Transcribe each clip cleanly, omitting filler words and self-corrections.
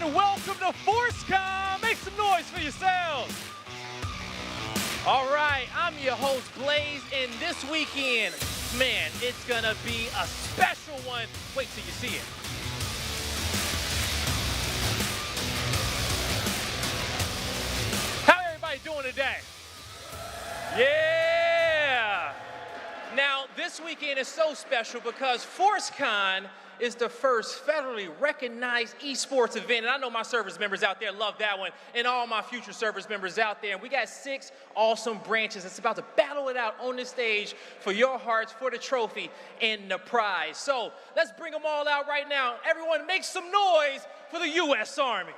everyone. Welcome to FORCECON. Make some noise for yourselves. All right, I'm your host, Blaze, and this weekend, man, it's going to be a special one. Wait till you see it. How everybody doing today? Yeah. Now, this weekend is so special because FORCECON is the first federally recognized esports event. And I know my service members out there love that one, and all my future service members out there. And we got 6 awesome branches that's about to battle it out on this stage for your hearts, for the trophy and the prize. So let's bring them all out right now. Everyone make some noise for the U.S. Army.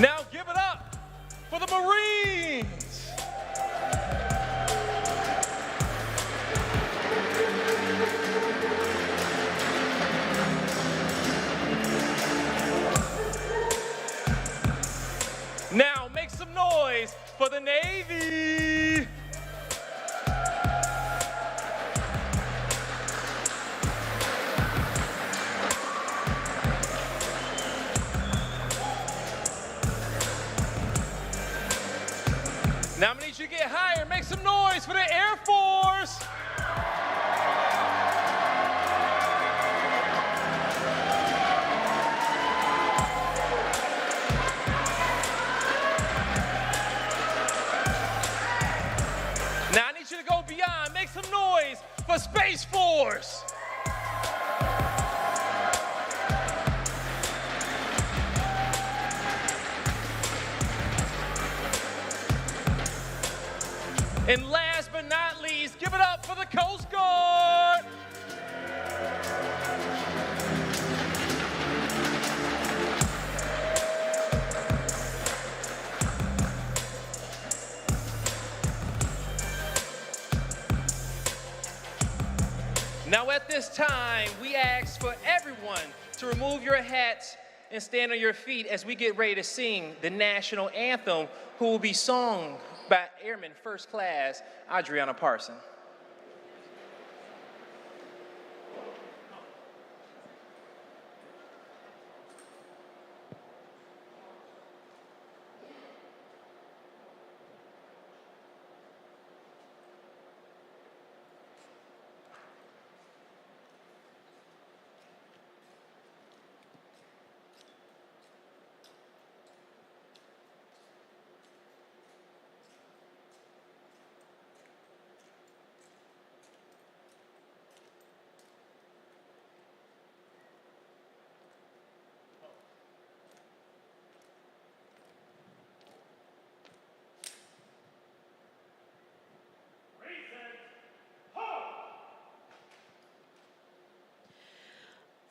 Now give it up for the Marines. Now make some noise for the Navy. Now I'm gonna need you to get higher. Make some noise for the Air Force. Now I need you to go beyond. Make some noise for Space Force. And last but not least, give it up for the Coast Guard. Now at this time, we ask for everyone to remove your hats and stand on your feet as we get ready to sing the national anthem, who will be sung by Airman First Class Adriana Parson.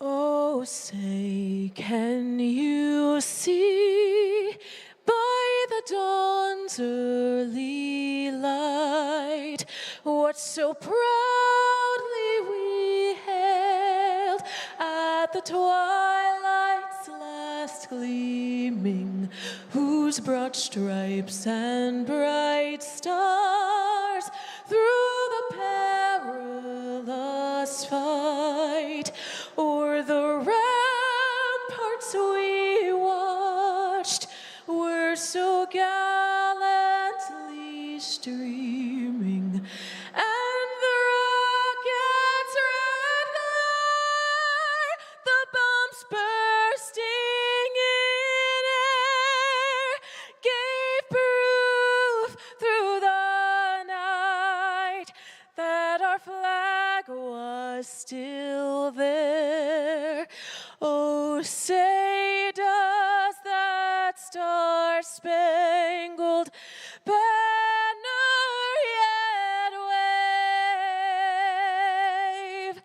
Oh, say, can you see by the dawn's early light what so proudly we hailed at the twilight's last gleaming, whose broad stripes and bright stars through the perilous fight o'er the ramparts we watched were so gallantly streaming, and the rocket's red glare, the bombs bursting in air, gave proof through the night that our flag was still there. Oh, say does that star-spangled banner yet wave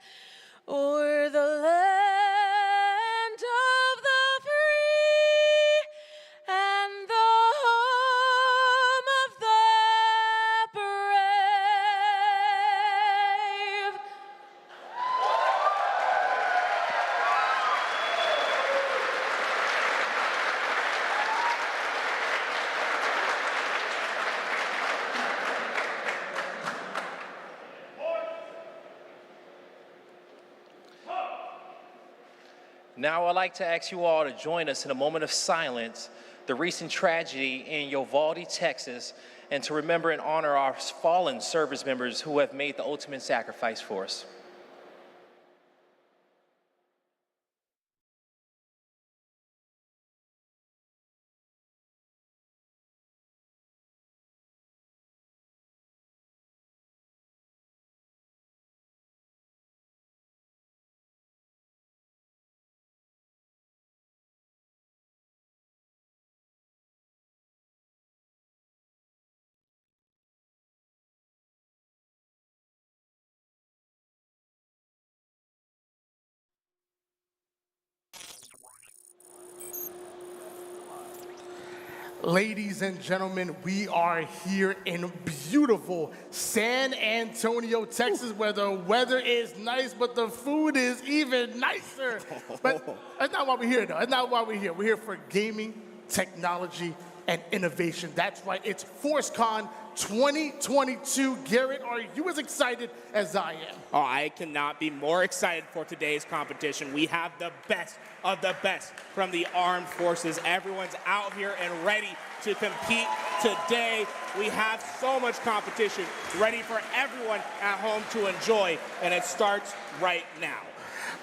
o'er the land of the free and the home of the brave? Now I'd like to ask you all to join us in a moment of silence, the recent tragedy in Uvalde, Texas, and to remember and honor our fallen service members who have made the ultimate sacrifice for us. Ladies and gentlemen, we are here in beautiful San Antonio, Texas, where the weather is nice, but the food is even nicer. But that's not why we're here, though. That's not why we're here. We're here for gaming, technology, and innovation. That's right. It's FORCECON 2022. Garrett, are you as excited as I am? Oh, I cannot be more excited for today's competition. We have the best of the best from the armed forces. Everyone's out here and ready to compete today. We have so much competition ready for everyone at home to enjoy, and it starts right now.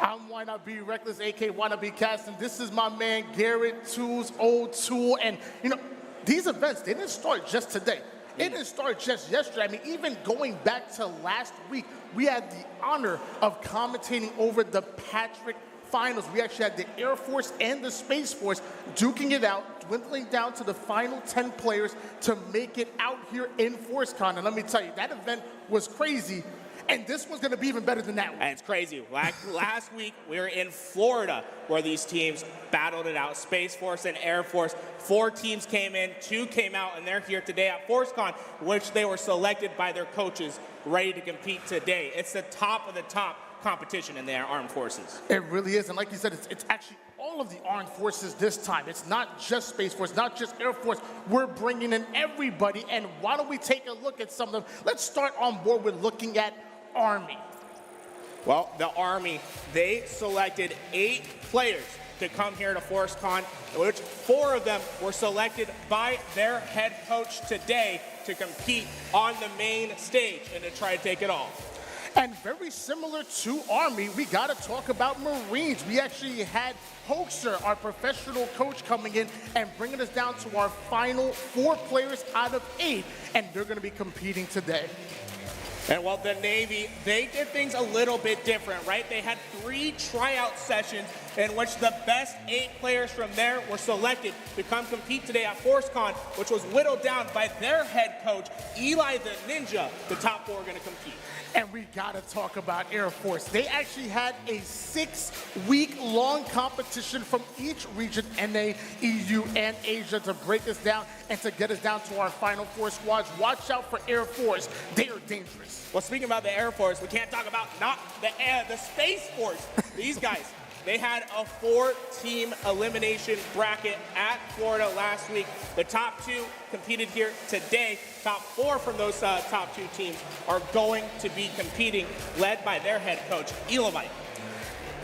I'm Why Not Be Reckless, aka Why Not Be Casting. This is my man Garrett Tools, Old Tool, and you know, these events, they didn't start just today. It didn't start just yesterday. I mean, even going back to last week, we had the honor of commentating over the Patrick Finals. We actually had the Air Force and the Space Force duking it out, dwindling down to the final 10 players to make it out here in FORCECON. And let me tell you, that event was crazy. And this one's going to be even better than that one. And it's crazy. Last week, we were in Florida where these teams battled it out. Space Force and Air Force. 4 teams came in, 2 came out, and they're here today at FORCECON, which they were selected by their coaches, ready to compete today. It's the top of the top competition in the armed forces. It really is. And like you said, it's actually all of the armed forces this time. It's not just Space Force, not just Air Force. We're bringing in everybody. And why don't we take a look at some of them? Let's start on board with looking at Army. Well, the Army, they selected 8 players to come here to FORCECON, which 4 of them were selected by their head coach today to compete on the main stage and to try to take it all. And very similar to Army, we got to talk about Marines. We actually had Hoaxer, our professional coach, coming in and bringing us down to our final 4 players out of 8, and they're going to be competing today. And well, the Navy, they did things a little bit different, right? They had 3 tryout sessions in which the best 8 players from there were selected to come compete today at FORCECON, which was whittled down by their head coach, Eli the Ninja. The top 4 are going to compete. And we got to talk about Air Force. They actually had a 6-week-long competition from each region, NA, EU, and Asia, to break us down and to get us down to our final 4 squads. Watch out for Air Force. They are dangerous. Well, speaking about the Air Force, we can't talk about not the Space Force. These guys, they had a 4-team elimination bracket at Florida last week. The top 2 competed here today. Top 4 from those top 2 teams are going to be competing, led by their head coach, Elamite.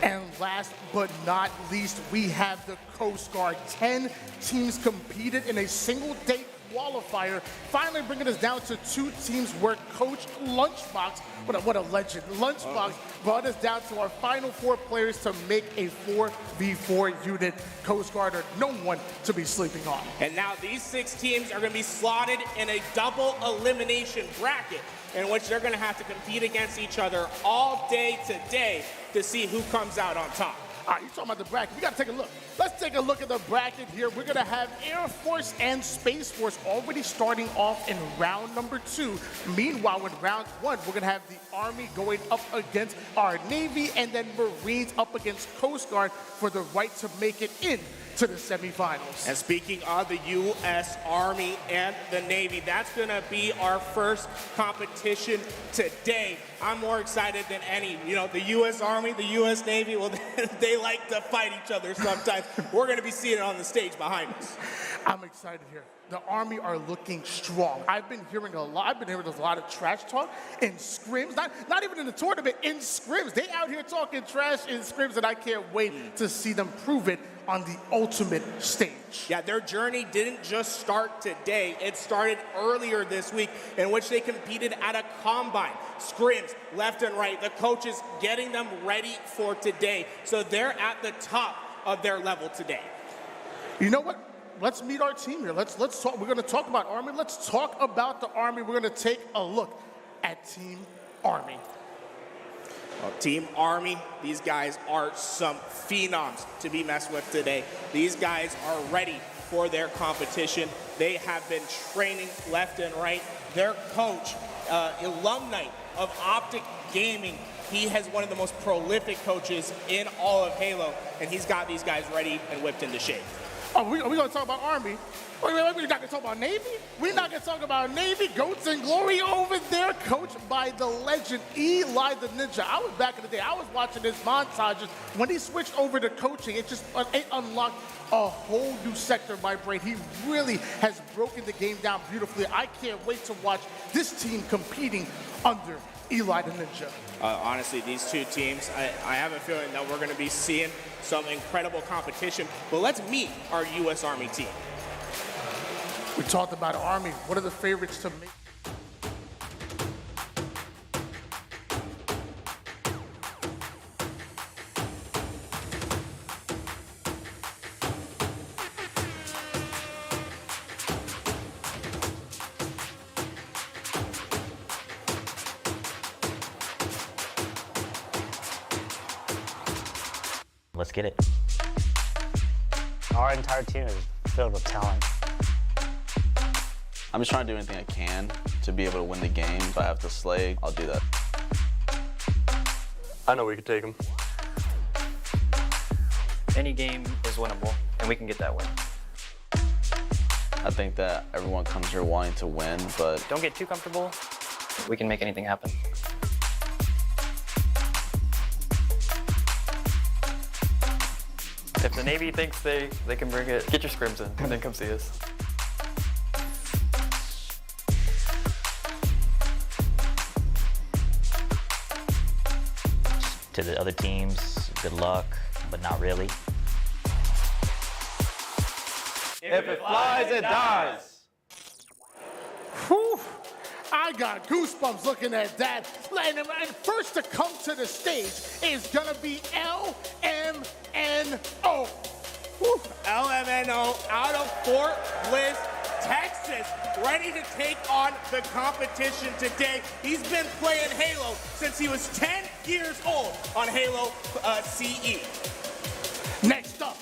And last but not least, we have the Coast Guard. 10 teams competed in a single-day qualifier, finally bringing us down to 2 teams where Coach Lunchbox, what a legend, Lunchbox brought us down to our final 4 players to make a 4v4 unit. Coast Guard are no one to be sleeping on. And now these 6 teams are going to be slotted in a double elimination bracket in which they're going to have to compete against each other all day today to see who comes out on top. All right, you're talking about the bracket. We got to take a look. Let's take a look at the bracket here. We're going to have Air Force and Space Force already starting off in round number 2. Meanwhile, in round 1, we're going to have the Army going up against our Navy, and then Marines up against Coast Guard for the right to make it in to the semifinals. And speaking of the U.S. Army and the Navy, that's going to be our first competition today. I'm more excited than any. You know, the U.S. Army, the U.S. Navy, well, they like to fight each other sometimes. We're going to be seeing it on the stage behind us. I'm excited here. the Army are looking strong. I've been hearing a lot of trash talk in scrims, not even in the tournament, in scrims. They out here talking trash in scrims, and I can't wait to see them prove it on the ultimate stage. Yeah, their journey didn't just start today. It started earlier this week, in which they competed at a combine. Scrims, left and right, the coaches getting them ready for today. So they're at the top of their level today. You know what? Let's meet our team here. Let's talk. We're going to talk about Army. Let's talk about the Army. We're going to take a look at Team Army. Well, Team Army, these guys are some phenoms to be messed with today. These guys are ready for their competition. They have been training left and right. Their coach, alumni of Optic Gaming, he has one of the most prolific coaches in all of Halo, and he's got these guys ready and whipped into shape. Oh, we going to talk about Army? We're not going to talk about Navy? We're not going to talk about Navy. Goats and Glory over there, coached by the legend Eli the Ninja. I was back in the day. I was watching his montages. When he switched over to coaching, it unlocked a whole new sector of my brain. He really has broken the game down beautifully. I can't wait to watch this team competing under Eli the Ninja. Honestly, these two teams, I have a feeling that we're going to be seeing some incredible competition. But let's meet our U.S. Army team. We talked about Army. What are the favorites to make? Let's get it. Our entire team is filled with talent. I'm just trying to do anything I can to be able to win the game. If I have to slay, I'll do that. I know we can take them. Any game is winnable, and we can get that win. I think that everyone comes here wanting to win, but Don't get too comfortable. We can make anything happen. If the Navy thinks they can bring it, get your scrims in, and then come see us. To the other teams, good luck, but not really. If it flies, it dies. Whew. I got goosebumps looking at that. And first to come to the stage is going to be LMNO. Whew. LMNO out of Fort Bliss, Texas, ready to take on the competition today. He's been playing Halo since he was 10 years old on Halo CE. Next up,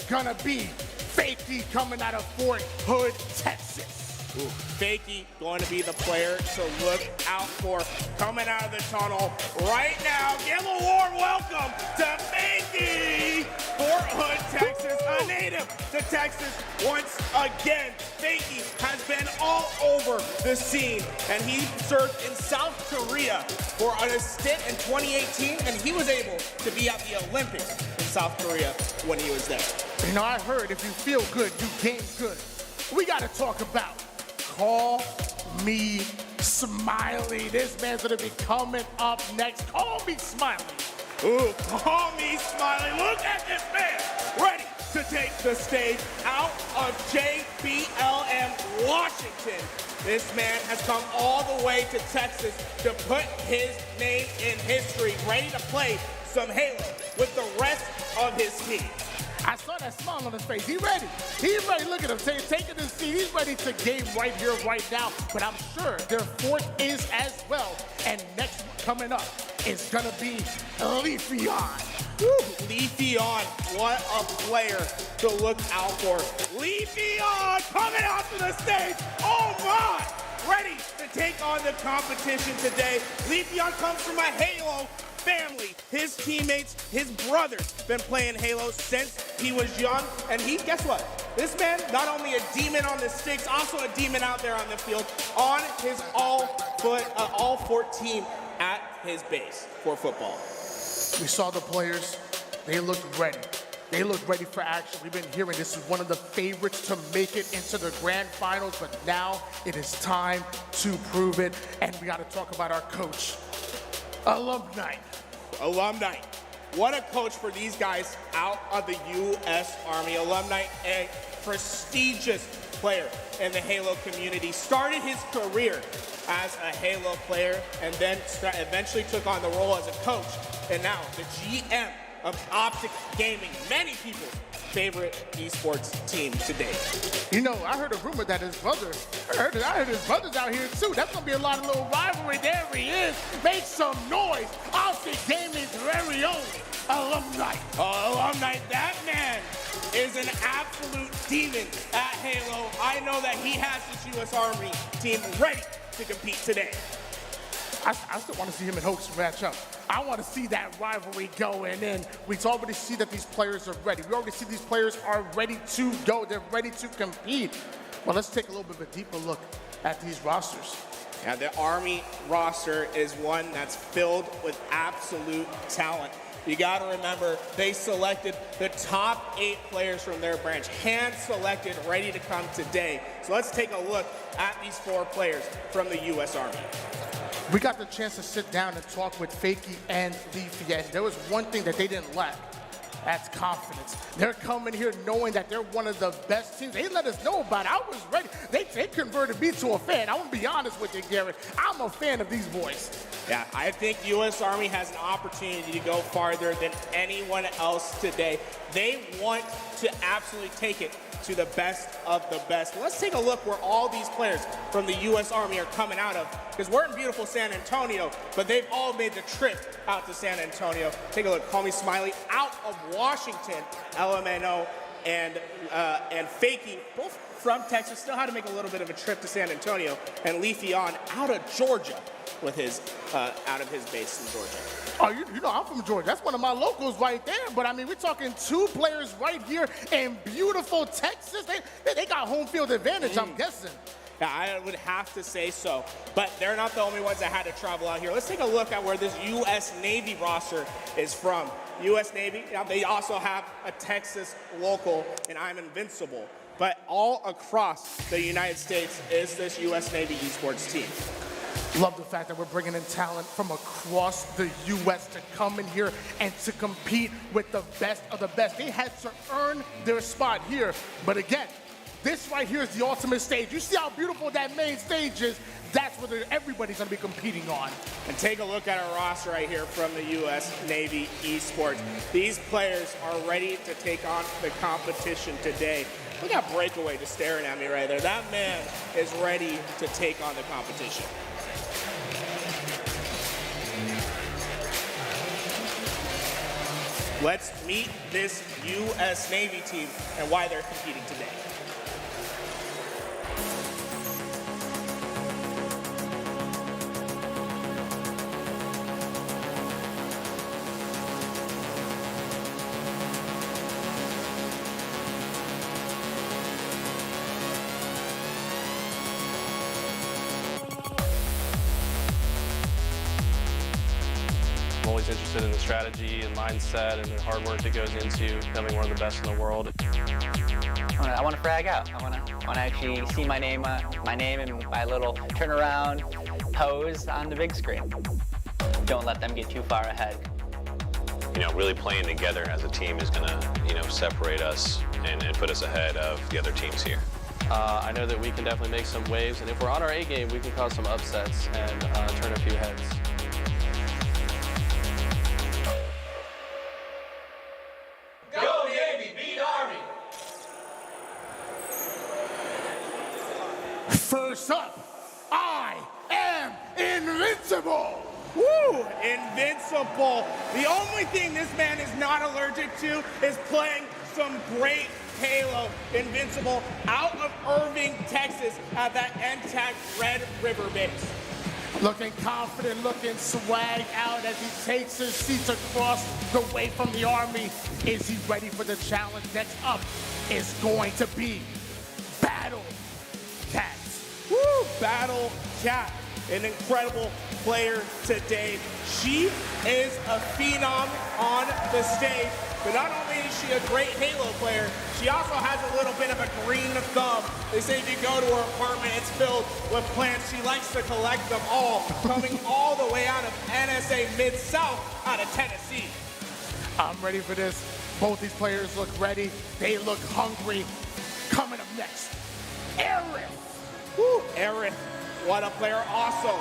gonna be Fakey coming out of Fort Hood, Texas. Fakey going to be the player to look out for coming out of the tunnel right now. Give a warm welcome to Fakey, Fort Hood, Texas, a native to Texas once again. Fakey has been all over the scene, and he served in South Korea for a stint in 2018, and he was able to be at the Olympics in South Korea when he was there. You know, I heard if you feel good, you game good. We gotta talk about Call Me Smiley. This man's gonna be coming up next. Call Me Smiley. Ooh, call me Smiley. Look at this man, ready to take the stage out of JBLM, Washington. This man has come all the way to Texas to put his name in history, ready to play some Halo with the rest of his team. I saw that smile on his face. He ready. He's ready. Look at him taking his seat. He's ready to game right here, right now. But I'm sure their fort is as well. And next coming up is going to be Leafeon. Leafeon, what a player to look out for. Leafeon coming out to the stage. Oh my! Ready to take on the competition today. Leafeon comes from a Halo family. His teammates, his brothers, been playing Halo since he was young. And guess what? This man, not only a demon on the sticks, also a demon out there on the field, on his all-Fort team at his base for football. We saw the players. They looked ready. They look ready for action. We've been hearing this is one of the favorites to make it into the grand finals, but now it is time to prove it. And we got to talk about our coach, Alumni. Alumni. What a coach for these guys out of the U.S. Army. Alumni, a prestigious player in the Halo community. Started his career as a Halo player and then eventually took on the role as a coach. And now the GM of Optic Gaming, many people's favorite esports team today. You know, I heard a rumor that his brother, I heard his brother's out here too. That's gonna be a lot of little rivalry. There he is. Make some noise. Optic Gaming's very own Alumni. Alumni, that man is an absolute demon at Halo. I know that he has this U.S. Army team ready to compete today. I still want to see him and Hoax match up. I want to see that rivalry going in. We already see that these players are ready. We already see these players are ready to go. They're ready to compete. Well, let's take a little bit of a deeper look at these rosters. Yeah, the Army roster is one that's filled with absolute talent. You got to remember, they selected the top 8 players from their branch, hand-selected, ready to come today. So let's take a look at these 4 players from the U.S. Army. We got the chance to sit down and talk with Fakey and Leafy, and there was one thing that they didn't lack. That's confidence. They're coming here knowing that they're one of the best teams. They let us know about it. I was ready. They converted me to a fan. I'm going to be honest with you, Garrett. I'm a fan of these boys. Yeah, I think U.S. Army has an opportunity to go farther than anyone else today. They want to absolutely take it to the best of the best. Let's take a look where all these players from the U.S. Army are coming out of, because we're in beautiful San Antonio, but they've all made the trip out to San Antonio. Take a look, Call Me Smiley, out of Washington, LMNO and Fakey, both from Texas, still had to make a little bit of a trip to San Antonio, and Leafy on out of Georgia with his, out of his base in Georgia. Oh, you know, I'm from Georgia. That's one of my locals right there. But, I mean, we're talking 2 players right here in beautiful Texas. They got home field advantage, I'm guessing. Yeah, I would have to say so. But they're not the only ones that had to travel out here. Let's take a look at where this U.S. Navy roster is from. U.S. Navy, they also have a Texas local, and I'm Invincible. But all across the United States is this U.S. Navy esports team. Love the fact that we're bringing in talent from across the U.S. to come in here and to compete with the best of the best. They had to earn their spot here. But again, this right here is the ultimate stage. You see how beautiful that main stage is? That's what everybody's going to be competing on. And take a look at our roster right here from the U.S. Navy Esports. These players are ready to take on the competition today. Look at Breakaway just staring at me right there. That man is ready to take on the competition. Let's meet this U.S. Navy team and why they're competing today. I'm always interested in the strategy and mindset and the hard work that goes into becoming one of the best in the world. I want to frag out. I want to actually see my name and my little turnaround pose on the big screen. Don't let them get too far ahead. You know, really playing together as a team is going to, you know, separate us and put us ahead of the other teams here. I know that we can definitely make some waves, and if we're on our A game, we can cause some upsets and turn a few heads. Go Navy, beat Army. First up, I am Invincible. Woo! Invincible. The only thing this man is not allergic to is playing some great Halo. Invincible out of Irving, Texas at that NTAC Red River base. Looking confident, looking swag out as he takes his seats across the way from the Army. Is he ready for the challenge? Next up is going to be Battle Cat. Woo! Battle Cat, an incredible player today. She is a phenom on the stage. but not only is she a great Halo player, she also has a little bit of a green thumb. They say if you go to her apartment, it's filled with plants. She likes to collect them all, coming all the way out of NSA Mid-South out of Tennessee. I'm ready for this. Both these players look ready. They look hungry. Coming up next, Aerith. Woo, Aerith, what a player also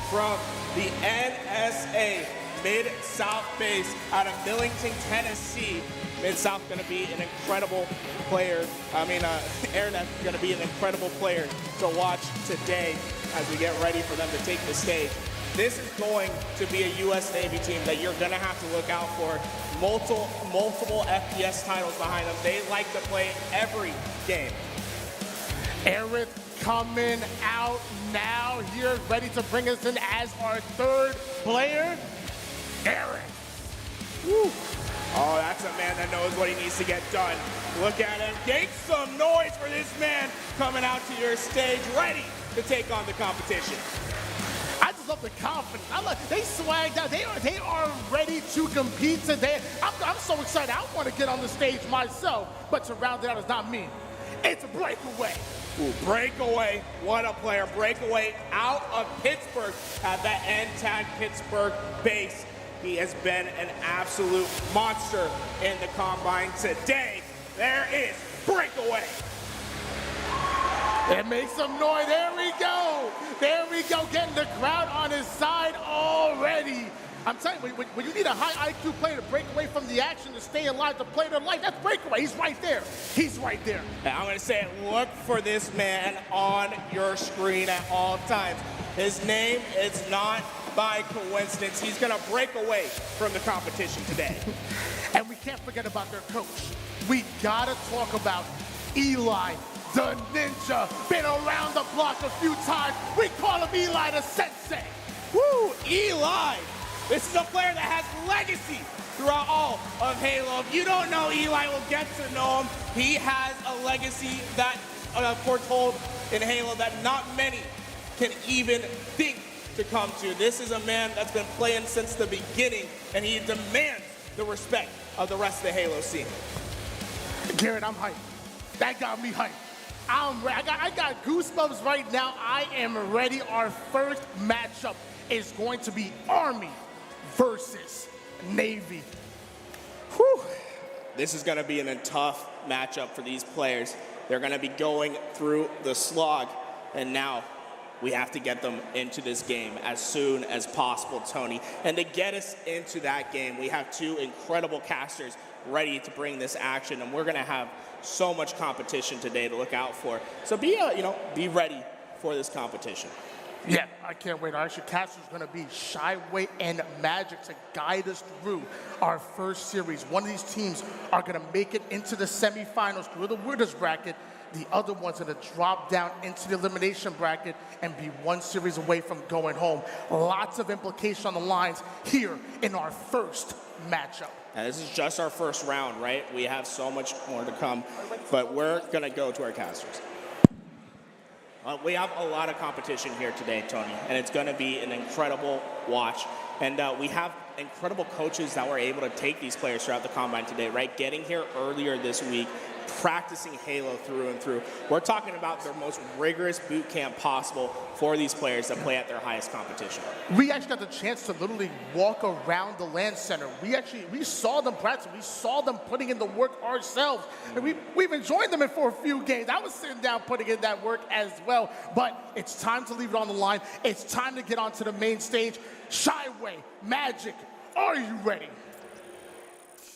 from the NSA Mid-South base out of Millington, Tennessee. Mid-South going to be an incredible player. Aerith is going to be an incredible player to watch today as we get ready for them to take the stage. This is going to be a U.S. Navy team that you're going to have to look out for. Multiple FPS titles behind them. They like to play every game. Aerith coming out now here, ready to bring us in as our third player, Aerith. Woo. Oh, that's a man that knows what he needs to get done. Look at him. Make some noise for this man coming out to your stage, ready to take on the competition. I just love the confidence. They swagged out. They are ready to compete today. I'm so excited. I want to get on the stage myself, but to round it out is not me. It's a breakaway. Ooh, breakaway. What a player. Breakaway out of Pittsburgh at the NTAG Pittsburgh base. He has been an absolute monster in the combine today. There is breakaway. It makes some noise. There we go. There we go. Getting the crowd on his side already. I'm telling you, when you need a high IQ player to break away from the action, to stay alive, to play their life, that's breakaway. He's right there. He's right there. And I'm going to say it. Look for this man on your screen at all times. His name is not by coincidence. He's going to break away from the competition today. And we can't forget about their coach. We got to talk about Eli, the ninja. Been around the block a few times. We call him Eli the Sensei. Woo, Eli. This is a player that has legacy throughout all of Halo. If you don't know Eli, will get to know him. He has a legacy that foretold in Halo that not many can even think to come to. This is a man that's been playing since the beginning, and he demands the respect of the rest of the Halo scene. Garrett, I'm hyped. That got me hyped. I'm ready. I got goosebumps right now. I am ready. Our first matchup is going to be Army versus Navy. Whew. This is going to be a tough matchup for these players. They're going to be going through the slog, and now we have to get them into this game as soon as possible, Tony. And to get us into that game, we have two incredible casters ready to bring this action, and we're going to have so much competition today to look out for. So be ready for this competition. Yeah, I can't wait. Our actual caster is going to be Shyway and Magic to guide us through our first series. One of these teams are going to make it into the semifinals through the winners bracket. The other one's going to drop down into the elimination bracket and be one series away from going home. Lots of implication on the lines here in our first matchup. Now, this is just our first round, right? We have so much more to come, but we're going to go to our casters. We have a lot of competition here today, Tony, and it's going to be an incredible watch. And we have incredible coaches that were able to take these players throughout the combine today, right? Getting here earlier this week, practicing Halo through and through. We're talking about the most rigorous boot camp possible for these players that play at their highest competition. We actually got the chance to literally walk around the LAN center. We saw them practice. We saw them putting in the work ourselves. And we've enjoyed them for a few games. I was sitting down putting in that work as well. But it's time to leave it on the line. It's time to get onto the main stage. Shyway, Magic, are you ready?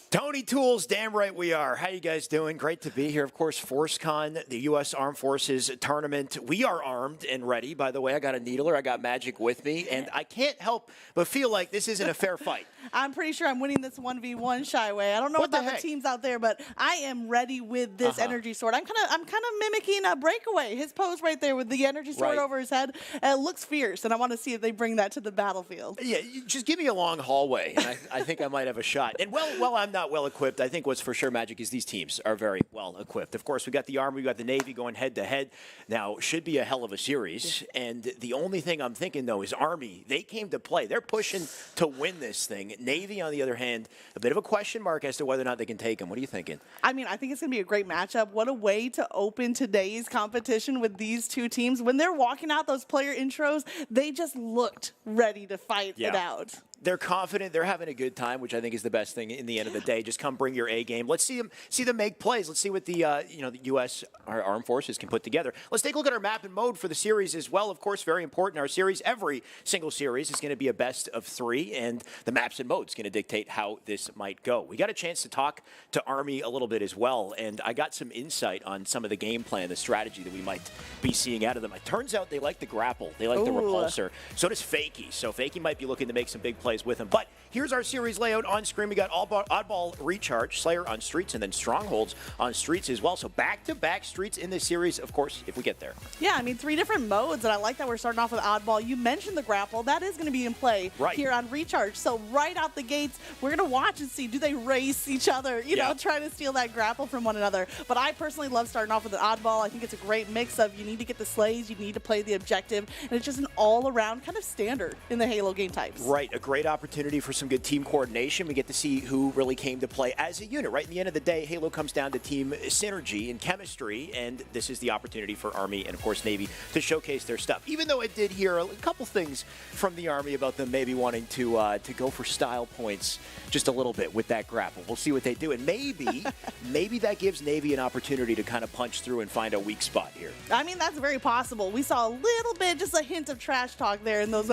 Tony Tools, damn right we are. How you guys doing? Great to be here. Of course, FORCECON, the U.S. Armed Forces tournament. We are armed and ready. By the way, I got a needler. I got Magic with me. And I can't help but feel like this isn't a fair fight. I'm pretty sure I'm winning this 1v1, Shyway. I don't know about the teams out there, but I am ready with this energy sword. I'm kind of mimicking a breakaway. His pose right there with the energy sword over his head. It looks fierce, and I want to see if they bring that to the battlefield. Yeah, just give me a long hallway, and I think I might have a shot. And while I'm not not well equipped. I think what's for sure, Magic, is these teams are very well equipped. Of course, we got the Army, we got the Navy going head to head. Now, should be a hell of a series. Yeah. And the only thing I'm thinking, though, is Army. They came to play. They're pushing to win this thing. Navy, on the other hand, a bit of a question mark as to whether or not they can take them. What are you thinking? I mean, I think it's going to be a great matchup. What a way to open today's competition with these two teams. When they're walking out those player intros, they just looked ready to fight it out. They're confident. They're having a good time, which I think is the best thing in the end of the day. Just come bring your A game. Let's see them make plays. Let's see what the the U.S. our armed forces can put together. Let's take a look at our map and mode for the series as well. Of course, very important. Our series, every single series, is going to be a best of 3, and the maps and modes going to dictate how this might go. We got a chance to talk to Army a little bit as well, and I got some insight on some of the game plan, the strategy that we might be seeing out of them. It turns out they like the grapple. They like the repulsor. So does Fakey. So Fakey might be looking to make some big plays with him. But here's our series layout on screen. We got Oddball Recharge, Slayer on streets, and then Strongholds on streets as well. So back-to-back streets in this series, of course, if we get there. Yeah, I mean, 3 different modes, and I like that we're starting off with Oddball. You mentioned the grapple. That is going to be in play here on Recharge. So right out the gates, we're going to watch and see, do they race each other, you know, trying to steal that grapple from one another. But I personally love starting off with an Oddball. I think it's a great mix of you need to get the slays, you need to play the objective, and it's just an all-around kind of standard in the Halo game types. Right, a great opportunity for some good team coordination. We get to see who really came to play as a unit, right? In the end of the day, Halo comes down to team synergy and chemistry, and this is the opportunity for Army and, of course, Navy to showcase their stuff. Even though I did hear a couple things from the Army about them maybe wanting to go for style points just a little bit with that grapple. We'll see what they do, and maybe that gives Navy an opportunity to kind of punch through and find a weak spot here. I mean, that's very possible. We saw a little bit, just a hint of trash talk there in those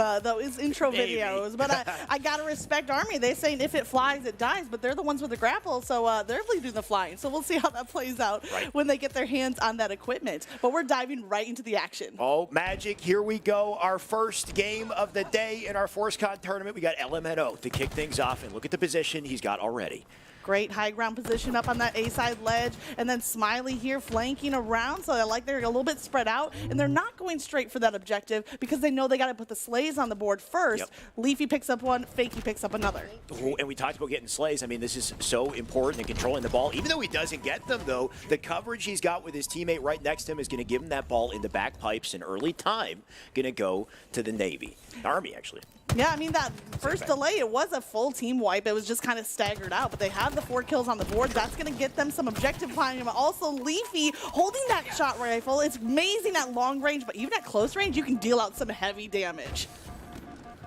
intro videos, but I got to respect Army. They're saying if it flies, it dies, but they're the ones with the grapple, so they're leading the flying. So we'll see how that plays out when they get their hands on that equipment. But we're diving right into the action. Oh, Magic, here we go. Our first game of the day in our FORCECON tournament. We got LMNO to kick things off, and look at the position he's got already. Great high ground position up on that A-side ledge, and then Smiley here flanking around, so I like they're a little bit spread out, and they're not going straight for that objective because they know they got to put the slays on the board first. Leafy picks up one, Fakey picks up another. Ooh, and we talked about getting slays. I mean, this is so important in controlling the ball. Even though he doesn't get them, though, the coverage he's got with his teammate right next to him is going to give him that ball in the back pipes in early time. Going to go to the Navy. Army, actually. Yeah, I mean, that first delay, it was a full team wipe. It was just kind of staggered out, but they have the 4 kills on the board. That's going to get them some objective time. Also, Leafy holding that shot rifle. It's amazing at long range, but even at close range, you can deal out some heavy damage.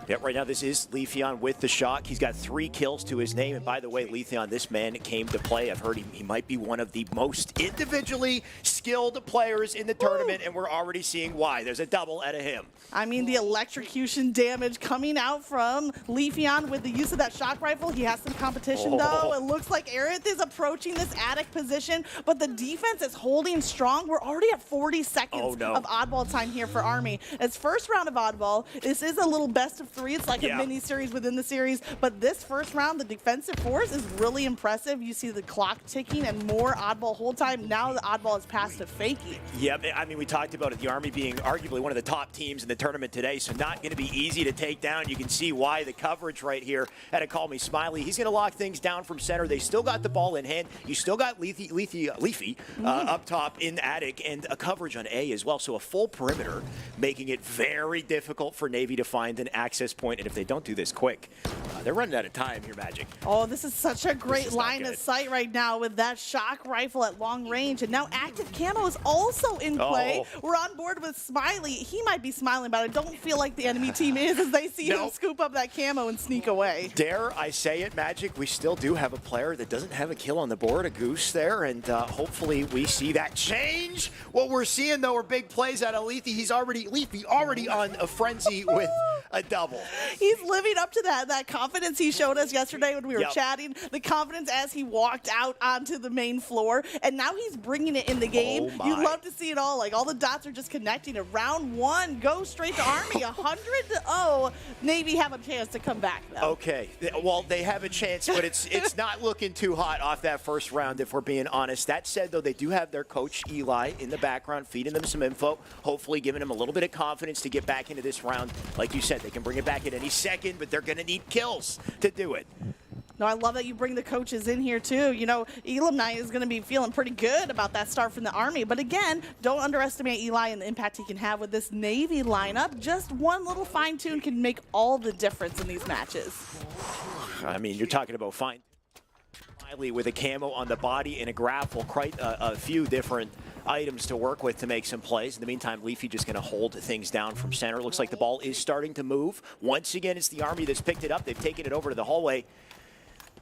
Yeah, right now this is Leafeon with the shock. He's got 3 kills to his name. And by the way, Leafeon, this man came to play. I've heard he might be one of the most individually skilled players in the tournament, and we're already seeing why. There's a double out of him. I mean, the electrocution damage coming out from Leafeon with the use of that shock rifle. He has some competition, though. It looks like Aerith is approaching this attic position, but the defense is holding strong. We're already at 40 seconds of oddball time here for Army. It's first round of oddball. This is a little best of 3. It's like a mini-series within the series, but this first round, the defensive force is really impressive. You see the clock ticking and more oddball hold time. Now the oddball is passed to Fakey. Yeah, I mean, we talked about it, the Army being arguably one of the top teams in the tournament today, so not going to be easy to take down. You can see why the coverage right here at a Call Me Smiley. He's going to lock things down from center. They still got the ball in hand. You still got Leafy up top in the attic, and a coverage on A as well, so a full perimeter, making it very difficult for Navy to find an access point, and if they don't do this quick, they're running out of time here, Magic. Oh, this is such a great line of sight right now with that shock rifle at long range, and now active camo is also in play. We're on board with Smiley. He might be smiling, but I don't feel like the enemy team is as they see him scoop up that camo and sneak away. Dare I say it, Magic, we still do have a player that doesn't have a kill on the board, a Goose there, and hopefully we see that change. What we're seeing, though, are big plays out of Leafy. Leafy already on a frenzy with a double. He's living up to that confidence he showed us yesterday when we were chatting, the confidence as he walked out onto the main floor, and now he's bringing it in the game. You love to see it all. Like, all the dots are just connecting. And round 1 goes straight to Army, 100-0. Navy have a chance to come back, though. Okay, well, they have a chance, but it's not looking too hot off that first round, if we're being honest. That said, though, they do have their coach, Eli, in the background, feeding them some info, hopefully giving them a little bit of confidence to get back into this round. Like you said, they can bring it back at any second, but they're going to need kills to do it. No, I love that you bring the coaches in here, too. You know, Elam Knight is going to be feeling pretty good about that start from the Army. But again, don't underestimate Eli and the impact he can have with this Navy lineup. Just one little fine-tune can make all the difference in these matches. I mean, you're talking about fine. Smiley with a camo on the body and a grapple, quite a few different items to work with to make some plays. In the meantime, Leafy just going to hold things down from center. Looks like the ball is starting to move. Once again, it's the Army that's picked it up. They've taken it over to the hallway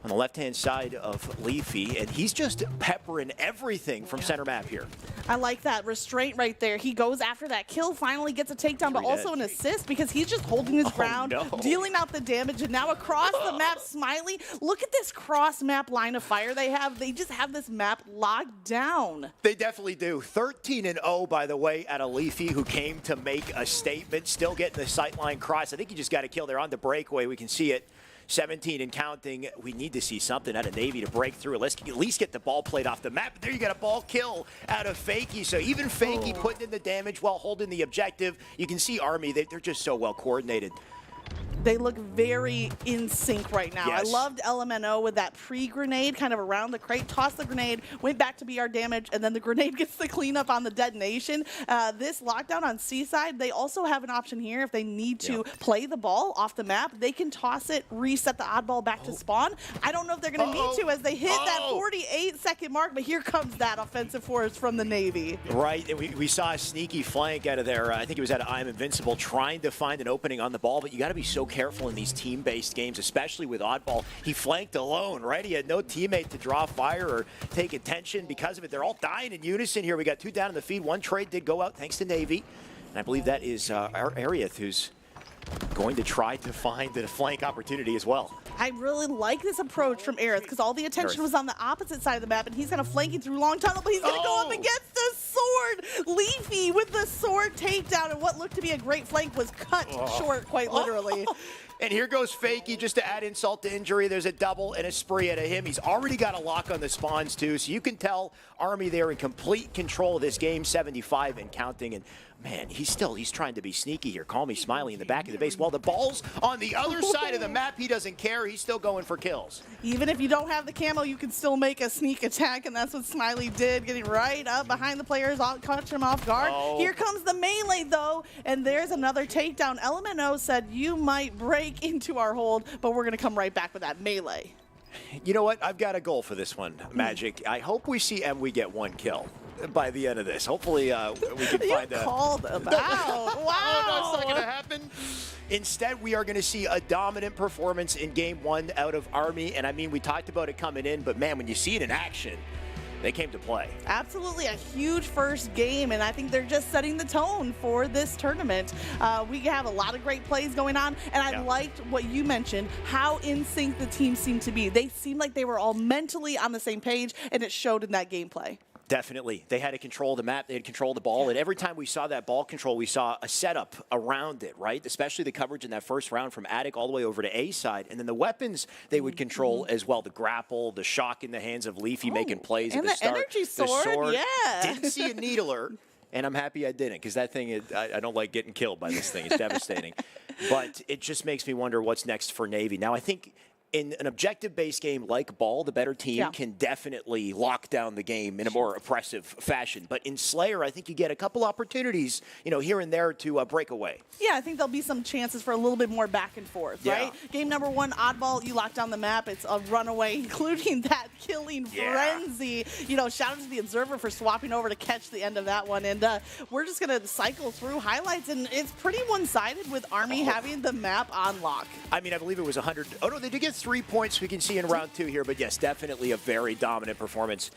on the left-hand side of Leafy, and he's just peppering everything from center map here. I like that restraint right there. He goes after that kill, finally gets a takedown, but also an assist because he's just holding his ground, dealing out the damage, and now across the map, Smiley, look at this cross-map line of fire they have. They just have this map locked down. They definitely do. 13-0, by the way, at a Leafy who came to make a statement, still getting the sightline cross. I think he just got a kill there on the breakaway. We can see it. 17 and counting. We need to see something out of Navy to break through. Let's at least get the ball played off the map. But there you got a ball kill out of Fakey. So even Fakey putting in the damage while holding the objective. You can see Army, they're just so well coordinated. They look very in sync right now. Yes. I loved LMNO with that pre-grenade kind of around the crate, tossed the grenade, went back to BR damage, and then the grenade gets the cleanup on the detonation. This lockdown on C-side, they also have an option here if they need to play the ball off the map. They can toss it, reset the oddball back to spawn. I don't know if they're going to need to as they hit that 48-second mark, but here comes that offensive force from the Navy. Right, and we saw a sneaky flank out of there. I think it was out of I'm Invincible trying to find an opening on the ball, but you got to be so careful in these team-based games, especially with Oddball. He flanked alone, right? He had no teammate to draw fire or take attention because of it. They're all dying in unison here. We got 2 down in the feed. 1 trade did go out thanks to Navy. And I believe that is our Arieth who's going to try to find the flank opportunity as well. I really like this approach from Aerith because all the attention was on the opposite side of the map, and he's kind of flanking through long tunnel, but he's going to go up against the sword. Leafy with the sword takedown, and what looked to be a great flank was cut short, quite literally. And here goes Fakey just to add insult to injury. There's a double and a spree out of him. He's already got a lock on the spawns too, so you can tell Army there in complete control of this game, 75 and counting. And man, he's trying to be sneaky here. Call me Smiley in the back of the base. While the ball's on the other side of the map, he doesn't care. He's still going for kills. Even if you don't have the camo, you can still make a sneak attack, and that's what Smiley did, getting right up behind the players, catch him off guard. Here comes the melee, though, and there's another takedown. LMNO said, you might break into our hold, but we're going to come right back with that melee. You know what? I've got a goal for this one, Magic. I hope we see we get 1 kill by the end of this. Hopefully we can find a... called them out. Wow. Oh, no, it's not going to happen. Instead, we are going to see a dominant performance in Game 1 out of Army. And I mean, we talked about it coming in, but man, when you see it in action, they came to play. Absolutely a huge first game, and I think they're just setting the tone for this tournament. We have a lot of great plays going on, and I liked what you mentioned, how in sync the teams seemed to be. They seemed like they were all mentally on the same page, and it showed in that gameplay. Definitely. They had to control the map. They had to control the ball. And every time we saw that ball control, we saw a setup around it, right? Especially the coverage in that first round from Attic all the way over to A side. And then the weapons they would control as well. The grapple, the shock in the hands of Leafy making plays at the start. And the energy sword, yeah. Didn't see a needler. And I'm happy I didn't, because that thing, I don't like getting killed by this thing. It's devastating. But it just makes me wonder what's next for Navy. Now, I think in an objective-based game like Ball, the better team can definitely lock down the game in a more oppressive fashion. But in Slayer, I think you get a couple opportunities, here and there to break away. Yeah, I think there'll be some chances for a little bit more back and forth, right? Game number 1, Oddball, you lock down the map. It's a runaway, including that killing frenzy. Shout out to the Observer for swapping over to catch the end of that one. And we're just going to cycle through highlights, and it's pretty one-sided with Army having the map on lock. I mean, I believe it was 100. Oh, no, they did get 3 points we can see in round 2 here, but yes, definitely a very dominant performance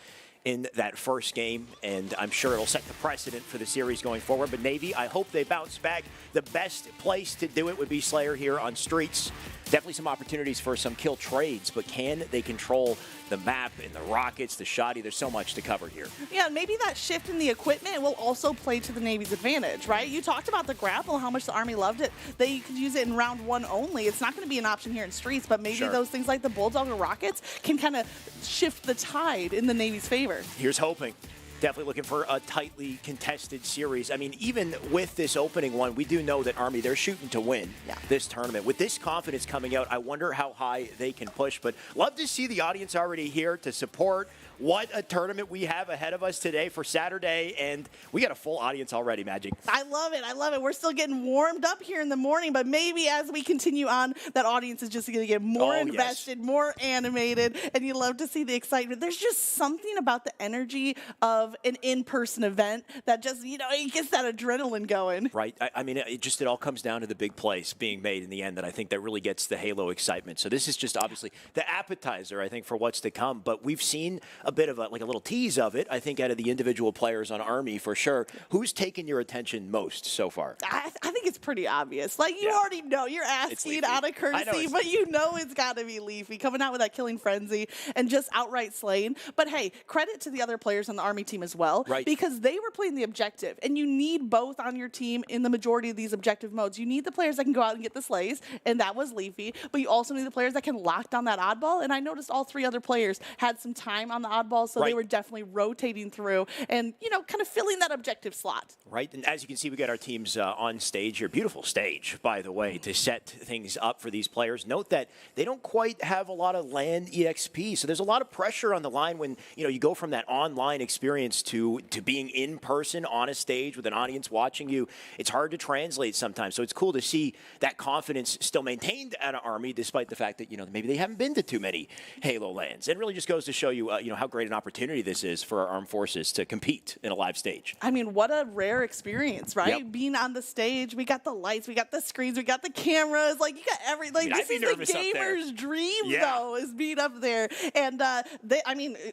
in that first game, and I'm sure it'll set the precedent for the series going forward. But Navy, I hope they bounce back. The best place to do it would be Slayer here on Streets. Definitely some opportunities for some kill trades, but can they control the map and the rockets, the shoddy? There's so much to cover here. Yeah, maybe that shift in the equipment will also play to the Navy's advantage, right? You talked about the grapple, how much the Army loved it. They could use it in round 1 only. It's not going to be an option here in Streets, but maybe those things like the Bulldog or rockets can kind of shift the tide in the Navy's favor. Here's hoping. Definitely looking for a tightly contested series. I mean, even with this opening one, we do know that Army, they're shooting to win this tournament. With this confidence coming out, I wonder how high they can push. But love to see the audience already here to support. What a tournament we have ahead of us today for Saturday, and we got a full audience already, Magic. I love it. I love it. We're still getting warmed up here in the morning, but maybe as we continue on, that audience is just going to get more invested, more animated, and you love to see the excitement. There's just something about the energy of an in-person event that just, it gets that adrenaline going. Right. I mean, it all comes down to the big plays being made in the end that I think that really gets the Halo excitement. So this is just obviously the appetizer, I think, for what's to come. But we've seen a bit of a little tease of it, I think, out of the individual players on Army for sure. Who's taken your attention most so far? I think it's pretty obvious. You already know. You're asking out of courtesy, but you know it's got to be Leafy coming out with that killing frenzy and just outright slaying. But hey, credit to the other players on the Army team as well, because they were playing the objective, and you need both on your team in the majority of these objective modes. You need the players that can go out and get the slays, and that was Leafy, but you also need the players that can lock down that oddball, and I noticed all three other players had some time on the oddball, so they were definitely rotating through and, kind of filling that objective slot. Right, and as you can see, we got our teams on stage here. Beautiful stage, by the way, to set things up for these players. Note that they don't quite have a lot of LAN EXP, so there's a lot of pressure on the line when, you go from that online experience to being in person on a stage with an audience watching you. It's hard to translate sometimes, so it's cool to see that confidence still maintained at an Army, despite the fact that, maybe they haven't been to too many Halo LANs. It really just goes to show you, how great an opportunity this is for our armed forces to compete in a live stage. I mean, what a rare experience, right? Yep. Being on the stage, we got the lights, we got the screens, we got the cameras, you got everything. This is the gamer's dream, though, is being up there. And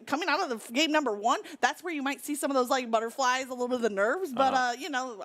coming out of the game number one, that's where you might see some of those butterflies, a little bit of the nerves. But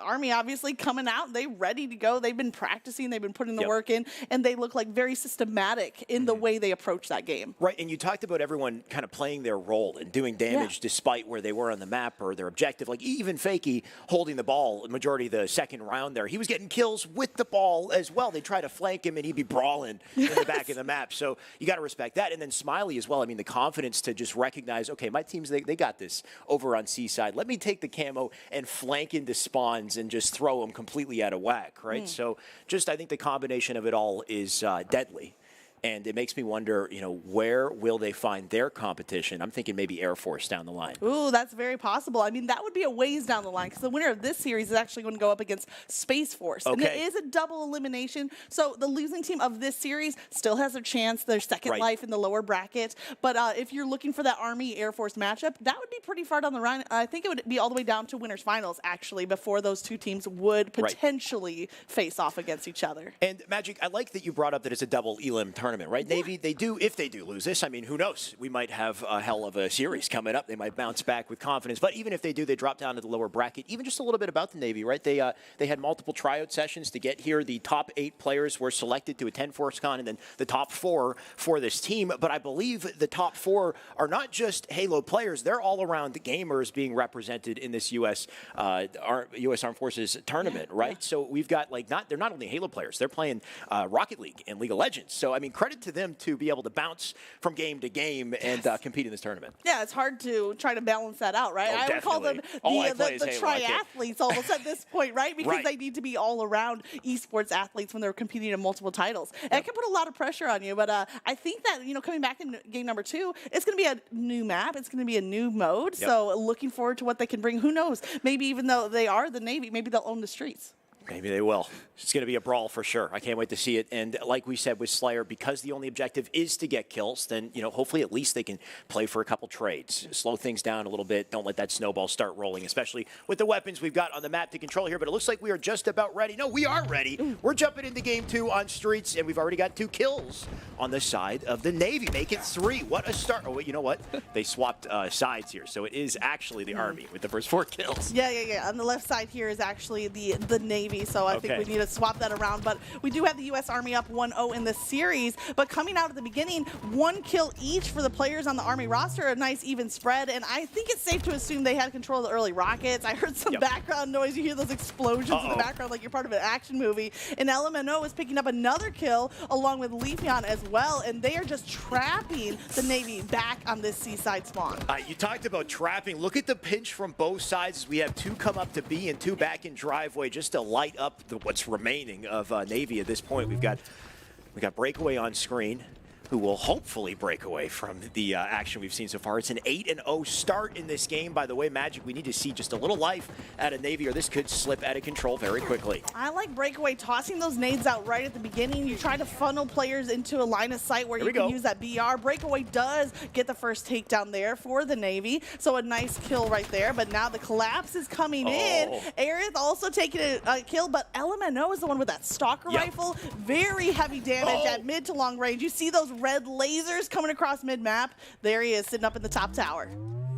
Army obviously coming out, they ready to go. They've been practicing, they've been putting the work in, and they look very systematic in the way they approach that game. Right, and you talked about everyone kind of playing their role and doing damage despite where they were on the map or their objective. Even Fakey holding the ball the majority of the second round there, he was getting kills with the ball as well. They try to flank him and he'd be brawling in the back of the map. So you got to respect that. And then Smiley as well. I mean, the confidence to just recognize, okay, my team's, they got this over on Seaside. Let me take the camo and flank into spawns and just throw them completely out of whack, right? So just I think the combination of it all is deadly. And it makes me wonder, where will they find their competition? I'm thinking maybe Air Force down the line. Ooh, that's very possible. I mean, that would be a ways down the line because the winner of this series is actually going to go up against Space Force. And it is a double elimination. So the losing team of this series still has a chance, their second life in the lower bracket. But if you're looking for that Army-Air Force matchup, that would be pretty far down the line. I think it would be all the way down to winners finals, actually, before those two teams would potentially face off against each other. And Magic, I like that you brought up that it's a double elim tournament, right? Navy, if they do lose this, I mean, who knows? We might have a hell of a series coming up. They might bounce back with confidence. But even if they do, they drop down to the lower bracket. Even just a little bit about the Navy, right? They had multiple tryout sessions to get here. The top 8 players were selected to attend FORCECON, and then the top 4 for this team. But I believe the top 4 are not just Halo players. They're all around the gamers being represented in this U.S. Armed Forces tournament, right? So we've got they're not only Halo players. They're playing Rocket League and League of Legends. So I mean, credit to them to be able to bounce from game to game and compete in this tournament. Yeah, it's hard to try to balance that out, right? I would call them the triathletes almost at this point, right? Because they need to be all around esports athletes when they're competing in multiple titles. And it can put a lot of pressure on you, but I think that, coming back in game number 2, it's going to be a new map. It's going to be a new mode. So looking forward to what they can bring. Who knows? Maybe even though they are the Navy, maybe they'll own the streets. Maybe they will. It's going to be a brawl for sure. I can't wait to see it. And like we said with Slayer, because the only objective is to get kills, then, hopefully at least they can play for a couple trades. Slow things down a little bit. Don't let that snowball start rolling, especially with the weapons we've got on the map to control here. But it looks like we are just about ready. No, we are ready. We're jumping into game 2 on Streets, and we've already got 2 kills on the side of the Navy. Make it 3. What a start. Oh, wait, you know what? They swapped sides here. So it is actually the Army with the first 4 kills. Yeah. On the left side here is actually the Navy. Navy, so I think we need to swap that around. But we do have the U.S. Army up 1-0 in this series. But coming out at the beginning, 1 kill each for the players on the Army roster, a nice even spread. And I think it's safe to assume they had control of the early rockets. I heard some background noise. You hear those explosions in the background like you're part of an action movie. And LMNO is picking up another kill along with Leafeon as well. And they are just trapping the Navy back on this seaside spawn. You talked about trapping. Look at the pinch from both sides as we have 2 come up to B and 2 back in driveway just to light up what's remaining of Navy at this point. We got Breakaway on screen, who will hopefully break away from the action we've seen so far. It's an 8-0 start in this game. By the way, Magic, we need to see just a little life out of Navy or this could slip out of control very quickly. I like Breakaway tossing those nades out right at the beginning. You try to funnel players into a line of sight where you can use that BR. Breakaway does get the first takedown there for the Navy, so a nice kill right there. But now the collapse is coming in. Aerith also taking a kill, but LMNO is the one with that stalker rifle. Very heavy damage at mid to long range. You see those red lasers coming across mid-map. There he is, sitting up in the top tower.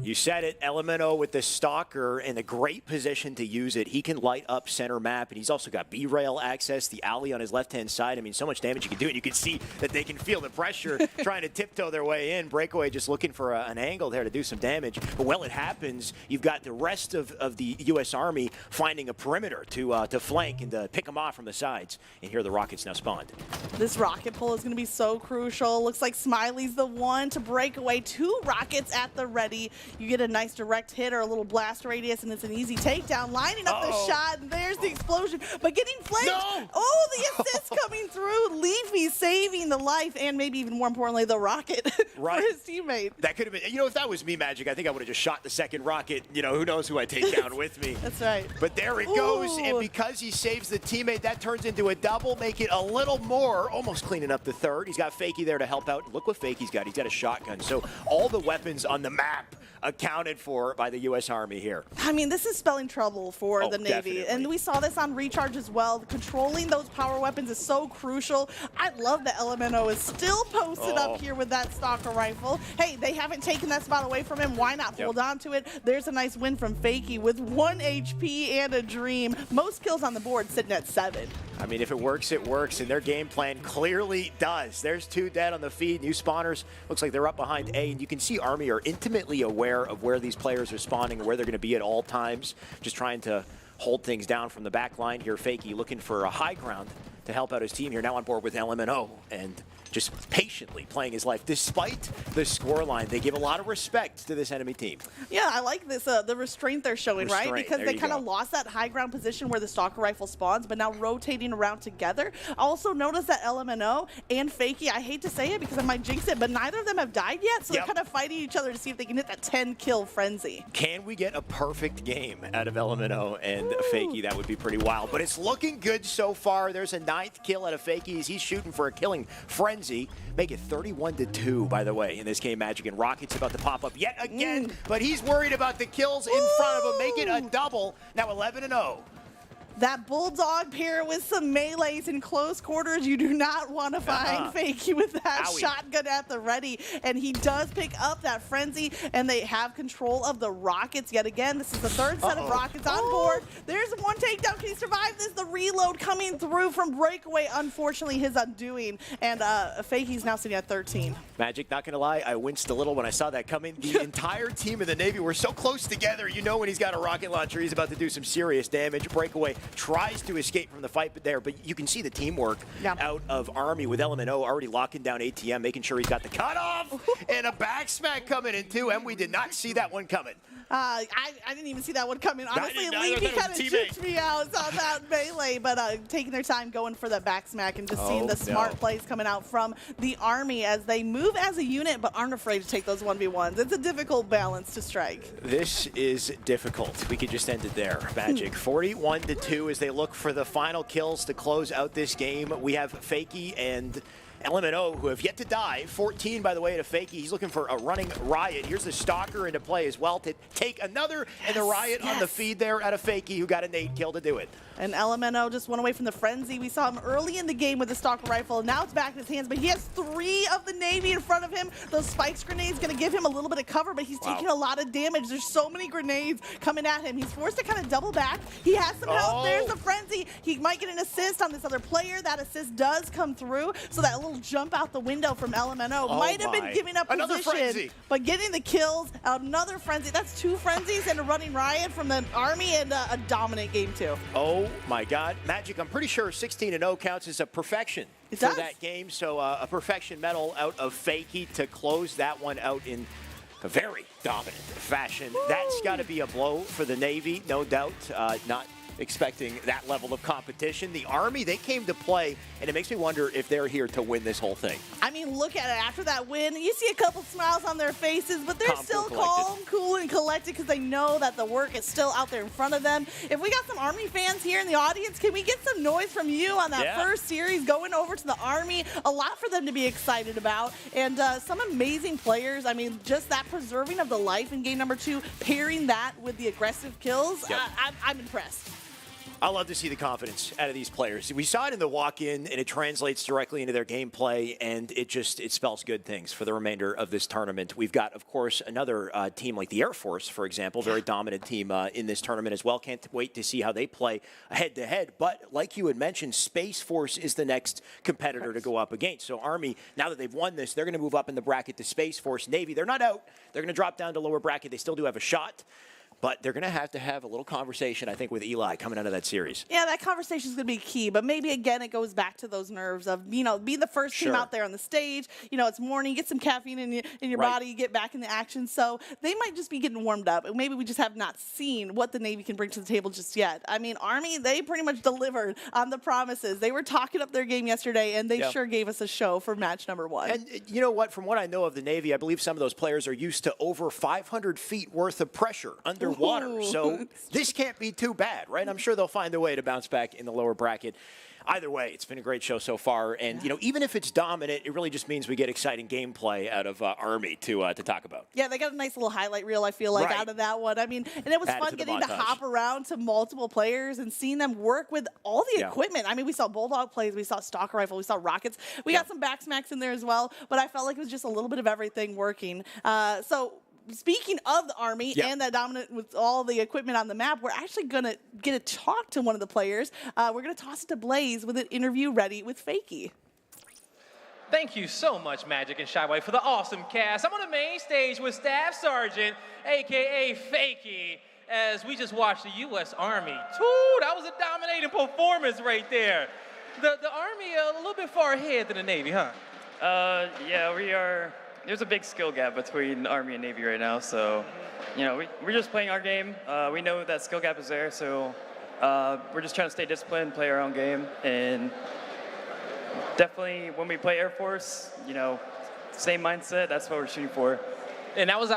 You said it, LMNO with the Stalker in a great position to use it. He can light up center map, and he's also got B-rail access, the alley on his left-hand side. I mean, so much damage you can do, and you can see that they can feel the pressure trying to tiptoe their way in. Breakaway just looking for an angle there to do some damage. But while it happens, you've got the rest of the U.S. Army finding a perimeter to flank and to pick them off from the sides. And here the Rockets now spawned. This rocket pull is going to be so crucial. Looks like Smiley's the one to break away. 2 rockets at the ready. You get a nice direct hit or a little blast radius, and it's an easy takedown. Lining up the shot, and there's the explosion. But getting flanked. No! Oh, the assist coming through. Leafy saving the life, and maybe even more importantly, the rocket for his teammate. That could have been, if that was me, Magic, I think I would have just shot the second rocket. Who knows who I take down with me. That's right. But there it goes, and because he saves the teammate, that turns into a double, make it a little more, almost cleaning up the third. He's got Fakey there to help out. Look what Fakey's got. He's got a shotgun. So all the weapons on the map accounted for by the U.S. Army here. I mean, this is spelling trouble for the Navy. Definitely. And we saw this on Recharge as well. Controlling those power weapons is so crucial. I love that LMNO is still posted up here with that Stalker rifle. Hey, they haven't taken that spot away from him. Why not hold on to it? There's a nice win from Fakey with 1 HP and a dream. Most kills on the board sitting at 7. I mean, if it works, it works, and their game plan clearly does. There's 2 dead on the feed. New spawners. Looks like they're up behind A, and you can see Army are intimately aware of where these players are spawning and where they're going to be at all times, just trying to hold things down from the back line here. Fakey looking for a high ground to help out his team here. Now on board with LMNO, and just patiently playing his life. Despite the scoreline, they give a lot of respect to this enemy team. Yeah, I like this, the restraint they're showing, right? Because they kind of lost that high ground position where the Stalker rifle spawns, but now rotating around together. Also notice that LMNO and Fakey, I hate to say it because I might jinx it, but neither of them have died yet, so they're kind of fighting each other to see if they can hit that 10-kill frenzy. Can we get a perfect game out of LMNO and Fakey? That would be pretty wild, but it's looking good so far. There's a 9th kill out of Fakey as he's shooting for a killing frenzy. Make it 31-2, by the way, in this game, Magic. And Rocket's about to pop up yet again, but he's worried about the kills in front of him. Make it a double. Now 11-0. That Bulldog pair with some melees in close quarters, you do not want to find Fakey with that shotgun at the ready. And he does pick up that frenzy, and they have control of the rockets yet again. This is the 3rd set of rockets on board. There's 1 takedown. Can he survive this? The reload coming through from Breakaway. Unfortunately, his undoing. And Fakey's now sitting at 13. Magic, not going to lie, I winced a little when I saw that coming. The entire team of the Navy were so close together. You know when he's got a rocket launcher, he's about to do some serious damage. Breakaway tries to escape from the fight but you can see the teamwork out of Army with LMNO already locking down ATM, making sure he's got the cutoff and a back smack coming in too, and we did not see that one coming. I didn't even see that one coming. Honestly, Leafy kind of tricked me out on that melee, but taking their time going for that back smack and just seeing the smart plays coming out from the Army as they move as a unit but aren't afraid to take those 1v1s. It's a difficult balance to strike. This is difficult. We could just end it there. Magic 41-2 as they look for the final kills to close out this game. We have Fakey and LMNO, who have yet to die. 14, by the way, at a fakie. He's looking for a running riot. Here's the stalker into play as well to take another, and the riot on the feed there at a fakie, who got a nade kill to do it. And LMNO just went away from the frenzy. We saw him early in the game with the stalker rifle. Now it's back in his hands, but he has 3 of the Navy in front of him. Those spikes grenades going to give him a little bit of cover, but he's taking a lot of damage. There's so many grenades coming at him. He's forced to kind of double back. He has some health. There's the frenzy. He might get an assist on this other player. That assist does come through, so that little jump out the window from LMNO might have been giving up position, but getting the kills. Another frenzy. That's 2 frenzies and a running riot from the Army, and a dominant game too. Oh my God, Magic! I'm pretty sure 16-0 counts as a perfection for that game. So a perfection medal out of Fakie to close that one out in a very dominant fashion. Woo! That's got to be a blow for the Navy, no doubt. Not expecting that level of competition. The Army, they came to play, and it makes me wonder if they're here to win this whole thing. I mean, look at it. After that win, you see a couple smiles on their faces, but they're still calm, cool, and collected because they know that the work is still out there in front of them. If we got some Army fans here in the audience, can we get some noise from you on that first series going over to the Army? A lot for them to be excited about, and some amazing players. I mean, just that preserving of the life in game number 2, pairing that with the aggressive kills, I'm impressed. I love to see the confidence out of these players. We saw it in the walk-in, and it translates directly into their gameplay, and it spells good things for the remainder of this tournament. We've got, of course, another team like the Air Force, for example, very dominant team in this tournament as well. Can't wait to see how they play head-to-head. But like you had mentioned, Space Force is the next competitor to go up against. So Army, now that they've won this, they're going to move up in the bracket to Space Force. Navy, they're not out. They're going to drop down to lower bracket. They still do have a shot. But they're going to have a little conversation, I think, with Eli coming out of that series. Yeah, that conversation is going to be key. But maybe, again, it goes back to those nerves of, being the first team out there on the stage. It's morning, get some caffeine in your body, you get back in the action. So they might just be getting warmed up. Maybe we just have not seen what the Navy can bring to the table just yet. I mean, Army, they pretty much delivered on the promises. They were talking up their game yesterday, and they sure gave us a show for match number 1. And you know what? From what I know of the Navy, I believe some of those players are used to over 500 feet worth of pressure underwater. Ooh. So this can't be too bad, right? I'm sure they'll find a way to bounce back in the lower bracket. Either way, it's been a great show so far. And, even if it's dominant, it really just means we get exciting gameplay out of Army to talk about. Yeah, they got a nice little highlight reel, I feel like, out of that one. I mean, and it was fun getting to hop around to multiple players and seeing them work with all the equipment. I mean, we saw Bulldog plays, we saw Stalker Rifle, we saw rockets. We got some backsmacks in there as well, but I felt like it was just a little bit of everything working. Speaking of the Army and that dominant with all the equipment on the map, we're actually going to get to talk to one of the players. We're going to toss it to Blaze with an interview ready with Fakie. Thank you so much, Magic and Shyway, for the awesome cast. I'm on the main stage with Staff Sergeant, a.k.a. Fakie, as we just watched the U.S. Army. That was a dominating performance right there. The Army a little bit far ahead than the Navy, huh? Yeah, we are. There's a big skill gap between Army and Navy right now, so, we're just playing our game. We know that skill gap is there, so we're just trying to stay disciplined, play our own game, and definitely when we play Air Force, same mindset, that's what we're shooting for. And that was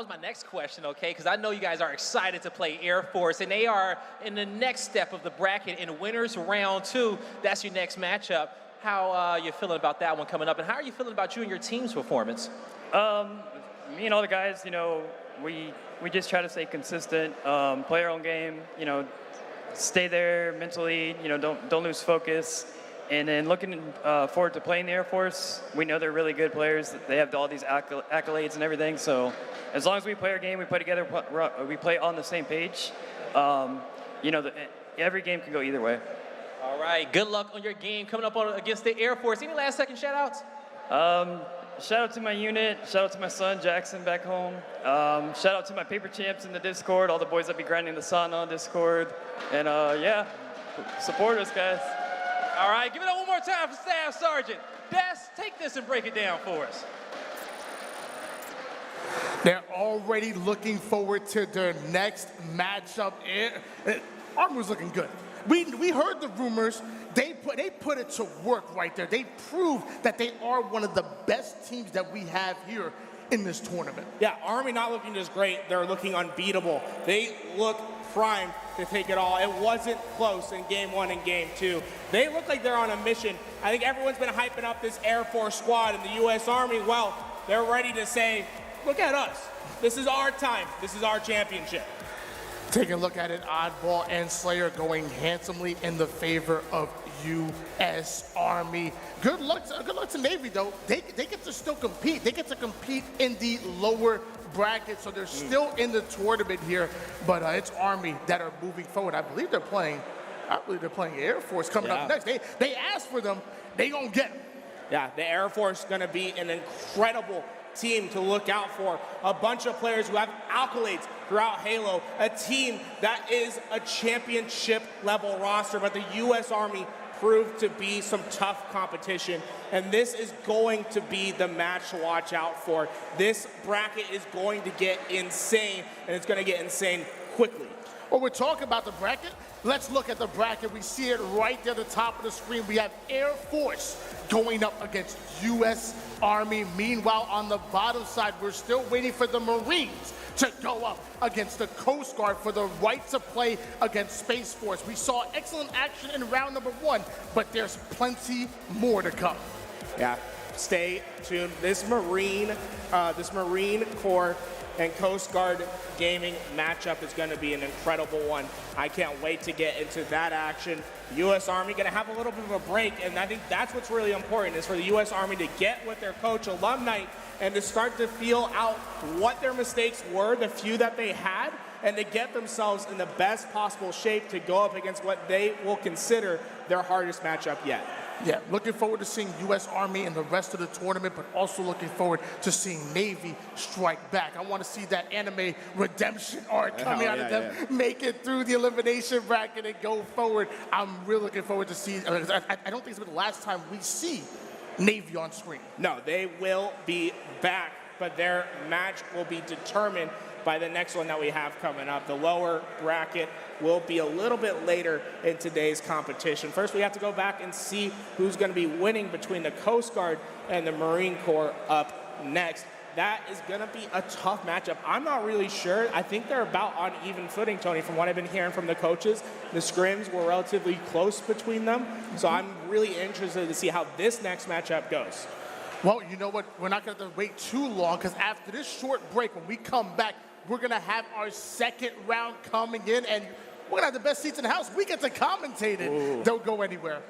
my next question, okay? Because I know you guys are excited to play Air Force, and they are in the next step of the bracket in winners round 2. That's your next matchup. How you feeling about that one coming up, and how are you feeling about you and your team's performance? Me and all the guys, we just try to stay consistent, play our own game, stay there mentally, don't lose focus. And then looking forward to playing the Air Force, we know they're really good players. They have all these accolades and everything. So as long as we play our game, we play together, we play on the same page, every game can go either way. All right, good luck on your game coming up against the Air Force. Any last second shout outs? Shout out to my unit, shout out to my son Jackson back home. Shout out to my paper champs in the Discord, all the boys that be grinding the sauna on Discord. And support us, guys. All right, give it up one more time for Staff Sergeant. Best, take this and break it down for us. They're already looking forward to their next matchup. Armor's looking good. We heard the rumors. They put it to work right there. They proved that they are one of the best teams that we have here in this tournament. Yeah, Army not looking just great. They're looking unbeatable. They look primed to take it all. It wasn't close in Game 1 and Game 2. They look like they're on a mission. I think everyone's been hyping up this Air Force squad and the U.S. Army. Well, they're ready to say, look at us. This is our time. This is our championship. Take a look at it, Oddball and Slayer going handsomely in the favor of U.S. Army. Good luck to Navy, though. They get to still compete. They get to compete in the lower bracket, so they're still in the tournament here. But it's Army that are moving forward. I believe they're playing Air Force coming up next. They asked for them. They gonna get them. Yeah, the Air Force is gonna be an incredible team to look out for. A bunch of players who have accolades throughout Halo, a team that is a championship level roster, but the U.S. Army proved to be some tough competition, and this is going to be the match to watch out for. This bracket is going to get insane, and it's going to get insane quickly. Well, we're talking about the bracket. Let's look at the bracket. We see it right there at the top of the screen. We have Air Force going up against U.S. Army. Meanwhile, on the bottom side, we're still waiting for the Marines to go up against the Coast Guard for the right to play against Space Force. We saw excellent action in round number 1, but there's plenty more to come. Yeah, stay tuned. This Marine Corps and Coast Guard gaming matchup is going to be an incredible one. I can't wait to get into that action. U.S. Army going to have a little bit of a break, and I think that's what's really important is for the U.S. Army to get with their coach, alumni, and to start to feel out what their mistakes were, the few that they had, and to get themselves in the best possible shape to go up against what they will consider their hardest matchup yet. Yeah, looking forward to seeing U.S. Army in the rest of the tournament, but also looking forward to seeing Navy strike back. I want to see that anime redemption arc coming out of them, make it through the elimination bracket and go forward. I'm really looking forward to see. I don't think it's been the last time we see Navy on screen. No, they will be back, but their match will be determined by the next one that we have coming up. The lower bracket will be a little bit later in today's competition. First, we have to go back and see who's going to be winning between the Coast Guard and the Marine Corps up next. That is going to be a tough matchup. I'm not really sure. I think they're about on even footing, Tony, from what I've been hearing from the coaches. The scrims were relatively close between them, so I'm really interested to see how this next matchup goes. Well, you know what? We're not going to wait too long, because after this short break, when we come back, we're going to have our second round coming in, and we're going to have the best seats in the house. We get to commentate it. Ooh. Don't go anywhere.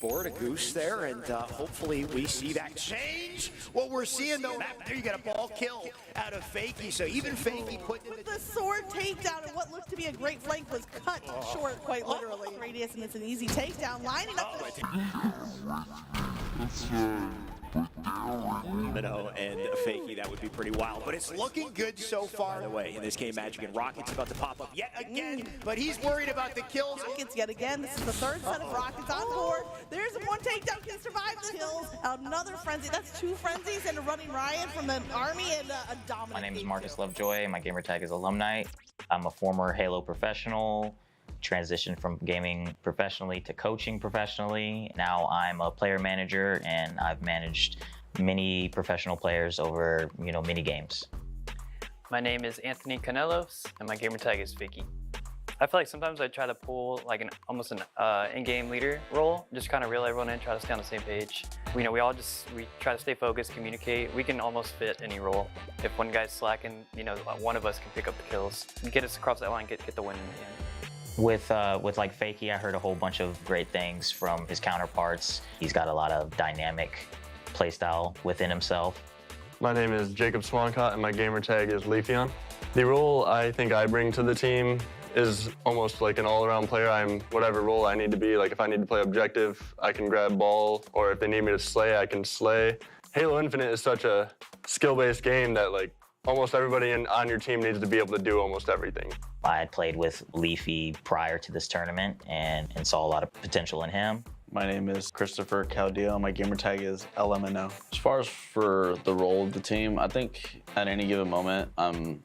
Board a goose there, and hopefully we see that change. What we're seeing, though, there you get a ball kill out of Fakey. So even Fakey put in the sword takedown, and what looked to be a great flank was cut short, quite literally. Radius, and it's an easy takedown, lining up. Mino and Fakey, that would be pretty wild, but it's looking good so far. By the way, in this game, Magic and Rocket's about to pop up yet again, but he's worried about the kills. Rockets yet again. This is the third set of Rockets on board. There's one takedown, can survive the kills. Another frenzy. That's 2 frenzies and a running riot from the Army and a dominant. My name is Marcus Lovejoy. My gamer tag is Alumni. I'm a former Halo professional. Transitioned from gaming professionally to coaching professionally. Now I'm a player manager, and I've managed many professional players over, many games. My name is Anthony Canelos, and my gamer tag is Vicky. I feel like sometimes I try to pull like almost an in-game leader role, just kind of reel everyone in, try to stay on the same page. We try to stay focused, communicate. We can almost fit any role. If one guy's slacking, one of us can pick up the kills, get us across that line, get the win in the end. With like Fakey, I heard a whole bunch of great things from his counterparts. He's got a lot of dynamic playstyle within himself. My name is Jacob Swancott, and my gamer tag is Leafeon. The role I think I bring to the team is almost like an all-around player. I'm whatever role I need to be. Like if I need to play objective, I can grab ball, or if they need me to slay, I can slay. Halo Infinite is such a skill-based game that like almost everybody on your team needs to be able to do almost everything. I had played with Leafy prior to this tournament and saw a lot of potential in him. My name is Christopher Caudillo. My gamer tag is LMNO. As far as for the role of the team, I think at any given moment, I'm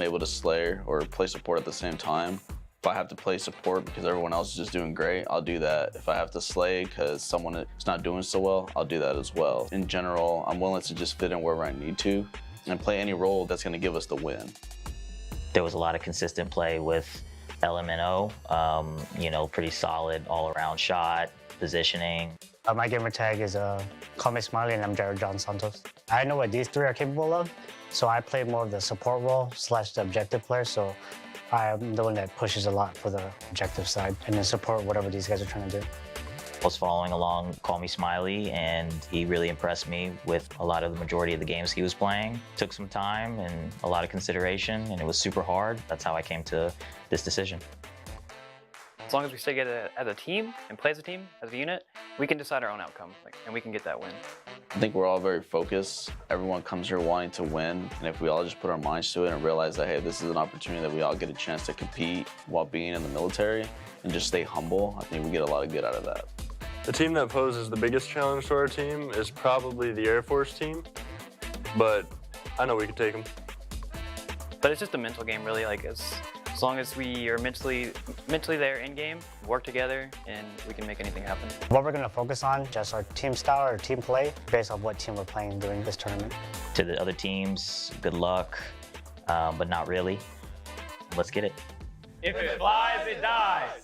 able to slay or play support at the same time. If I have to play support because everyone else is just doing great, I'll do that. If I have to slay because someone is not doing so well, I'll do that as well. In general, I'm willing to just fit in wherever I need to and play any role that's going to give us the win. There was a lot of consistent play with LMNO, pretty solid all-around shot, positioning. My gamer tag is Call Me Smiley, and I'm Jared John Santos. I know what these three are capable of, so I play more of the support role / the objective player, so I'm the one that pushes a lot for the objective side and then support whatever these guys are trying to do. I was following along Call Me Smiley, and he really impressed me with a lot of the majority of the games he was playing. Took some time and a lot of consideration, and it was super hard. That's how I came to this decision. As long as we stay together as a team and play as a team, as a unit, we can decide our own outcome, and we can get that win. I think we're all very focused. Everyone comes here wanting to win, and if we all just put our minds to it and realize that, hey, this is an opportunity that we all get a chance to compete while being in the military and just stay humble, I think we get a lot of good out of that. The team that poses the biggest challenge to our team is probably the Air Force team, but I know we can take them. But it's just a mental game, really. As long as we are mentally there in game, work together, and we can make anything happen. What we're going to focus on, just our team style or team play, based on what team we're playing during this tournament. To the other teams, good luck, but not really. Let's get it. If it flies, it dies.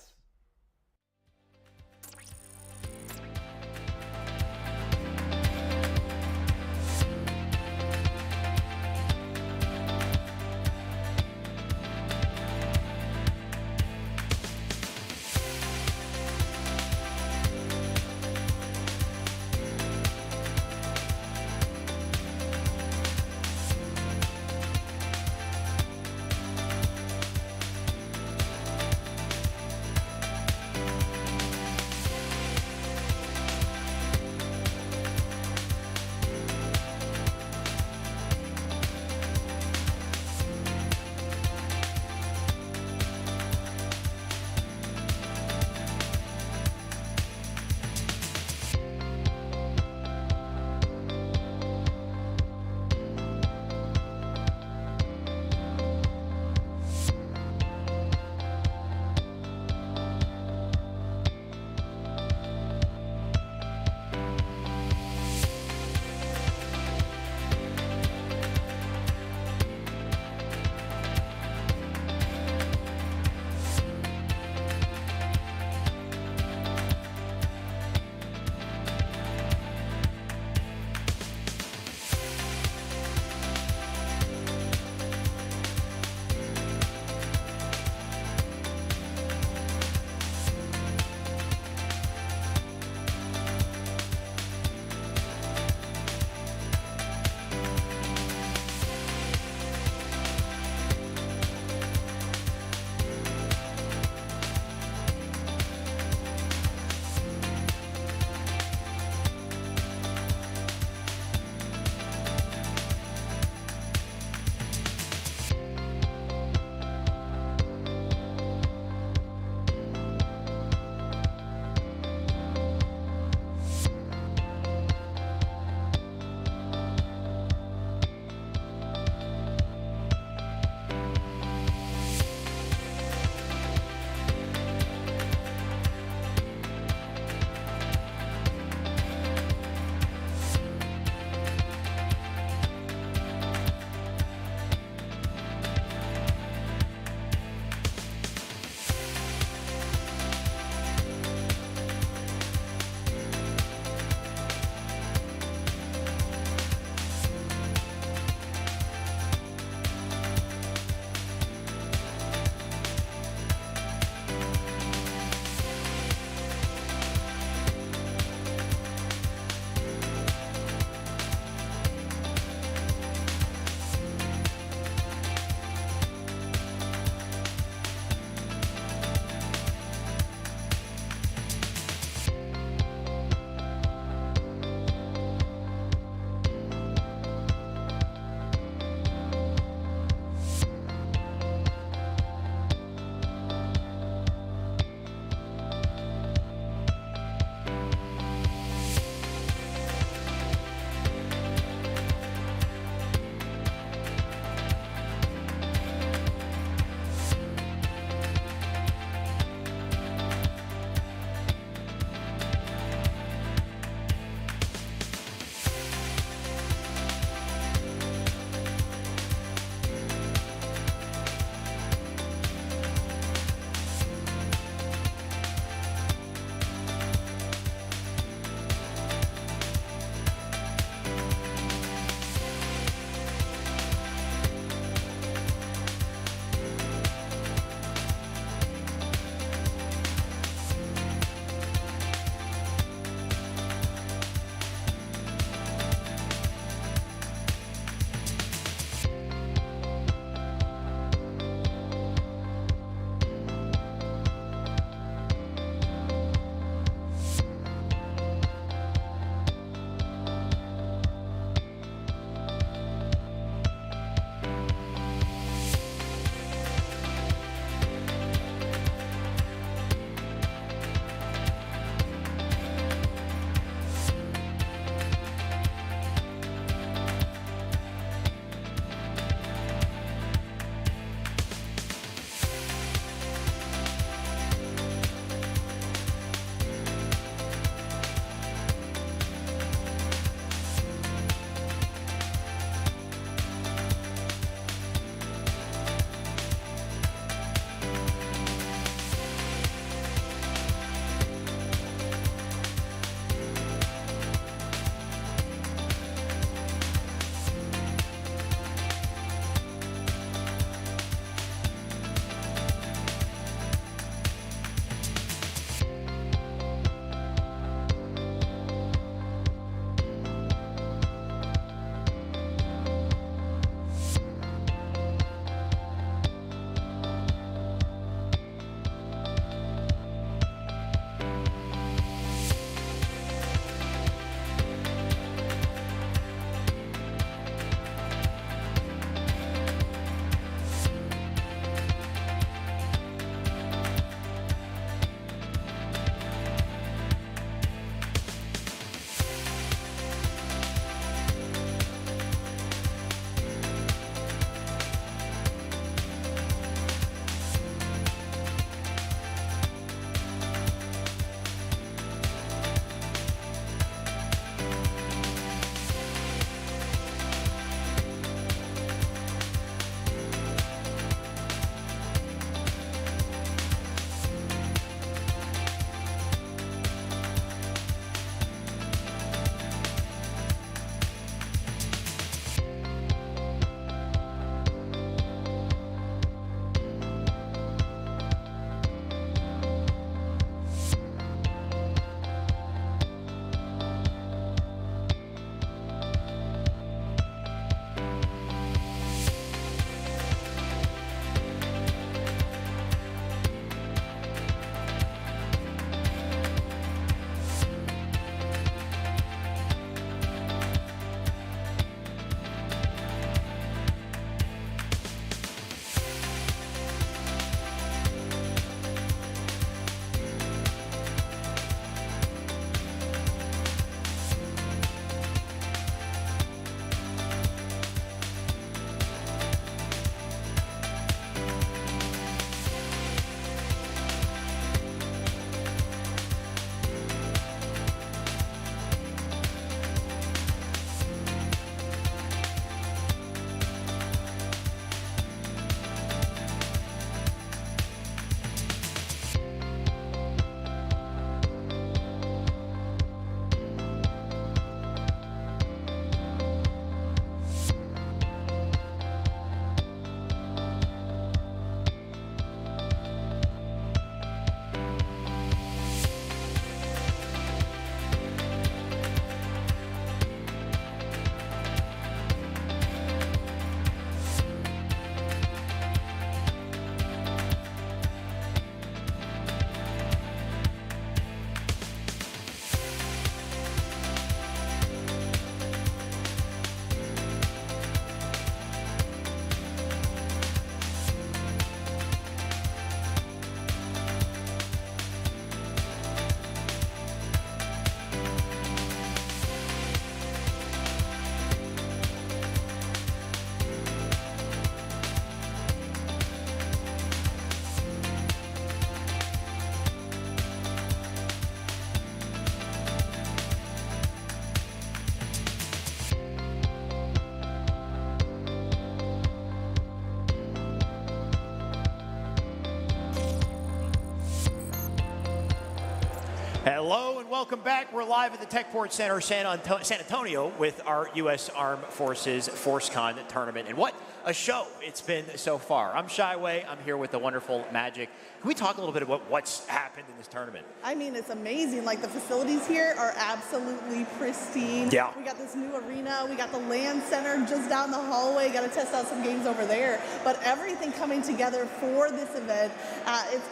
Hello and welcome back. We're live at the Techport Center, San Antonio, with our U.S. Armed Forces FORCECON tournament. And what a show it's been so far. I'm Shyway. I'm here with the wonderful Magic. Can we talk a little bit about what's happened in this tournament? I mean, it's amazing. Like, the facilities here are absolutely pristine. Yeah. We got this new arena. We got the LAN center just down the hallway. Got to test out some games over there. But everything coming together for this event,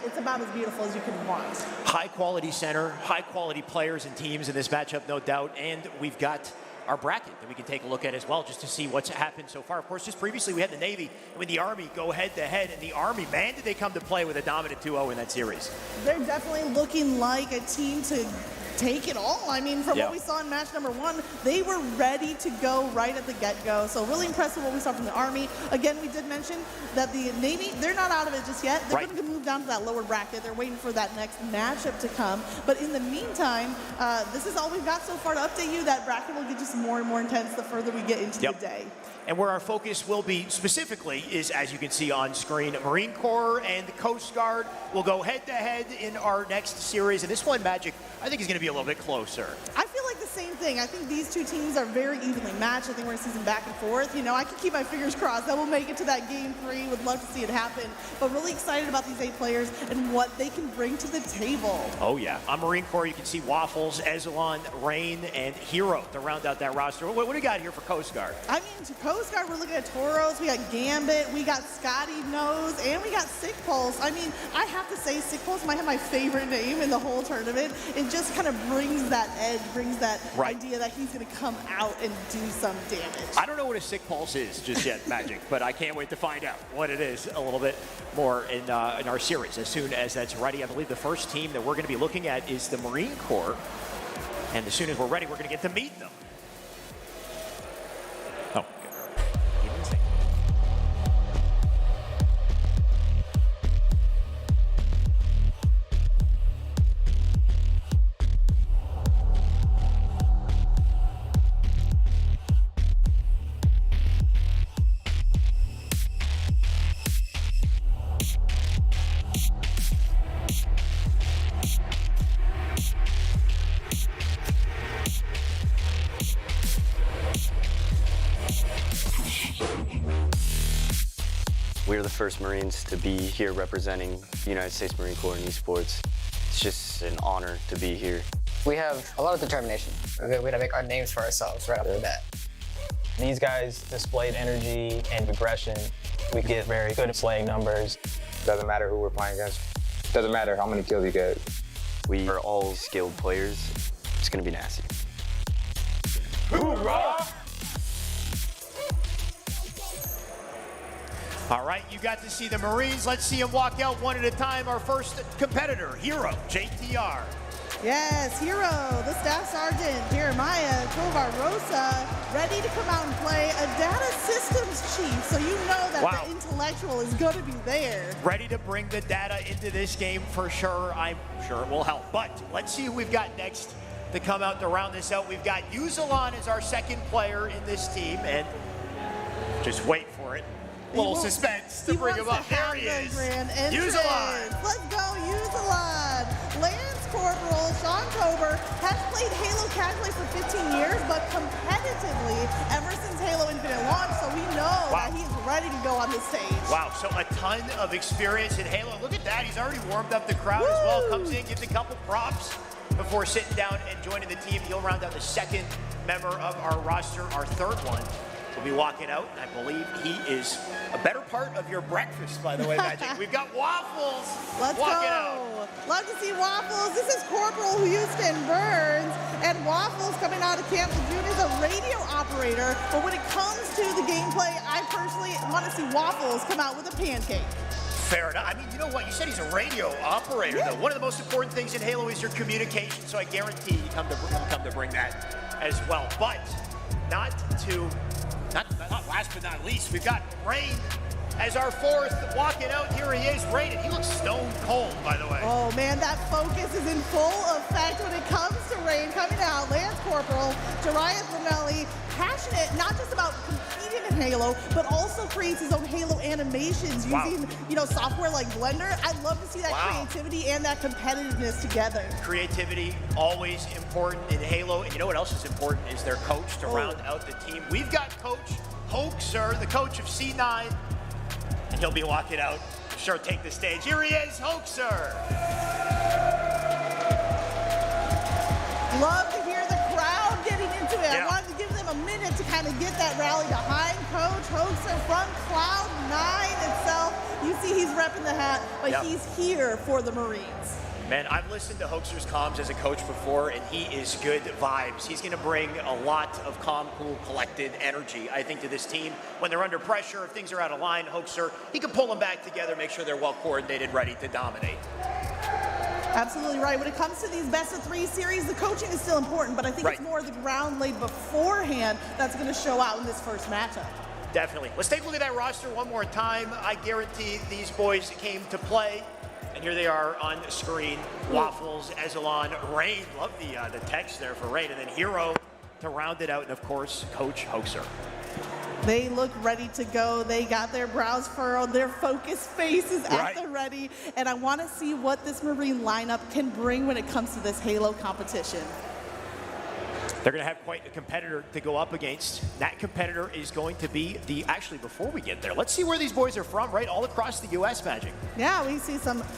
it's about as beautiful as you could want. High-quality center, high-quality players and teams in this matchup, no doubt. And we've got our bracket that we can take a look at as well, just to see what's happened so far. Of course, just previously we had the Navy and with the Army go head-to-head, and the Army, man, did they come to play with a dominant 2-0 in that series. They're definitely looking like a team to take it all. I mean, from what we saw in match number 1, they were ready to go right at the get-go. So really impressed with what we saw from the Army. Again, we did mention that the Navy, they're not out of it just yet. They're going to move down to that lower bracket. They're waiting for that next matchup to come. But in the meantime, this is all we've got so far to update you. That bracket will get just more and more intense the further we get into the day. And where our focus will be specifically is, as you can see on screen, Marine Corps and the Coast Guard will go head-to-head in our next series. And this one, Magic, I think is going to be a little bit closer. I feel like the same thing. I think these two teams are very evenly matched. I think we're going to see some back and forth. You know, I can keep my fingers crossed that we'll make it to that game 3. Would love to see it happen. But really excited about these 8 players and what they can bring to the table. Oh, yeah. On Marine Corps, you can see Waffles, Ezalon, Rain, and Hero to round out that roster. What do we got here for Coast Guard? I mean, to Coast Guard, we're looking at Toros, we got Gambit, we got Scotty Nose, and we got Sick Pulse. I mean, I have to say, Sick Pulse might have my favorite name in the whole tournament. It just kind of brings that edge, brings that idea that he's going to come out and do some damage. I don't know what a Sick Pulse is just yet, Magic, but I can't wait to find out what it is a little bit more in our series as soon as that's ready. I believe the first team that we're going to be looking at is the Marine Corps, and as soon as we're ready, we're going to get to meet them. Oh, he didn't say. We're the first Marines to be here representing the United States Marine Corps in esports. It's just an honor to be here. We have a lot of determination. We're going to make our names for ourselves right off the bat. These guys displayed energy and aggression. We get very good at playing numbers. Doesn't matter who we're playing against. Doesn't matter how many kills you get. We are all skilled players. It's going to be nasty. Hoorah! All right, you got to see the Marines. Let's see them walk out one at a time. Our first competitor, Hero, JTR. Yes, Hero, the Staff Sergeant, Jeremiah Tovarosa, ready to come out and play a data systems chief, so you know that the intellectual is going to be there. Ready to bring the data into this game for sure. I'm sure it will help. But let's see who we've got next to come out to round this out. We've got Uzalon as our second player in this team, and just wait for it. Little suspense to bring him up. There he is. Uzalon. Let's go, Uzalon. Lance Corporal Sean Tober has played Halo casually for 15 years, but competitively ever since Halo Infinite launched, so we know that he's ready to go on the stage. Wow, so a ton of experience in Halo. Look at that, he's already warmed up the crowd as well. Comes in, gives a couple props before sitting down and joining the team. He'll round out the second member of our roster. Our third one will be walking out, and I believe he is a better part of your breakfast, by the way, Magic. We've got Waffles Let's walking go. out. Love to see Waffles. This is Corporal Houston Burns, and Waffles coming out of Camp Lejeune is a radio operator, but when it comes to the gameplay, I personally want to see Waffles come out with a pancake. Fair enough. I mean, you know what? You said he's a radio operator, though. One of the most important things in Halo is your communication, so I guarantee you come to bring that as well. But not last but not least, we've got Rain as our fourth walking out. Here he is, Rain, and he looks stone cold, by the way. Oh man, that focus is in full effect when it comes to Rain coming out. Lance Corporal, Jariah Bonelli, passionate not just about competing in in Halo, but also creates his own Halo animations using, software like Blender. I love to see that creativity and that competitiveness together. Creativity, always important in Halo. And you know what else is important is their coach to round out the team. We've got Coach Hoaxer, the coach of C9, and he'll be walking out. Sure, take the stage. Here he is, Hoaxer. Love to hear the crowd getting into it. I wanted to give them a minute to kind of get that rally behind Coach Hoaxer from Cloud9 itself. You see he's repping the hat, but he's here for the Marines. Man, I've listened to Hoaxer's comms as a coach before, and he is good vibes. He's going to bring a lot of calm, cool, collected energy, I think, to this team. When they're under pressure, if things are out of line, Hoaxer, he can pull them back together, make sure they're well coordinated, ready to dominate. Absolutely right. When it comes to these best-of-3 series, the coaching is still important, but I think it's more the ground laid beforehand that's going to show out in this first matchup. Definitely. Let's take a look at that roster one more time. I guarantee these boys came to play. And here they are on the screen. Waffles, Ezelon, Rain. Love the text there for Rain. And then Hero to round it out. And, of course, Coach Hoaxer. They look ready to go. They got their brows furrowed. Their focused faces at the ready. And I want to see what this Marine lineup can bring when it comes to this Halo competition. They're going to have quite a competitor to go up against. That competitor is going to be actually, before we get there, let's see where these boys are from, right? All across the U.S., Magic. Yeah, we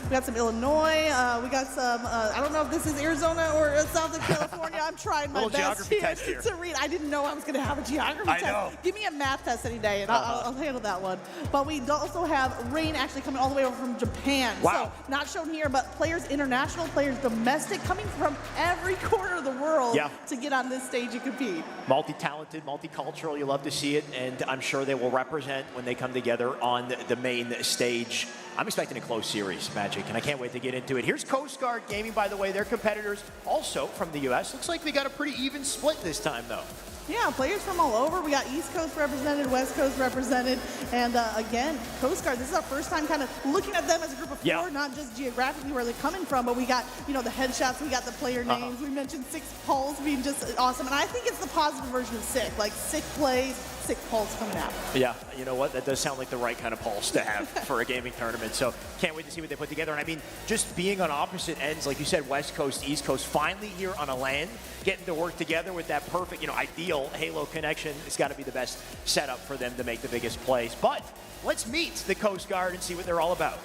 got some Illinois. We got some, I don't know if this is Arizona or Southern California. I'm trying my best here to read. I didn't know I was going to have a geography test. Know. Give me a math test any day, and I'll handle that one. But we also have Rain actually coming all the way over from Japan. Wow. So not shown here, but players international, players domestic, coming from every corner of the world to get on this stage and compete. Multi-talented, multicultural, you love to see it, and I'm sure they will represent when they come together on the main stage. I'm expecting a close series, Magic, and I can't wait to get into it. Here's Coast Guard Gaming, by the way. Their competitors also from the U.S. Looks like they got a pretty even split this time, though. Yeah, players from all over. We got East Coast represented, West Coast represented, and again, Coast Guard, this is our first time kind of looking at them as a group of four, not just geographically where they're coming from, but we got, the headshots, we got the player names, we mentioned Sick Pulse being just awesome, and I think it's the positive version of Sick, like Sick plays, Sick Pulse coming out. Yeah, you know what? That does sound like the right kind of pulse to have for a gaming tournament. So can't wait to see what they put together. And I mean, just being on opposite ends, like you said, West Coast, East Coast, finally here on a LAN, getting to work together with that perfect, ideal Halo connection. It's got to be the best setup for them to make the biggest plays. But let's meet the Coast Guard and see what they're all about.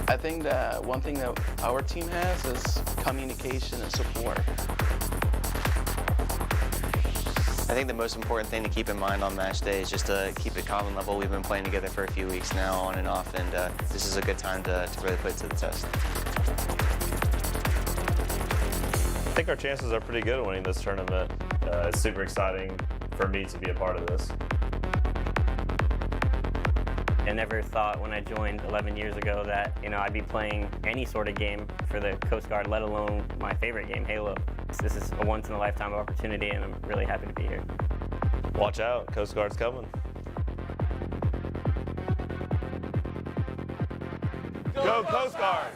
I think that one thing that our team has is communication and support. I think the most important thing to keep in mind on match day is just to keep it calm and level. We've been playing together for a few weeks now, on and off, and this is a good time to really put it to the test. I think our chances are pretty good of winning this tournament. It's super exciting for me to be a part of this. I never thought when I joined 11 years ago that, I'd be playing any sort of game for the Coast Guard, let alone my favorite game, Halo. This is a once-in-a-lifetime opportunity, and I'm really happy to be here. Watch out, Coast Guard's coming. Go Coast Guard!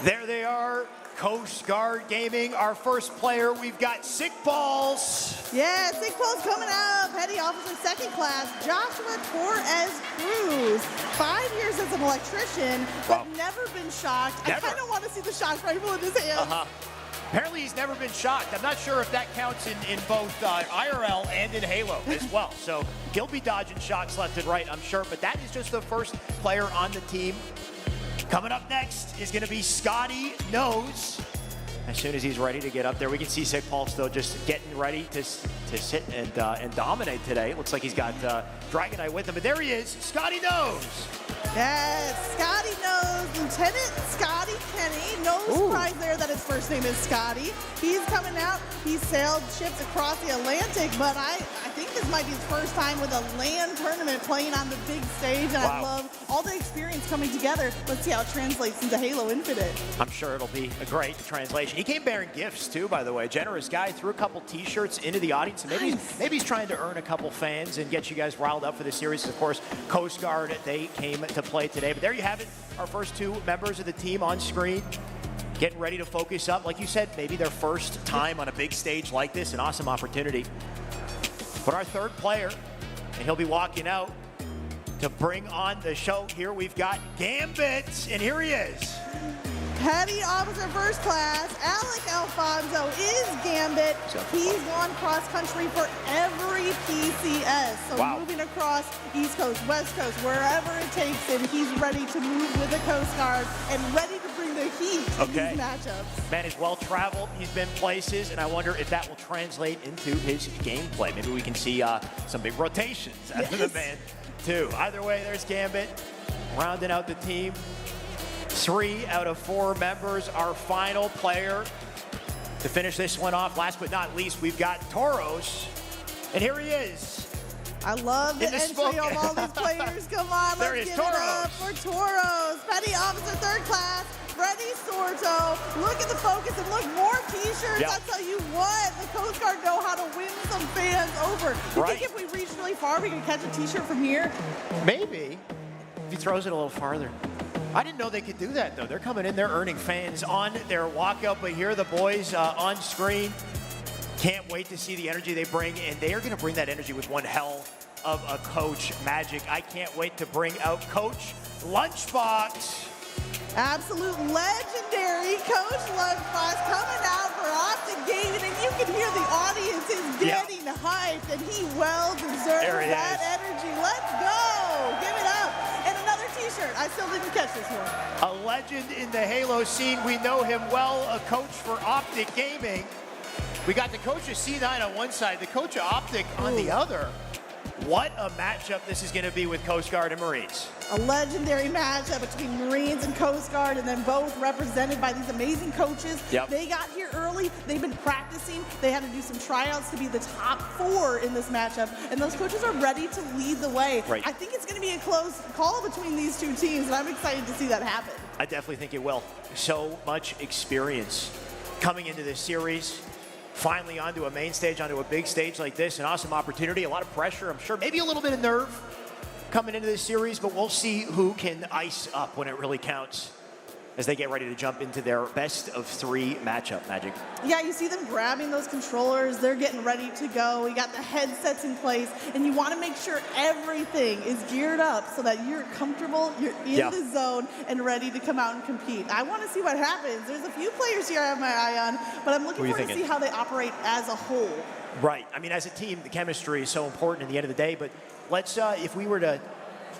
There they are, Coast Guard Gaming. Our first player, we've got Sick Balls. Yeah, Sick Balls coming up. Petty Officer Second Class, Joshua Torres Cruz. 5 years as an electrician, but never been shocked. Never. I kind of want to see the shock rifle in his hands. Apparently he's never been shocked. I'm not sure if that counts in both IRL and in Halo as well. So he'll be dodging shots left and right, I'm sure. But that is just the first player on the team. Coming up next is going to be Scotty Knows. As soon as he's ready to get up there, we can see Sick Pulse, though, just getting ready to sit and dominate today. Looks like he's got Dragon Eye with him. But there he is, Scotty Knows. Yes, Scotty knows. Lieutenant Scotty Kenny. No surprise there that his first name is Scotty. He's coming out. He sailed ships across the Atlantic, but I think this might be his first time with a LAN tournament playing on the big stage, and I love all the experience coming together. Let's see how it translates into Halo Infinite. I'm sure it'll be a great translation. He came bearing gifts, too, by the way. Generous guy, threw a couple T-shirts into the audience, and maybe he's trying to earn a couple fans and get you guys riled up for the series. Of course, Coast Guard, they came to play today. But there you have it, our first two members of the team on screen, getting ready to focus up. Like you said, maybe their first time on a big stage like this, an awesome opportunity. But our third player, and he'll be walking out to bring on the show. Here we've got Gambit, and here he is. Petty Officer First Class, Alec Alfonso is Gambit. He's gone cross-country for every PCS. So moving across East Coast, West Coast, wherever it takes him, he's ready to move with the Coast Guard and ready to bring the heat to these matchups. Man is well-traveled. He's been places, and I wonder if that will translate into his gameplay. Maybe we can see some big rotations out of the man, too. Either way, there's Gambit rounding out the team. 3 out of 4 members. Our final player to finish this one off, last but not least, we've got Toros. And here he is. I love the entry of all these players. Come on, let's give it up for Toros. Petty Officer Third Class, Freddy Sorto. Look at the focus and look, more T-shirts. I'll tell you what, the Coast Guard know how to win some fans over. You think if we reach really far, we can catch a T-shirt from here? Maybe, if he throws it a little farther. I didn't know they could do that, though. They're coming in there earning fans on their walkout, but here are the boys on screen. Can't wait to see the energy they bring, and they are going to bring that energy with one hell of a coach, Magic. I can't wait to bring out Coach Lunchbox. Absolute legendary Coach Lunchbox coming out for Optic Gaming, and you can hear the audience is getting hyped, and he well deserves that energy. Let's go. Give it up. And another T-shirt. I still didn't catch this one. A legend in the Halo scene. We know him well, a coach for Optic Gaming. We got the coach of C9 on one side, the coach of Optic on the other. What a matchup this is going to be with Coast Guard and Marines. A legendary matchup between Marines and Coast Guard, and then both represented by these amazing coaches. They got here early. They've been practicing. They had to do some tryouts to be the top 4 in this matchup, and those coaches are ready to lead the way. I think it's going to be a close call between these two teams, and I'm excited to see that happen. I definitely think it will. So much experience coming into this series. Finally onto a main stage, onto a big stage like this, an awesome opportunity, a lot of pressure, I'm sure, maybe a little bit of nerve coming into this series, but we'll see who can ice up when it really counts as they get ready to jump into their best of 3 matchup, Magic. Yeah, you see them grabbing those controllers. They're getting ready to go. We got the headsets in place, and you want to make sure everything is geared up so that you're comfortable, you're in the zone, and ready to come out and compete. I want to see what happens. There's a few players here I have my eye on, but I'm looking forward to see how they operate as a whole. Right. I mean, as a team, the chemistry is so important at the end of the day, but let's, if we were to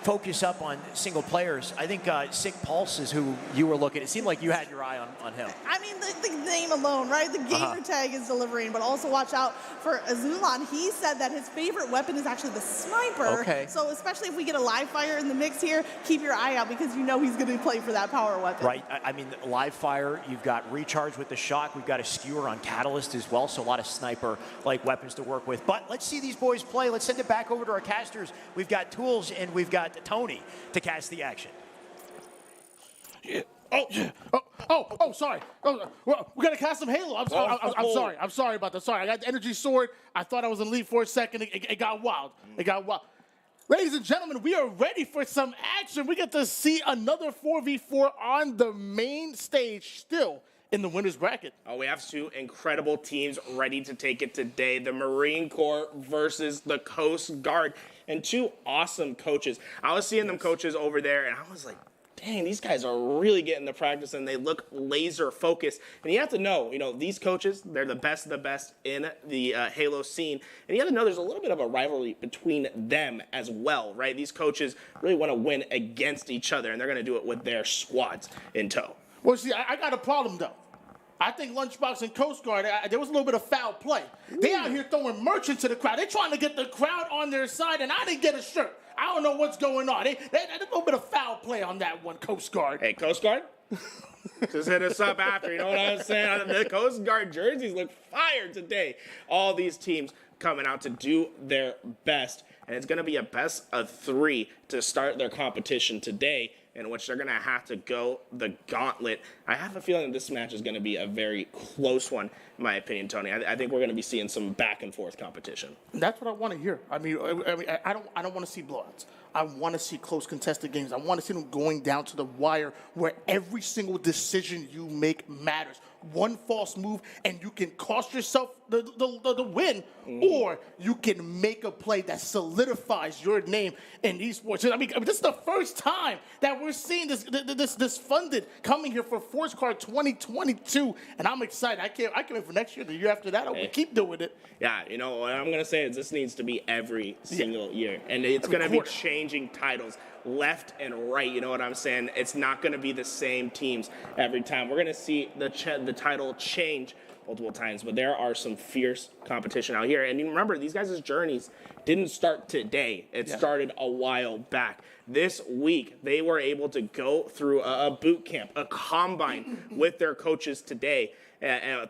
focus up on single players, I think Sick Pulse is who you were looking at. It seemed like you had your eye on him. I mean, the name alone, right? The gamer tag is delivering, but also watch out for Azulon. He said that his favorite weapon is actually the sniper. So especially if we get a live fire in the mix here, keep your eye out because you know he's going to play for that power weapon. Right. I mean, live fire, you've got recharge with the shock. We've got a skewer on Catalyst as well, so a lot of sniper-like weapons to work with. But let's see these boys play. Let's send it back over to our casters. We've got Tools and we've got Tony to cast the action. Sorry. Well, we got to cast some Halo. I'm sorry about that. Sorry, I got the energy sword. I thought I was in lead for a second. It got wild. Ladies and gentlemen, we are ready for some action. We get to see another 4v4 on the main stage still in the winner's bracket. Oh, we have 2 incredible teams ready to take it today. The Marine Corps versus the Coast Guard. And 2 awesome coaches. I was seeing them coaches over there, and I was like, dang, these guys are really getting the practice, and they look laser focused. And you have to know, these coaches, they're the best of the best in the Halo scene. And you have to know there's a little bit of a rivalry between them as well, right? These coaches really want to win against each other, and they're going to do it with their squads in tow. Well, see, I got a problem, though. I think Lunchbox and Coast Guard, there was a little bit of foul play. They out here throwing merch into the crowd. They're trying to get the crowd on their side, and I didn't get a shirt. I don't know what's going on. There's a little bit of foul play. play on that one, Coast Guard. Hey, Coast Guard? Just hit us up after, you know what I'm saying? The Coast Guard jerseys look fire today. All these teams coming out to do their best, and it's going to be a best of 3 to start their competition today, in which they're going to have to go the gauntlet. I have a feeling this match is going to be a very close one, in my opinion, Tony. I think we're going to be seeing some back and forth competition. That's what I want to hear. I don't want to see blowouts. I want to see close contested games. I want to see them going down to the wire where every single decision you make matters. One false move and you can cost yourself the win, or you can make a play that solidifies your name in esports. I mean, this is the first time that we're seeing this funded coming here for FORCECON 2022, and I'm excited. I can't wait for next year, the year after that. I will keep doing it. Yeah, you know, what I'm going to say is this needs to be every single year, and it's going to be changing titles left and right. You know what I'm saying? It's not going to be the same teams every time. We're going to see the title change multiple times, but there are some fierce competition out here. And you remember, these guys' journeys didn't start today. It started a while back. This week, they were able to go through a boot camp, a combine with their coaches today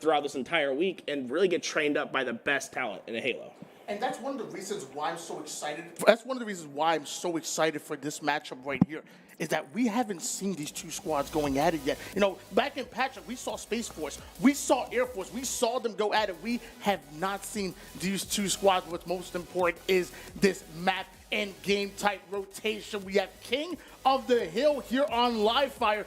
throughout this entire week, and really get trained up by the best talent in Halo. And that's one of the reasons why I'm so excited. That's one of the reasons why I'm so excited for this matchup right here, is that we haven't seen these two squads going at it yet. You know, back in Patrick, we saw Space Force, we saw Air Force, we saw them go at it. We have not seen these two squads. What's most important is this map and game type rotation. We have King of the Hill here on Livefire,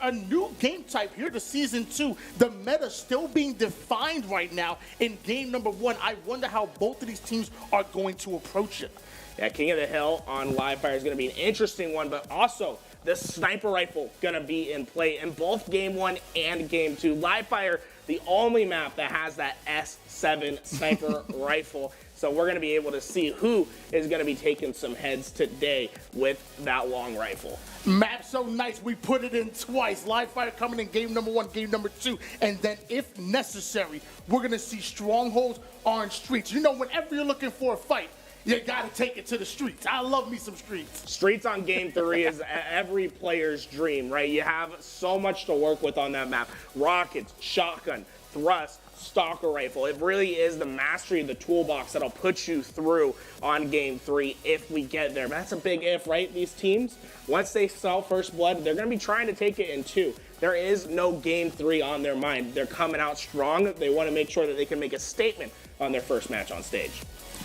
a new game type here to Season 2. The meta still being defined right now in game number 1. I wonder how both of these teams are going to approach it. Yeah, King of the Hill on Livefire is going to be an interesting one, but also the sniper rifle going to be in play in both game 1 and game 2. Livefire, the only map that has that S7 sniper rifle. So we're going to be able to see who is going to be taking some heads today with that long rifle. Map so nice, we put it in twice. Livefire coming in game number 1, game number 2. And then if necessary, we're going to see strongholds on streets. You know, whenever you're looking for a fight, you got to take it to the streets. I love me some streets. Streets on game 3 is every player's dream, right? You have so much to work with on that map. Rockets, shotgun, thrust, stalker rifle. It really is the mastery of the toolbox that'll put you through on game 3 if we get there. But that's a big if, right? These teams, once they sell first blood, they're going to be trying to take it in 2. There is no game 3 on their mind. They're coming out strong. They want to make sure that they can make a statement on their first match on stage.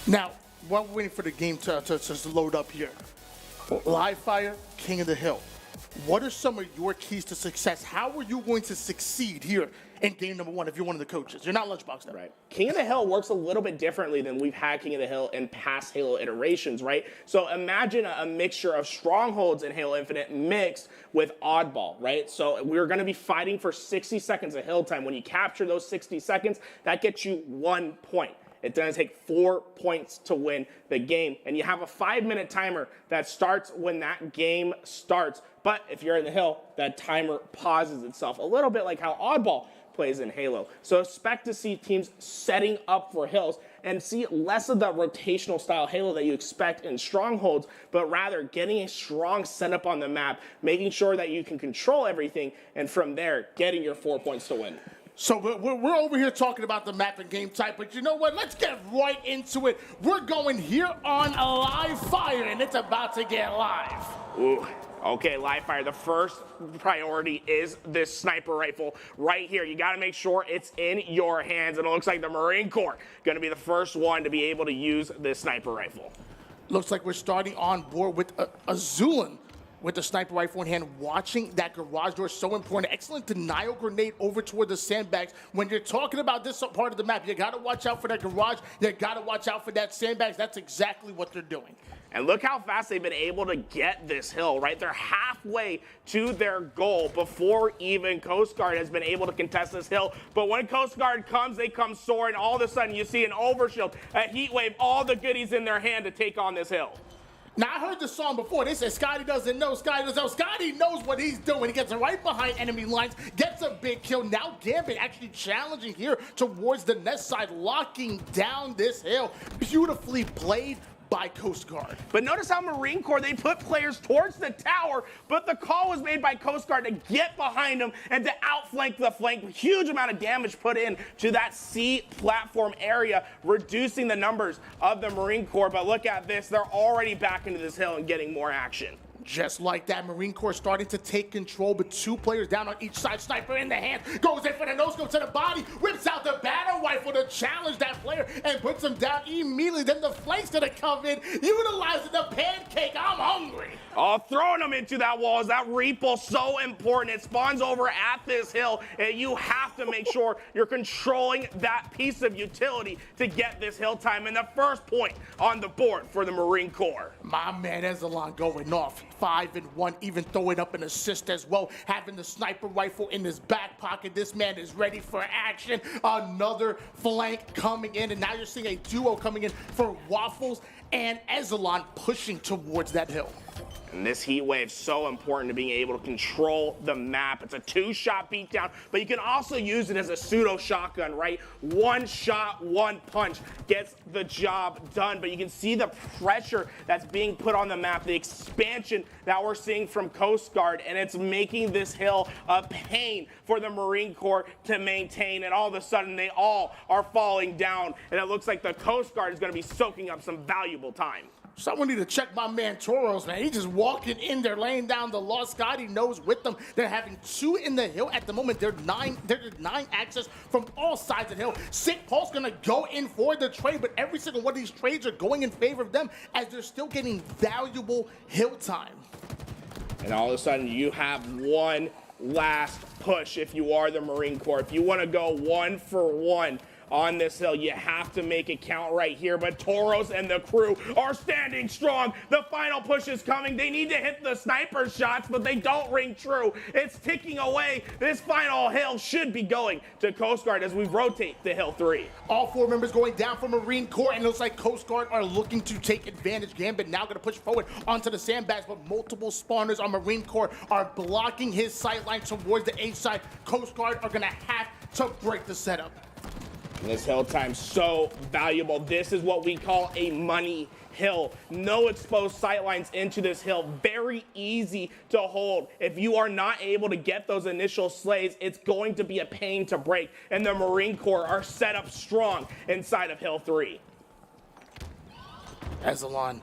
Now, while we're waiting for the game to load up here, Livefire, King of the Hill, what are some of your keys to success? How are you going to succeed here in game number 1 if you're one of the coaches? You're not Lunchbox now. Right. King of the Hill works a little bit differently than we've had King of the Hill in past Halo iterations, right? So imagine a mixture of strongholds in Halo Infinite mixed with oddball, right? So we're going to be fighting for 60 seconds of hill time. When you capture those 60 seconds, that gets you 1 point. It's going to take 4 points to win the game. And you have a 5-minute timer that starts when that game starts. But if you're in the hill, that timer pauses itself, a little bit like how Oddball plays in Halo. So expect to see teams setting up for hills and see less of the rotational style Halo that you expect in Strongholds, but rather getting a strong setup on the map, making sure that you can control everything, and from there, getting your 4 points to win. So we're over here talking about the map and game type, but you know what? Let's get right into it. We're going here on Livefire, and it's about to get live. Ooh. Okay, Livefire, the first priority is this sniper rifle right here. You got to make sure it's in your hands, and it looks like the Marine Corps going to be the first one to be able to use this sniper rifle. Looks like we're starting on board with Azulan with the sniper rifle in hand, watching that garage door. So important. Excellent denial grenade over toward the sandbags. When you're talking about this part of the map, you got to watch out for that garage. You got to watch out for that sandbags. That's exactly what they're doing. And look how fast they've been able to get this hill, right? They're halfway to their goal before even Coast Guard has been able to contest this hill. But when Coast Guard comes, they come soaring. All of a sudden, you see an overshield, a heat wave, all the goodies in their hand to take on this hill. Now, I heard this song before. They said Scotty doesn't know. Scotty doesn't know. Scotty knows what he's doing. He gets right behind enemy lines, gets a big kill. Now Gambit actually challenging here towards the nest side, locking down this hill. Beautifully played by Coast Guard. But notice how Marine Corps, they put players towards the tower, but the call was made by Coast Guard to get behind them and to outflank the flank. Huge amount of damage put in to that C platform area, reducing the numbers of the Marine Corps. But look at this, they're already back into this hill and getting more action. Just like that, Marine Corps starting to take control, but 2 players down on each side. Sniper in the hand, goes in for the no-scope to the body, whips out the battle rifle to challenge that player and puts him down immediately. Then the flank's gonna come in, utilizing the pancake. I'm hungry. Oh, throwing them into that wall is that repo so important. It spawns over at this hill, and you have to make sure you're controlling that piece of utility to get this hill time. And the first point on the board for the Marine Corps. My man Ezelon going off. 5-1, even throwing up an assist as well. Having the sniper rifle in his back pocket. This man is ready for action. Another flank coming in, and now you're seeing a duo coming in for Waffles and Ezelon pushing towards that hill. And this heat wave so important to being able to control the map. It's a 2-shot beatdown, but you can also use it as a pseudo shotgun, right? 1 shot, 1 punch gets the job done. But you can see the pressure that's being put on the map, the expansion that we're seeing from Coast Guard, and it's making this hill a pain for the Marine Corps to maintain. And all of a sudden, they all are falling down, and it looks like the Coast Guard is going to be soaking up some valuable time. Someone need to check my man Toros, man. He's just walking in there, laying down the law. Scotty knows with them. They're having 2 in the hill at the moment. There's 9 access from all sides of the hill. Sick Pulse gonna go in for the trade, but every single one of these trades are going in favor of them as they're still getting valuable hill time. And all of a sudden, you have one last push if you are the Marine Corps. If you want to go 1 for 1 on this hill, you have to make it count right here. But Toros and the crew are standing strong. The final push is coming. They need to hit the sniper shots, but they don't ring true. It's ticking away. This final hill should be going to Coast Guard as we rotate to hill 3. All 4 members going down for Marine Corps, and it looks like Coast Guard are looking to take advantage. Gambit now going to push forward onto the sandbags, but multiple spawners on Marine Corps are blocking his sight line towards the A side. Coast Guard are going to have to break the setup. And this hill time so valuable. This is what we call a money hill. No exposed sightlines into this hill. Very easy to hold. If you are not able to get those initial slays, it's going to be a pain to break. And the Marine Corps are set up strong inside of hill 3. Ezelon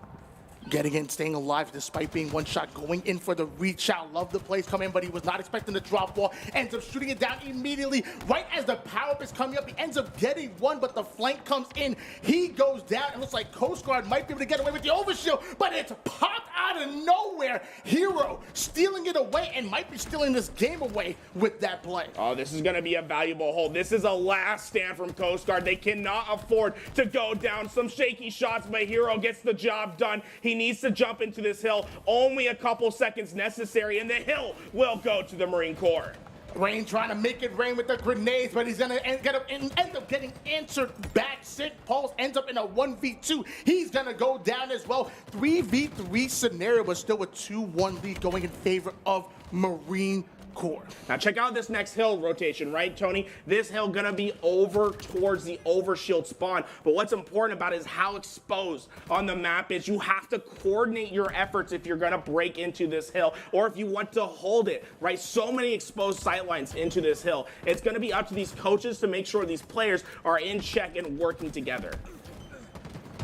getting in, staying alive despite being 1 shot, going in for the reach out. Love the plays come in, but he was not expecting the drop ball. Ends up shooting it down immediately. Right as the power up is coming up, he ends up getting 1, but the flank comes in. He goes down. It looks like Coast Guard might be able to get away with the overshield, but it's popped out of nowhere. Hero stealing it away and might be stealing this game away with that play. Oh, this is going to be a valuable hold. This is a last stand from Coast Guard. They cannot afford to go down. Some shaky shots, but Hero gets the job done. He needs to jump into this hill. Only a couple seconds necessary, and the hill will go to the Marine Corps. Rain trying to make it rain with the grenades, but he's gonna end up getting answered back. Sick Pulse ends up in a 1v2. He's gonna go down as well. 3v3 scenario, but still a 2-1 lead going in favor of Marine Corps. Now check out this next hill rotation, right, Tony? This hill gonna be over towards the overshield spawn, but what's important about it is how exposed on the map is. You have to coordinate your efforts if you're gonna break into this hill, or if you want to hold it, right? So many exposed sightlines into this hill. It's gonna be up to these coaches to make sure these players are in check and working together.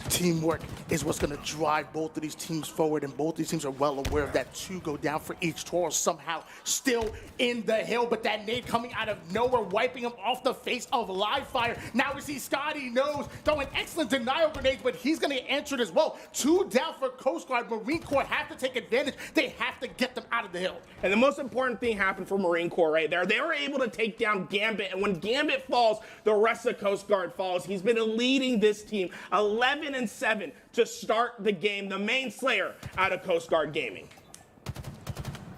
Teamwork is what's going to drive both of these teams forward, and both these teams are well aware of that. 2 go down for each. Toro somehow still in the hill, but that nade coming out of nowhere, wiping him off the face of live fire. Now we see Scotty Knows throwing excellent denial grenades, but he's going to get answered as well. 2 down for Coast Guard. Marine Corps have to take advantage. They have to get them out of the hill. And the most important thing happened for Marine Corps right there. They were able to take down Gambit, and when Gambit falls, the rest of Coast Guard falls. He's been leading this team 11-7 to start the game, the main slayer out of Coast Guard Gaming.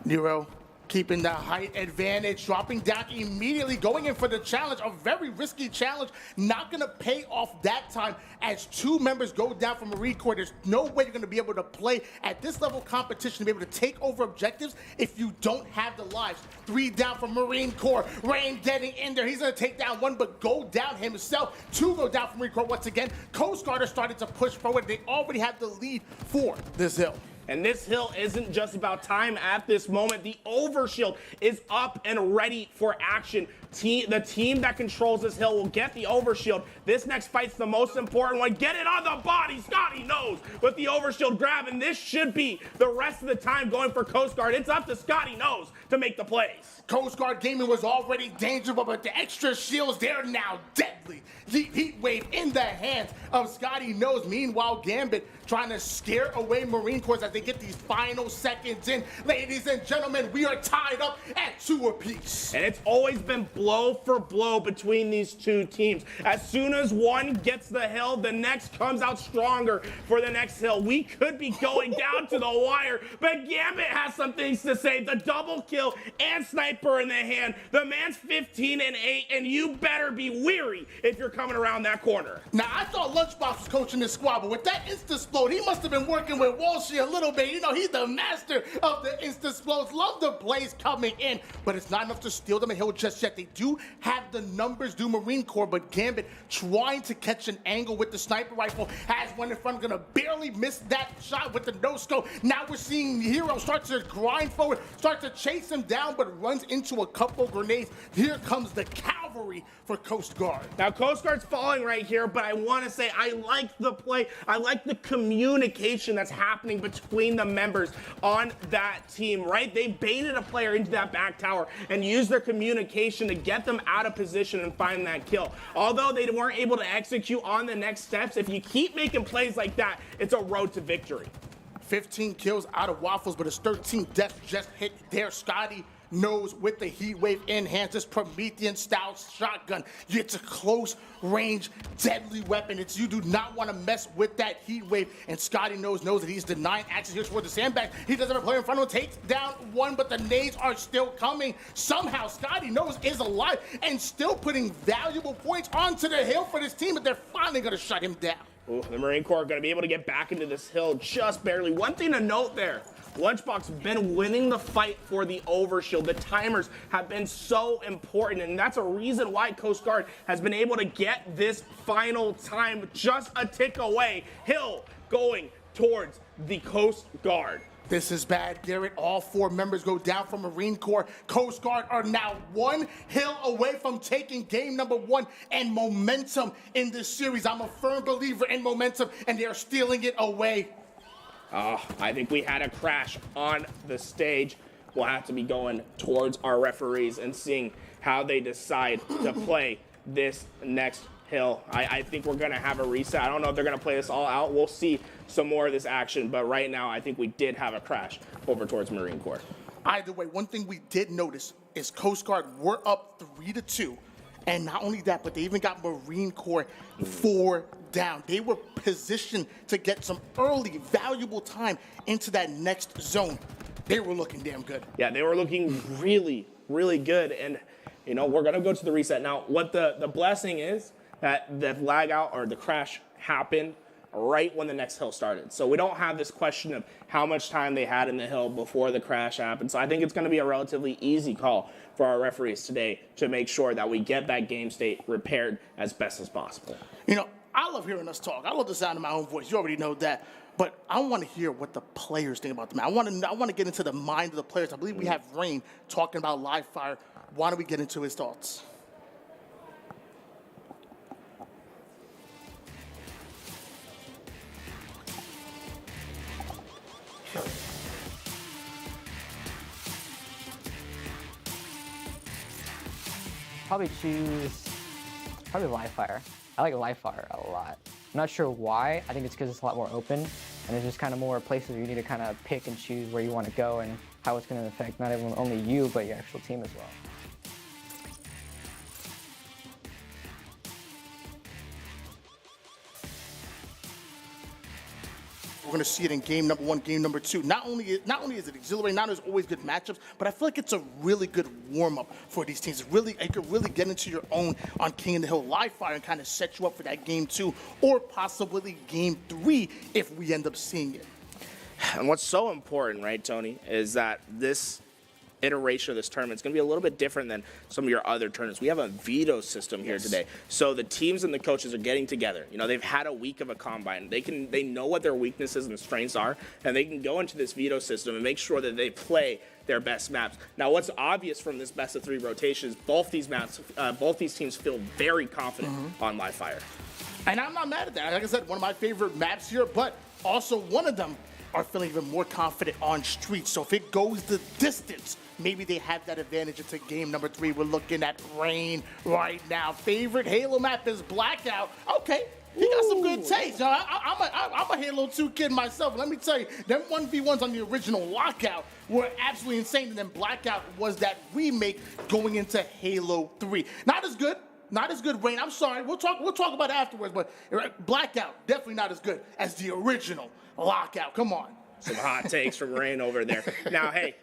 Nero, keeping the height advantage, dropping down immediately, going in for the challenge, a very risky challenge, not gonna pay off that time as 2 members go down from Marine Corps. There's no way you're gonna be able to play at this level of competition to be able to take over objectives if you don't have the lives. 3 down from Marine Corps, Rain getting in there, he's gonna take down 1 but go down himself. 2 go down from Marine Corps once again. Coast Guard are starting to push forward. They already have the lead for this hill. And this hill isn't just about time at this moment. The overshield is up and ready for action. The team that controls this hill will get the overshield. This next fight's the most important one. Get it on the body. Scotty knows with the overshield grab, and this should be the rest of the time going for Coast Guard. It's up to Scotty knows to make the plays. Coast Guard gaming was already dangerous, but the extra shields, they're now deadly. The heat wave in the hands of Scotty knows. Meanwhile, Gambit trying to scare away Marine Corps as they get these final seconds in. Ladies and gentlemen, we are tied up at 2 apiece. And it's always been blow for blow between these 2 teams. As soon as one gets the hill, the next comes out stronger for the next hill. We could be going down to the wire, but Gambit has some things to say. The double kill and sniper in the hand. The man's 15-8, and you better be weary if you're coming around that corner. Now, I thought Lunchbox was coaching this squad, but with that insta-splode, he must have been working with Walshy a little bit. You know, he's the master of the insta-splodes. Love the plays coming in, but it's not enough to steal them a hill just yet. They do have the numbers, do Marine Corps, but Gambit trying to catch an angle with the sniper rifle, has one in front, gonna barely miss that shot with the no-scope. Now we're seeing Hero start to grind forward, start to chase him down, but runs into a couple grenades. Here comes the cavalry for Coast Guard. Now, Coast Guard's falling right here, but I want to say I like the play. I like the communication that's happening between the members on that team, right? They baited a player into that back tower and used their communication to get them out of position and find that kill. Although they weren't able to execute on the next steps, if you keep making plays like that, it's a road to victory. 15 kills out of Waffles, but his 13th death just hit there. Scotty knows with the heat wave in hand, this Promethean style shotgun. It's a close range, deadly weapon. You do not want to mess with that heat wave. And Scotty knows that he's denying access here toward the sandbag. He doesn't have a player in front of him, takes down 1, but the nades are still coming. Somehow Scotty knows is alive and still putting valuable points onto the hill for this team, but they're finally going to shut him down. Ooh, the Marine Corps are going to be able to get back into this hill just barely. One thing to note there, Lunchbox has been winning the fight for the overshield. The timers have been so important, and that's a reason why Coast Guard has been able to get this final time just a tick away. Hill going towards the Coast Guard. This is bad, Garrett. All 4 members go down from Marine Corps. Coast Guard are now 1 hill away from taking game number 1 and momentum in this series. I'm a firm believer in momentum, and they are stealing it away. I think we had a crash on the stage. We'll have to be going towards our referees and seeing how they decide to play this next hill. I think we're going to have a reset. I don't know if they're going to play this all out. We'll see some more of this action, but right now I think we did have a crash over towards Marine Corps. Either way, one thing we did notice is Coast Guard were up 3-2. And not only that, but they even got Marine Corps 4 down. They were positioned to get some early, valuable time into that next zone. They were looking damn good. Yeah, they were looking really, really good. And, you know, we're going to go to the reset. Now, what the blessing is that the lag out or the crash happened right when the next hill started. So we don't have this question of how much time they had in the hill before the crash happened. So I think it's going to be a relatively easy call for our referees today to make sure that we get that game state repaired as best as possible. You know, I love hearing us talk. I love the sound of my own voice. You already know that. But I want to hear what the players think about the match. I want to get into the mind of the players. I believe we have Rain talking about live fire. Why don't we get into his thoughts? Probably choose live fire. I like live fire a lot. I'm not sure why. I think it's because it's a lot more open, and there's just kind of more places where you need to kind of pick and choose where you want to go and how it's going to affect not only you, but your actual team as well. We're going to see it in game number 1, game number 2. Not only is it exhilarating, not only is it always good matchups, but I feel like it's a really good warm-up for these teams. It could really get into your own on King of the Hill live fire and kind of set you up for that game 2 or possibly game 3 if we end up seeing it. And what's so important, right, Tony, is that this iteration of this tournament is going to be a little bit different than some of your other tournaments. We have a veto system here today. So the teams and the coaches are getting together. You know, they've had a week of a combine. They know what their weaknesses and strengths are, and they can go into this veto system and make sure that they play their best maps. Now, what's obvious from this best of 3 rotation is both these teams feel very confident on live fire. And I'm not mad at that. Like I said, one of my favorite maps here, but also one of them are feeling even more confident on street. So if it goes the distance, maybe they have that advantage into game number 3. We're looking at Rain right now. Favorite Halo map is Blackout. Okay, you got some good taste. I'm a Halo 2 kid myself. Let me tell you, them 1v1s on the original Lockout were absolutely insane. And then Blackout was that remake going into Halo 3. Not as good, Rain. I'm sorry. We'll talk about it afterwards. But Blackout, definitely not as good as the original Lockout. Come on. Some hot takes from Rain over there. Now, hey,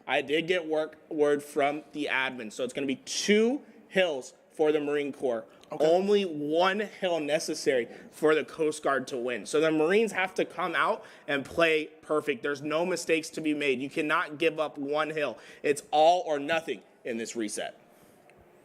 I did get word from the admin. So it's going to be 2 hills for the Marine Corps. Okay. Only 1 hill necessary for the Coast Guard to win. So the Marines have to come out and play perfect. There's no mistakes to be made. You cannot give up 1 hill. It's all or nothing in this reset.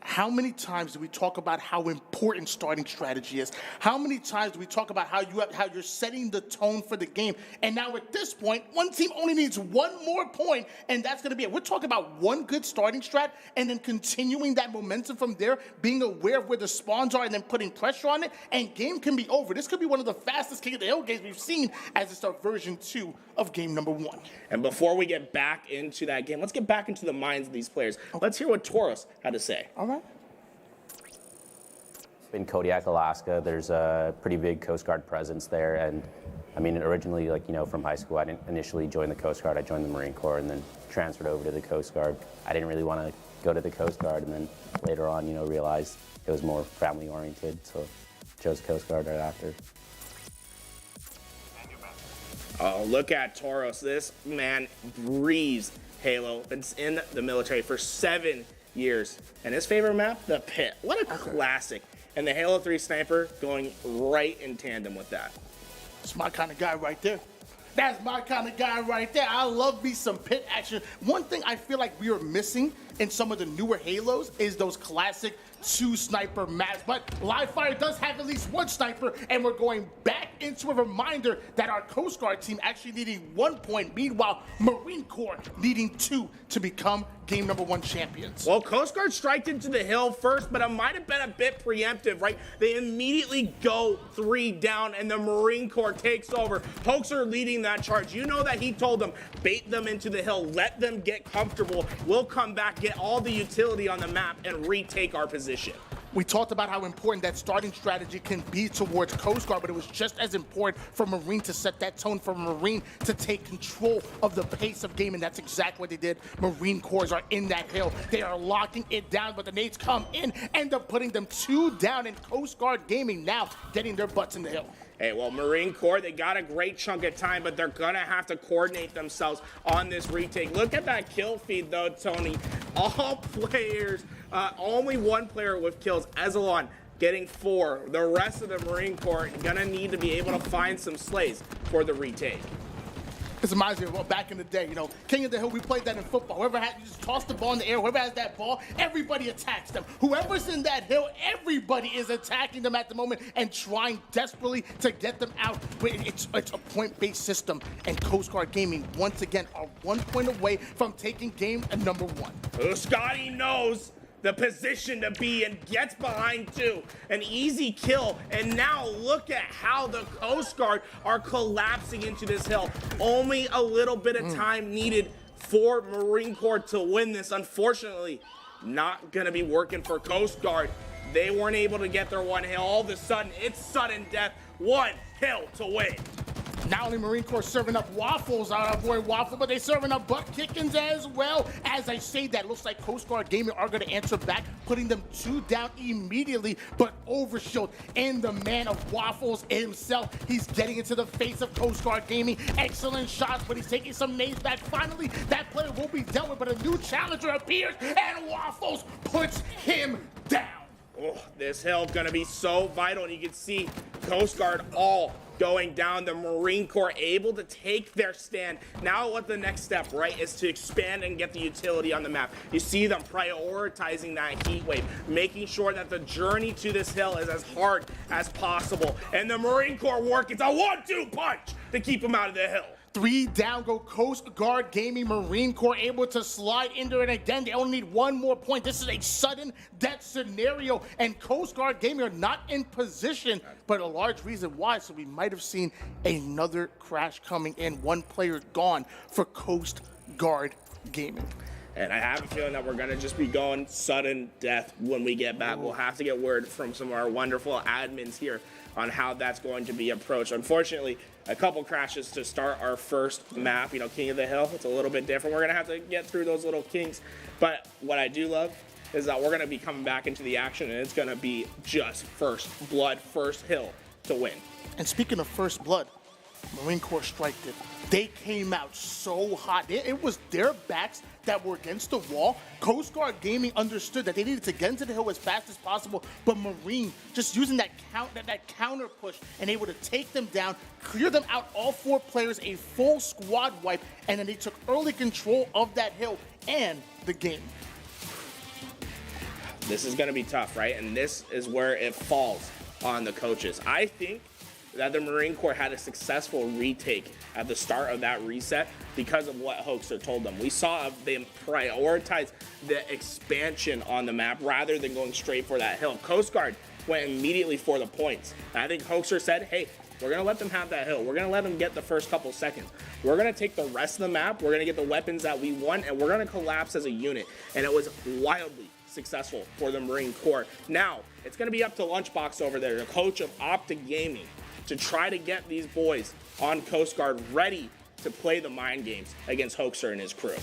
How many times do we talk about how important starting strategy is? How many times do we talk about how you're setting the tone for the game? And now at this point, one team only needs 1 more point, and that's going to be it. We're talking about 1 good starting strat and then continuing that momentum from there, being aware of where the spawns are and then putting pressure on it, and game can be over. This could be one of the fastest King of the Hill games we've seen as it's our version 2 of game number 1. And before we get back into that game, let's get back into the minds of these players. Let's hear what Tauros had to say. All right. In Kodiak, Alaska, there's a pretty big Coast Guard presence there, and I mean, originally, from high school, I didn't initially join the Coast Guard. I joined the Marine Corps and then transferred over to the Coast Guard. I didn't really want to go to the Coast Guard, and then later on, realized it was more family-oriented, so chose Coast Guard right after. Oh, look at Tauros. This man breathes Halo. It's in the military for 7 years. And his favorite map, the Pit. What a classic. And the Halo 3 sniper going right in tandem with that. That's my kind of guy right there. That's my kind of guy right there. I love me some Pit action. One thing I feel like we are missing in some of the newer Halos is those classic 2 sniper maps. But Live Fire does have at least 1 sniper, and we're going back into a reminder that our Coast Guard team actually needing 1 point. Meanwhile, Marine Corps needing 2 to become game number 1 champions. Well, Coast Guard striked into the hill first, but it might have been a bit preemptive, right? They immediately go 3 down, and the Marine Corps takes over. Hoaxer leading that charge. You know that he told them, bait them into the hill, let them get comfortable. We'll come back, get all the utility on the map, and retake our position. We talked about how important that starting strategy can be towards Coast Guard, but it was just as important for Marine to set that tone, for Marine to take control of the pace of game, and that's exactly what they did. Marine Corps are in that hill. They are locking it down, but the nades come in, end up putting them 2 down, and Coast Guard Gaming now getting their butts in the hill. Hey, well, Marine Corps, they got a great chunk of time, but they're going to have to coordinate themselves on this retake. Look at that kill feed, though, Tony. All players, only 1 player with kills, Ezelon, getting 4. The rest of the Marine Corps going to need to be able to find some slays for the retake. This reminds me of back in the day, King of the Hill, we played that in football. Whoever had, you just toss the ball in the air, whoever has that ball, everybody attacks them. Whoever's in that hill, everybody is attacking them at the moment and trying desperately to get them out. It's a point-based system, and Coast Guard Gaming, once again, are 1 point away from taking game number 1. Scotty knows the position to be in, gets behind 2. An easy kill, and now look at how the Coast Guard are collapsing into this hill. Only a little bit of time needed for Marine Corps to win this. Unfortunately, not gonna be working for Coast Guard. They weren't able to get their 1 hill. All of a sudden, it's sudden death. 1 hill to win. Not only Marine Corps serving up waffles, our boy Waffle, but they serving up butt kickings as well. As I say that, looks like Coast Guard Gaming are going to answer back, putting them 2 down immediately. But Overshield and the man of waffles himself, he's getting into the face of Coast Guard Gaming. Excellent shots, but he's taking some nades back. Finally, that player will be dealt with, but a new challenger appears, and Waffles puts him down. Oh, this hill gonna be so vital, and you can see Coast Guard all going down. The Marine Corps able to take their stand. Now what the next step, right, is to expand and get the utility on the map. You see them prioritizing that heat wave, making sure that the journey to this hill is as hard as possible. And the Marine Corps work, it's a 1-2 punch to keep them out of the hill. 3 down go Coast Guard Gaming. Marine Corps able to slide into it again. They only need 1 more point. This is a sudden death scenario, and Coast Guard Gaming are not in position, but a large reason why. So we might have seen another crash coming in. 1 player gone for Coast Guard Gaming. And I have a feeling that we're going to just be going sudden death when we get back. We'll have to get word from some of our wonderful admins here on how that's going to be approached. Unfortunately, a couple crashes to start our first map, King of the Hill. It's a little bit different. We're going to have to get through those little kinks. But what I do love is that we're going to be coming back into the action, and it's going to be just first blood, first hill to win. And speaking of first blood, Marine Corps striked it. They came out so hot. It was their backs that were against the wall. Coast Guard Gaming understood that they needed to get into the hill as fast as possible, but Marine just using that counter push and able to take them down, clear them out, all 4 players, a full squad wipe, and then they took early control of that hill and the game. This is going to be tough, right? And this is where it falls on the coaches. I think that the Marine Corps had a successful retake at the start of that reset because of what Hoaxer told them. We saw them prioritize the expansion on the map rather than going straight for that hill. Coast Guard went immediately for the points. And I think Hoaxer said, hey, we're going to let them have that hill. We're going to let them get the first couple seconds. We're going to take the rest of the map. We're going to get the weapons that we want, and we're going to collapse as a unit. And it was wildly successful for the Marine Corps. Now, it's going to be up to Lunchbox over there, the coach of Optic Gaming, to try to get these boys on Coast Guard ready to play the mind games against Hoaxer and his crew.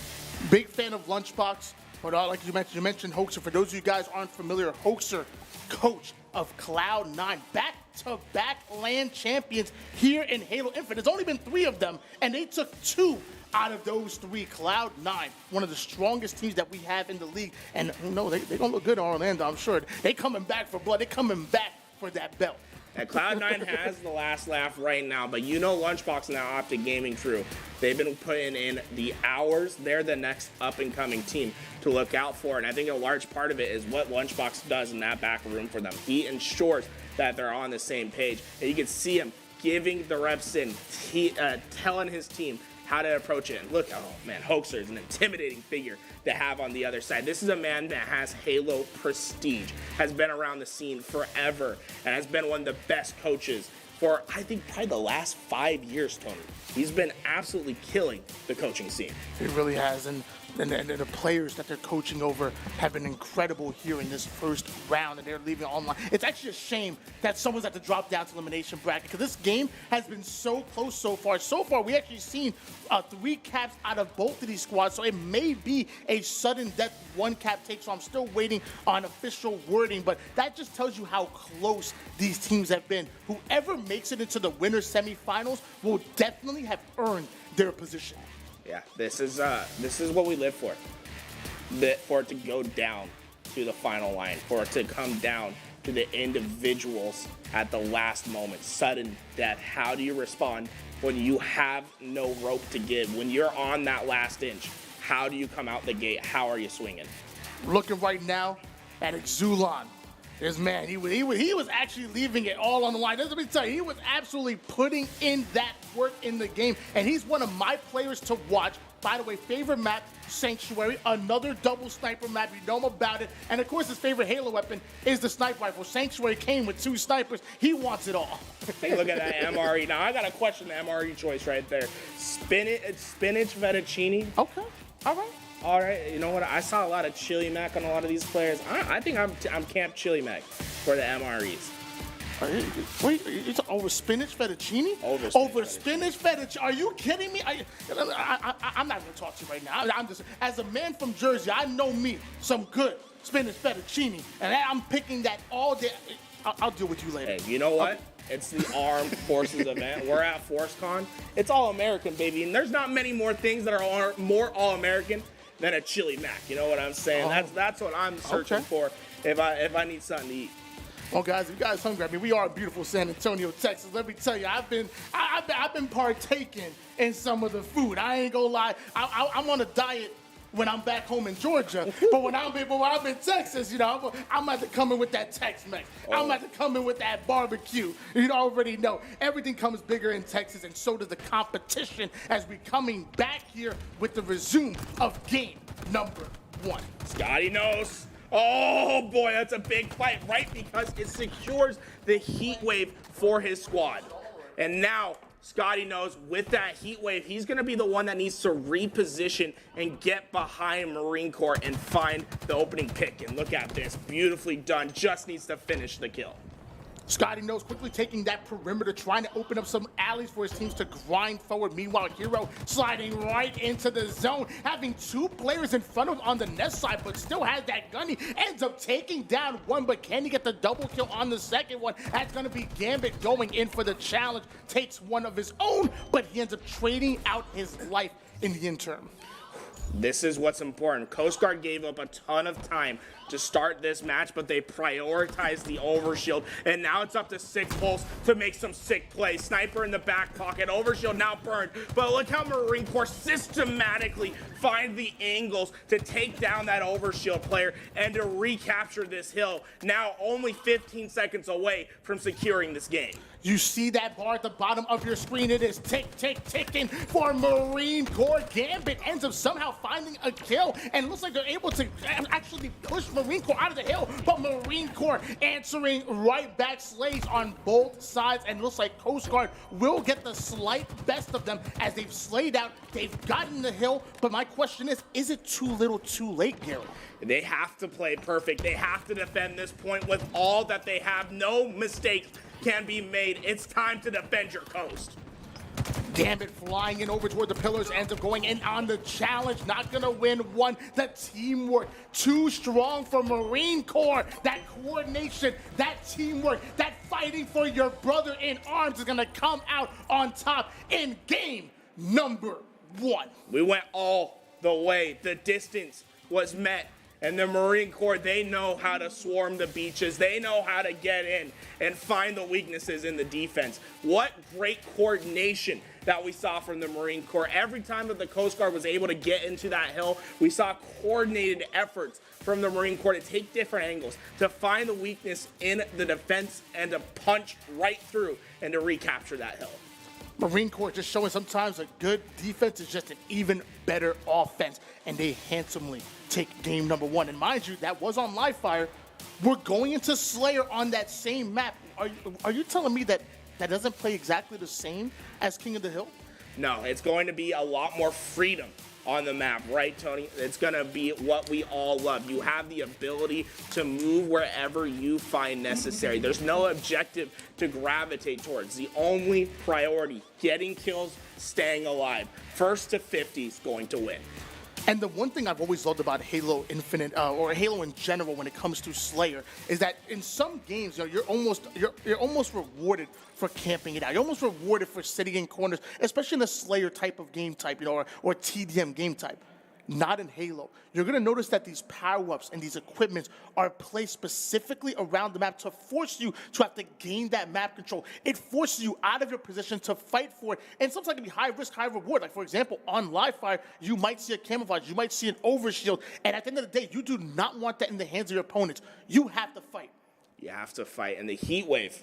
Big fan of Lunchbox, but like you mentioned Hoaxer. For those of you guys aren't familiar, Hoaxer, coach of Cloud9, back-to-back LAN champions here in Halo Infinite. There's only been 3 of them, and they took 2 out of those 3. Cloud9, one of the strongest teams that we have in the league, and they're gonna look good in Orlando, I'm sure. They coming back for blood. They coming back for that belt. And Cloud9 has the last laugh right now, but Lunchbox and that Optic Gaming crew, they've been putting in the hours. They're the next up-and-coming team to look out for, and I think a large part of it is what Lunchbox does in that back room for them. He ensures that they're on the same page, and you can see him giving the reps in, telling his team how to approach it. And look, oh man, Hoaxer is an intimidating figure to have on the other side. This is a man that has Halo prestige, has been around the scene forever, and has been one of the best coaches for, I think, probably the last 5 years, Tony. He's been absolutely killing the coaching scene. He really has, and the players that they're coaching over have been incredible here in this first round, and they're leaving online. It's actually a shame that someone's at the drop down to elimination bracket, because this game has been so close so far. So far, we actually seen 3 caps out of both of these squads, so it may be a sudden death 1 cap take, so I'm still waiting on official wording, but that just tells you how close these teams have been. Whoever makes it into the winner's semifinals will definitely have earned their position. Yeah, this is what we live for. For it to go down to the final line, for it to come down to the individuals at the last moment, sudden death. How do you respond when you have no rope to give? When you're on that last inch, how do you come out the gate? How are you swinging? Looking right now at Exulon. This man, he was actually leaving it all on the line. Let me tell you, he was absolutely putting in that work in the game, and he's one of my players to watch. By the way, favorite map, Sanctuary, another double sniper map. You know about it. And of course, his favorite Halo weapon is the sniper rifle. Sanctuary came with 2 snipers. He wants it all. Take a look at that MRE. Now, I got to question the MRE choice right there. Spinach fettuccine. Okay, all right. All right, you know what? I saw a lot of Chili Mac on a lot of these players. I think I'm Camp Chili Mac for the MREs. Wait, it's over spinach fettuccine? Over spinach fettuccine. Are you kidding me? I'm not going to talk to you right now. I'm just, as a man from Jersey, I know me some good spinach fettuccine, and I'm picking that all day. I'll deal with you later. Hey, you know what? It's the Armed Forces event. We're at FORCECON. It's all-American, baby. And there's not many more things that are more all-American than a chili mac. You know what I'm saying? That's what I'm searching for if I need something to eat. Well, guys, if you guys hungry, I mean, we are in beautiful San Antonio, Texas. Let me tell you, I've been partaking in some of the food. I ain't gonna lie. I'm on a diet when I'm back home in Georgia, but when I'm in Texas, you know, I'm about to come in with that Tex-Mex. I'm about to come in with that barbecue. You already know. Everything comes bigger in Texas, and so does the competition as we coming back here with the resume of game number 1. Scotty knows. Oh boy, that's a big fight, right? Because it secures the heat wave for his squad. And now Scotty knows with that heat wave, he's going to be the one that needs to reposition and get behind Marine Corps and find the opening pick. And look at this, beautifully done, just needs to finish the kill. Scotty knows quickly taking that perimeter, trying to open up some alleys for his teams to grind forward. Meanwhile, Hero sliding right into the zone, having 2 players in front of him on the net side, but still has that gun. He ends up taking down one, but can he get the double kill on the second one? That's going to be Gambit going in for the challenge. Takes one of his own, but he ends up trading out his life in the interim. This is what's important. Coast Guard gave up a ton of time to start this match, but they prioritized the overshield, and now it's up to 6 Pulse to make some sick plays. Sniper in the back pocket, overshield now burned, but look how Marine Corps systematically find the angles to take down that overshield player and to recapture this hill, now only 15 seconds away from securing this game. You see that bar at the bottom of your screen. It is ticking for Marine Corps. Gambit ends up somehow finding a kill, and it looks like they're able to actually push Marine Corps out of the hill, but Marine Corps answering right back. Slays on both sides, and it looks like Coast Guard will get the slight best of them as they've slayed out. They've gotten the hill, but my question is it too little too late, Gary? They have to play perfect. They have to defend this point with all that they have. No mistakes can be made. It's time to defend your coast. Gambit flying in over toward the pillars, ends up going in on the challenge. Not gonna win one. The teamwork too strong for Marine Corps. That coordination, that teamwork, that fighting for your brother in arms is gonna come out on top in game number 1. We went all the way. The distance was met. And the Marine Corps, they know how to swarm the beaches. They know how to get in and find the weaknesses in the defense. What great coordination that we saw from the Marine Corps. Every time that the Coast Guard was able to get into that hill, we saw coordinated efforts from the Marine Corps to take different angles, to find the weakness in the defense and to punch right through and to recapture that hill. Marine Corps just showing sometimes a good defense is just an even better offense, and they handsomely take game number 1. And mind you, that was on live fire. We're going into Slayer on that same map. Are you telling me that doesn't play exactly the same as King of the Hill? No, it's going to be a lot more freedom on the map, right, Tony? It's going to be what we all love. You have the ability to move wherever you find necessary. There's no objective to gravitate towards. The only priority, getting kills, staying alive. First to 50 is going to win. And the one thing I've always loved about Halo Infinite, or Halo in general when it comes to Slayer, is that in some games, you know, you're almost rewarded for camping it out. You're almost rewarded for sitting in corners, especially in the Slayer type of game type, you know, or TDM game type. Not in Halo. You're going to notice that these power-ups and these equipments are placed specifically around the map to force you to have to gain that map control. It forces you out of your position to fight for it. And sometimes it can be high risk, high reward. Like, for example, on live fire, you might see a camouflage, you might see an overshield. And at the end of the day, you do not want that in the hands of your opponents. You have to fight. You have to fight. And the heat wave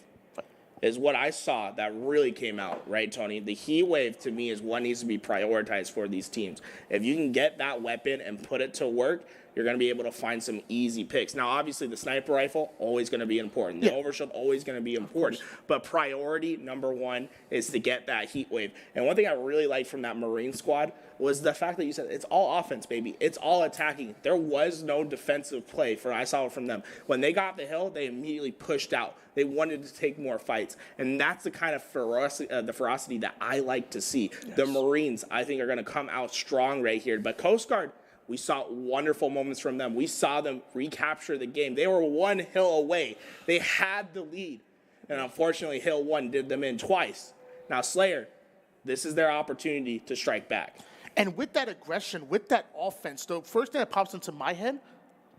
is what I saw that really came out, right, Tony? The heat wave, to me, is what needs to be prioritized for these teams. If you can get that weapon and put it to work, you're going to be able to find some easy picks. Now, obviously, the sniper rifle, always going to be important. The overshield, always going to be important. But priority number one is to get that heat wave. And one thing I really liked from that Marine squad was the fact that you said it's all offense, baby. It's all attacking. There was no defensive play I saw from them. When they got the hill, they immediately pushed out. They wanted to take more fights. And that's the kind of ferocity that I like to see. Yes. The Marines, I think, are going to come out strong right here. But Coast Guard, we saw wonderful moments from them. We saw them recapture the game. They were one hill away. They had the lead. And unfortunately, Hill 1 did them in twice. Now, Slayer, this is their opportunity to strike back. And with that aggression, with that offense, the first thing that pops into my head,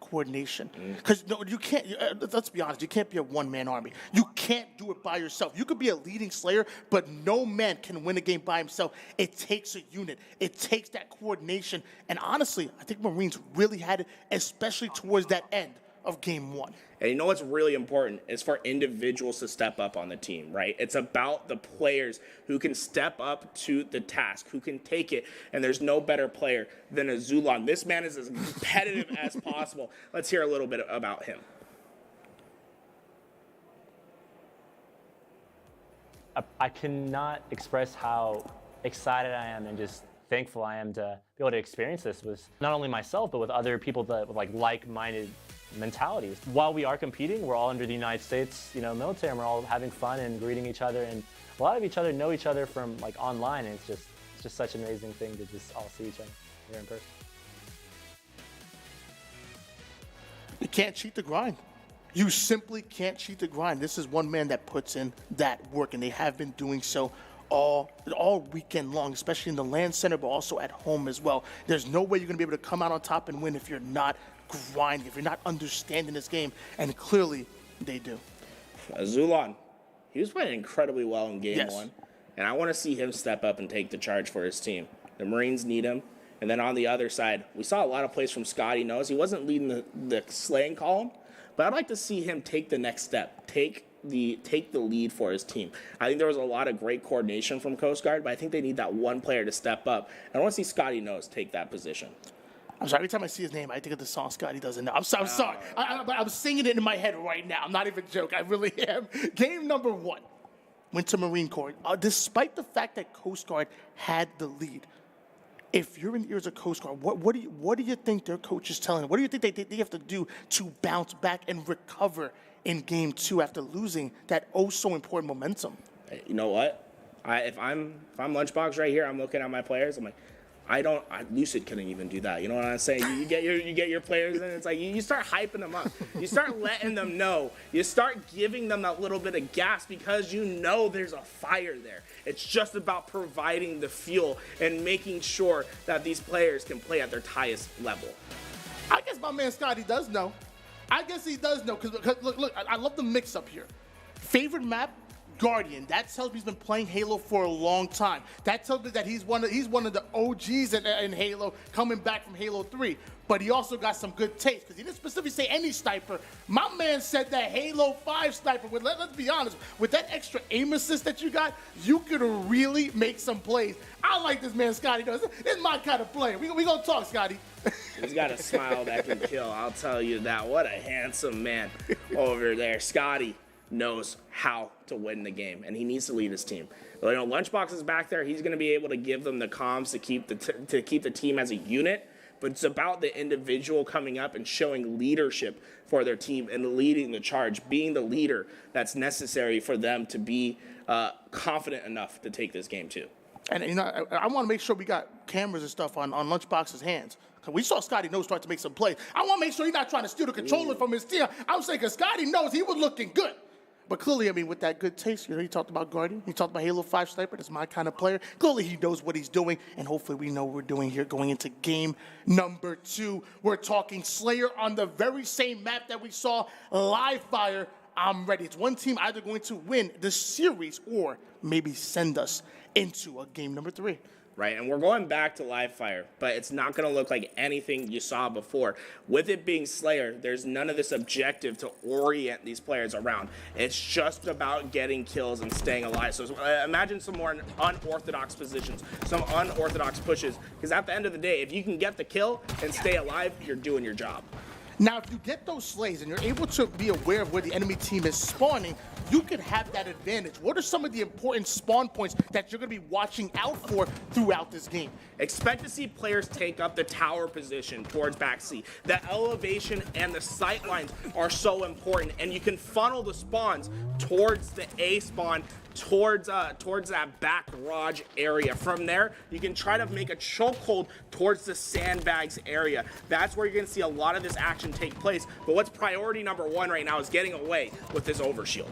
coordination. Because no, you can't, let's be honest, you can't be a one-man army. You can't do it by yourself. You could be a leading Slayer, but no man can win a game by himself. It takes a unit. It takes that coordination. And honestly, I think Marines really had it, especially towards that end of game 1. And you know what's really important is for individuals to step up on the team, right? It's about the players who can step up to the task, who can take it. And there's no better player than a Zulon. This man is as competitive as possible. Let's hear a little bit about him. I cannot express how excited I am and just thankful I am to be able to experience this with not only myself, but with other people that with like-minded mentalities. While we are competing, we're all under the United States, military, and we're all having fun and greeting each other, and a lot of each other know each other from online, and it's just such an amazing thing to just all see each other here in person. You can't cheat the grind. You simply can't cheat the grind. This is one man that puts in that work, and they have been doing so all weekend long, especially in the LAN center, but also at home as well. There's no way you're going to be able to come out on top and win if you're not grinding, if you're not understanding this game, and clearly they do. Zulon, he was playing incredibly well in game 1, and I want to see him step up and take the charge for his team. The Marines need him. And then on the other side, we saw a lot of plays from Scotty Nose. He wasn't leading the slaying column, but I'd like to see him take the next step, take the lead for his team. I think there was a lot of great coordination from Coast Guard, but I think they need that one player to step up. And I want to see Scotty Nose take that position. I'm sorry, every time I see his name, I think of the song Scotty doesn't know. I'm sorry. I'm singing it in my head right now. I'm not even joking. I really am. Game number 1 went to Marine Corps. Despite the fact that Coast Guard had the lead, if you're in the ears of Coast Guard, what do you think their coach is telling them? What do you think they have to do to bounce back and recover in game 2 after losing that so important momentum? You know what? If I'm Lunchbox right here, I'm looking at my players. I'm like, Lucid couldn't even do that. You know what I'm saying? You get your players in. It's like you start hyping them up. You start letting them know. You start giving them that little bit of gas because you know there's a fire there. It's just about providing the fuel and making sure that these players can play at their highest level. I guess my man Scotty does know. I guess he does know because look, I love the mix up here. Favorite map? Guardian. That tells me he's been playing Halo for a long time. That tells me that he's one of the OGs in Halo, coming back from Halo 3. But he also got some good taste because he didn't specifically say any sniper. My man said that Halo 5 sniper. Let's be honest, with that extra aim assist that you got, you could really make some plays. I like this man Scotty. This is my kind of player. We gonna talk, Scotty. He's got a smile that can kill. I'll tell you that. What a handsome man over there, Scotty. Knows how to win the game, and he needs to lead his team. Lunchbox is back there. He's going to be able to give them the comms to keep the team as a unit, but it's about the individual coming up and showing leadership for their team and leading the charge, being the leader that's necessary for them to be confident enough to take this game too. And I want to make sure we got cameras and stuff on Lunchbox's hands. We saw Scotty Nose start to make some plays. I want to make sure he's not trying to steal the controller from his team. I'm saying because Scotty knows he was looking good. But clearly, with that good taste, he talked about Guardian. He talked about Halo 5 Sniper. That's my kind of player. Clearly, he knows what he's doing, and hopefully we know what we're doing here going into game number 2. We're talking Slayer on the very same map that we saw live fire. I'm ready. It's one team either going to win the series or maybe send us into a game number 3. right? And we're going back to live fire, but it's not going to look like anything you saw before. With it being Slayer, there's none of this objective to orient these players around. It's just about getting kills and staying alive. So imagine some more unorthodox positions, some unorthodox pushes, because at the end of the day, if you can get the kill and stay alive, you're doing your job. Now, if you get those slays and you're able to be aware of where the enemy team is spawning, you could have that advantage. What are some of the important spawn points that you're going to be watching out for throughout this game? Expect to see players take up the tower position towards back C. The elevation and the sight lines are so important, and you can funnel the spawns towards the A spawn, towards that back garage area. From there, you can try to make a chokehold towards the sandbags area. That's where you're going to see a lot of this action take place. But what's priority number one right now is getting away with this overshield.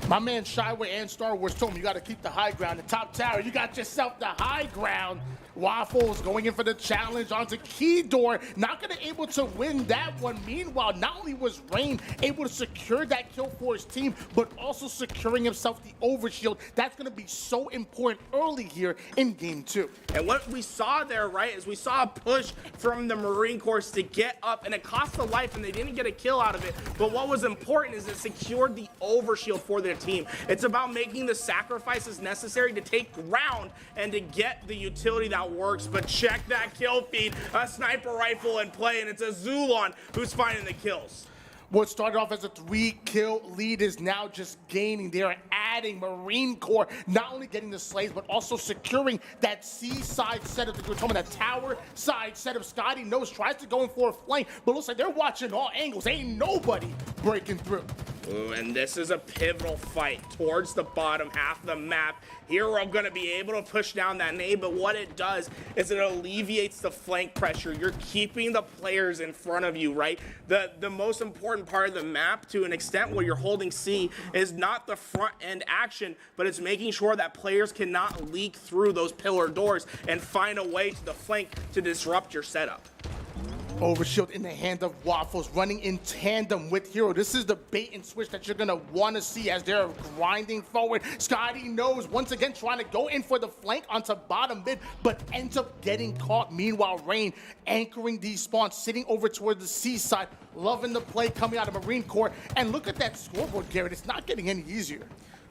My man Shyway and Star Wars told me you got to keep the high ground. The top tower, you got yourself the high ground. Waffles going in for the challenge onto Key Door. Not going to able to win that one. Meanwhile, not only was Rain able to secure that kill for his team, but also securing himself the overshield. That's going to be so important early here in game 2. And what we saw there, right, is we saw a push from the Marine Corps to get up, and it cost a life, and they didn't get a kill out of it. But what was important is it secured the overshield for their team. It's about making the sacrifices necessary to take ground and to get the utility that works. But check that kill feed, a sniper rifle in play, and it's a Zulon who's finding the kills. What started off as a 3-kill lead is now just gaining. They are adding Marine Corps, not only getting the slays, but also securing that C-side setup that we're talking about, that tower side setup. Scotty knows, tries to go in for a flank, but looks like they're watching all angles. Ain't nobody breaking through. Ooh, and this is a pivotal fight towards the bottom half of the map. Hero gonna be able to push down that nade, but what it does is it alleviates the flank pressure. You're keeping the players in front of you, right? The most important part of the map, to an extent where you're holding C, is not the front end action, but it's making sure that players cannot leak through those pillar doors and find a way to the flank to disrupt your setup. Overshield in the hand of Waffles, running in tandem with Hero. This is the bait and switch that you're gonna want to see as they're grinding forward. Scotty knows, once again, trying to go in for the flank onto bottom mid, but ends up getting caught. Meanwhile, Rain anchoring these spawns, sitting over towards the seaside, loving the play coming out of Marine Corps. And look at that scoreboard, Garrett. It's not getting any easier.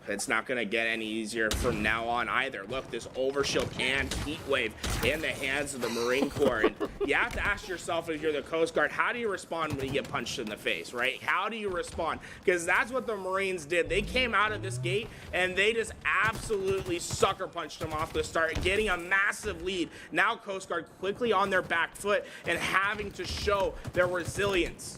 It's not going to get any easier from now on either. Look, this overshield and heat wave in the hands of the Marine Corps. And you have to ask yourself, if you're the Coast Guard, how do you respond when you get punched in the face, right? How do you respond? Because that's what the Marines did. They came out of this gate and they just absolutely sucker punched them off the start, getting a massive lead. Now Coast Guard quickly on their back foot and having to show their resilience.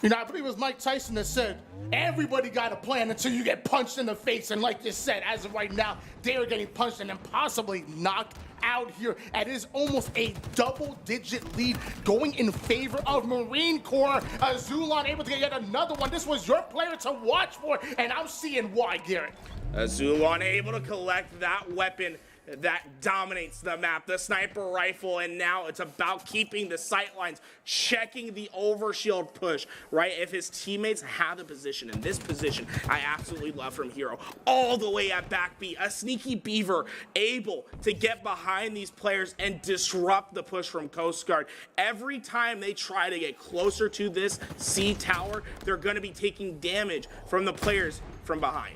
You know, I believe it was Mike Tyson that said, everybody got a plan until you get punched in the face. And like you said, as of right now, they are getting punched and then possibly knocked out here. And it is almost a double-digit lead going in favor of Marine Corps. Zulon able to get yet another one. This was your player to watch for, and I'm seeing why, Garrett. Zulon able to collect that weapon that dominates the map, the sniper rifle, and now it's about keeping the sight lines, checking the overshield push, right? If his teammates have the position, in this position, I absolutely love from Hero, all the way at back B, a sneaky beaver able to get behind these players and disrupt the push from Coast Guard. Every time they try to get closer to this C tower, they're gonna be taking damage from the players from behind.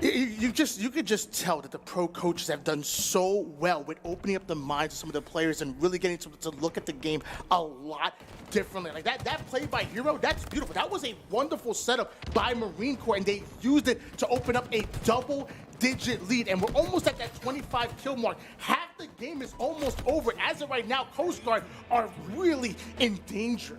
You could just tell that the pro coaches have done so well with opening up the minds of some of the players and really getting to look at the game a lot differently. Like that play by Hero, that's beautiful. That was a wonderful setup by Marine Corps, and they used it to open up a double-digit lead, and we're almost at that 25 kill mark. Half the game is almost over. As of right now, Coast Guard are really in danger.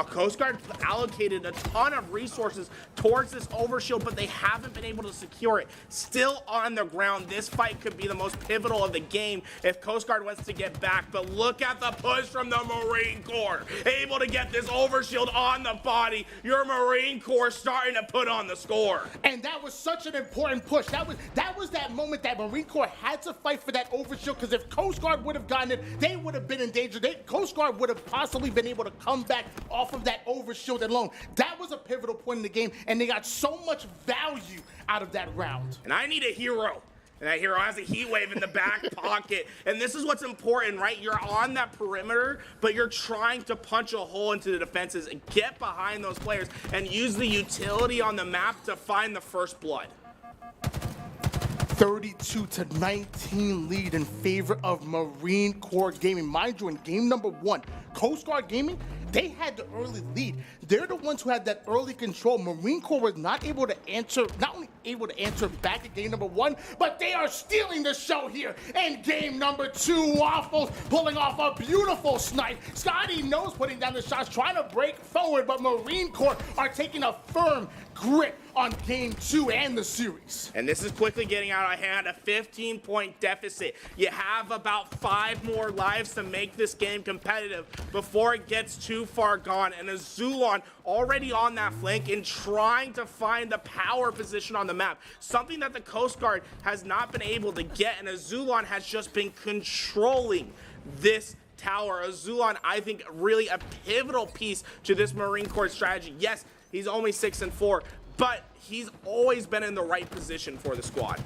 Coast Guard allocated a ton of resources towards this overshield, but they haven't been able to secure it. Still on the ground, this fight could be the most pivotal of the game if Coast Guard wants to get back. But look at the push from the Marine Corps, able to get this overshield on the body. Your Marine Corps starting to put on the score. And that was such an important push. That was that moment that Marine Corps had to fight for that overshield, because if Coast Guard would have gotten it, they would have been in danger. Coast Guard would have possibly been able to come back off of that overshield alone. That was a pivotal point in the game, and they got so much value out of that round. And I need a Hero And that hero has a heat wave in the back pocket. And this is what's important, right? You're on that perimeter, but you're trying to punch a hole into the defenses and get behind those players and use the utility on the map to find the first blood. 32-19 lead in favor of Marine Corps Gaming. Mind you, in game number 1, Coast Guard Gaming, they had the early lead. They're the ones who had that early control. Marine Corps was not only able to answer back in game number 1, but they are stealing the show here in game number 2. Waffles pulling off a beautiful snipe. Scotty knows putting down the shots, trying to break forward, but Marine Corps are taking a firm grip on game 2 and the series. And this is quickly getting out of hand, a 15-point deficit. You have about 5 more lives to make this game competitive before it gets too far gone. And Azulon already on that flank and trying to find the power position on the map, something that the Coast Guard has not been able to get, and Azulon has just been controlling this tower. Azulon, I think, really a pivotal piece to this Marine Corps strategy. Yes, he's only 6-4, but he's always been in the right position for the squad.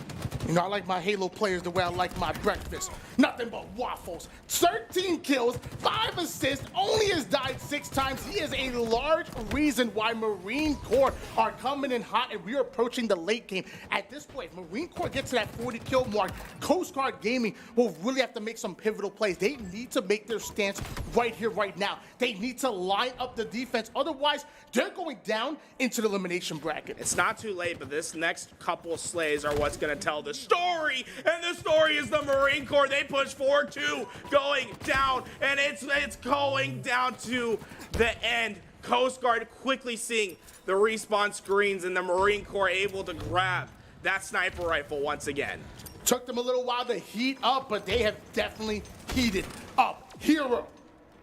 You know, I like my Halo players the way I like my breakfast. Nothing but waffles. 13 kills, 5 assists, only has died 6 times. He is a large reason why Marine Corps are coming in hot and we are approaching the late game. At this point, if Marine Corps gets to that 40 kill mark, Coast Guard Gaming will really have to make some pivotal plays. They need to make their stance right here, right now. They need to line up the defense. Otherwise, they're going down into the elimination bracket. It's not too late, but this next couple slays are what's going to tell the story, and the story is the Marine Corps. They push 4-2, going down, and it's going down to the end. Coast Guard quickly seeing the respawn screens, and the Marine Corps able to grab that sniper rifle once again. Took them a little while to heat up, but they have definitely heated up. Hero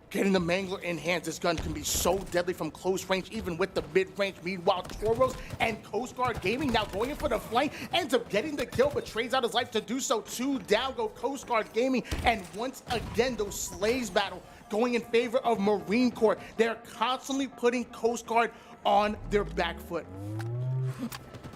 getting the Mangler in hands. This gun can be so deadly from close range, even with the mid-range. Meanwhile, Toros and Coast Guard Gaming now going in for the flank, ends up getting the kill, but trades out his life to do so. 2 down go Coast Guard Gaming, and once again, those slays battle going in favor of Marine Corps. They're constantly putting Coast Guard on their back foot.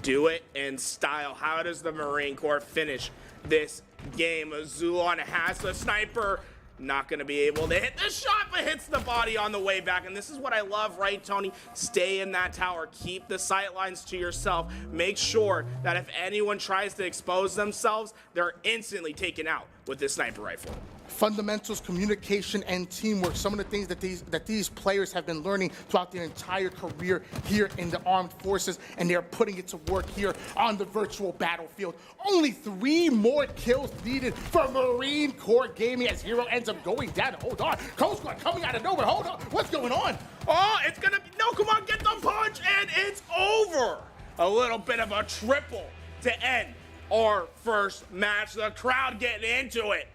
Do it in style. How does the Marine Corps finish this game? Azulon has the sniper. Not going to be able to hit the shot, but hits the body on the way back. And this is what I love, right, Tony? Stay in that tower. Keep the sight lines to yourself. Make sure that if anyone tries to expose themselves, they're instantly taken out with this sniper rifle. Fundamentals, communication, and teamwork. Some of the things that these players have been learning throughout their entire career here in the armed forces, and they're putting it to work here on the virtual battlefield. Only 3 more kills needed for Marine Corps Gaming as Hero ends up going down. Hold on, Coast Guard coming out of nowhere. Hold on, what's going on? Oh, it's gonna be, no, come on, get the punch, and it's over. A little bit of a triple to end our first match. The crowd getting into it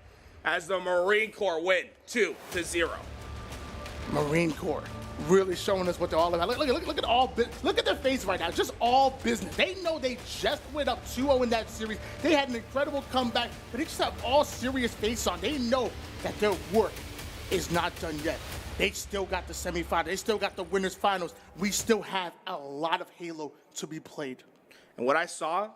as the Marine Corps win 2-0. Marine Corps really showing us what they're all about. Look at their face right now. It's just all business. They know they just went up 2-0 in that series. They had an incredible comeback, but they just have all serious face on. They know that their work is not done yet. They still got the semifinal. They still got the winners finals. We still have a lot of Halo to be played. And what I saw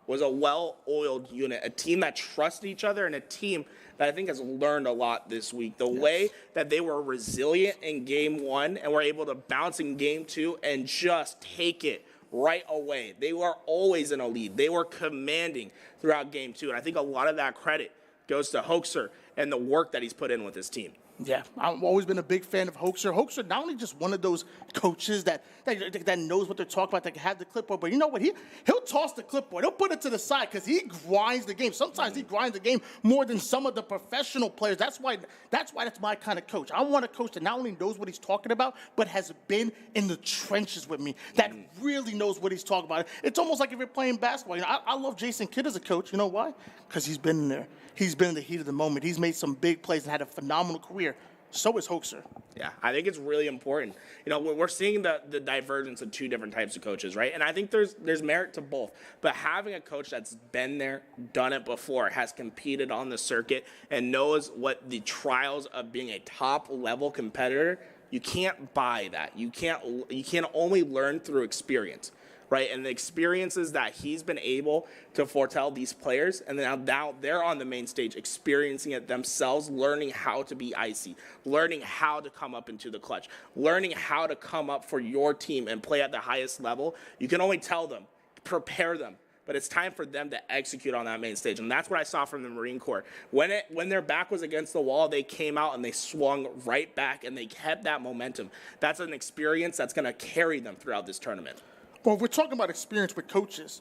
was a well-oiled unit, a team that trusts each other, and a team that I think has learned a lot this week. The way that they were resilient in game 1 and were able to bounce in game 2 and just take it right away. They were always in a lead. They were commanding throughout game 2, and I think a lot of that credit goes to Hoaxer and the work that he's put in with his team. Yeah, I've always been a big fan of Hoaxer. Hoaxer, not only just one of those coaches that knows what they're talking about, that can have the clipboard, but you know what? He'll toss the clipboard. He'll put it to the side because he grinds the game. Sometimes he grinds the game more than some of the professional players. That's why that's my kind of coach. I want a coach that not only knows what he's talking about, but has been in the trenches with me, that really knows what he's talking about. It's almost like if you're playing basketball. You know, I love Jason Kidd as a coach. You know why? Because he's been in there. He's been in the heat of the moment. He's made some big plays and had a phenomenal career. So is Hoaxer. Yeah, I think it's really important. You know, we're seeing the divergence of 2 different types of coaches, right? And I think there's merit to both. But having a coach that's been there, done it before, has competed on the circuit, and knows what the trials of being a top-level competitor, you can't buy that. You can't only learn through experience. right? And the experiences that he's been able to foretell these players, and then now they're on the main stage experiencing it themselves, learning how to be icy, learning how to come up into the clutch, learning how to come up for your team and play at the highest level. You can only tell them, prepare them, but it's time for them to execute on that main stage. And that's what I saw from the Marine Corps. When their back was against the wall, they came out and they swung right back and they kept that momentum. That's an experience that's going to carry them throughout this tournament. Well, if we're talking about experience with coaches,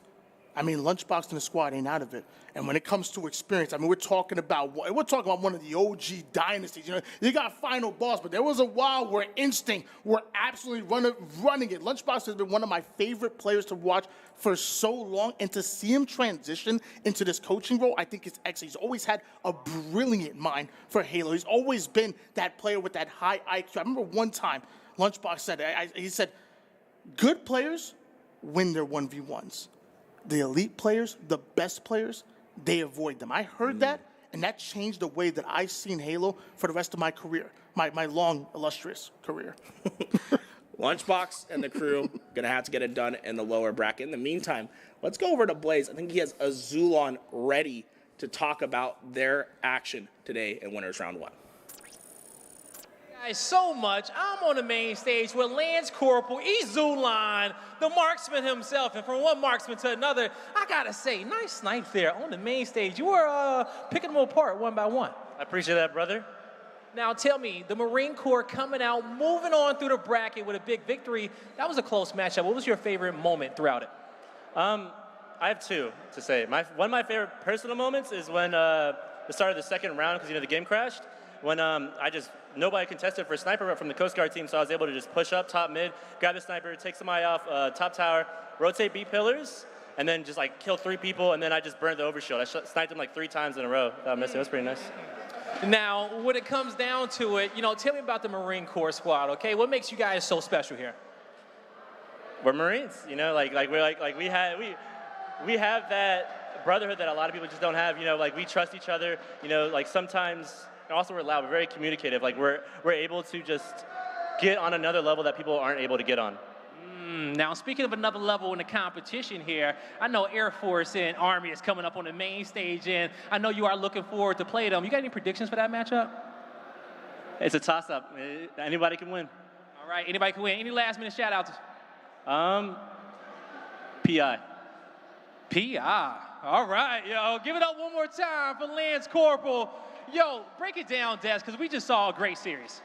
I mean, Lunchbox and the squad ain't out of it. And when it comes to experience, I mean, we're talking about one of the OG dynasties. You know, you got Final Boss, but there was a while where Instinct were absolutely running it. Lunchbox has been one of my favorite players to watch for so long, and to see him transition into this coaching role, I think it's excellent. He's always had a brilliant mind for Halo. He's always been that player with that high IQ. I remember one time Lunchbox said, he said, good players win their 1v1s. The elite players, the best players, they avoid them. I heard that, and that changed the way that I've seen Halo for the rest of my career, my long, illustrious career. Lunchbox and the crew going to have to get it done in the lower bracket. In the meantime, let's go over to Blaze. I think he has Azulon ready to talk about their action today in Winners Round 1. Guys, so much. I'm on the main stage with Lance Corporal Azulon, the marksman himself. And from one marksman to another, I gotta say, nice snipe there on the main stage. You were picking them apart one by one. I appreciate that, brother. Now tell me, the Marine Corps coming out, moving on through the bracket with a big victory. That was a close matchup. What was your favorite moment throughout it? I have two to say. One of my favorite personal moments is when the start of the second round, because the game crashed. When nobody contested for a sniper from the Coast Guard team, so I was able to just push up top mid, grab the sniper, take somebody off top tower, rotate B pillars, and then just kill 3 people, and then I just burned the overshield. I sniped him 3 times in a row. That was pretty nice. Now, when it comes down to it, tell me about the Marine Corps squad, okay? What makes you guys so special here? We're Marines, we have that brotherhood that a lot of people just don't have. We trust each other. Sometimes. And also, we're loud. We're very communicative. We're able to just get on another level that people aren't able to get on. Now, speaking of another level in the competition here, I know Air Force and Army is coming up on the main stage, and I know you are looking forward to play them. You got any predictions for that matchup? It's a toss-up. Anybody can win. All right, anybody can win. Any last-minute shout-outs? PI. PI. All right, yo. Give it up one more time for Lance Corporal. Yo, break it down, Des, because we just saw a great series.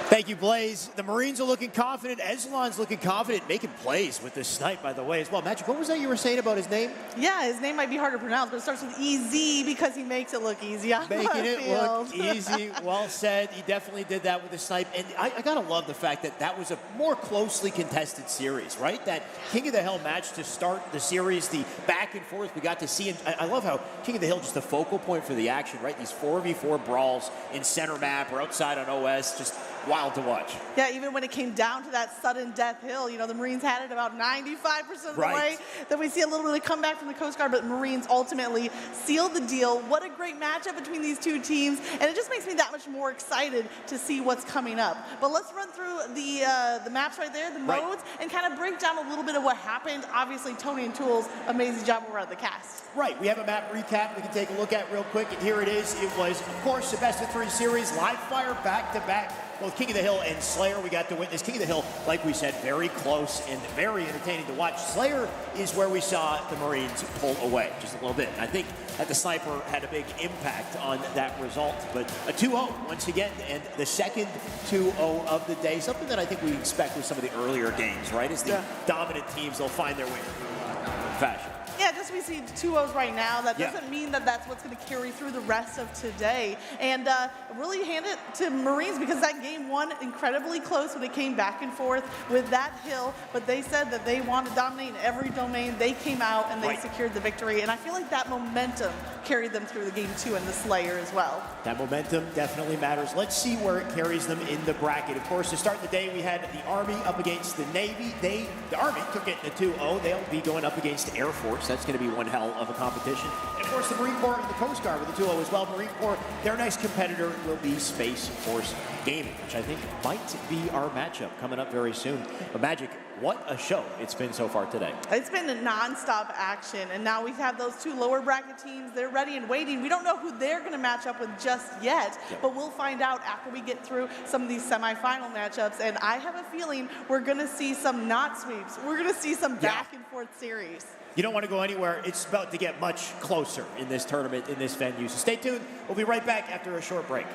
Thank you, Blaze. The Marines are looking confident. Azulon's looking confident, making plays with this snipe, by the way, as well. Magic, what was that you were saying about his name? Yeah, his name might be hard to pronounce, but it starts with EZ because he makes it look easy on the field. Making it look easy. Well said. He definitely did that with the snipe. And I got to love the fact that that was a more closely contested series, right? That King of the Hill match to start the series, the back and forth we got to see. And I love how King of the Hill just the focal point for the action, right? These 4v4 brawls in center map or outside on OS, just wild to watch. Yeah, even when it came down to that sudden death hill, the Marines had it about 95% of the way. Then we see a little bit of comeback from the Coast Guard, but Marines ultimately sealed the deal. What a great matchup between these two teams, and it just makes me that much more excited to see what's coming up. But let's run through the maps right there, the modes, and kind of break down a little bit of what happened. Obviously, Tony and Tools, amazing job over at the cast. Right, we have a map recap we can take a look at real quick, and here it is. It was, of course, the best of 3 series, live fire back-to-back. Both King of the Hill and Slayer we got to witness. King of the Hill, like we said, very close and very entertaining to watch. Slayer is where we saw the Marines pull away just a little bit. I think that the sniper had a big impact on that result. But a 2-0 once again, and the second 2-0 of the day. Something that I think we expect with some of the earlier games, right? As the dominant teams, they'll find their way in fashion. Yeah, just we see 2-0s right now. That doesn't mean that that's what's going to carry through the rest of today. And really hand it to Marines because that game won incredibly close when it came back and forth with that hill. But they said that they want to dominate in every domain. They came out and they secured the victory. And I feel like that momentum carried them through the game 2 and the Slayer as well. That momentum definitely matters. Let's see where it carries them in the bracket. Of course, to start the day, we had the Army up against the Navy. The Army took it in a 2-0. They'll be going up against Air Force. That's going to be one hell of a competition. And of course, the Marine Corps and the Coast Guard with the duo as well. Marine Corps, their next competitor will be Space Force Gaming, which I think might be our matchup coming up very soon. But Magic, what a show it's been so far today. It's been a non-stop action, and now we have those two lower bracket teams. They're ready and waiting. We don't know who they're going to match up with just yet, but we'll find out after we get through some of these semifinal matchups. And I have a feeling we're going to see some not sweeps. We're going to see some back and forth series. You don't want to go anywhere. It's about to get much closer in this tournament, in this venue. So stay tuned. We'll be right back after a short break.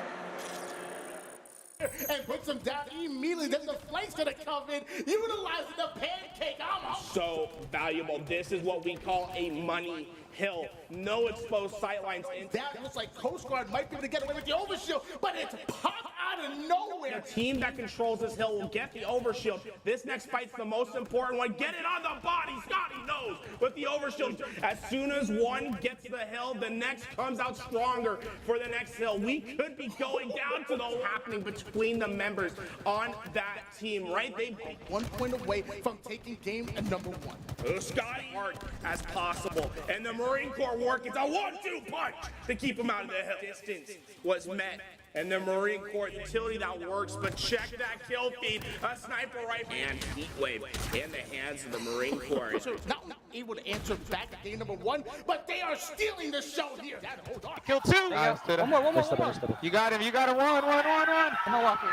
And put some down immediately. Then the flank's gonna come in, utilizing the pancake. So valuable. This is what we call a money hill. No exposed sightlines. That looks like Coast Guard might be able to get away with the overshield, but it's popped out of nowhere. The team that controls this hill will get the overshield. This next fight's the most important one. Get it on the body. Scotty knows with the overshield. As soon as one gets the hill, the next comes out stronger for the next hill. We could be going down to the happening between the members on that team, right? They 1 point away from taking game at number 1. Scotty hard as possible. And the Marine Corps work, it's a 1-2 punch to keep him out of the hill. Distance was met. And the Marine Corps utility that works, but check that kill feed. A sniper rifle and heat wave in the hands of the Marine Corps. Not able to answer back at game number 1, but they are stealing the show here. Hold on. Kill 2. One more. You got him. You got to run. Come on, Walker.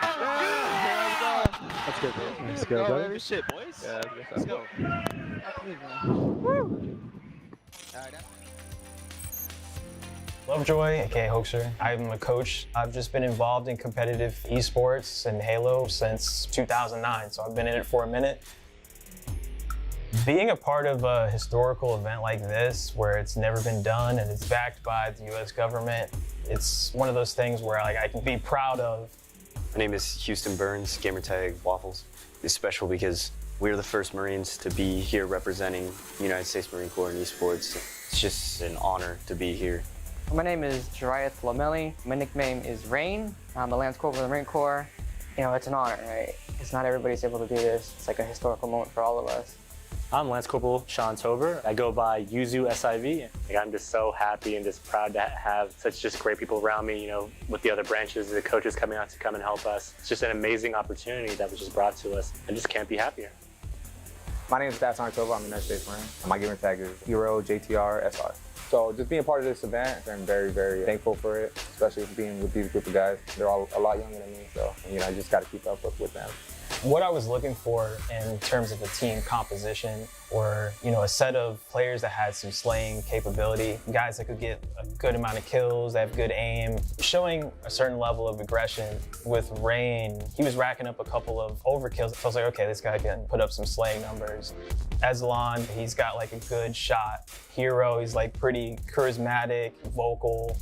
Let's go, bro. Let's go, buddy. Good shit, boys. Yeah, let's go. Lovejoy, aka Hoaxer. I'm a coach. I've just been involved in competitive esports and Halo since 2009, so I've been in it for a minute. Being a part of a historical event like this, where it's never been done and it's backed by the US government, it's one of those things where I can be proud of. My name is Houston Burns, gamertag Waffles. It's special because we're the first Marines to be here representing the United States Marine Corps in esports. It's just an honor to be here. My name is Jariath Lamelli. My nickname is Rain. I'm a Lance Corporal of the Marine Corps. You know, it's an honor, right? It's not everybody's able to do this. It's like a historical moment for all of us. I'm Lance Corporal Sean Tober. I go by Yuzu SIV. I'm just so happy and just proud to have such just great people around me, you know, with the other branches, the coaches coming out to come and help us. It's just an amazing opportunity that was just brought to us. I just can't be happier. My name is Stats Tober. I'm a United States Marine. My gamer tag is Hero JTR SR. So just being part of this event, I'm very, very thankful for it, especially being with these group of guys. They're all a lot younger than me, so I just got to keep up with them. What I was looking for in terms of a team composition were, a set of players that had some slaying capability, guys that could get a good amount of kills, that have good aim, showing a certain level of aggression. With Rain, he was racking up a couple of overkills. So I was like, okay, this guy can put up some slaying numbers. Ezlon, he's got a good shot. Hero, he's pretty charismatic, vocal.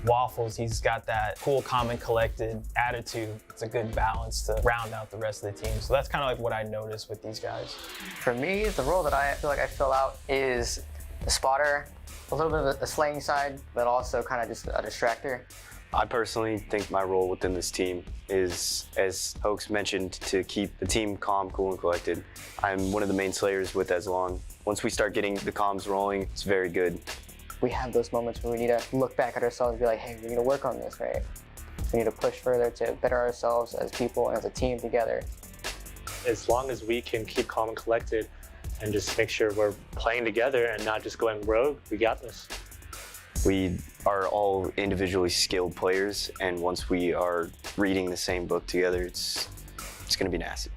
Waffles, he's got that cool, calm, and collected attitude. It's a good balance to round out the rest of the team. So that's kind of what I noticed with these guys. For me, the role that I feel like I fill out is the spotter, a little bit of the slaying side, but also kind of just a distractor. I personally think my role within this team is, as Hoax mentioned, to keep the team calm, cool, and collected. I'm one of the main slayers with Ezlon. Once we start getting the comms rolling, it's very good. We have those moments where we need to look back at ourselves and be like, hey, we need to work on this, right? We need to push further to better ourselves as people and as a team together. As long as we can keep calm and collected and just make sure we're playing together and not just going rogue, we got this. We are all individually skilled players, and once we are reading the same book together, it's going to be nasty.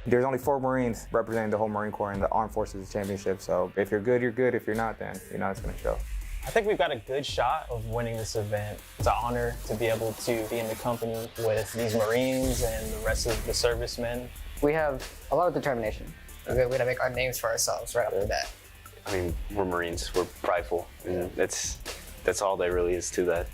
There's only 4 Marines representing the whole Marine Corps in the Armed Forces Championship, so if you're good, you're good. If you're not, then it's going to show. I think we've got a good shot of winning this event. It's an honor to be able to be in the company with these Marines and the rest of the servicemen. We have a lot of determination. We're going to make our names for ourselves right off the bat. I mean, we're Marines. We're prideful. And that's all there really is to that.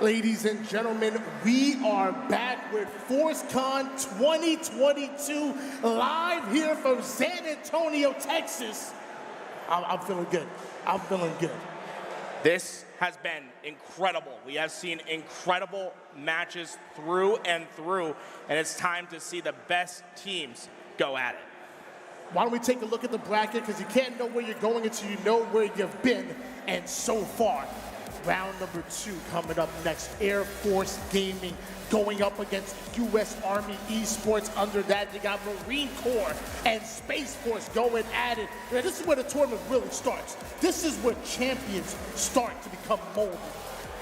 Ladies and gentlemen, we are back with FORCECON 2022 live here from San Antonio, Texas. I'm feeling good. I'm feeling good. This has been incredible. We have seen incredible matches through and through, and it's time to see the best teams go at it. Why don't we take a look at the bracket, because you can't know where you're going until you know where you've been. And so far, round number 2 coming up next. Air Force Gaming going up against U.S. Army Esports. Under that, you got Marine Corps and Space Force going at it. Now, this is where the tournament really starts. This is where champions start to become molded.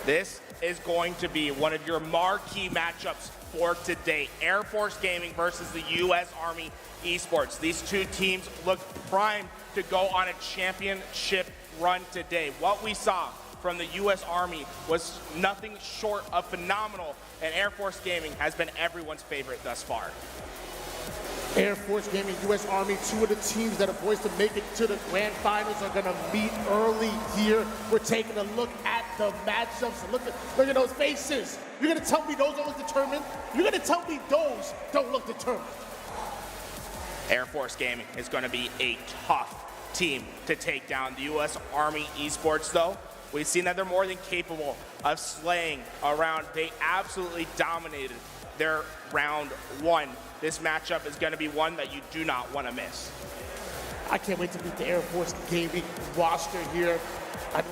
This is going to be one of your marquee matchups for today. Air Force Gaming versus the U.S. Army Esports. These two teams look primed to go on a championship run today. What we saw from the U.S. Army was nothing short of phenomenal, and Air Force Gaming has been everyone's favorite thus far. Air Force Gaming, U.S. Army, two of the teams that are poised to make it to the grand finals are going to meet early here. We're taking a look at the matchups. Look at those faces. You're going to tell me those don't look determined? You're going to tell me those don't look determined? Air Force Gaming is going to be a tough team to take down. The U.S. Army Esports, though, we've seen that they're more than capable of slaying around. They absolutely dominated their round 1. This matchup is going to be one that you do not want to miss. I can't wait to meet the Air Force Gaming roster here.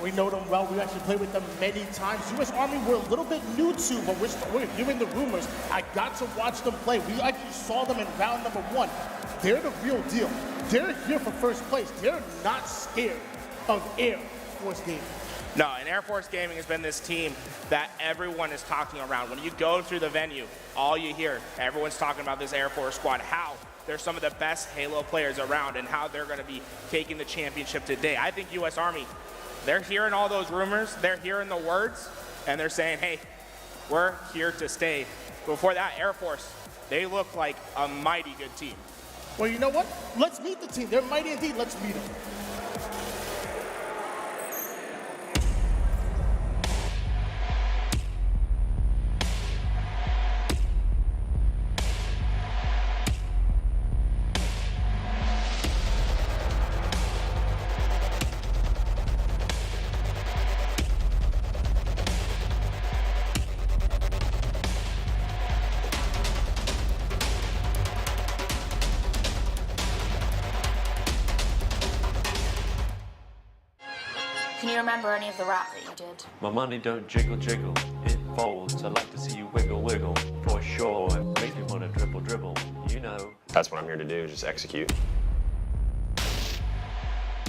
We know them well. We actually played with them many times. U.S. Army we're a little bit new to, but we're hearing the rumors. I got to watch them play. We actually saw them in round number 1. They're the real deal. They're here for first place. They're not scared of Air Force Gaming. No, and Air Force Gaming has been this team that everyone is talking around. When you go through the venue, all you hear, everyone's talking about this Air Force squad, how they're some of the best Halo players around and how they're going to be taking the championship today. I think U.S. Army, they're hearing all those rumors, they're hearing the words, and they're saying, hey, we're here to stay. Before that, Air Force, they look like a mighty good team. Well, you know what? Let's meet the team. They're mighty indeed. Let's meet them. Can you remember any of the rap that you did? My money don't jiggle jiggle, it folds. I'd like to see you wiggle wiggle, for sure. It makes me wanna dribble dribble, you know. That's what I'm here to do, just execute.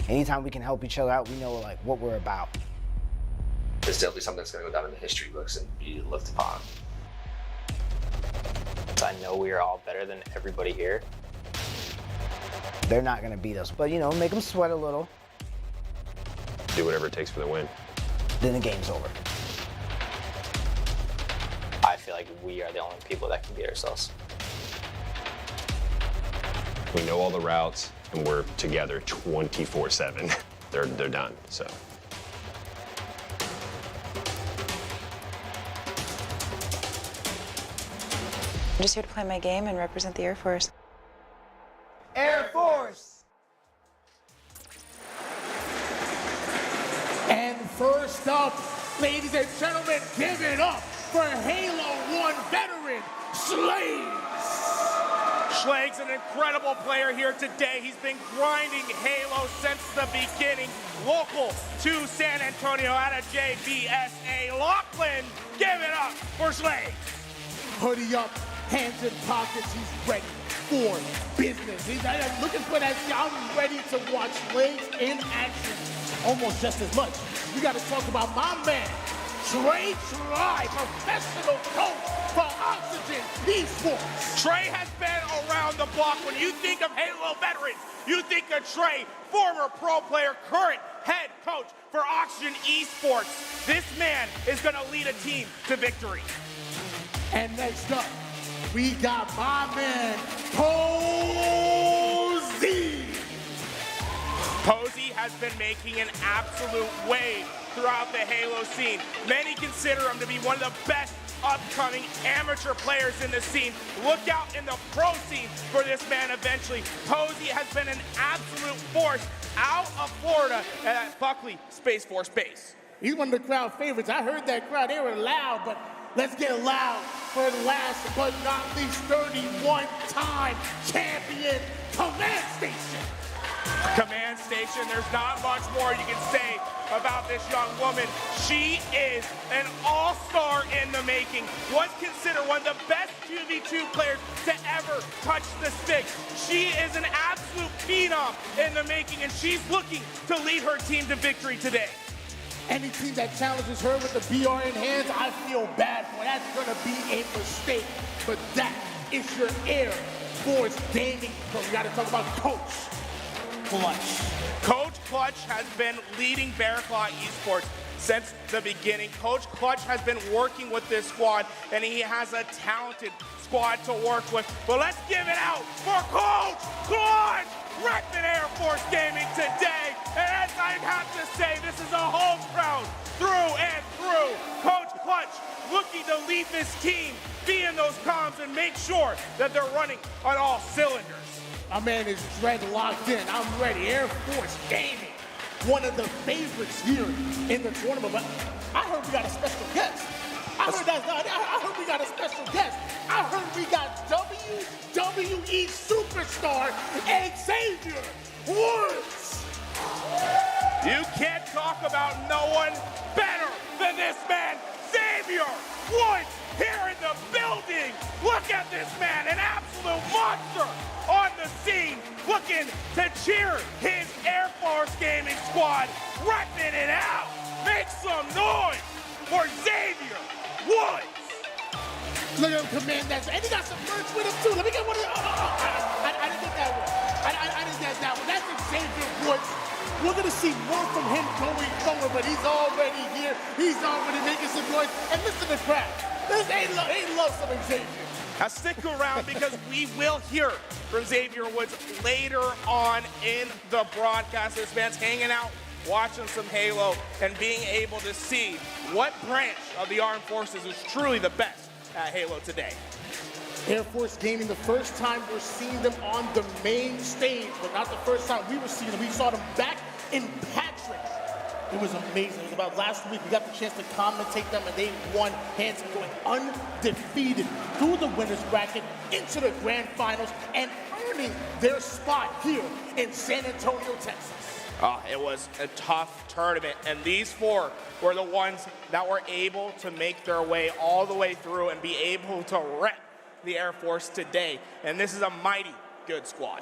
Anytime we can help each other out, we know like what we're about. It's definitely something that's gonna go down in the history books and be looked upon. I know we are all better than everybody here. They're not gonna beat us, but you know, make them sweat a little. Do whatever it takes for the win. Then the game's over. I feel like we are the only people that can beat ourselves. We know all the routes, and we're together 24/7. They're done, so. I'm just here to play my game and represent the Air Force. Air Force! And first up, ladies and gentlemen, give it up for Halo 1 veteran, Slaves. Schlag's an incredible player here today. He's been grinding Halo since the beginning. Local to San Antonio out of JBSA. Laughlin, give it up for Schlag. Hoodie up, hands in pockets, he's ready for business. I'm looking for that. I'm ready to watch Slaves in action. Almost just as much. We got to talk about my man, Trey, professional coach for Oxygen Esports. Trey has been around the block. When you think of Halo veterans, you think of Trey, former pro player, current head coach for Oxygen Esports. This man is going to lead a team to victory. And next up, we got my man, Posey. Posey has been making an absolute wave throughout the Halo scene. Many consider him to be one of the best upcoming amateur players in the scene. Look out in the pro scene for this man eventually. Posey has been an absolute force out of Florida at Buckley Space Force Base. He's one of the crowd favorites. I heard that crowd. They were loud, but let's get loud for last but not least 31-time champion, Command Station. Command Station, there's not much more you can say about this young woman. She is an all-star in the making. Was considered one of the best 2v2 players to ever touch the stick. She is an absolute phenom in the making, and she's looking to lead her team to victory today. Any team that challenges her with the BR in hands, I feel bad for. That's gonna be a mistake. But that is your Air Force gaming. So we gotta talk about Coach Clutch. Coach Clutch has been leading Bear Claw Esports since the beginning. Coach Clutch has been working with this squad, and he has a talented squad to work with. But let's give it out for Coach Clutch, repping Air Force Gaming today. And as I have to say, this is a home crowd through and through. Coach Clutch looking to lead this team, be in those comms, and make sure that they're running on all cylinders. My man is dread locked in. I'm ready. Air Force Gaming, one of the favorites here in the tournament. But I heard we got a special guest. I heard we got a special guest. I heard we got WWE superstar Xavier Woods. You can't talk about no one better than this man, Xavier Woods, here in the building. Look at this man, an absolute monster on the scene, looking to cheer his Air Force Gaming squad, repping it out. Make some noise for Xavier Woods. Look at him command that. And he got some merch with him too. Let me get one of those. I didn't get that one. I didn't get that one. That's Xavier Woods. We're going to see more from him going forward, but he's already here. He's already making some noise. And listen to the crowd. They love some Xavier. Now stick around because we will hear from Xavier Woods later on in the broadcast. This man's hanging out, watching some Halo, and being able to see what branch of the armed forces is truly the best at Halo today. Air Force Gaming, the first time we're seeing them on the main stage, but not the first time we were seeing them. We saw them back in Patrick. It was amazing. It was about last week. We got the chance to commentate them, and they won hands and going undefeated through the winners bracket into the grand finals and earning their spot here in San Antonio, Texas. It was a tough tournament, and these four were the ones that were able to make their way all the way through and be able to rep the Air Force today. And this is a mighty good squad.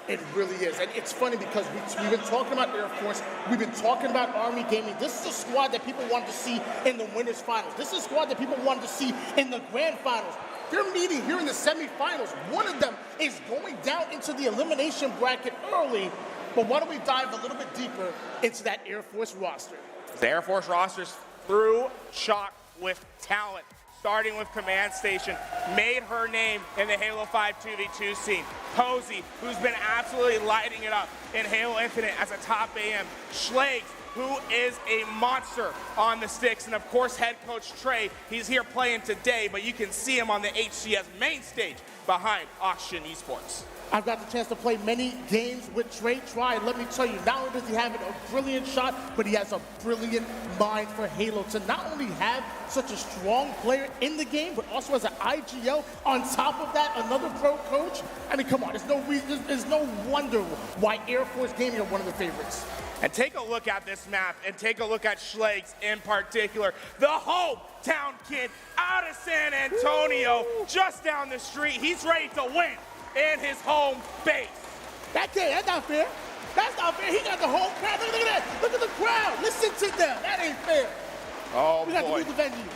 It really is. And it's funny because we've been talking about Air Force. We've been talking about Army Gaming. This is a squad that people wanted to see in the winners finals. This is a squad that people wanted to see in the grand finals. They're meeting here in the semifinals. One of them is going down into the elimination bracket early. But why don't we dive a little bit deeper into that Air Force roster? The Air Force roster's through chock with talent. Starting with Command Station, made her name in the Halo 5 2v2 scene. Posey, who's been absolutely lighting it up in Halo Infinite as a top AM. Schlags, who is a monster on the sticks. And of course, head coach Trey, he's here playing today, but you can see him on the HCS main stage behind Oxygen Esports. I've got the chance to play many games with Trey Try. Let me tell you, not only does he have a brilliant shot, but he has a brilliant mind for Halo. To not only have such a strong player in the game, but also as an IGL, on top of that, another pro coach. I mean, come on, there's no wonder why Air Force Gaming are one of the favorites. And take a look at this map, and take a look at Schlags in particular. The hometown kid out of San Antonio, just down the street. He's ready to win in his home base. That's not fair. That's not fair. He got the whole crowd. Look at that. Look at the crowd. Listen to them. That ain't fair. Oh, we got to move the venue.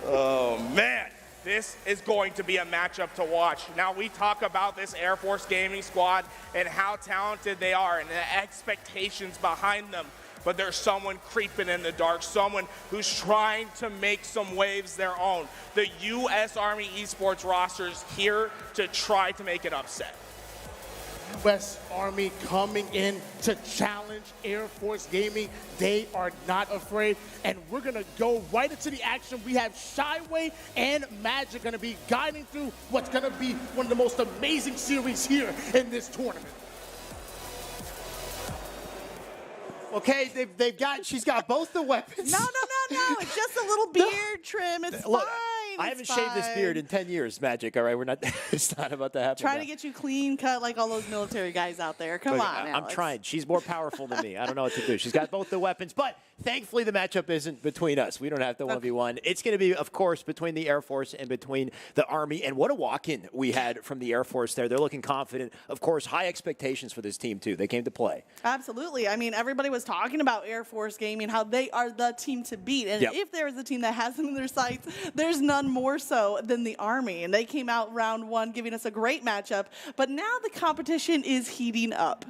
Oh, man. This is going to be a matchup to watch. Now, we talk about this Air Force Gaming squad and how talented they are and the expectations behind them. But there's someone creeping in the dark, someone who's trying to make some waves their own. The U.S. Army Esports roster is here to try to make an upset. U.S. Army coming in to challenge Air Force Gaming. They are not afraid, and we're going to go right into the action. We have Shyway and Magic going to be guiding through what's going to be one of the most amazing series here in this tournament. Okay, she's got both the weapons. No. It's just a little beard trim. It's Look, fine. I haven't shaved this beard in 10 years, Magic. All right, we're not. It's not about to happen. Trying to get you clean cut like all those military guys out there. Come Look, on, I'm Alex. trying. She's more powerful than me. I don't know what to do. She's got both the weapons, but thankfully the matchup isn't between us. We don't have to 1v1. It's going to be, of course, between the Air Force and between the Army. And what a walk-in we had from the Air Force there. They're looking confident. Of course, high expectations for this team, too. They came to play. Absolutely. I mean, everybody was talking about Air Force Gaming, how they are the team to beat. And if there is a team that has them in their sights, there's none more so than the Army. And they came out round one, giving us a great matchup. But now the competition is heating up.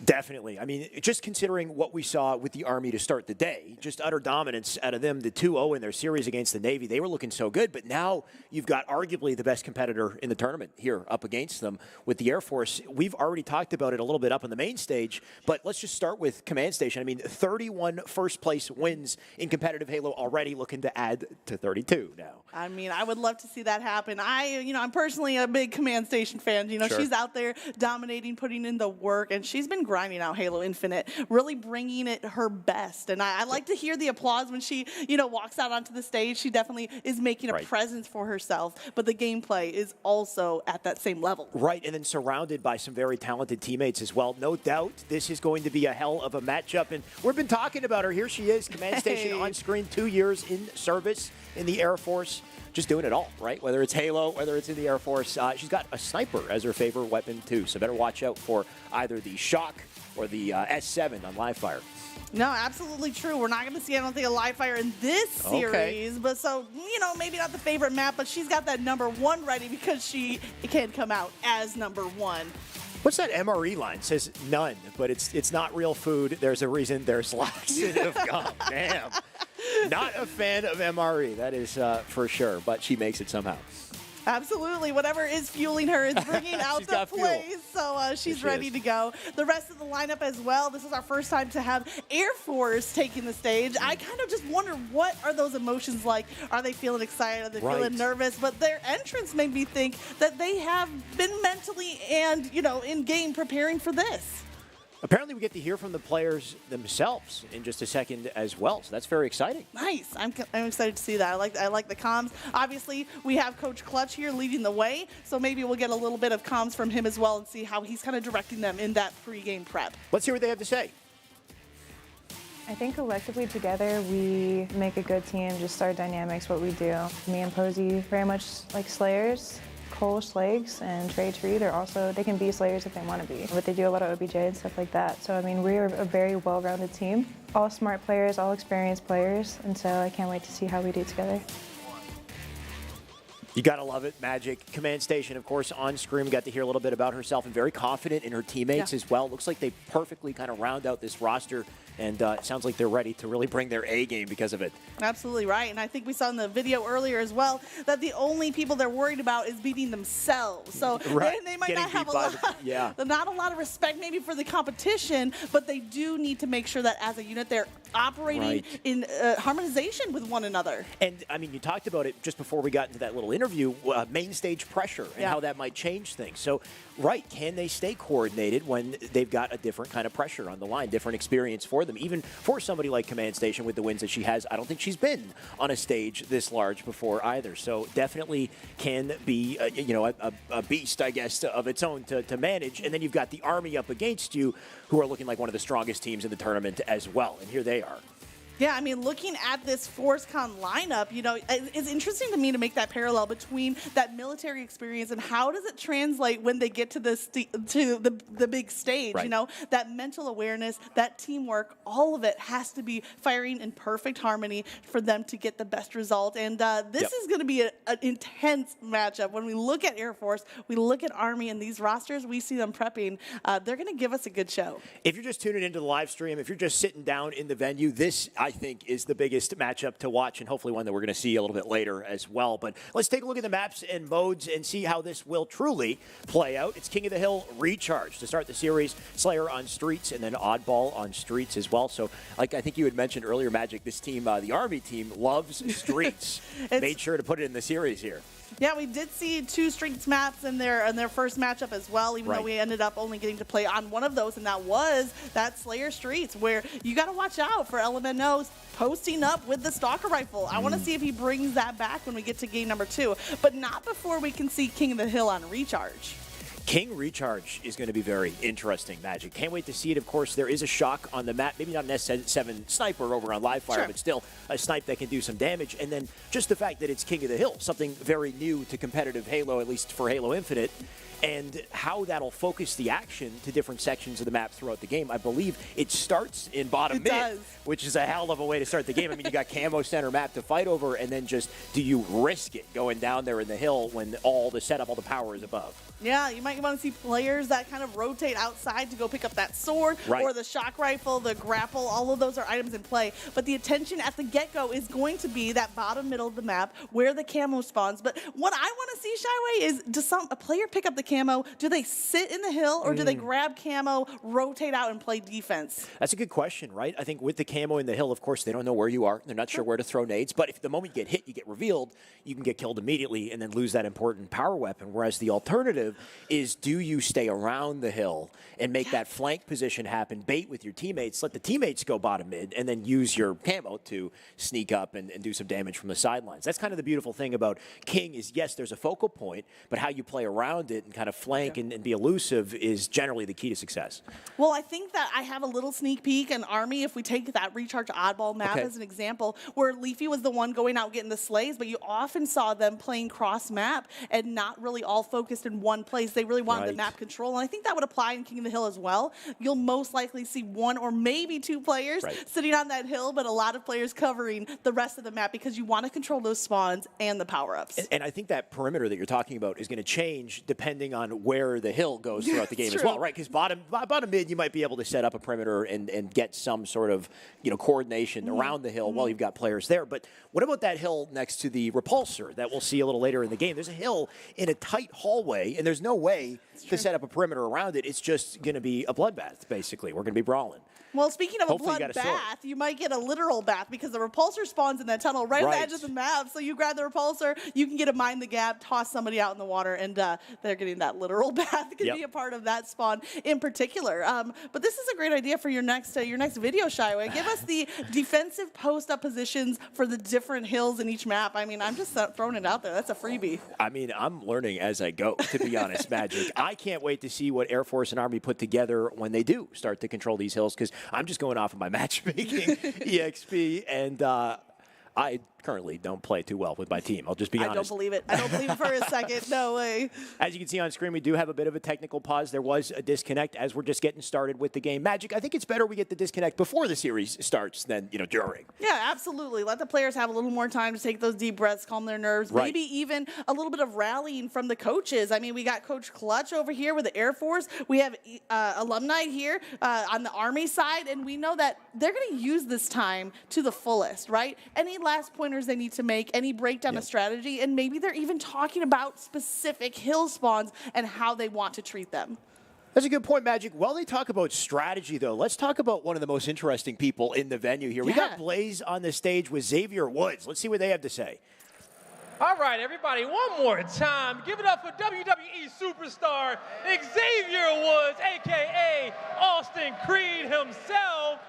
Definitely. I mean, just considering what we saw with the Army to start the day, just utter dominance out of them, the 2-0 in their series against the Navy. They were looking so good, but now you've got arguably the best competitor in the tournament here up against them with the Air Force. We've already talked about it a little bit up on the main stage, but let's just start with Command Station. I mean, 31 first-place wins in competitive Halo already, looking to add to 32 now. I mean, I would love to see that happen. I'm personally a big Command Station fan. Sure. She's out there dominating, putting in the work, and she's been grinding out Halo Infinite, really bringing it her best. And I like to hear the applause when she, walks out onto the stage. She definitely is making a presence for herself, but the gameplay is also at that same level. Right, and then surrounded by some very talented teammates as well. No doubt this is going to be a hell of a matchup, and we've been talking about her. Here she is, Command Station on screen, 2 years in service in the Air Force. Just doing it all, right? Whether it's Halo, whether it's in the Air Force. She's got a sniper as her favorite weapon, too. So better watch out for either the Shock or the S7 on live fire. No, absolutely true. We're not going to see, I don't think, a live fire in this series. But so, maybe not the favorite map, but she's got that #1 ready because she can come out as #1. What's that MRE line? It says none, but it's not real food. There's a reason there's laxative gum. Damn. Not a fan of MRE, that is for sure, but she makes it somehow. Absolutely. Whatever is fueling her is bringing out the plays, so she's ready to go. The rest of the lineup as well. This is our first time to have Air Force taking the stage. I kind of just wonder, what are those emotions like? Are they feeling excited? Are they feeling nervous? But their entrance made me think that they have been mentally and, in game preparing for this. Apparently, we get to hear from the players themselves in just a second as well, so that's very exciting. Nice. I'm excited to see that. I like the comms. Obviously, we have Coach Clutch here leading the way, so maybe we'll get a little bit of comms from him as well and see how he's kind of directing them in that pre-game prep. Let's hear what they have to say. I think collectively together we make a good team, just our dynamics, what we do. Me and Posey very much like Slayers. Cole Slags and Trey Tree, they can be Slayers if they want to be, but they do a lot of OBJ and stuff like that. So I mean, we're a very well-rounded team, all smart players, all experienced players, and so I can't wait to see how we do together. You gotta love it, Magic. Command Station, of course, on screen. We got to hear a little bit about herself and very confident in her teammates as well. Looks like they perfectly kind of round out this roster, and it sounds like they're ready to really bring their A game because of it. Absolutely right, and I think we saw in the video earlier as well that the only people they're worried about is beating themselves. So they might not have not a lot of respect maybe for the competition, but they do need to make sure that as a unit they're operating in harmonization with one another. And I mean, you talked about it just before we got into that little interview, main stage pressure and how that might change things. So, can they stay coordinated when they've got a different kind of pressure on the line, different experience for them? Even for somebody like Command Station with the wins that she has, I don't think she's been on a stage this large before either. So definitely can be, a beast, I guess, of its own to manage. And then you've got the Army up against you, who are looking like one of the strongest teams in the tournament as well. And here they are. Yeah, I mean, looking at this FORCECON lineup, it's interesting to me to make that parallel between that military experience and how does it translate when they get to the big stage. That mental awareness, that teamwork, all of it has to be firing in perfect harmony for them to get the best result. And this is going to be an intense matchup. When we look at Air Force, we look at Army and these rosters, we see them prepping. They're going to give us a good show. If you're just tuning into the live stream, if you're just sitting down in the venue, this, I I think, is the biggest matchup to watch, and hopefully one that we're going to see a little bit later as well. But let's take a look at the maps and modes and see how this will truly play out. It's King of the Hill Recharge to start the series. Slayer on streets, and then Oddball on streets as well. So, like I think you had mentioned earlier, Magic, this team, the Army team, loves streets. Made sure to put it in the series here. Yeah, we did see 2 streets maps in their first matchup as well, even though we ended up only getting to play on one of those, and that was that Slayer Streets, where you got to watch out for LMNO posting up with the Stalker Rifle. I want to see if he brings that back when we get to game number 2, but not before we can see King of the Hill on Recharge. King Recharge is going to be very interesting, Magic. Can't wait to see it. Of course, there is a shock on the map. Maybe not an S7 sniper over on Livefire, but still a snipe that can do some damage. And then just the fact that it's King of the Hill, something very new to competitive Halo, at least for Halo Infinite, and how that'll focus the action to different sections of the map throughout the game. I believe it starts in bottom mid, which is a hell of a way to start the game. I mean, you got camo center map to fight over, and then just do you risk it going down there in the hill when all the setup, all the power is above? Yeah, you might want to see players that kind of rotate outside to go pick up that sword or the shock rifle, the grapple. All of those are items in play. But the attention at the get-go is going to be that bottom middle of the map where the camo spawns. But what I want to see, Shyway, is does a player pick up the camo? Do they sit in the hill or do they grab camo, rotate out, and play defense? That's a good question, right? I think with the camo in the hill, of course, they don't know where you are. They're not sure where to throw nades. But if the moment you get hit, you get revealed, you can get killed immediately and then lose that important power weapon. Whereas the alternative is, do you stay around the hill and make that flank position happen, bait with your teammates, let the teammates go bottom mid, and then use your camo to sneak up and do some damage from the sidelines. That's kind of the beautiful thing about King is, yes, there's a focal point, but how you play around it and kind of flank and be elusive is generally the key to success. Well, I think that I have a little sneak peek in Army, if we take that Recharge Oddball map as an example, where Leafy was the one going out getting the slays, but you often saw them playing cross-map and not really all focused in one place. They really wanted the map control, and I think that would apply in King of the Hill as well. You'll most likely see 1 or maybe 2 players sitting on that hill, but a lot of players covering the rest of the map because you want to control those spawns and the power-ups. And I think that perimeter that you're talking about is going to change depending on where the hill goes throughout the game as well, right? Because bottom mid, you might be able to set up a perimeter and get some sort of coordination around the hill while you've got players there. But what about that hill next to the repulsor that we'll see a little later in the game? There's a hill in a tight hallway, and there's no way to set up a perimeter around it. It's just going to be a bloodbath, basically. We're going to be brawling. Well, speaking of Hopefully a bloodbath, you might get a literal bath because the repulsor spawns in that tunnel right on the edge of the map. So you grab the repulsor, you can get a mind the gap, toss somebody out in the water, and they're getting that literal bath. It can be a part of that spawn in particular. But this is a great idea for your next video, Shyway. Give us the defensive post-up positions for the different hills in each map. I mean, I'm just throwing it out there. That's a freebie. I mean, I'm learning as I go, to be honest, Magic. I can't wait to see what Air Force and Army put together when they do start to control these hills, because I'm just going off of my matchmaking EXP, and I currently don't play too well with my team. I'll just be honest. I don't believe it. I don't believe it for a second. No way. As you can see on screen, we do have a bit of a technical pause. There was a disconnect as we're just getting started with the game. Magic, I think it's better we get the disconnect before the series starts than, during. Yeah, absolutely. Let the players have a little more time to take those deep breaths, calm their nerves, maybe even a little bit of rallying from the coaches. I mean, we got Coach Clutch over here with the Air Force. We have alumni here on the Army side, and we know that they're going to use this time to the fullest, right? Any last pointers they need to make, any breakdown of strategy, and maybe they're even talking about specific hill spawns and how they want to treat them. That's a good point, Magic. While they talk about strategy, though, let's talk about one of the most interesting people in the venue here. We got Blaze on the stage with Xavier Woods. Let's see what they have to say. All right, everybody, one more time. Give it up for WWE superstar Xavier Woods, a.k.a. Austin Creed himself.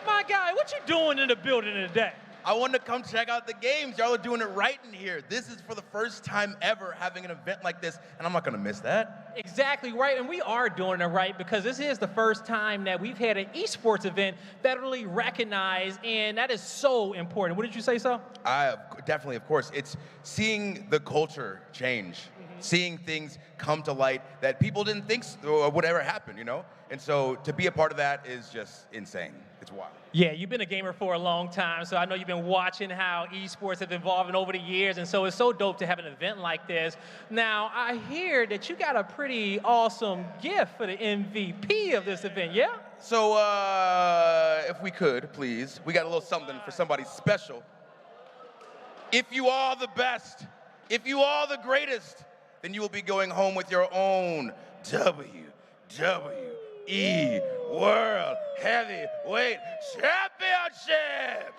My guy, what you doing in the building today? I wanted to come check out the games. Y'all are doing it right in here. This is for the first time ever having an event like this, and I'm not going to miss that. Exactly right, and we are doing it right because this is the first time that we've had an esports event federally recognized, and that is so important. What did you say, so? Definitely, of course. It's seeing the culture change seeing things come to light that people didn't think would ever happen, you know? And so to be a part of that is just insane. It's wild. Yeah, you've been a gamer for a long time, so I know you've been watching how esports have evolved over the years, and so it's so dope to have an event like this. Now, I hear that you got a pretty awesome gift for the MVP of this event, yeah? So if we could, please, we got a little something for somebody special. If you are the best, if you are the greatest, then you will be going home with your own WWE World Heavyweight Championship.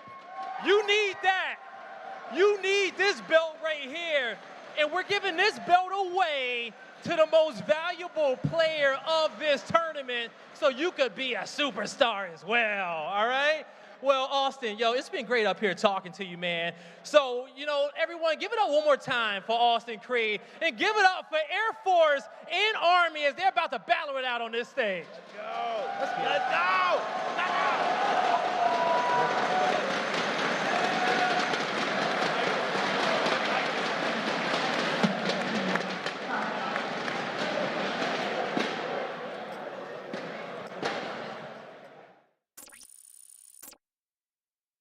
You need that. You need this belt right here. And we're giving this belt away to the most valuable player of this tournament so you could be a superstar as well, all right? Well, Austin, yo, it's been great up here talking to you, man. So, you know, everyone, give it up one more time for Austin Creed, and give it up for Air Force and Army as they're about to battle it out on this stage. Let's go. Let's go.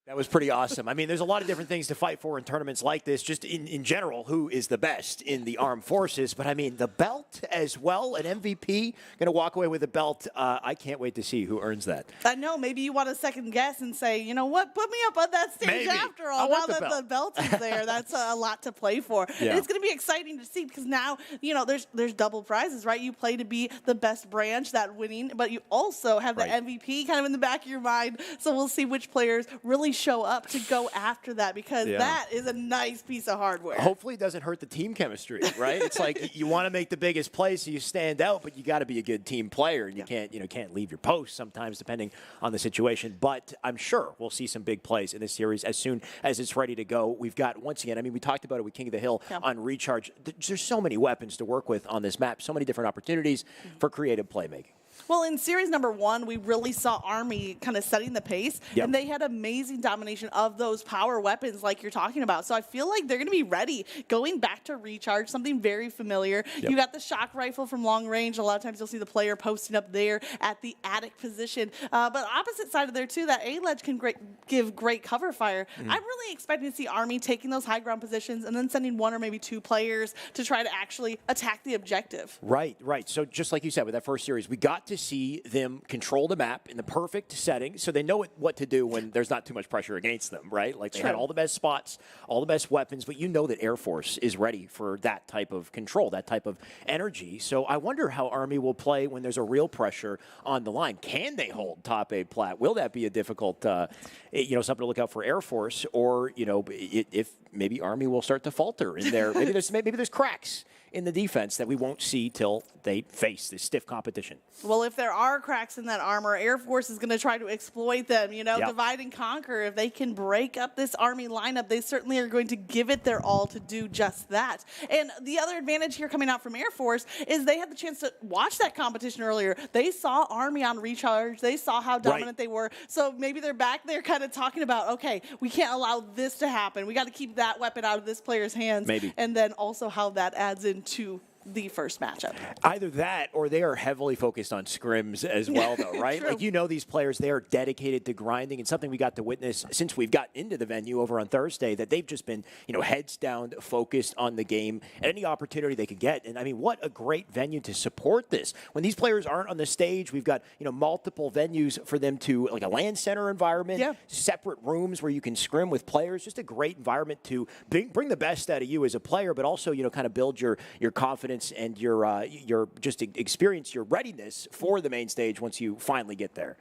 That was pretty awesome. I mean, there's a lot of different things to fight for in tournaments like this, just in general, who is the best in the armed forces. But, I mean, the belt as well, an MVP, going to walk away with a belt. I can't wait to see who earns that. I know. Maybe you want to second guess and say, you know what, put me up on that stage Maybe. after all. Now that the belt is there, that's a lot to play for. Yeah. And it's going to be exciting to see because now, you know, there's double prizes, right? You play to be the best branch, that winning, but you also have the MVP kind of in the back of your mind. So we'll see which players really show up to go after that because that is a nice piece of hardware. Hopefully it doesn't hurt the team chemistry, right? It's like you want to make the biggest play so you stand out, but you got to be a good team player, and you can't leave your post sometimes depending on the situation. But I'm sure we'll see some big plays in this series as soon as it's ready to go. We've got, once again, I mean, we talked about it with King of the Hill on Recharge. There's so many weapons to work with on this map, so many different opportunities for creative playmaking. Well, in series number 1, we really saw Army kind of setting the pace, and they had amazing domination of those power weapons like you're talking about. So I feel like they're going to be ready. Going back to Recharge, something very familiar. You got the shock rifle from long range. A lot of times you'll see the player posting up there at the attic position. But opposite side of there, too, that A-Ledge can give great cover fire. I'm really expecting to see Army taking those high ground positions and then sending 1 or maybe 2 players to try to actually attack the objective. Right. So just like you said with that first series, we got to see them control the map in the perfect setting so they know what to do when there's not too much pressure against them, right? Like they had all the best spots, all the best weapons, but you know that Air Force is ready for that type of control, that type of energy. So I wonder how Army will play when there's a real pressure on the line. Can they hold top 8 plat? Will that be a difficult, something to look out for Air Force? Or, if maybe Army will start to falter in there. Maybe there's cracks in the defense that we won't see till they face this stiff competition. Well, if there are cracks in that armor, Air Force is going to try to exploit them, divide and conquer. If they can break up this Army lineup, they certainly are going to give it their all to do just that. And the other advantage here coming out from Air Force is they had the chance to watch that competition earlier. They saw Army on Recharge. They saw how dominant they were. So maybe they're back there kind of talking about, okay, we can't allow this to happen. We got to keep that weapon out of this player's hands. Maybe. And then also how that adds into the first matchup. Either that or they are heavily focused on scrims as well, though, right? True. Like, these players, they are dedicated to grinding, and something we got to witness since we've got into the venue over on Thursday, that they've just been, heads down, focused on the game, any opportunity they could get. And, I mean, what a great venue to support this. When these players aren't on the stage, we've got, multiple venues for them to, like a LAN center environment, separate rooms where you can scrim with players, just a great environment to bring the best out of you as a player, but also, kind of build your confidence and your just experience your readiness for the main stage once you finally get there.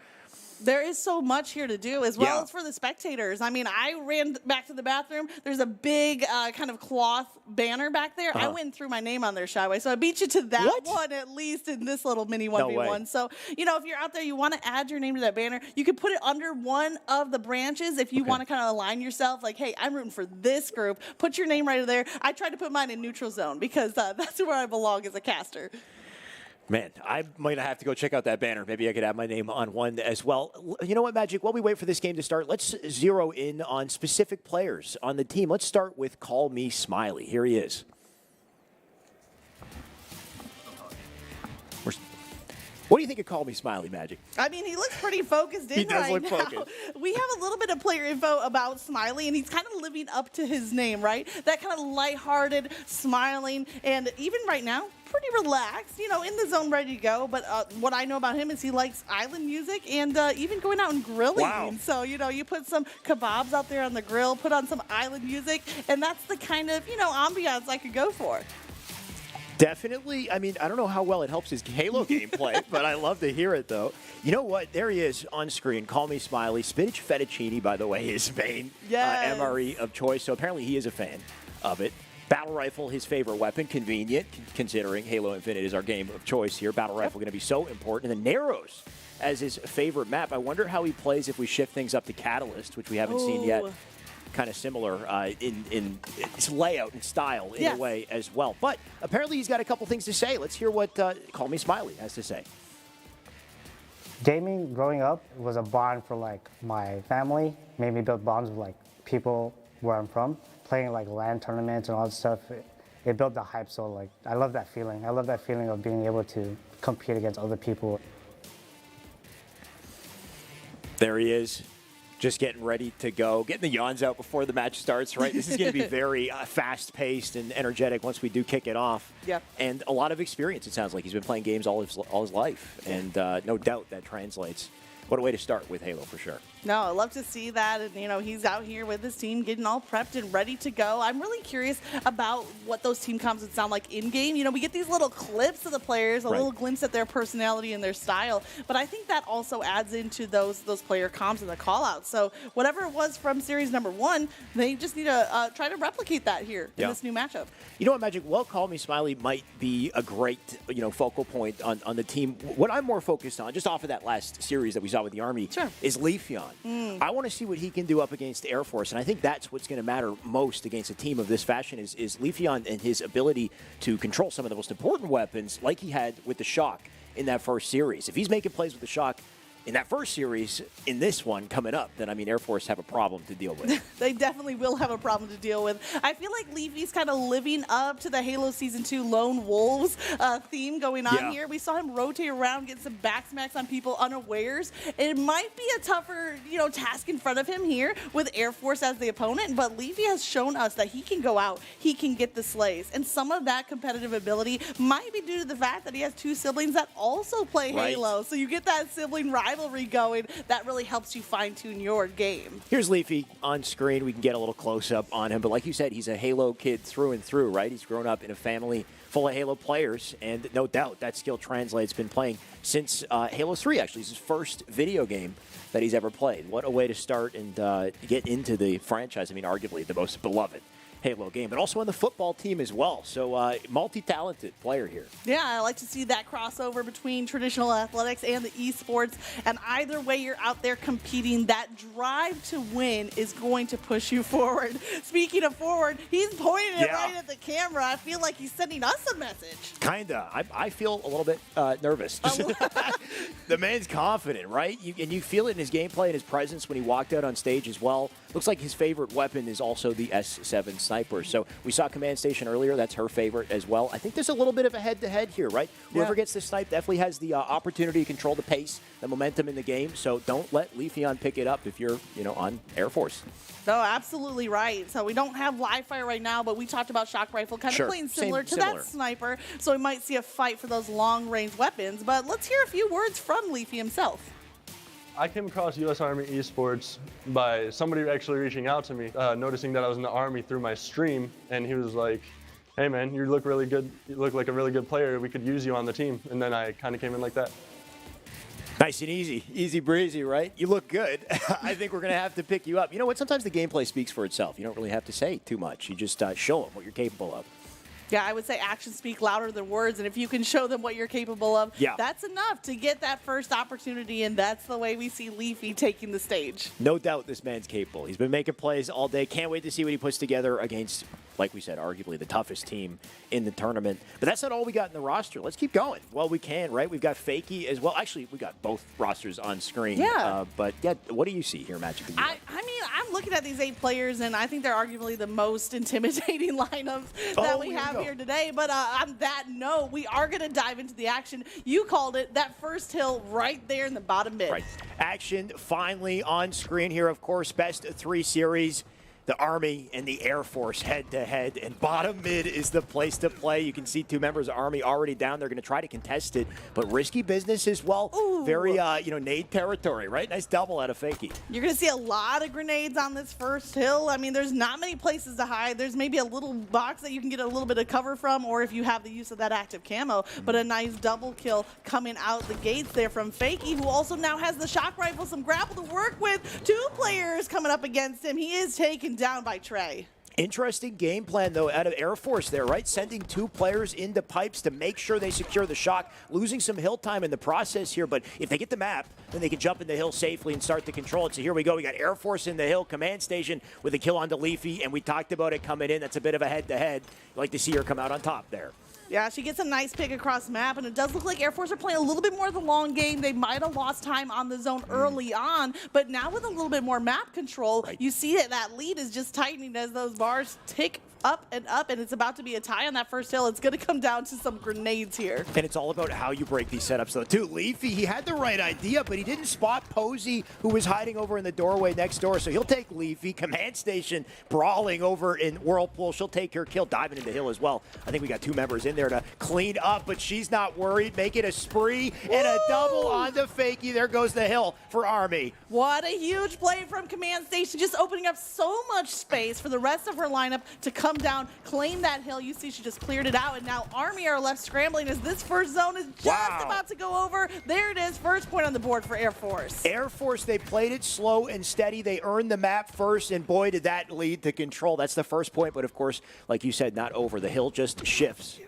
There is so much here to do, as well as for the spectators. I mean, I ran back to the bathroom. There's a big kind of cloth banner back there. I went and threw my name on there, Shyway. So I beat you to that one, at least in this little mini 1v1. So, if you're out there, you want to add your name to that banner, you can put it under one of the branches if you want to kind of align yourself. Like, hey, I'm rooting for this group. Put your name right there. I tried to put mine in neutral zone because that's where I belong as a caster. Man, I might have to go check out that banner. Maybe I could have my name on one as well. You know what, Magic? While we wait for this game to start, let's zero in on specific players on the team. Let's start with Call Me Smiley. Here he is. What do you think of Call Me Smiley, Magic? I mean, he looks pretty focused in He does right look now. focused. We have a little bit of player info about Smiley, and he's kind of living up to his name, right? That kind of lighthearted, smiling, and even right now, pretty relaxed, in the zone, ready to go. But what I know about him is he likes island music and even going out and grilling. Wow. So, you put some kebabs out there on the grill, put on some island music, and that's the kind of, ambiance I could go for. Definitely. I mean, I don't know how well it helps his Halo gameplay, but I love to hear it, though. You know what? There he is on screen. Call Me Smiley. Spinach fettuccine, by the way, his main MRE of choice. So apparently he is a fan of it. Battle Rifle, his favorite weapon. Convenient, considering Halo Infinite is our game of choice here. Battle Rifle going to be so important. And then Narrows as his favorite map. I wonder how he plays if we shift things up to Catalyst, which we haven't seen yet. Kind of similar in its layout and style in a way as well. But apparently he's got a couple things to say. Let's hear what Call Me Smiley has to say. Gaming growing up was a bond for my family. Made me build bonds with people where I'm from. Playing LAN tournaments and all that stuff. It built the hype. So I love that feeling. I love that feeling of being able to compete against other people. There he is. Just getting ready to go, getting the yawns out before the match starts, right? This is going to be very fast-paced and energetic once we do kick it off. Yep. And a lot of experience, it sounds like. He's been playing games all his life, and no doubt that translates. What a way to start with Halo, for sure. No, I love to see that. And, he's out here with his team getting all prepped and ready to go. I'm really curious about what those team comps would sound like in-game. We get these little clips of the players, a little glimpse at their personality and their style. But I think that also adds into those player comps and the call-outs. So whatever it was from Series number 1, they just need to try to replicate that here in this new matchup. You know what, Magic? Well, Call Me Smiley might be a great, focal point on the team. What I'm more focused on, just off of that last series that we saw with the Army, is Leafeon. I want to see what he can do up against Air Force, and I think that's what's going to matter most against a team of this fashion is Leafeon and his ability to control some of the most important weapons like he had with the Shock in that first series. If he's making plays with the Shock in that first series, in this one coming up, then, Air Force have a problem to deal with. They definitely will have a problem to deal with. I feel like Leafy's kind of living up to the Halo Season 2 Lone Wolves theme going on here. We saw him rotate around, get some back smacks on people unawares. It might be a tougher, task in front of him here with Air Force as the opponent, but Leafy has shown us that he can go out, he can get the slays, and some of that competitive ability might be due to the fact that he has two siblings that also play Halo. So you get that sibling rivalry going, that really helps you fine-tune your game. Here's Leafy on screen. We can get a little close-up on him. But like you said, he's a Halo kid through and through, right? He's grown up in a family full of Halo players, and no doubt that skill translates. Been playing since Halo 3, actually. It's his first video game that he's ever played. What a way to start and get into the franchise. Arguably the most beloved Halo game, but also on the football team as well. So multi-talented player here. Yeah, I like to see that crossover between traditional athletics and the esports. And either way you're out there competing, that drive to win is going to push you forward. Speaking of forward, he's pointing it right at the camera. I feel like he's sending us a message. Kinda. I feel a little bit nervous. The man's confident, right? And you feel it in his gameplay and his presence when he walked out on stage as well. Looks like his favorite weapon is also the S7 sniper. So we saw Command Station earlier. That's her favorite as well. I think there's a little bit of a head-to-head here, right? Whoever gets this snipe definitely has the opportunity to control the pace, the momentum in the game. So don't let Leafeon pick it up if you're, on Air Force. No, absolutely right. So we don't have live fire right now, but we talked about Shock Rifle kind of playing similar to that sniper. So we might see a fight for those long-range weapons. But let's hear a few words from Leafy himself. I came across U.S. Army Esports by somebody actually reaching out to me, noticing that I was in the Army through my stream, and he was like, hey man, you look really good. You look like a really good player. We could use you on the team. And then I kind of came in like that. Nice and easy. Easy breezy, right? You look good. I think we're going to have to pick you up. You know what? Sometimes the gameplay speaks for itself. You don't really have to say too much. You just show them what you're capable of. Yeah, I would say actions speak louder than words, and if you can show them what you're capable of, that's enough to get that first opportunity, and that's the way we see Leafy taking the stage. No doubt this man's capable. He's been making plays all day. Can't wait to see what he puts together against, like we said, arguably the toughest team in the tournament. But that's not all we got in the roster. Let's keep going. Well, we can, right? We've got Fakey as well. Actually, we got both rosters on screen. Yeah. But, what do you see here, Magic? I mean, I'm looking at these 8 players, and I think they're arguably the most intimidating lineup that we have here today. But on that note, we are going to dive into the action. You called it, that first hill right there in the bottom mid. Right. Action finally on screen here, of course, best of 3 series. The Army and the Air Force head-to-head, and bottom mid is the place to play. You can see 2 members of Army already down. They're going to try to contest it, but risky business as well. Ooh. Very, nade territory, right? Nice double out of Fakey. You're going to see a lot of grenades on this first hill. I mean, there's not many places to hide. There's maybe a little box that you can get a little bit of cover from, or if you have the use of that active camo, but a nice double kill coming out the gates there from Fakey, who also now has the shock rifle, some grapple to work with. 2 players coming up against him. He is taken down by Trey. Interesting game plan, though, out of Air Force there, right? Sending 2 players into pipes to make sure they secure the shock, losing some hill time in the process here, but if they get the map, then they can jump in the hill safely and start to control it. So here we go. We got Air Force in the hill, command station with a kill on Leafy, and we talked about it coming in. That's a bit of a head-to-head. You like to see her come out on top there. Yeah, she gets a nice pick across map, and it does look like Air Force are playing a little bit more of the long game. They might have lost time on the zone early on, but now with a little bit more map control, you see that lead is just tightening as those bars tick up, and it's about to be a tie on that first hill. It's going to come down to some grenades here. And it's all about how you break these setups, though, too. Leafy, he had the right idea, but he didn't spot Posey, who was hiding over in the doorway next door, so he'll take Leafy. Command station brawling over in Whirlpool. She'll take her kill, diving into hill as well. I think we got 2 members in there to clean up, but she's not worried. Make it a spree and a double onto Fakey. There goes the hill for Army. What a huge play from command station, just opening up so much space for the rest of her lineup to come down, claim that hill. You see she just cleared it out, and now Army are left scrambling as this first zone is just about to go over. There it is, first point on the board for Air Force. Air Force, they played it slow and steady. They earned the map first, and boy, did that lead to control. That's the first point, but of course, like you said, not over. The hill just shifts.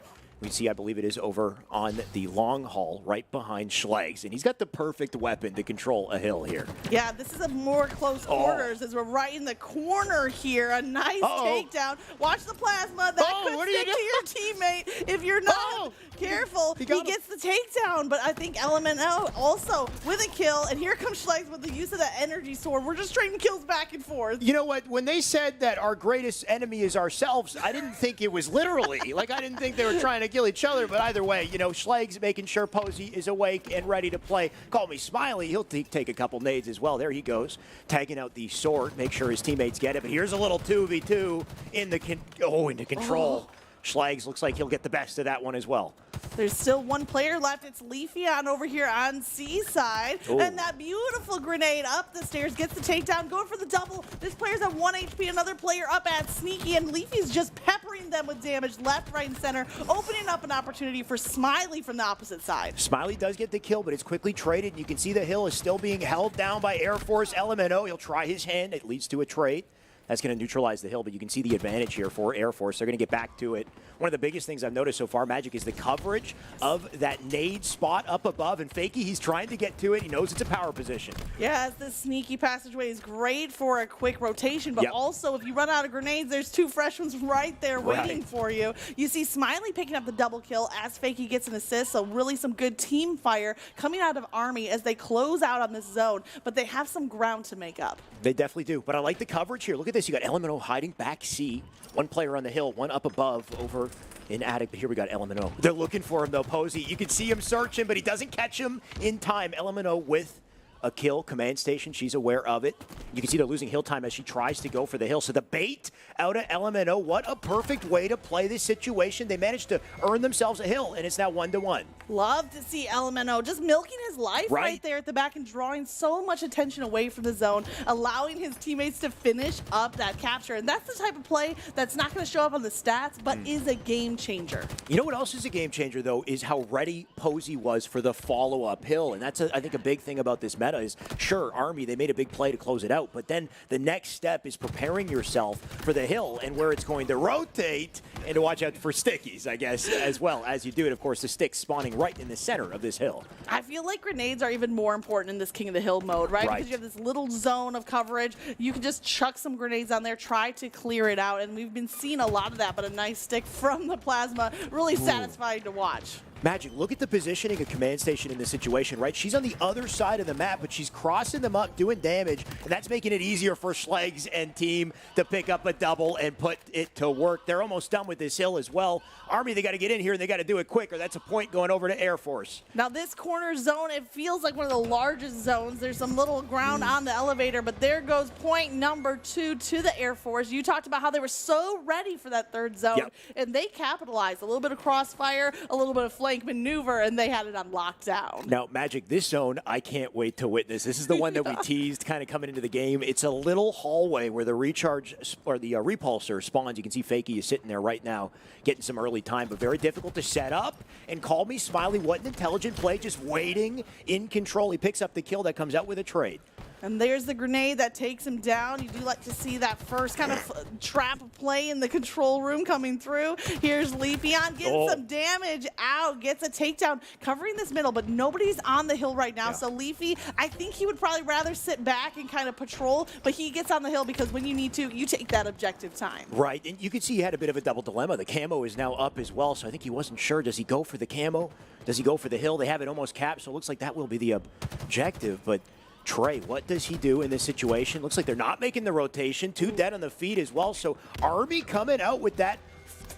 We see, I believe it is over on the long haul right behind Schlags, and he's got the perfect weapon to control a hill here. Yeah, this is a more close quarters as we're right in the corner here. A nice takedown. Watch the plasma. That could stick to your teammate if you're not careful. He gets the takedown, but I think LMNO also with a kill, and here comes Schlags with the use of that energy sword. We're just trading kills back and forth. You know what? When they said that our greatest enemy is ourselves, I didn't think it was literally. Like, I didn't think they were trying to kill each other, but either way, Schlags making sure Posey is awake and ready to play. Call me Smiley. He'll take a couple nades as well. There he goes, tagging out the sword, make sure his teammates get it. But here's a little 2v2 into control. Schlags looks like he'll get the best of that one as well. There's still 1 player left. It's Leafy on over here on C side. Ooh. And that beautiful grenade up the stairs gets the takedown, going for the double. This player's at 1 HP, another player up at Sneaky, and Leafy's just peppering them with damage left, right, and center, opening up an opportunity for Smiley from the opposite side. Smiley does get the kill, but it's quickly traded. You can see the hill is still being held down by Air Force. LMNO, he'll try his hand. It leads to a trade. That's going to neutralize the hill, but you can see the advantage here for Air Force. They're going to get back to it. One of the biggest things I've noticed so far, Magic, is the coverage of that nade spot up above. And Fakey, he's trying to get to it. He knows it's a power position. Yeah, this sneaky passageway is great for a quick rotation, but also if you run out of grenades, there's 2 fresh ones right there waiting for you. You see Smiley picking up the double kill as Fakey gets an assist, so really some good team fire coming out of Army as they close out on this zone, but they have some ground to make up. They definitely do, but I like the coverage here. Look at this. You got LMNO hiding back C. 1 player on the hill, 1 up above over in attic, but here we got LMNO. They're looking for him, though, Posey. You can see him searching, but he doesn't catch him in time. LMNO with a kill. Command station, she's aware of it. You can see they're losing hill time as she tries to go for the hill. So the bait out of LMNO, what a perfect way to play this situation. They managed to earn themselves a hill, and it's now 1-1. Love to see LMNO just milking his life right there at the back and drawing so much attention away from the zone, allowing his teammates to finish up that capture. And that's the type of play that's not going to show up on the stats, but is a game changer. You know what else is a game changer, though, is how ready Posey was for the follow-up hill. And that's, I think, a big thing about this meta is, sure, Army, they made a big play to close it out, but then the next step is preparing yourself for the hill and where it's going to rotate, and to watch out for stickies, I guess, as well as you do it. Of course, the sticks spawning right in the center of this hill. I feel like grenades are even more important in this King of the Hill mode, right? Because you have this little zone of coverage. You can just chuck some grenades on there, try to clear it out, and we've been seeing a lot of that, but a nice stick from the plasma, really satisfying to watch. Magic, look at the positioning of Command Station in this situation, right? She's on the other side of the map, but she's crossing them up, doing damage, and that's making it easier for Schlegs and team to pick up a double and put it to work. They're almost done with this hill as well. Army, they got to get in here, and they got to do it quick, or that's a point going over to Air Force. Now, this corner zone, it feels like one of the largest zones. There's some little ground on the elevator, but there goes point number 2 to the Air Force. You talked about how they were so ready for that third zone, and they capitalized. A little bit of crossfire, a little bit of flank maneuver, and they had it on lockdown. Now, Magic, this zone, I can't wait to witness. This is the one that we teased kind of coming into the game. It's a little hallway where the recharge or the repulsor spawns. You can see Fakey is sitting there right now, getting some early time, but very difficult to set up. And call me Smiley, what an intelligent play, just waiting in control. He picks up the kill that comes out with a trade. And there's the grenade that takes him down. You do like to see that first kind of trap play in the control room coming through. Here's Leafeon getting some damage out, gets a takedown, covering this middle, but nobody's on the hill right now. So Leafy, I think he would probably rather sit back and kind of patrol, but he gets on the hill because when you need to, you take that objective time. Right, and you can see he had a bit of a double dilemma. The camo is now up as well, so I think he wasn't sure. Does he go for the camo? Does he go for the hill? They have it almost capped, so it looks like that will be the objective, but Trey, what does he do in this situation? Looks like they're not making the rotation. 2 dead on the feet as well. So Army coming out with that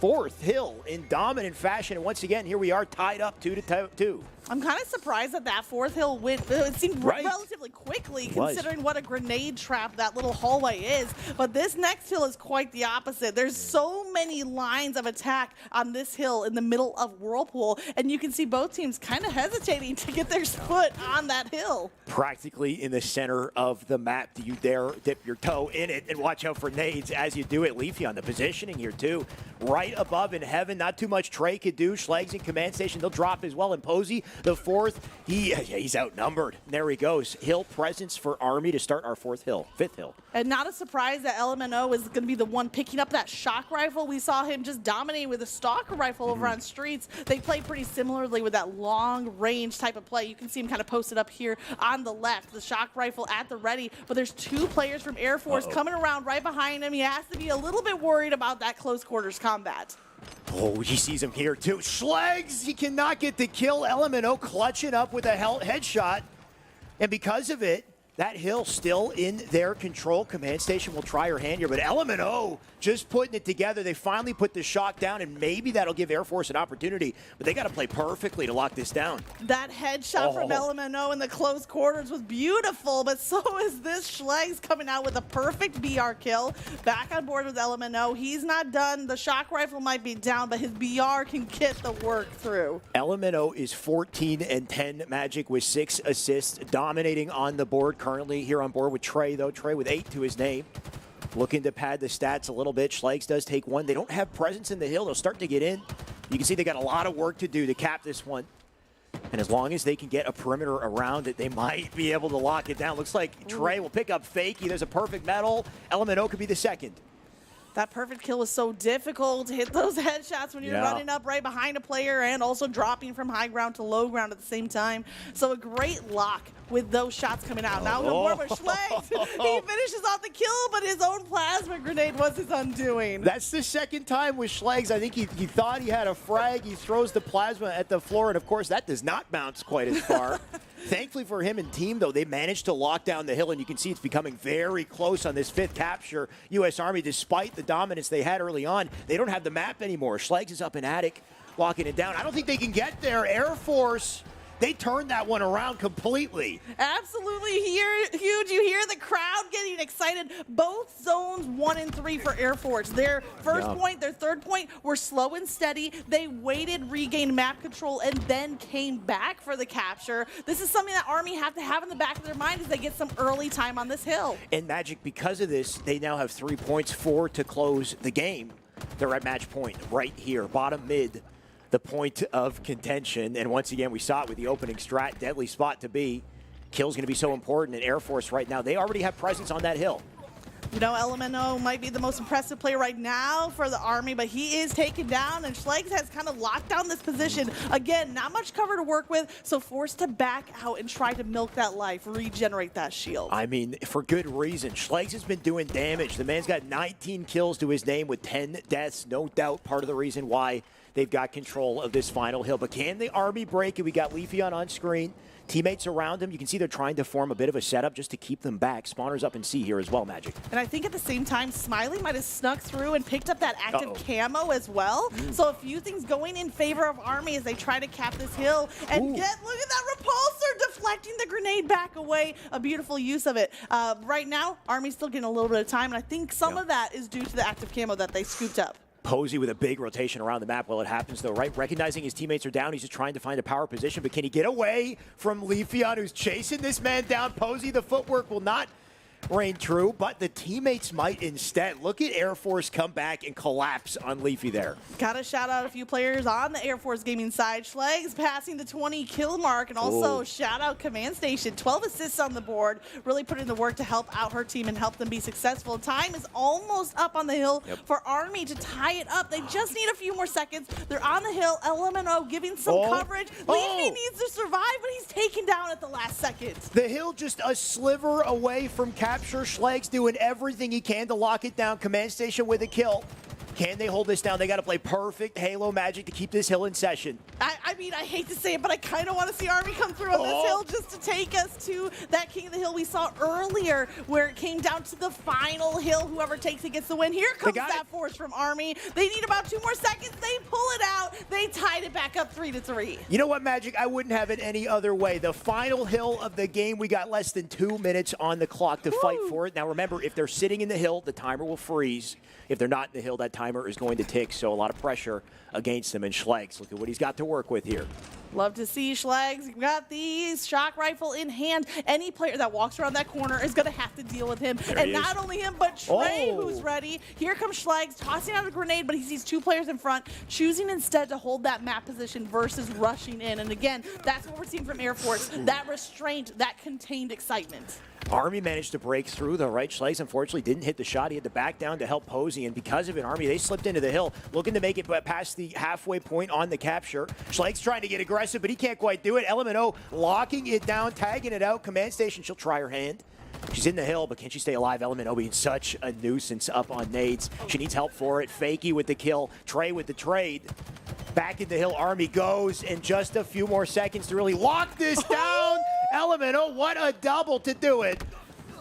4th hill in dominant fashion. And once again, here we are tied up 2-2. I'm kind of surprised that that 4th hill went, it seemed relatively quickly considering what a grenade trap that little hallway is. But this next hill is quite the opposite. There's so many lines of attack on this hill in the middle of Whirlpool, and you can see both teams kind of hesitating to get their foot on that hill. Practically in the center of the map. Do you dare dip your toe in it and watch out for nades as you do it? Leafy on the positioning here too. Right above in heaven, not too much Trey could do. Schlegs in Command Station, they'll drop as well. And Posey, the 4th, he's outnumbered. There he goes. Hill presence for Army to start our 5th hill. And not a surprise that LMNO is going to be the one picking up that shock rifle. We saw him just dominate with a stalker rifle over on Streets. They play pretty similarly with that long range type of play. You can see him kind of posted up here on the left, the shock rifle at the ready, but there's 2 players from Air Force coming around right behind him. He has to be a little bit worried about that close quarters combat. Oh, he sees him here too. Schlegs, he cannot get the kill. LMNO clutching up with a headshot. And because of it, that hill still in their control. Command Station will try her hand here, but LMNO just putting it together. They finally put the shock down, and maybe that'll give Air Force an opportunity, but they got to play perfectly to lock this down. That headshot from LMNO in the close quarters was beautiful, but so is this. Schlegs coming out with a perfect BR kill. Back on board with LMNO. He's not done. The shock rifle might be down, but his BR can get the work through. LMNO is 14-10 Magic with 6 assists, dominating on the board currently. Here on board with Trey, though. Trey with 8 to his name. Looking to pad the stats a little bit. Schlegs does take 1. They don't have presence in the hill. They'll start to get in. You can see they got a lot of work to do to cap this one. And as long as they can get a perimeter around it, they might be able to lock it down. Looks like Trey will pick up Fakey. There's a perfect medal. LMNO could be the 2nd. That perfect kill was so difficult to hit those headshots when you're running up right behind a player and also dropping from high ground to low ground at the same time. So a great lock with those shots coming out. Now more with Schlegs. He finishes off the kill, but his own plasma grenade was his undoing. That's the 2nd time with Schlegs. I think he thought he had a frag. He throws the plasma at the floor, and of course that does not bounce quite as far. Thankfully for him and team, though, they managed to lock down the hill, and you can see it's becoming very close on this 5th capture. U.S. Army, despite the dominance they had early on, they don't have the map anymore. Schlegs is up in attic, locking it down. I don't think they can get there. Air Force, they turned that one around completely. Absolutely huge. You hear the crowd getting excited. Both zones 1 and 3 for Air Force. Their first point, their 3rd point were slow and steady. They waited, regained map control, and then came back for the capture. This is something that Army have to have in the back of their mind as they get some early time on this hill. And Magic, because of this, they now have 3 points, 4 to close the game. They're at match point right here, bottom mid. The point of contention, and once again we saw it with the opening strat. Deadly spot to be. Kill's going to be so important in Air Force right now. They already have presence on that hill. You know, LMNO might be the most impressive player right now for the Army, but he is taken down, and Schlegs has kind of locked down this position. Again, not much cover to work with, so forced to back out and try to milk that life, regenerate that shield. I mean, for good reason. Schlegs has been doing damage. The man's got 19 kills to his name with 10 deaths. No doubt part of the reason why they've got control of this final hill. But can the Army break it? We got Leafeon on screen. Teammates around him. You can see they're trying to form a bit of a setup just to keep them back. Spawners up in C here as well, Magic. And I think at the same time, Smiley might have snuck through and picked up that active camo as well. So a few things going in favor of Army as they try to cap this hill. And look at that repulsor deflecting the grenade back away. A beautiful use of it. Right now, Army's still getting a little bit of time, and I think some of that is due to the active camo that they scooped up. Posey with a big rotation around the map while it happens, though, right? Recognizing his teammates are down, he's just trying to find a power position, but can he get away from Leafeon, who's chasing this man down? Posey, the footwork will not reign true, but the teammates might instead. Look at Air Force come back and collapse on Leafy there. Gotta shout out a few players on the Air Force Gaming side. Schlegs passing the 20 kill mark, and also shout out Command Station. 12 assists on the board, really put in the work to help out her team and help them be successful. Time is almost up on the hill for Army to tie it up. They just need a few more seconds. They're on the hill. LMNO giving some coverage. Leafy needs to survive, but he's taken down at the last second. The hill just a sliver away from capture. Schlegs doing everything he can to lock it down. Command Station with a kill. Can they hold this down? They got to play perfect Halo magic to keep this hill in session. I mean, I hate to say it, but I kind of want to see Army come through on this hill just to take us to that King of the Hill we saw earlier, where it came down to the final hill. Whoever takes it gets the win. Here comes that force from Army. They need about 2 more seconds. They pull it out. They tied it back up 3-3. You know what, Magic? I wouldn't have it any other way. The final hill of the game, we got less than 2 minutes on the clock to fight for it. Now, remember, if they're sitting in the hill, the timer will freeze. If they're not in the hill, that timer is going to tick, so a lot of pressure against them. And Schlegs, look at what he's got to work with here. Love to see Schlegs. You've got the shock rifle in hand. Any player that walks around that corner is going to have to deal with him. And not only him, but Trey, who's ready. Here comes Schlegs, tossing out a grenade, but he sees 2 players in front, choosing instead to hold that map position versus rushing in. And again, that's what we're seeing from Air Force, that restraint, that contained excitement. Army managed to break through, though, right? Schlegs, unfortunately, didn't hit the shot. He had to back down to help Posey, and because of it, Army, they slipped into the hill, looking to make it past the halfway point on the capture. Schlegs trying to get aggressive, but he can't quite do it. LMNO locking it down, tagging it out. Command Station, she'll try her hand. She's in the hill, but can she stay alive? LMNO being such a nuisance up on nades. She needs help for it. Fakey with the kill. Trey with the trade. Back in the hill, Army goes, and just a few more seconds to really lock this down. LMNO, what a double to do it.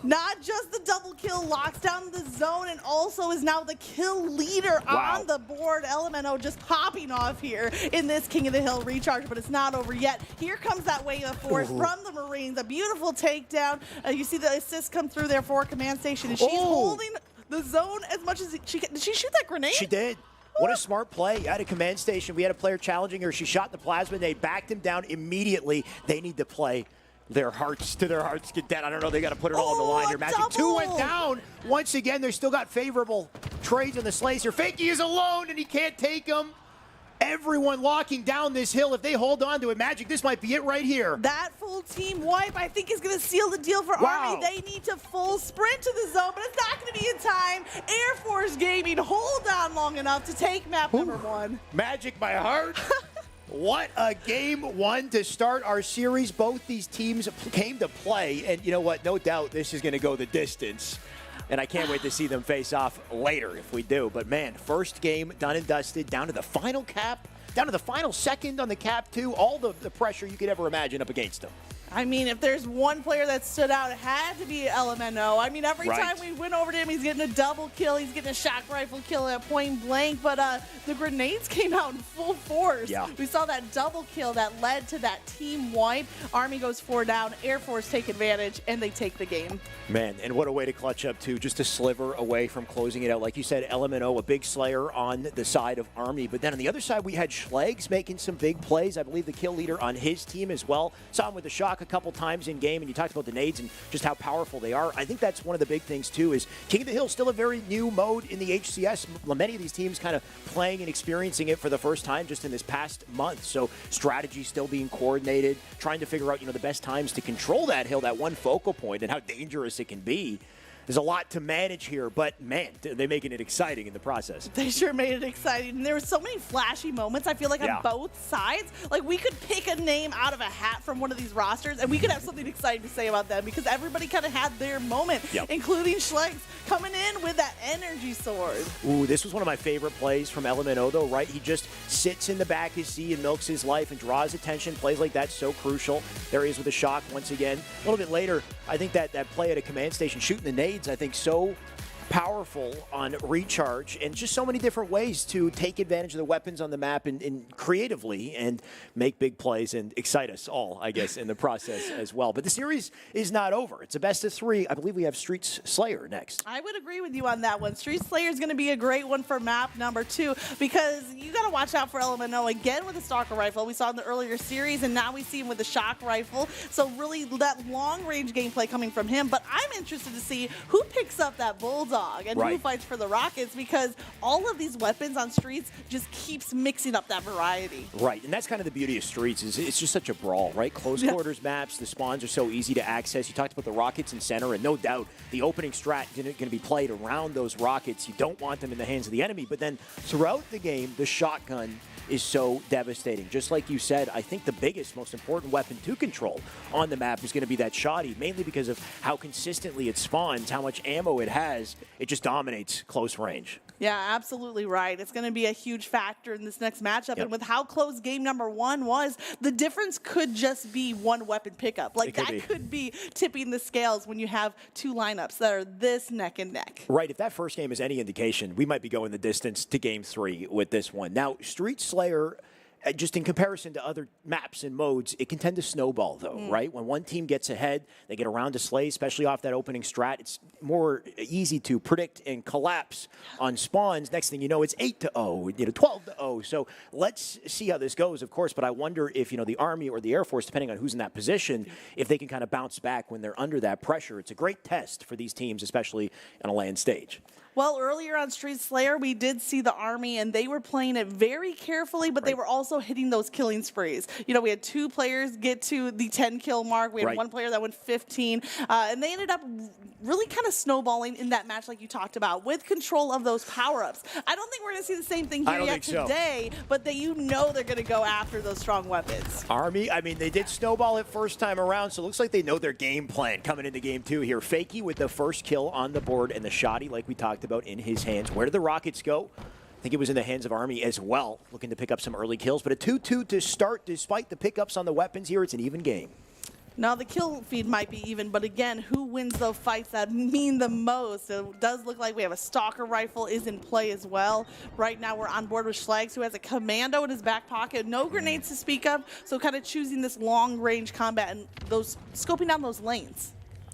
Not just the double kill, locks down the zone, and also is now the kill leader on the board. LMNO just popping off here in this King of the Hill recharge, but it's not over yet. Here comes that wave of force from the Marines. A beautiful takedown. You see the assist come through there for Command Station, and she's holding the zone as much as she can. Did she shoot that grenade? She did. What a smart play at a Command Station. We had a player challenging her. She shot the plasma. They backed him down immediately. They need to play their hearts to their hearts get down. I don't know. They got to put it all on the line here. Magic double. 2 went down. Once again, they're still got favorable trades on the slays here. Fakey is alone, and he can't take them. Everyone locking down this hill. If they hold on to it, Magic, this might be it right here. That full team wipe, I think, is going to seal the deal for Army. They need to full sprint to the zone, but it's not going to be in time. Air Force Gaming, hold on long enough to take map number 1. Magic, my heart. What a game 1 to start our series. Both these teams came to play, and you know what? No doubt this is going to go the distance. And I can't wait to see them face off later if we do. But, man, first game done and dusted, down to the final cap, down to the final second on the cap, too. All the pressure you could ever imagine up against them. I mean, if there's one player that stood out, it had to be LMNO. I mean, every time we went over to him, he's getting a double kill. He's getting a shock rifle kill at point blank. But the grenades came out in full force. Yeah. We saw that double kill that led to that team wipe. Army goes 4 down. Air Force take advantage, and they take the game. Man, and what a way to clutch up, too. Just a sliver away from closing it out. Like you said, LMNO, a big slayer on the side of Army. But then on the other side, we had Schlegs making some big plays. I believe the kill leader on his team as well. Saw him with the shock a couple times in game, and you talked about the nades and just how powerful they are. I think that's one of the big things, too, is King of the Hill still a very new mode in the HCS. Many of these teams kind of playing and experiencing it for the first time just in this past month. So strategy still being coordinated, trying to figure out, the best times to control that hill, that one focal point, and how dangerous it can be. there's a lot to manage here, but man, they're making it exciting in the process. They sure made it exciting. And there were so many flashy moments, I feel like, on both sides. Like, we could pick a name out of a hat from one of these rosters, and we could have something exciting to say about them because everybody kind of had their moment, including Schlegs coming in with that energy sword. Ooh, this was one of my favorite plays from LMNO, though, right? He just sits in the back of C and milks his life and draws attention. Plays like that, so crucial. There he is with a shock once again. A little bit later, I think that play at a command station, shooting the nades, I think so powerful on recharge, and just so many different ways to take advantage of the weapons on the map and creatively and make big plays and excite us all, I guess, in the process as well. But the series is not over. It's a best of 3. I believe we have Street Slayer next. I would agree with you on that one. Street Slayer is going to be a great one for map number 2 because you got to watch out for LMNO again with the Stalker rifle. We saw in the earlier series, and now we see him with the shock rifle. So really that long-range gameplay coming from him. But I'm interested to see who picks up that Bulldog and who fights for the Rockets, because all of these weapons on Streets just keeps mixing up that variety. Right, and that's kind of the beauty of Streets is it's just such a brawl, right? Close quarters maps, the spawns are so easy to access. You talked about the Rockets in center, and no doubt the opening strat is going to be played around those Rockets. You don't want them in the hands of the enemy, but then throughout the game, the shotgun is so devastating. Just like you said, I think the biggest, most important weapon to control on the map is going to be that shotty, mainly because of how consistently it spawns, how much ammo it has. It just dominates close range. Yeah, absolutely right. It's going to be a huge factor in this next matchup. And with how close game number 1 was, the difference could just be one weapon pickup. Like, that could be tipping the scales when you have 2 lineups that are this neck and neck. Right. If that first game is any indication, we might be going the distance to game 3 with this one. Now, Street Slayer, just in comparison to other maps and modes, it can tend to snowball, though, right? When one team gets ahead, they get around to slay, especially off that opening strat. It's more easy to predict and collapse on spawns. Next thing you know, it's 8-0, 12-0. So let's see how this goes, of course. But I wonder if, the Army or the Air Force, depending on who's in that position, if they can kind of bounce back when they're under that pressure. It's a great test for these teams, especially on a land stage. Well, earlier on Street Slayer, we did see the Army, and they were playing it very carefully, but they were also hitting those killing sprees. We had 2 players get to the 10-kill mark. We had 1 player that went 15, and they ended up really kind of snowballing in that match like you talked about, with control of those power-ups. I don't think we're going to see the same thing here yet today, but they're going to go after those strong weapons. Army, I mean, they did snowball it first time around, so it looks like they know their game plan coming into game 2 here. Fakey with the first kill on the board, and the shotty, like we talked about, in his hands. Where did the Rockets go? I think it was in the hands of Army as well, looking to pick up some early kills. But a 2-2 to start, despite the pickups on the weapons here. It's an even game. Now, the kill feed might be even, but again, who wins those fights that mean the most? It does look like we have a Stalker rifle is in play as well. Right now, we're on board with Schlegs, who has a commando in his back pocket. No grenades to speak of, so kind of choosing this long-range combat and scoping down those lanes.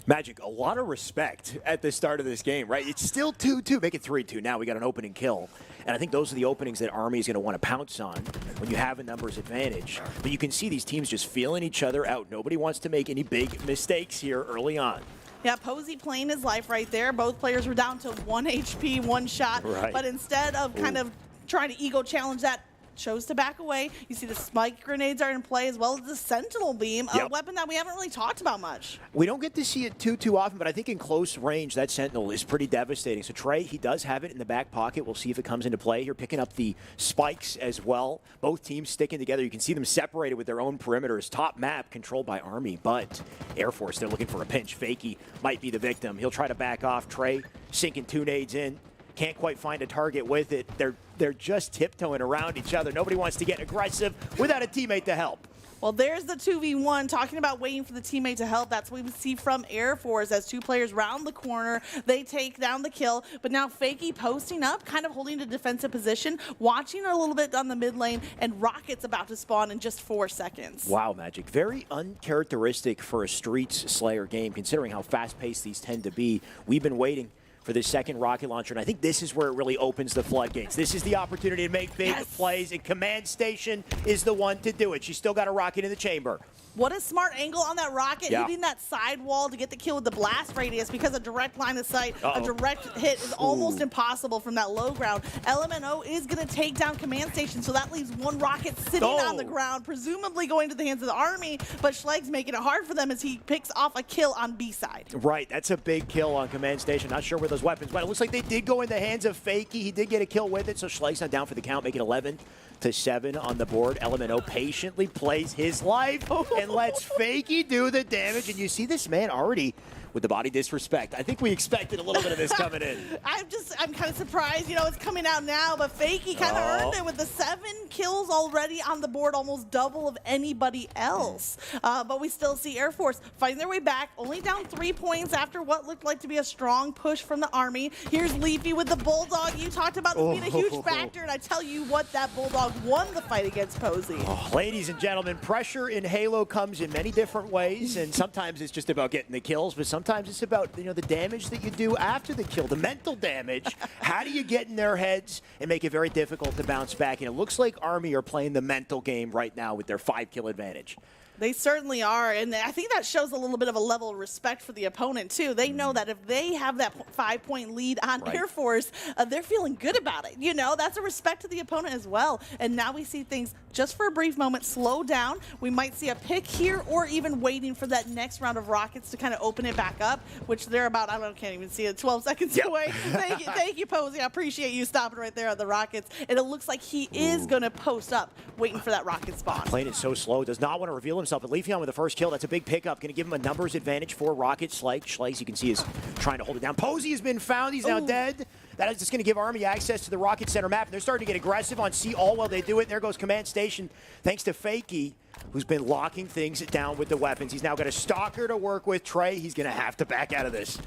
Magic, a lot of respect at the start of this game, right? It's still 2-2, make it 3-2. Now we got an opening kill. And I think those are the openings that Army is going to want to pounce on when you have a numbers advantage. But you can see these teams just feeling each other out. Nobody wants to make any big mistakes here early on. Yeah, Posey playing his life right there. Both players were down to 1 HP, 1 shot. Right. But instead of kind of trying to ego challenge that, chose to back away. You see the spike grenades are in play, as well as the Sentinel beam, a weapon that we haven't really talked about much. We don't get to see it too often, but I think in close range, that Sentinel is pretty devastating. So Trey, he does have it in the back pocket. We'll see if it comes into play here, picking up the spikes as well. Both teams sticking together. You can see them separated with their own perimeters. Top map controlled by Army, but Air Force, they're looking for a pinch. Fakey might be the victim. He'll try to back off. Trey sinking 2 nades in. Can't quite find a target with it. They're just tiptoeing around each other. Nobody wants to get aggressive without a teammate to help. Well, there's the 2v1, talking about waiting for the teammate to help. That's what we see from Air Force as 2 players round the corner. They take down the kill, but now Fakey posting up, kind of holding a defensive position, watching a little bit on the mid lane, and Rocket's about to spawn in just 4 seconds. Wow, Magic. Very uncharacteristic for a Streets Slayer game, considering how fast-paced these tend to be. We've been waiting for this second rocket launcher. And I think this is where it really opens the floodgates. This is the opportunity to make big plays, and Command Station is the one to do it. She's still got a rocket in the chamber. What a smart angle on that rocket, Yeah. hitting that side wall to get the kill with the blast radius, because a direct line of sight, a direct hit is almost impossible from that low ground. LMNO is going to take down Command Station, so that leaves one rocket sitting on the ground, presumably going to the hands of the Army, but Schleg's making it hard for them as he picks off a kill on B side. Right, that's a big kill on Command Station. Not sure where those weapons went. It looks like they did go in the hands of Fakey. He did get a kill with it, so Schleg's not down for the count, making 11-7 on the board. LMNO patiently plays his life and lets Fakey do the damage. And you see this man already with the body disrespect. I think we expected a little bit of this coming in. I'm kind of surprised, it's coming out now, but Fakey kind of earned it with the 7 kills already on the board, almost double of anybody else. But we still see Air Force fighting their way back, only down 3 points after what looked like to be a strong push from the Army. Here's Leafy with the Bulldog. You talked about this being a huge factor, and I tell you what, that Bulldog won the fight against Posey. Ladies and gentlemen, pressure in Halo comes in many different ways, and sometimes it's just about getting the kills, but sometimes it's about the damage that you do after the kill, the mental damage. How do you get in their heads and make it very difficult to bounce back? And it looks like Army are playing the mental game right now with their 5-kill advantage. They certainly are, and I think that shows a little bit of a level of respect for the opponent, too. They know that if they have that 5-point lead on Air Force, they're feeling good about it. That's a respect to the opponent as well. And now we see things, just for a brief moment, slow down. We might see a pick here, or even waiting for that next round of rockets to kind of open it back up, which they're about, can't even see it, 12 seconds away. Thank you, Posey. I appreciate you stopping right there on the rockets. And it looks like he is going to post up, waiting for that rocket spawn. Playing it so slow, does not want to reveal himself. But Leafeon with the first kill, that's a big pickup. Going to give him a numbers advantage for Rocket. Schleg's, you can see, is trying to hold it down. Posey has been found. He's now dead. That is just going to give Army access to the Rocket Center map. And they're starting to get aggressive on C all while they do it. There goes Command Station, thanks to Fakey, who's been locking things down with the weapons. He's now got a Stalker to work with. Trey, he's going to have to back out of this.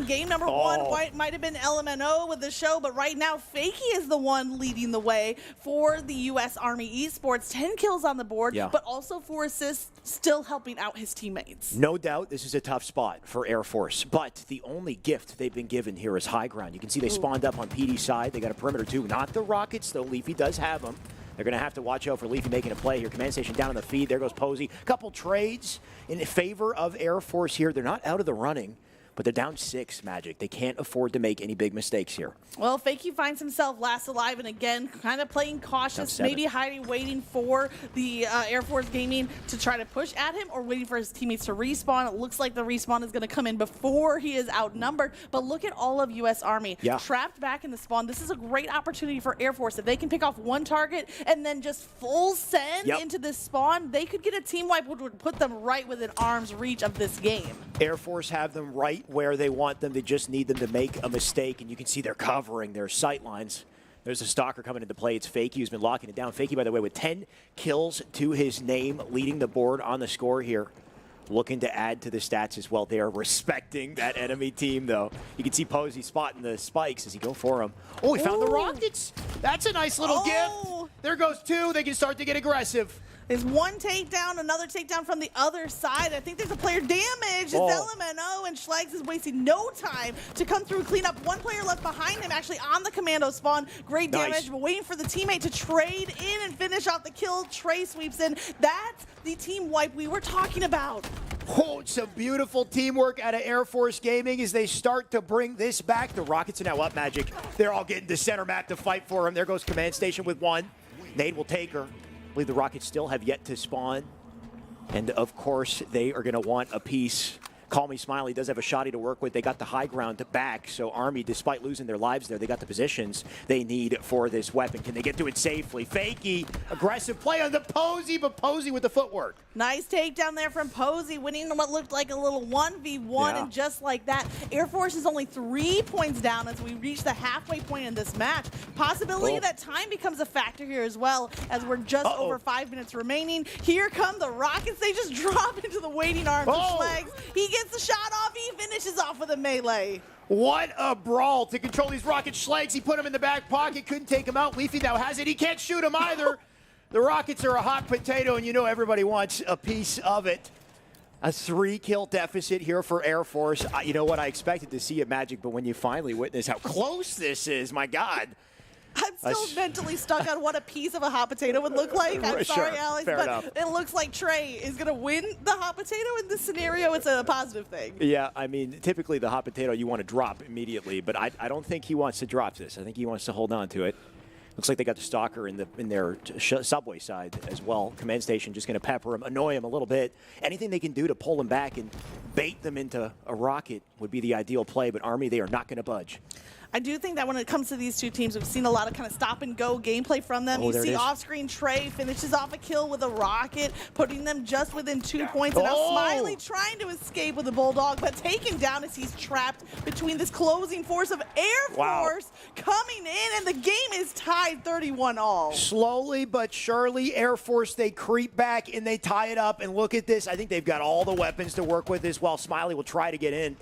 Game number one might have been LMNO with the show, but right now Fakey is the one leading the way for the U.S. Army Esports. 10 kills on the board, but also 4 assists, still helping out his teammates. No doubt this is a tough spot for Air Force, but the only gift they've been given here is high ground. You can see they spawned up on PD's side. They got a perimeter too. Not the Rockets, though. Leafy does have them. They're going to have to watch out for Leafy making a play here. Command Station down on the feed. There goes Posey. Couple trades in favor of Air Force here. They're not out of the running, but they're down 6, Magic. They can't afford to make any big mistakes here. Well, Fakey finds himself last alive, and again, kind of playing cautious, maybe hiding, waiting for the Air Force Gaming to try to push at him, or waiting for his teammates to respawn. It looks like the respawn is going to come in before he is outnumbered, but look at all of U.S. Army trapped back in the spawn. This is a great opportunity for Air Force. If they can pick off one target and then just full send into this spawn, they could get a team wipe, which would put them right within arm's reach of this game. Air Force have them right where they want them. They just need them to make a mistake, and you can see they're covering their sight lines. There's a Stalker coming into play. It's Fakey who's been locking it down. Fakey, by the way, with 10 kills to his name, leading the board on the score here. Looking to add to the stats as well. They are respecting that enemy team, though. You can see Posey spotting the spikes as he go for him. Oh, he found the Rockets. That's a nice little gift. There goes 2. They can start to get aggressive. There's one takedown, another takedown from the other side. I think there's a player damage. It's LMNO, and Schleg's is wasting no time to come through and clean up. One player left behind him, actually on the commando spawn. Great damage, but waiting for the teammate to trade in and finish off the kill. Trey sweeps in. That's the team wipe we were talking about. Oh, some beautiful teamwork out of Air Force Gaming as they start to bring this back. The Rockets are now up, Magic. They're all getting to center map to fight for him. There goes Command Station with 1. Nade will take her. I believe the Rockets still have yet to spawn. And, of course, they are going to want a piece. Call Me Smiley does have a shotty to work with. They got the high ground back. So Army, despite losing their lives there, they got the positions they need for this weapon. Can they get to it safely? Fakey, aggressive play on the Posey, but Posey with the footwork. Nice takedown there from Posey, winning what looked like a little 1v1, and just like that, Air Force is only 3 points down as we reach the halfway point in this match. Possibility that time becomes a factor here as well, as we're just over 5 minutes remaining. Here come the Rockets. They just drop into the waiting arms of Schleg's. He gets the shot off. He finishes off with a melee. What a brawl to control these Rocket Schleg's. He put him in the back pocket, couldn't take him out. Leafy now has it. He can't shoot him either. The Rockets are a hot potato, and you know everybody wants a piece of it. A 3-kill deficit here for Air Force. You know what? I expected to see a Magic, but when you finally witness how close this is, my God. I'm still mentally stuck on what a piece of a hot potato would look like. I'm sorry, Alex, but enough. It looks like Trey is going to win the hot potato in this scenario. It's a positive thing. Yeah, I mean, typically the hot potato you want to drop immediately, but I don't think he wants to drop this. I think he wants to hold on to it. Looks like they got the stalker in their subway side as well. Command station just going to pepper him, annoy him a little bit. Anything they can do to pull him back and bait them into a rocket would be the ideal play, but Army, they are not going to budge. I do think that when it comes to these two teams, we've seen a lot of kind of stop-and-go gameplay from them. You see off-screen Trey finishes off a kill with a rocket, putting them just within 2 points. And now Smiley trying to escape with a Bulldog, but taken down as he's trapped between this closing force of Air Force coming in, and the game is tied 31-all. Slowly but surely, Air Force, they creep back and they tie it up. And look at this. I think they've got all the weapons to work with as well. Smiley will try to get in.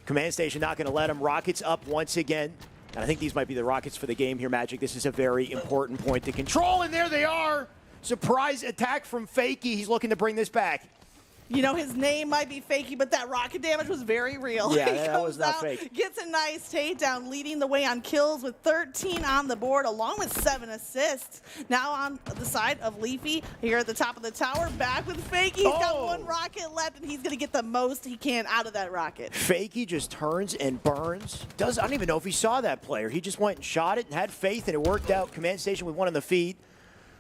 Command station not going to let him. Rockets up once again. And I think these might be the Rockets for the game here, Magic. This is a very important point to control, and there they are. Surprise attack from Fakey. He's looking to bring this back. You know, his name might be Fakey, but that rocket damage was very real. Yeah, that was not fake. Gets a nice takedown, leading the way on kills with 13 on the board, along with 7 assists. Now on the side of Leafy, here at the top of the tower, back with Fakey. He's got 1 rocket left, and he's going to get the most he can out of that rocket. Fakey just turns and burns. I don't even know if he saw that player. He just went and shot it and had faith, and it worked out. Command station with 1 on the feet,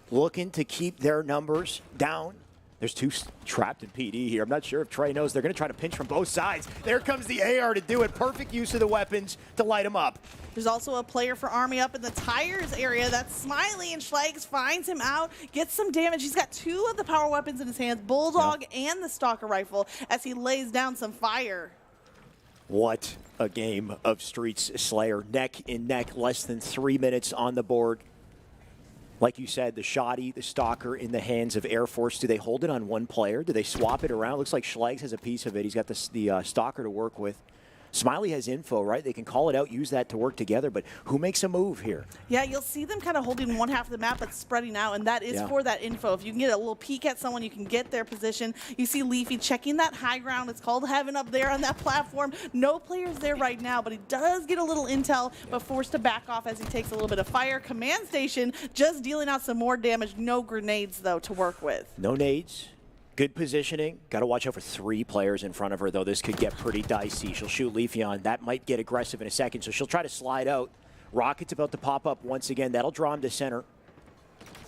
looking to keep their numbers down. There's 2 trapped in PD here. I'm not sure if Trey knows. They're going to try to pinch from both sides. There comes the AR to do it. Perfect use of the weapons to light them up. There's also a player for Army up in the tires area. That's Smiley, and Schlags finds him out, gets some damage. He's got 2 of the power weapons in his hands, Bulldog and the Stalker rifle, as he lays down some fire. What a game of Streets Slayer. Neck in neck, less than 3 minutes on the board. Like you said, the Shoddy, the Stalker in the hands of Air Force. Do they hold it on 1 player? Do they swap it around? Looks like Schlags has a piece of it. He's got the Stalker to work with. Smiley has info, right? They can call it out, use that to work together, but who makes a move here? Yeah, you'll see them kind of holding 1 half of the map, but spreading out, and that is for that info. If you can get a little peek at someone, you can get their position. You see Leafy checking that high ground. It's called Heaven up there on that platform. No players there right now, but he does get a little intel, but forced to back off as he takes a little bit of fire. Command station just dealing out some more damage. No grenades, though, to work with. No nades. Good positioning. Got to watch out for 3 players in front of her, though. This could get pretty dicey. She'll shoot Leafy on. That might get aggressive in a second, so she'll try to slide out. Rocket's about to pop up once again. That'll draw him to center.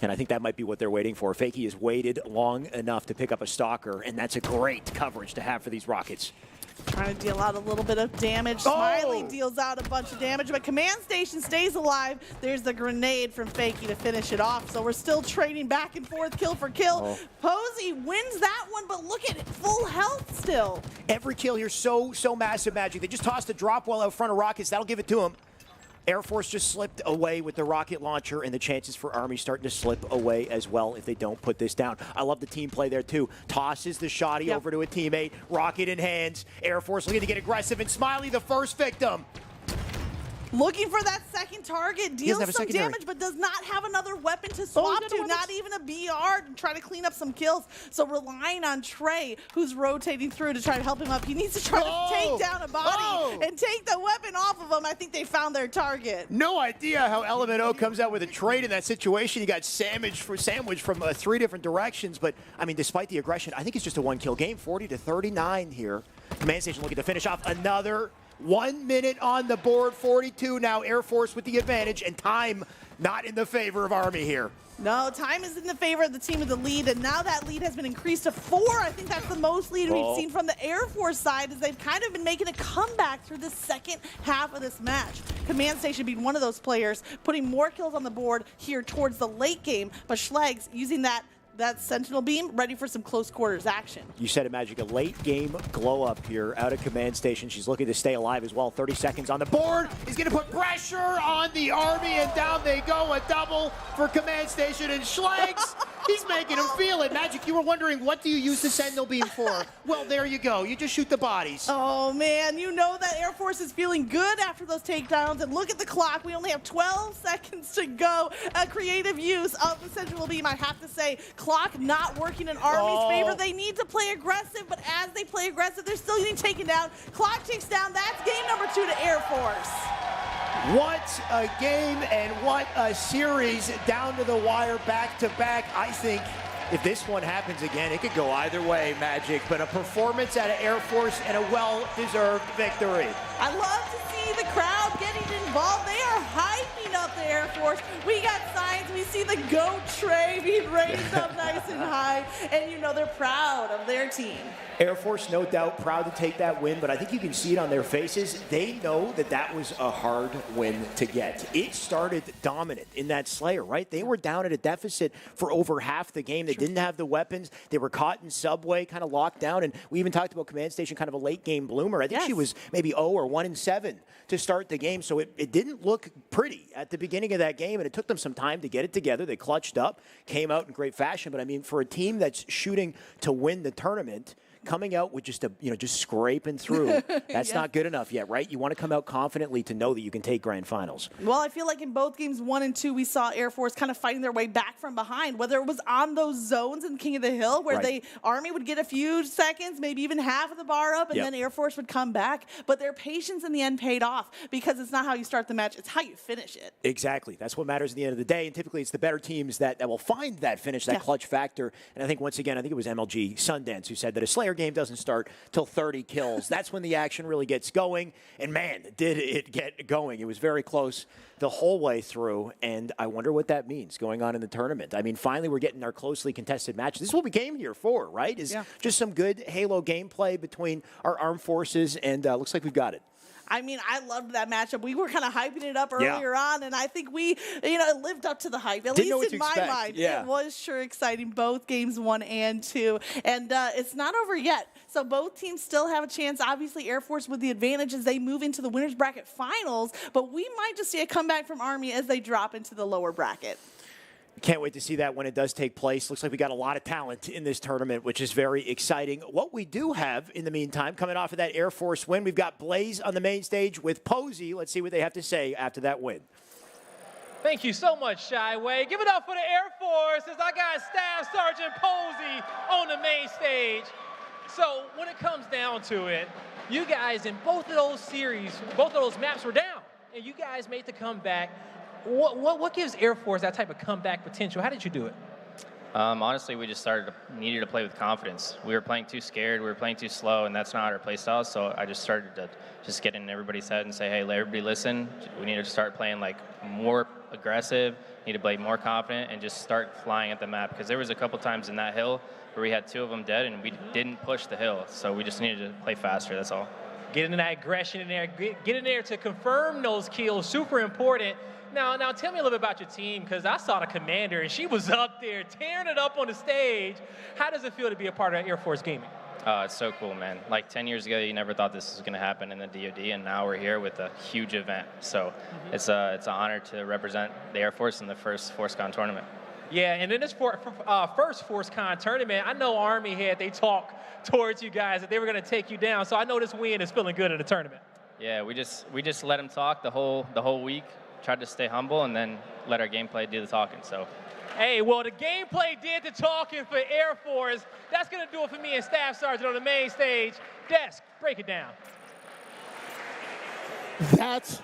And I think that might be what they're waiting for. Fakey has waited long enough to pick up a Stalker, and that's a great coverage to have for these Rockets. Trying to deal out a little bit of damage. Smiley deals out a bunch of damage, but Command Station stays alive. There's the grenade from Fakey to finish it off. So we're still trading back and forth, kill for kill. Posey wins that one, but look at it, full health still. Every kill here so massive, Magic. They just tossed a drop well out front of Rockets. That'll give it to him. Air Force just slipped away with the rocket launcher, and the chances for Army starting to slip away as well if they don't put this down. I love the team play there, too. Tosses the Shoddy over to a teammate. Rocket in hands. Air Force looking to get aggressive, and Smiley, the first victim. Looking for that second target, deals some damage, but does not have another weapon to swap to, not even a BR to try to clean up some kills. So relying on Trey, who's rotating through to try to help him up. He needs to try to take down a body and take the weapon off of him. I think they found their target. No idea how Element O comes out with a trade in that situation. He got sandwiched from 3 different directions, but I mean, despite the aggression, I think it's just a 1-kill game, 40-39 here. Command Station looking to finish off another 1 minute on the board, 42 now. Air Force with the advantage, and time not in the favor of Army here. No, time is in the favor of the team with the lead, and now that lead has been increased to 4. I think that's the most lead we've seen from the Air Force side, as they've kind of been making a comeback through the second half of this match. Command Station being one of those players, putting more kills on the board here towards the late game, but Schlags using that Sentinel beam, ready for some close quarters action. You said it, Magic, a late game glow up here out of Command Station. She's looking to stay alive as well. 30 seconds on the board. He's going to put pressure on the Army, and down they go. A double for Command Station, and Schlags He's making him feel it. Magic, you were wondering, what do you use the Sentinel beam for? Well, there you go. You just shoot the bodies. Oh, man. You know that Air Force is feeling good after those takedowns. And look at the clock. We only have 12 seconds to go. A creative use of the Sentinel beam, I have to say. Clock not working in Army's favor. They need to play aggressive, but as they play aggressive, they're still getting taken down. Clock ticks down. That's game number 2 to Air Force. What a game and what a series, down to the wire, back to back. I think if this one happens again, it could go either way, Magic, but a performance out of Air Force and a well-deserved victory. I love to see the crowd getting involved. They are hyping up the Air Force. We got signs. We see the GOAT tray being raised up nice and high. And you know they're proud of their team. Air Force, no doubt, proud to take that win, but I think you can see it on their faces. They know that that was a hard win to get. It started dominant in that Slayer, right? They were down at a deficit for over half the game. They didn't have the weapons. They were caught in subway, kind of locked down, and we even talked about Command Station, kind of a late-game bloomer. I think she was maybe 0 or 1-7 to start the game, so it didn't look pretty at the beginning of that game, and it took them some time to get it together. They clutched up, came out in great fashion, but I mean, for a team that's shooting to win the tournament, coming out with just just scraping through, that's not good enough yet, right? You want to come out confidently to know that you can take grand finals. Well, I feel like in both games 1 and 2, we saw Air Force kind of fighting their way back from behind, whether it was on those zones in King of the Hill where Army would get a few seconds, maybe even half of the bar up, and then Air Force would come back. But their patience in the end paid off, because it's not how you start the match, it's how you finish it. Exactly. That's what matters at the end of the day, and typically it's the better teams that will find that finish, that clutch factor. And I think, once again, I think it was MLG Sundance who said that a Slayer game doesn't start till 30 kills. That's when the action really gets going. And man, did it get going. It was very close the whole way through. And I wonder what that means going on in the tournament. I mean, finally, we're getting our closely contested match. This is what we came here for, right? Is just some good Halo gameplay between our armed forces, and looks like we've got it. I mean, I loved that matchup. We were kind of hyping it up earlier on, and I think we, it lived up to the hype. At least in my mind, it was sure exciting, both games 1 and 2. And it's not over yet. So both teams still have a chance. Obviously, Air Force with the advantage as they move into the winner's bracket finals, but we might just see a comeback from Army as they drop into the lower bracket. Can't wait to see that when it does take place. Looks like we got a lot of talent in this tournament, which is very exciting. What we do have in the meantime, coming off of that Air Force win, we've got Blaze on the main stage with Posey. Let's see what they have to say after that win. Thank you so much, Shyway. Give it up for the Air Force as I got Staff Sergeant Posey on the main stage. So when it comes down to it, you guys in both of those series, both of those maps were down, and you guys made the comeback. What gives Air Force that type of comeback potential? How did you do it? Honestly, we just needed to play with confidence. We were playing too scared, we were playing too slow, and that's not our play style. So I just started to get in everybody's head and say, hey, let everybody listen. We need to start playing like more aggressive, need to play more confident, and just start flying at the map. Because there was a couple times in that hill where we had 2 of them dead, and we didn't push the hill. So we just needed to play faster, that's all. Get into that aggression in there, get in there to confirm those kills, super important. Now tell me a little bit about your team, because I saw the commander, and she was up there tearing it up on the stage. How does it feel to be a part of Air Force Gaming? It's so cool, man. Like 10 years ago, you never thought this was going to happen in the DoD, and now we're here with a huge event. So it's an honor to represent the Air Force in the first FORCECON tournament. Yeah, and in this first FORCECON tournament, I know Army had they talk towards you guys that they were going to take you down. So I know this win is feeling good in the tournament. Yeah, we just let them talk the whole week. Tried to stay humble and then let our gameplay do the talking. So, hey, well, the gameplay did the talking for Air Force. That's going to do it for me and Staff Sergeant on the main stage. Desk, break it down. That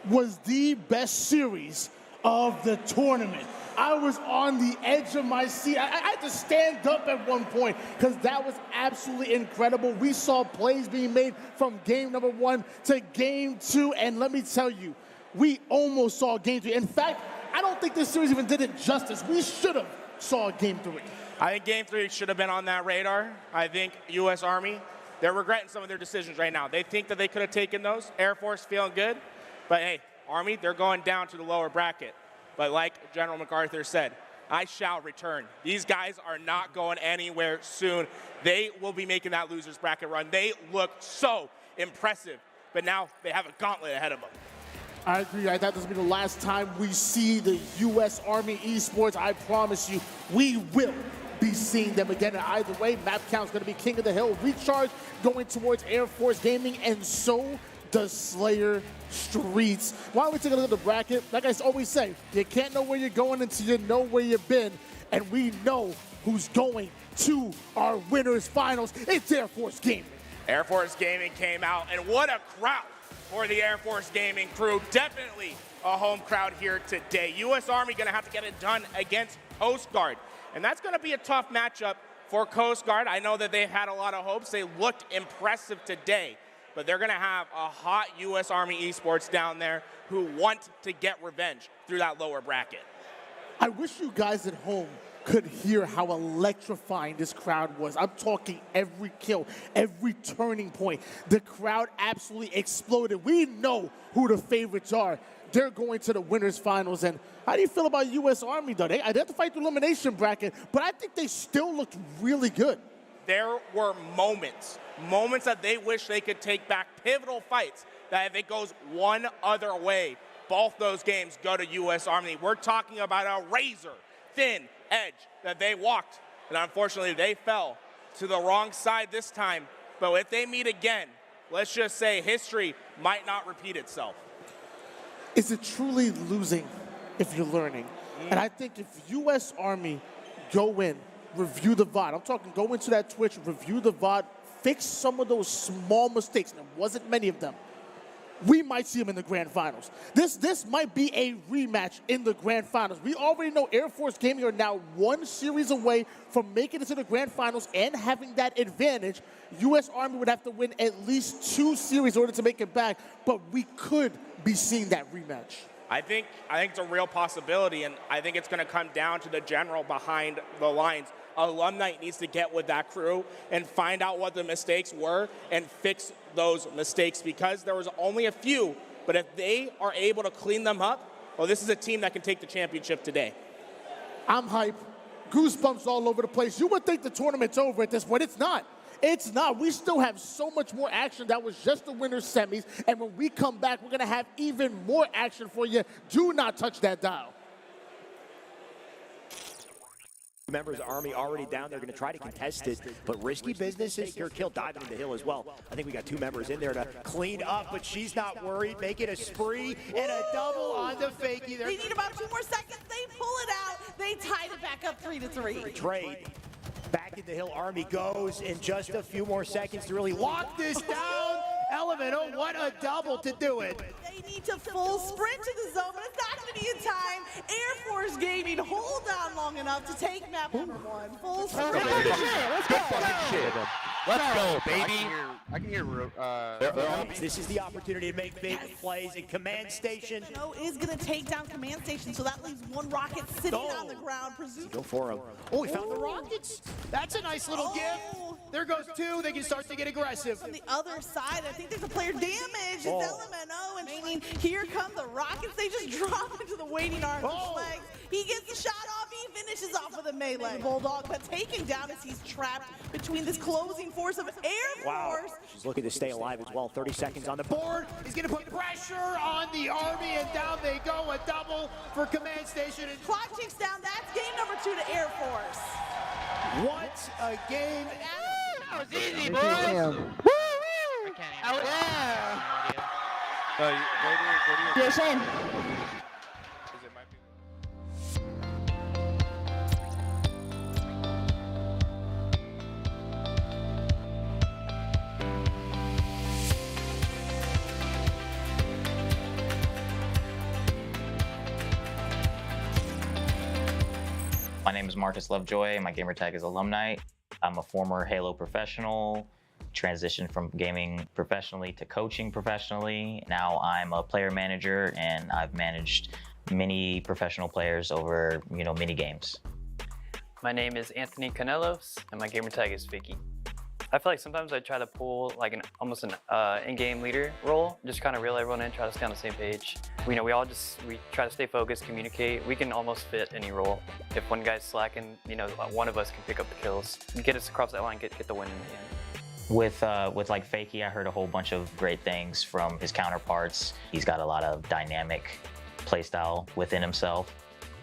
was the best series of the tournament. I was on the edge of my seat. I had to stand up at one point because that was absolutely incredible. We saw plays being made from game number 1 to game 2, and let me tell you, we almost saw game 3. In fact, I don't think this series even did it justice. We should have saw game 3. I think game 3 should have been on that radar. I think U.S. Army, they're regretting some of their decisions right now. They think that they could have taken those. Air Force feeling good. But, hey, Army, they're going down to the lower bracket. But like General MacArthur said, I shall return. These guys are not going anywhere soon. They will be making that loser's bracket run. They look so impressive. But now they have a gauntlet ahead of them. I agree. I thought this would be the last time we see the U.S. Army Esports. I promise you, we will be seeing them again. And either way, map count's going to be King of the Hill. Recharge going towards Air Force Gaming, and so does Slayer Streets. Why don't we take a look at the bracket? Like I always say, you can't know where you're going until you know where you've been. And we know who's going to our winners finals. It's Air Force Gaming. Air Force Gaming came out, and what a crowd for the Air Force Gaming crew. Definitely a home crowd here today. U.S. Army going to have to get it done against Coast Guard. And that's going to be a tough matchup for Coast Guard. I know that they had a lot of hopes. They looked impressive today. But they're going to have a hot U.S. Army Esports down there who want to get revenge through that lower bracket. I wish you guys at home could hear how electrifying this crowd was. I'm talking every kill, every turning point. The crowd absolutely exploded. We know who the favorites are. They're going to the winners finals. And how do you feel about U.S. Army, though? They had to fight the elimination bracket, but I think they still looked really good. There were moments that they wish they could take back, pivotal fights, that if it goes one other way, both those games go to U.S. Army. We're talking about a razor-thin edge that they walked, and unfortunately they fell to the wrong side this time. But if they meet again, let's just say history might not repeat itself. Is it truly losing if you're learning? And I think if U.S. Army go in, review the VOD, I'm talking go into that Twitch, review the VOD, fix some of those small mistakes, and there wasn't many of them, we might see them in the grand finals. This might be a rematch in the grand finals. We already know Air Force Gaming are now one series away from making it to the grand finals and having that advantage. U.S. Army would have to win at least 2 series in order to make it back, but we could be seeing that rematch. I think it's a real possibility, and I think it's going to come down to the general behind the lines. Alumni needs to get with that crew and find out what the mistakes were and fix those mistakes, because there was only a few, but if they are able to clean them up, well, this is a team that can take the championship today. I'm hyped. Goosebumps all over the place. You would think the tournament's over at this point. It's not. It's not. We still have so much more action. That was just the winners semis, and when we come back, we're going to have even more action for you. Do not touch that dial. Members of Army already down there, going to try to contest it, but risky business is your kill diving into the hill as well. I think we got 2 members in there to clean up, but she's not worried. Make it a spree and a double on the fakie. They need about 2 more seconds. They pull it out. They tied it back up 3-3. Trade. Back in the hill, Army goes in just a few more seconds to really lock this down. Element, oh, what a double to do it. They need to full sprint to the zone, but it's not going to be in time. Air Force Gaming hold on long enough to take map number 1. Full sprint. Let's go. Let's go, baby. I can hear. This is the opportunity to make big plays in Command Station. No is going to take down Command Station, so that leaves 1 rocket sitting on the ground. Go for him. Oh, we found the rockets. That's a nice little gift. There goes 2. They can start to get aggressive. On the other side, I think there's a player damage. It's LMNO, and I mean, here come the rockets. They just drop into the waiting arms of Schlegs. He gets the shot off. He finishes off with a melee. Bulldog, but taken down as he's trapped between this closing force of Air Force. She's looking to stay alive as well. 30 seconds on the board. He's going to put pressure on the Army, and down they go. A double for Command Station. And clock ticks down. That's game number 2 to Air Force. What a game. That was easy, boys. You're saying. My name is Marcus Lovejoy. My gamer tag is Alumni. I'm a former Halo professional, transitioned from gaming professionally to coaching professionally. Now I'm a player manager, and I've managed many professional players over, many games. My name is Anthony Canelos, and my gamer tag is Vicky. I feel like sometimes I try to pull like almost an in-game leader role, just kind of reel everyone in, try to stay on the same page. We try to stay focused, communicate. We can almost fit any role. If one guy's slacking, one of us can pick up the kills, get us across that line, get the win in the end. With like Fakey, I heard a whole bunch of great things from his counterparts. He's got a lot of dynamic playstyle within himself.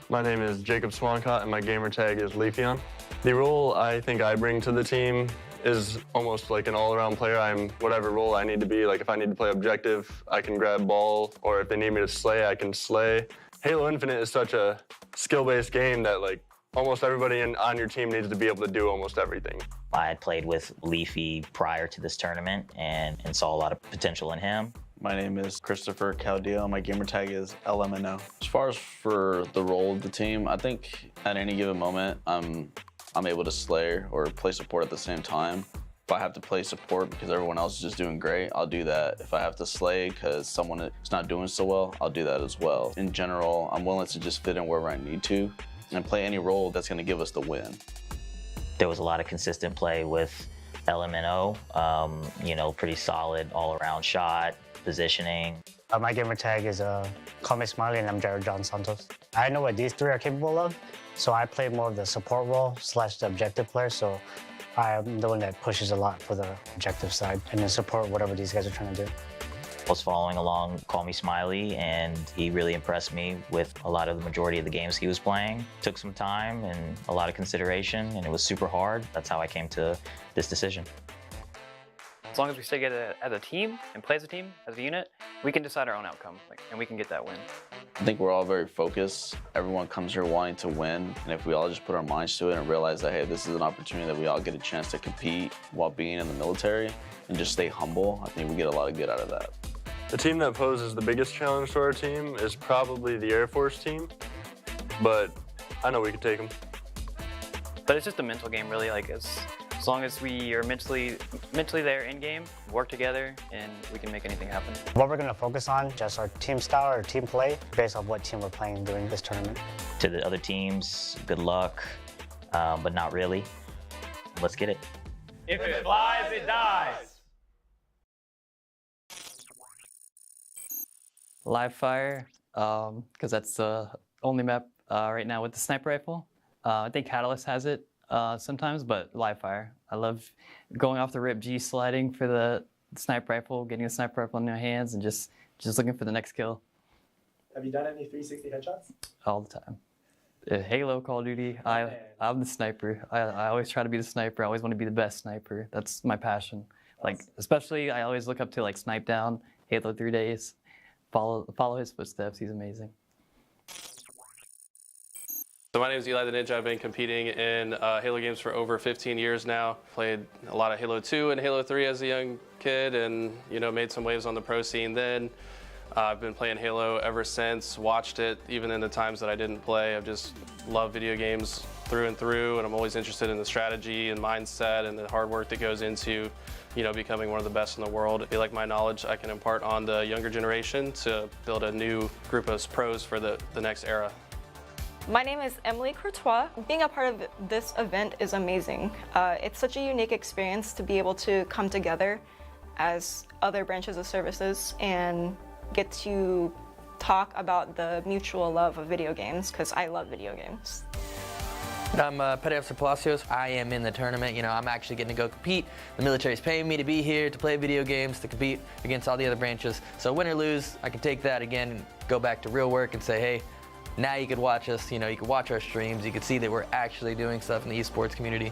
My name is Jacob Swancott, and my gamer tag is Leafeon. The role I think I bring to the team is almost like an all-around player. I'm whatever role I need to be. Like if I need to play objective, I can grab ball, or if they need me to slay, I can slay. Halo Infinite is such a skill-based game that like almost everybody on your team needs to be able to do almost everything. I had played with Leafy prior to this tournament and saw a lot of potential in him. My name is Christopher Caldeo. My gamer tag is LMNO. As far as for the role of the team, I think at any given moment, I'm able to slay or play support at the same time. If I have to play support because everyone else is just doing great, I'll do that. If I have to slay because someone is not doing so well, I'll do that as well. In general, I'm willing to just fit in wherever I need to and play any role that's gonna give us the win. There was a lot of consistent play with LMNO, you know, pretty solid all-around shot, positioning. My gamer tag is Call Me Smiley, and I'm Jared John Santos. I know what these three are capable of, so I play more of the support role / the objective player, so I'm the one that pushes a lot for the objective side and then support whatever these guys are trying to do. I was following along Call Me Smiley, and he really impressed me with a lot of the majority of the games he was playing. Took some time and a lot of consideration, and it was super hard. That's how I came to this decision. As long as we stay together as a team and play as a team, as a unit, we can decide our own outcome, and we can get that win. I think we're all very focused. Everyone comes here wanting to win, and if we all just put our minds to it and realize that, hey, this is an opportunity that we all get a chance to compete while being in the military and just stay humble, I think we get a lot of good out of that. The team that poses the biggest challenge to our team is probably the Air Force team, but I know we can take them. But it's just a mental game, really. Like as long as we are mentally there in game, work together, and we can make anything happen. What we're gonna focus on, just our team style or team play, based on what team we're playing during this tournament. To the other teams, good luck, but not really. Let's get it. If it flies, it dies. Live fire, because that's the only map right now with the sniper rifle. I think Catalyst has it sometimes, but live fire. I love going off the rip, G sliding for the sniper rifle, getting a sniper rifle in your hands, and just looking for the next kill. Have you done any 360 headshots? All the time. Halo, Call of Duty, I'm the sniper. I always try to be the sniper. I always want to be the best sniper. That's my passion. Like, especially, I always look up to like Snipe Down, Halo 3 Days. Follow his footsteps. He's amazing. So my name is Eli the Ninja. I've been competing in Halo games for over 15 years now. Played a lot of Halo 2 and Halo 3 as a young kid, and made some waves on the pro scene then. I've been playing Halo ever since, watched it even in the times that I didn't play. I've just loved video games through and through, and I'm always interested in the strategy and mindset and the hard work that goes into becoming one of the best in the world. I feel like my knowledge I can impart on the younger generation to build a new group of pros for the next era. My name is Emily Courtois. Being a part of this event is amazing. It's such a unique experience to be able to come together as other branches of services and get to talk about the mutual love of video games, because I love video games. I'm Petty Officer Palacios. I am in the tournament. I'm actually getting to go compete. The military's paying me to be here to play video games, to compete against all the other branches. So win or lose, I can take that again and go back to real work and say, hey, now you could watch us. You could watch our streams. You could see that we're actually doing stuff in the esports community.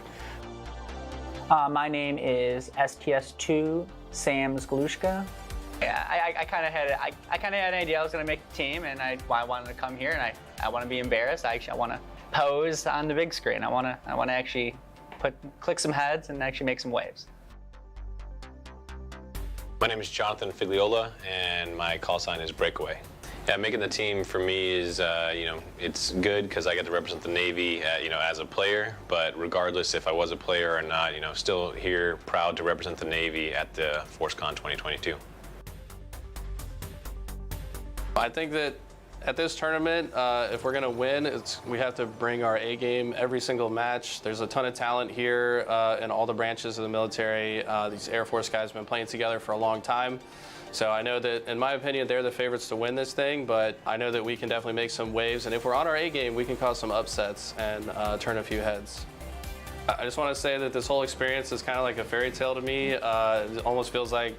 My name is STS2 Sam Zglushka. Yeah, I kind of had an idea I was going to make the team, and I wanted to come here, and I want to be embarrassed. I want to pose on the big screen. I want to actually click some heads and actually make some waves. My name is Jonathan Figliola, and my call sign is Breakaway. Yeah, making the team for me is, it's good because I get to represent the Navy, as a player. But regardless if I was a player or not, still here, proud to represent the Navy at the FORCECON 2022. I think that at this tournament, if we're going to win, we have to bring our A game every single match. There's a ton of talent here in all the branches of the military. These Air Force guys have been playing together for a long time. So I know that, in my opinion, they're the favorites to win this thing, but I know that we can definitely make some waves. And if we're on our A game, we can cause some upsets and turn a few heads. I just want to say that this whole experience is kind of like a fairy tale to me. It almost feels like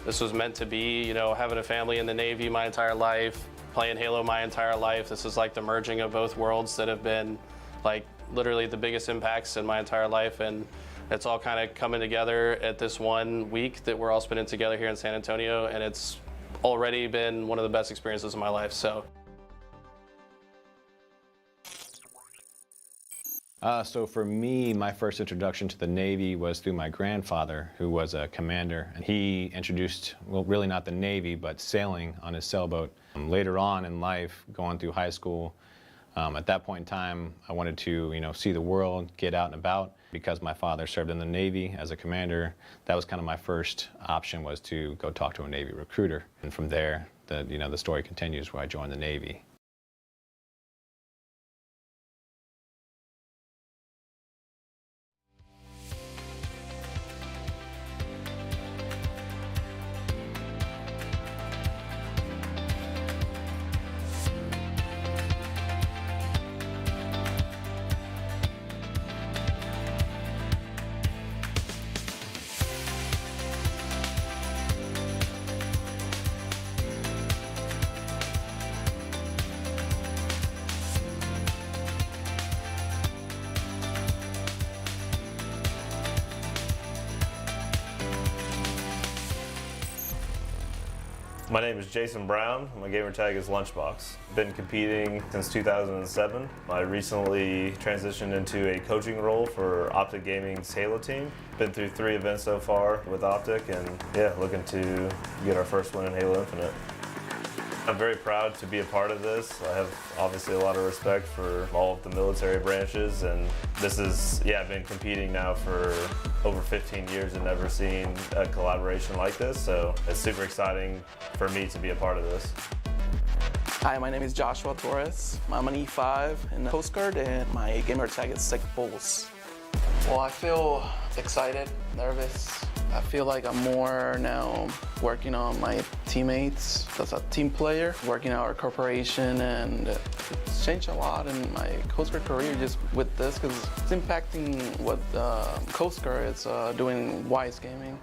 this was meant to be, you know, having a family in the Navy my entire life, playing Halo my entire life. This is like the merging of both worlds that have been like literally the biggest impacts in my entire life, and it's all kind of coming together at this 1 week that we're all spending together here in San Antonio, and it's already been one of the best experiences of my life. So. So for me, my first introduction to the Navy was through my grandfather, who was a commander. And he introduced, well, really not the Navy, but sailing on his sailboat. Later on in life, going through high school, at that point in time, I wanted to, you know, see the world, get out and about. Because my father served in the Navy as a commander, that was kind of my first option, was to go talk to a Navy recruiter. And from there, the story continues where I joined the Navy. My name is Jason Brown. My gamer tag is Lunchbox. Been competing since 2007. I recently transitioned into a coaching role for Optic Gaming's Halo team. Been through 3 events so far with Optic, and yeah, looking to get our first win in Halo Infinite. I'm very proud to be a part of this. I have obviously a lot of respect for all of the military branches, and this is, I've been competing now for over 15 years and never seen a collaboration like this, so it's super exciting for me to be a part of this. Hi, my name is Joshua Torres. I'm an E5 in the Coast Guard, and my gamer tag is Sick Bulls. Well, I feel excited, nervous. I feel like I'm more now working on my teammates as a team player, working on our corporation, and it's changed a lot in my Coast Guard career just with this, because it's impacting what Coast Guard is doing Wise Gaming.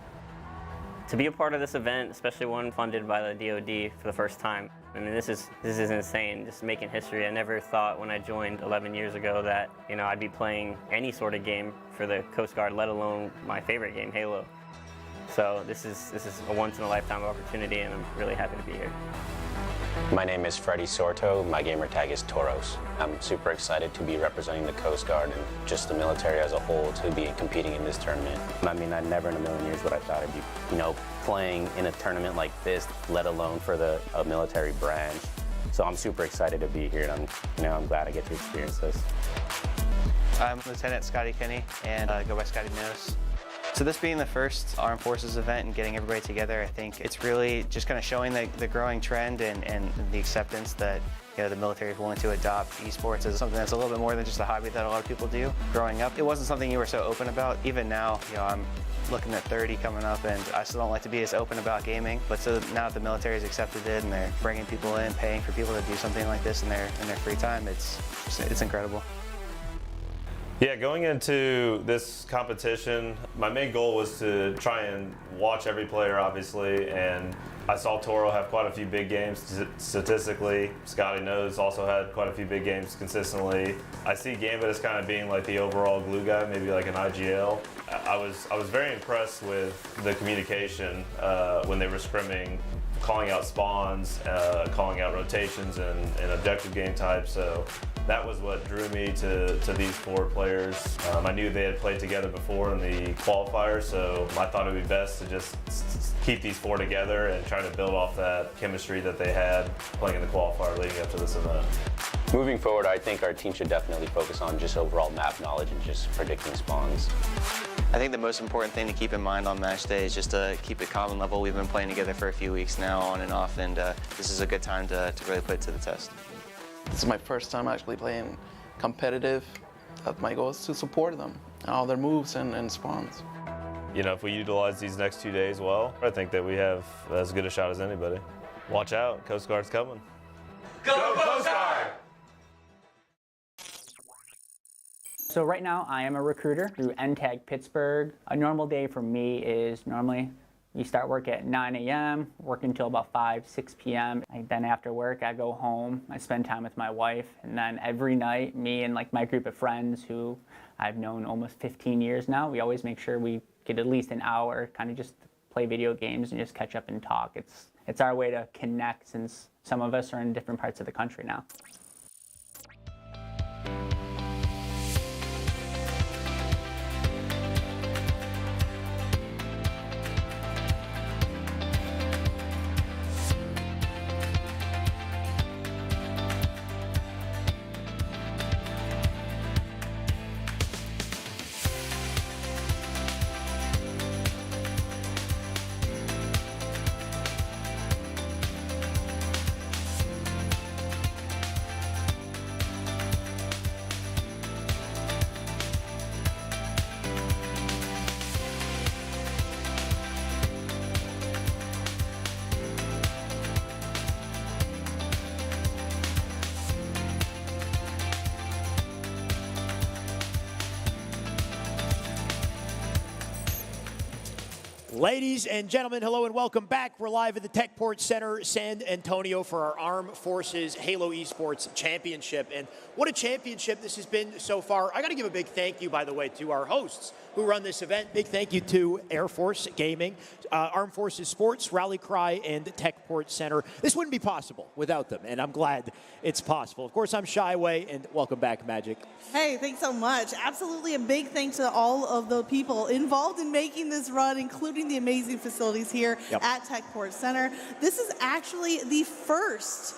To be a part of this event, especially one funded by the DoD for the first time, I mean, this is insane, just making history. I never thought when I joined 11 years ago that, you know, I'd be playing any sort of game for the Coast Guard, let alone my favorite game, Halo. So this is a once-in-a-lifetime opportunity, and I'm really happy to be here. My name is Freddie Sorto. My gamer tag is Toros. I'm super excited to be representing the Coast Guard and just the military as a whole to be competing in this tournament. I mean, I never in a million years would I thought I'd be, you know, playing in a tournament like this, let alone for a military branch. So I'm super excited to be here, and I'm glad I get to experience this. I'm Lieutenant Scotty Kinney, and go by Scotty Nose. So this being the first Armed Forces event and getting everybody together, I think it's really just kind of showing the growing trend and the acceptance that, you know, the military is willing to adopt esports as something that's a little bit more than just a hobby that a lot of people do. Growing up, it wasn't something you were so open about. Even now, you know, I'm looking at 30 coming up, and I still don't like to be as open about gaming. But so now that the military has accepted it and they're bringing people in, paying for people to do something like this in their free time, it's incredible. Yeah, going into this competition, my main goal was to try and watch every player, obviously, and I saw Toro have quite a few big games statistically. Scotty Knows also had quite a few big games consistently. I see Gambit as kind of being like the overall glue guy, maybe like an IGL. I was very impressed with the communication when they were scrimming, calling out spawns, calling out rotations and objective game types. So that was what drew me to these 4 players. I knew they had played together before in the qualifiers, so I thought it would be best to just keep these 4 together and try to build off that chemistry that they had playing in the qualifier leading up to this event. Moving forward, I think our team should definitely focus on just overall map knowledge and just predicting spawns. I think the most important thing to keep in mind on match day is just to keep it common level. We've been playing together for a few weeks now, on and off, and this is a good time to really put it to the test. This is my first time actually playing competitive. My goal is to support them, all their moves and spawns. You know, if we utilize these next 2 days well, I think that we have as good a shot as anybody. Watch out, Coast Guard's coming. Go Coast Guard! So right now I am a recruiter through NTAG Pittsburgh. A normal day for me is normally you start work at 9 a.m., work until about 5, 6 p.m. Then after work I go home, I spend time with my wife, and then every night me and like my group of friends who I've known almost 15 years now, we always make sure we get at least an hour, kind of just play video games and just catch up and talk. It's our way to connect since some of us are in different parts of the country now. Ladies and gentlemen, hello and welcome back. We're live at the Techport Center, San Antonio, for our Armed Forces Halo Esports Championship. And what a championship this has been so far. I got to give a big thank you, by the way, to our hosts who run this event. Big thank you to Air Force Gaming, Armed Forces Sports, Rally Cry, and Techport Center. This wouldn't be possible without them, and I'm glad it's possible. Of course, I'm Shyway, and welcome back, Magic. Hey, thanks so much. Absolutely a big thanks to all of the people involved in making this run, including the amazing facilities here at Techport Center. This is actually the first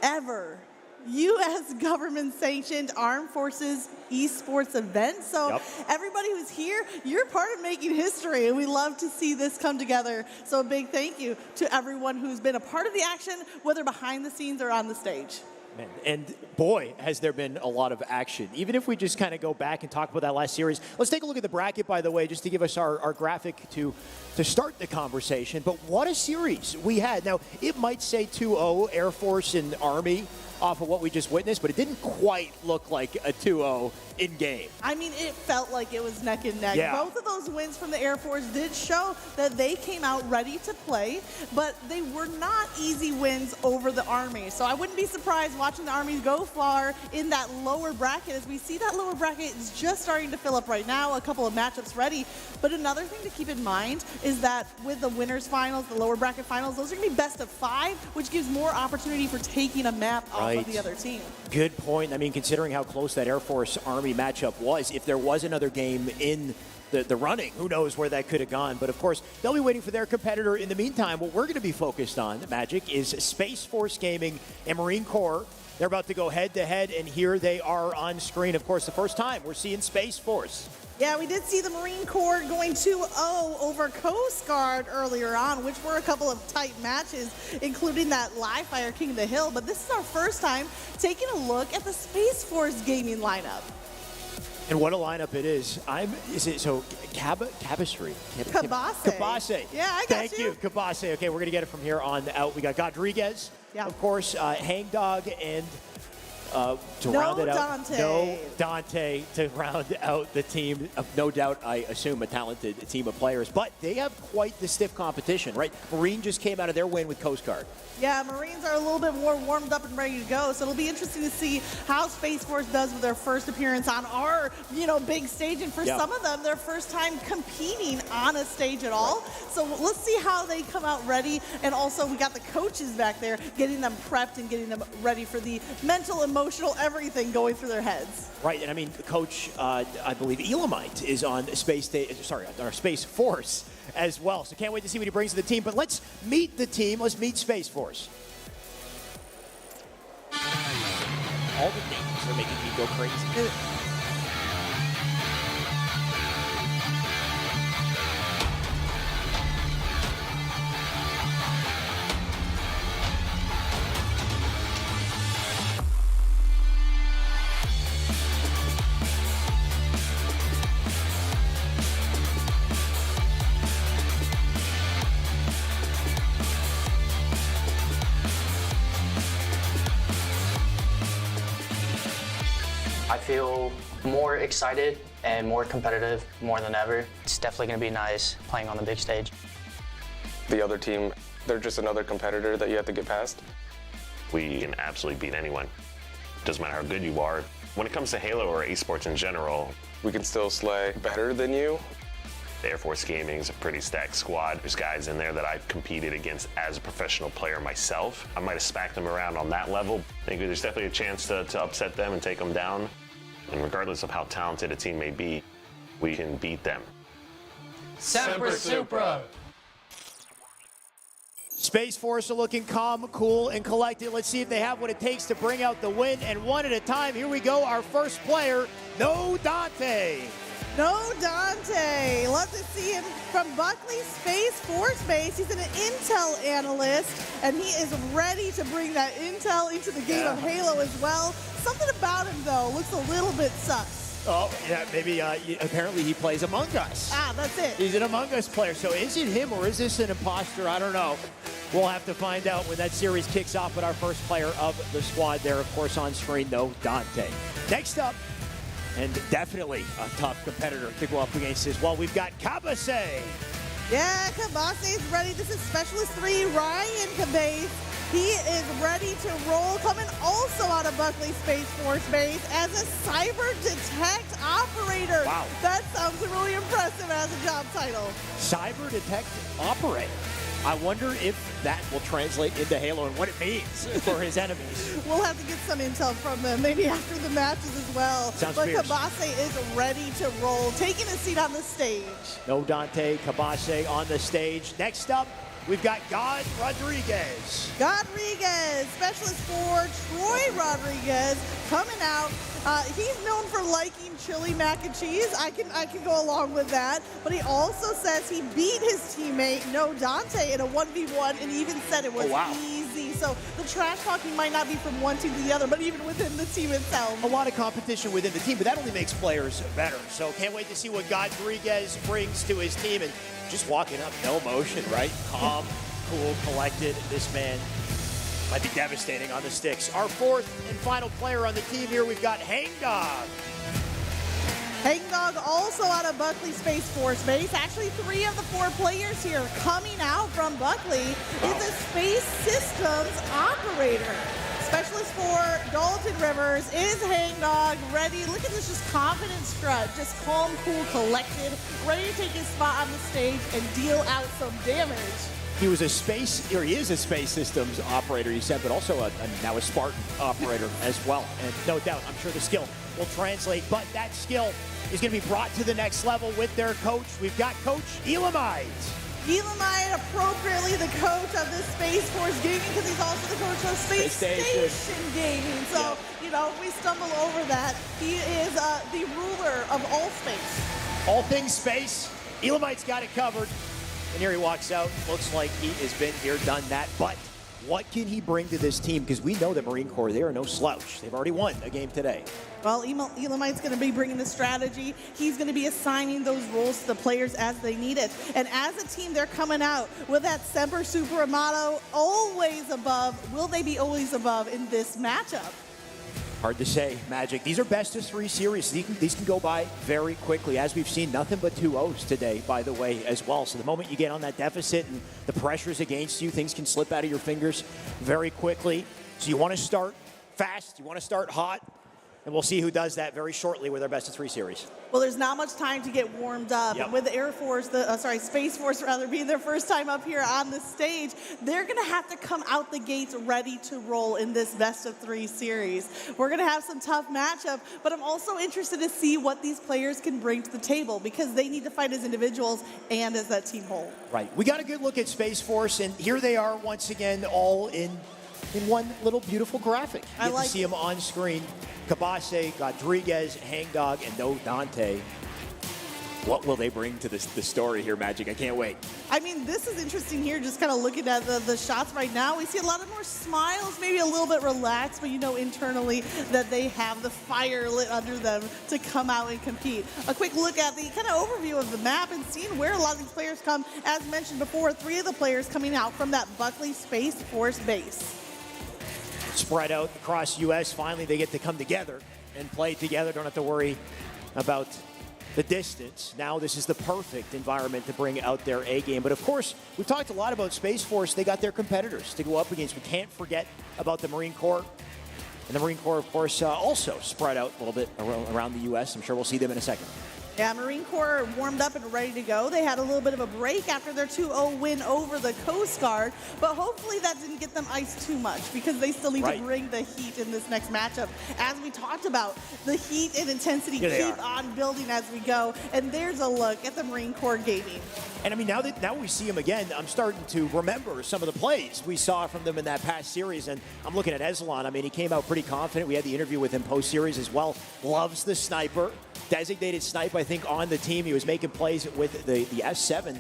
ever U.S. government-sanctioned Armed Forces Esports event. So everybody who's here, you're part of making history, and we love to see this come together. So a big thank you to everyone who's been a part of the action, whether behind the scenes or on the stage. Man, and boy, has there been a lot of action. Even if we just kind of go back and talk about that last series. Let's take a look at the bracket, by the way, just to give us our graphic to start the conversation. But what a series we had. Now, it might say 2-0 Air Force and Army off of what we just witnessed, but it didn't quite look like a 2-0 in-game. I mean, it felt like it was neck and neck. Yeah. Both of those wins from the Air Force did show that they came out ready to play, but they were not easy wins over the Army. So I wouldn't be surprised watching the Army go far in that lower bracket. As we see that lower bracket is just starting to fill up right now, a couple of matchups ready. But another thing to keep in mind is that with the winners finals, the lower bracket finals, those are gonna be best of 5, which gives more opportunity for taking a map off of the other team. Good point. I mean, considering how close that Air Force Army matchup was, if there was another game in the running, who knows where that could have gone. But of course, they'll be waiting for their competitor. In the meantime, what we're going to be focused on, Magic, is Space Force Gaming and Marine Corps. They're about to go head-to-head, and here they are on screen. Of course, the first time we're seeing Space Force. Yeah, we did see the Marine Corps going 2-0 over Coast Guard earlier on, which were a couple of tight matches, including that live fire King of the Hill. But this is our first time taking a look at the Space Force gaming lineup. And what a lineup it is. Cabastry? Cabase. Yeah, I got Thank you, Cabase. Okay, we're going to get it from here on out. We got Godriguez, of course, Hangdog, and to round it out, Dante to round out the team. No doubt, I assume, a talented team of players. But they have quite the stiff competition, right? Marine just came out of their win with Coast Guard. Yeah, Marines are a little bit more warmed up and ready to go, so it'll be interesting to see how Space Force does with their first appearance on our, big stage. And for some of them, their first time competing on a stage at all. So let's see how they come out ready. And also, we got the coaches back there getting them prepped and getting them ready for the mental, emotional, everything going through their heads. Right, and I mean, Coach, I believe Elamite is on our Space Force as well. So can't wait to see what he brings to the team. But let's meet the team. Let's meet Space Force. All the names are making me go crazy. I feel more excited and more competitive more than ever. It's definitely going to be nice playing on the big stage. The other team, they're just another competitor that you have to get past. We can absolutely beat anyone. Doesn't matter how good you are. When it comes to Halo or esports in general, we can still slay better than you. Air Force Gaming is a pretty stacked squad. There's guys in there that I've competed against as a professional player myself. I might have smacked them around on that level. I think there's definitely a chance to upset them and take them down. And regardless of how talented a team may be, we can beat them. Semper Supra! Space Force are looking calm, cool, and collected. Let's see if they have what it takes to bring out the win. And one at a time, here we go. Our first player, No Dante. No Dante. Love to see him from Buckley Space Force Base. He's an intel analyst, and he is ready to bring that intel into the game of Halo as well. Something about him, though, looks a little bit sus. Oh, yeah, maybe apparently he plays Among Us. Ah, that's it. He's an Among Us player. So is it him or is this an imposter? I don't know. We'll have to find out when that series kicks off. But our first player of the squad there, of course, on screen, No Dante. Next up, and definitely a tough competitor to go up against as well, we've got Kabase. Yeah, Kabase is ready. This is Specialist 3, Ryan Kabase. He is ready to roll, coming also out of Buckley Space Force Base as a cyber detect operator. Wow. That sounds really impressive as a job title. Cyber detect operator. I wonder if that will translate into Halo and what it means for his enemies. We'll have to get some intel from them, maybe after the matches as well. Sounds but fierce. Kabase is ready to roll, taking a seat on the stage. No Dante, Kabase on the stage. Next up, we've got God Rodriguez. Rodriguez, Specialist 4, Troy Rodriguez, coming out. He's known for liking chili mac and cheese. I can go along with that. But he also says he beat his teammate, No Dante, in a 1v1 and even said it was easy. So the trash talking might not be from one team to the other, but even within the team itself. A lot of competition within the team, but that only makes players better. So can't wait to see what God Rodriguez brings to his team. And just walking up, no emotion, right? Calm, cool, collected. This man might be devastating on the sticks. Our fourth and final player on the team here, we've got Hangdog. Hangdog also out of Buckley Space Force Base. Actually, 3 of the 4 players here coming out from Buckley is a space systems operator. Specialist 4, Dalton Rivers is Hangdog, ready. Look at this just confident strut, just calm, cool, collected, ready to take his spot on the stage and deal out some damage. He was he is a space systems operator, he said, but also now a Spartan operator as well. And no doubt, I'm sure the skill will translate, but that skill is going to be brought to the next level with their coach. We've got Coach Elamite. Elamite, appropriately the coach of this Space Force Gaming, because he's also the coach of Space Station Gaming. So, you know, we stumble over that. He is the ruler of all space. All things space. Elamite's got it covered. And here he walks out. Looks like he has been here, done that. But what can he bring to this team? Because we know the Marine Corps, they are no slouch. They've already won a game today. Well, Elamite's going to be bringing the strategy. He's going to be assigning those roles to the players as they need it. And as a team, they're coming out with that Semper Supra motto, always above. Will they be always above in this matchup? Hard to say, Magic. These are best of 3 series. These can go by very quickly. As we've seen, nothing but 2-0s today, by the way, as well. So the moment you get on that deficit and the pressure's against you, things can slip out of your fingers very quickly. So you want to start fast. You want to start hot. And we'll see who does that very shortly with our best of 3 series. Well, there's not much time to get warmed up. Yep. And with the Air Force, Space Force rather, being their first time up here on the stage, they're going to have to come out the gates ready to roll in this best of 3 series. We're going to have some tough matchup, but I'm also interested to see what these players can bring to the table, because they need to fight as individuals and as that team whole. Right. We got a good look at Space Force, and here they are once again, all in one little beautiful graphic. You get to see them on screen. Kabase, Rodriguez, Hangdog, and No Dante. What will they bring to the story here, Magic? I can't wait. I mean, this is interesting here, just kind of looking at the shots right now. We see a lot of more smiles, maybe a little bit relaxed, but you know internally that they have the fire lit under them to come out and compete. A quick look at the kind of overview of the map and seeing where a lot of these players come. As mentioned before, 3 of the players coming out from that Buckley Space Force base. Spread out across U.S. Finally, they get to come together and play together. Don't have to worry about the distance. Now this is the perfect environment to bring out their A game. But of course, we've talked a lot about Space Force. They got their competitors to go up against. We can't forget about the Marine Corps. And the Marine Corps, of course, also spread out a little bit around the U.S. I'm sure we'll see them in a second. Yeah, Marine Corps warmed up and ready to go. They had a little bit of a break after their 2-0 win over the Coast Guard, but hopefully that didn't get them iced too much because they still need to bring the heat in this next matchup. As we talked about, the heat and intensity keep on building as we go, and there's a look at the Marine Corps gaming. And I mean, now we see them again, I'm starting to remember some of the plays we saw from them in that past series, and I'm looking at Ezelon. I mean, he came out pretty confident. We had the interview with him post-series as well. Loves the sniper. Designated snipe, I think, on the team. He was making plays with the S7.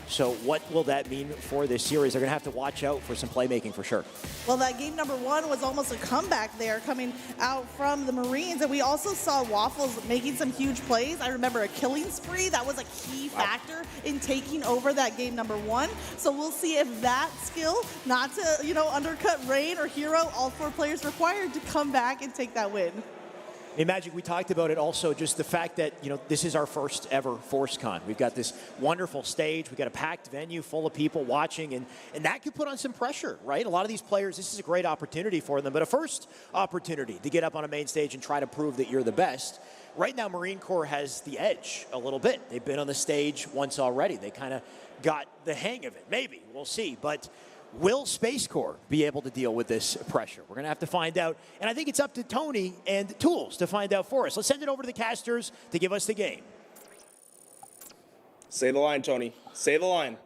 So what will that mean for this series? They're going to have to watch out for some playmaking for sure. Well, that game number 1 was almost a comeback there coming out from the Marines. And we also saw Waffles making some huge plays. I remember a killing spree. That was a key factor in taking over that game number 1. So we'll see if that skill, not to, undercut Rain or Hero, all 4 players required to come back and take that win. Hey, Magic, we talked about it also, just the fact that, this is our first ever FORCECON. We've got this wonderful stage. We've got a packed venue full of people watching, and that could put on some pressure, right? A lot of these players, this is a great opportunity for them, but a first opportunity to get up on a main stage and try to prove that you're the best. Right now, Marine Corps has the edge a little bit. They've been on the stage once already. They kind of got the hang of it. Maybe. We'll see. But will Space Corps be able to deal with this pressure? We're going to have to find out. And I think it's up to Tony and Tools to find out for us. Let's send it over to the casters to give us the game. Say the line, Tony. Say the line.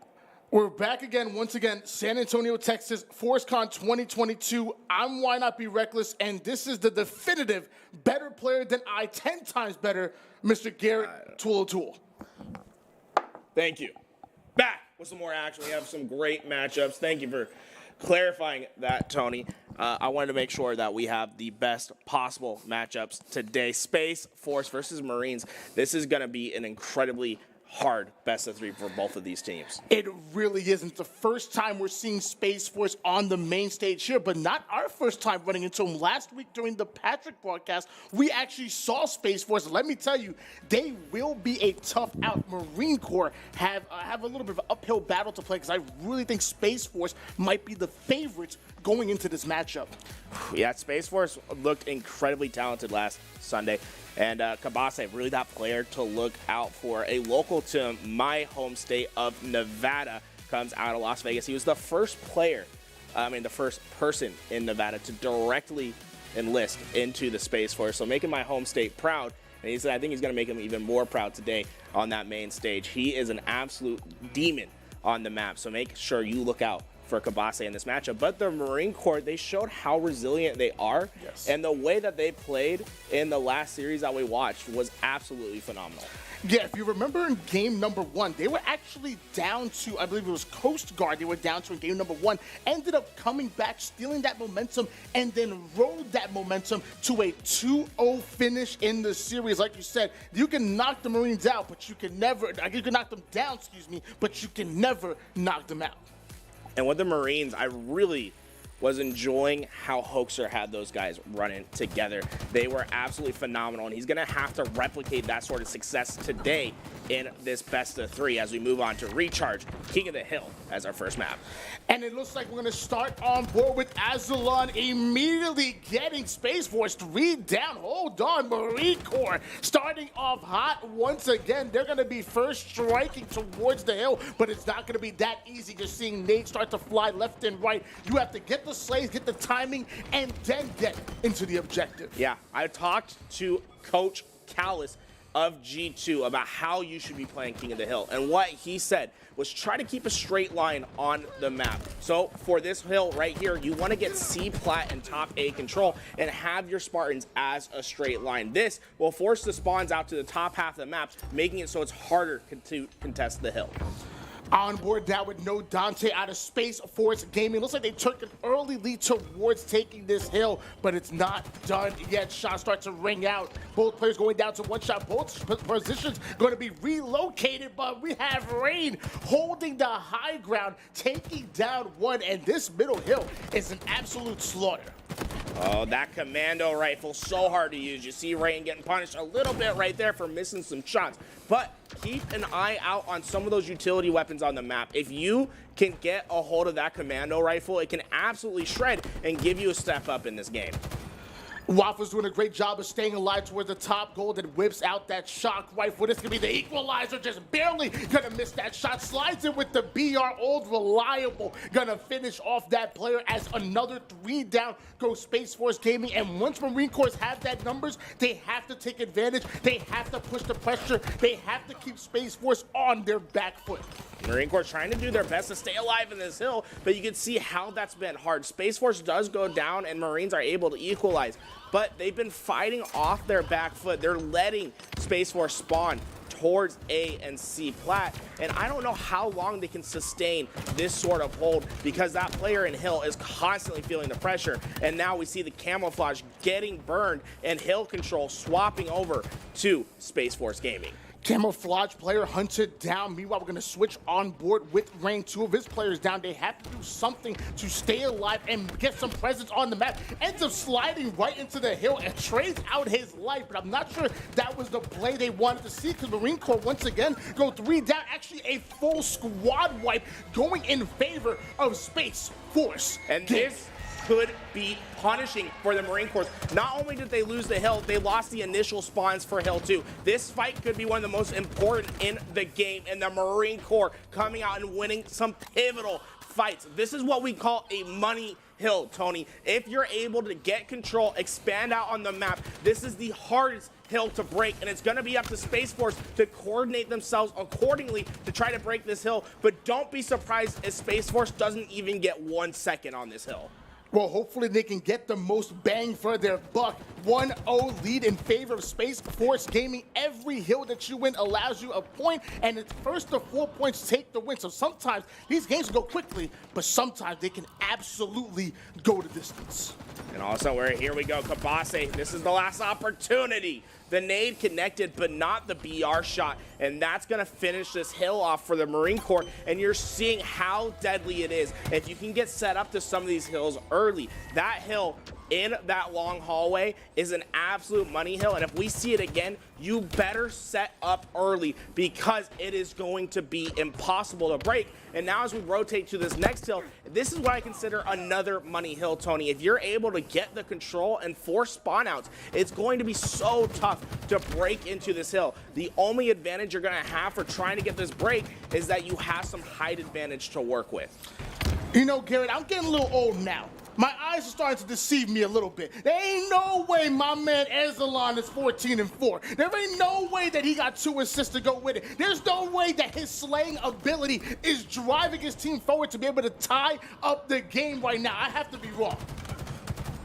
We're back again, once again, San Antonio, Texas, FORCECON 2022. I'm Why Not Be Reckless, and this is the definitive better player than I, 10 times better, Mr. Garrett Tool O'Toole. Thank you. Back with some more action. We have some great matchups. Thank you for clarifying that, Tony. I wanted to make sure that we have the best possible matchups today. Space Force versus Marines. This is going to be an incredibly hard best of 3 for both of these teams. It really isn't. The first time we're seeing Space Force on the main stage here, but not our first time running into them. Last week during the Patrick broadcast, we actually saw Space Force. Let me tell you, they will be a tough out. Marine Corps have a little bit of an uphill battle to play because I really think Space Force might be the favorites going into this matchup. Yeah, Space Force looked incredibly talented last Sunday. And Kabase, really that player to look out for. A local to my home state of Nevada, comes out of Las Vegas. He was the first player, the first person in Nevada to directly enlist into the Space Force. So making my home state proud. And he said, I think he's going to make him even more proud today on that main stage. He is an absolute demon on the map. So make sure you look out for Kabase in this matchup. But the Marine Corps, they showed how resilient they are. Yes. And the way that they played in the last series that we watched was absolutely phenomenal. Yeah, if you remember in game number 1, they were actually down to, I believe it was Coast Guard, they were down to in game number 1, ended up coming back, stealing that momentum, and then rode that momentum to a 2-0 finish in the series. Like you said, you can knock the Marines out, but you can never, you can knock them down, but you can never knock them out. And with the Marines, I really was enjoying how Hoaxer had those guys running together. They were absolutely phenomenal, and he's going to have to replicate that sort of success today in this best of 3 as we move on to Recharge, King of the Hill as our first map. And it looks like we're going to start on board with Azulon immediately getting Space Force 3 down. Hold on, Marine Corps starting off hot once again. They're going to be first striking towards the hill, but it's not going to be that easy. You're seeing nades start to fly left and right. You have to get the slays, get the timing, and then get into the objective. Yeah, I talked to Coach Callis of G2 about how you should be playing King of the Hill. And what he said was try to keep a straight line on the map. So for this hill right here, you want to get C plat and top A control and have your Spartans as a straight line. This will force the spawns out to the top half of the map, making it so it's harder to contest the hill. On board now with no Dante out of Space Force Gaming. Looks like they took an early lead towards taking this hill, but it's not done yet. Shots start to ring out. Both players going down to one shot. Both positions going to be relocated, but we have Rain holding the high ground, taking down one, and this middle hill is an absolute slaughter. Oh, that commando rifle, so hard to use. You see Rain getting punished a little bit right there for missing some shots. But keep an eye out on some of those utility weapons on the map. If you can get a hold of that commando rifle, it can absolutely shred and give you a step up in this game. Waffle's doing a great job of staying alive towards the top goal, that whips out that shock rifle. This could be the equalizer, just barely gonna miss that shot. Slides in with the BR, old reliable, gonna finish off that player as another 3 down goes Space Force Gaming. And once Marine Corps have that numbers, they have to take advantage. They have to push the pressure. They have to keep Space Force on their back foot. Marine Corps trying to do their best to stay alive in this hill, but you can see how that's been hard. Space Force does go down and Marines are able to equalize, but they've been fighting off their back foot. They're letting Space Force spawn towards A and C plat, and I don't know how long they can sustain this sort of hold, because that player in Hill is constantly feeling the pressure. And now we see the camouflage getting burned and Hill control swapping over to Space Force Gaming. Camouflage player hunted down. Meanwhile, we're going to switch on board with Rain. 2 of his players down. They have to do something to stay alive and get some presence on the map. Ends up sliding right into the hill and trades out his life. But I'm not sure that was the play they wanted to see, because Marine Corps once again go 3 down. Actually, a full squad wipe going in favor of Space Force. And this could be punishing for the Marine Corps. Not only did they lose the hill, they lost the initial spawns for Hill 2. This fight could be one of the most important in the game, and the Marine Corps coming out and winning some pivotal fights. This is what we call a money hill, Tony. If you're able to get control, expand out on the map, this is the hardest hill to break, and it's going to be up to Space Force to coordinate themselves accordingly to try to break this hill. But don't be surprised if Space Force doesn't even get 1 second on this hill. Well, hopefully they can get the most bang for their buck. 1-0 lead in favor of Space Force Gaming. Every hill that you win allows you a point, and it's first to 4 points take the win. So sometimes these games can go quickly, but sometimes they can absolutely go the distance. And also, here we go, Kabase. This is the last opportunity. The nade connected, but not the BR shot. And that's going to finish this hill off for the Marine Corps. And you're seeing how deadly it is. If you can get set up to some of these hills early, that hill in that long hallway is an absolute money hill. And if we see it again, you better set up early, because it is going to be impossible to break. And now as we rotate to this next hill, this is what I consider another money hill, Tony. If you're able to get the control and force spawn outs, it's going to be so tough to break into this hill. The only advantage you're going to have for trying to get this break is that you have some height advantage to work with. You know, Garrett, I'm getting a little old now. My eyes are starting to deceive me a little bit. There ain't no way my man Ezalon is 14-4. There ain't no way that he got 2 assists to go with it. There's no way that his slaying ability is driving his team forward to be able to tie up the game right now. I have to be wrong.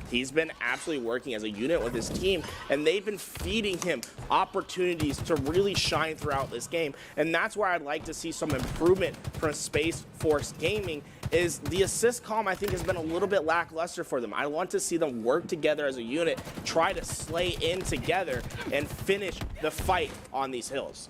He's been absolutely working as a unit with his team, and they've been feeding him opportunities to really shine throughout this game. And that's where I'd like to see some improvement from Space Force Gaming. Is the assist column, I think, has been a little bit lackluster for them. I want to see them work together as a unit, try to slay in together, and finish the fight on these hills.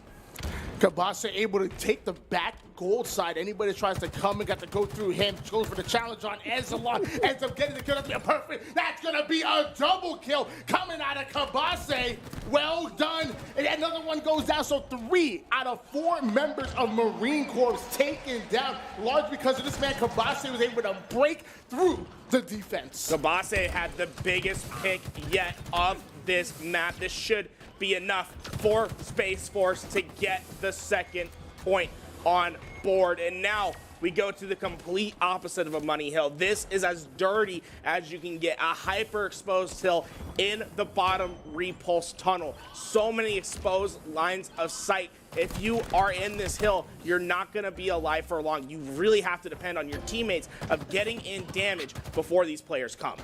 Kabasa able to take the back gold side. Anybody that tries to come and got to go through him, goes for the challenge on Ezalon, ends up getting the kill. That's gonna be perfect. That's gonna be a double kill coming out of Kabase. Well done. And another one goes down. So 3 out of 4 members of Marine Corps taken down, largely because of this man Kabase was able to break through the defense. Kabase had the biggest pick yet of this map. This should be enough for Space Force to get the 2nd point on board. And now we go to the complete opposite of a money hill. This is as dirty as you can get. A hyper exposed hill in the bottom repulse tunnel. So many exposed lines of sight. If you are in this hill, you're not going to be alive for long. You really have to depend on your teammates of getting in damage before these players come.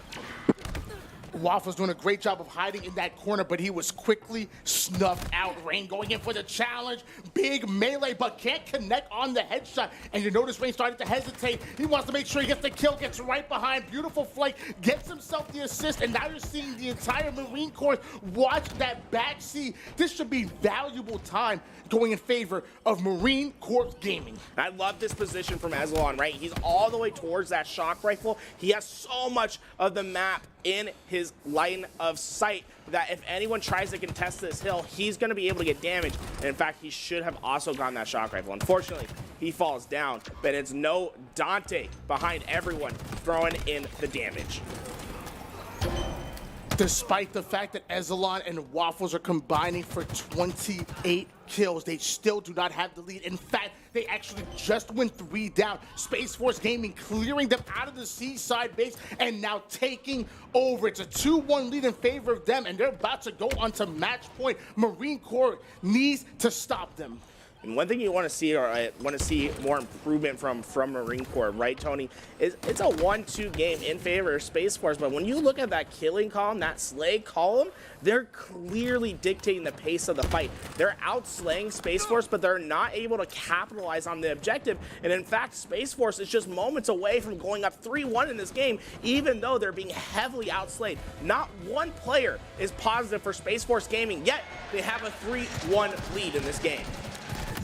Waffle's doing a great job of hiding in that corner, but he was quickly snuffed out. Rain going in for the challenge. Big melee, but can't connect on the headshot. And you notice Rain started to hesitate. He wants to make sure he gets the kill, gets right behind. Beautiful flight, gets himself the assist, and now you're seeing the entire Marine Corps watch that backseat. This should be valuable time going in favor of Marine Corps Gaming. I love this position from Ezelon, right? He's all the way towards that shock rifle. He has so much of the map in his line of sight that if anyone tries to contest this hill, he's going to be able to get damage. And in fact, he should have also gotten that shock rifle. Unfortunately, he falls down, but it's no Dante behind everyone throwing in the damage. Despite the fact that Ezelon and Waffles are combining for 28 kills, they still do not have the lead. In fact, they actually just went 3 down. Space Force Gaming clearing them out of the seaside base and now taking over. It's a 2-1 lead in favor of them, and they're about to go on to match point. Marine Corps needs to stop them. And one thing you want to see, or I want to see more improvement from Marine Corps, right, Tony, is it's a 1-2 game in favor of Space Force. But when you look at that killing column, that slay column, they're clearly dictating the pace of the fight. They're outslaying Space Force, but they're not able to capitalize on the objective. And in fact, Space Force is just moments away from going up 3-1 in this game, even though they're being heavily outslayed. Not one player is positive for Space Force Gaming, yet they have a 3-1 lead in this game.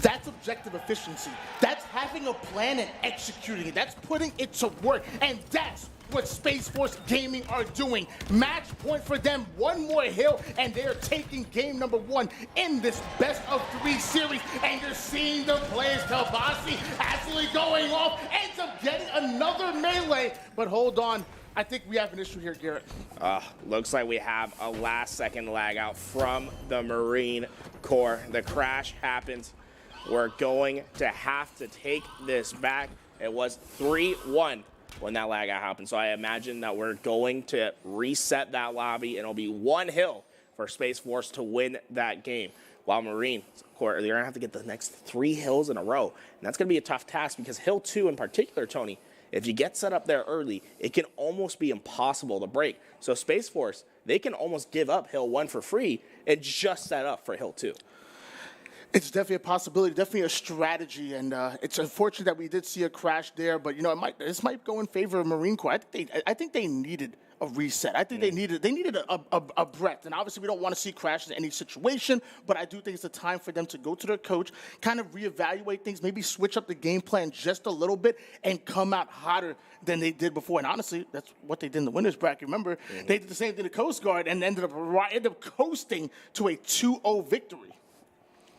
That's objective efficiency. That's having a plan and executing it. That's putting it to work. And that's what Space Force Gaming are doing. Match point for them. One more hill, and they're taking game number 1 in this best-of-3 series. And you're seeing the players, Kabasi actually going off, ends up getting another melee. But hold on. I think we have an issue here, Garrett. Looks like we have a last-second lag out from the Marine Corps. The crash happens. We're going to have to take this back. It was 3-1 when that lag out happened. So I imagine that we're going to reset that lobby, and it'll be 1 hill for Space Force to win that game. While Marine Corps, they're going to have to get the next 3 hills in a row. And that's going to be a tough task because Hill 2 in particular, Tony, if you get set up there early, it can almost be impossible to break. So Space Force, they can almost give up Hill 1 for free and just set up for Hill 2. It's definitely a possibility, definitely a strategy, and it's unfortunate that we did see a crash there. But you know, this might go in favor of Marine Corps. I think they needed a reset. I think they needed a breath. And obviously, we don't want to see crashes in any situation. But I do think it's a time for them to go to their coach, kind of reevaluate things, maybe switch up the game plan just a little bit, and come out hotter than they did before. And honestly, that's what they did in the winners bracket. Remember, they did the same thing to Coast Guard and ended up coasting to a 2-0 victory.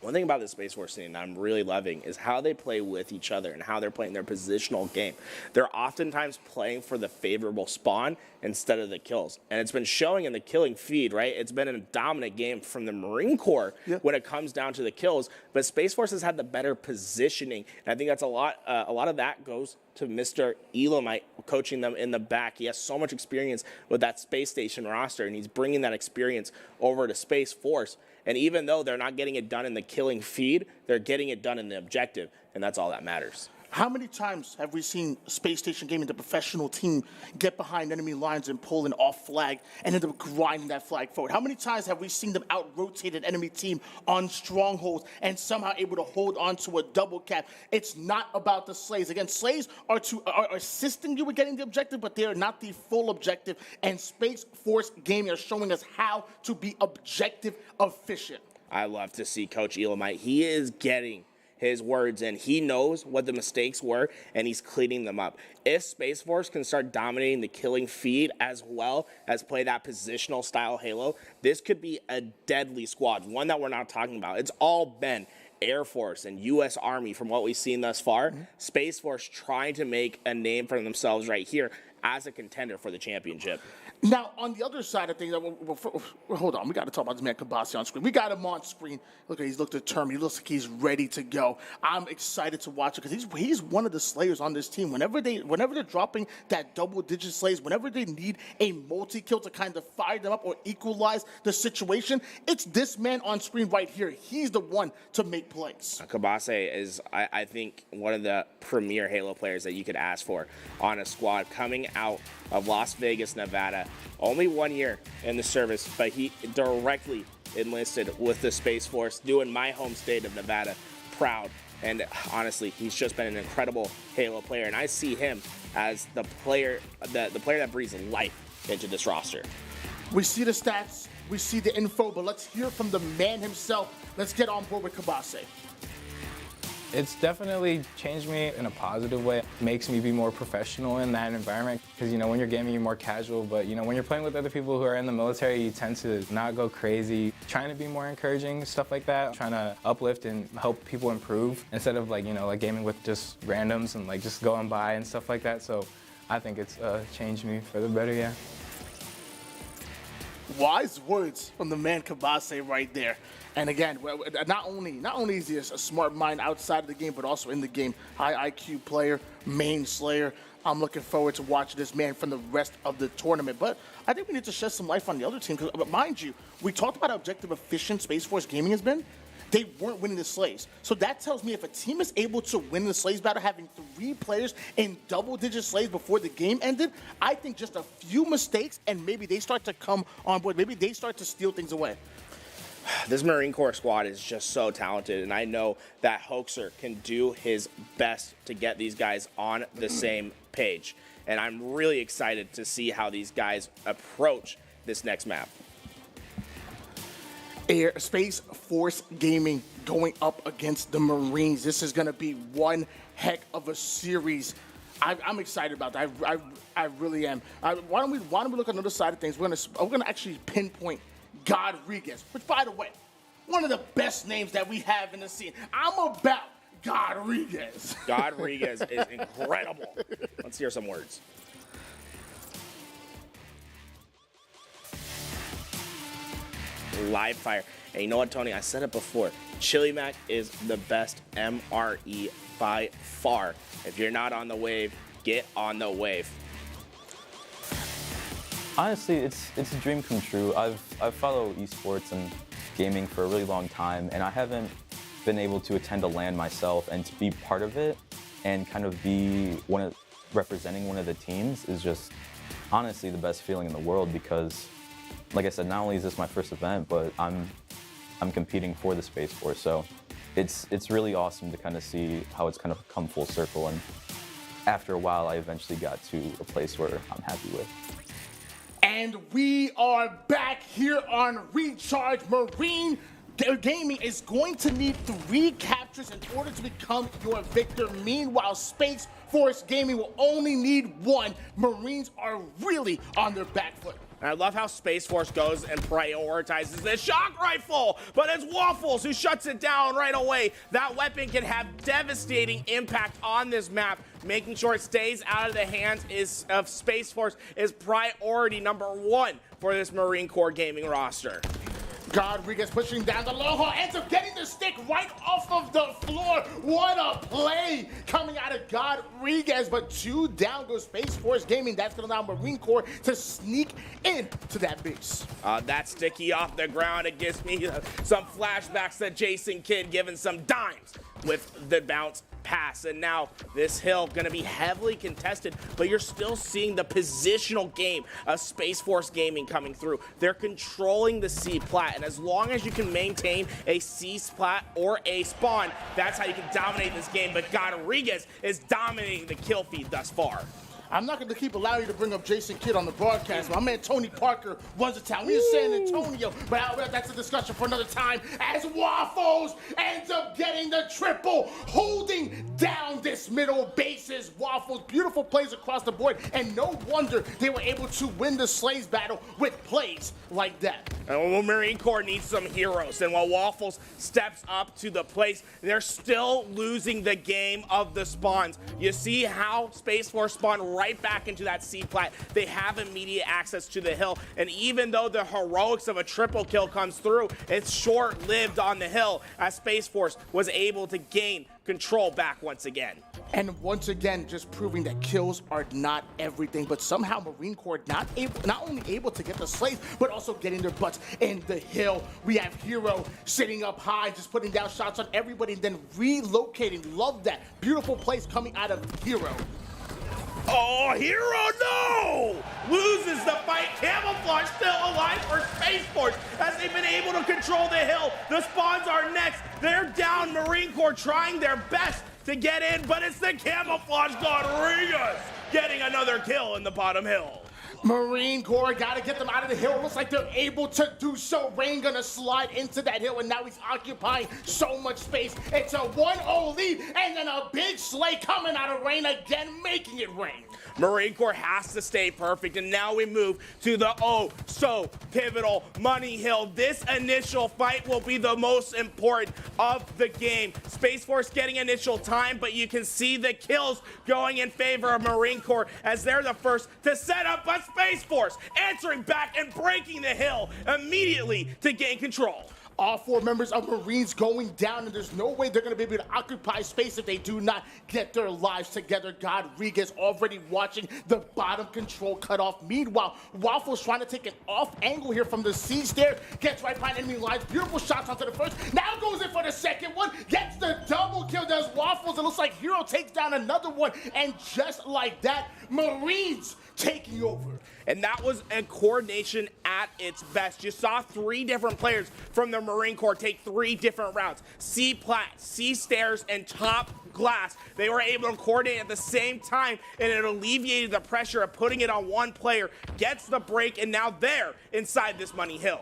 One thing about the Space Force team that I'm really loving is how they play with each other and how they're playing their positional game. They're oftentimes playing for the favorable spawn instead of the kills. And it's been showing in the killing feed, right? It's been a dominant game from the Marine Corps when it comes down to the kills. But Space Force has had the better positioning. And I think that's a lot of that goes to Mr. Elamite coaching them in the back. He has so much experience with that space station roster, and he's bringing that experience over to Space Force. And even though they're not getting it done in the killing feed, they're getting it done in the objective, and that's all that matters. How many times have we seen Space Station Gaming, the professional team, get behind enemy lines and pull an off flag and end up grinding that flag forward? How many times have we seen them out-rotate an enemy team on strongholds and somehow able to hold on to a double cap? It's not about the slays. Again, slays are assisting you with getting the objective, but they are not the full objective. And Space Force Gaming are showing us how to be objective efficient. I love to see Coach Elamite. He is getting his words in. He knows what the mistakes were, and he's cleaning them up. If Space Force can start dominating the killing feed as well as play that positional style Halo, this could be a deadly squad, one that we're not talking about. It's all been Air Force and U.S. Army from what we've seen thus far. Space Force trying to make a name for themselves right here as a contender for the championship. Now, on the other side of things, hold on, we got to talk about this man Kabasi on screen. We got him on screen. Look, he's looked determined. He looks like he's ready to go. I'm excited to watch it because he's one of the slayers on this team. Whenever they're dropping that double-digit slays, whenever they need a multi-kill to kind of fire them up or equalize the situation, it's this man on screen right here. He's the one to make plays. Kabasi is, I think, one of the premier Halo players that you could ask for on a squad coming out of Las Vegas, Nevada. Only 1 year in the service, but he directly enlisted with the Space Force, doing my home state of Nevada proud. And honestly, he's just been an incredible Halo player, and I see him as the player that breathes life into this roster. We see the stats, we see the info, but let's hear from the man himself. Let's get on board with Kabase. It's definitely changed me in a positive way. It makes me be more professional in that environment because, when you're gaming, you're more casual, but, when you're playing with other people who are in the military, you tend to not go crazy. Trying to be more encouraging, stuff like that. Trying to uplift and help people improve instead of, like gaming with just randoms and, just going by and stuff like that. So I think it's changed me for the better, yeah. Wise words from the man Kabase right there. And again, not only is he a smart mind outside of the game, but also in the game. High IQ player, main slayer. I'm looking forward to watching this man from the rest of the tournament. But I think we need to shed some light on the other team. But mind you, we talked about how objective efficient Space Force Gaming has been. They weren't winning the slays. So that tells me if a team is able to win the slays battle, having 3 players in double-digit slays before the game ended, I think just a few mistakes and maybe they start to come on board. Maybe they start to steal things away. This Marine Corps squad is just so talented, and I know that Hoaxer can do his best to get these guys on the same page. And I'm really excited to see how these guys approach this next map. Space Force Gaming going up against the Marines. This is going to be one heck of a series. I'm excited about that. I really am. Why don't we look at another side of things? We're gonna actually pinpoint Godriguez, which, by the way, one of the best names that we have in the scene. I'm about Godriguez. Godriguez is incredible. Let's hear some words. Live fire. And you know what, Tony? I said it before. Chili Mac is the best MRE by far. If you're not on the wave, get on the wave. Honestly, it's a dream come true. I've followed esports and gaming for a really long time, and I haven't been able to attend a LAN myself, and to be part of it and kind of be representing one of the teams is just honestly the best feeling in the world because, like I said, not only is this my first event, but I'm competing for the Space Force, so it's really awesome to kind of see how it's kind of come full circle, and after a while, I eventually got to a place where I'm happy with. And we are back here on Recharge. Marine Gaming is going to need 3 captures in order to become your victor. Meanwhile, Space Force Gaming will only need 1. Marines are really on their back foot. And I love how Space Force goes and prioritizes the shock rifle, but it's Waffles who shuts it down right away. That weapon can have devastating impact on this map. Making sure it stays out of the hands of Space Force is priority number 1 for this Marine Corps Gaming roster. Godriguez pushing down the long haul, ends up getting the stick right off of the floor. What a play coming out of Godriguez, but 2 down goes Space Force Gaming. That's going to allow Marine Corps to sneak into that base. That sticky off the ground, it gives me some flashbacks to Jason Kidd giving some dimes with the bounce pass. And now this hill gonna be heavily contested, but you're still seeing the positional game of Space Force Gaming coming through. They're controlling the C plat, and as long as you can maintain a C plat or a spawn, that's how you can dominate this game. But Godriguez is dominating the kill feed thus far. I'm not going to keep allowing you to bring up Jason Kidd on the broadcast. My man Tony Parker was a town. We in San Antonio, but that's a discussion for another time. As Waffles ends up getting the triple, holding down this middle bases. Waffles, beautiful plays across the board, and no wonder they were able to win the Slays battle with plays like that. And Marine Corps needs some heroes, and while Waffles steps up to the place, they're still losing the game of the spawns. You see how Space Force spawned right back into that C plat. They have immediate access to the hill, and even though the heroics of a triple kill comes through, it's short-lived on the hill as Space Force was able to gain control back once again. And once again, just proving that kills are not everything, but somehow Marine Corps not only able to get the slaves, but also getting their butts in the hill. We have Hero sitting up high, just putting down shots on everybody, and then relocating. Love that. Beautiful plays coming out of Hero. Oh, Hero, no! Loses the fight. Camouflage still alive for Space Force as they've been able to control the hill. The spawns are next. They're down. Marine Corps trying their best to get in, but it's the Camouflage Rodriguez getting another kill in the bottom hill. Marine Corps got to get them out of the hill. Looks like they're able to do so. Rain gonna slide into that hill, and now he's occupying so much space. It's a 1-0 lead, and then a big slay coming out of Rain again, making it rain. Marine Corps has to stay perfect, and now we move to the so pivotal Money Hill. This initial fight will be the most important of the game. Space Force getting initial time, but you can see the kills going in favor of Marine Corps as they're the first to set up a Space Force, answering back and breaking the hill immediately to gain control. All 4 members of Marines going down, and there's no way they're going to be able to occupy space if they do not get their lives together. Rodriguez already watching the bottom control cut off. Meanwhile, Waffles trying to take an off angle here from the C stairs, gets right behind enemy lines. Beautiful shots onto the first. Now goes in for the second one, gets the double kill, does Waffles. It looks like Hero takes down another one, and just like that, Marines taking over. And that was a coordination at its best. You saw 3 different players from the Marine Corps take 3 different routes. C plat, C stairs, and top glass. They were able to coordinate at the same time, and it alleviated the pressure of putting it on one player. Gets the break, and now they're inside this Money Hill.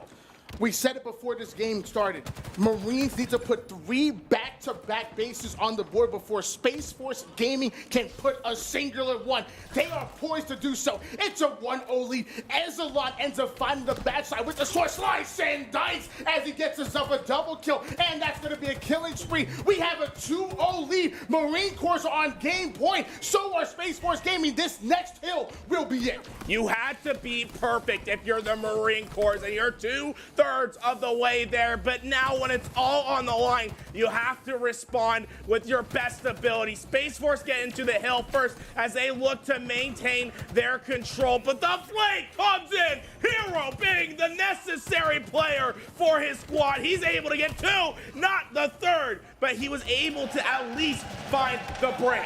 We said it before this game started. Marines need to put 3 back-to-back bases on the board before Space Force Gaming can put a singular one. They are poised to do so. It's a 1-0 lead. Ezalon ends up finding the backside with the sword slice and dice as he gets himself a double kill, and that's going to be a killing spree. We have a 2-0 lead. Marine Corps are on game point. So are Space Force Gaming. This next hill will be it. You had to be perfect if you're the Marine Corps, and you're 2/3 of the way there, but now when it's all on the line, you have to respond with your best ability. Space Force get into the hill first as they look to maintain their control, but the flank comes in. Hero being the necessary player for his squad. He's able to get 2, not the 3rd, but he was able to at least find the break.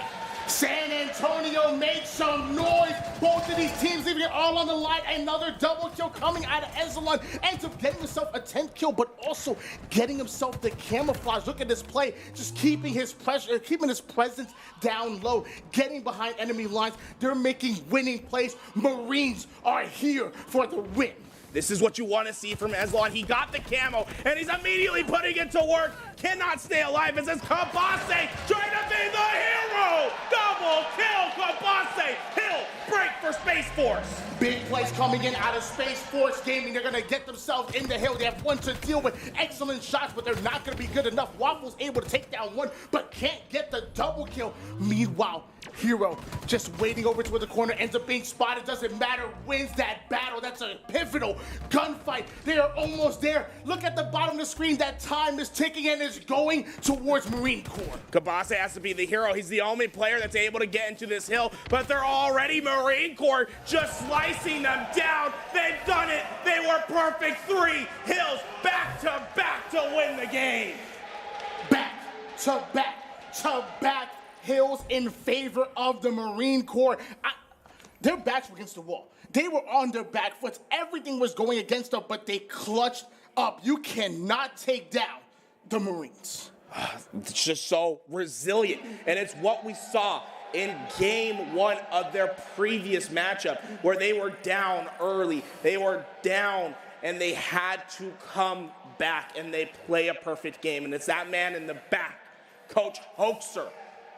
San Antonio made some noise. Both of these teams leaving it all on the line. Another double kill coming out of Ezalon. Ends up getting himself a 10th kill, but also getting himself the camouflage. Look at this play, just keeping his pressure, keeping his presence down low, getting behind enemy lines. They're making winning plays. Marines are here for the win. This is what you want to see from Ezalon. He got the camo, and he's immediately putting it to work. Cannot stay alive as this Kabase trying to be the hero. Double kill, Kabase. Hill break for Space Force. Big plays coming in out of Space Force Gaming. They're going to get themselves in the hill. They have 1 to deal with. Excellent shots, but they're not going to be good enough. Waffles able to take down 1, but can't get the double kill. Meanwhile, Hero just waiting over to where the corner ends up being spotted. Doesn't matter, wins that battle. That's a pivotal gunfight. They are almost there. Look at the bottom of the screen. That time is ticking and is going towards Marine Corps. Kabase has to be the hero. He's the only player that's able to get into this hill, but they're already Marine Corps just slicing them down. They've done it. They were perfect. 3 hills back to back to win the game. Back to back to back hills in favor of the Marine Corps. Their backs were against the wall. They were on their back foot. Everything was going against them, but they clutched up. You cannot take down the Marines. It's just so resilient, and it's what we saw in game 1 of their previous matchup, where they were down early. They were down, and they had to come back, and they play a perfect game. And it's that man in the back, Coach Hoaxer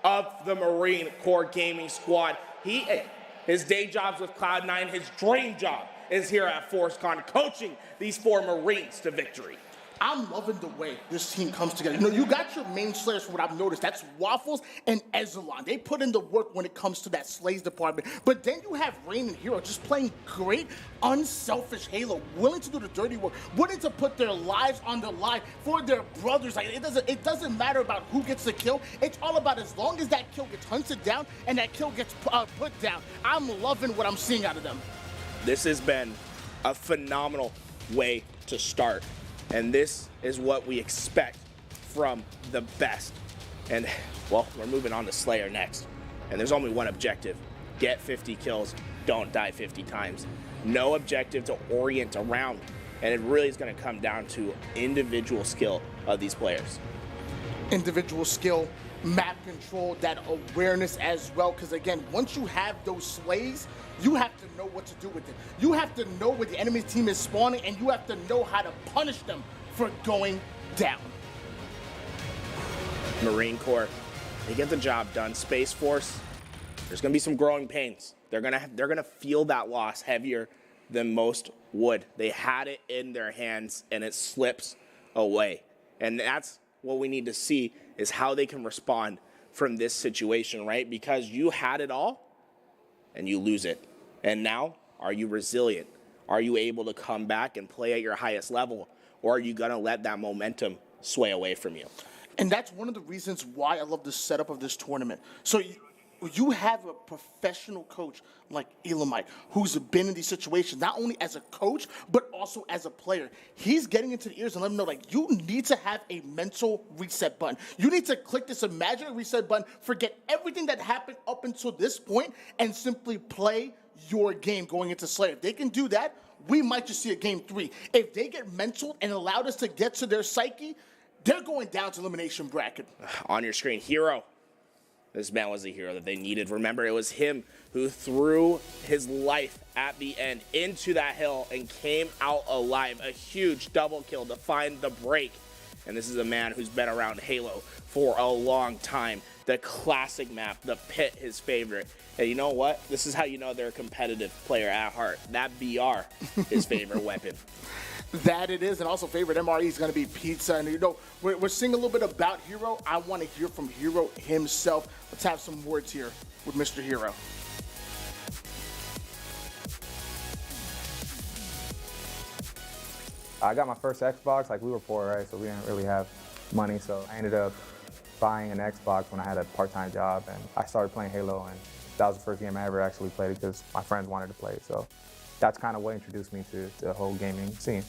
of the Marine Corps Gaming Squad. His day job's with Cloud9. His dream job is here at FORCECON, coaching these 4 Marines to victory. I'm loving the way this team comes together. You know, you got your main slayers from what I've noticed. That's Waffles and Ezalon. They put in the work when it comes to that slays department. But then you have Rain and Hero just playing great, unselfish Halo, willing to do the dirty work, willing to put their lives on the line for their brothers. Like, it doesn't matter about who gets the kill. It's all about as long as that kill gets hunted down and that kill gets put down. I'm loving what I'm seeing out of them. This has been a phenomenal way to start. And this is what we expect from the best. And, well, we're moving on to Slayer next. And there's only one objective, get 50 kills, don't die 50 times. No objective to orient around. And it really is going to come down to individual skill of these players. Individual skill, map control, that awareness as well. Because again, once you have those slays, you have to know what to do with it. You have to know where the enemy team is spawning, and you have to know how to punish them for going down. Marine Corps, they get the job done. Space Force, there's going to be some growing pains. They're gonna feel that loss heavier than most would. They had it in their hands, and it slips away. And that's what we need to see, is how they can respond from this situation, right? Because you had it all, and you lose it. And now, are you resilient? Are you able to come back and play at your highest level? Or are you going to let that momentum sway away from you? And that's one of the reasons why I love the setup of this tournament. So you have a professional coach like Elamite, who's been in these situations, not only as a coach, but also as a player. He's getting into the ears and letting them know, like, you need to have a mental reset button. You need to click this imaginary reset button, forget everything that happened up until this point, and simply play your game going into Slayer. If they can do that, we might just see a game 3. If they get mental and allowed us to get to their psyche, they're going down to elimination bracket. On your screen, Hero. This man was the hero that they needed. Remember, it was him who threw his life at the end into that hill and came out alive. A huge double kill to find the break. And this is a man who's been around Halo for a long time. The classic map, the pit, his favorite. And you know what? This is how you know they're a competitive player at heart. That BR, his favorite weapon. That it is, and also favorite MRE is going to be pizza. And you know, we're seeing a little bit about Hero. I want to hear from Hero himself. Let's have some words here with Mr. Hero. I got my first Xbox, like we were poor, right? So we didn't really have money. So I ended up buying an Xbox when I had a part-time job, and I started playing Halo, and that was the first game I ever actually played because my friends wanted to play. So that's kind of what introduced me to the whole gaming scene.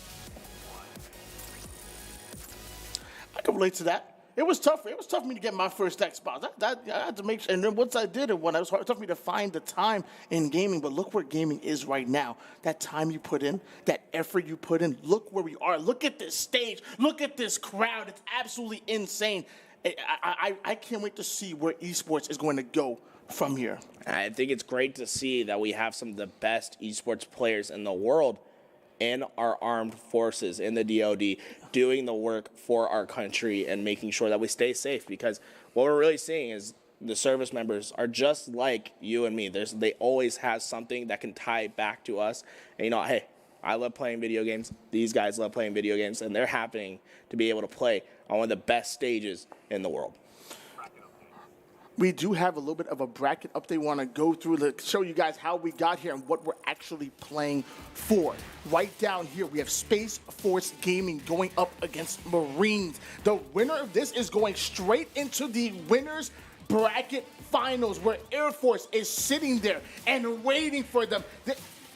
I can relate to that. It was tough. It was tough for me to get my first Xbox. I had to make sure. And then once I did it, it was tough for me to find the time in gaming. But look where gaming is right now. That time you put in, that effort you put in. Look where we are. Look at this stage. Look at this crowd. It's absolutely insane. I can't wait to see where esports is going to go from here. I think it's great to see that we have some of the best esports players in the world in our armed forces, in the DoD, doing the work for our country and making sure that we stay safe. Because what we're really seeing is the service members are just like you and me. They always have something that can tie back to us. And you know, hey, I love playing video games. These guys love playing video games, and they're happening to be able to play on one of the best stages in the world. We do have a little bit of a bracket update. We want to go through to show you guys how we got here and what we're actually playing for. Right down here, we have Space Force Gaming going up against Marines. The winner of this is going straight into the winners bracket finals, where Air Force is sitting there and waiting for them.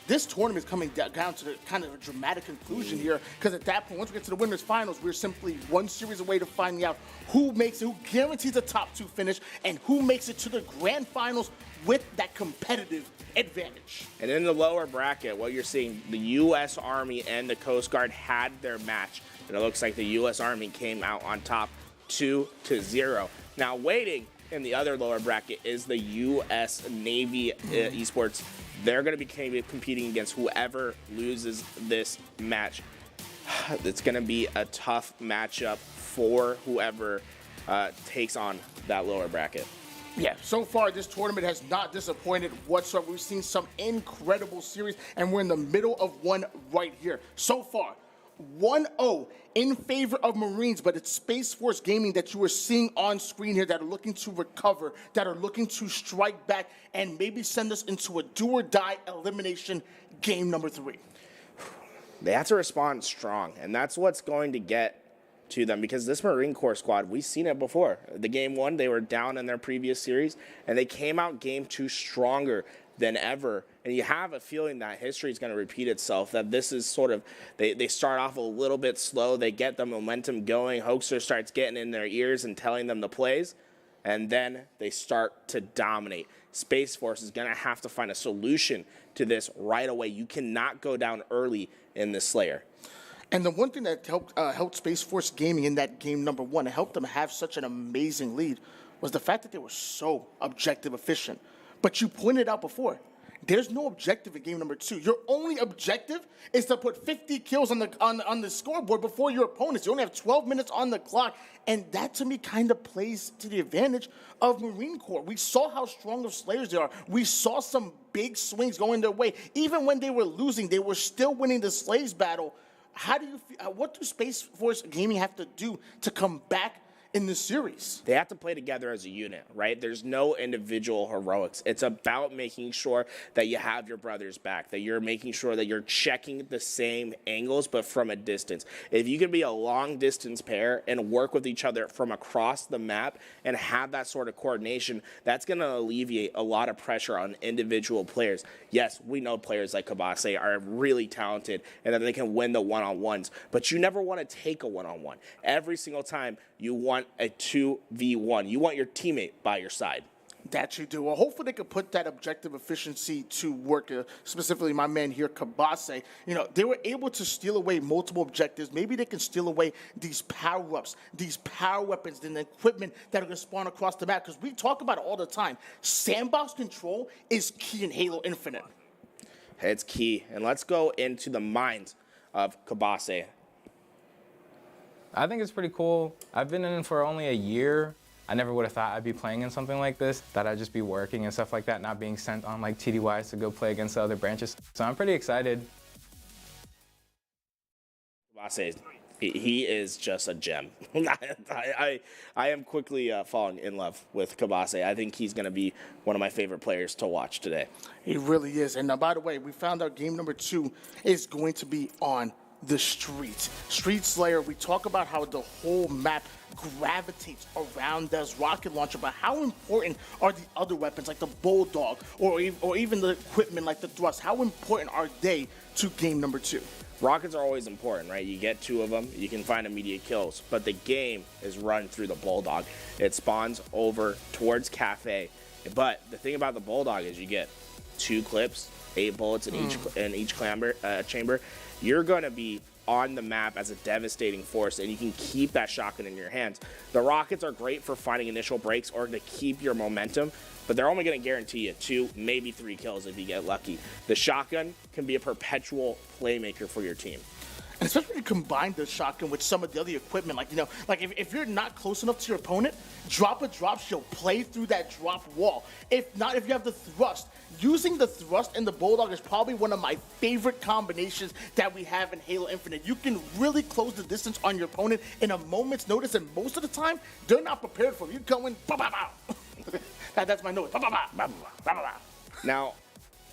This tournament is coming down to the kind of a dramatic conclusion here, because at that point, once we get to the winners finals, we're simply one series away to finding out who makes it, who guarantees a top 2 finish, and who makes it to the grand finals with that competitive advantage. And in the lower bracket, what you're seeing, the U.S. Army and the Coast Guard had their match, and it looks like the U.S. Army came out on top 2-0. Now, waiting in the other lower bracket is the U.S. Navy Esports. They're going to be competing against whoever loses this match. It's going to be a tough matchup for whoever takes on that lower bracket. Yeah, so far this tournament has not disappointed whatsoever. We've seen some incredible series, and we're in the middle of one right here. So far, 1-0 in favor of Marines, but it's Space Force Gaming that you are seeing on screen here that are looking to recover, that are looking to strike back, and maybe send us into a do-or-die elimination game number 3. They have to respond strong, and that's what's going to get to them, because this Marine Corps squad, we've seen it before. The game 1, they were down in their previous series, and they came out game 2 stronger than ever. And you have a feeling that history is going to repeat itself, that this is sort of, they start off a little bit slow, they get the momentum going, Hoaxer starts getting in their ears and telling them the plays, and then they start to dominate. Space Force is going to have to find a solution to this right away. You cannot go down early in the Slayer. And the one thing that helped Space Force Gaming in that game number 1, it helped them have such an amazing lead, was the fact that they were so objective efficient. But you pointed out before, there's no objective in game number 2. Your only objective is to put 50 kills on the scoreboard before your opponents. You only have 12 minutes on the clock, and that to me kind of plays to the advantage of Marine Corps. We saw how strong of Slayers they are. We saw some big swings going their way. Even when they were losing, they were still winning the Slays battle. How do you feel, what do Space Force Gaming have to do to come back in the series? They have to play together as a unit, right? There's no individual heroics. It's about making sure that you have your brothers back, that you're making sure that you're checking the same angles, but from a distance. If you can be a long distance pair and work with each other from across the map and have that sort of coordination, that's going to alleviate a lot of pressure on individual players. Yes, we know players like Kabase are really talented and that they can win the one-on-ones, but you never want to take a one-on-one. Every single time you want a 2v1. You want your teammate by your side. That you do. Well, hopefully they could put that objective efficiency to work, specifically my man here, Kabase. You know, they were able to steal away multiple objectives. Maybe they can steal away these power-ups, these power weapons, and the equipment that are going to spawn across the map, because we talk about it all the time. Sandbox control is key in Halo Infinite. It's key. And let's go into the minds of Kabase. I think it's pretty cool. I've been in it for only a year. I never would have thought I'd be playing in something like this, that I'd just be working and stuff like that, not being sent on like TDYs to go play against the other branches. So I'm pretty excited. Kabase, he is just a gem. I am quickly falling in love with Kabase. I think he's going to be one of my favorite players to watch today. He really is. And by the way, we found out game number 2 is going to be on the Street Slayer. We talk about how the whole map gravitates around this rocket launcher, but how important are the other weapons like the Bulldog or even the equipment like the Thrust? How important are they to game number 2? Rockets are always important, right? You get 2 of them, you can find immediate kills, but the game is run through the Bulldog. It spawns over towards Cafe, but the thing about the Bulldog is you get 2 clips, 8 bullets in each chamber. You're going to be on the map as a devastating force, and you can keep that shotgun in your hands. The rockets are great for finding initial breaks or to keep your momentum, but they're only going to guarantee you 2, maybe 3 kills if you get lucky. The shotgun can be a perpetual playmaker for your team. And especially when you combine the shotgun with some of the other equipment, like, you know, like if you're not close enough to your opponent, drop a drop shield, play through that drop wall. If not, if you have the thrust, using the thrust and the Bulldog is probably one of my favorite combinations that we have in Halo Infinite. You can really close the distance on your opponent in a moment's notice, and most of the time, they're not prepared for it. You go in, that's my note. Now,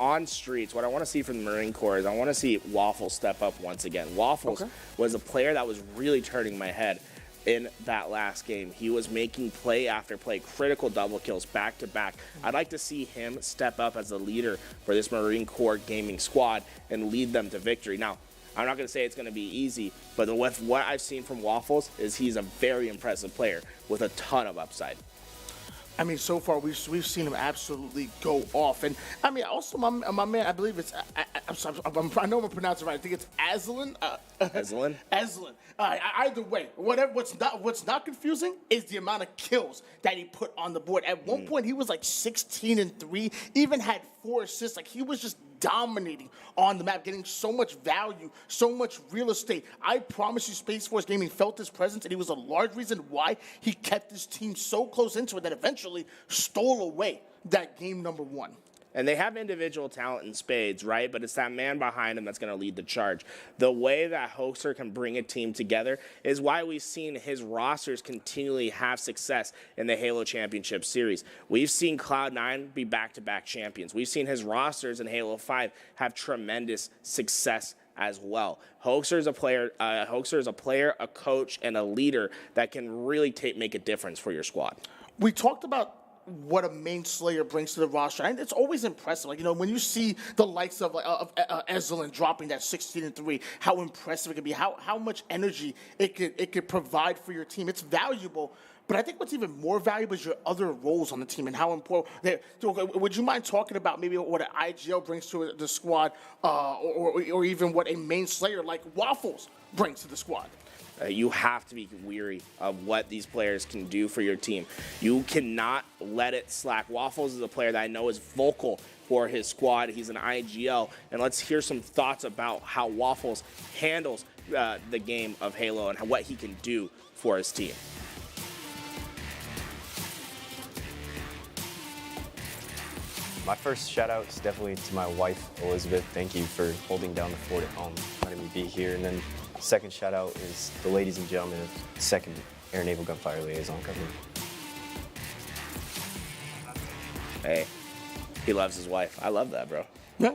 on Streets, what I want to see from the Marine Corps is I want to see Waffles step up once again. Waffles was a player that was really turning my head in that last game. He was making play after play, critical double kills back to back. I'd like to see him step up as the leader for this Marine Corps gaming squad and lead them to victory. Now, I'm not going to say it's going to be easy, but with what I've seen from Waffles is he's a very impressive player with a ton of upside. I mean, so far we've seen him absolutely go off, and I mean, also my man, I believe it's I know I'm pronouncing it right. I think it's Aslan. Aslan. Aslan. Either way, what's not confusing is the amount of kills that he put on the board. At one point, he was like 16-3, even had 4 assists. Like, he was just dominating on the map, getting so much value, so much real estate. I promise you, Space Force Gaming felt his presence, and he was a large reason why he kept his team so close into it that eventually stole away that game number 1. And they have individual talent in spades, right? But it's that man behind him that's going to lead the charge. The way that Hoaxer can bring a team together is why we've seen his rosters continually have success in the Halo Championship Series. We've seen Cloud9 be back-to-back champions. We've seen his rosters in Halo 5 have tremendous success as well. Hoaxer is a player, a coach, and a leader that can really make a difference for your squad. We talked about what a main Slayer brings to the roster, and it's always impressive. Like, you know, when you see the likes of Ezreal dropping that 16-3, how impressive it can be, how much energy it could provide for your team. It's valuable. But I think what's even more valuable is your other roles on the team and how important. Would you mind talking about maybe what an IGL brings to the squad, or even what a main slayer like Waffles brings to the squad? You have to be weary of what these players can do for your team. You cannot let it slack. Waffles is a player that I know is vocal for his squad. He's an IGL. And let's hear some thoughts about how Waffles handles the game of Halo and what he can do for his team. My first shout out is definitely to my wife, Elizabeth. Thank you for holding down the fort at home, letting me be here. And then second shout out is the ladies and gentlemen of 2nd Air Naval Gunfire Liaison Company. Hey, he loves his wife. I love that, bro. Yeah.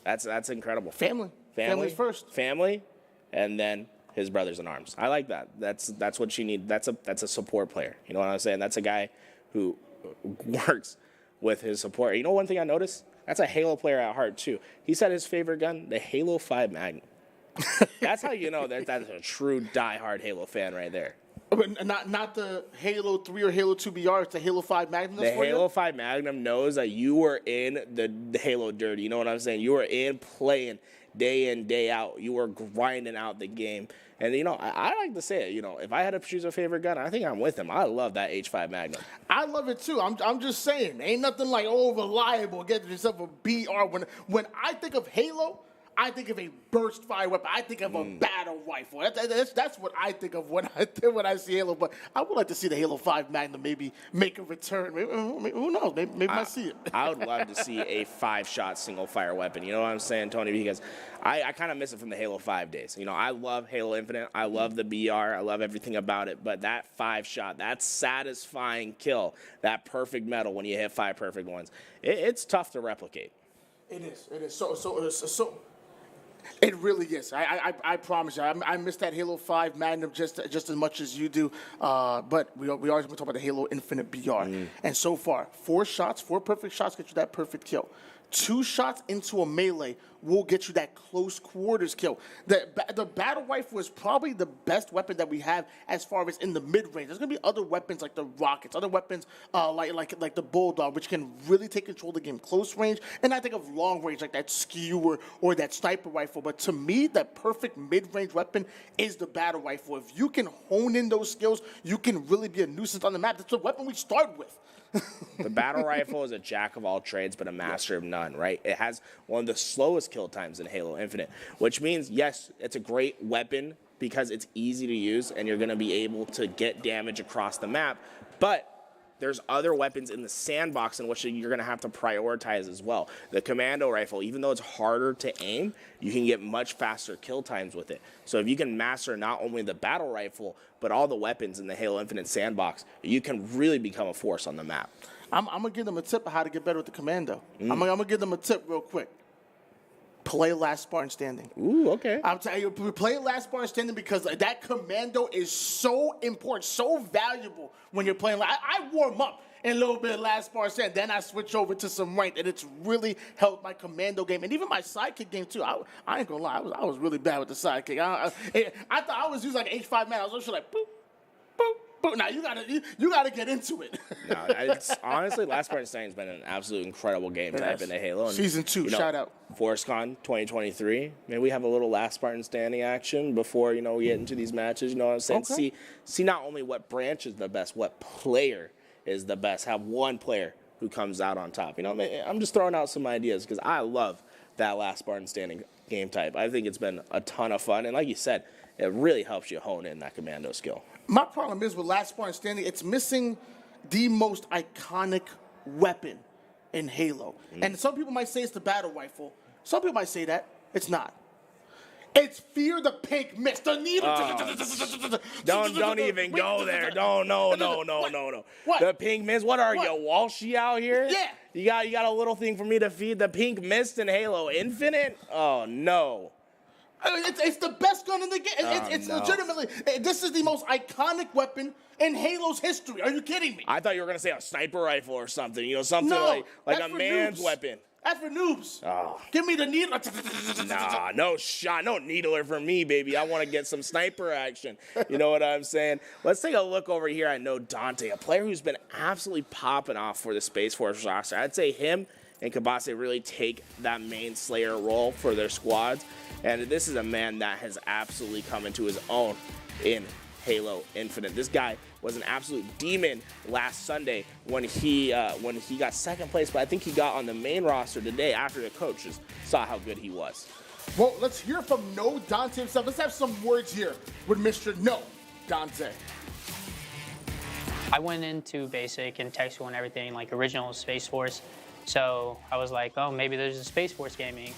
That's incredible. Family. Family's first. Family, and then his brothers in arms. I like that. That's what you need. That's a support player. You know what I'm saying? That's a guy who works with his support. You know one thing I noticed? That's a Halo player at heart, too. He said his favorite gun, the Halo 5 Magnum. That's how you know that's a true diehard Halo fan right there. But not the Halo 3 or Halo 2 BR, it's the Halo 5 Magnum. The Halo 5 Magnum knows that you were in the Halo dirty. You know what I'm saying? You were playing day in, day out. You were grinding out the game. And, you know, I like to say it, you know, if I had to choose a favorite gun, I think I'm with him. I love that H5 Magnum. I love it, too. I'm just saying, ain't nothing like, reliable, get yourself a BR. When I think of Halo, I think of a burst fire weapon. I think of a battle rifle. That's what I think of when I see Halo. But I would like to see the Halo 5 Magnum maybe make a return. Maybe, who knows? Maybe I see it. I would love to see a 5-shot single fire weapon. You know what I'm saying, Tony? Because I kind of miss it from the Halo 5 days. You know, I love Halo Infinite. I love the BR. I love everything about it. But that 5-shot, that satisfying kill, that perfect medal when you hit 5 perfect ones, it's tough to replicate. It is. So. It really is. I promise you. I miss that Halo 5 Magnum just as much as you do. But we always talk about the Halo Infinite BR. And so far, 4 perfect shots get you that perfect kill. 2 shots into a melee will get you that close quarters kill. The battle rifle is probably the best weapon that we have as far as in the mid-range. There's going to be other weapons like the rockets, other weapons like the bulldog, which can really take control of the game close range. And I think of long range like that skewer or that sniper rifle. But to me, that perfect mid-range weapon is the battle rifle. If you can hone in those skills, you can really be a nuisance on the map. That's the weapon we start with. The battle rifle is a jack of all trades, but a master of none, right? It has one of the slowest kill times in Halo Infinite, which means, yes, it's a great weapon because it's easy to use and you're going to be able to get damage across the map, but there's other weapons in the sandbox in which you're going to have to prioritize as well. The commando rifle, even though it's harder to aim, you can get much faster kill times with it. So if you can master not only the battle rifle, but all the weapons in the Halo Infinite sandbox, you can really become a force on the map. I'm going to give them a tip of how to get better with the commando. I'm going to give them a tip real quick. Play Last Spartan Standing. Ooh, okay. I'm telling you, play Last Spartan Standing because that commando is so important, so valuable when you're playing. I warm up in a little bit of Last Spartan Standing, then I switch over to some ranked, and it's really helped my commando game and even my sidekick game too. I ain't gonna lie, I was really bad with the sidekick. I thought I was using like H5 man. I was just like boop, boop. But now you gotta get into it. No, it's honestly, Last Spartan Standing has been an absolute incredible game type in the Halo. And, Season 2, shout out. FORCECON 2023. Maybe we have a little Last Spartan Standing action before we get into these matches. You know what I'm saying? Okay. See not only what branch is the best, what player is the best. Have one player who comes out on top. I'm just throwing out some ideas because I love that Last Spartan Standing game type. I think it's been a ton of fun, and like you said, it really helps you hone in that commando skill. My problem is with Last Spartan Standing, it's missing the most iconic weapon in Halo. And some people might say it's the battle rifle. Some people might say that. It's not. It's Fear the Pink Mist. The needle. Don't even go there. No. What? The Pink Mist. What are you, Walshy out here? Yeah. You got a little thing for me to feed the Pink Mist in Halo Infinite? Oh no. It's the best gun in the game. It's legitimately. This is the most iconic weapon in Halo's history. Are you kidding me? I thought you were gonna say a sniper rifle or something. Something like a man's weapon. That's for noobs. Oh. Give me the needler. Nah, no shot, no needler for me, baby. I want to get some sniper action. You know what I'm saying? Let's take a look over here at No Dante, a player who's been absolutely popping off for the Space Force roster. I'd say him and Kabase really take that main Slayer role for their squads. And this is a man that has absolutely come into his own in Halo Infinite. This guy was an absolute demon last Sunday when he got second place, but I think he got on the main roster today after the coaches saw how good he was. Well, let's hear from No Dante himself. Let's have some words here with Mr. No Dante. I went into basic and tech school and everything like original Space Force, so I was like, oh, maybe there's a Space Force gaming.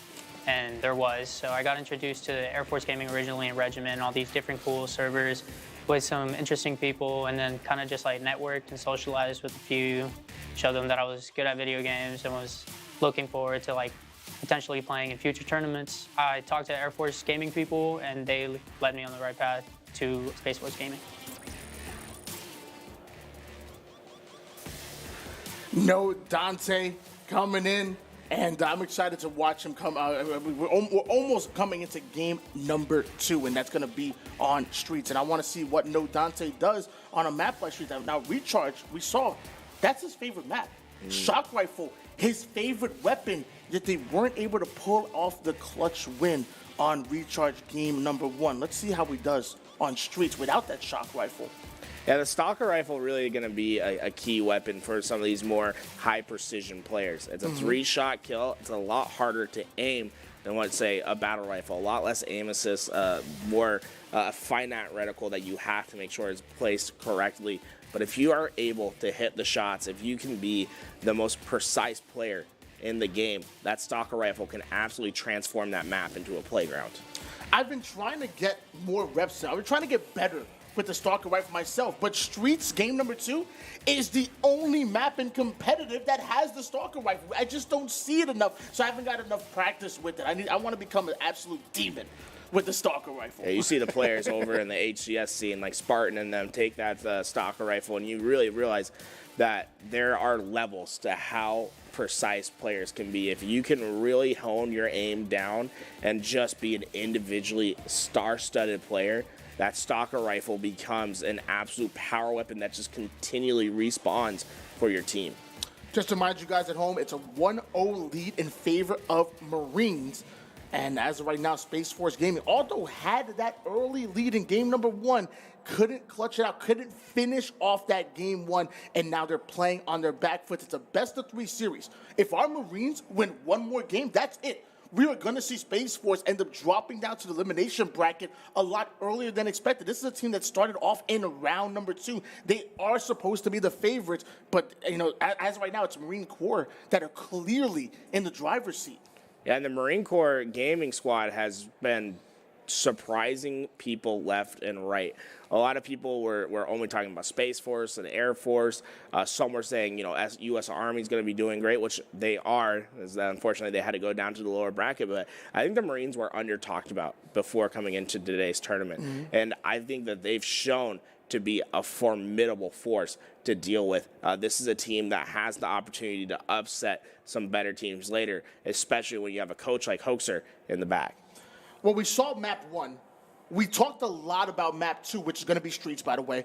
And there was, so I got introduced to Air Force Gaming originally in Regiment and all these different cool servers with some interesting people, and then kind of just like networked and socialized with a few, showed them that I was good at video games and was looking forward to like potentially playing in future tournaments. I talked to Air Force Gaming people and they led me on the right path to Space Force Gaming. No Dante coming in. And I'm excited to watch him come out. We're almost coming into game number 2, and that's going to be on Streets. And I want to see what No Dante does on a map like Streets. Now, Recharge, we saw, that's his favorite map. Shock Rifle, his favorite weapon, yet they weren't able to pull off the clutch win on Recharge game number 1. Let's see how he does on Streets without that Shock Rifle. Yeah, the Stalker Rifle really going to be a key weapon for some of these more high-precision players. It's a 3-shot kill. It's a lot harder to aim than, let's say, a battle rifle. A lot less aim assist, more finite reticle that you have to make sure is placed correctly. But if you are able to hit the shots, if you can be the most precise player in the game, that Stalker Rifle can absolutely transform that map into a playground. I've been trying to get more reps now. I've been trying to get better with the Stalker Rifle myself, but Streets game number 2 is the only map in competitive that has the Stalker Rifle. I just don't see it enough, so I haven't got enough practice with it. I want to become an absolute demon with the Stalker Rifle. Yeah, you see the players over in the HCS scene, like Spartan and them, take that Stalker Rifle, and you really realize that there are levels to how precise players can be. If you can really hone your aim down and just be an individually star-studded player, that Stalker Rifle becomes an absolute power weapon that just continually respawns for your team. Just to remind you guys at home, it's a 1-0 lead in favor of Marines. And as of right now, Space Force Gaming, although had that early lead in game number 1, couldn't clutch it out, couldn't finish off that game 1, and now they're playing on their back foot. It's a best-of-3 series. If our Marines win one more game, that's it. We are going to see Space Force end up dropping down to the elimination bracket a lot earlier than expected. This is a team that started off in round number 2. They are supposed to be the favorites, but you know, as of right now, it's Marine Corps that are clearly in the driver's seat. Yeah, and the Marine Corps gaming squad has been surprising people left and right. A lot of people were only talking about Space Force and Air Force. Some were saying, you know, U.S. Army is going to be doing great, which they are. Unfortunately, they had to go down to the lower bracket. But I think the Marines were under-talked about before coming into today's tournament. And I think that they've shown to be a formidable force to deal with. This is a team that has the opportunity to upset some better teams later, especially when you have a coach like Hoaxer in the back. Well, we saw map 1. We talked a lot about map 2, which is going to be Streets, by the way.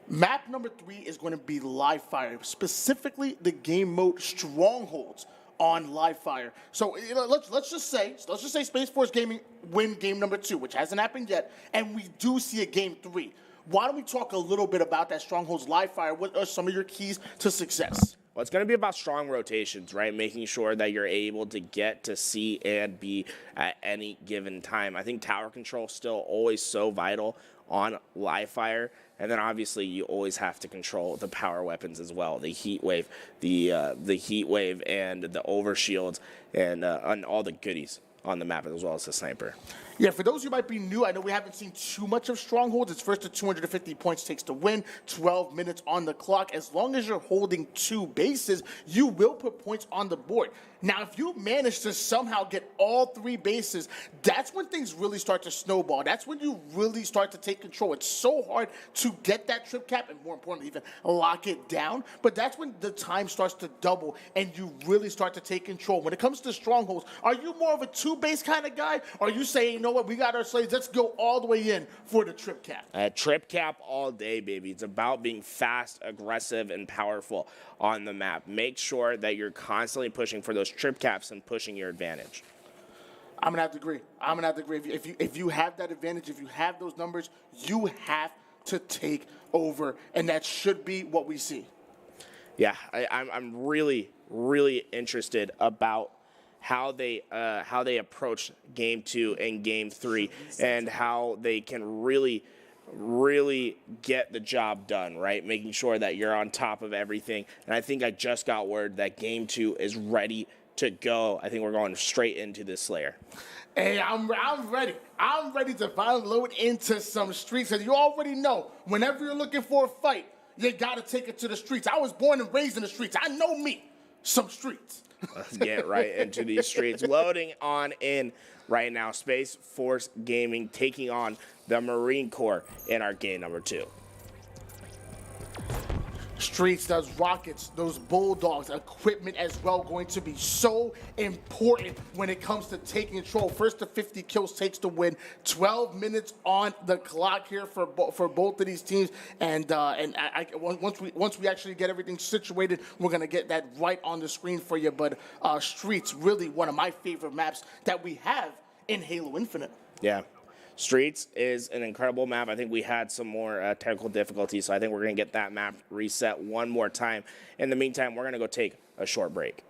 Map number 3 is going to be Live Fire, specifically the game mode Strongholds on Live Fire. So you know, let's just say Space Force Gaming win game number 2, which hasn't happened yet, and we do see a game 3. Why don't we talk a little bit about that Strongholds Live Fire? What are some of your keys to success? Well, it's going to be about strong rotations, right? Making sure that you're able to get to C and B at any given time. I think tower control is still always so vital on Live Fire. And then obviously you always have to control the power weapons as well. The heat wave, the heat wave and the overshields and all the goodies on the map, as well as the sniper. Yeah, for those who might be new, I know we haven't seen too much of Strongholds. It's first to 250 points takes to win, 12 minutes on the clock. As long as you're holding 2 bases, you will put points on the board. Now, if you manage to somehow get all 3 bases, that's when things really start to snowball. That's when you really start to take control. It's so hard to get that trip cap and, more importantly, even lock it down. But that's when the time starts to double and you really start to take control. When it comes to Strongholds, are you more of a 2-base kind of guy? Or are you saying, you know what, we got our slaves, let's go all the way in for the trip cap? Trip cap all day, baby. It's about being fast, aggressive, and powerful on the map. Make sure that you're constantly pushing for those trip caps and pushing your advantage. I'm going to have to agree. If you have that advantage, if you have those numbers, you have to take over, and that should be what we see. Yeah, I'm really, really interested about how they approach Game 2 and Game 3 and how they can really get the job done, right? Making sure that you're on top of everything. And I think I just got word that Game 2 is ready to go. I think we're going straight into this Slayer. Hey, I'm ready. I'm ready to finally load into some streets. And you already know, whenever you're looking for a fight, you got to take it to the streets. I was born and raised in the streets. I know me. Some streets. Let's get right into these streets. Loading on in right now. Space Force Gaming taking on the Marine Corps in our game number 2. Streets, those rockets, those bulldogs, equipment as well, going to be so important when it comes to taking control. First to 50 kills takes to win. 12 minutes on the clock here for both of these teams, and once we actually get everything situated, we're gonna get that right on the screen for you. But Streets, really one of my favorite maps that we have in Halo Infinite. Yeah. Streets is an incredible map. I think we had some more technical difficulties, so I think we're going to get that map reset one more time. In the meantime, we're going to go take a short break.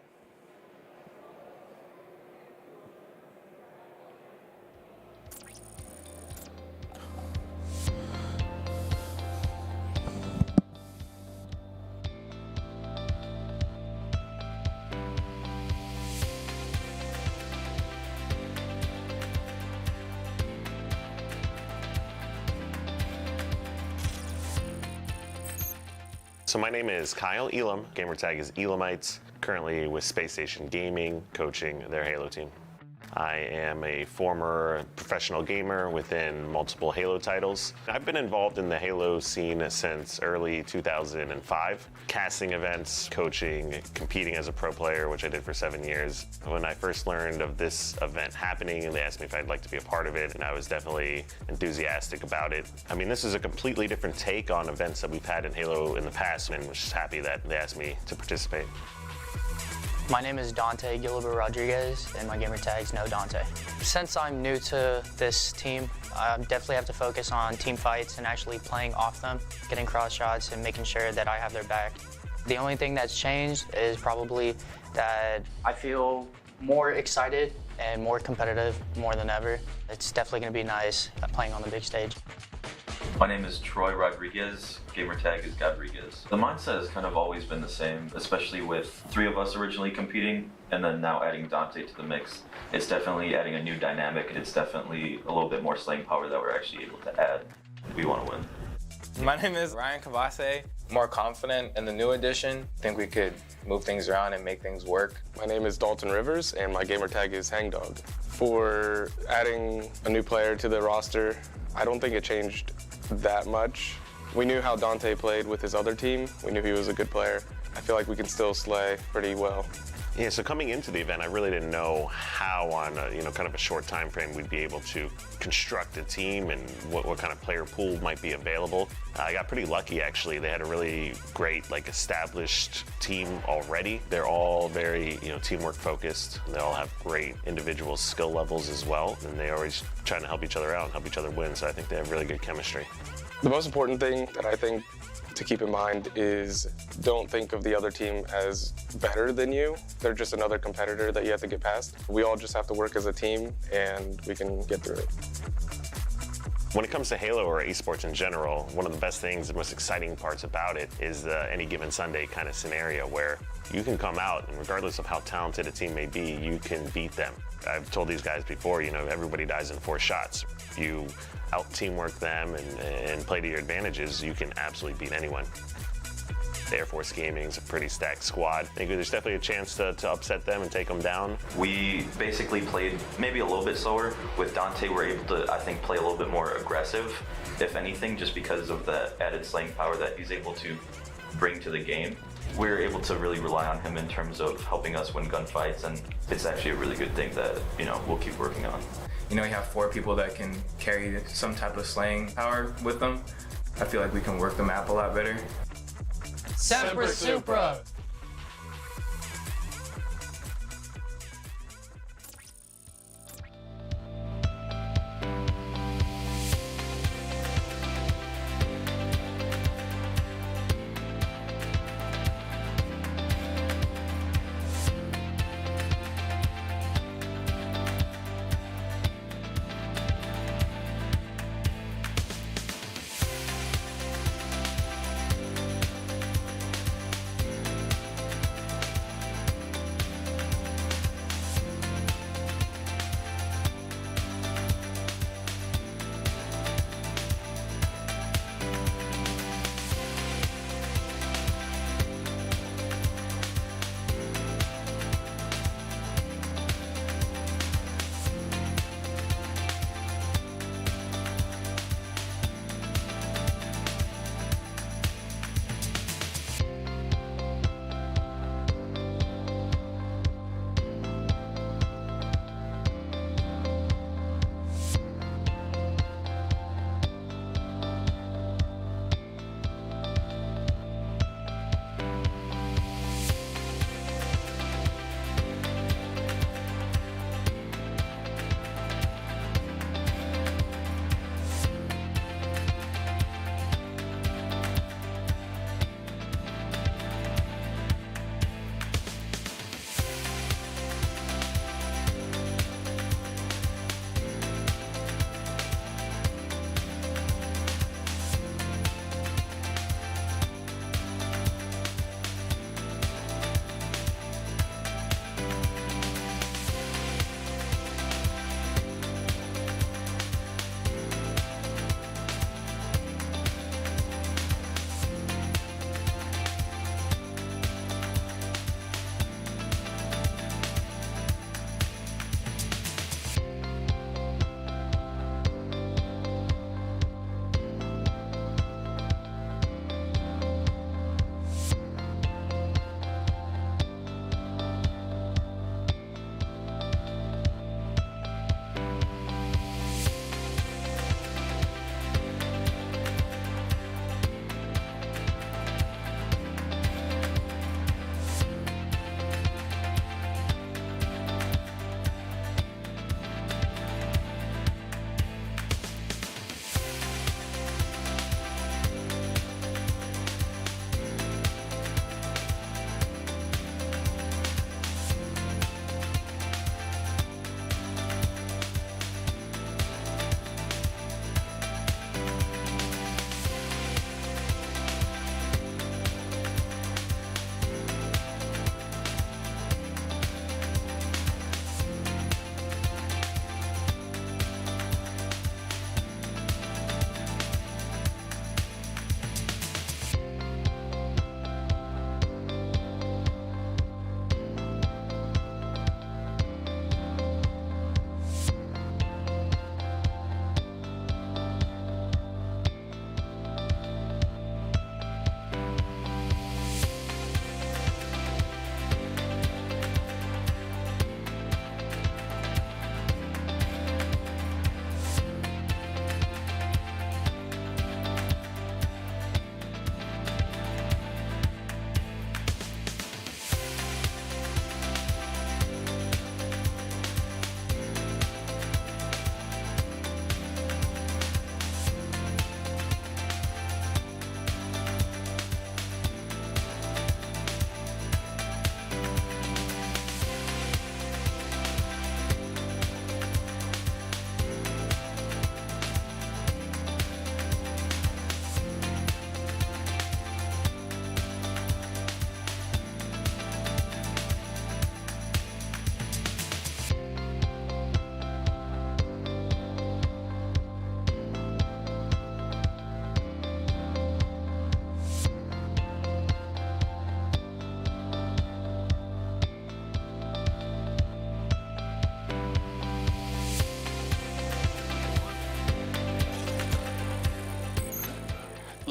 So my name is Kyle Elam. Gamertag is Elamites. Currently with Space Station Gaming, coaching their Halo team. I am a former professional gamer within multiple Halo titles. I've been involved in the Halo scene since early 2005. Casting events, coaching, competing as a pro player, which I did for 7 years. When I first learned of this event happening and they asked me if I'd like to be a part of it, and I was definitely enthusiastic about it. I mean, this is a completely different take on events that we've had in Halo in the past, and was just happy that they asked me to participate. My name is Dante Gilbert Rodriguez, and my gamer tag's No Dante. Since I'm new to this team, I definitely have to focus on team fights and actually playing off them, getting cross shots and making sure that I have their back. The only thing that's changed is probably that I feel more excited and more competitive more than ever. It's definitely going to be nice playing on the big stage. My name is Troy Rodriguez, gamertag is Godriguez. The mindset has kind of always been the same, especially with 3 of us originally competing and then now adding Dante to the mix. It's definitely adding a new dynamic. It's definitely a little bit more slaying power that we're actually able to add. We want to win. My name is Ryan Cavase. More confident in the new edition. Think we could move things around and make things work. My name is Dalton Rivers, and my gamer tag is Hangdog. For adding a new player to the roster, I don't think it changed that much. We knew how Dante played with his other team. We knew he was a good player. I feel like we can still slay pretty well. Yeah, so coming into the event, I really didn't know how on a, kind of a short time frame we'd be able to construct a team and what kind of player pool might be available. I got pretty lucky, actually. They had a really great, established team already. They're all very, teamwork focused. They all have great individual skill levels as well, and they're always trying to help each other out and help each other win, so I think they have really good chemistry. The most important thing that I think to keep in mind is don't think of the other team as better than you. They're just another competitor that you have to get past. We all just have to work as a team and we can get through it. When it comes to Halo or esports in general, one of the best things, the most exciting parts about it is the any given Sunday kind of scenario where you can come out, and regardless of how talented a team may be, you can beat them. I've told these guys before, you know, everybody dies in 4 shots. If you out-teamwork them and play to your advantages, you can absolutely beat anyone. Air Force Gaming is a pretty stacked squad. I think there's definitely a chance to upset them and take them down. We basically played maybe a little bit slower. With Dante, we're able to, I think, play a little bit more aggressive, if anything, just because of the added slaying power that he's able to bring to the game. We're able to really rely on him in terms of helping us win gunfights, and it's actually a really good thing that, you know, we'll keep working on. You know, we have 4 people that can carry some type of slaying power with them. I feel like we can work the map a lot better. Semper Supra!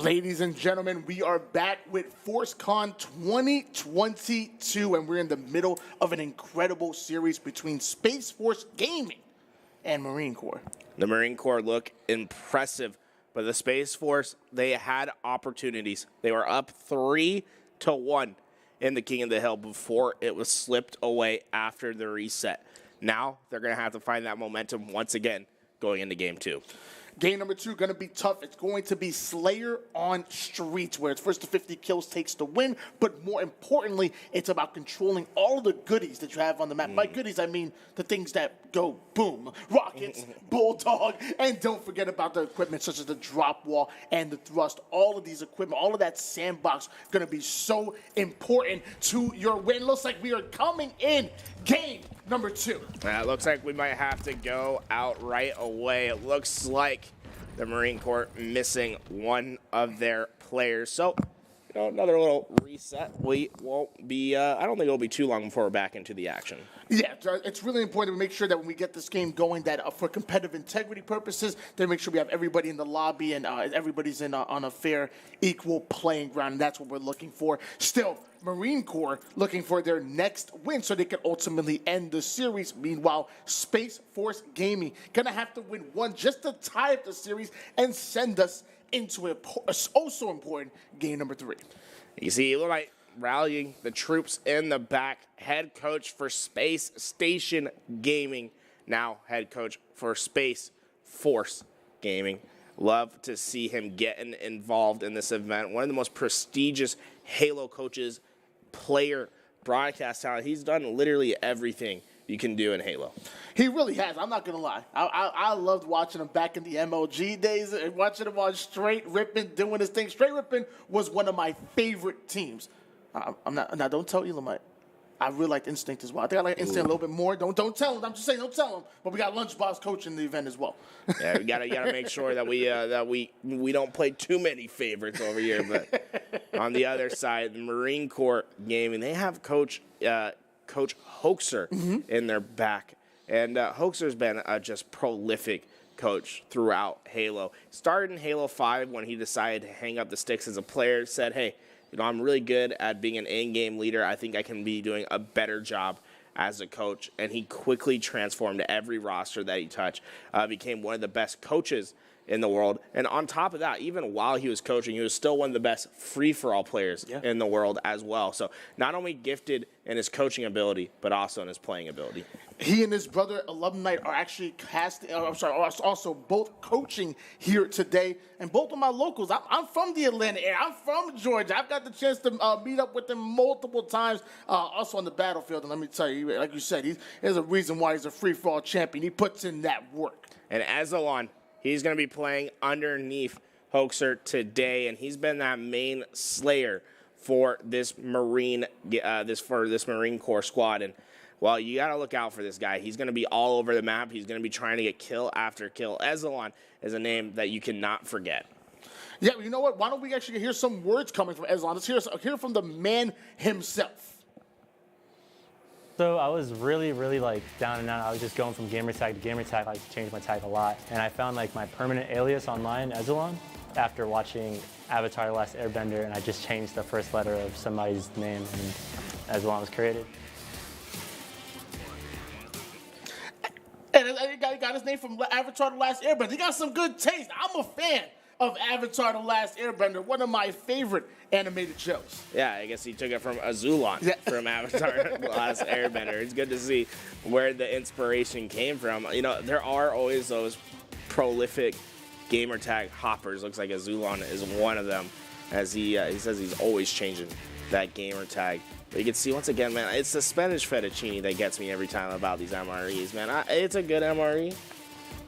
Ladies and gentlemen, we are back with FORCECON 2022, and we're in the middle of an incredible series between Space Force Gaming and Marine Corps. The Marine Corps look impressive, but the Space Force, they had opportunities. They were up 3-1 in the King of the Hill before it was slipped away after the reset. Now they're going to have to find that momentum once again going into game 2. Game number 2 going to be tough. It's going to be Slayer on Streets, where it's first to 50 kills takes the win. But more importantly, it's about controlling all of the goodies that you have on the map. By goodies, I mean the things that go boom, rockets, bulldog, and don't forget about the equipment such as the drop wall and the thrust. All of these equipment, all of that sandbox, going to be so important to your win. Looks like we are coming in game number 2. It looks like we might have to go out right away. It looks like the Marine Corps missing one of their players. So, you know, another little reset. We won't be, I don't think it'll be too long before we're back into the action. Yeah, it's really important to make sure that when we get this game going, that for competitive integrity purposes, they make sure we have everybody in the lobby and everybody's on a fair, equal playing ground. And that's what we're looking for. Still, Marine Corps looking for their next win so they can ultimately end the series. Meanwhile, Space Force Gaming gonna have to win one just to tie up the series and send us into a also important game number 3. You see, it looked like rallying the troops in the back. Head coach for Space Station Gaming, now head coach for Space Force Gaming. Love to see him getting involved in this event. One of the most prestigious Halo coaches, player, broadcast talent. He's done literally everything you can do in Halo. He really has. I'm not going to lie. I loved watching him back in the MLG days and watching him on Straight Rippin' doing his thing. Straight Rippin' was one of my favorite teams. Now, don't tell Elamite. I really liked Instinct as well. I think I like Instinct a little bit more. Don't tell him. I'm just saying, don't tell him. But we got Lunchbox coaching the event as well. Yeah, we gotta make sure that we don't play too many favorites over here. But on the other side, the Marine Corps Gaming, they have Coach Hoaxer in their back, and Hoaxer's been a just prolific coach throughout Halo. Started in Halo 5 when he decided to hang up the sticks as a player. Said, hey, you know, I'm really good at being an in-game leader. I think I can be doing a better job as a coach. And he quickly transformed every roster that he touched. Became one of the best coaches in the world. And on top of that, even while he was coaching, he was still one of the best free-for-all players in the world as well. So not only gifted in his coaching ability, but also in his playing ability. He and his brother, Alumni, are actually also both coaching here today. And both of my locals, I'm from the Atlanta area. I'm from Georgia. I've got the chance to meet up with him multiple times, also on the battlefield. And let me tell you, like you said, there's a reason why he's a free-for-all champion. He puts in that work. And Azalon, he's going to be playing underneath Hoaxer today, and he's been that main slayer for this Marine Corps squad. And well, you got to look out for this guy. He's going to be all over the map. He's going to be trying to get kill after kill. Azalon is a name that you cannot forget. Yeah, you know what? Why don't we actually hear some words coming from Azalon? Let's hear from the man himself. So I was really like down and out. I was just going from gamer tag to gamer tag. I like to change my tag a lot. And I found like my permanent alias online, Azalon, after watching Avatar: The Last Airbender, and I just changed the first letter of somebody's name, and Azalon was created. And he got his name from Avatar: The Last Airbender. He got some good taste. I'm a fan of Avatar: The Last Airbender, one of my favorite animated shows. Yeah, I guess he took it from Azulon from Avatar: The Last Airbender. It's good to see where the inspiration came from. You know, there are always those prolific gamer tag hoppers. Looks like Azulon is one of them, as he says he's always changing that gamer tag. But you can see, once again, man, it's the Spanish fettuccine that gets me every time about these MREs, man. It's a good MRE,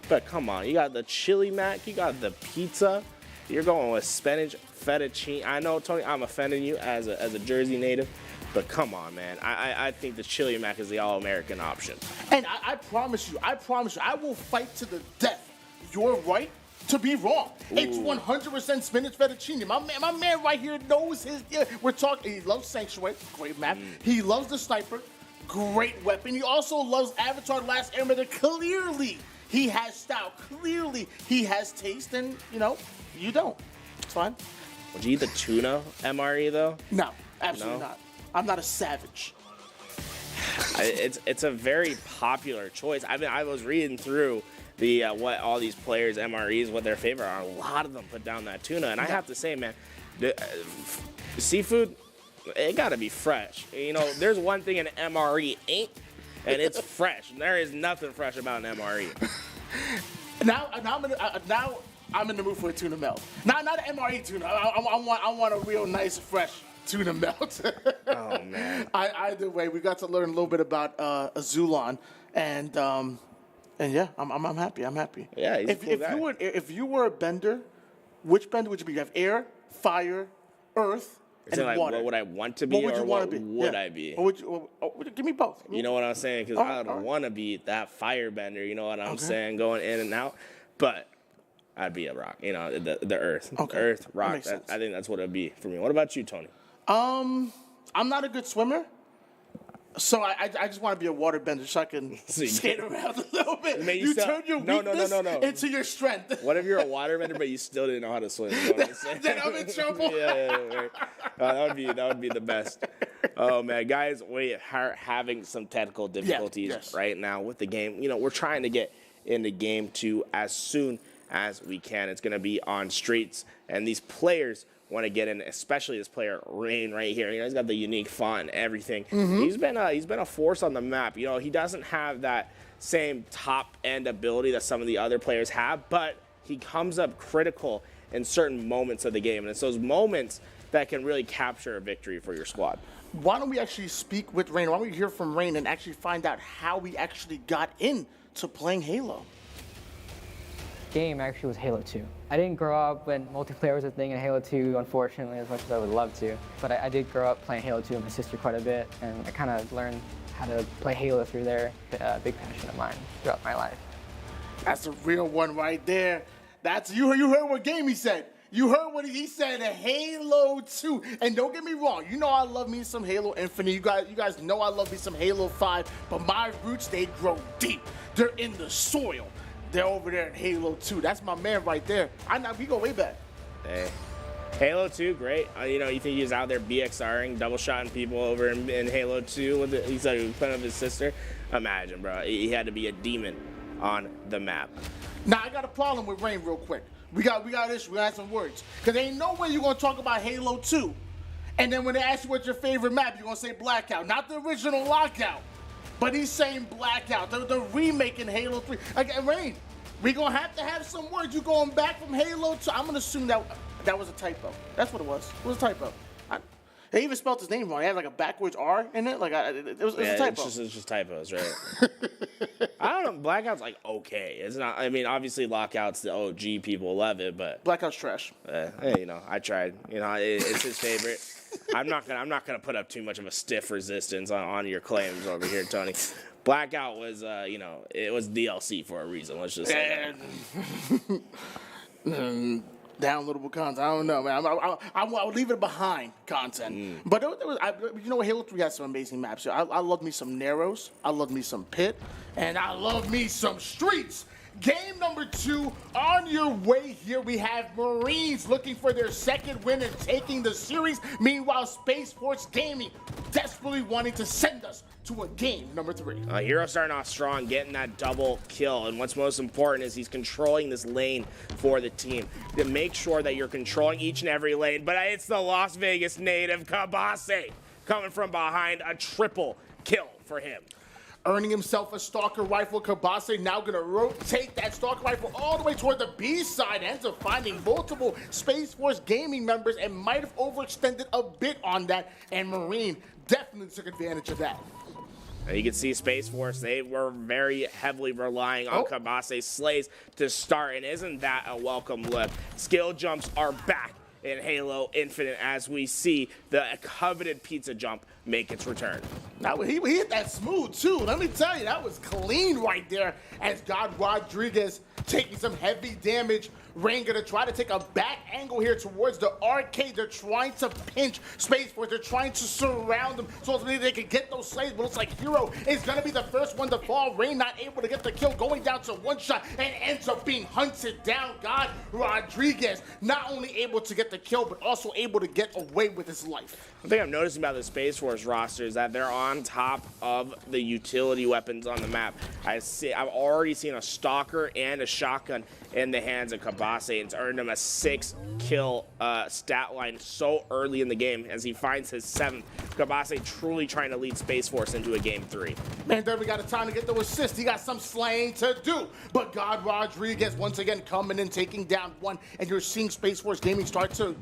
but come on. You got the chili mac, you got the pizza. You're going with Spanish fettuccine. I know, Tony, I'm offending you as a Jersey native, but come on, man. I think the chili mac is the all-American option. And I promise you, I will fight to the death. You're right to be wrong. Ooh. It's 100% spinach fettuccine. My man right here knows his. Yeah, we're talking. He loves Sanctuary, great map. He loves the sniper, great weapon. He also loves Avatar: The Last Airbender. Clearly, he has style. Clearly, he has taste, and you know, you don't. It's fine. Would you eat the tuna MRE though? No, absolutely No? not. I'm not a savage. It's a very popular choice. I was reading through the what all these players MREs, what their favorite are. A lot of them put down that tuna, and I have to say, man, seafood, it gotta be fresh. You know, there's one thing an MRE ain't, and it's fresh. There is nothing fresh about an MRE. Now I'm in the mood for a tuna melt. Not an MRE tuna. I want a real nice fresh tuna melt. Oh man. Either way, we got to learn a little bit about Azulon, and yeah, I'm happy. I'm happy. Yeah, he's a cool guy. If you were a bender, which bender would you be? You have air, fire, earth, Is and it like, water. what would I want to be, What would or you want what to be? would Yeah. I be? What would you, give me both. You know what I'm saying? Because I don't want to be that firebender. You know what I'm saying? Going in and out, but I'd be a rock. You know, the earth, earth, rock. makes sense. I think that's what it'd be for me. What about you, Tony? I'm not a good swimmer, so I just want to be a water bender so I can skate around a little bit. Man, you still- turn your no. weakness into your strength. What if you're a waterbender but you still didn't know how to swim? You know what I'm saying? Then I'm in trouble. Yeah. That would be the best. Oh man, guys, we are having some technical difficulties right now with the game. You know, we're trying to get into game 2 as soon as we can. It's going to be on streets, and these players want to get in, especially this player Rain right here. You know, he's got the unique font and everything. He's been a force on the map. You know, he doesn't have that same top end ability that some of the other players have, but he comes up critical in certain moments of the game, and it's those moments that can really capture a victory for your squad. Why don't we actually speak with Rain? Why don't we hear from Rain and actually find out how we actually got into playing Halo? Game actually was Halo 2. I didn't grow up when multiplayer was a thing in Halo 2, unfortunately, as much as I would love to. But I did grow up playing Halo 2 with my sister quite a bit, and I kind of learned how to play Halo through there. A big passion of mine throughout my life. That's a real one right there. That's you heard what game he said. You heard what he said, Halo 2. And don't get me wrong, you know I love me some Halo Infinite. You guys know I love me some Halo 5, but my roots, they grow deep. They're in the soil. They're over there in Halo 2. That's my man right there. We go way back. Hey. Halo 2, great. You know, you think he was out there BXRing, double shotting people over in Halo 2. He said he was playing with his sister. Imagine, bro. He had to be a demon on the map. Now, I got a problem with Rain real quick. We got issue. We got some words. Because ain't no way you're going to talk about Halo 2. And then when they ask you what's your favorite map, you're going to say Blackout. Not the original Lockout. But he's saying Blackout. The remake in Halo 3. Again, Rain, we're going to have some words. You going back from Halo 2. I'm going to assume that was a typo. That's what it was. It was a typo. They even spelled his name wrong. He had like a backwards R in it. It was a typo. It's just typos, right? I don't know. Blackout's like okay. It's not. I mean, obviously Lockout's the OG. People love it, but Blackout's trash. Hey, you know, I tried. You know, it's his favorite. I'm not gonna put up too much of a stiff resistance on your claims over here, Tony. Blackout was, you know, it was DLC for a reason. Let's just say that. Downloadable content. I don't know, man. I'll leave it behind content. But you know what? Halo 3 has some amazing maps. I love me some Narrows. I love me some Pit. And I love me some Streets. Game number 2 on your way here. We have Marines looking for their second win and taking the series. Meanwhile, Space Force Gaming desperately wanting to send us to a game number 3. Hero starting off strong, getting that double kill. And what's most important is he's controlling this lane for the team. To make sure that you're controlling each and every lane. But it's the Las Vegas native, Kabase, coming from behind. A triple kill for him. Earning himself a Stalker Rifle. Kabase now going to rotate that Stalker Rifle all the way toward the B side. Ends up finding multiple Space Force Gaming members and might have overextended a bit on that. And Marine definitely took advantage of that. You can see Space Force, they were very heavily relying on Kabase's slays to start, and isn't that a welcome look? Skill jumps are back in Halo Infinite as we see the coveted pizza jump make its return. Now, he hit that smooth, too. Let me tell you, that was clean right there as God Rodriguez taking some heavy damage. Rain gonna try to take a back angle here towards the arcade. They're trying to pinch Space Force. They're trying to surround them so ultimately they can get those slaves. But looks like Hero is gonna be the first one to fall. Rain not able to get the kill, going down to one shot and ends up being hunted down. God Rodriguez not only able to get the kill, but also able to get away with his life. One thing I'm noticing about the Space Force roster is that they're on top of the utility weapons on the map. I've already seen a Stalker and a Shotgun in the hands of Kabase. It's earned him a 6-kill stat line so early in the game as he finds his 7th. Kabase truly trying to lead Space Force into a game 3. Man, there we got a time to get the assist. He got some slaying to do. But God Rodriguez once again coming in, taking down one. And you're seeing Space Force Gaming start to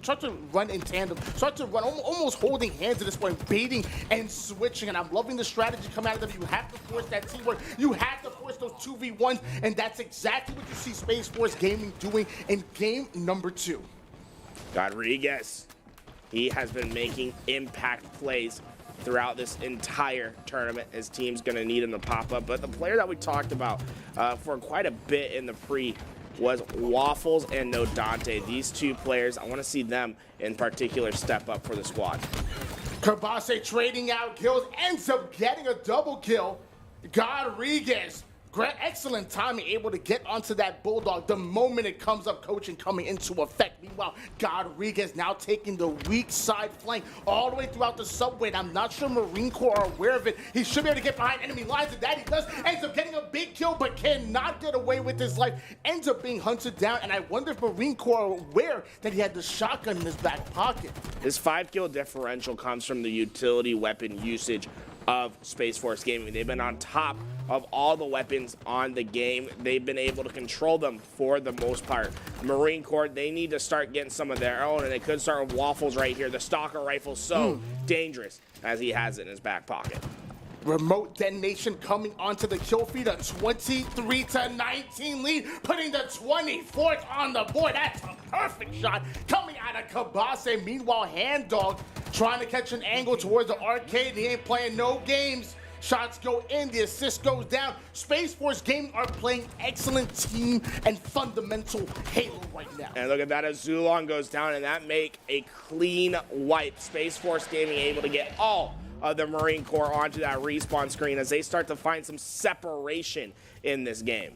run in tandem, start to run almost holding hands at this point, baiting and switching. And I'm loving the strategy coming out of them. You have to force that teamwork. You have to force those 2v1s. And that's exactly what you see Space Force Gaming doing in game number 2. Rodriguez, he has been making impact plays throughout this entire tournament. His team's going to need him to pop up. But the player that we talked about for quite a bit in the pre was Waffles and No Dante. These two players, I want to see them in particular step up for the squad. Kabase trading out kills, ends up getting a double kill. Rodriguez, excellent timing, able to get onto that Bulldog the moment it comes up, coaching coming into effect. Meanwhile, Rodriguez now taking the weak side flank all the way throughout the subway. And I'm not sure Marine Corps are aware of it. He should be able to get behind enemy lines, and that he does. Ends up getting a big kill, but cannot get away with his life. Ends up being hunted down, and I wonder if Marine Corps are aware that he had the shotgun in his back pocket. His 5-kill differential comes from the utility weapon usage of Space Force Gaming. They've been on top of all the weapons on the game. They've been able to control them for the most part. Marine Corps, they need to start getting some of their own, and they could start with Waffles right here. The Stalker rifle, so dangerous as he has it in his back pocket. Remote detonation coming onto the kill feed, a 23-19 lead, putting the 24th on the board. That's a perfect shot coming out of Kabase. Meanwhile, Hand Dog trying to catch an angle towards the arcade. He ain't playing no games. Shots go in, the assist goes down. Space Force Gaming are playing excellent team and fundamental Halo right now. And look at that as Zulon goes down, and that make a clean wipe. Space Force Gaming able to get all of the Marine Corps onto that respawn screen as they start to find some separation in this game.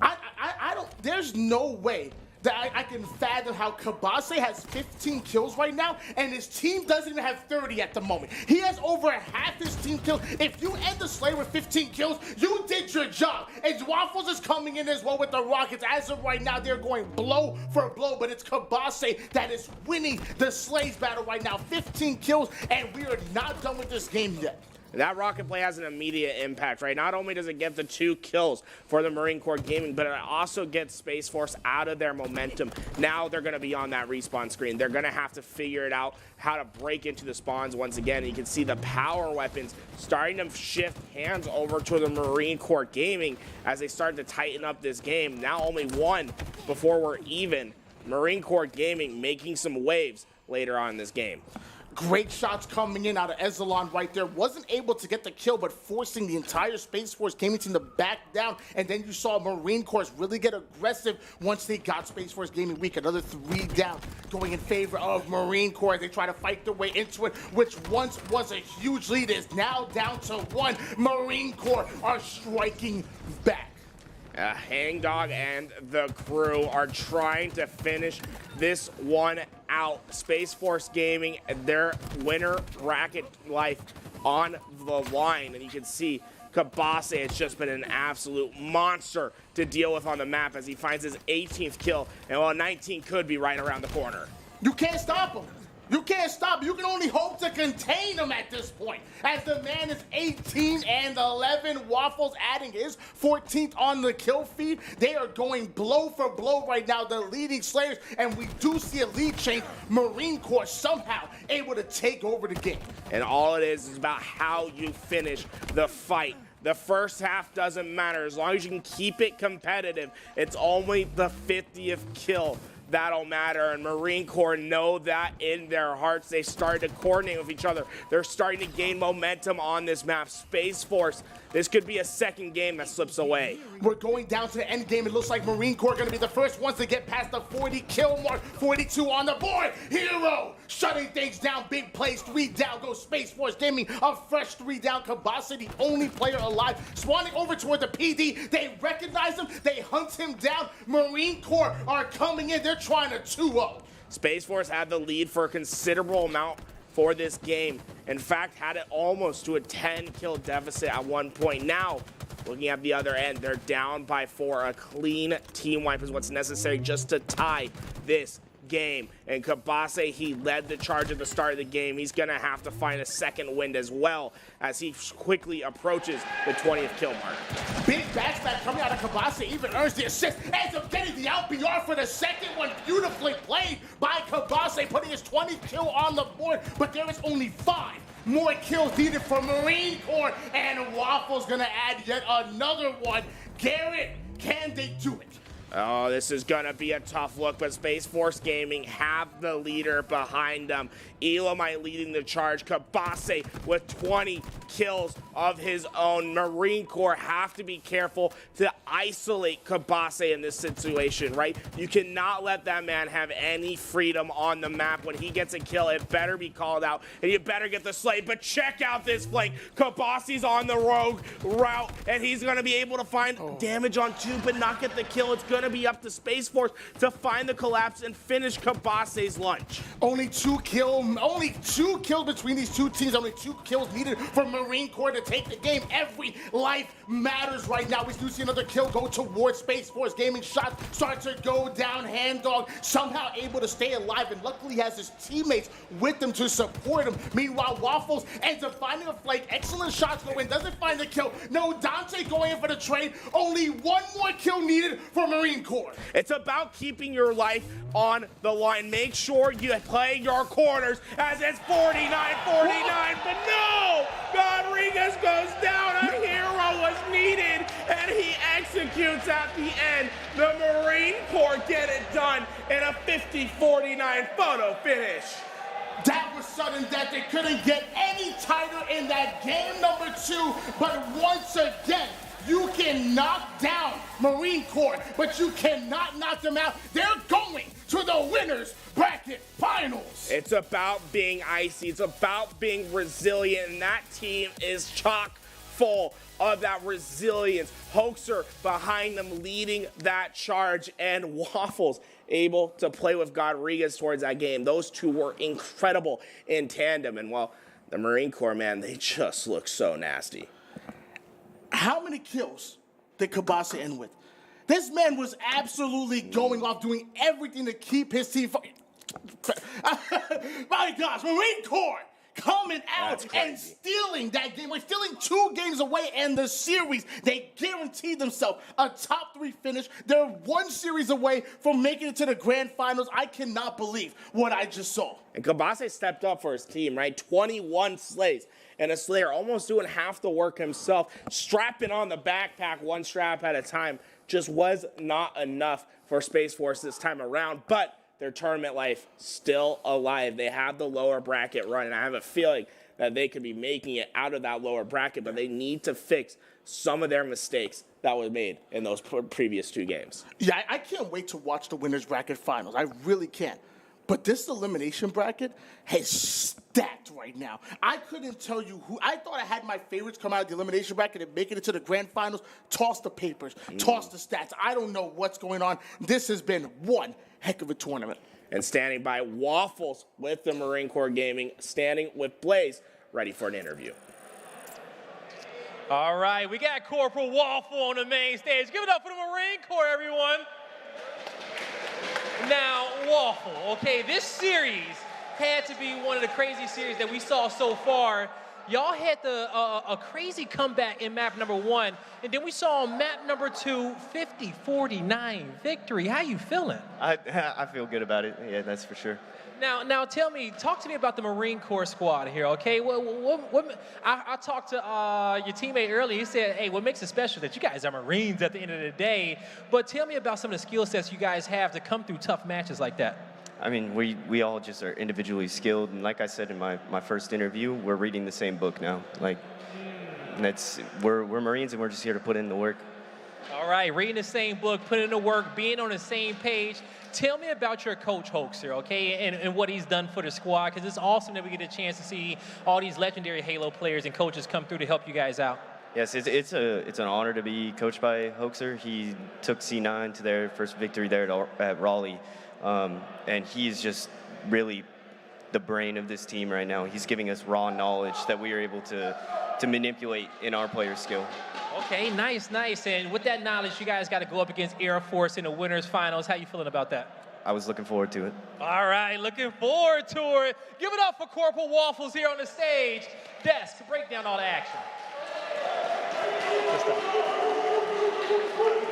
I don't, there's no way that I can fathom how Kabase has 15 kills right now, and his team doesn't even have 30 at the moment. He has over half his team killed. If you end the Slayer with 15 kills, you did your job. And Waffles is coming in as well with the Rockets. As of right now, they're going blow for blow, but it's Kabase that is winning the Slays battle right now. 15 kills, and we are not done with this game yet. That rocket play has an immediate impact, right? Not only does it get the 2 kills for the Marine Corps Gaming, but it also gets Space Force out of their momentum. Now they're going to be on that respawn screen. They're going to have to figure it out how to break into the spawns once again. And you can see the power weapons starting to shift hands over to the Marine Corps Gaming as they start to tighten up this game. Now only 1 before we're even. Marine Corps Gaming making some waves later on in this game. Great shots coming in out of Ezalon right there. Wasn't able to get the kill, but forcing the entire Space Force Gaming team to back down. And then you saw Marine Corps really get aggressive once they got Space Force Gaming weak. Another 3 down going in favor of Marine Corps. They try to fight their way into it, which once was a huge lead is now down to 1. Marine Corps are striking back. Hangdog and the crew are trying to finish this one out. Space Force Gaming, their winner bracket life on the line. And you can see Kabase has just been an absolute monster to deal with on the map as he finds his 18th kill. And while 19 could be right around the corner. You can't stop him. You can't stop. You can only hope to contain him at this point. As the man is 18 and 11, Waffles adding his 14th on the kill feed. They are going blow for blow right now, the leading Slayers, and we do see a lead change. Marine Corps somehow able to take over the game. And all it is about how you finish the fight. The first half doesn't matter. As long as you can keep it competitive, it's only the 50th kill that'll matter. And Marine Corps know that in their hearts. They started to coordinate with each other. They're starting to gain momentum on this map. Space Force, this could be a second game that slips away. We're going down to the end game. It looks like Marine Corps are going to be the first ones to get past the 40 kill mark. 42 on the board. Hero shutting things down. Big plays. 3 down goes Space Force Gaming. A fresh 3 down. Kabase, the only player alive, spawning over toward the PD. They recognize him. They hunt him down. Marine Corps are coming in. They're trying to 2-0. Space Force had the lead for a considerable amount for this game. In fact, had it almost to a 10-kill deficit at one point. Now, looking at the other end, they're down by 4. A clean team wipe is what's necessary just to tie this game. And Kabase, he led the charge at the start of the game. He's going to have to find a second wind as well as he quickly approaches the 20th kill mark. Big backstack coming out of Kabase, even earns the assist. Ends up getting the LBR for the second one. Beautifully played by Kabase, putting his 20th kill on the board. But there is only 5 more kills needed for Marine Corps. And Waffle's going to add yet another one. Garrett, can they do it? Oh, this is going to be a tough look, but Space Force Gaming have the leader behind them. Elamite leading the charge. Kabase with 20 kills of his own. Marine Corps have to be careful to isolate Kabase in this situation, right? You cannot let that man have any freedom on the map. When he gets a kill, it better be called out, and you better get the slay. But check out this flank. Kabase's on the rogue route, and he's going to be able to find damage on 2, but not get the kill. It's going to be up to Space Force to find the collapse and finish Kabase's lunch. Only 2 kills between these two teams. Only 2 kills needed for Marine Corps to take the game. Every life matters right now. We do see another kill go towards Space Force Gaming. Shots start to go down. Hand Dog somehow able to stay alive, and luckily he has his teammates with him to support him. Meanwhile, Waffles ends up finding a flank. Excellent shots go in. Doesn't find the kill. No, Dante going in for the trade. Only 1 more kill needed for Marine Corps. It's about keeping your life on the line. Make sure you play your corners as it's 49-49, but no! Rodriguez goes down. A hero was needed, and he executes at the end. The Marine Corps get it done in a 50-49 photo finish. That was sudden death. They couldn't get any tighter in that game number 2, but once again, you can knock down Marine Corps, but you cannot knock them out. They're going to the winners bracket finals. It's about being icy. It's about being resilient, and that team is chock full of that resilience. Hoaxer behind them leading that charge, and Waffles able to play with Rodriguez towards that game. Those two were incredible in tandem, and well, the Marine Corps, man, they just look so nasty. How many kills did Kabase end with? This man was absolutely going off, doing everything to keep his team. My gosh, Marine Corps coming out and stealing that game. We're stealing 2 games away in the series. They guaranteed themselves a top 3 finish. They're 1 series away from making it to the grand finals. I cannot believe what I just saw. And Kabase stepped up for his team, right? 21 slays. And a Slayer almost doing half the work himself, strapping on the backpack 1 strap at a time. Just was not enough for Space Force this time around, but their tournament life still alive. They have the lower bracket run, and I have a feeling that they could be making it out of that lower bracket, but they need to fix some of their mistakes that were made in those previous 2 games. Yeah, I can't wait to watch the winners bracket finals. I really can't. But this elimination bracket has stacked right now. I couldn't tell you who. I thought I had my favorites come out of the elimination bracket and make it into the grand finals. Toss the papers, toss the stats. I don't know what's going on. This has been one heck of a tournament. And standing by, Waffles with the Marine Corps Gaming, standing with Blaze, ready for an interview. All right, we got Corporal Waffle on the main stage. Give it up for the Marine Corps, everyone. Now, Waffle, okay, this series had to be one of the crazy series that we saw so far. Y'all had a crazy comeback in map number 1, and then we saw on map number 2, 50-49 victory. How you feeling? I feel good about it, yeah, that's for sure. Now talk to me about the Marine Corps squad here, okay? I talked to your teammate earlier. He said, hey, what makes it special that you guys are Marines at the end of the day. But tell me about some of the skill sets you guys have to come through tough matches like that. I mean, we all just are individually skilled, and like I said in my first interview, we're reading the same book now. Like, we're Marines, and we're just here to put in the work. All right, reading the same book, putting in the work, being on the same page. Tell me about your coach, Hoaxer, okay, and what he's done for the squad, because it's awesome that we get a chance to see all these legendary Halo players and coaches come through to help you guys out. Yes, it's an honor to be coached by Hoaxer. He took C9 to their first victory there at Raleigh. And he's just really the brain of this team right now. He's giving us raw knowledge that we are able to manipulate in our player skill. Okay, nice. And with that knowledge, you guys got to go up against Air Force in the winners finals. How you feeling about that? I was looking forward to it. All right, looking forward to it. Give it up for Corporal Waffles here on the stage. Desk to break down all the action.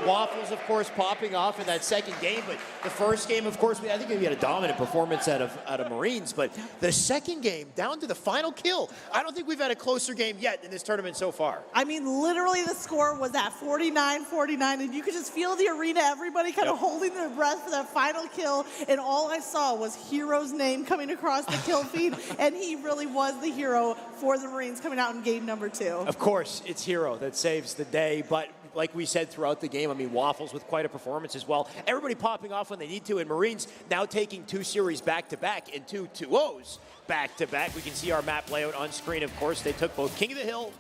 Waffles, of course, popping off in that second game, but the first game, of course, I think we had a dominant performance out of Marines, but the second game, down to the final kill, I don't think we've had a closer game yet in this tournament so far. I mean, literally the score was at 49-49, and you could just feel the arena, everybody kind of holding their breath for that final kill, and all I saw was Hero's name coming across the kill feed, and he really was the hero for the Marines coming out in game number 2. Of course, it's Hero that saves the day, but like we said throughout the game, I mean, Waffles with quite a performance as well. Everybody popping off when they need to, and Marines now taking 2 series back-to-back and 2 2-0s back-to-back. We can see our map layout on screen, of course. They took both King of the Hill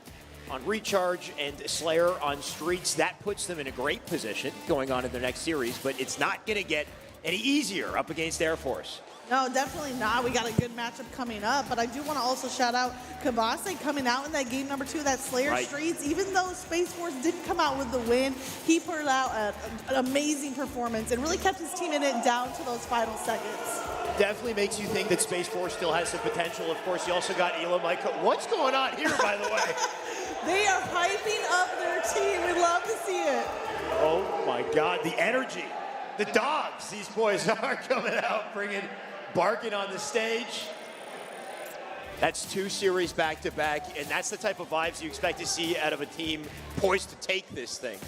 on Recharge and Slayer on Streets. That puts them in a great position going on in their next series, but it's not going to get any easier up against Air Force. No, definitely not. We got a good matchup coming up, but I do want to also shout out Kabase coming out in that game number 2, that Slayer Streets. Even though Space Force didn't come out with the win, he put out an amazing performance and really kept his team in it down to those final seconds. Definitely makes you think that Space Force still has some potential. Of course, you also got Elo Mike. What's going on here, by the way? They are hyping up their team. We love to see it. Oh, my God. The energy. The dogs, these boys are coming out, barking on the stage. That's 2 series back-to-back, and that's the type of vibes you expect to see out of a team poised to take this thing.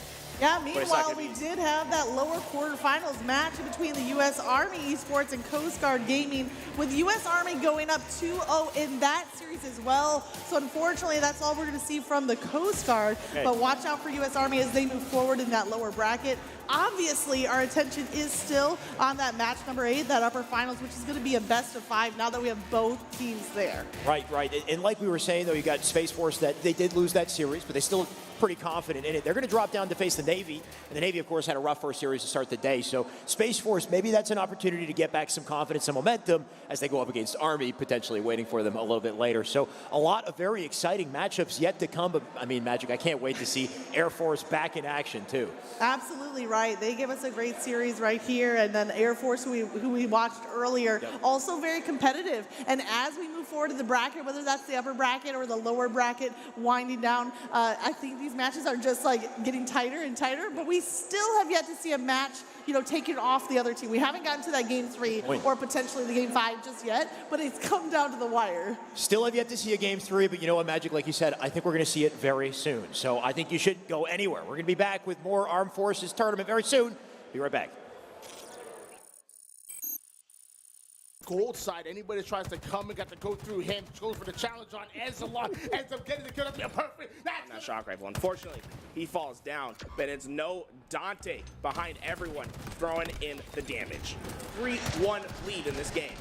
Yeah, meanwhile, we did have that lower quarterfinals match between the U.S. Army Esports and Coast Guard Gaming, with U.S. Army going up 2-0 in that series as well. So unfortunately, that's all we're going to see from the Coast Guard. Okay. But watch out for U.S. Army as they move forward in that lower bracket. Obviously, our attention is still on that match number 8, that upper finals, which is going to be a best of 5 now that we have both teams there. Right. And like we were saying, though, you got Space Force that they did lose that series, but they still pretty confident in it. They're going to drop down to face the Navy, and the Navy, of course, had a rough first series to start the day. So Space Force, maybe that's an opportunity to get back some confidence and momentum as they go up against Army, potentially waiting for them a little bit later. So a lot of very exciting matchups yet to come. But, I mean, Magic, I can't wait to see Air Force back in action, too. Absolutely right. They give us a great series right here. And then Air Force, who we watched earlier, also very competitive. And as we move forward to the bracket, whether that's the upper bracket or the lower bracket winding down, I think these matches are just like getting tighter and tighter, but we still have yet to see a match, taking off the other team. We haven't gotten to that game 3 or potentially the game 5 just yet, but it's come down to the wire. Still have yet to see a game 3, but you know what, Magic, like you said, I think we're going to see it very soon. So I think you should go anywhere. We're going to be back with more Armed Forces tournament very soon. Be right back. Gold side, anybody that tries to come and got to go through him, goes for the challenge on Ezalon, ends up getting the kill. That's perfect. Now Shock Rifle, unfortunately, he falls down, but it's no Dante behind everyone throwing in the damage. 3-1 lead in this game.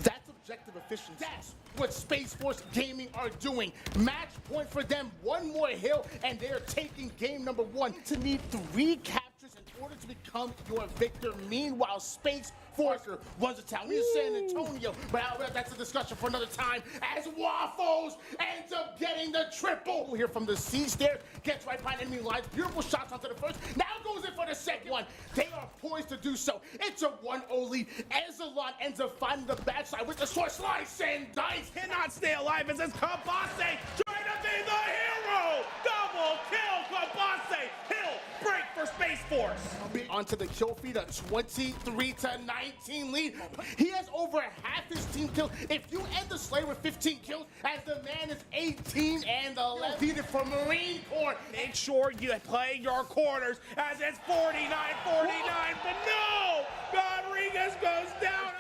That's objective efficiency. That's what Space Force Gaming are doing. Match point for them. 1 more hill, and they're taking game number 1 to need 3 captures in order to become your victor. Meanwhile, Space Force runs the town. We're San Antonio, but that's a discussion for another time. As Waffles ends up getting the triple here from the C stair, gets right behind enemy lines. Beautiful shots onto the first. Now goes in for the second one. They are poised to do so. It's a 1-0 lead. Ezalon ends up finding the backside with the sword slice and dice. Cannot stay alive as this Kabase trying to be the hero. Double kill Kabase. Hill break for Space Force. Onto the kill feed, a 23-19 lead. He has over half his team killed. If you end the Slayer with 15 kills, as the man is 18 and 11. Needed for Marine Corps. Make sure you play your quarters as it's 49-49, but no! Rodriguez goes down.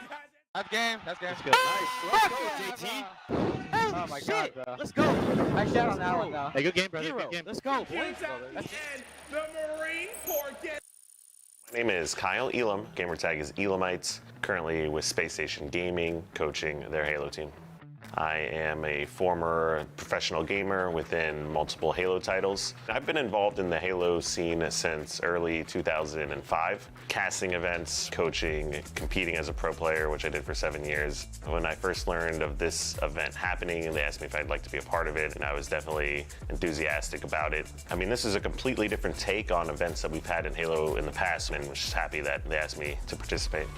That's game. That's game. That's good. Nice. Let's go, JT. Oh my God, bro. Let's go. Nice shot on that one, though. Hey, good game, brother. Hero. Good game. Let's go. Kills at the end. The Marine Corps gets. My name is Kyle Elam. Gamertag is Elamites. Currently with Space Station Gaming, coaching their Halo team. I am a former professional gamer within multiple Halo titles. I've been involved in the Halo scene since early 2005. Casting events, coaching, competing as a pro player, which I did for 7 years. When I first learned of this event happening, and they asked me if I'd like to be a part of it, and I was definitely enthusiastic about it. I mean, this is a completely different take on events that we've had in Halo in the past, and was just happy that they asked me to participate.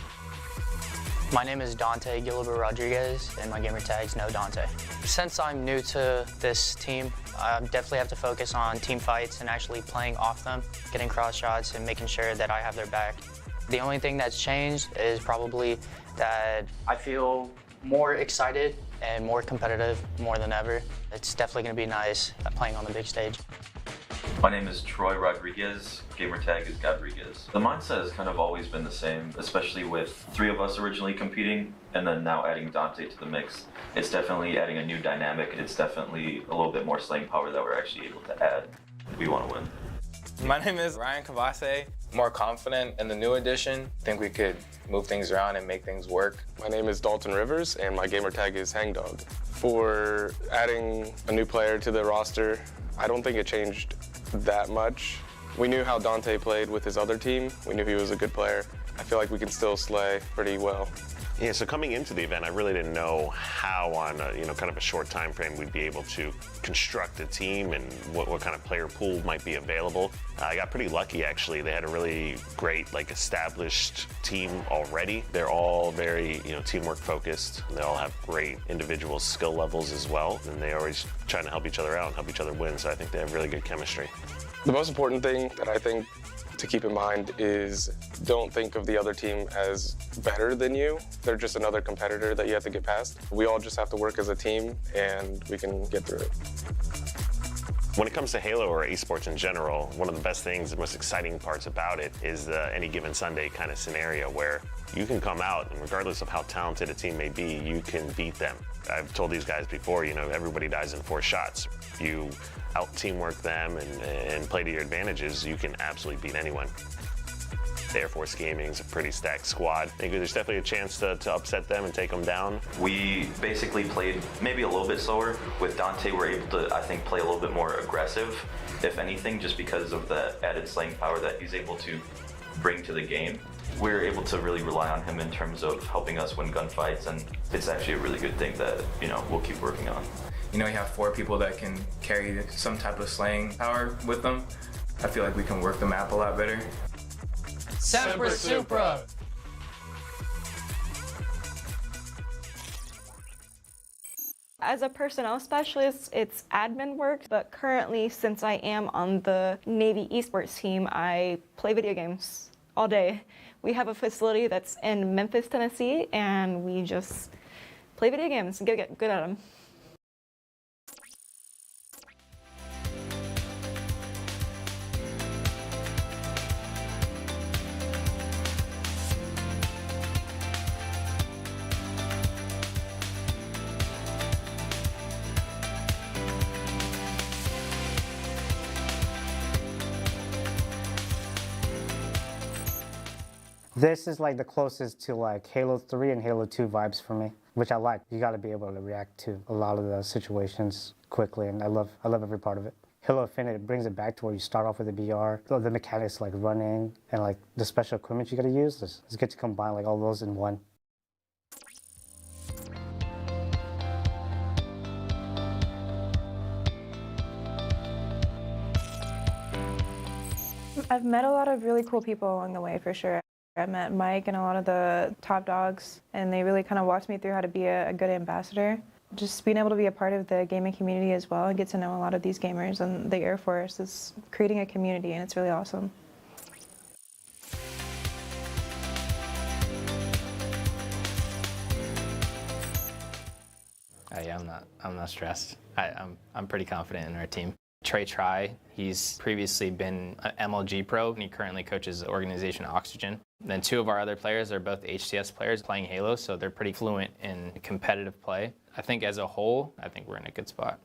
My name is Dante Gilbert Rodriguez, and my gamer tag's No Dante. Since I'm new to this team, I definitely have to focus on team fights and actually playing off them, getting cross shots and making sure that I have their back. The only thing that's changed is probably that I feel more excited and more competitive more than ever. It's definitely going to be nice playing on the big stage. My name is Troy Rodriguez, gamertag is Godriguez. The mindset has kind of always been the same, especially with 3 of us originally competing and then now adding Dante to the mix. It's definitely adding a new dynamic. It's definitely a little bit more slaying power that we're actually able to add. We want to win. My name is Ryan Kavase. More confident in the new edition. I think we could move things around and make things work. My name is Dalton Rivers, and my gamer tag is Hangdog. For adding a new player to the roster, I don't think it changed that much. We knew how Dante played with his other team. We knew he was a good player. I feel like we can still slay pretty well. Yeah, so coming into the event, I really didn't know how on a, kind of a short time frame we'd be able to construct a team and what kind of player pool might be available. I got pretty lucky, actually. They had a really great, established team already. They're all very, teamwork focused. They all have great individual skill levels as well, and they're always trying to help each other out and help each other win, so I think they have really good chemistry. The most important thing that I think to keep in mind is don't think of the other team as better than you. They're just another competitor that you have to get past. We all just have to work as a team and we can get through it. When it comes to Halo or esports in general, one of the best things, the most exciting parts about it is the any given Sunday kind of scenario where you can come out and regardless of how talented a team may be, you can beat them. I've told these guys before, everybody dies in 4 shots. If you out-teamwork them and play to your advantages, you can absolutely beat anyone. The Air Force Gaming is a pretty stacked squad. I think there's definitely a chance to upset them and take them down. We basically played maybe a little bit slower. With Dante, we're able to, I think, play a little bit more aggressive, if anything, just because of the added slaying power that he's able to bring to the game. We're able to really rely on him in terms of helping us win gunfights, and it's actually a really good thing that, we'll keep working on. You have 4 people that can carry some type of slaying power with them. I feel like we can work the map a lot better. Semper Supra! As a personnel specialist, it's admin work, but currently, since I am on the Navy esports team, I play video games all day. We have a facility that's in Memphis, Tennessee, and we just play video games and get good at them. This is the closest to Halo 3 and Halo 2 vibes for me, which I like. You got to be able to react to a lot of the situations quickly, and I love every part of it. Halo Infinite brings it back to where you start off with a BR, the mechanics running, and the special equipment you got to use. It's good to combine all those in one. I've met a lot of really cool people along the way, for sure. I met Mike and a lot of the top dogs, and they really kind of walked me through how to be a good ambassador. Just being able to be a part of the gaming community as well and get to know a lot of these gamers, and the Air Force is creating a community, and it's really awesome. yeah, I'm not stressed. I'm pretty confident in our team. Trey Try, he's previously been an MLG pro, and he currently coaches the organization Oxygen. Then 2 of our other players are both HCS players playing Halo, so they're pretty fluent in competitive play. I think as a whole, I think we're in a good spot.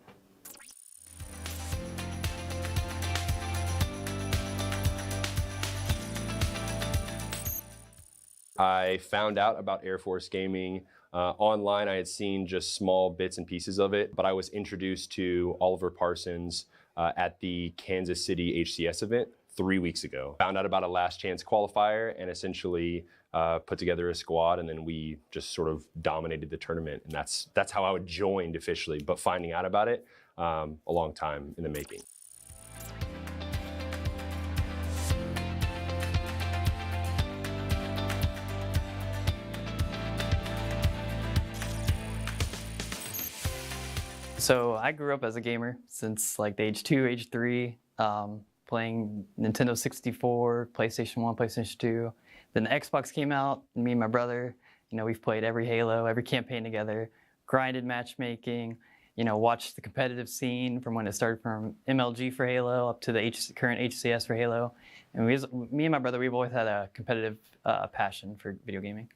I found out about Air Force Gaming online. I had seen just small bits and pieces of it, but I was introduced to Oliver Parsons at the Kansas City HCS event 3 weeks ago. Found out about a last chance qualifier and essentially put together a squad, and then we just sort of dominated the tournament. And that's how I joined officially, but finding out about it a long time in the making. So I grew up as a gamer since like the age 2, age 3, playing Nintendo 64, PlayStation 1, PlayStation 2. Then the Xbox came out, and me and my brother, we've played every Halo, every campaign together, grinded matchmaking, watched the competitive scene from when it started from MLG for Halo up to the current HCS for Halo. And me and my brother, we've always had a competitive passion for video gaming.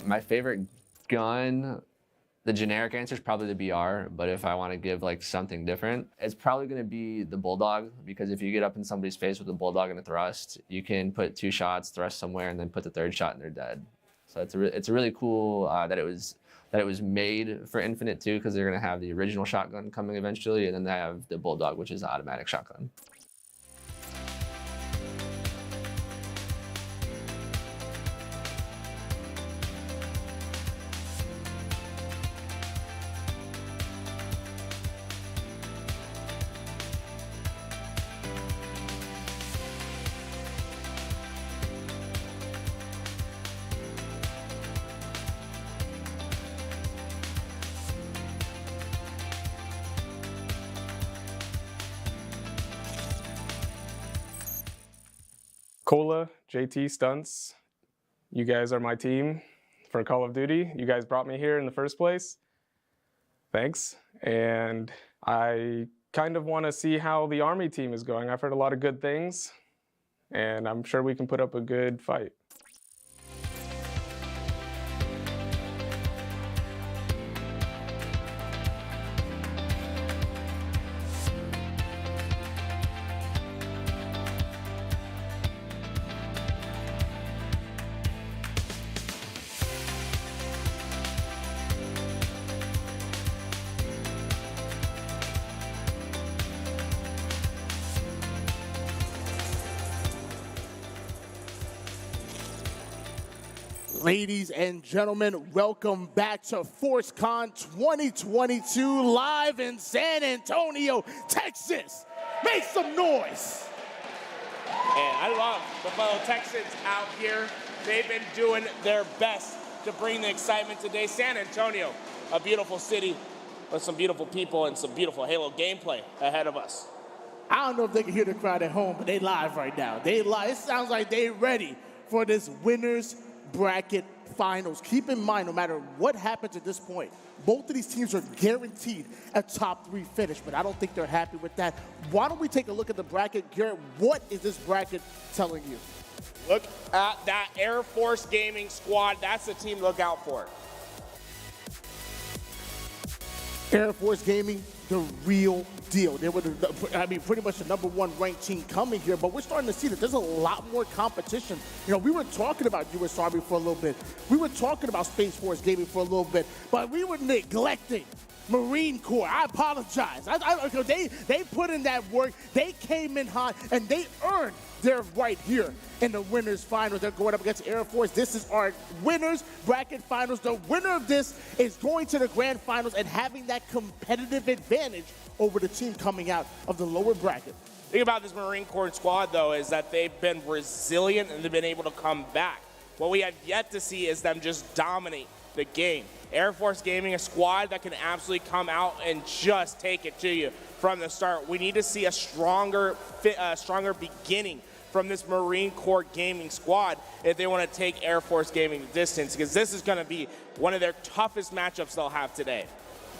My favorite gun, the generic answer is probably the BR, but if I want to give like something different, it's probably going to be the Bulldog, because if you get up in somebody's face with a Bulldog and a thrust, you can put 2 shots, thrust somewhere, and then put the 3rd shot and they're dead. So it's really cool that it was made for Infinite too, because they're going to have the original shotgun coming eventually, and then they have the Bulldog, which is the automatic shotgun. Cola, JT, Stunts, you guys are my team for Call of Duty. You guys brought me here in the first place. Thanks. And I kind of want to see how the Army team is going. I've heard a lot of good things, and I'm sure we can put up a good fight. Ladies and gentlemen, welcome back to FORCECON 2022 live in San Antonio, Texas. Make some noise. And I love the fellow Texans out here. They've been doing their best to bring the excitement today. San Antonio, a beautiful city with some beautiful people and some beautiful Halo gameplay ahead of us. I don't know if they can hear the crowd at home, but they live right now. They live. It sounds like they're ready for this winners bracket finals. Keep in mind, no matter what happens at this point, both of these teams are guaranteed a top 3 finish, but I don't think they're happy with that. Why don't we take a look at the bracket? Garrett, what is this bracket telling you? Look at that Air Force Gaming squad. That's the team to look out for. Air Force Gaming, the real deal. They were, pretty much the #1 ranked team coming here, but we're starting to see that there's a lot more competition. We were talking about US Army for a little bit. We were talking about Space Force Gaming for a little bit, but we were neglecting Marine Corps. I apologize. They put in that work. They came in hot, and they earned their right here in the winners finals. They're going up against Air Force. This is our winners bracket finals. The winner of this is going to the grand finals and having that competitive advantage over the team coming out of the lower bracket. The thing about this Marine Corps squad, though, is that they've been resilient and they've been able to come back. What we have yet to see is them just dominate the game. Air Force Gaming, a squad that can absolutely come out and just take it to you from the start. We need to see a stronger beginning from this Marine Corps Gaming squad if they want to take Air Force Gaming the distance, because this is going to be one of their toughest matchups they'll have today.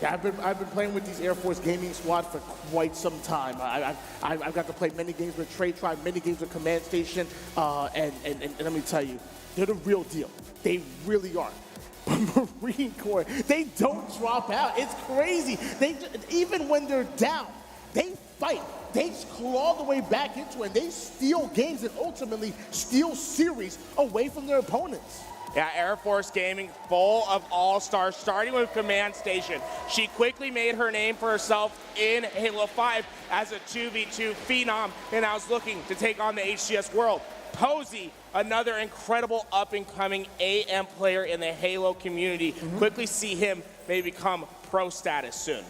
Yeah, I've been playing with these Air Force Gaming squad for quite some time. I've got to play many games with Trade Tribe, many games with Command Station, and let me tell you, they're the real deal. They really are. But Marine Corps, they don't drop out. It's crazy. Even when they're down, they fight. They claw the way back into it, and they steal games and ultimately steal series away from their opponents. Yeah, Air Force Gaming full of all-stars, starting with Command Station. She quickly made her name for herself in Halo 5 as a 2v2 phenom, and I was looking to take on the HCS world. Posey, another incredible up-and-coming AM player in the Halo community. Quickly see him maybe become pro status soon.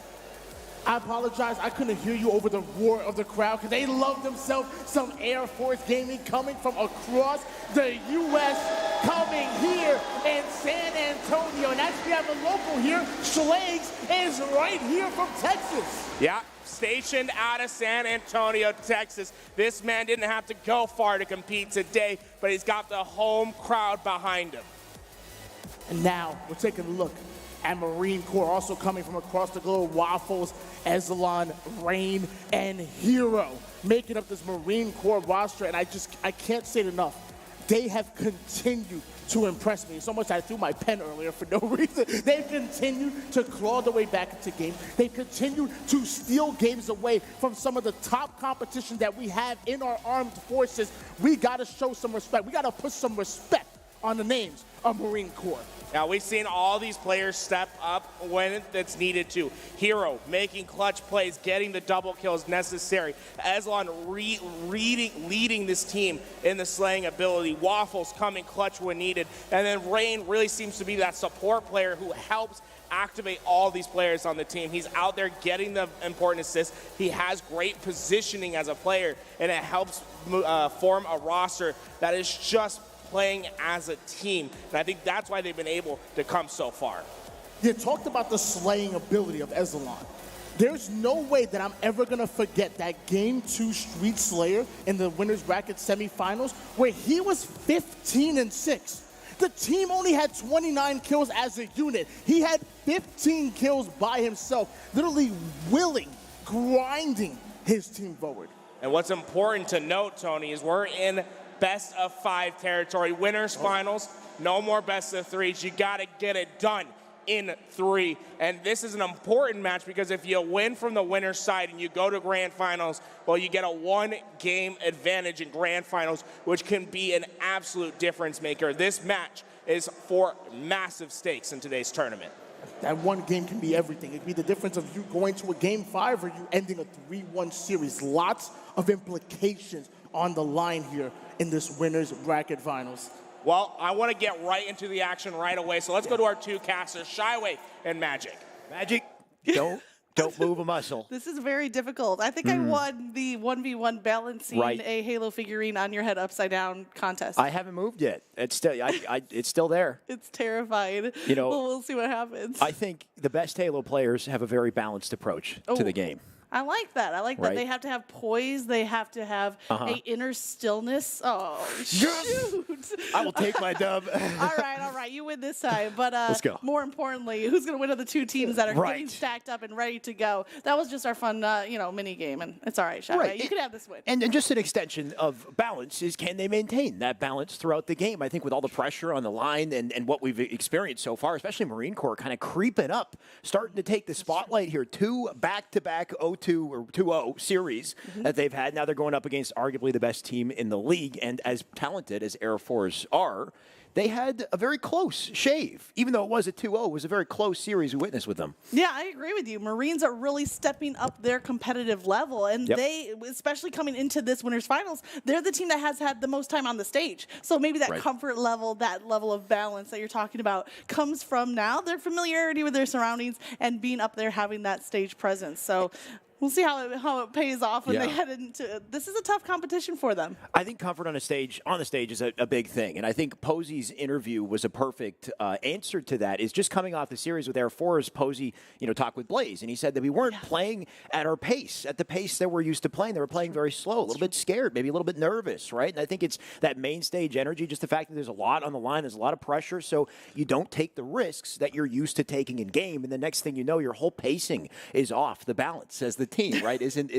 I apologize, I couldn't hear you over the roar of the crowd because they love themselves some Air Force Gaming coming from across the U.S., coming here in San Antonio. And as we have a local here, Schlags is right here from Texas. Yeah, stationed out of San Antonio, Texas. This man didn't have to go far to compete today, but he's got the home crowd behind him. And now we're taking a look at Marine Corps, also coming from across the globe. Waffles, Ezelon, Rain, and Hero making up this Marine Corps roster, and I can't say it enough. They have continued to impress me. So much I threw my pen earlier for no reason. They've continued to claw their way back into games. They've continued to steal games away from some of the top competition that we have in our armed forces. We got to show some respect. We got to put some respect on the names of Marine Corps. Now, we've seen all these players step up when it's needed to. Hero making clutch plays, getting the double kills necessary. Ezelon leading this team in the slaying ability. Waffles coming clutch when needed. And then Rain really seems to be that support player who helps activate all these players on the team. He's out there getting the important assists. He has great positioning as a player, and it helps form a roster that is just playing as a team, and I think that's why they've been able to come so far. You talked about the slaying ability of Ezelon. There's no way that I'm ever gonna forget that Game 2 Street Slayer in the Winners Bracket semifinals where he was 15-6. The team only had 29 kills as a unit. He had 15 kills by himself, literally grinding his team forward. And what's important to note, Tony, is we're in best of 5 territory. Winners finals, no more best of 3s. You gotta get it done in 3. And this is an important match because if you win from the winner's side and you go to grand finals, well, you get a 1-game advantage in grand finals, which can be an absolute difference maker. This match is for massive stakes in today's tournament. That one game can be everything. It could be the difference of you going to a Game 5 or you ending a 3-1 series. Lots of implications on the line here in this Winners Bracket Finals. Well, I want to get right into the action right away, so let's go to our 2 casters, Shyway and Magic. Magic, don't move a muscle. This is very difficult. I think I won the 1v1 balancing a Halo figurine on your head upside down contest. I haven't moved yet. It's still, it's still there. It's terrifying. You know, we'll see what happens. I think the best Halo players have a very balanced approach to the game. I like that. I like that. They have to have poise. They have to have a inner stillness. Oh, shoot. I will take my dub. All right. You win this time. But let's go. More importantly, who's going to win of the 2 teams that are getting stacked up and ready to go? That was just our fun, mini game, and it's all right, Shai. You can have this win. And just an extension of balance is, can they maintain that balance throughout the game? I think with all the pressure on the line and what we've experienced so far, especially Marine Corps kind of creeping up, starting to take the spotlight here. 2 back-to-back 0-2 or 2-0 series that they've had. Now they're going up against arguably the best team in the league, and as talented as Air Force are, they had a very close shave. Even though it was a 2-0, it was a very close series we witnessed with them. Yeah, I agree with you. Marines are really stepping up their competitive level, and they, especially coming into this Winners Finals, they're the team that has had the most time on the stage. So maybe that comfort level, that level of balance that you're talking about comes from now their familiarity with their surroundings and being up there having that stage presence. So We'll see how it pays off when Yeah. they head into. This is a tough competition for them. I think comfort on the stage is a big thing, and I think Posey's interview was a perfect answer to that. Is just coming off the series with Air Force, Posey, talked with Blaze, and he said that we weren't playing at our pace, at the pace that we're used to playing. They were playing very slow, a little bit scared, maybe a little bit nervous, right? And I think it's that main stage energy, just the fact that there's a lot on the line, there's a lot of pressure, so you don't take the risks that you're used to taking in game, and the next thing you know, your whole pacing is off the balance as the team, right? Isn't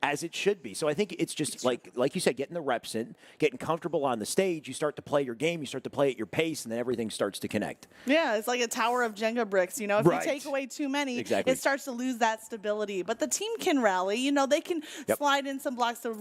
as it should be. So I think it's just like you said, getting the reps in, getting comfortable on the stage. You start to play your game, you start to play at your pace, and then everything starts to connect. Yeah, it's like a tower of Jenga bricks. If Right. you take away too many, Exactly. it starts to lose that stability. But the team can rally. They can slide in some blocks to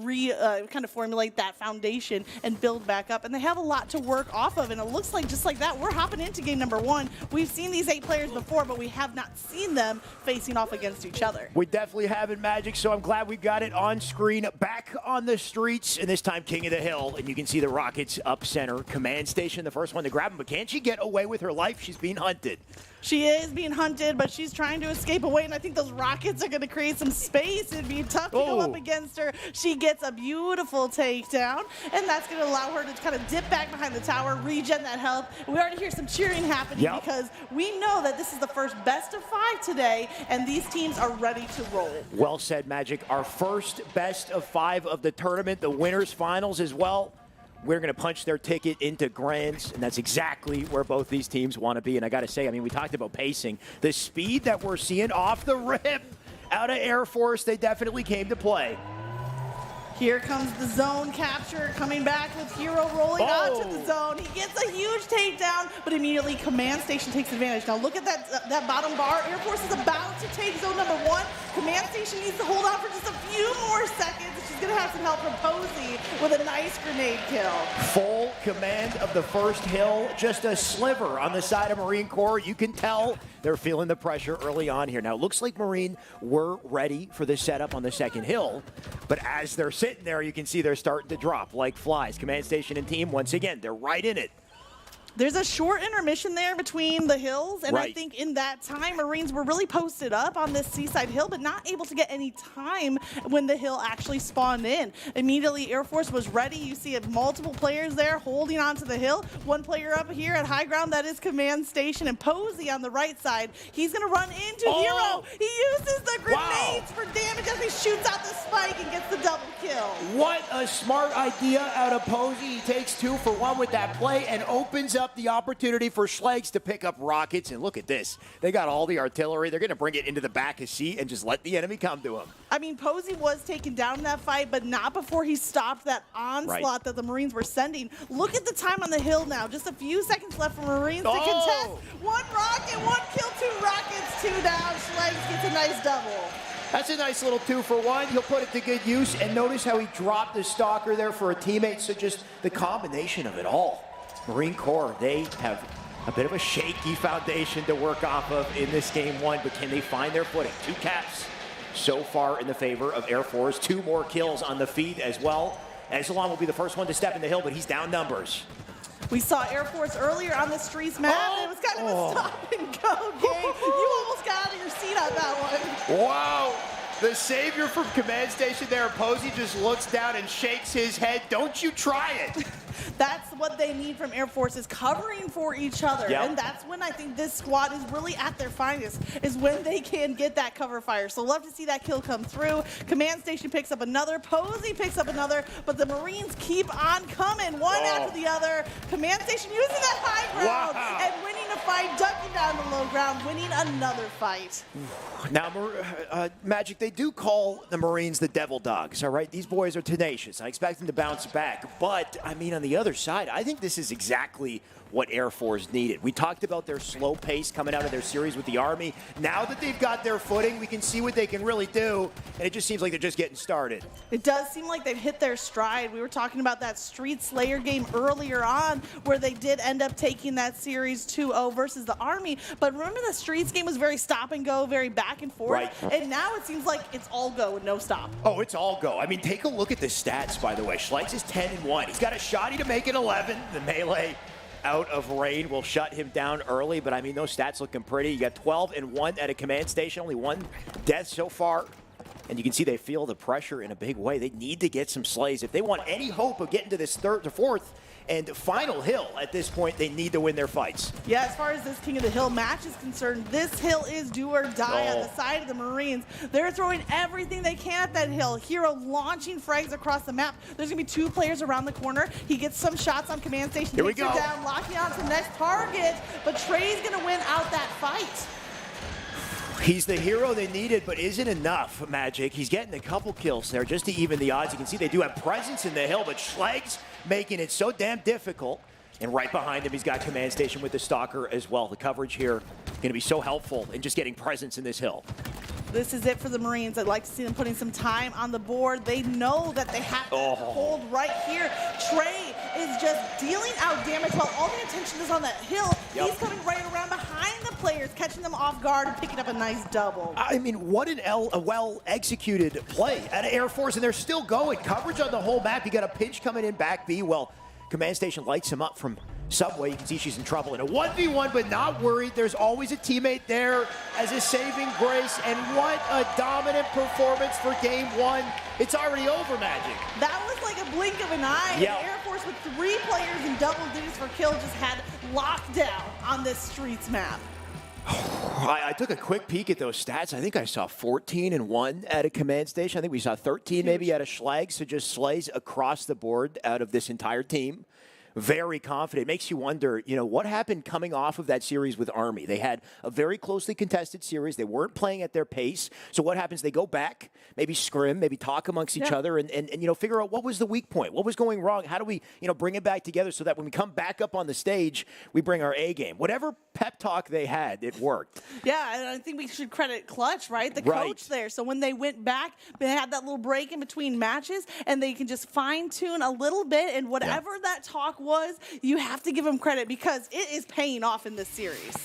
kind of formulate that foundation and build back up. And they have a lot to work off of. And it looks like just like that, we're hopping into game number 1. We've seen these 8 players before, but we have not seen them facing off against each other. We definitely have it, Magic, so I'm glad we got it on screen. Back on the streets, and this time King of the Hill, and you can see the Rockets up center. Command Station, the first one to grab him, but can she get away with her life? She's being hunted. She is being hunted, but she's trying to escape away, and I think those rockets are going to create some space. It'd be tough to go up against her. She gets a beautiful takedown, and that's going to allow her to kind of dip back behind the tower, regen that health. We already hear some cheering happening because we know that this is the first best of 5 today, and these teams are ready to roll. Well said, Magic. Our first best of 5 of the tournament, the winners finals as well. We're going to punch their ticket into grands, and that's exactly where both these teams want to be. And I got to say, we talked about pacing. The speed that we're seeing off the rip out of Air Force, they definitely came to play. Here comes the zone capture, coming back with Hero rolling onto the zone. He gets a huge takedown, but immediately Command Station takes advantage. Now look at that bottom bar. Air Force is about to take zone number 1. Command Station needs to hold on for just a few more seconds. She's going to have some help from Posey with a nice grenade kill. Full command of the first hill, just a sliver on the side of Marine Corps. You can tell they're feeling the pressure early on here. Now, it looks like Marine were ready for the setup on the second hill, but as they're sitting there, you can see they're starting to drop like flies. Command Station and team, once again, they're right in it. There's a short intermission there between the hills, and I think in that time, Marines were really posted up on this seaside hill, but not able to get any time when the hill actually spawned in. Immediately, Air Force was ready. You see multiple players there holding onto the hill. One player up here at high ground, that is Command Station, and Posey on the right side. He's going to run into Hero. He uses the grenades for damage as he shoots out the spike and gets the double kill. What a smart idea out of Posey. He takes 2 for 1 with that play and opens up the opportunity for Schlegs to pick up rockets. And look at this. They got all the artillery. They're going to bring it into the back of C and just let the enemy come to him. Posey was taken down in that fight, but not before he stopped that onslaught that the Marines were sending. Look at the time on the hill now. Just a few seconds left for Marines to contest. 1 rocket, 1 kill, 2 rockets, 2 down. Schlegs gets a nice double. That's a nice little 2 for 1. He'll put it to good use. And notice how he dropped the stalker there for a teammate. So just the combination of it all. Marine Corps, they have a bit of a shaky foundation to work off of in this game 1, but can they find their footing? 2 caps so far in the favor of Air Force. 2 more kills on the feed as well. Exelon will be the first one to step in the hill, but he's down numbers. We saw Air Force earlier on the streets map. It was kind of a stop and go game. You almost got out of your seat on that one. Wow. The savior from Command Station there, Posey, just looks down and shakes his head. Don't you try it. That's what they need from Air Force, is covering for each other. And that's when I think this squad is really at their finest, is when they can get that cover fire. So love to see that kill come through. Command Station picks up another. Posey picks up another. But the Marines keep on coming, one after the other. Command Station using that high ground and winning a fight, ducking down the low ground, winning another fight. Now, Magic, they do call the Marines the Devil Dogs, all right? These boys are tenacious. I expect them to bounce back. But, on the other side, I think this is exactly what Air Force needed. We talked about their slow pace coming out of their series with the Army. Now that they've got their footing, we can see what they can really do, and it just seems like they're just getting started. It does seem like they've hit their stride. We were talking about that Street Slayer game earlier on where they did end up taking that series 2-0 versus the Army. But remember, the Streets game was very stop and go, very back and forth. Right. And now it seems like it's all go and no stop. Oh, it's all go. Take a look at the stats, by the way. Schlegs is 10-1. He's got a shotty to make it 11. The melee out of rain will shut him down early, but those stats looking pretty. You got 12-1 at a Command Station, only 1 death so far And you can see they feel the pressure in a big way. They need to get some slays. If they want any hope of getting to this third to fourth and final hill at this point, they need to win their fights. Yeah, as far as this King of the Hill match is concerned, this hill is do or die on the side of the Marines. They're throwing everything they can at that hill. Hero launching frags across the map. There's going to be 2 players around the corner. He gets some shots on command station. Here we Takes go. her down, locking on to the next target. But Trey's going to win out that fight. He's the hero they needed, but isn't enough, Magic. He's getting a couple kills there just to even the odds. You can see they do have presence in the hill, but Schleg's making it so damn difficult. And right behind him, he's got command station with the Stalker as well. The coverage here going to be so helpful in just getting presence in this hill. This is it for the Marines. I'd like to see them putting some time on the board. They know that they have to hold right here. Trey is just dealing out damage while all the attention is on that hill. He's coming right around behind the players, catching them off guard and picking up a nice double. I mean, what a well-executed play at Air Force, and they're still going. Coverage on the whole map. You got a pinch coming in back B. Well, command station lights him up from Subway. You can see she's in trouble in a 1v1, but not worried. There's always a teammate there as a saving grace, and what a dominant performance for game 1. It's already over, Magic. That was like a blink of an eye. Yeah. Air Force with 3 players in double digits for kill just had lockdown on this Streets map. I took a quick peek at those stats. I think I saw 14 and 1 at a command station. I think we saw 13 maybe at a Schlag, so just slays across the board out of this entire team. Very confident. It makes you wonder, you know, what happened coming off of that series with Army? They had a very closely contested series. They weren't playing at their pace. So what happens? They go back, maybe scrim, maybe talk amongst each other and you know, figure out what was the weak point? What was going wrong? How do we, you know, bring it back together so that when we come back up on the stage, we bring our A game? Whatever pep talk they had, it worked. Yeah, and I think we should credit Clutch, right? The coach there. So when they went back, they had that little break in between matches, and they can just fine-tune a little bit, and whatever that talk was, you have to give them credit because it is paying off in this series.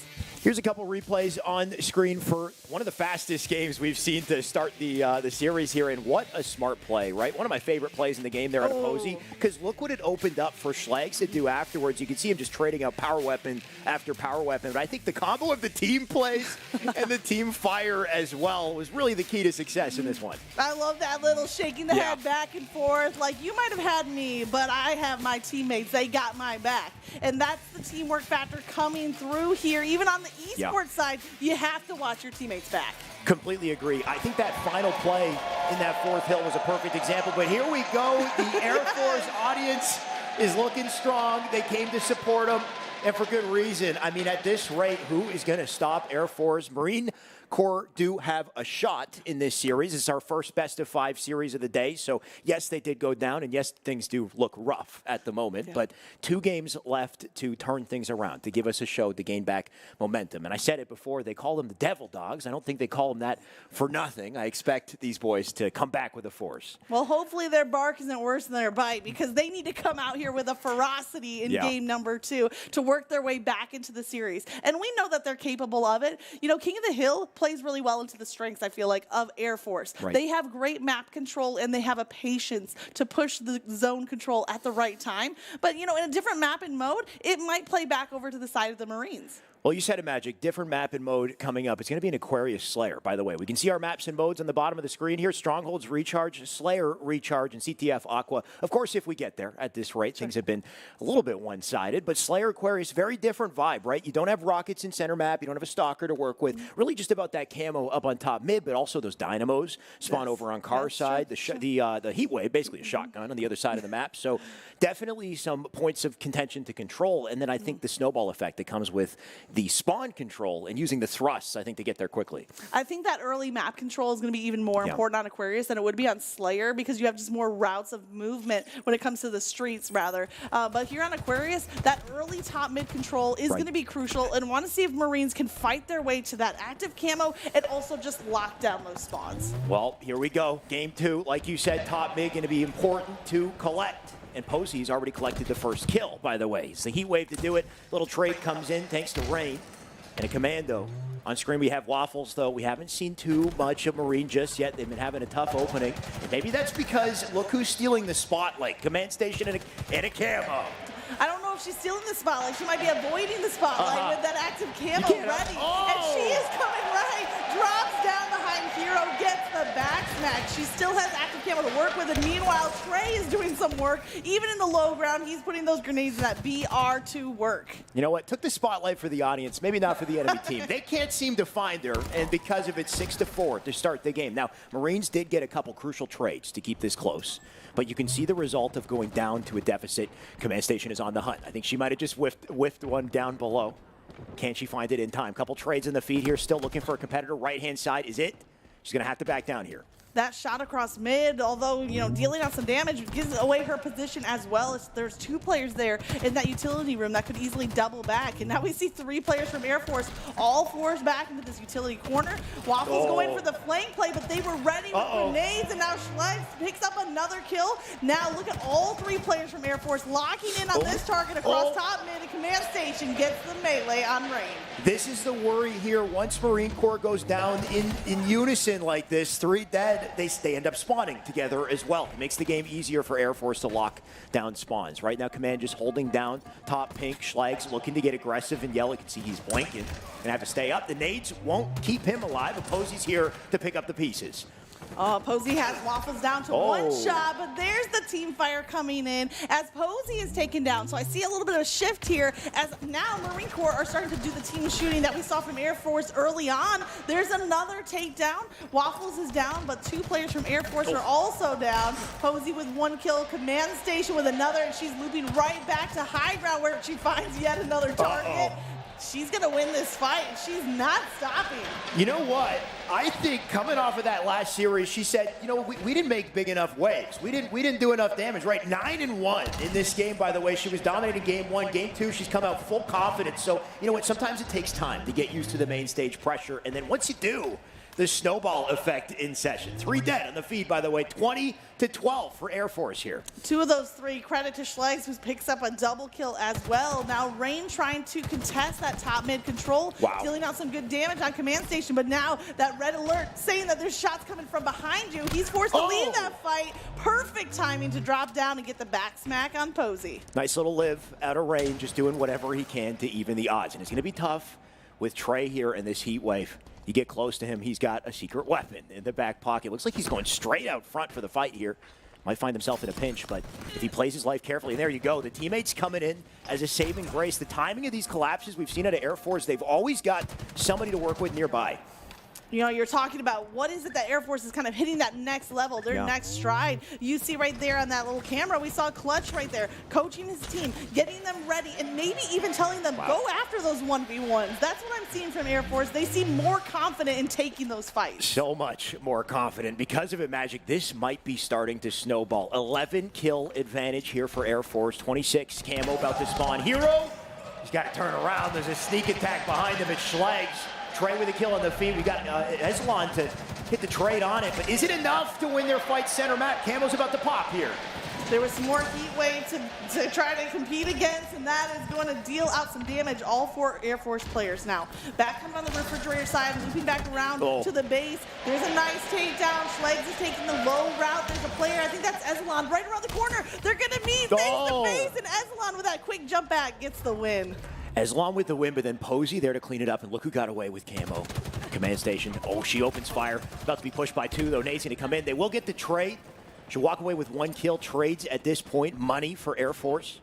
Here's a couple replays on screen for one of the fastest games we've seen to start the series here, and what a smart play, right? One of my favorite plays in the game there at Posey, because look what it opened up for Schlags to do afterwards. You can see him just trading out power weapon after power weapon, but I think the combo of the team plays and the team fire as well was really the key to success in this one. I love that little shaking the head back and forth. Like, you might have had me, but I have my teammates. They got my back. And that's the teamwork factor coming through here. Even on the esports side, you have to watch your teammates back. Completely agree. I think that final play in that fourth hill was a perfect example. But here we go. The Air Force audience is looking strong. They came to support them, and for good reason. I mean, at this rate, who is going to stop Air Force? Marine Corps do have a shot in this series. It's our first best-of-5 series of the day. So, yes, they did go down, and yes, things do look rough at the moment. But 2 games left to turn things around, to give us a show, to gain back momentum. And I said it before, they call them the Devil Dogs. I don't think they call them that for nothing. I expect these boys to come back with a force. Well, hopefully their bark isn't worse than their bite, because they need to come out here with a ferocity in game number 2 to work their way back into the series. And we know that they're capable of it. You know, King of the Hill plays really well into the strengths, I feel like, of Air Force. Right. They have great map control, and they have a patience to push the zone control at the right time. But, you know, in a different map and mode, it might play back over to the side of the Marines. Well, you said it, Magic. Different map and mode coming up. It's going to be an Aquarius Slayer, by the way. We can see our maps and modes on the bottom of the screen here. Strongholds Recharge, Slayer Recharge, and CTF Aqua. Of course, if we get there at this rate, things have been a little bit one-sided. But Slayer Aquarius, very different vibe, right? You don't have rockets in center map. You don't have a Stalker to work with. Really just about that camo up on top mid, but also those dynamos spawn over on car side. The heat wave, basically a shotgun on the other side of the map. So definitely some points of contention to control. And then I think the snowball effect that comes with the spawn control and using the thrusts, I think, to get there quickly. I think that early map control is going to be even more important on Aquarius than it would be on Slayer, because you have just more routes of movement when it comes to the streets, rather. But here on Aquarius, that early top-mid control is going to be crucial, and want to see if Marines can fight their way to that active camo and also just lock down those spawns. Well, here we go. Game 2, like you said, top-mid going to be important to collect. And Posey's already collected the first kill, by the way. It's the heat wave to do it. Little trade comes in thanks to Rain and a commando. On screen we have Waffles, though. We haven't seen too much of Marine just yet. They've been having a tough opening. And maybe that's because look who's stealing the spotlight. Command station and a camo. I don't know if she's stealing the spotlight. She might be avoiding the spotlight with that active camo ready. And she is coming right. Drops down behind Hero, gets the backstab. smack. She still has active camo to work with, and meanwhile, Trey is doing some work. Even in the low ground, he's putting those grenades in that BR to work. You know what? Took the spotlight for the audience, maybe not for the enemy team. They can't seem to find her, and because of it, 6-4 to start the game. Now, Marines did get a couple crucial trades to keep this close, but you can see the result of going down to a deficit. Command Station is on the hunt. I think she might have just whiffed one down below. Can she find it in time? Couple trades in the feed here, still looking for a competitor. Right-hand side is it. She's going to have to back down here. That shot across mid, although, you know, dealing out some damage, gives away her position as well. There's 2 players there in that utility room that could easily double back. And now we see 3 players from Air Force all forced back into this utility corner. Waffles going for the flank play, but they were ready with grenades, and now Schlegs picks up another kill. Now look at all 3 players from Air Force locking in on this target across top mid, and Command Station gets the melee on Rain. This is the worry here. Once Marine Corps goes down in unison like this, 3 dead, they end up spawning together as well. It makes the game easier for Air Force to lock down spawns. Right now, Command just holding down top pink. Schlegs looking to get aggressive and yellow. You can see he's blinking and have to stay up. The nades won't keep him alive, but Posey's here to pick up the pieces. Posey has Waffles down to 1 shot, but there's the team fire coming in as Posey is taken down. So I see a little bit of a shift here as now Marine Corps are starting to do the team shooting that we saw from Air Force early on. There's another takedown. Waffles is down, but 2 players from Air Force are also down. Posey with 1 kill, Command Station with another, and she's looping right back to high ground where she finds yet another target. She's going to win this fight, and she's not stopping. You know what? I think coming off of that last series, she said, you know, we didn't make big enough waves. We didn't do enough damage, right? 9-1 in this game, by the way. She was dominating game 1. Game 2, she's come out full confidence. So, you know what? Sometimes it takes time to get used to the main stage pressure. And then once you do, the snowball effect in session. 3 dead on the feed, by the way. 20-12 for Air Force here. 2 of those 3, credit to Schlegs, who picks up a double kill as well. Now Rain trying to contest that top mid control, dealing out some good damage on Command Station, but now that red alert saying that there's shots coming from behind you. He's forced to leave that fight. Perfect timing to drop down and get the back smack on Posey. Nice little live out of Rain, just doing whatever he can to even the odds. And it's going to be tough with Trey here in this heat wave. You get close to him, he's got a secret weapon in the back pocket. Looks like he's going straight out front for the fight here. Might find himself in a pinch, but if he plays his life carefully, and there you go. The teammates coming in as a saving grace. The timing of these collapses we've seen out of Air Force, they've always got somebody to work with nearby. You know, you're talking about what is it that Air Force is kind of hitting that next level, their next stride. You see right there on that little camera, we saw Clutch right there, coaching his team, getting them ready, and maybe even telling them, go after those 1v1s. That's what I'm seeing from Air Force. They seem more confident in taking those fights. So much more confident. Because of it, Magic, this might be starting to snowball. 11 kill advantage here for Air Force. 26 camo about to spawn. Hero, he's got to turn around. There's a sneak attack behind him. It's Schlegs. Trey with a kill on the feed. We got Eslon to hit the trade on it, but is it enough to win their fight center map? Camo's about to pop here. There was some more heat wave to try to compete against, and that is going to deal out some damage, all 4 Air Force players now. Back coming on the refrigerator side, looping back around to the base. There's a nice takedown. Schlegs is taking the low route. There's a player, I think that's Eslon, right around the corner. They're going to meet face to face, and Eslon with that quick jump back gets the win. Eslon with the win, but then Posey there to clean it up, and look who got away with camo. Command Station. Oh, she opens fire. About to be pushed by 2, though. Nate's going to come in. They will get the trade. She'll walk away with 1 kill. Trades at this point. Money for Air Force.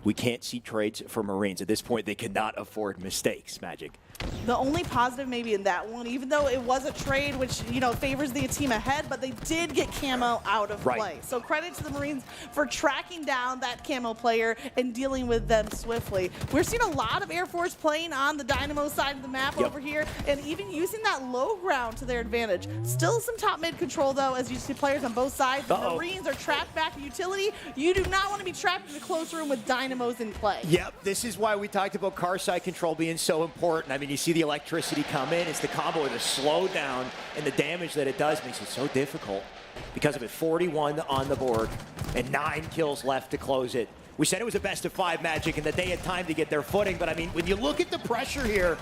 We can't see trades for Marines. At this point, they cannot afford mistakes, Magic. The only positive maybe in that one, even though it was a trade which, you know, favors the team ahead, but they did get camo out of play. So credit to the Marines for tracking down that camo player and dealing with them swiftly. We're seeing a lot of Air Force playing on the Dynamo side of the map over here, and even using that low ground to their advantage. Still some top mid control though, as you see players on both sides. The Marines are trapped back in utility. You do not want to be trapped in the close room with Dynamos in play. Yep, this is why we talked about car side control being so important. I mean, you see the electricity come in. It's the combo of the slowdown and the damage that it does makes it so difficult. Because of it, 41 on the board and 9 kills left to close it. We said it was a best of 5 Magic and that they had time to get their footing, but I mean, when you look at the pressure here,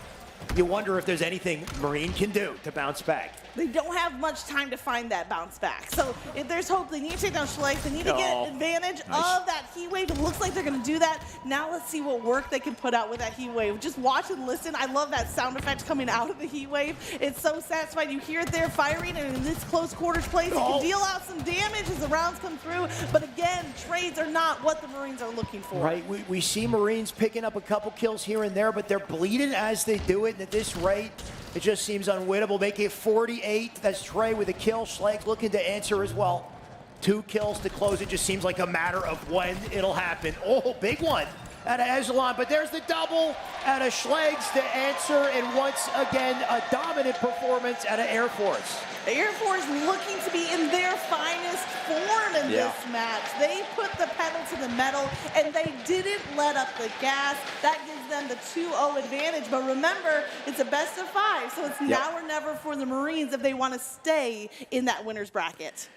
you wonder if there's anything Marine can do to bounce back. They don't have much time to find that bounce back. So if there's hope, they need to take down Schleich. They need to get advantage of that heat wave. It looks like they're going to do that. Now let's see what work they can put out with that heat wave. Just watch and listen. I love that sound effect coming out of the heat wave. It's so satisfying. You hear it there firing, and in this close quarters place, you can deal out some damage as the rounds come through. But again, trades are not what the Marines are looking for. Right, we see Marines picking up a couple kills here and there, but they're bleeding as they do it, and at this rate, it just seems unwinnable. Make it 48. That's Trey with a kill. Schleich looking to answer as well. 2 kills to close. It just seems like a matter of when it'll happen. Oh, big one out of Echelon, but there's the double out of Schleich to answer, and once again, a dominant performance out of Air Force. Air Force looking to be in their finest form in this match. They put the pedal to the metal, and they didn't let up the gas. That gives them the 2-0 advantage. But remember, it's a best of 5, so it's now or never for the Marines if they want to stay in that winner's bracket.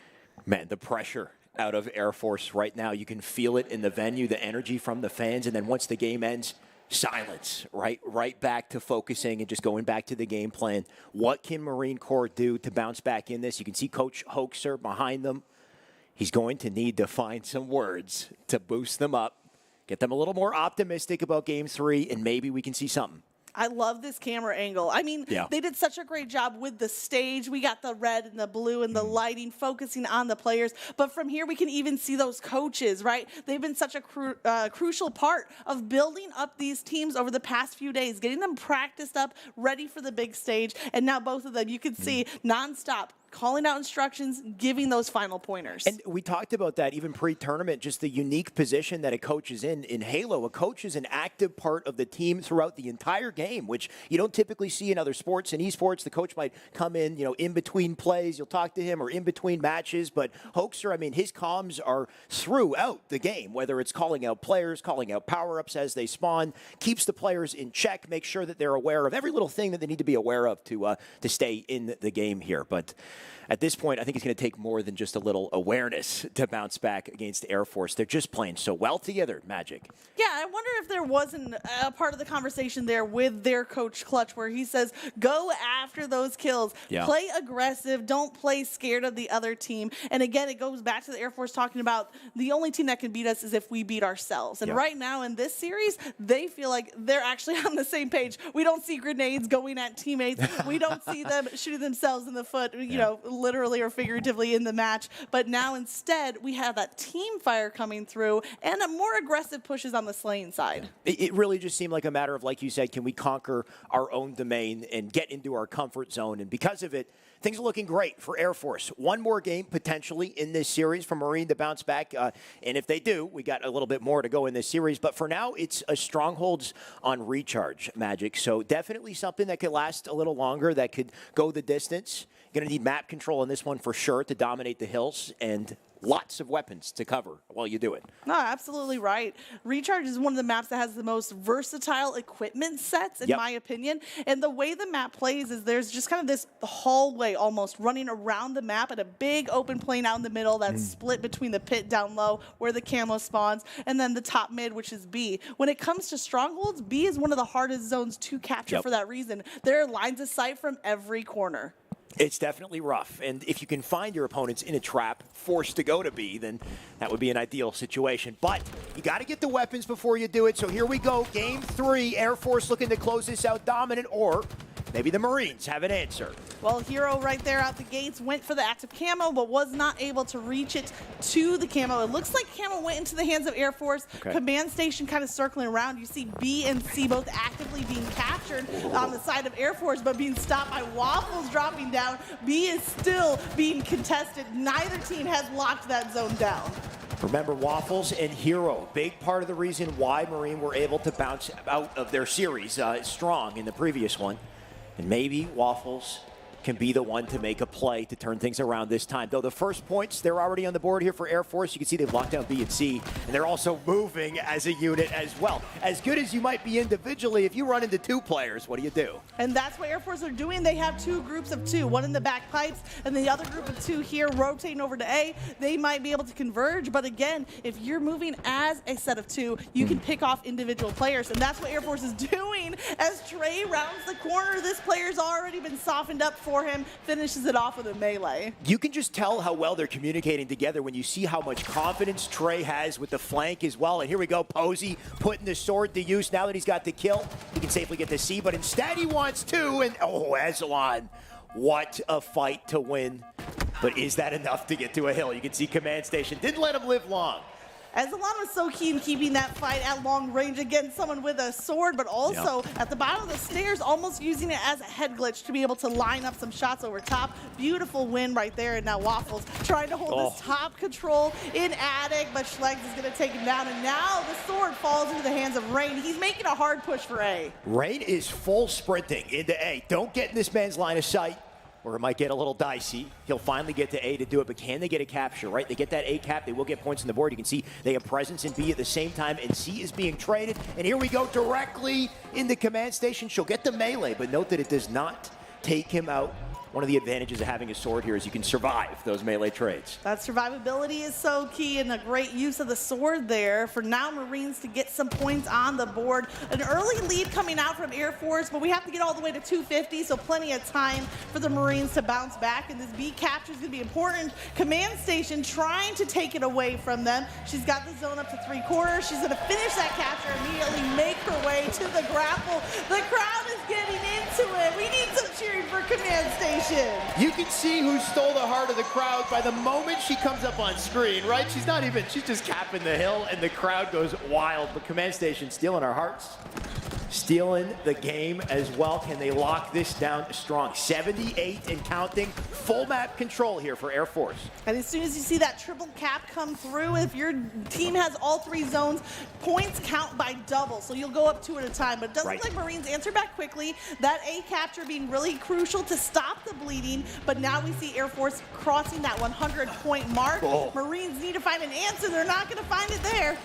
Man, the pressure out of Air Force right now. You can feel it in the venue, the energy from the fans, and then once the game ends, silence, right back to focusing and just going back to the game plan. What can Marine Corps do to bounce back in this? You can see Coach Hoaxer behind them. He's going to need to find some words to boost them up, get them a little more optimistic about Game 3, and maybe we can see something. I love this camera angle. I mean, they did such a great job with the stage. We got the red and the blue and the lighting focusing on the players. But from here, we can even see those coaches, right? They've been such a crucial part of building up these teams over the past few days, getting them practiced up, ready for the big stage. And now both of them, you can see nonstop calling out instructions, giving those final pointers. And we talked about that even pre-tournament, just the unique position that a coach is in Halo. A coach is an active part of the team throughout the entire game, which you don't typically see in other sports. In esports, the coach might come in between plays. You'll talk to him, or in between matches. But Hoaxer, I mean, his comms are throughout the game, whether it's calling out players, calling out power-ups as they spawn, keeps the players in check, makes sure that they're aware of every little thing that they need to be aware of to stay in the game here. But at this point, I think it's going to take more than just a little awareness to bounce back against Air Force. They're just playing so well together, Magic. Yeah, I wonder if there wasn't a part of the conversation there with their coach Clutch where he says, go after those kills. Play aggressive. Don't play scared of the other team. And again, it goes back to the Air Force talking about the only team that can beat us is if we beat ourselves. And right now in this series, they feel like they're actually on the same page. We don't see grenades going at teammates. We don't see them shooting themselves in the foot, literally or figuratively in the match. But now instead, we have that team fire coming through and a more aggressive pushes on the slaying side. It really just seemed like a matter of, like you said, can we conquer our own domain and get into our comfort zone? And because of it, things are looking great for Air Force. One more game potentially in this series for Marine to bounce back. And if they do, we got a little bit more to go in this series. But for now, it's a strongholds on recharge, Magic. So definitely something that could last a little longer, that could go the distance. Going to need map control in this one for sure to dominate the hills, and lots of weapons to cover while you do it. No, absolutely right. Recharge is one of the maps that has the most versatile equipment sets, in my opinion. And the way the map plays is there's just kind of this hallway almost running around the map at a big open plane out in the middle that's split between the pit down low where the camo spawns and then the top mid, which is B. When it comes to strongholds, B is one of the hardest zones to capture for that reason. There are lines of sight from every corner. It's definitely rough, and if you can find your opponents in a trap, forced to go to B, then that would be an ideal situation. But you got to get the weapons before you do it, so here we go. Game 3, Air Force looking to close this out dominant, or maybe the Marines have an answer. Well, Hero right there out the gates went for the active camo, but was not able to reach it to the camo. It looks like camo went into the hands of Air Force. Command station kind of circling around. You see B and C both actively being captured on the side of Air Force, but being stopped by Waffles dropping down. B is still being contested. Neither team has locked that zone down. Remember, Waffles and Hero, big part of the reason why Marine were able to bounce out of their series strong in the previous one. And maybe Waffles can be the one to make a play to turn things around this time. Though the first points, they're already on the board here for Air Force. You can see they've locked down B and C, and they're also moving as a unit as well. As good as you might be individually, if you run into 2 players, what do you do? And that's what Air Force are doing. They have 2 groups of 2, one in the back pipes, and the other group of 2 here rotating over to A. They might be able to converge, but again, if you're moving as a set of 2, you can pick off individual players, and that's what Air Force is doing as Trey rounds the corner. This player's already been softened up for him, finishes it off with a melee. You can just tell how well they're communicating together when you see how much confidence Trey has with the flank as well. And here we go, Posey putting the sword to use. Now that he's got the kill, he can safely get the C, but instead he wants two. And oh, Azalon, what a fight to win. But is that enough to get to a hill? You can see Command Station didn't let him live long. Azalon was so keen keeping that fight at long range against someone with a sword, but also at the bottom of the stairs, almost using it as a head glitch to be able to line up some shots over top. Beautiful win right there, and now Waffles trying to hold this top control in Attic, but Schleggs is going to take him down, and now the sword falls into the hands of Rain. He's making a hard push for A. Rain is full sprinting into A. Don't get in this man's line of sight, or it might get a little dicey. He'll finally get to A to do it, but can they get a capture, right? They get that A cap, they will get points on the board. You can see they have presence in B at the same time, and C is being traded. And here we go directly into Command Station. She'll get the melee, but note that it does not take him out. One of the advantages of having a sword here is you can survive those melee trades. That survivability is so key, and a great use of the sword there for now Marines to get some points on the board. An early lead coming out from Air Force, but we have to get all the way to 250, so plenty of time for the Marines to bounce back, and this B capture is going to be important. Command Station trying to take it away from them. She's got the zone up to 3/4. She's going to finish that capture, immediately make her way to the grapple. The crowd is getting into it. We need some cheering for Command Station. You can see who stole the heart of the crowd by the moment she comes up on screen, right? She's just capping the hill, and the crowd goes wild. But Command Station stealing our hearts, stealing the game as well. Can they lock this down strong? 78 and counting. Full map control here for Air Force. And as soon as you see that triple cap come through, if your team has all 3 zones, points count by double. So you'll go up 2 at a time. But it doesn't look like Marines answer back quickly. That A capture being really crucial to stop the bleeding. But now we see Air Force crossing that 100-point mark. Marines need to find an answer. They're not going to find it there.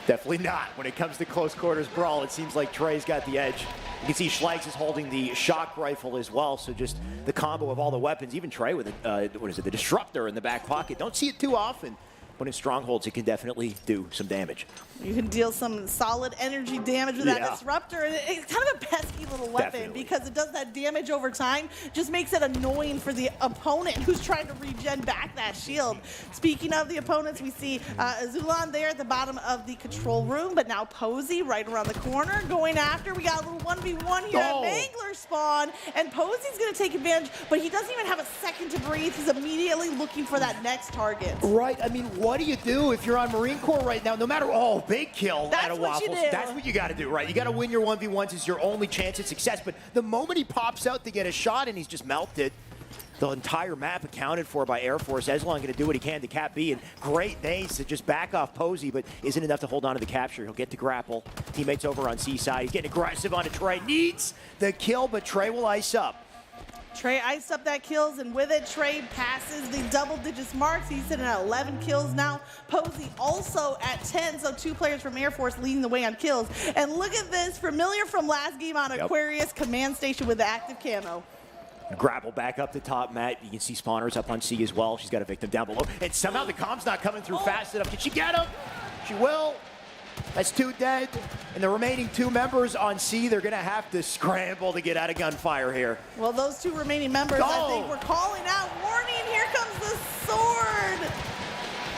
Definitely not. When it comes to close quarters brawl, it seems like Trey's got the edge. You can see Schleggs is holding the shock rifle as well, so just the combo of all the weapons, even Trey with the disruptor in the back pocket. Don't see it too often, but in strongholds, it can definitely do some damage. You can deal some solid energy damage with that disruptor. And it's kind of a pesky little weapon because it does that damage over time. Just makes it annoying for the opponent who's trying to regen back that shield. Speaking of the opponents, we see Azulon there at the bottom of the control room, but now Posey right around the corner going after. We got a little 1v1 here at Mangler spawn, and Posey's going to take advantage, but he doesn't even have a second to breathe. He's immediately looking for that next target. Right. I mean, what do you do if you're on Marine Corps right now? No matter, big kill out of Waffles. That's what you got to do, right? You got to win your 1v1s. It's your only chance at success. But the moment he pops out to get a shot and he's just melted, the entire map accounted for by Air Force. Eslon going to do what he can to cap B, and great days to just back off Posey, but isn't enough to hold on to the capture. He'll get to grapple. Teammates over on C side. He's getting aggressive onto Trey. Needs the kill, but Trey will ice up. Trey iced up that kills, and with it, Trey passes the double digits marks. He's sitting at 11 kills now. Posey also at 10, so 2 players from Air Force leading the way on kills. And look at this, familiar from last game on Aquarius, Command Station with the active camo. Grapple back up the top, Matt. You can see spawners up on C as well. She's got a victim down below. And somehow the comm's not coming through fast enough. Can she get him? She will. That's 2 dead. And the remaining 2 members on C, they're going to have to scramble to get out of gunfire here. Well, those 2 remaining members, I think we're calling out. Warning, here comes the sword.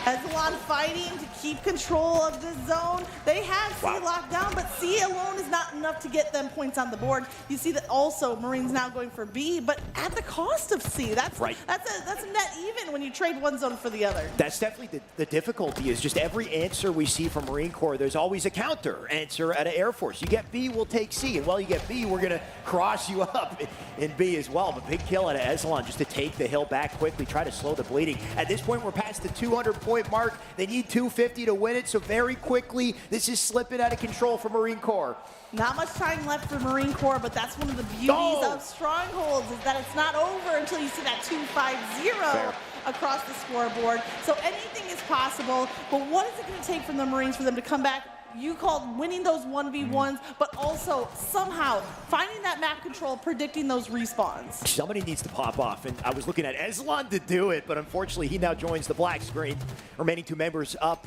Eslon fighting to keep control of the zone. They have C locked down, but C alone is not enough to get them points on the board. You see that also Marines now going for B, but at the cost of C. That's a net even when you trade one zone for the other. That's definitely the difficulty is just every answer we see from Marine Corps, there's always a counter answer at an Air Force. You get B, we'll take C. And while you get B, we're going to cross you up in B as well. But big kill out of Eslon just to take the hill back quickly, try to slow the bleeding. At this point, we're past the 200-point mark. They need 250 to win it, so very quickly, this is slipping out of control for Marine Corps. Not much time left for Marine Corps, but that's one of the beauties of Strongholds, is that it's not over until you see that 2-5-0 across the scoreboard. So anything is possible, but what is it going to take from the Marines for them to come back? You called winning those 1v1s, but also somehow finding that map control, predicting those respawns. Somebody needs to pop off, and I was looking at Eslon to do it, but unfortunately he now joins the black screen. Remaining 2 members up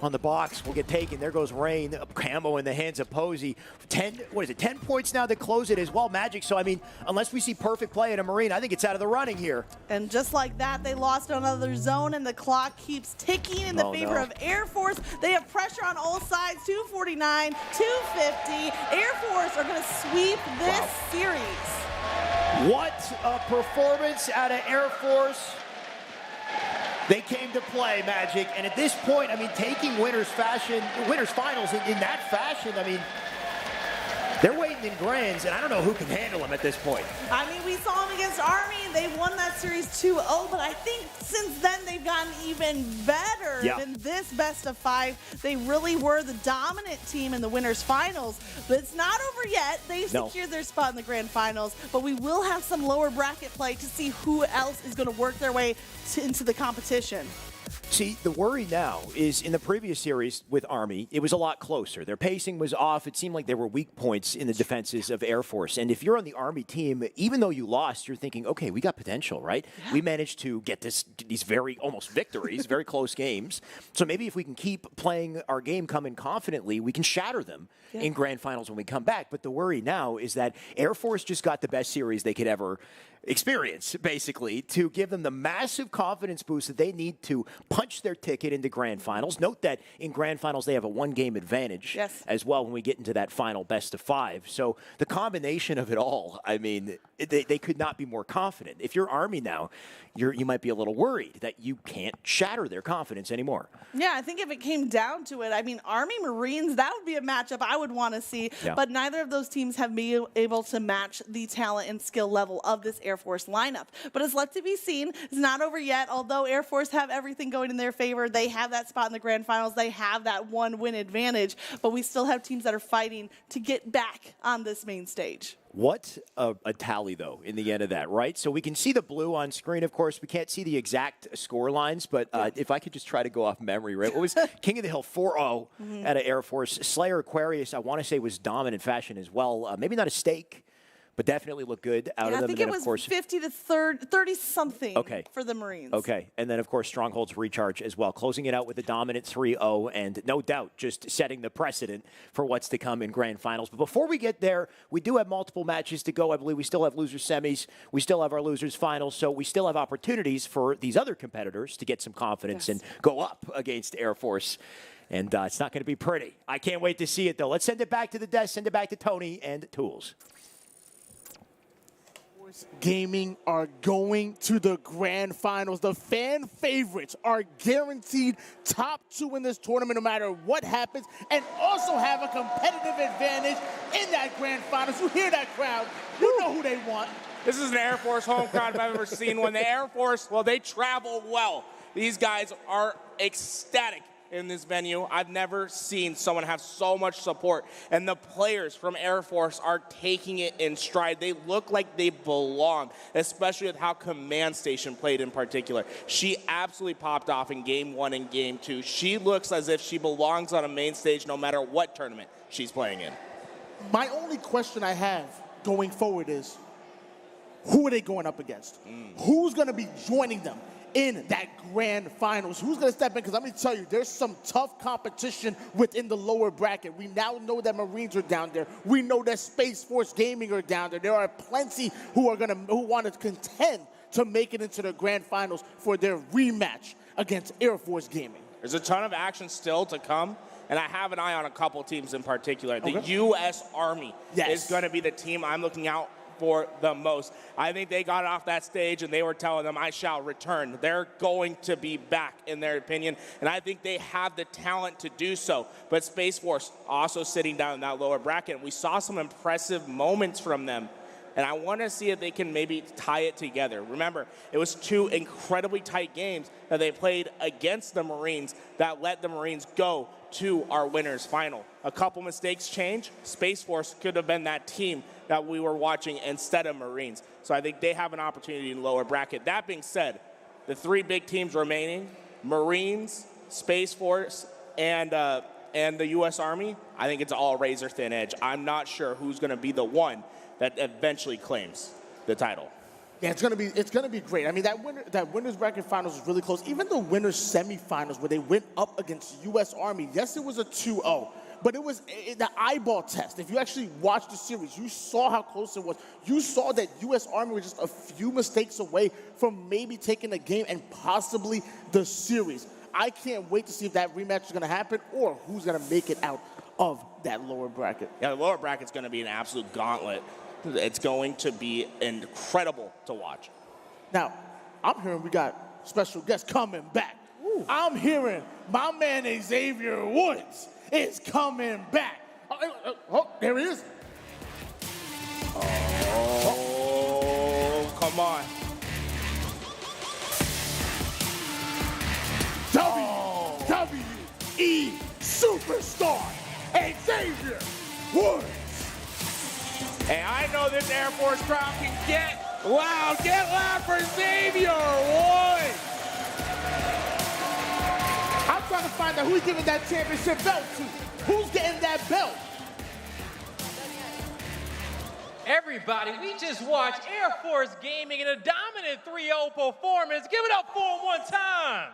on the box will get taken. There goes Rain, camo in the hands of Posey. 10 points now to close it as well, Magic. So, I mean, unless we see perfect play in a Marine, I think it's out of the running here. And just like that, they lost another zone, and the clock keeps ticking in the favor of Air Force. They have pressure on all sides, 249, 250. Air Force are going to sweep this series. What a performance out of Air Force. They came to play, Magic, and at this point, I mean, taking winners finals in that fashion, I mean, they're waiting in grands, and I don't know who can handle them at this point. I mean, we saw them against Army, and they won that series 2-0, but I think since then they've gotten even better than this best of 5. They really were the dominant team in the winners finals, but it's not over yet. They've secured their spot in the grand finals, but we will have some lower bracket play to see who else is going to work their way into the competition. See, the worry now is in the previous series with Army, it was a lot closer. Their pacing was off. It seemed like there were weak points in the defenses of Air Force. And if you're on the Army team, even though you lost, you're thinking, okay, we got potential, right? Yeah. We managed to get these very almost victories, very close games. So maybe if we can keep playing our game, come in confidently, we can shatter them in grand finals when we come back. But the worry now is that Air Force just got the best series they could ever experience, basically, to give them the massive confidence boost that they need to punch their ticket into grand finals. Note that in grand finals, they have a 1-game advantage as well when we get into that final best of 5. So the combination of it all, I mean, they could not be more confident. If you're Army now, you might be a little worried that you can't shatter their confidence anymore. Yeah, I think if it came down to it, I mean, Army Marines, that would be a matchup I would want to see, but neither of those teams have been able to match the talent and skill level of this Air Force lineup. But it's left to be seen. It's not over yet. Although Air Force have everything going in their favor, they have that spot in the grand finals. They have that 1-win advantage, but we still have teams that are fighting to get back on this main stage. What a tally, though, in the end of that, right? So we can see the blue on screen, of course. We can't see the exact score lines, but if I could just try to go off memory, right? What was King of the Hill 4-0 out of Air Force? Slayer Aquarius, I want to say, was dominant fashion as well. Maybe not a stake, but definitely looked good out of them. I think it was 50 to 30-something for the Marines. Okay, and then, of course, Stronghold's recharge as well, closing it out with a dominant 3-0, and no doubt just setting the precedent for what's to come in grand finals. But before we get there, we do have multiple matches to go. I believe we still have losers semis. We still have our losers finals, so we still have opportunities for these other competitors to get some confidence and go up against Air Force. And it's not going to be pretty. I can't wait to see it, though. Let's send it back to the desk, send it back to Tony and Tools. Gaming are going to the grand finals. The fan favorites are guaranteed top 2 in this tournament no matter what happens, and also have a competitive advantage in that grand finals. You hear that crowd. You know who they want. This is an Air Force home crowd if I've ever seen one. The Air Force, well, they travel well. These guys are ecstatic in this venue. I've never seen someone have so much support, and the players from Air Force are taking it in stride. They look like they belong, especially with how Command Station played in particular. She absolutely popped off in Game 1 and Game 2. She looks as if she belongs on a main stage no matter what tournament she's playing in. My only question I have going forward is, who are they going up against? Who's going to be joining them in that grand finals? Who's going to step in? Because I'm going to tell you, there's some tough competition within the lower bracket. We now know that Marines are down there. We know that Space Force Gaming are down there. There are plenty who want to contend to make it into the grand finals for their rematch against Air Force Gaming. There's a ton of action still to come, and I have an eye on a couple teams in particular. The U.S. Army is going to be the team I'm looking out for the most. I think they got off that stage and they were telling them, I shall return. They're going to be back, in their opinion, and I think they have the talent to do so. But Space Force also sitting down in that lower bracket. We saw some impressive moments from them, and I want to see if they can maybe tie it together. Remember, it was 2 incredibly tight games that they played against the Marines that let the Marines go to our winners final. A couple mistakes change. Space Force could have been that team that we were watching instead of Marines. So I think they have an opportunity in the lower bracket. That being said, the 3 big teams remaining, Marines, Space Force, and the U.S. Army, I think it's all razor-thin edge. I'm not sure who's going to be the one that eventually claims the title. Yeah, it's gonna be great. I mean, that winners bracket finals was really close. Even the winners semifinals where they went up against U.S. Army. Yes, it was a 2-0, but it was the eyeball test. If you actually watched the series, you saw how close it was. You saw that U.S. Army was just a few mistakes away from maybe taking the game and possibly the series. I can't wait to see if that rematch is gonna happen or who's gonna make it out of that lower bracket. Yeah, the lower bracket's gonna be an absolute gauntlet. It's going to be incredible to watch. Now, I'm hearing we got special guests coming back. I'm hearing my man Xavier Woods is coming back. Oh, there he is. Oh, come on. WWE superstar Xavier Woods. Hey, I know this Air Force crowd can get loud. Get loud for Xavier Woods. I'm trying to find out who's giving that championship belt to. Who's getting that belt? Everybody, we just watched Air Force Gaming in a dominant 3-0 performance. Give it up for them one time.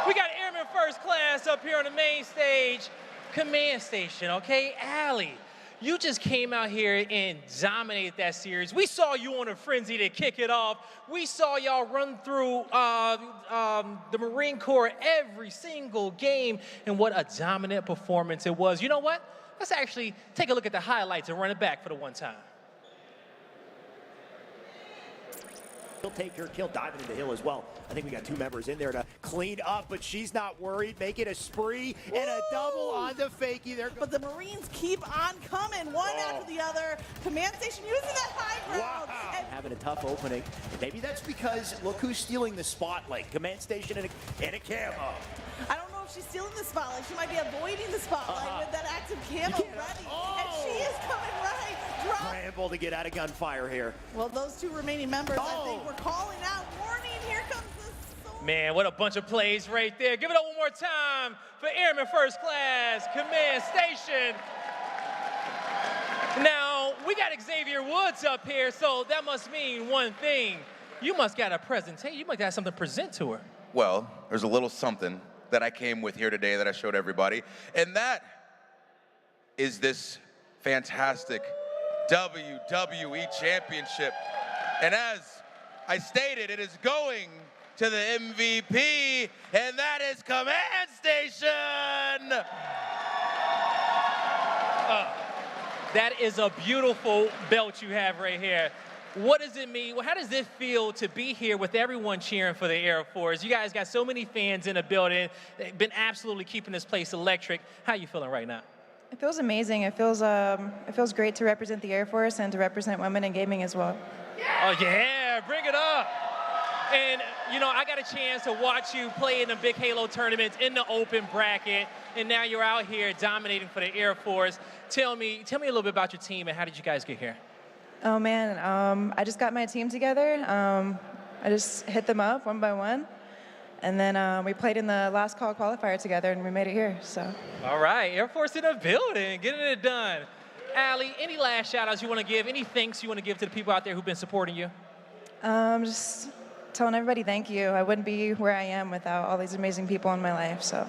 We got Airman First Class up here on the main stage. Command Station, okay? Allie, you just came out here and dominated that series. We saw you on a frenzy to kick it off. We saw y'all run through the Marine Corps every single game, and what a dominant performance it was. You know what? Let's actually take a look at the highlights and run it back for the one time. He'll take her kill, diving into the hill as well. I think we got two members in there to clean up, but she's not worried. Make it a spree and a double on the fakie there. But the Marines keep on coming, one after the other. Command Station using that high ground. Wow. And having a tough opening. Maybe that's because look who's stealing the spotlight. Command Station and a camo. I don't know if she's stealing the spotlight. She might be avoiding the spotlight with that active camo ready. And she is coming right. Scramble to get out of gunfire here. Well, those two remaining members, I think, were calling out. Warning, here comes the sword. Man, what a bunch of plays right there. Give it up one more time for Airman First Class, Command Station. Now, we got Xavier Woods up here, so that must mean one thing. You must got a presentation. You must got something to present to her. Well, there's a little something that I came with here today that I showed everybody, and that is this fantastic WWE Championship. And as I stated, it is going to the MVP, and that is Command Station! That is a beautiful belt you have right here. What does it mean? How does it feel to be here with everyone cheering for the Air Force? You guys got so many fans in the building. They've been absolutely keeping this place electric. How are you feeling right now? It feels amazing. It feels great to represent the Air Force and to represent women in gaming as well. Oh yeah, bring it up. And you know, I got a chance to watch you play in the big Halo tournaments in the open bracket, and now you're out here dominating for the Air Force. Tell me a little bit about your team and how did you guys get here? Oh man, I just got my team together. I just hit them up one by one. And then we played in the last call qualifier together, and we made it here, so. All right, Air Force in the building, getting it done. Allie, any last shout-outs you want to give, any thanks you want to give to the people out there who've been supporting you? Just telling everybody thank you. I wouldn't be where I am without all these amazing people in my life, so.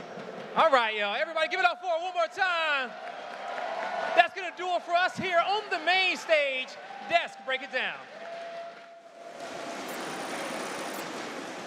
All right, y'all, everybody give it up for her one more time. That's going to do it for us here on the main stage. Desk, break it down.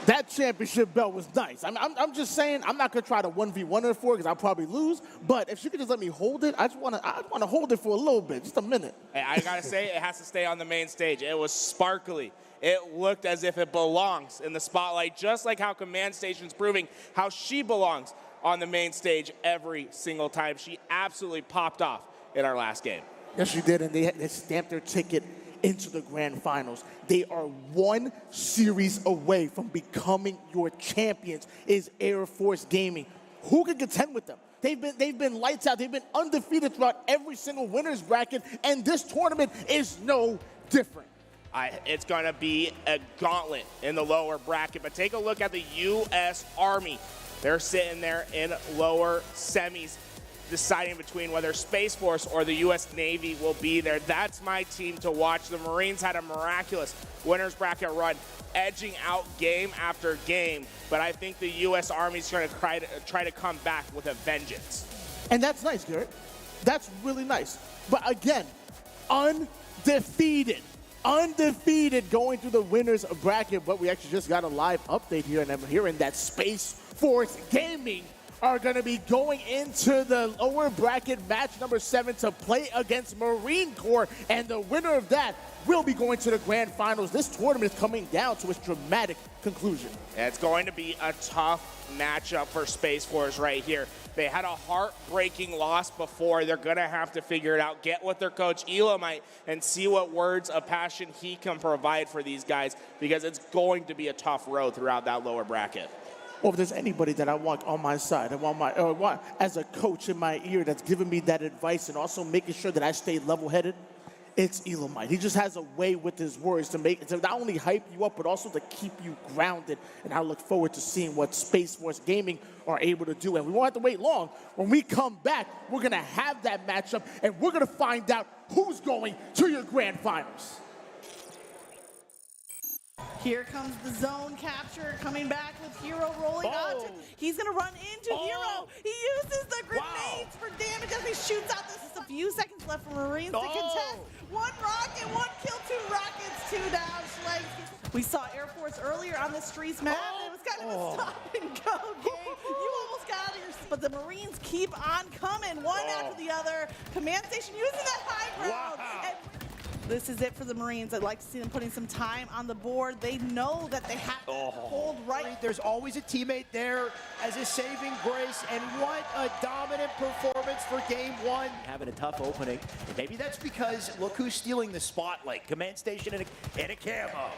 That championship belt was nice. I'm just saying, I'm not gonna try to 1v1 her for it because I'll probably lose. But if she could just let me hold it, I want to hold it for a little bit, just a minute. Hey, I gotta say, it has to stay on the main stage. It was sparkly. It looked as if it belongs in the spotlight, just like how Command Station's proving how she belongs on the main stage every single time. She absolutely popped off in our last game. Yes, she did, and they stamped their ticket into the grand finals. They are one series away from becoming your champions, is Air Force Gaming. Who can contend with them? They've been lights out. They've been undefeated throughout every single winner's bracket, and this tournament is no different. It's going to be a gauntlet in the lower bracket, but take a look at the U.S. Army. They're sitting there in lower semis. deciding between whether Space Force or the U.S. Navy will be there. That's my team to watch. The Marines had a miraculous winners bracket run, edging out game after game, but I think the U.S. Army's going to try to come back with a vengeance. And that's nice, Garrett. That's really nice. But again, undefeated going through the winners bracket. But we actually just got a live update here, and I'm hearing that Space Force Gaming are going to be going into the lower bracket match number 7 to play against Marine Corps, and the winner of that will be going to the grand finals. This tournament is coming down to its dramatic conclusion. Yeah, it's going to be a tough matchup for Space Force right here. They had a heartbreaking loss before. They're going to have to figure it out, get with their coach Elamite, and see what words of passion he can provide for these guys, because it's going to be a tough road throughout that lower bracket. Well, if there's anybody that I want on my side, I want as a coach in my ear that's giving me that advice and also making sure that I stay level-headed, it's Elamite. He just has a way with his words to not only hype you up, but also to keep you grounded. And I look forward to seeing what Space Force Gaming are able to do. And we won't have to wait long. When we come back, we're going to have that matchup, and we're going to find out who's going to your grand finals. Here comes the zone capture, coming back with Hero rolling onto. He's going to run into Hero. He uses the grenades for damage as he shoots out. This is a few seconds left for Marines to contest. 1 rocket, 1 kill, 2 rockets, 2 down. Schleggs. We saw Air Force earlier on the streets map. It was kind of a stop-and-go game. You almost got out of your... But the Marines keep on coming, one after the other. Command station using that high ground. And this is it for the Marines. I'd like to see them putting some time on the board. They know that they have to hold right. There's always a teammate there as a saving grace, and what a dominant performance for game 1. Having a tough opening. And maybe that's because look who's stealing the spotlight. Command station and a camo.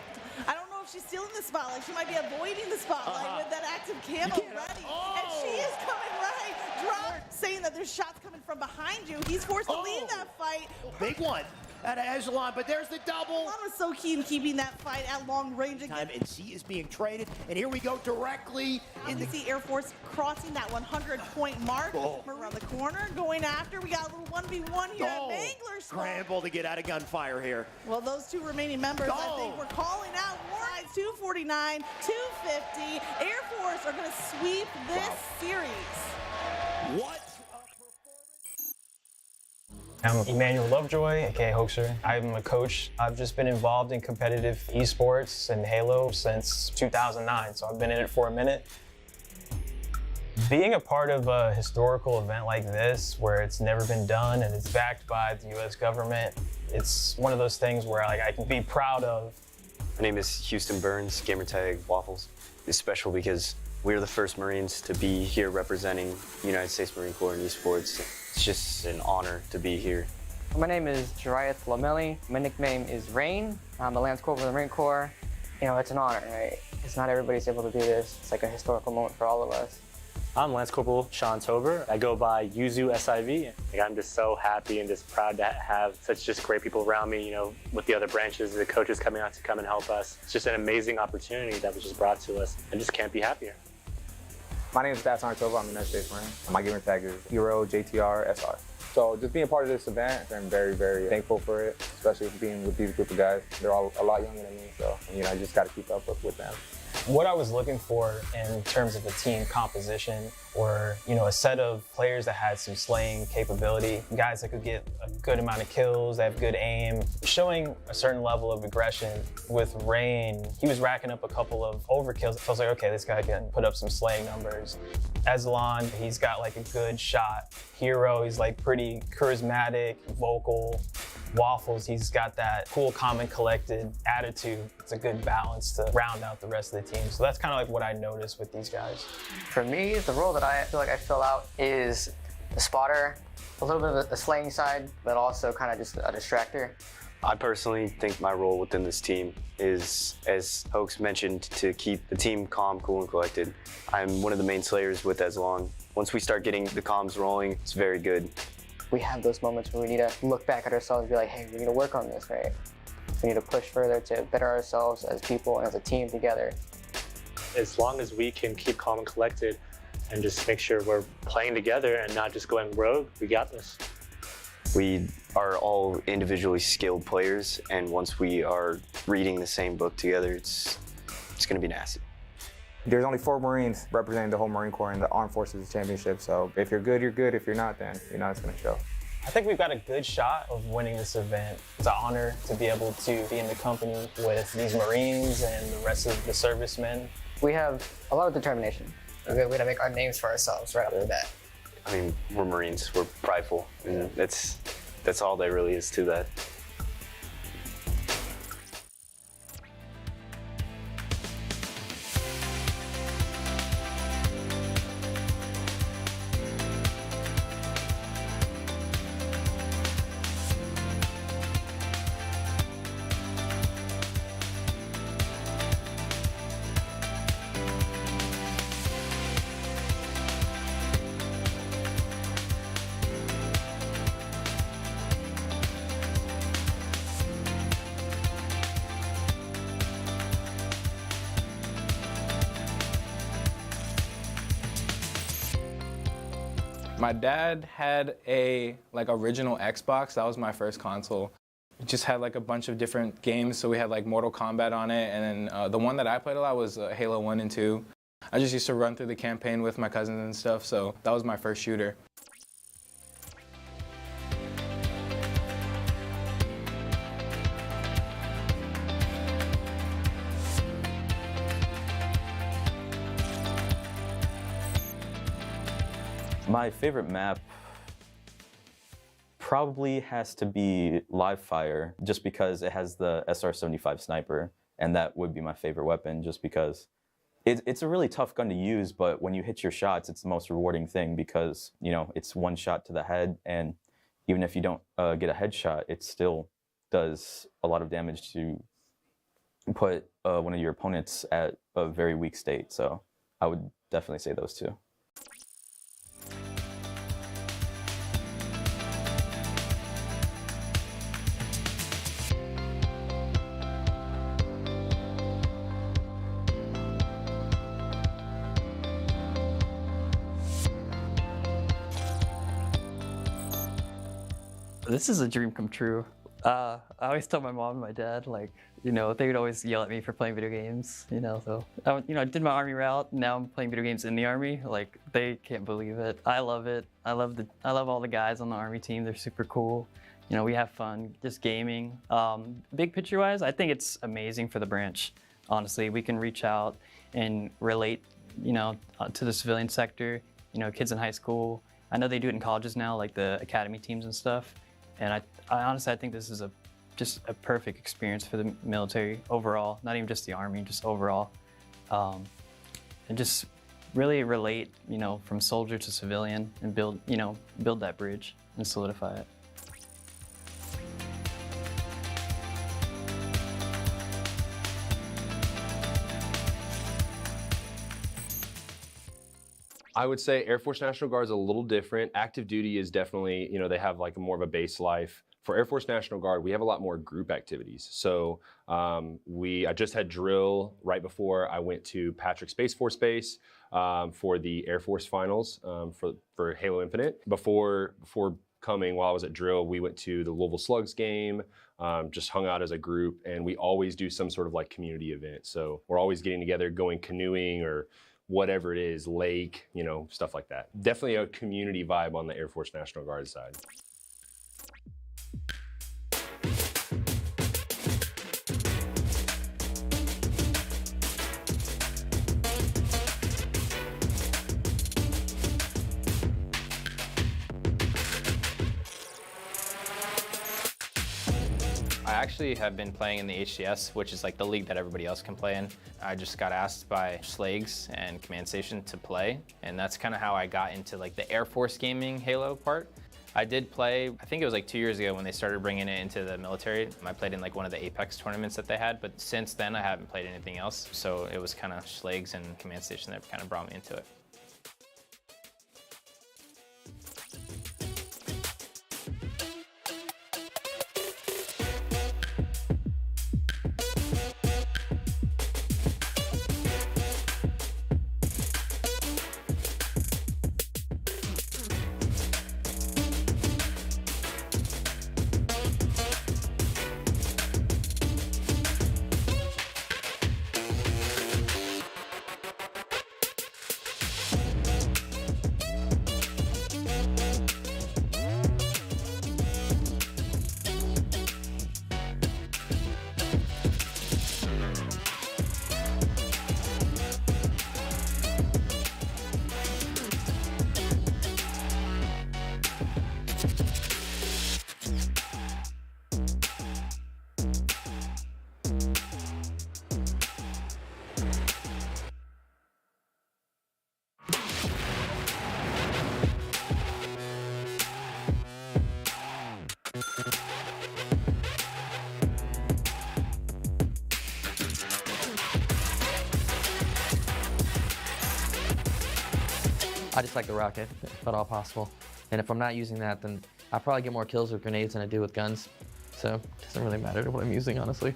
I don't know if she's stealing the spotlight. She might be avoiding the spotlight with that active camo ready. And she is coming right. Drop, saying that there's shots coming from behind you. He's forced to leave that fight. Big one out of Echelon, but there's the double. Echelon was so keen keeping that fight at long range again. And C is being traded, and here we go directly in the... see Air Force crossing that 100-point mark. Around the corner, going after. We got a little 1v1 here at Bangler. Scramble to get out of gunfire here. Well, those 2 remaining members, I think we're calling out. 249, 250. Air Force are going to sweep this series. What? I'm Emmanuel Lovejoy, aka Hoaxer. I'm a coach. I've just been involved in competitive esports and Halo since 2009, so I've been in it for a minute. Being a part of a historical event like this, where it's never been done and it's backed by the U.S. government, it's one of those things where I can be proud of. My name is Houston Burns, gamertag Waffles. It's special because we're the first Marines to be here representing the United States Marine Corps in esports. It's just an honor to be here. My name is Jariath Lamelli. My nickname is Rain. I'm the Lance Corporal of the Marine Corps. You know, it's an honor, right? It's not everybody's able to do this. It's like a historical moment for all of us. I'm Lance Corporal Sean Tober. I go by Yuzu SIV. I'm just so happy and just proud to have such just great people around me, you know, with the other branches, the coaches coming out to come and help us. It's just an amazing opportunity that was just brought to us. I just can't be happier. My name is Stats Tober. I'm the United States Marine. My gamer tag is Hero JTR SR. So just being a part of this event, I'm very, very thankful for it, especially being with these group of guys. They're all a lot younger than me, so you know, I just got to keep up with them. What I was looking for in terms of a team composition, or a set of players that had some slaying capability, guys that could get a good amount of kills, that have good aim, showing a certain level of aggression. With Rain, he was racking up a couple of overkills. So I was like, okay, this guy can put up some slaying numbers. Ezelon, he's got like a good shot. Hero, he's like pretty charismatic, vocal. Waffles, he's got that cool, calm, and collected attitude. It's a good balance to round out the rest of the team. So that's kind of like what I noticed with these guys. For me, the role that I feel like I fill out is the spotter, a little bit of the slaying side, but also kind of just a distractor. I personally think my role within this team is, as Hoax mentioned, to keep the team calm, cool, and collected. I'm one of the main slayers with Ezelon. Once we start getting the comms rolling, it's very good. We have those moments where we need to look back at ourselves and be like, hey, we need to work on this, right? We need to push further to better ourselves as people and as a team together. As long as we can keep calm and collected, and just make sure we're playing together and not just going rogue. We got this. We are all individually skilled players, and once we are reading the same book together, it's going to be nasty. There's only 4 Marines representing the whole Marine Corps in the Armed Forces Championship, so if you're good, you're good. If you're not, then it's going to show. I think we've got a good shot of winning this event. It's an honor to be able to be in the company with these Marines and the rest of the servicemen. We have a lot of determination. We're going to make our names for ourselves right off the bat. I mean, we're Marines. We're prideful, and that's all there really is to that. My dad had a original Xbox. That was my first console. It just had a bunch of different games. So we had Mortal Kombat on it, and then the one that I played a lot was Halo 1 and 2. I just used to run through the campaign with my cousins and stuff. So that was my first shooter. My favorite map probably has to be Live Fire, just because it has the SR-75 sniper, and that would be my favorite weapon, just because it's a really tough gun to use, but when you hit your shots, it's the most rewarding thing because, it's one shot to the head, and even if you don't get a headshot, it still does a lot of damage to put one of your opponents at a very weak state. So I would definitely say those two. This is a dream come true. I always tell my mom and my dad, they would always yell at me for playing video games, so, I did my Army route, now I'm playing video games in the Army, they can't believe it. I love it. I love all the guys on the Army team, they're super cool. We have fun, just gaming. Big picture-wise, I think it's amazing for the branch, honestly. We can reach out and relate, to the civilian sector, kids in high school. I know they do it in colleges now, like the academy teams and stuff. And I honestly, I think this is just a perfect experience for the military overall, not even just the Army, just overall. And just really relate, from soldier to civilian and build that bridge and solidify it. I would say Air Force National Guard is a little different. Active duty is definitely, they have more of a base life. For Air Force National Guard, we have a lot more group activities. So I just had drill right before I went to Patrick Space Force Base for the Air Force Finals for Halo Infinite. Before coming, while I was at drill, we went to the Louisville Slugs game, just hung out as a group, and we always do some sort of community event. So we're always getting together, going canoeing or whatever it is, lake, stuff like that. Definitely a community vibe on the Air Force National Guard side. I actually have been playing in the HCS, which is the league that everybody else can play in. I just got asked by Schlags and Command Station to play, and that's kind of how I got into the Air Force gaming Halo part. I did play, I think it was 2 years ago when they started bringing it into the military. I played in one of the Apex tournaments that they had, but since then I haven't played anything else. So it was kind of Schlags and Command Station that kind of brought me into it. I just like the rocket, if at all possible. And if I'm not using that, then I probably get more kills with grenades than I do with guns. So it doesn't really matter what I'm using, honestly.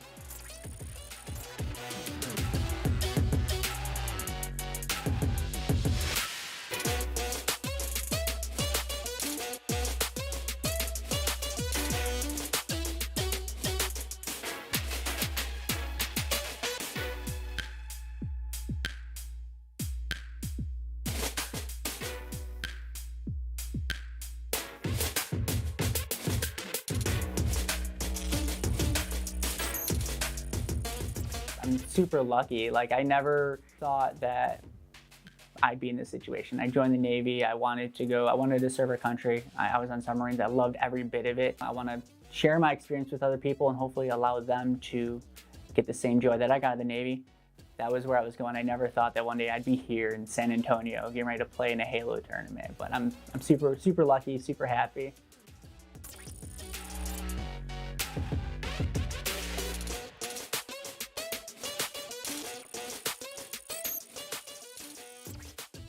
I'm super lucky. Like, I never thought that I'd be in this situation. I joined the Navy. I wanted to serve our country. I was on submarines. I loved every bit of it. I want to share my experience with other people and hopefully allow them to get the same joy that I got out of the Navy. That was where I was going. I never thought that one day I'd be here in San Antonio getting ready to play in a Halo tournament. But I'm super, super lucky, super happy.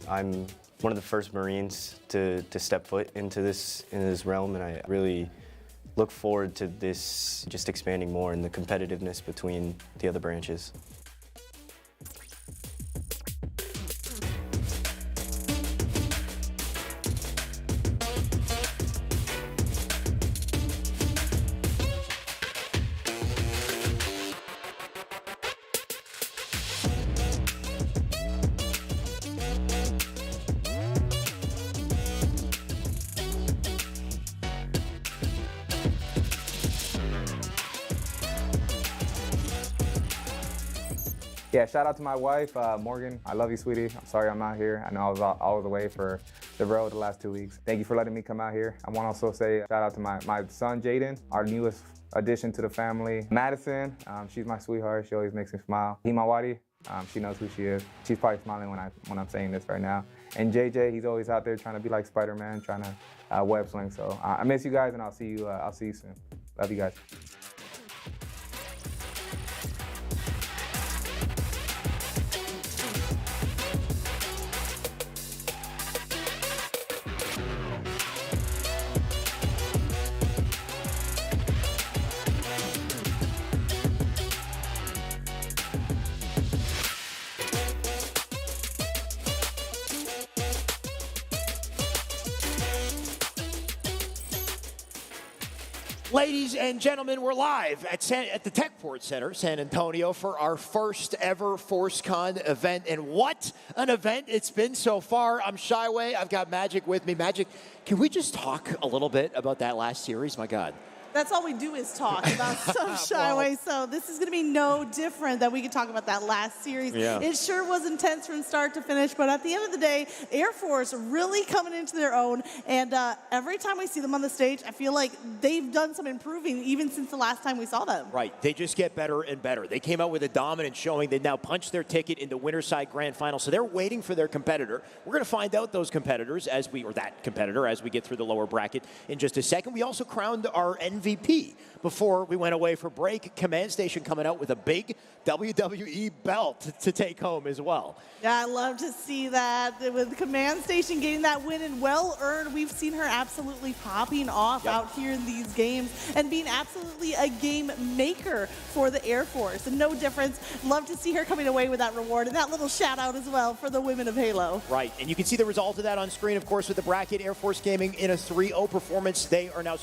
I'm one of the first Marines to step foot into this realm, and I really look forward to this just expanding more in the competitiveness between the other branches. Yeah, shout out to my wife, Morgan. I love you, sweetie. I'm sorry I'm not here. I know I was away for the road the last 2 weeks. Thank you for letting me come out here. I want to also say shout out to my son, Jaden, our newest addition to the family. Madison, she's my sweetheart. She always makes me smile. Himawari, she knows who she is. She's probably smiling when I'm saying this right now. And JJ, he's always out there trying to be like Spider-Man, trying to web sling. So I miss you guys, and I'll see you soon. Love you guys. Ladies and gentlemen, we're live at the Techport Center, San Antonio, for our first ever FORCECON event. And what an event it's been so far. I'm Shyway. I've got Magic with me. Magic, can we just talk a little bit about that last series? My God. That's all we do is talk about stuff, Shyway. So this is going to be no different that we can talk about that last series. Yeah. It sure was intense from start to finish, but at the end of the day, Air Force really coming into their own. And every time we see them on the stage, I feel like they've done some improving even since the last time we saw them. Right. They just get better and better. They came out with a dominant showing. They now punched their ticket in the Winterside Grand Final. So they're waiting for their competitor. We're going to find out those competitors as we get through the lower bracket in just a second. We also crowned our MVP before we went away for break. Command Station coming out with a big WWE belt to take home as well. Yeah, I love to see that. With Command Station getting that win and well earned, we've seen her absolutely popping off out here in these games and being absolutely a game maker for the Air Force. And no difference. Love to see her coming away with that reward and that little shout out as well for the women of Halo. Right, and you can see the result of that on screen, of course, with the bracket. Air Force Gaming in a 3-0 performance. They are now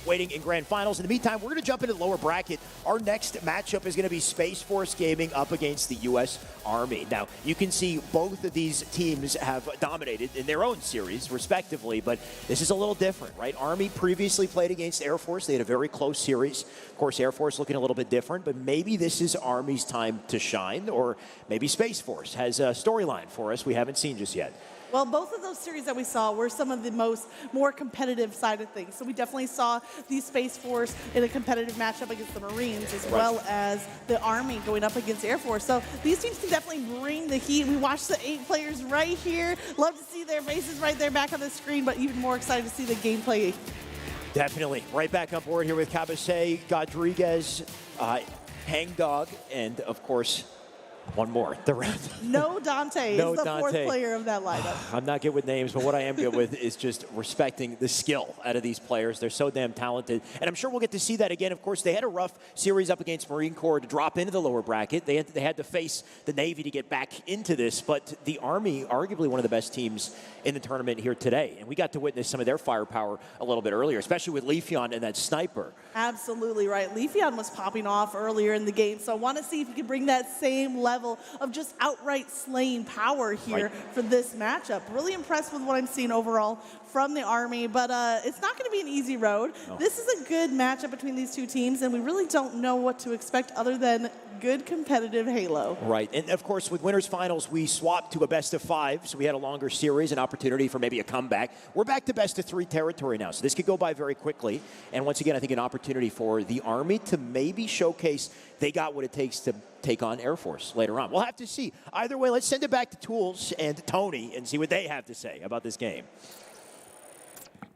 waiting in grand finals. In the meantime, we're going to jump into the lower bracket. Our next matchup is going to be Space Force Gaming up against the U.S. Army. Now, you can see both of these teams have dominated in their own series, respectively, but this is a little different, right? Army previously played against Air Force. They had a very close series. Of course, Air Force looking a little bit different, but maybe this is Army's time to shine, or maybe Space Force has a storyline for us we haven't seen just yet. Well, both of those series that we saw were some of the more competitive side of things. So we definitely saw the Space Force in a competitive matchup against the Marines, as well as the Army going up against Air Force. So these teams can definitely bring the heat. We watched the 8 players right here. Love to see their faces right there back on the screen, but even more excited to see the gameplay. Definitely. Right back on board here with Cabase, Godriguez, Hangdog, and of course, One more. No Dante No is the Dante. fourth player of that lineup. I'm not good with names, but what I am good with is just respecting the skill out of these players. They're so damn talented. And I'm sure we'll get to see that again. Of course, they had a rough series up against Marine Corps to drop into the lower bracket. They had to face the Navy to get back into this. But the Army, arguably one of the best teams in the tournament here today. And we got to witness some of their firepower a little bit earlier, especially with Leafeon and that sniper. Absolutely right. Leafeon was popping off earlier in the game, so I want to see if he can bring that same level of just outright slaying power here for this matchup. Really impressed with what I'm seeing overall from the Army, but it's not going to be an easy road. No. This is a good matchup between these two teams, and we really don't know what to expect other than good competitive Halo. Right, and of course with winners finals we swapped to a best of 5, so we had a longer series, an opportunity for maybe a comeback. We're back to best of 3 territory now, so this could go by very quickly. And once again, I think an opportunity for the Army to maybe showcase they got what it takes to take on Air Force later on. We'll have to see. Either way, let's send it back to Tools and Tony and see what they have to say about this game.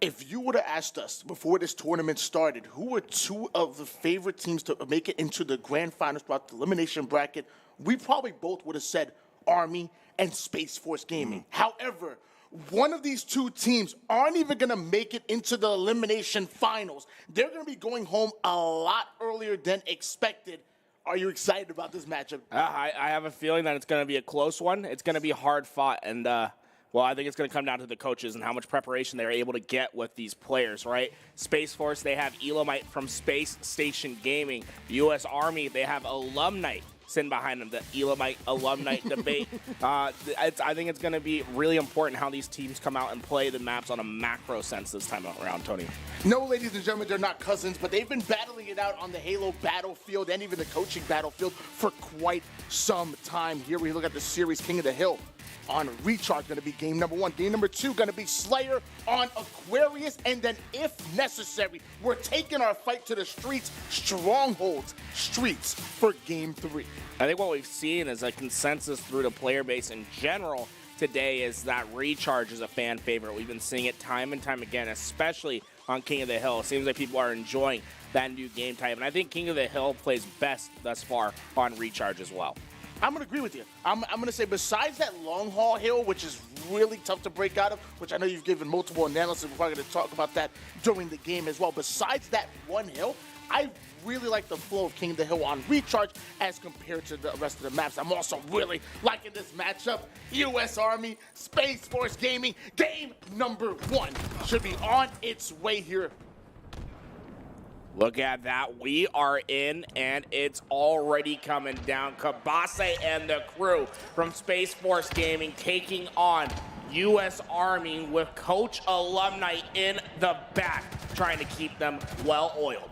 If you would have asked us before this tournament started, who were 2 of the favorite teams to make it into the grand finals throughout the elimination bracket, we probably both would have said Army and Space Force Gaming. However, one of these 2 teams aren't even going to make it into the elimination finals. They're going to be going home a lot earlier than expected. Are you excited about this matchup? I have a feeling that it's going to be a close one. It's going to be hard fought, and well, I think it's going to come down to the coaches and how much preparation they're able to get with these players, right? Space Force, they have Elamite from Space Station Gaming. U.S. Army, they have Alumni sitting behind them, the Elamite alumni debate. I think it's going to be really important how these teams come out and play the maps on a macro sense this time around, Tony. No, ladies and gentlemen, they're not cousins, but they've been battling it out on the Halo battlefield and even the coaching battlefield for quite some time. Here we look at the series King of the Hill on Recharge, going to be game number 1. Game number 2 going to be Slayer on Aquarius, and then if necessary, we're taking our fight to the streets, Strongholds streets, for game 3. I think what we've seen is a consensus through the player base in general today is that Recharge is a fan favorite. We've been seeing it time and time again, especially on King of the Hill. It seems like people are enjoying that new game type, and I think King of the Hill plays best thus far on Recharge as well. I'm going to agree with you. I'm going to say besides that long haul hill, which is really tough to break out of, which I know you've given multiple analysis, we're probably going to talk about that during the game as well. Besides that one hill, I really like the flow of King of the Hill on Recharge as compared to the rest of the maps. I'm also really liking this matchup. U.S. Army, Space Force Gaming, game number 1 should be on its way here. Look at that. We are in, and it's already coming down. Kabase and the crew from Space Force Gaming taking on U.S. Army with Coach Alumni in the back, trying to keep them well-oiled.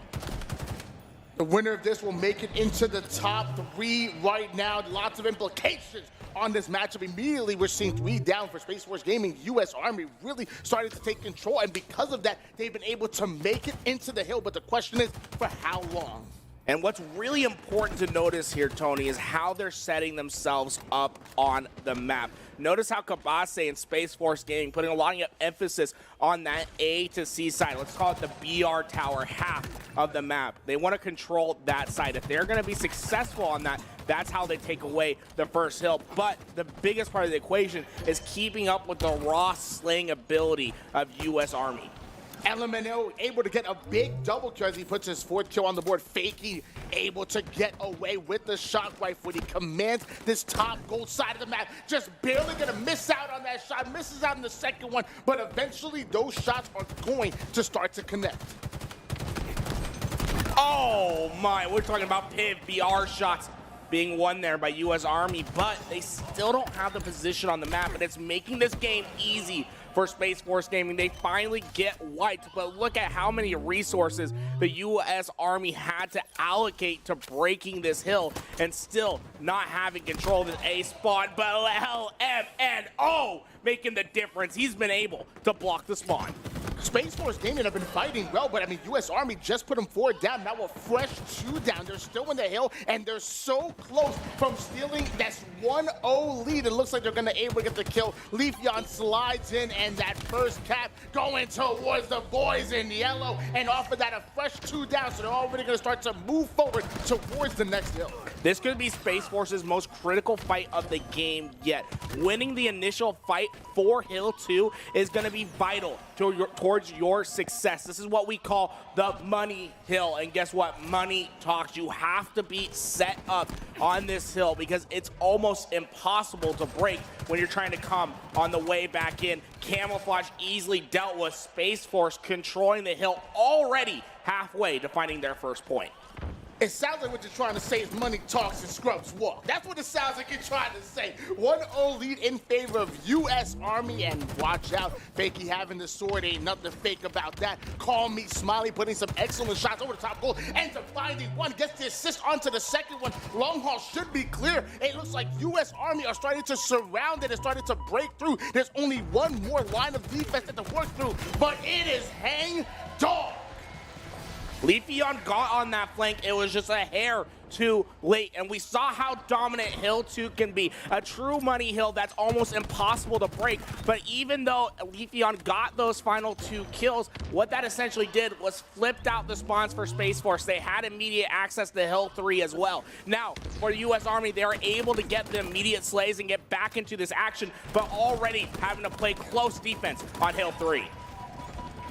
The winner of this will make it into the top 3 right now. Lots of implications on this matchup. Immediately, we're seeing 3 down for Space Force Gaming. U.S. Army really started to take control, and because of that, they've been able to make it into the hill. But the question is, for how long? And what's really important to notice here, Tony, is how they're setting themselves up on the map. Notice how Kabase and Space Force Gaming putting a lot of emphasis on that A to C side. Let's call it the BR tower half of the map. They want to control that side. If they're going to be successful on that, that's how they take away the first hill. But the biggest part of the equation is keeping up with the raw slaying ability of U.S. Army. LMNO able to get a big double kill as he puts his 4th kill on the board. Fakey able to get away with the shot rifle when he commands this top gold side of the map. Just barely going to miss out on that shot. Misses out on the second one, but eventually those shots are going to start to connect. Oh my, we're talking about PIV BR shots being won there by U.S. Army, but they still don't have the position on the map, and it's making this game easy for Space Force Gaming. They finally get wiped, but look at how many resources the U.S. Army had to allocate to breaking this hill and still not having control of this A spawn, but LMNO making the difference. He's been able to block the spawn. Space Force Gaming have been fighting well, but I mean, U.S. Army just put them 4 down. Now a fresh 2 down. They're still in the hill, and they're so close from stealing this 1-0 lead. It looks like they're going to able to get the kill. Leafeon slides in, and that first cap going towards the boys in yellow. And off of that, a fresh 2 down, so they're already going to start to move forward towards the next hill. This could be Space Force's most critical fight of the game yet. Winning the initial fight for Hill 2 is going to be vital towards your success. This is what we call the money hill. And guess what? Money talks. You have to be set up on this hill because it's almost impossible to break when you're trying to come on the way back in. Camouflage easily dealt with. Space Force controlling the hill already halfway to finding their first point. It sounds like what you're trying to say is money talks and scrubs walk. That's what it sounds like you're trying to say. 1-0 lead in favor of U.S. Army, and watch out. Fakey having the sword, ain't nothing fake about that. Call me Smiley, putting some excellent shots over the top goal, ends up finding one, gets the assist onto the second one. Long haul should be clear. It looks like U.S. Army are starting to surround it and starting to break through. There's only one more line of defense that to work through, but it is hang dog. Leafeon got on that flank. It was just a hair too late, and we saw how dominant Hill 2 can be. A true money hill that's almost impossible to break, but even though Leafeon got those final 2 kills, what that essentially did was flipped out the spawns for Space Force. They had immediate access to Hill 3 as well. Now, for the U.S. Army, they are able to get the immediate slays and get back into this action, but already having to play close defense on Hill 3.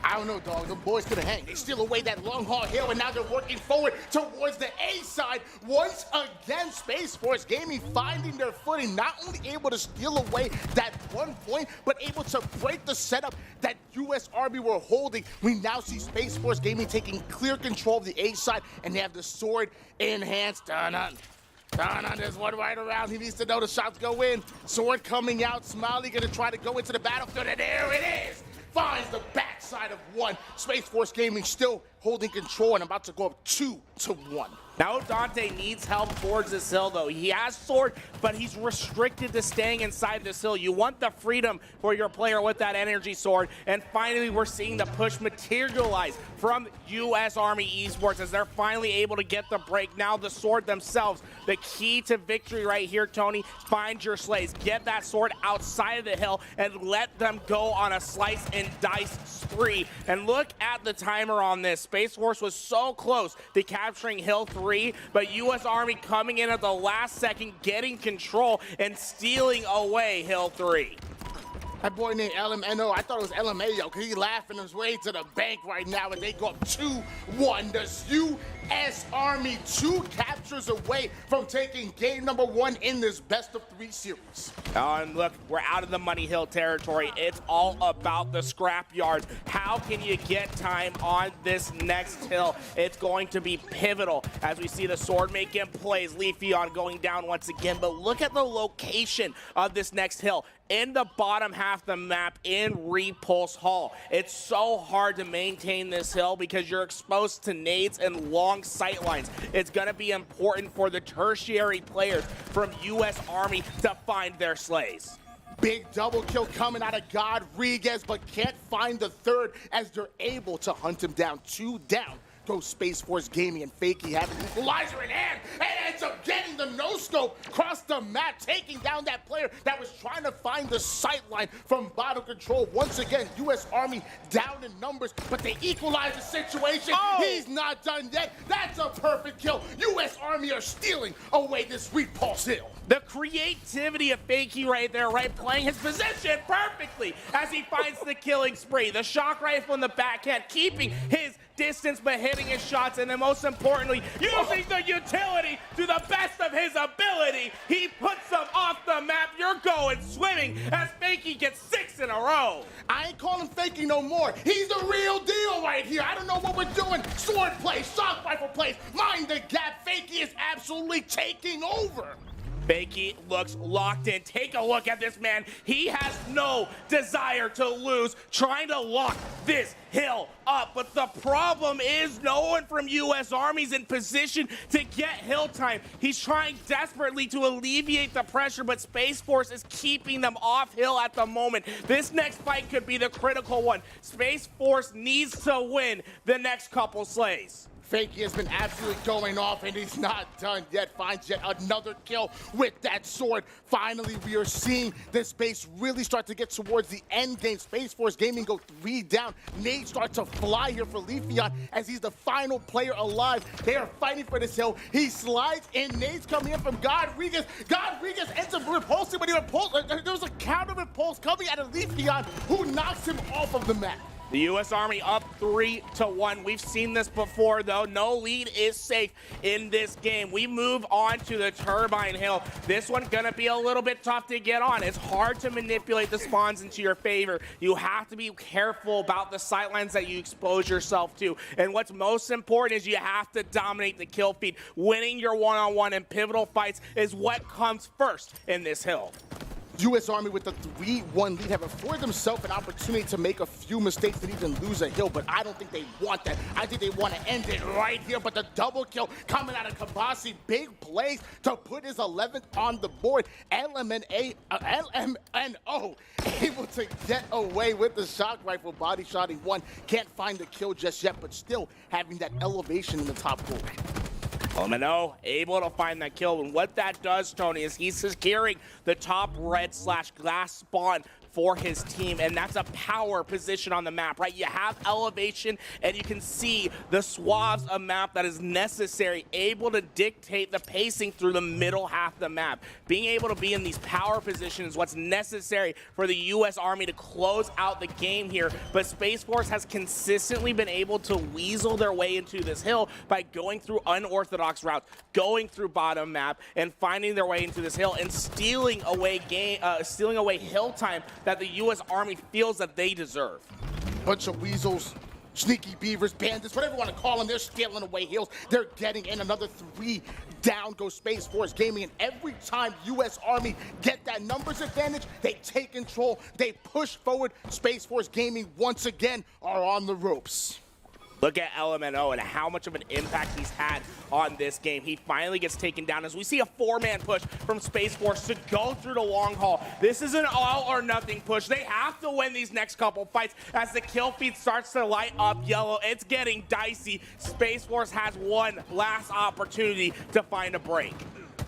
I don't know, dog. The boys could have hang. They steal away that long haul hill, and now they're working forward towards the A side. Once again, Space Force Gaming finding their footing, not only able to steal away that 1 point, but able to break the setup that U.S. Army were holding. We now see Space Force Gaming taking clear control of the A side, and they have the sword in hands. Dun-dun. There's one right around. He needs to know the shots go in. Sword coming out. Smiley gonna try to go into the battlefield, and there it is. Finds the backside of one. Space Force Gaming still holding control and about to go up 2-1. Now Dante needs help towards this hill though. He has sword, but he's restricted to staying inside this hill. You want the freedom for your player with that energy sword. And finally, we're seeing the push materialize from U.S. Army Esports as they're finally able to get the break. Now the sword themselves, the key to victory right here, Tony. Find your slays, get that sword outside of the hill and let them go on a slice and dice spree. And look at the timer on this. Space Force was so close to capturing Hill 3, but U.S. Army coming in at the last second, getting control and stealing away Hill 3. That boy named LMNO, I thought it was LMAO, because he's laughing his way to the bank right now, and they go up 2-1. The U.S. Army 2 captures away from taking game number 1 in this best-of-3 series. And look, we're out of the Money Hill territory. It's all about the scrap yards. How can you get time on this next hill? It's going to be pivotal as we see the sword making plays. Leafeon going down once again, but look at the location of this next hill. In the bottom half of the map in Repulse Hall. It's so hard to maintain this hill because you're exposed to nades and long sight lines. It's going to be important for the tertiary players from U.S. Army to find their slays. Big double kill coming out of Godriguez, but can't find the third as they're able to hunt him down. 2 down. Go Space Force Gaming, and Fakey having the equalizer in hand and ends up getting the no-scope across the map, taking down that player that was trying to find the sight line from bottom control. Once again, U.S. Army down in numbers, but they equalize the situation. Oh. He's not done yet. That's a perfect kill. U.S. Army are stealing away this Repulse Hill. The creativity of Fakey right there, right? Playing his position perfectly as he finds the killing spree. The shock rifle in the backhand, keeping his distance but hitting his shots, and then most importantly, using the utility to the best of his ability. He puts them off the map. You're going swimming as Fakey gets 6 in a row. I ain't calling Fakey no more. He's the real deal right here. I don't know what we're doing. Sword plays, shock rifle plays, mind the gap. Fakey is absolutely taking over. Fakey looks locked in. Take a look at this man. He has no desire to lose, trying to lock this hill up. But the problem is no one from U.S. Army's in position to get hill time. He's trying desperately to alleviate the pressure, but Space Force is keeping them off hill at the moment. This next fight could be the critical one. Space Force needs to win the next couple slays. Fakey has been absolutely going off, and he's not done yet. Finds yet another kill with that sword. Finally, we are seeing this base really start to get towards the end game. Space Force Gaming go 3 down. Nade starts to fly here for Leafeon as he's the final player alive. They are fighting for this hill. He slides in. Nade's coming in from Godriguez. Godriguez ends up repulsing, but there was a counter repulse coming out of Leafeon, who knocks him off of the map. The U.S. Army up 3-1. We've seen this before, though. No lead is safe in this game. We move on to the Turbine Hill. This one's going to be a little bit tough to get on. It's hard to manipulate the spawns into your favor. You have to be careful about the sightlines that you expose yourself to. And what's most important is you have to dominate the kill feed. Winning your one-on-one and pivotal fights is what comes first in this hill. U.S. Army with the 3-1 lead have afforded themselves an opportunity to make a few mistakes and even lose a hill, but I don't think they want that. I think they want to end it right here, but the double kill coming out of Kabasi, big plays to put his 11th on the board. LMNO able to get away with the shock rifle, body shotting one. Can't find the kill just yet, but still having that elevation in the top corner. LMNO able to find that kill, and what that does, Tony, is he's securing the top red/glass spawn for his team, and that's a power position on the map, right? You have elevation, and you can see the swaths of map that is necessary, able to dictate the pacing through the middle half of the map. Being able to be in these power positions is what's necessary for the U.S. Army to close out the game here, but Space Force has consistently been able to weasel their way into this hill by going through unorthodox routes, going through bottom map, and finding their way into this hill and stealing away hill time that the U.S. Army feels that they deserve. Bunch of weasels, sneaky beavers, bandits, whatever you want to call them, they're stealing away hills. They're getting in another 3 down goes Space Force Gaming, and every time U.S. Army get that numbers advantage, they take control, they push forward. Space Force Gaming once again are on the ropes. Look at LMNO and how much of an impact he's had on this game. He finally gets taken down as we see a 4-man push from Space Force to go through the long haul. This is an all-or-nothing push. They have to win these next couple fights as the kill feed starts to light up yellow. It's getting dicey. Space Force has one last opportunity to find a break.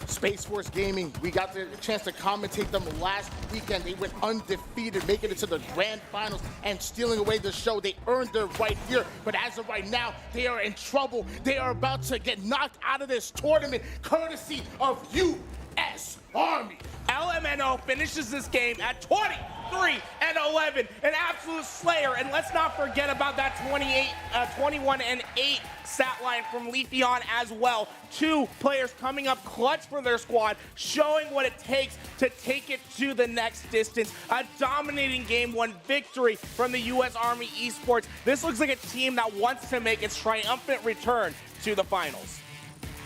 Space Force Gaming, we got the chance to commentate them last weekend. They went undefeated, making it to the grand finals and stealing away the show. They earned their right here, but as of right now, they are in trouble. They are about to get knocked out of this tournament, courtesy of U.S. Army. LMNO finishes this game at 23-11, an absolute slayer. And let's not forget about that 21-8 stat line from Leafeon as well. 2 players coming up clutch for their squad, showing what it takes to take it to the next distance. A dominating game 1 victory from the U.S. Army Esports. This looks like a team that wants to make its triumphant return to the finals.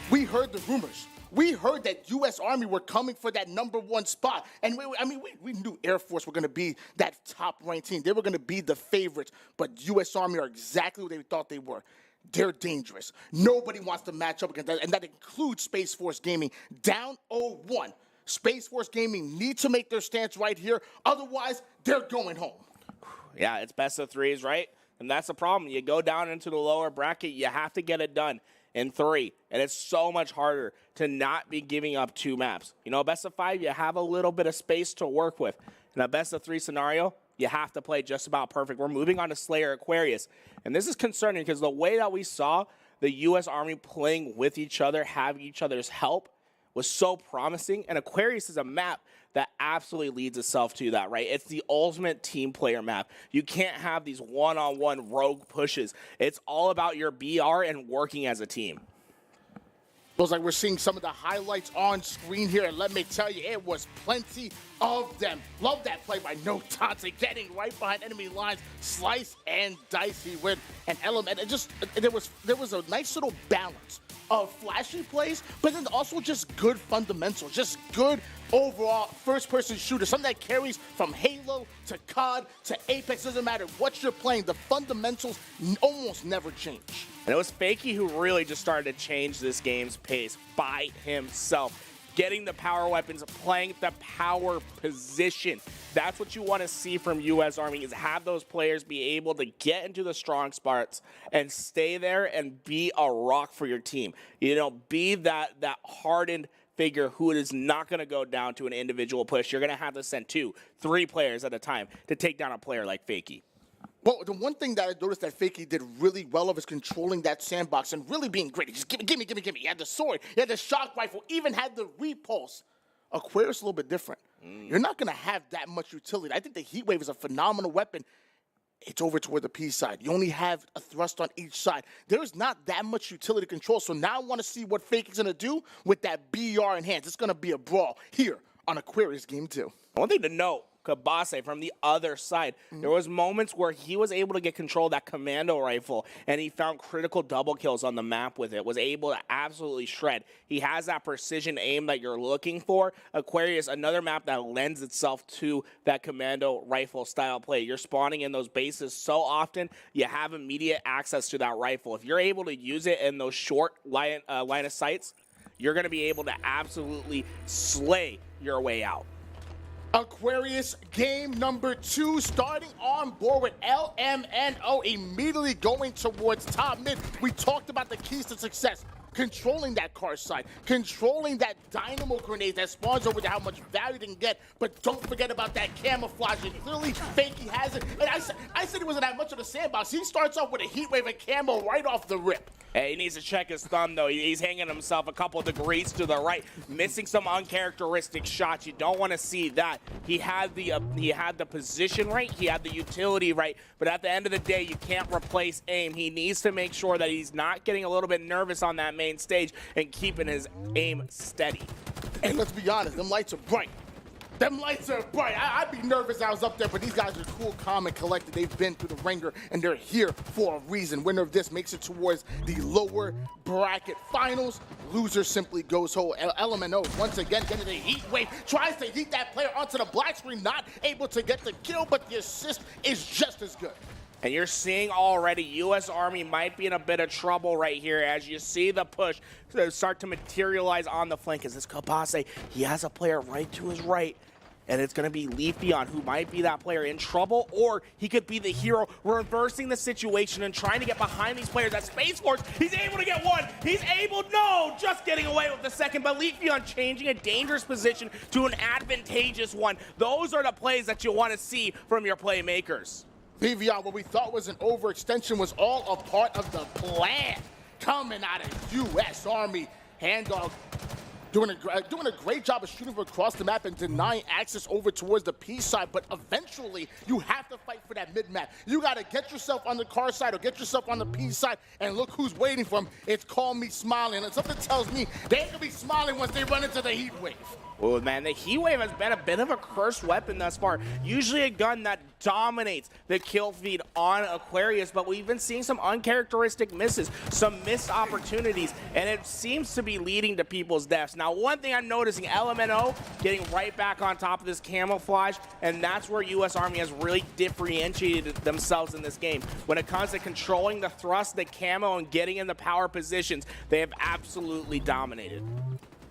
We heard the rumors. We heard that U.S. Army were coming for that #1 spot. And we knew Air Force were going to be that top-ranked team. They were going to be the favorites. But U.S. Army are exactly what they thought they were. They're dangerous. Nobody wants to match up against that, and that includes Space Force Gaming. Down 0-1. Space Force Gaming need to make their stance right here. Otherwise, they're going home. Yeah, it's best of 3s, right? And that's the problem. You go down into the lower bracket, you have to get it done in 3, and it's so much harder to not be giving up 2 maps. You know, best of 5, you have a little bit of space to work with. In a best of 3 scenario, you have to play just about perfect. We're moving on to Slayer Aquarius, and this is concerning because the way that we saw the U.S. Army playing with each other, having each other's help, was so promising, and Aquarius is a map that absolutely leads itself to that, right? It's the ultimate team player map. You can't have these one-on-one rogue pushes. It's all about your BR and working as a team. Looks like we're seeing some of the highlights on screen here, and let me tell you, it was plenty of them. Love that play by No Dante, getting right behind enemy lines, slice and dice. He went an element. There was a nice little balance of flashy plays, but then also just good fundamentals, just good overall first-person shooter, something that carries from Halo to COD to Apex. Doesn't matter what you're playing, the fundamentals almost never change. And it was Fakey who really just started to change this game's pace by himself. Getting the power weapons, playing the power position. That's what you want to see from U.S. Army, is have those players be able to get into the strong spots and stay there and be a rock for your team. You know, be that hardened figure who is not going to go down to an individual push. You're going to have to send 2, 3 players at a time to take down a player like Fakey. Well, the one thing that I noticed that Fakey did really well of is controlling that sandbox and really being great. He just give me. He had the sword, he had the shock rifle, even had the repulse. Aquarius is a little bit different. You're not going to have that much utility. I think the Heat Wave is a phenomenal weapon. It's over toward the P side. You only have a thrust on each side. There's not that much utility control. So now I want to see what Fakey's going to do with that BR in hands. It's going to be a brawl here on Aquarius Game 2. One thing to note, Kabase from the other side. There was moments where he was able to get control of that commando rifle, and he found critical double kills on the map with it, was able to absolutely shred. He has that precision aim that you're looking for. Aquarius, another map that lends itself to that commando rifle style play. You're spawning in those bases so often, you have immediate access to that rifle. If you're able to use it in those short line of sights, you're going to be able to absolutely slay your way out. Aquarius game number 2, starting on board with LMNO, immediately going towards top mid. We talked about the keys to success. Controlling that car side, controlling that dynamo grenade that spawns over to how much value they can get, but don't forget about that camouflage. And clearly, Fakey has it. And I said it wasn't that much of a sandbox. He starts off with a heat wave and camo right off the rip. Hey, he needs to check his thumb, though. He's hanging himself a couple degrees to the right, missing some uncharacteristic shots. You don't want to see that. He had the position right, he had the utility right, but at the end of the day, you can't replace aim. He needs to make sure that he's not getting a little bit nervous on that main stage and keeping his aim steady. And let's be honest, them lights are bright. Them lights are bright. I'd be nervous I was up there, but these guys are cool, calm, and collected. They've been through the ringer, and they're here for a reason. Winner of this makes it towards the lower bracket finals. Loser simply goes home. LMNO once again getting the heat wave. Tries to heat that player onto the black screen. Not able to get the kill, but the assist is just as good. And you're seeing already U.S. Army might be in a bit of trouble right here as you see the push start to materialize on the flank. As this Kabase, he has a player right to his right. And it's going to be Leafeon who might be that player in trouble, or he could be the hero reversing the situation and trying to get behind these players. At Space Force, he's able to get one. He's able, no, just getting away with the second. But Leafeon changing a dangerous position to an advantageous one. Those are the plays that you want to see from your playmakers. Leafeon, what we thought was an overextension, was all a part of the plan. Coming out of U.S. Army, Handdog doing a great job of shooting from across the map and denying access over towards the P side, but eventually you have to fight for that mid-map. You got to get yourself on the car side or get yourself on the P side, and look who's waiting for them. It's Call Me Smiling, and something tells me they ain't gonna be smiling once they run into the heat wave. Oh, man, the Heat Wave has been a bit of a cursed weapon thus far. Usually a gun that dominates the kill feed on Aquarius, but we've been seeing some uncharacteristic misses, some missed opportunities, and it seems to be leading to people's deaths. Now, one thing I'm noticing, LMNO getting right back on top of this camouflage, and that's where U.S. Army has really differentiated themselves in this game. When it comes to controlling the thrust, the camo, and getting in the power positions, they have absolutely dominated.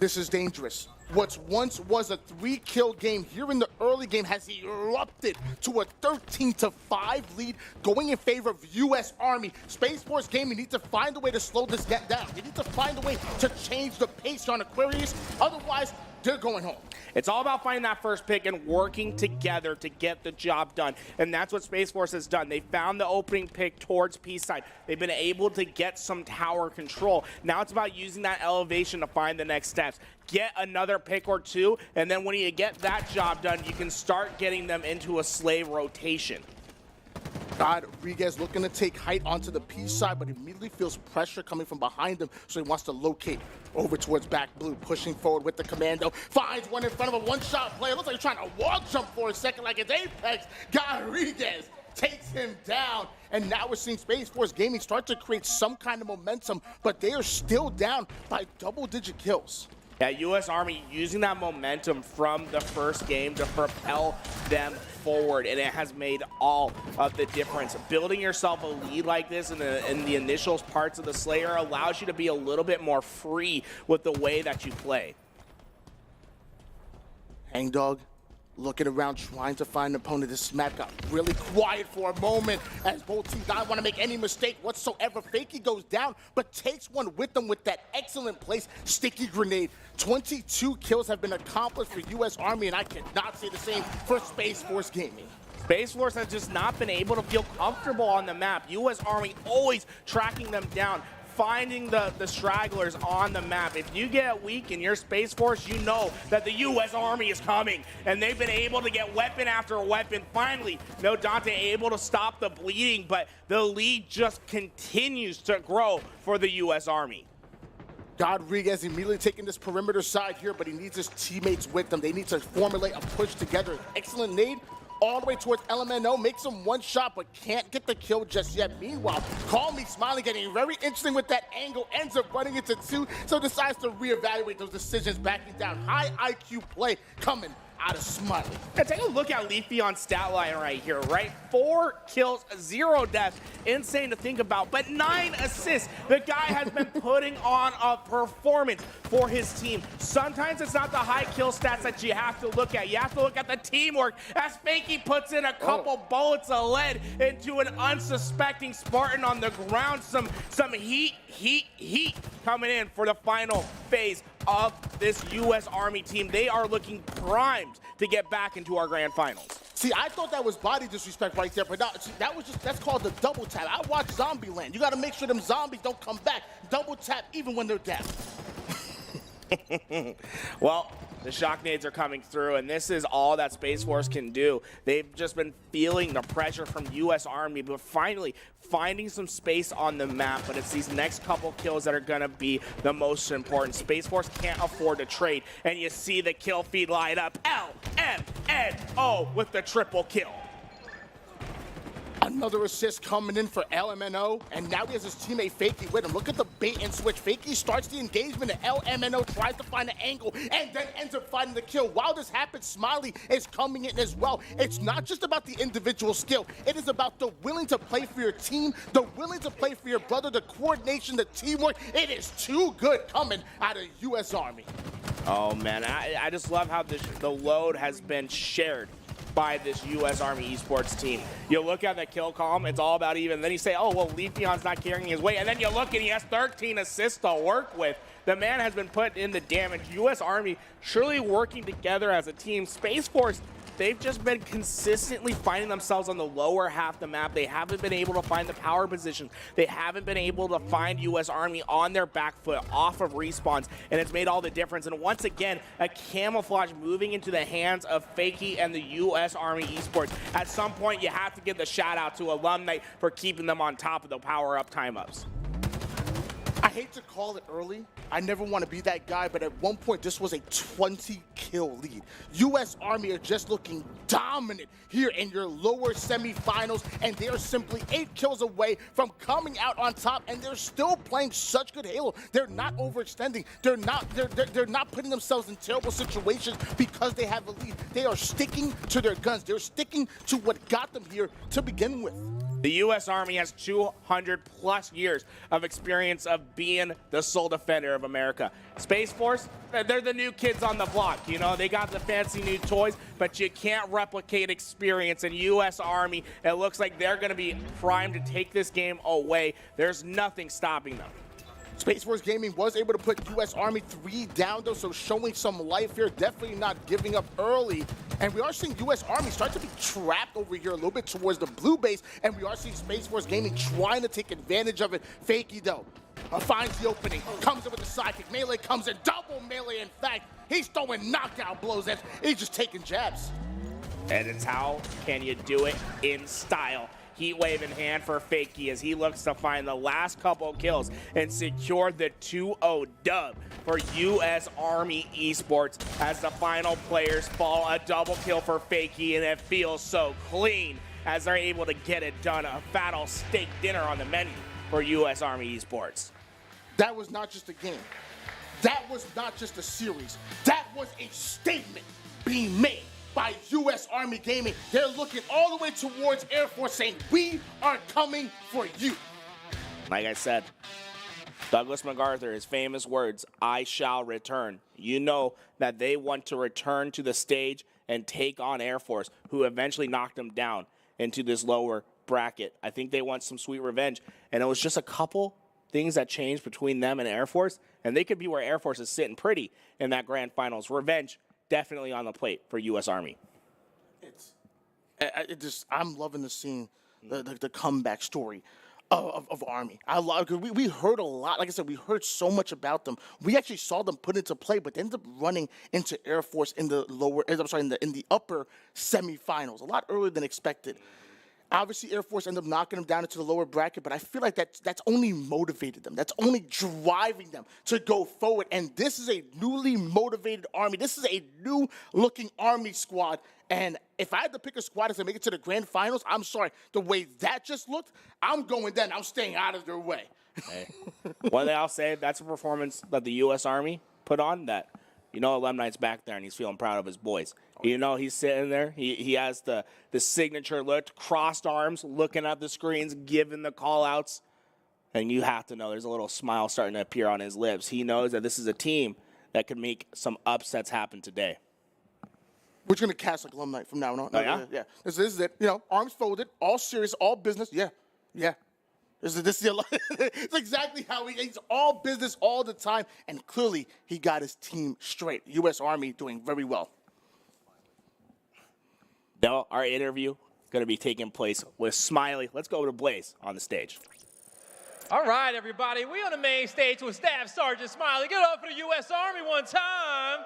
This is dangerous. What once was a 3-kill game here in the early game has erupted to a 13-5 lead going in favor of U.S. Army. Space Force Gaming need to find a way to slow this down. They need to find a way to change the pace on Aquarius. Otherwise, they're going home. It's all about finding that first pick and working together to get the job done. And that's what Space Force has done. They found the opening pick towards P-side. They've been able to get some tower control. Now it's about using that elevation to find the next steps. Get another pick or two, and then when you get that job done, you can start getting them into a slave rotation. Rodriguez looking to take height onto the P side, but immediately feels pressure coming from behind him, so he wants to locate over towards back blue, pushing forward with the commando. Finds one in front of a one-shot player. Looks like he's trying to wall jump for a second like it's Apex. Rodriguez takes him down, and now we're seeing Space Force Gaming start to create some kind of momentum, but they are still down by double-digit kills. Yeah, U.S. Army using that momentum from the first game to propel them forward, and it has made all of the difference. Building yourself a lead like this in the initial parts of the Slayer allows you to be a little bit more free with the way that you play. Hangdog looking around, trying to find an opponent. This map got really quiet for a moment as both teams don't want to make any mistake whatsoever. Fakey goes down, but takes one with them with that excellent place. Sticky grenade. 22 kills have been accomplished for U.S. Army, and I cannot say the same for Space Force Gaming. Space Force has just not been able to feel comfortable on the map. U.S. Army always tracking them down, finding the stragglers on the map. If you get weak in your Space Force, you know that the U.S. Army is coming, and they've been able to get weapon after weapon. Finally, no Dante able to stop the bleeding, but the lead just continues to grow for the U.S. Army. Rodriguez immediately taking this perimeter side here, but he needs his teammates with him. They need to formulate a push together. Excellent nade all the way towards LMNO, makes him one shot, but can't get the kill just yet. Meanwhile, Call Me Smiling getting very interesting with that angle, ends up running into two, so decides to reevaluate those decisions, backing down. High IQ play coming out of Smiley. Now take a look at Leafeon's stat line right here, right? 4 kills, 0 deaths. Insane to think about, but 9 assists. The guy has been putting on a performance for his team. Sometimes it's not the high kill stats that you have to look at. You have to look at the teamwork as Fakey puts in a couple bullets of lead into an unsuspecting Spartan on the ground. Some heat coming in for the final phase of this U.S. Army team. They are looking primed to get back into our grand finals. See, I thought that was body disrespect right there, but no, see, that's called the double tap. I watched Zombieland. You got to make sure them zombies don't come back. Double tap even when they're down. Well, the shock nades are coming through, and this is all that Space Force can do. They've just been feeling the pressure from U.S. Army, but finally finding some space on the map. But it's these next couple kills that are going to be the most important. Space Force can't afford to trade, and you see the kill feed light up. LMNO with the triple kill. Another assist coming in for LMNO, and now he has his teammate Fakey with him. Look at the bait and switch. Fakey starts the engagement, and LMNO tries to find an angle, and then ends up finding the kill. While this happens, Smiley is coming in as well. It's not just about the individual skill. It is about the willing to play for your team, the willing to play for your brother, the coordination, the teamwork. It is too good coming out of U.S. Army. Oh, man, I just love how the load has been shared by this U.S. Army Esports team. You look at the kill column, it's all about even. Then you say, oh, well, Leafeon's not carrying his weight. And then you look and he has 13 assists to work with. The man has been put in the damage. U.S. Army surely working together as a team. Space Force, they've just been consistently finding themselves on the lower half of the map. They haven't been able to find the power positions. They haven't been able to find U.S. Army on their back foot off of respawns, and it's made all the difference. And once again, a camouflage moving into the hands of Fakey and the U.S. Army Esports. At some point, you have to give the shout out to Alumni for keeping them on top of the power-up time-ups. I hate to call it early. I never want to be that guy, but at one point, this was a 20-kill lead. U.S. Army are just looking dominant here in your lower semifinals, and they are simply 8 kills away from coming out on top, and they're still playing such good Halo. They're not overextending. They're not putting themselves in terrible situations because they have a lead. They are sticking to their guns. They're sticking to what got them here to begin with. The U.S. Army has 200+ years of experience of being the sole defender of America. Space Force, they're the new kids on the block. You know, they got the fancy new toys, but you can't replicate experience. In U.S. Army, it looks like they're going to be primed to take this game away. There's nothing stopping them. Space Force Gaming was able to put U.S. Army 3 down, though, so showing some life here, definitely not giving up early. And we are seeing U.S. Army start to be trapped over here a little bit towards the blue base, and we are seeing Space Force Gaming trying to take advantage of it. Fakey, though, finds the opening, comes in with the sidekick. Melee comes in, double melee, in fact. He's throwing knockout blows. He's just taking jabs. And it's how can you do it in style. Heat wave in hand for Fakey as he looks to find the last couple kills and secure the 2-0 dub for U.S. Army Esports as the final players fall. A double kill for Fakey, and it feels so clean as they're able to get it done. A fat old steak dinner on the menu for U.S. Army Esports. That was not just a game. That was not just a series. That was a statement being made by U.S. Army Gaming. They're looking all the way towards Air Force saying, we are coming for you. Like I said, Douglas MacArthur, his famous words, I shall return. You know that they want to return to the stage and take on Air Force, who eventually knocked them down into this lower bracket. I think they want some sweet revenge. And it was just a couple things that changed between them and Air Force, and they could be where Air Force is sitting pretty in that grand finals. Revenge definitely on the plate for U.S. Army. I'm loving the scene, the comeback story of Army. I love, because we heard a lot. Like I said, we heard so much about them. We actually saw them put into play, but they ended up running into Air Force in the in the upper semifinals a lot earlier than expected. Obviously, Air Force ended up knocking them down into the lower bracket, but I feel like that's only motivated them. That's only driving them to go forward. And this is a newly motivated Army. This is a new-looking Army squad. And if I had to pick a squad to make it to the grand finals, I'm sorry, the way that just looked, I'm going then. I'm staying out of their way. Hey. One thing I'll say, that's a performance that the U.S. Army put on that, Alumni's back there and he's feeling proud of his boys. He's sitting there. He has the signature look, crossed arms, looking at the screens, giving the call-outs. And you have to know there's a little smile starting to appear on his lips. He knows that this is a team that could make some upsets happen today. We're going to cast like Alumni from now on. Oh, yeah? Yeah. This is it. Arms folded, all serious, all business. Yeah. This is it's exactly how he's all business all the time. And clearly, he got his team straight. U.S. Army doing very well. Now, our interview going to be taking place with Smiley. Let's go to Blaze on the stage. All right, everybody. We on the main stage with Staff Sergeant Smiley. Get up for the U.S. Army one time.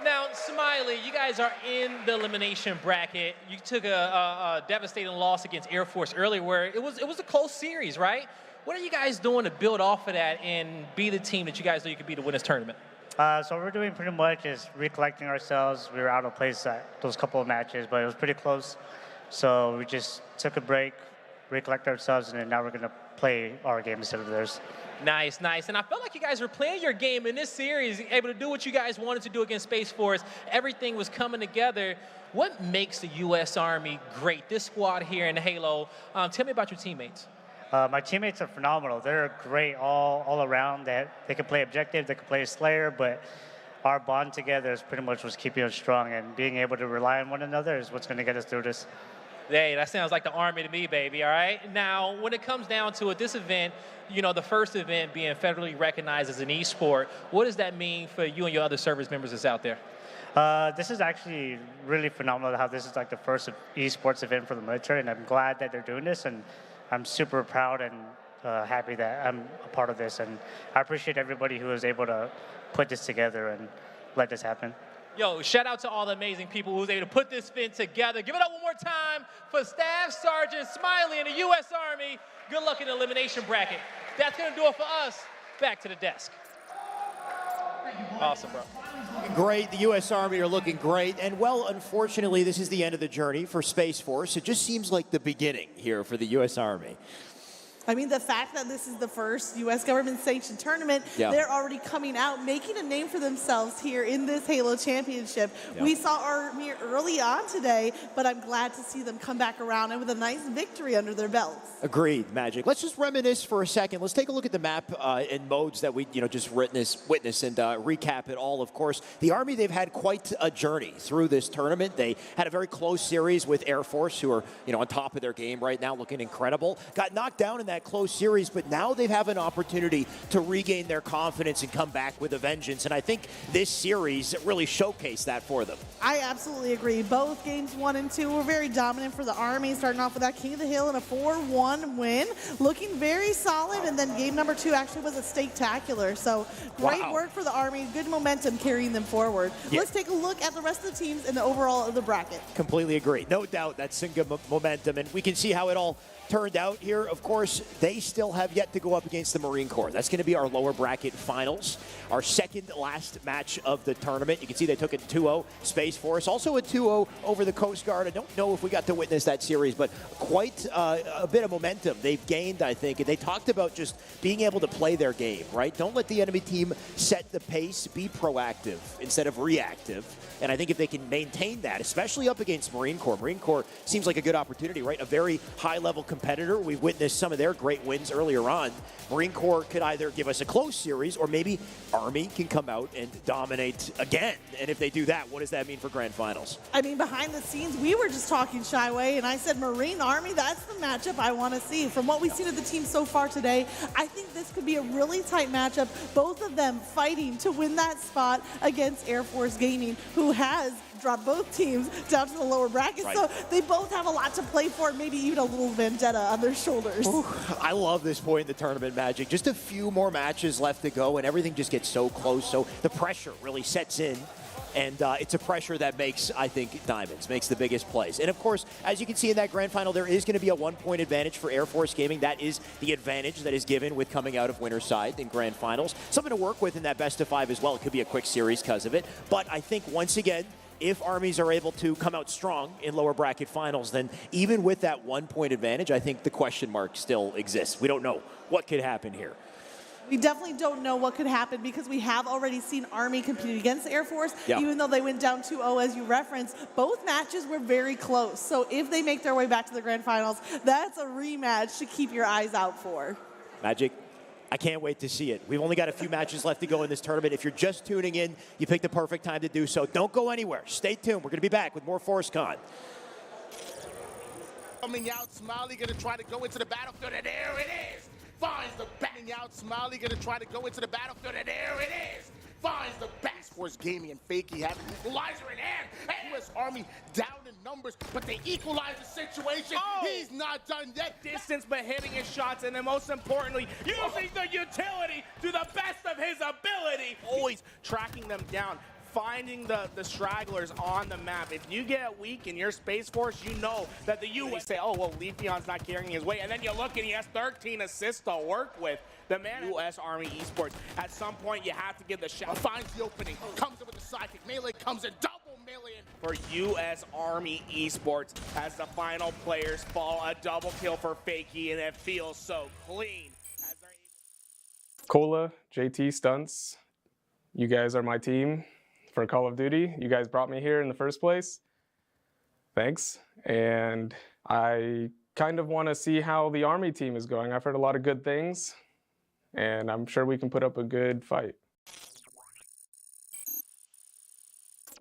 Now, Smiley, you guys are in the elimination bracket. You took a devastating loss against Air Force earlier where it was a close series, right? What are you guys doing to build off of that and be the team that you guys know you could be to win this tournament? So what we're doing pretty much is recollecting ourselves. We were out of place at those couple of matches, but it was pretty close. So we just took a break, recollect ourselves, and then now we're going to play our game instead of theirs. Nice. And I felt like you guys were playing your game in this series, able to do what you guys wanted to do against Space Force. Everything was coming together. What makes the U.S. Army great, this squad here in Halo? Tell me about your teammates. My teammates are phenomenal. They're great all around. They can play objective, they can play Slayer, but our bond together is pretty much what's keeping us strong, and being able to rely on one another is what's going to get us through this. Hey, that sounds like the Army to me, baby, all right? Now, when it comes down to it, this event, the first event being federally recognized as an esport, what does that mean for you and your other service members that's out there? This is actually really phenomenal how this is like the first esports event for the military, and I'm glad that they're doing this, and I'm super proud and happy that I'm a part of this, and I appreciate everybody who was able to put this together and let this happen. Yo, shout out to all the amazing people who was able to put this event together. Give it up one more time for Staff Sergeant Smiley and the U.S. Army. Good luck in the elimination bracket. That's going to do it for us. Back to the desk. Awesome, bro. Great. The U.S. Army are looking great. And, well, unfortunately, this is the end of the journey for Space Force. It just seems like the beginning here for the U.S. Army. I mean, the fact that this is the first U.S. government-sanctioned tournament, they're already coming out, making a name for themselves here in this Halo Championship. We saw Army early on today, but I'm glad to see them come back around and with a nice victory under their belts. Agreed, Magic. Let's just reminisce for a second. Let's take a look at the map and modes that we just witness and recap it all. Of course, the Army, they've had quite a journey through this tournament. They had a very close series with Air Force, who are on top of their game right now, looking incredible. Got knocked down in that that close series, but now they have an opportunity to regain their confidence and come back with a vengeance. And I think this series really showcased that for them. I absolutely agree. Both games 1 and 2 were very dominant for the Army, starting off with that King of the Hill and a 4-1 win, looking very solid. And then game number 2 actually was a stake-tacular. So great work for the Army, good momentum carrying them forward. Yeah. Let's take a look at the rest of the teams in the overall of the bracket. Completely agree. No doubt that's some good momentum, and we can see how it all turned out here. Of course, they still have yet to go up against the Marine Corps. That's going to be our lower bracket finals, our second last match of the tournament. You can see they took it 2-0, Space Force, also a 2-0 over the Coast Guard. I don't know if we got to witness that series, but quite a bit of momentum they've gained, I think. And they talked about just being able to play their game, right? Don't let the enemy team set the pace. Be proactive instead of reactive. And I think if they can maintain that, especially up against Marine Corps seems like a good opportunity, right? A very high-level competitor. We've witnessed some of their great wins earlier on. Marine Corps could either give us a close series, or maybe Army can come out and dominate again. And if they do that, what does that mean for Grand Finals? I mean, behind the scenes, we were just talking Shyway, and I said Marine Army, that's the matchup I want to see. From what we've seen of the team so far today, I think this could be a really tight matchup. Both of them fighting to win that spot against Air Force Gaming, who has dropped both teams down to the lower bracket. Right. So they both have a lot to play for, maybe even a little vendetta on their shoulders. Ooh, I love this point in the tournament, Magic. Just a few more matches left to go, and everything just gets so close. So the pressure really sets in. And it's a pressure that makes, I think, diamonds, makes the biggest plays. And, of course, as you can see in that grand final, there is going to be a 1-point advantage for Air Force Gaming. That is the advantage that is given with coming out of winner's side in grand finals. Something to work with in that best of 5 as well. It could be a quick series because of it. But I think, once again, if armies are able to come out strong in lower bracket finals, then even with that 1-point advantage, I think the question mark still exists. We don't know what could happen here. We definitely don't know what could happen because we have already seen Army compete against Air Force. Yeah. Even though they went down 2-0, as you referenced, both matches were very close. So if they make their way back to the grand finals, that's a rematch to keep your eyes out for. Magic, I can't wait to see it. We've only got a few matches left to go in this tournament. If you're just tuning in, you picked the perfect time to do so. Don't go anywhere. Stay tuned. We're going to be back with more FORCECON. Coming out, Smiley gonna try to go into the battlefield, and there it is. Finds the batting out, Smiley gonna try to go into the battlefield, and there it is. Finds the Bass Force Gaming and Fakey have an equalizer in hand. U.S. Army down in numbers, but they equalize the situation. He's not done yet. Distance, but hitting his shots, and then most importantly, using the utility to the best of his ability. Always tracking them down, finding the stragglers on the map. If you get weak in your Space Force, you know that the U.S. say, oh, well, Leafeon's not carrying his weight. And then you look and he has 13 assists to work with. The man U.S. Army Esports, at some point, you have to give the shot. Finds the opening, comes in with the sidekick. Melee comes in, double melee in. For U.S. Army Esports, as the final players fall, a double kill for Fakey, and it feels so clean. Cola, JT, Stunts, you guys are my team for Call of Duty. You guys brought me here in the first place. Thanks. And I kind of want to see how the Army team is going. I've heard a lot of good things, and I'm sure we can put up a good fight.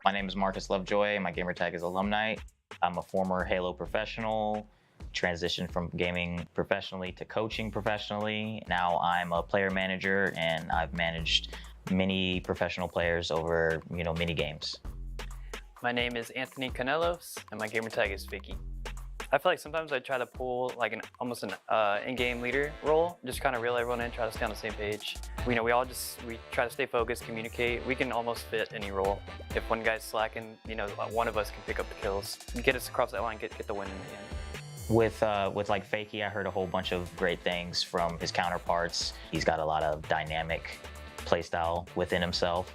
My name is Marcus Lovejoy. My gamer tag is Alumni. I'm a former Halo professional, transitioned from gaming professionally to coaching professionally. Now I'm a player manager, and I've managed many professional players over, many games. My name is Anthony Canelos, and my gamer tag is Vicky. I feel like sometimes I try to pull like almost an in-game leader role, just kind of reel everyone in, try to stay on the same page. We try to stay focused, communicate. We can almost fit any role. If one guy's slacking, one of us can pick up the kills, get us across that line, get the win in the end. With like Fakey, I heard a whole bunch of great things from his counterparts. He's got a lot of dynamic playstyle within himself.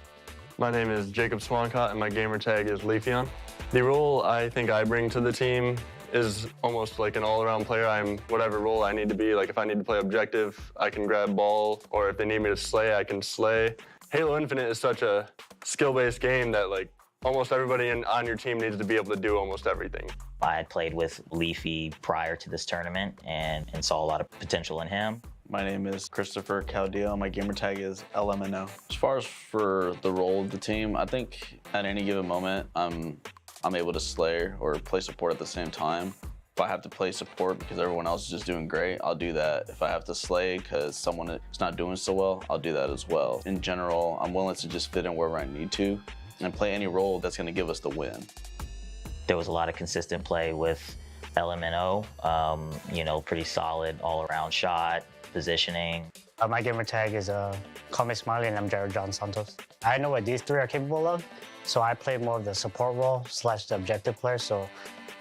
My name is Jacob Swancott, and my gamer tag is Leafeon. The role I think I bring to the team is almost like an all-around player. I'm whatever role I need to be. Like if I need to play objective, I can grab ball, or if they need me to slay, I can slay. Halo Infinite is such a skill-based game that like almost everybody on your team needs to be able to do almost everything. I had played with Leafy prior to this tournament and saw a lot of potential in him. My name is Christopher Caldillo. My gamer tag is LMNO. As far as for the role of the team, I think at any given moment, I'm able to slay or play support at the same time. If I have to play support because everyone else is just doing great, I'll do that. If I have to slay because someone is not doing so well, I'll do that as well. In general, I'm willing to just fit in wherever I need to and play any role that's going to give us the win. There was a lot of consistent play with LMNO, you know, pretty solid all-around shot, positioning. My gamer tag is Call Me Smiley, and I'm Jared John Santos. I know what these three are capable of, so I play more of the support role / the objective player, so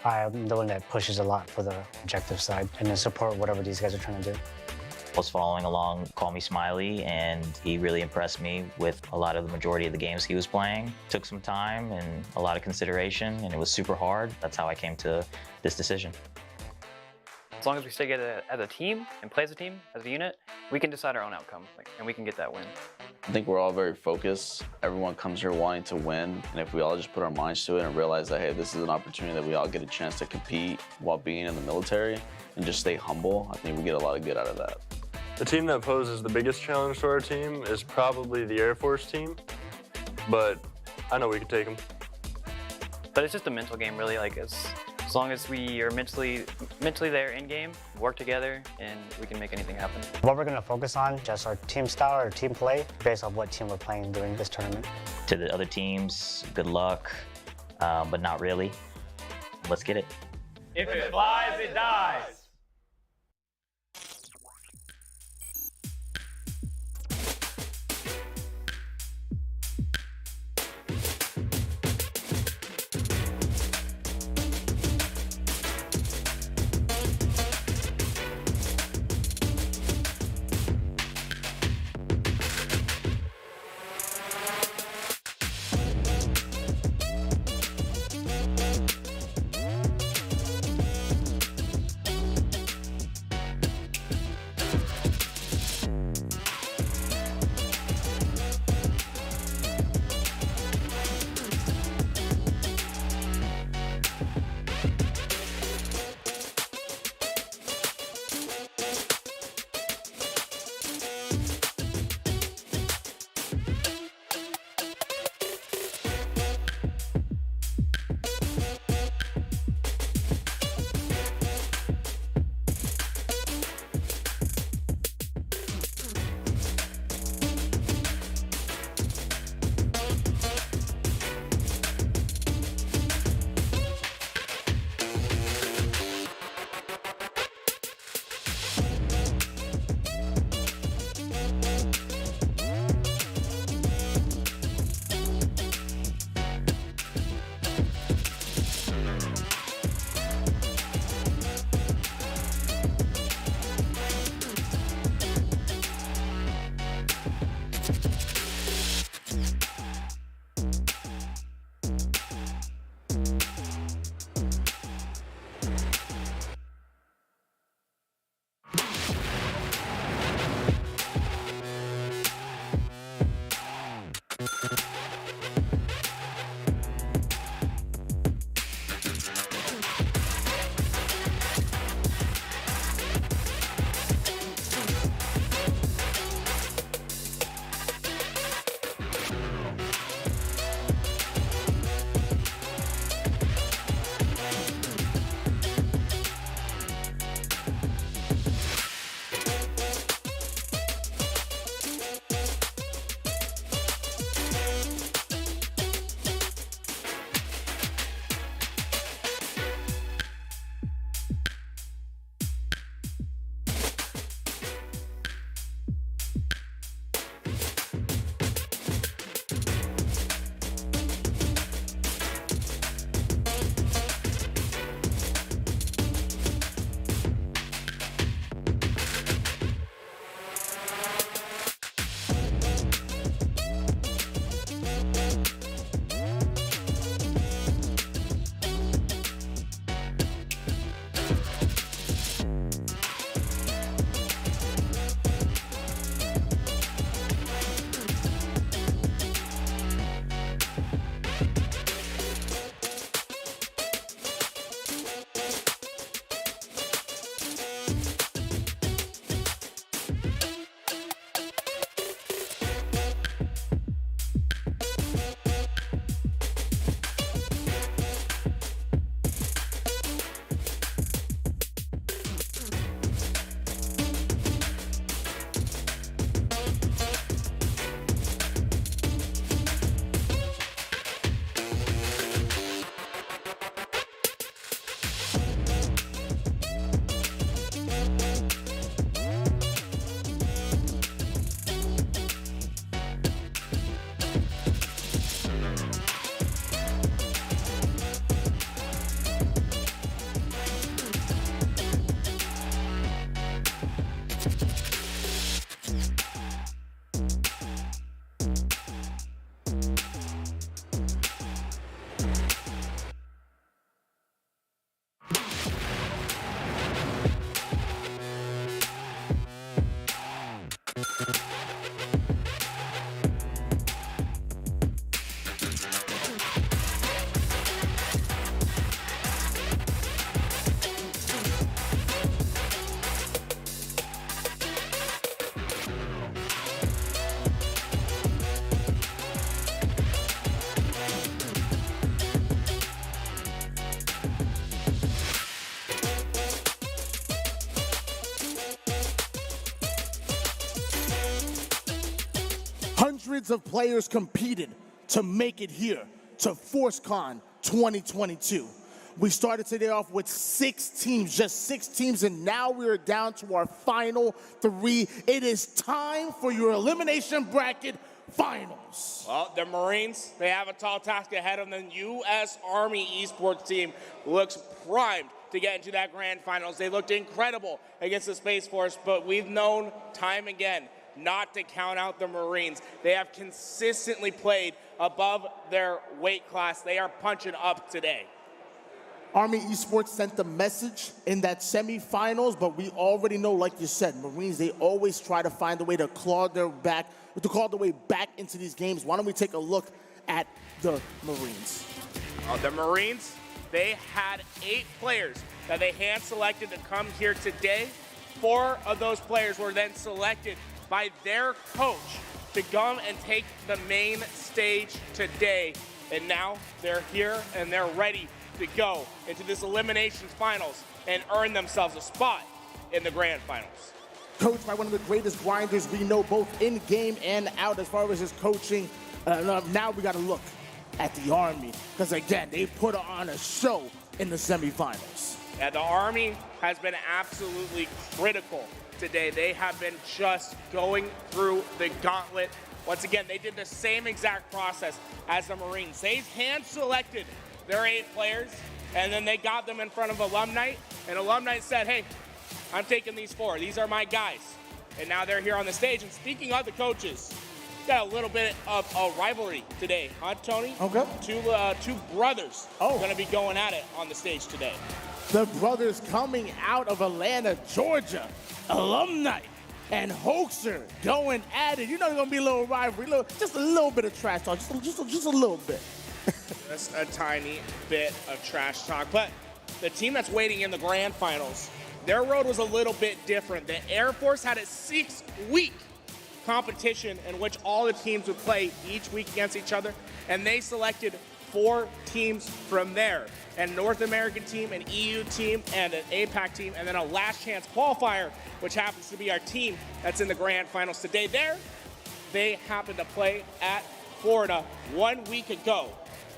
I'm the one that pushes a lot for the objective side and then support whatever these guys are trying to do. I was following along Call Me Smiley, and he really impressed me with a lot of the majority of the games he was playing. Took some time and a lot of consideration, and it was super hard. That's how I came to this decision. As long as we stay together as a team and play as a team, as a unit, we can decide our own outcome, and we can get that win. I think we're all very focused. Everyone comes here wanting to win, and if we all just put our minds to it and realize that, hey, this is an opportunity that we all get a chance to compete while being in the military and just stay humble, I think we get a lot of good out of that. The team that poses the biggest challenge to our team is probably the Air Force team, but I know we can take them. But it's just a mental game, really. Like as long as we are mentally there in game, work together, and we can make anything happen. What we're going to focus on, just our team style or team play, based on what team we're playing during this tournament. To the other teams, good luck, but not really. Let's get it. If it flies, it dies. hundreds of players competed to make it here to FORCECON 2022. We started today off with 6 teams, just 6 teams, and now we are down to our final 3. It is time for your elimination bracket finals. Well, the Marines, they have a tall task ahead of them. U.S. Army Esports team looks primed to get into that grand finals. They looked incredible against the Space Force, but we've known time again not to count out the Marines. They have consistently played above their weight class. They are punching up today. Army Esports sent the message in that semifinals, but we already know, like you said, Marines, they always try to find a way to claw their way back into these games. Why don't we take a look at the Marines? The Marines, they had 8 players that they hand-selected to come here today. 4 of those players were then selected by their coach to come and take the main stage today. And now they're here and they're ready to go into this eliminations finals and earn themselves a spot in the grand finals. Coached by one of the greatest grinders we know, both in game and out as far as his coaching. Now we got to look at the Army, because again, they put on a show in the semifinals. Yeah, the Army has been absolutely critical today. They have been just going through the gauntlet. Once again, they did the same exact process as the Marines. They hand-selected their 8 players, and then they got them in front of Alumni, and Alumni said, hey, I'm taking these 4. These are my guys. And now they're here on the stage. And speaking of the coaches, got a little bit of a rivalry today, huh, Tony? Okay. Two brothers going to be going at it on the stage today. The brothers coming out of Atlanta, Georgia, Alumni and Hoaxer going at it. You know there's going to be a little rivalry, just a little bit of trash talk, just a little bit. Just a tiny bit of trash talk. But the team that's waiting in the grand finals, their road was a little bit different. The Air Force had a 6-week competition in which all the teams would play each week against each other, and they selected 4 teams from there. A North American team, an EU team, and an APAC team, and then a last chance qualifier, which happens to be our team that's in the grand finals today. They happened to play at Florida 1 week ago.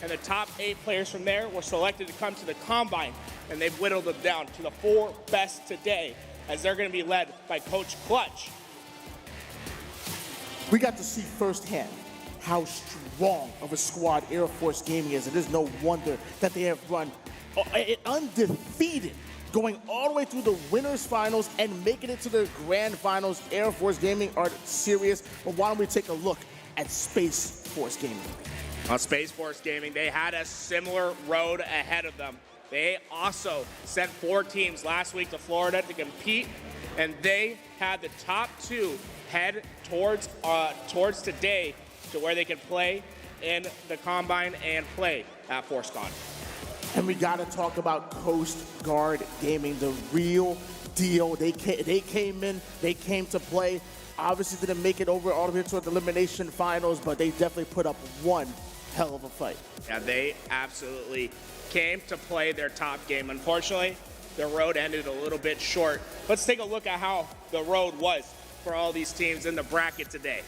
And the top 8 players from there were selected to come to the Combine, and they've whittled them down to the 4 best today, as they're going to be led by Coach Clutch. We got to see firsthand how strong of a squad Air Force Gaming is. It is no wonder that they have run undefeated, going all the way through the winners finals and making it to the grand finals. Air Force Gaming are serious, but why don't we take a look at Space Force Gaming? On Space Force Gaming, they had a similar road ahead of them. They also sent 4 teams last week to Florida to compete, and they had the top 2 head towards today to where they could play in the Combine and play at FORCECON. And we got to talk about Coast Guard Gaming, the real deal. They came in, they came to play. Obviously didn't make it over all the way to the elimination finals, but they definitely put up one hell of a fight. Yeah, they absolutely came to play their top game. Unfortunately, the road ended a little bit short. Let's take a look at how the road was for all these teams in the bracket today.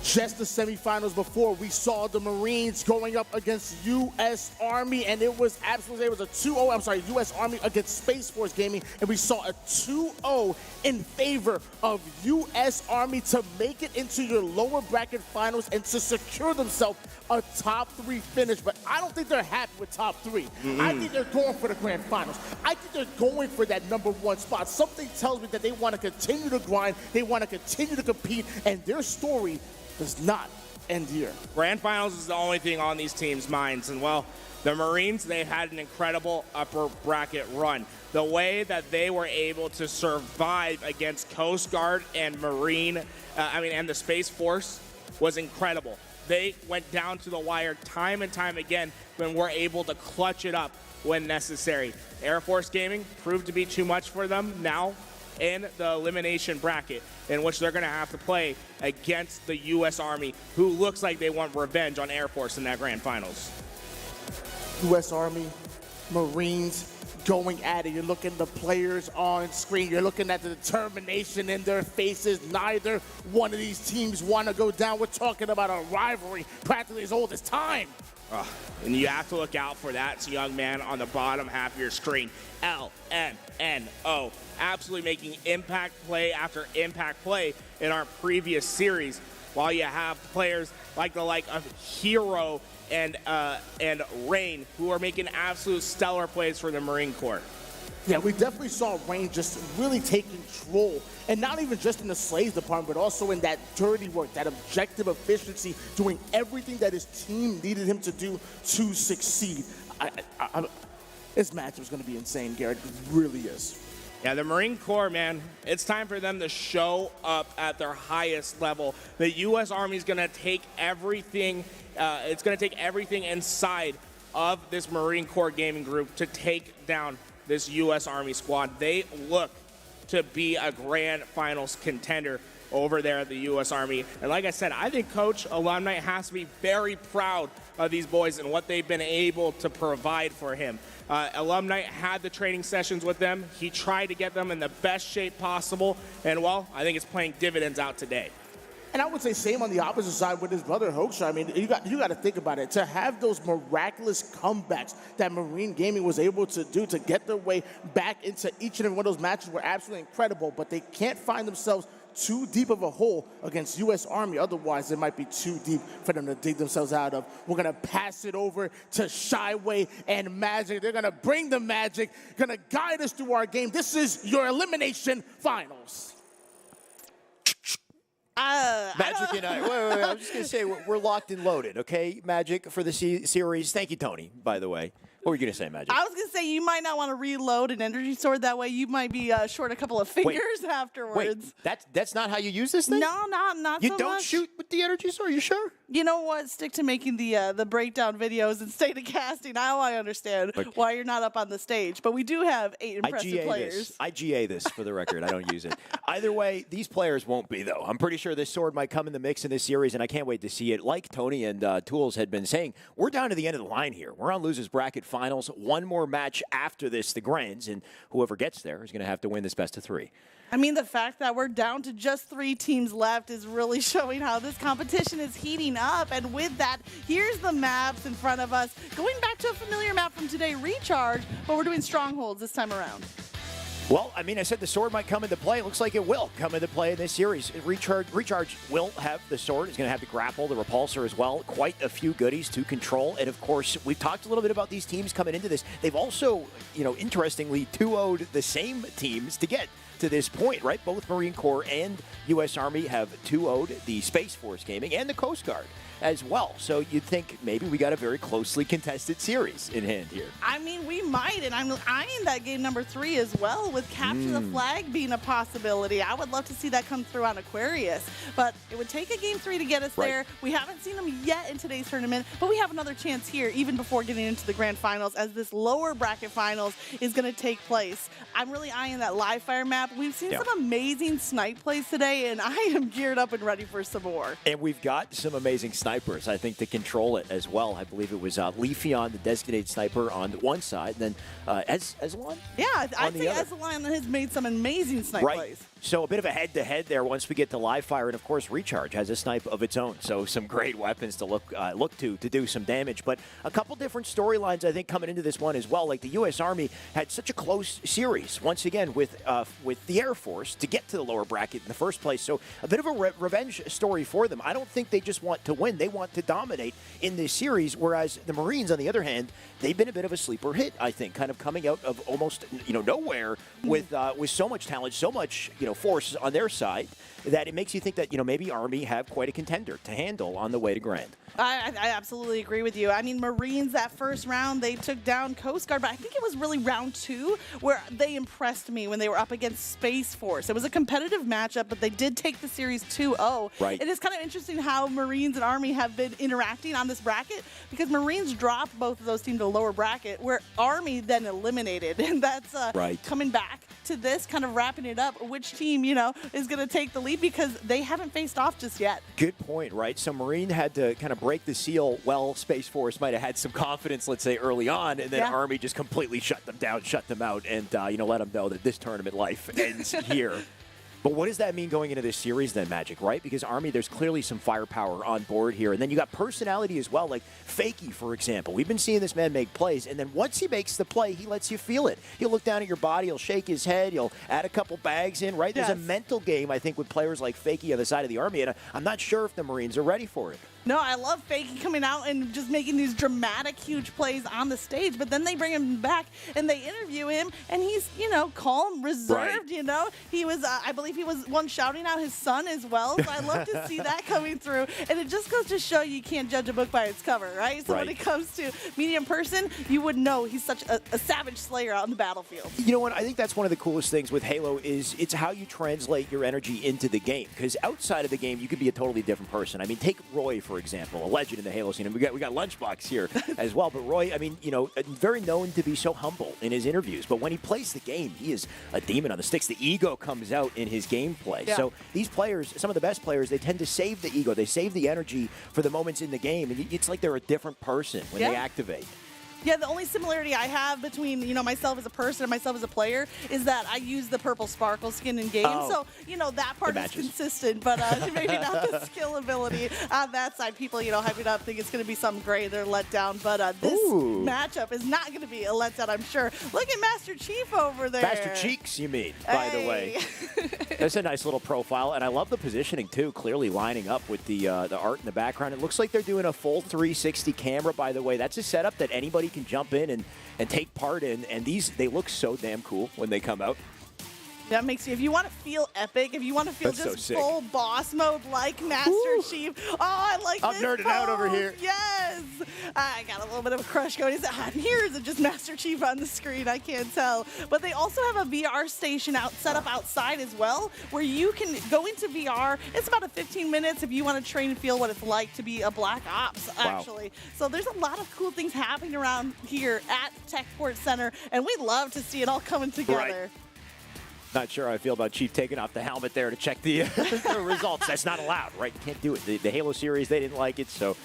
Just the semifinals before, we saw the Marines going up against U.S. Army, and it was absolutely, it was a 2-0, I'm sorry, U.S. Army against Space Force Gaming, and we saw a 2-0 in favor of U.S. Army to make it into your lower bracket finals and to secure themselves a top 3 finish. But I don't think they're happy with top 3. I think they're going for the grand finals. I think they're going for that #1 spot. Something tells me that they want to continue to grind, they want to continue to compete, and their story does not end here. Grand finals is the only thing on these teams' minds. And well, the Marines, they had an incredible upper bracket run. The way that they were able to survive against Coast Guard and and the Space Force was incredible. They went down to the wire time and time again when we're able to clutch it up when necessary. Air Force Gaming proved to be too much for them now in the elimination bracket, in which they're going to have to play against the U.S. Army, who looks like they want revenge on Air Force in that grand finals. U.S. Army, Marines, going at it. You're looking at the players on screen. You're looking at the determination in their faces. Neither one of these teams want to go down. We're talking about a rivalry practically as old as time. And you have to look out for that young man on the bottom half of your screen. LMNO. Absolutely making impact play after impact play in our previous series. While you have players like of Hero and Rain, who are making absolute stellar plays for the Marine Corps. Yeah, we definitely saw Rain just really take control, and not even just in the slaves department, but also in that dirty work, that objective efficiency, doing everything that his team needed him to do to succeed. This matchup is going to be insane, Garrett. It really is. Yeah, the Marine Corps, man, it's time for them to show up at their highest level. The U.S. Army is going to take everything. It's going to take everything inside of this Marine Corps gaming group to take down this U.S. Army squad. They look to be a grand finals contender over there at the U.S. Army. And like I said, I think Coach Alumni has to be very proud of these boys and what they've been able to provide for him. Alumni had the training sessions with them. He tried to get them in the best shape possible. And, well, I think it's playing dividends out today. And I would say same on the opposite side with his brother Hoaxer. I mean, you got to think about it. To have those miraculous comebacks that Marine Gaming was able to do to get their way back into each and every one of those matches were absolutely incredible, but they can't find themselves too deep of a hole against U.S. Army. Otherwise, it might be too deep for them to dig themselves out of. We're going to pass it over to Shyway and Magic. They're going to bring the magic, going to guide us through our game. This is your elimination finals. Magic and I. Wait. I'm just going to say we're locked and loaded, okay? Magic for the series. Thank you, Tony, by the way. What were you going to say, Magic? I was going to say you might not want to reload an energy sword. That way you might be short a couple of fingers afterwards. Wait, that's not how you use this thing? No, not so much. You don't shoot with the energy sword? You sure? You know what? Stick to making the breakdown videos and stay to casting. Now I understand why you're not up on the stage. But we do have 8 impressive players. I GA this for the record. I don't use it. Either way, these players won't be, though. I'm pretty sure this sword might come in the mix in this series, and I can't wait to see it. Like Tony and Tools had been saying, we're down to the end of the line here. We're on Losers Bracket Finals. One more match after this, the Grands, and whoever gets there is going to have to win this best of 3. I mean, the fact that we're down to just 3 teams left is really showing how this competition is heating up. And with that, here's the maps in front of us. Going back to a familiar map from today, Recharge, but we're doing Strongholds this time around. Well, I mean, I said the sword might come into play. It looks like it will come into play in this series. Recharge will have the sword. It's going to have the grapple, the repulsor as well. Quite a few goodies to control. And, of course, we've talked a little bit about these teams coming into this. They've also, interestingly, 2-0'd the same teams to get to this point, right? Both Marine Corps and U.S. Army have 2-0'd the Space Force Gaming and the Coast Guard as well. So you'd think maybe we got a very closely contested series in hand here. I mean, we might, and I'm eyeing that game number 3 as well, with Capture the Flag being a possibility. I would love to see that come through on Aquarius, but it would take a game 3 to get us there. We haven't seen them yet in today's tournament, but we have another chance here, even before getting into the grand finals, as this lower bracket finals is going to take place. I'm really eyeing that live fire map. We've seen some amazing snipe plays today, and I am geared up and ready for some more. And we've got some amazing snipers, I think, to control it as well. I believe it was Leafeon, the designated sniper, on one side, and then Ezelon? Yeah, I think Ezelon has made some amazing snipe plays. So a bit of a head-to-head there once we get to live fire, and of course Recharge has a snipe of its own. So some great weapons to look to do some damage. But a couple different storylines I think coming into this one as well. Like the U.S. Army had such a close series once again with the Air Force to get to the lower bracket in the first place. So a bit of a revenge story for them. I don't think they just want to win; they want to dominate in this series. Whereas the Marines, on the other hand, they've been a bit of a sleeper hit. I think, kind of coming out of almost nowhere with so much talent, so much force on their side, that it makes you think that maybe Army have quite a contender to handle on the way to Grand. I absolutely agree with you. I mean, Marines, that first round, they took down Coast Guard, but I think it was really round 2 where they impressed me when they were up against Space Force. It was a competitive matchup, but they did take the series 2-0. Right. It is kind of interesting how Marines and Army have been interacting on this bracket, because Marines dropped both of those teams to the lower bracket, where Army then eliminated, and that's coming back to this, kind of wrapping it up, which team, you know, is going to take the lead because they haven't faced off just yet. Good point, right? So Marine had to kind of break the seal. Well, Space Force might have had some confidence, let's say, early on, and then Army just completely shut them down, shut them out, and, you know, let them know that this tournament life ends here. But what does that mean going into this series then, Magic, right? Because Army, there's clearly some firepower on board here. And then you got personality as well, like Fakey, for example. We've been seeing this man make plays, and then once he makes the play, he lets you feel it. He'll look down at your body, he'll shake his head, he'll add a couple bags in, right? There's a mental game, I think, with players like Fakey on the side of the Army, and I'm not sure if the Marines are ready for it. No, I love Fakey coming out and just making these dramatic, huge plays on the stage, but then they bring him back and they interview him, and he's, you know, calm, reserved, you know. He was, I believe he was one shouting out his son as well, so I love to see that coming through, and it just goes to show you can't judge a book by its cover, right? So when it comes to medium person, you would know he's such a savage slayer out on the battlefield. You know what? I think that's one of the coolest things with Halo is it's how you translate your energy into the game, because outside of the game, you could be a totally different person. I mean, take Roy, for example, a legend in the Halo scene. And we got Lunchbox here as well. But Roy, I mean, you know, very known to be so humble in his interviews. But when he plays the game, he is a demon on the sticks. The ego comes out in his gameplay. Yeah. So these players, some of the best players, they tend to save the ego. They save the energy for the moments in the game. And it's like they're a different person when they activate. Yeah, the only similarity I have between, you know, myself as a person and myself as a player is that I use the purple sparkle skin in game. So, you know, that part is consistent, but maybe not the skill ability on that side. People, you know, hype it up, think it's going to be something great. They're let down, but this matchup is not going to be a letdown, I'm sure. Look at Master Chief over there. Master Cheeks, you mean, by the way. That's a nice little profile, and I love the positioning, too, clearly lining up with the art in the background. It looks like they're doing a full 360 camera, by the way. That's a setup that anybody can jump in and take part in, and they look so damn cool when they come out. That makes you, if you want to feel epic, if you want to feel just full boss mode like Master Chief. Oh, I like this. I'm nerding out over here. Yes. I got a little bit of a crush going. Is it here? Is it just Master Chief on the screen? I can't tell. But they also have a VR station set up outside as well, where you can go into VR. It's about 15 minutes if you want to train and feel what it's like to be a Black Ops, actually. So there's a lot of cool things happening around here at Techport Center, and we love to see it all coming together. Not sure how I feel about Chief taking off the helmet there to check the results. That's not allowed, right? You can't do it. The Halo series, they didn't like it, so,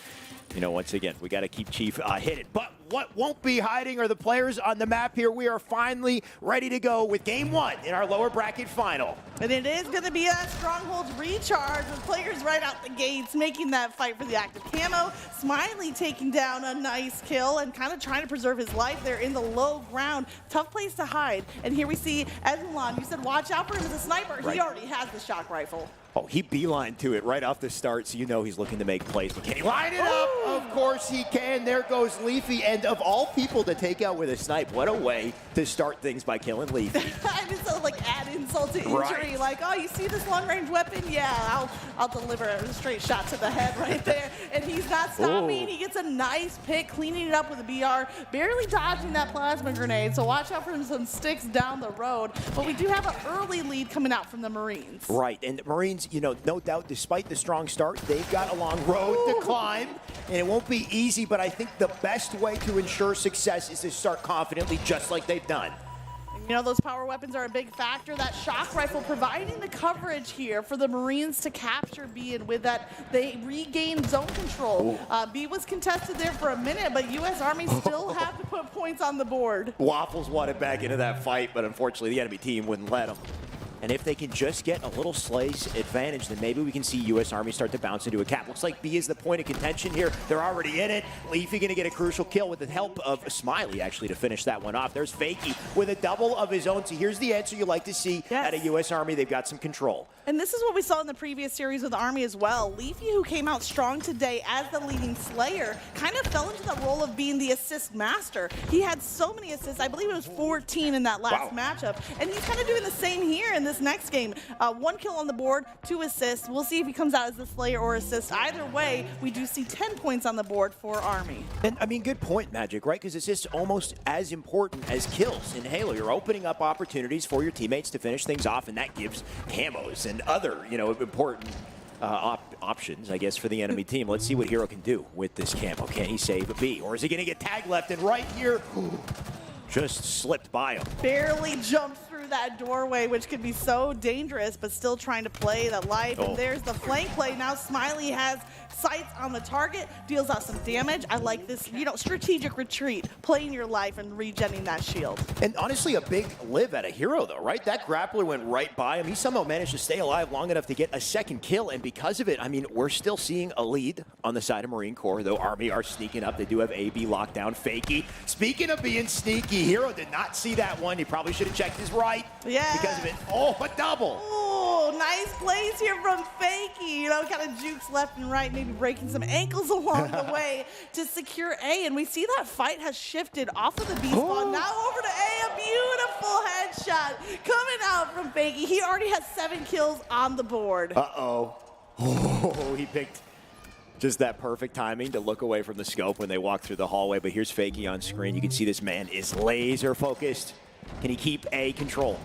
you know, once again, we got to keep Chief hidden. But what won't be hiding are the players on the map here. We are finally ready to go with Game 1 in our lower bracket final. And it is going to be a Strongholds recharge with players right out the gates making that fight for the active camo. Smiley taking down a nice kill and kind of trying to preserve his life there in the low ground. Tough place to hide. And here we see Edmulon. You said watch out for him as a sniper. Right. He already has the shock rifle. Oh, he beelined to it right off the start, so you know he's looking to make plays. But can he line it up? Of course he can. There goes Leafy. And of all people to take out with a snipe, what a way to start things by killing Leafy. And it's like add insult to injury. Right. Like, oh, you see this long-range weapon? Yeah, I'll deliver a straight shot to the head right there. And he's not stopping. He gets a nice pick, cleaning it up with a BR, barely dodging that plasma grenade. So watch out for some sticks down the road. But we do have an early lead coming out from the Marines. Right, and the Marines, you know, no doubt, despite the strong start, they've got a long road to climb, and it won't be easy, but I think the best way to ensure success is to start confidently, just like they've done. You know, those power weapons are a big factor. That shock rifle providing the coverage here for the Marines to capture B, and with that, they regained zone control. B was contested there for a minute, but U.S. Army still have to put points on the board. Waffles wanted back into that fight, but unfortunately the enemy team wouldn't let them. And if they can just get a little slice advantage, then maybe we can see U.S. Army start to bounce into a cap. Looks like B is the point of contention here. They're already in it. Leafy going to get a crucial kill with the help of Smiley, actually, to finish that one off. There's Fakey with a double of his own. So here's the answer you like to see at a U.S. Army. They've got some control. And this is what we saw in the previous series with the Army as well. Leafy, who came out strong today as the leading Slayer, kind of fell into the role of being the assist master. He had so many assists. I believe it was 14 in that last matchup. And he's kind of doing the same here in this next game. 1 kill on the board, 2 assists. We'll see if he comes out as the Slayer or assist. Either way, we do see 10 points on the board for Army. And I mean, good point, Magic, right? Because assists almost as important as kills in Halo. You're opening up opportunities for your teammates to finish things off, and that gives camos and other, you know, important options, I guess, for the enemy team. Let's see what Hero can do with this camo. Can he save a B, or is he going to get tagged left and right here? Just slipped by him. Barely jumped through through that doorway, which could be so dangerous, but still trying to play the life. And there's the flank play. Now Smiley has sights on the target, deals out some damage. I like this, strategic retreat, playing your life and regenning that shield. And honestly, a big live at a hero, though, right? That grappler went right by him. He somehow managed to stay alive long enough to get a second kill, and because of it, I mean, we're still seeing a lead on the side of Marine Corps, though Army are sneaking up. They do have AB locked down. Fakey. Speaking of being sneaky, Hero did not see that one. He probably should have checked his right. Yeah. Because of it. Oh, a double. Oh, nice plays here from Fakey. Kind of jukes left and right, maybe breaking some ankles along the way to secure A. And we see that fight has shifted off of the B spawn. Now over to A, a beautiful headshot coming out from Fakey. He already has 7 kills on the board. Uh-oh. Oh, he picked just that perfect timing to look away from the scope when they walk through the hallway. But here's Fakey on screen. You can see this man is laser focused. Can he keep A control?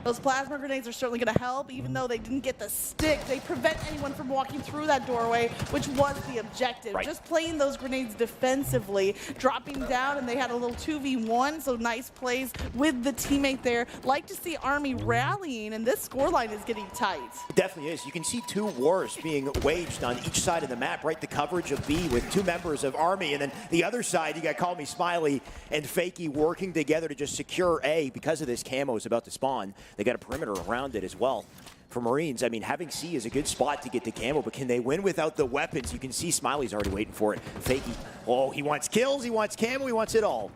Those plasma grenades are certainly going to help, even though they didn't get the stick. They prevent anyone from walking through that doorway, which was the objective. Right. Just playing those grenades defensively, dropping down, and they had a little 2v1, so nice plays with the teammate there. Like to see Army rallying, and this scoreline is getting tight. It definitely is. You can see 2 wars being waged on each side of the map, right? The coverage of B with 2 members of Army, and then the other side, you got Call Me Smiley and Fakey working together to just secure A because of this camo is about to spawn. They got a perimeter around it as well. For Marines, I mean, having C is a good spot to get the camo, but can they win without the weapons? You can see Smiley's already waiting for it. Fakey, oh, he wants kills, he wants camo, he wants it all.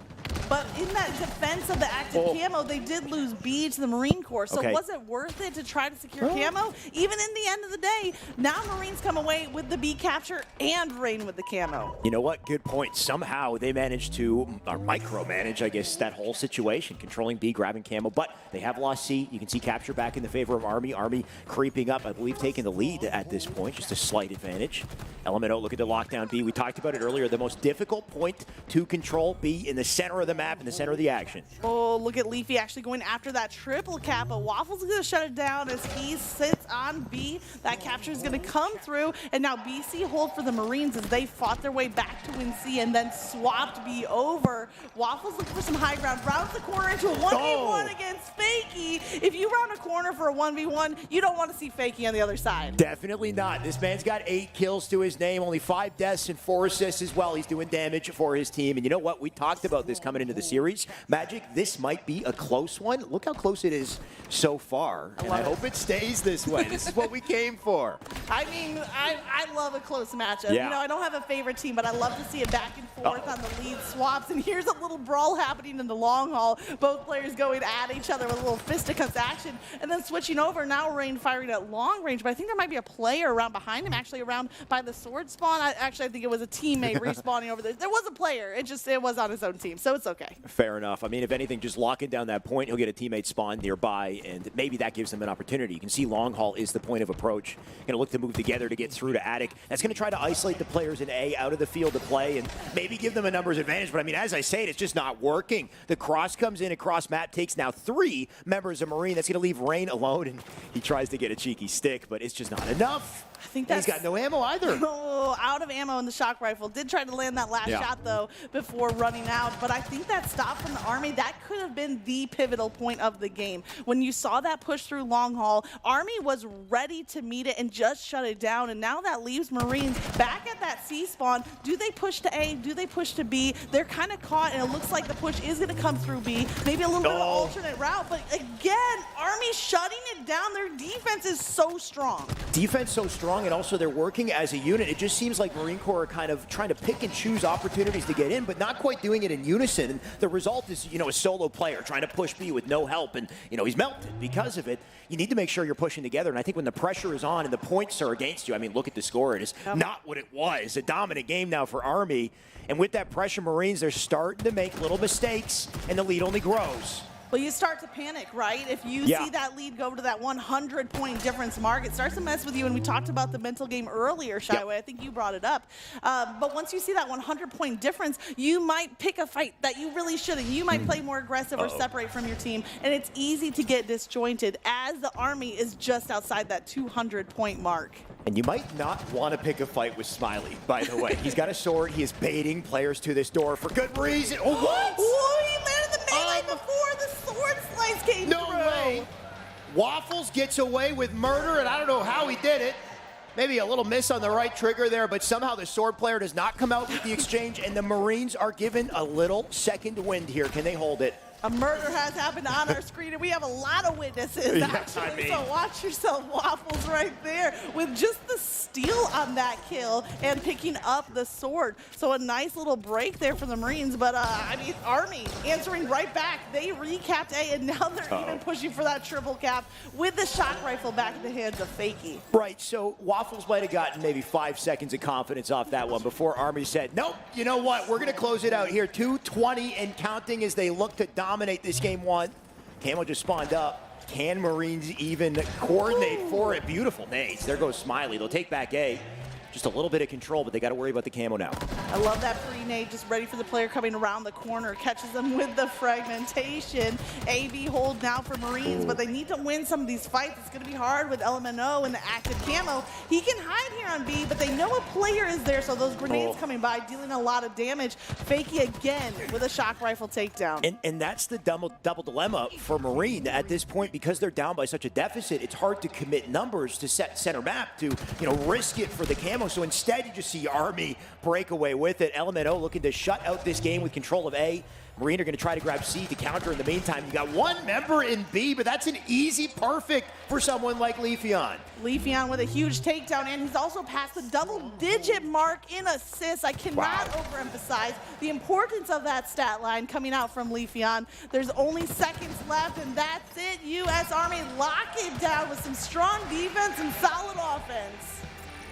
But in that defense of the active camo, they did lose B to the Marine Corps. So was it worth it to try to secure camo? Even in the end of the day, now Marines come away with the B capture and Rain with the camo. You know what? Good point. Somehow they managed to micromanage, I guess, that whole situation, controlling B, grabbing camo. But they have lost C. You can see capture back in the favor of Army. Army creeping up, I believe, taking the lead at this point. Just a slight advantage. Elemento, look at the lockdown B. We talked about it earlier. The most difficult point to control B in the center of the map, in the center of the action. Oh, look at Leafy actually going after that triple cap. But Waffles is going to shut it down as he sits on B. That capture is going to come through. And now BC hold for the Marines as they fought their way back to win C and then swapped B over. Waffles looking for some high ground. Rounds the corner into a 1v1 against Fakey. If you round a corner for a 1v1, you don't want to see Fakey on the other side. Definitely not. This man's got 8 kills to his name, only 5 deaths and 4 assists as well. He's doing damage for his team. And you know what? We talked about this coming into the series. Magic, this might be a close one. Look how close it is so far. And I hope it stays this way. This is what we came for. I mean, I love a close matchup. Yeah. You know, I don't have a favorite team, but I love to see it back and forth on the lead swaps. And here's a little brawl happening in the long haul. Both players going at each other with a little fisticuffs action. And then switching over, now Rain firing at long range. But I think there might be a player around behind him, actually around by the sword spawn. I think it was a teammate respawning over there. There was a player. It was on his own team, so it's okay. Fair enough. I mean, if anything, just locking down that point, he'll get a teammate spawn nearby, and maybe that gives them an opportunity. You can see long haul is the point of approach. Going to look to move together to get through to Attic. That's going to try to isolate the players in A out of the field to play and maybe give them a numbers advantage. But I mean, as I say it, it's just not working. The cross comes in across map, takes now 3 members of Marine. That's going to leave Rain alone, and he tries to get a cheeky stick, but it's just not enough. I think he's got no ammo either. Oh, out of ammo in the shock rifle. Did try to land that last shot, though, before running out. But I think that stop from the Army, that could have been the pivotal point of the game. When you saw that push through long haul, Army was ready to meet it and just shut it down. And now that leaves Marines back at that C spawn. Do they push to A? Do they push to B? They're kind of caught, and it looks like the push is going to come through B. Maybe a little bit of an alternate route. But again, Army shutting it down. Their defense is so strong. Defense so strong, and also they're working as a unit. It just seems like Marine Corps are kind of trying to pick and choose opportunities to get in, but not quite doing it in unison. And the result is, a solo player trying to push B with no help, and, he's melted because of it. You need to make sure you're pushing together, and I think when the pressure is on and the points are against you, I mean, look at the score. It is not what it was. A dominant game now for Army, and with that pressure, Marines, they're starting to make little mistakes, and the lead only grows. Well, you start to panic, right? If you see that lead go to that 100-point difference mark, it starts to mess with you. And we talked about the mental game earlier, Shyway. I think you brought it up. But once you see that 100-point difference, you might pick a fight that you really shouldn't. You might play more aggressive or separate from your team. And it's easy to get disjointed as the Army is just outside that 200-point mark. And you might not want to pick a fight with Smiley, by the way. He's got a sword. He is baiting players to this door for good reason. Oh, what? Oh, he landed the melee before the sword slice came through. No way. Waffles gets away with murder, and I don't know how he did it. Maybe a little miss on the right trigger there, but somehow the sword player does not come out with the exchange, and the Marines are given a little second wind here. Can they hold it? A murder has happened on our screen, and we have a lot of witnesses, actually. So watch yourself, Waffles, right there, with just the steal on that kill and picking up the sword. So a nice little break there for the Marines, but, I mean, Army answering right back. They recapped A, and now they're even pushing for that triple cap with the shock rifle back in the hands of Fakey. Right, so Waffles might have gotten maybe 5 seconds of confidence off that one before Army said, nope, you know what, we're going to close it out here. 2:20 and counting as they look to dominate this game one. Camo just spawned up. Can Marines even coordinate for it? Beautiful nades. There goes Smiley. They'll take back A. Just a little bit of control, but they got to worry about the camo now. I love that pre-nade, just ready for the player coming around the corner, catches them with the fragmentation. AV hold now for Marines, but they need to win some of these fights. It's going to be hard with LMNO and the active camo. He can hide here on B, but they know a player is there, so those grenades coming by, dealing a lot of damage. Fakey again with a shock rifle takedown. And that's the double dilemma for Marine at this point, because they're down by such a deficit. It's hard to commit numbers to set center map to, risk it for the camo. So instead, you just see Army break away with it. LMNO looking to shut out this game with control of A. Marine are going to try to grab C to counter in the meantime. You got one member in B, but that's an easy perfect for someone like Leafeon. Leafeon with a huge takedown, and he's also passed the double-digit mark in assists. I cannot overemphasize the importance of that stat line coming out from Leafeon. There's only seconds left, and that's it. U.S. Army lock it down with some strong defense and solid offense.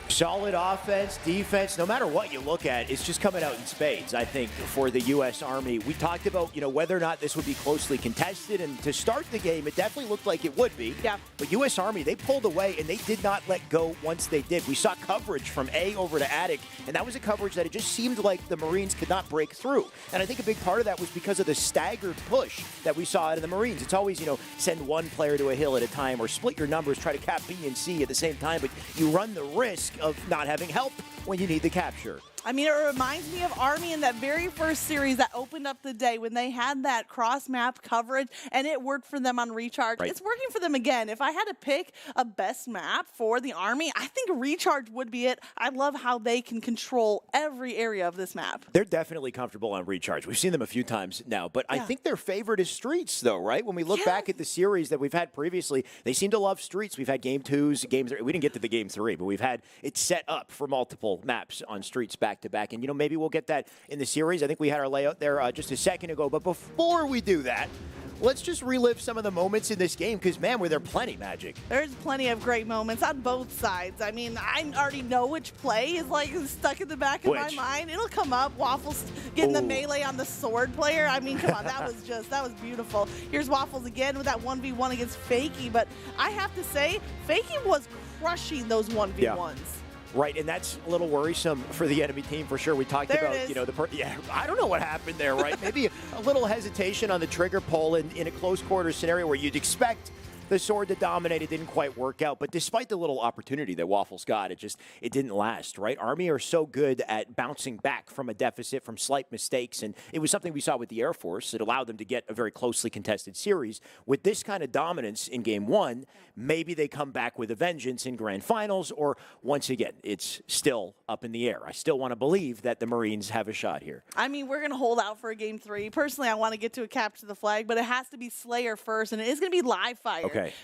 Solid offense, defense, no matter what you look at, it's just coming out in spades, I think, for the U.S. Army. We talked about, whether or not this would be closely contested, and to start the game, it definitely looked like it would be. Yeah. But U.S. Army, they pulled away, and they did not let go once they did. We saw coverage from A over to Attic, and that was a coverage that it just seemed like the Marines could not break through. And I think a big part of that was because of the staggered push that we saw out of the Marines. It's always, send one player to a hill at a time, or split your numbers, try to cap B and C at the same time, but you run the risk of not having help when you need the capture. I mean, it reminds me of Army in that very first series that opened up the day when they had that cross-map coverage, and it worked for them on Recharge. Right. It's working for them again. If I had to pick a best map for the Army, I think Recharge would be it. I love how they can control every area of this map. They're definitely comfortable on Recharge. We've seen them a few times now, but I think their favorite is Streets, though, right? When we look back at the series that we've had previously, they seem to love Streets. We've had Game 2s, Game 3. We didn't get to the Game 3, but we've had it set up for multiple maps on Streets back-to-back. And, maybe we'll get that in the series. I think we had our layout there just a second ago. But before we do that, let's just relive some of the moments in this game, because, man, were there plenty, Magic. There's plenty of great moments on both sides. I mean, I already know which play is, stuck in the back of my mind. It'll come up. Waffles getting the melee on the sword player. I mean, come on, that was beautiful. Here's Waffles again with that 1v1 against Fakey. But I have to say, Fakey was crushing those 1v1s. Yeah. Right, and that's a little worrisome for the enemy team for sure. We talked about, I don't know what happened there, right? Maybe a little hesitation on the trigger pull in a close quarter scenario where you'd expect the sword to dominate. It didn't quite work out, but despite the little opportunity that Waffles got, it didn't last, right? Army are so good at bouncing back from a deficit, from slight mistakes, and it was something we saw with the Air Force. It allowed them to get a very closely contested series. With this kind of dominance in Game 1, maybe they come back with a vengeance in Grand Finals, or once again, it's still up in the air. I still want to believe that the Marines have a shot here. I mean, we're going to hold out for a Game 3. Personally, I want to get to a capture the flag, but it has to be Slayer first, and it is going to be live fire.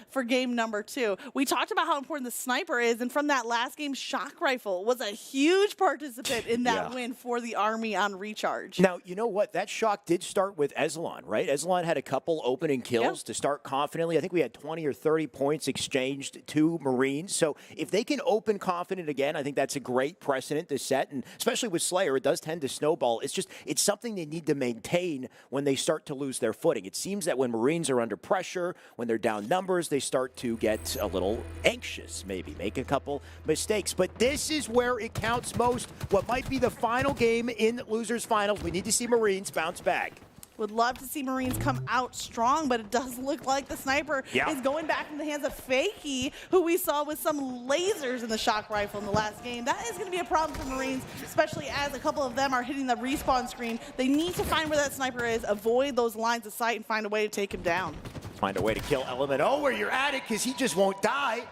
For game number 2. We talked about how important the sniper is, and from that last game, Shock Rifle was a huge participant in that win for the Army on Recharge. Now, you know what? That shock did start with Ezelon, right? Ezelon had a couple opening kills to start confidently. I think we had 20 or 30 points exchanged to Marines. So if they can open confident again, I think that's a great precedent to set, and especially with Slayer, it does tend to snowball. It's something they need to maintain when they start to lose their footing. It seems that when Marines are under pressure, when they're down numbers, they start to get a little anxious, maybe make a couple mistakes. But this is where it counts most. What might be the final game in losers finals. We need to see Marines bounce back. Would love to see Marines come out strong, but it does look like the sniper is going back in the hands of Fakey, who we saw with some lasers in the shock rifle in the last game. That is going to be a problem for Marines, especially as a couple of them are hitting the respawn screen. They need to find where that sniper is, avoid those lines of sight, and find a way to take him down. Find a way to kill Element. Oh, where you're at it, because he just won't die.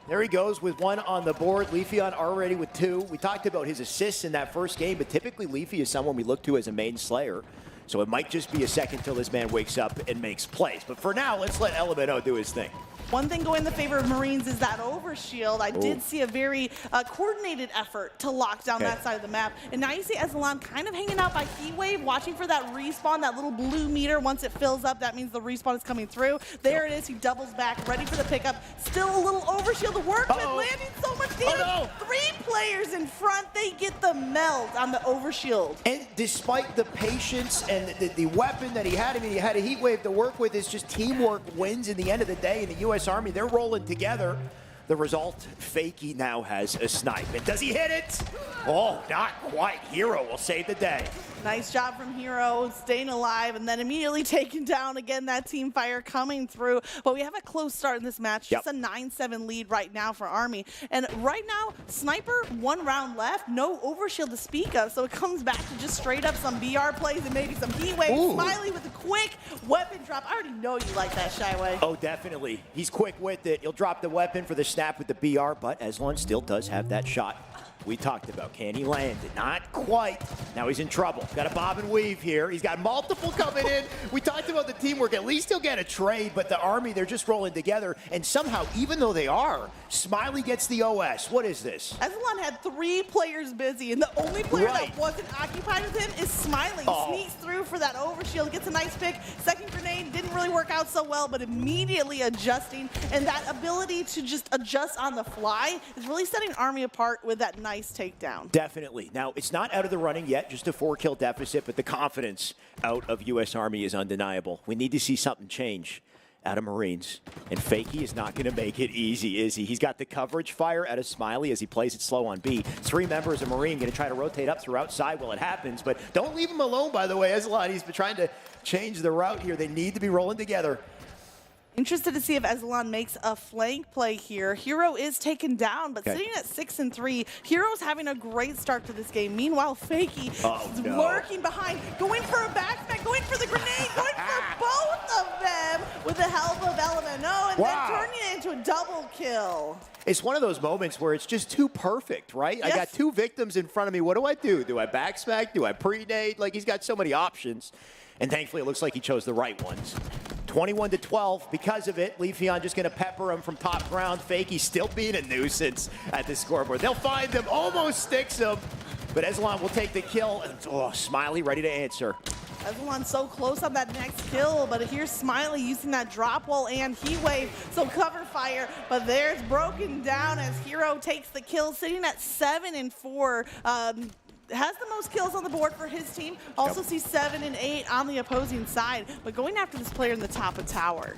There he goes with one on the board. Leafeon already with 2. We talked about his assists in that first game, but typically Leafy is someone we look to as a main slayer. So it might just be a second till this man wakes up and makes plays. But for now, let's let Elemento do his thing. One thing going in the favor of Marines is that overshield. I did see a very coordinated effort to lock down that side of the map. And now you see Ezelon kind of hanging out by Heatwave, watching for that respawn, that little blue meter. Once it fills up, that means the respawn is coming through. There it is. He doubles back, ready for the pickup. Still a little overshield to work with, landing so much damage. 3 players in front, they get the melt on the overshield. And despite the patience and the weapon that he had, I mean, he had a Heatwave to work with. It's just teamwork wins in the end of the day. In the U.S. Army, they're rolling together. The result, Fakey now has a snipe. And does he hit it? Oh, not quite. Hero will save the day. Nice job from Hero, staying alive, and then immediately taken down. Again, that team fire coming through. But we have a close start in this match. Just a 9-7 lead right now for Army. And right now, Sniper, 1 round left, no overshield to speak of. So it comes back to just straight up some BR plays and maybe some Heatwave. Smiley with a quick weapon drop. I already know you like that, Shyway. Oh, definitely. He's quick with it. He'll drop the weapon for the snap with the BR, but Ezelon still does have that shot we talked about. Can he land it? Not quite. Now he's in trouble. Got a bob and weave here. He's got multiple coming in. We talked about the teamwork. At least he'll get a trade, but the Army, they're just rolling together. And somehow, even though they are, Smiley gets the OS. What is this? Ezelon had 3 players busy, and the only player that wasn't occupied with him is Smiley. Sneaks through for that overshield, gets a nice pick. Second grenade didn't really work out so well, but immediately adjusting. And that ability to just adjust on the fly is really setting Army apart with that nice takedown. Definitely. Now, it's not out of the running yet, just a 4-kill deficit, but the confidence out of U.S. Army is undeniable. We need to see something change out of Marines. And Fakey is not going to make it easy, is he? He's got the coverage fire out of Smiley as he plays it slow on B. 3 members of Marine going to try to rotate up through outside while it happens, but don't leave him alone, by the way. Ezelon, he's been trying to change the route here. They need to be rolling together. Interested to see if Ezelon makes a flank play here. Hero is taken down, but sitting at 6-3. Hero's having a great start to this game. Meanwhile, Fakey is lurking behind, going for a backspin, going for the grenade, going for both of them with the help of Elemento, and then turning it into a double kill. It's one of those moments where it's just too perfect, right? I got 2 victims in front of me. What do I do? Do I backsmack? Do I pre-nade? Like, he's got so many options. And thankfully, it looks like he chose the right ones. 21-12 because of it. Leafeon just going to pepper him from top ground. Fakey still being a nuisance at the scoreboard. They'll find him, almost sticks him. But Ezelon will take the kill. And, Smiley ready to answer. Ezelon so close on that next kill, but here's Smiley using that drop wall and Heatwave, so cover fire. But there's broken down as Hero takes the kill, sitting at 7-4. Has the most kills on the board for his team. Also see 7 and 8 on the opposing side, but going after this player in the top of tower.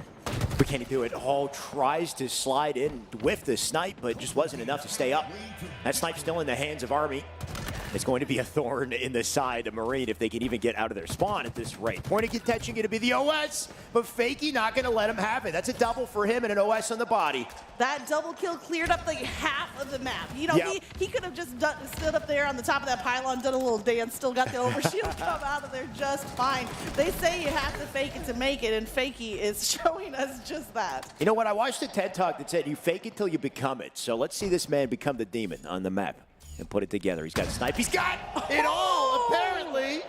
But can he do it? Tries to slide in, whiff the snipe, but just wasn't enough to stay up. That snipe's still in the hands of Army. It's going to be a thorn in the side of Marine if they can even get out of their spawn at this rate. Point of contention going to be the OS, but Fakey not going to let him have it. That's a double for him and an OS on the body. That double kill cleared up like half of the map. You know, he could have just stood up there on the top of that pylon, done a little dance, still got the overshield come out of there just fine. They say you have to fake it to make it, and Fakey is showing us just that. You know what? I watched a TED Talk that said you fake it till you become it. So let's see this man become the demon on the map and put it together. He's got a snipe. He's got it all, apparently.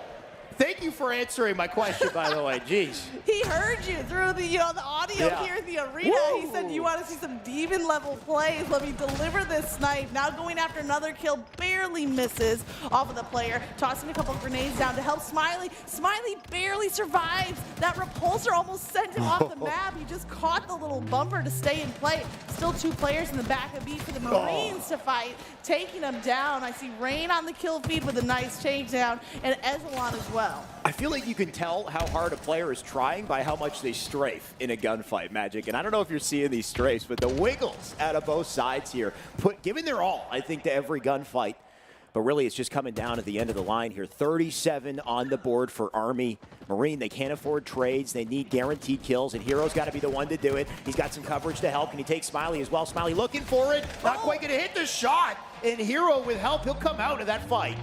Thank you for answering my question, by the way. Jeez. He heard you through the, the audio here in the arena. Woo. He said, you want to see some demon level plays. Let me deliver this snipe. Now going after another kill, barely misses off of the player. Tossing a couple grenades down to help Smiley. Smiley barely survives. That repulsor almost sent him off the map. He just caught the little bumper to stay in play. Still 2 players in the back of B for the Marines to fight, taking them down. I see Rain on the kill feed with a nice takedown, and Ezelon as well. I feel like you can tell how hard a player is trying by how much they strafe in a gunfight, Magic. And I don't know if you're seeing these strafes, but the wiggles out of both sides here, giving their all, I think, to every gunfight. But really, it's just coming down at the end of the line here. 37 on the board for Army. Marine, they can't afford trades. They need guaranteed kills, and Hero's got to be the one to do it. He's got some coverage to help, and he takes Smiley as well. Smiley looking for it. Not quite going to hit the shot. And Hero, with help, he'll come out of that fight.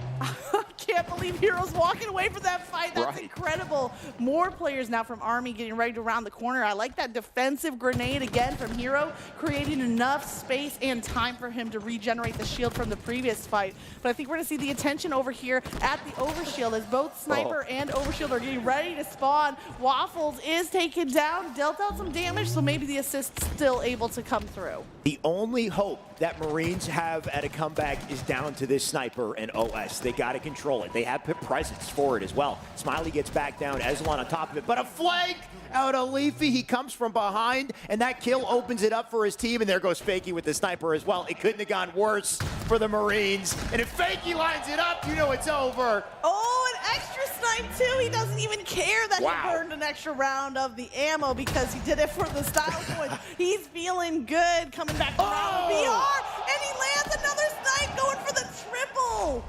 can't believe Hero's walking away from that fight. That's incredible. More players now from Army getting ready to round the corner. I like that defensive grenade again from Hero, creating enough space and time for him to regenerate the shield from the previous fight. But I think we're going to see the attention over here at the Overshield as both Sniper and Overshield are getting ready to spawn. Waffles is taken down, dealt out some damage, so maybe the assist still able to come through. The only hope that Marines have at a comeback is down to this Sniper and OS. They got to control it. They have put presence for it as well. Smiley gets back down, Ezelon on top of it, but a flank out of Leafy. He comes from behind, and that kill opens it up for his team, and there goes Fakey with the Sniper as well. It couldn't have gone worse for the Marines, and if Fakey lines it up, you know it's over. Oh, an extra snipe too. He doesn't even care that he burned an extra round of the ammo because he did it for the style points. He's feeling good coming back around with BR, and he lands another snipe going for the triple.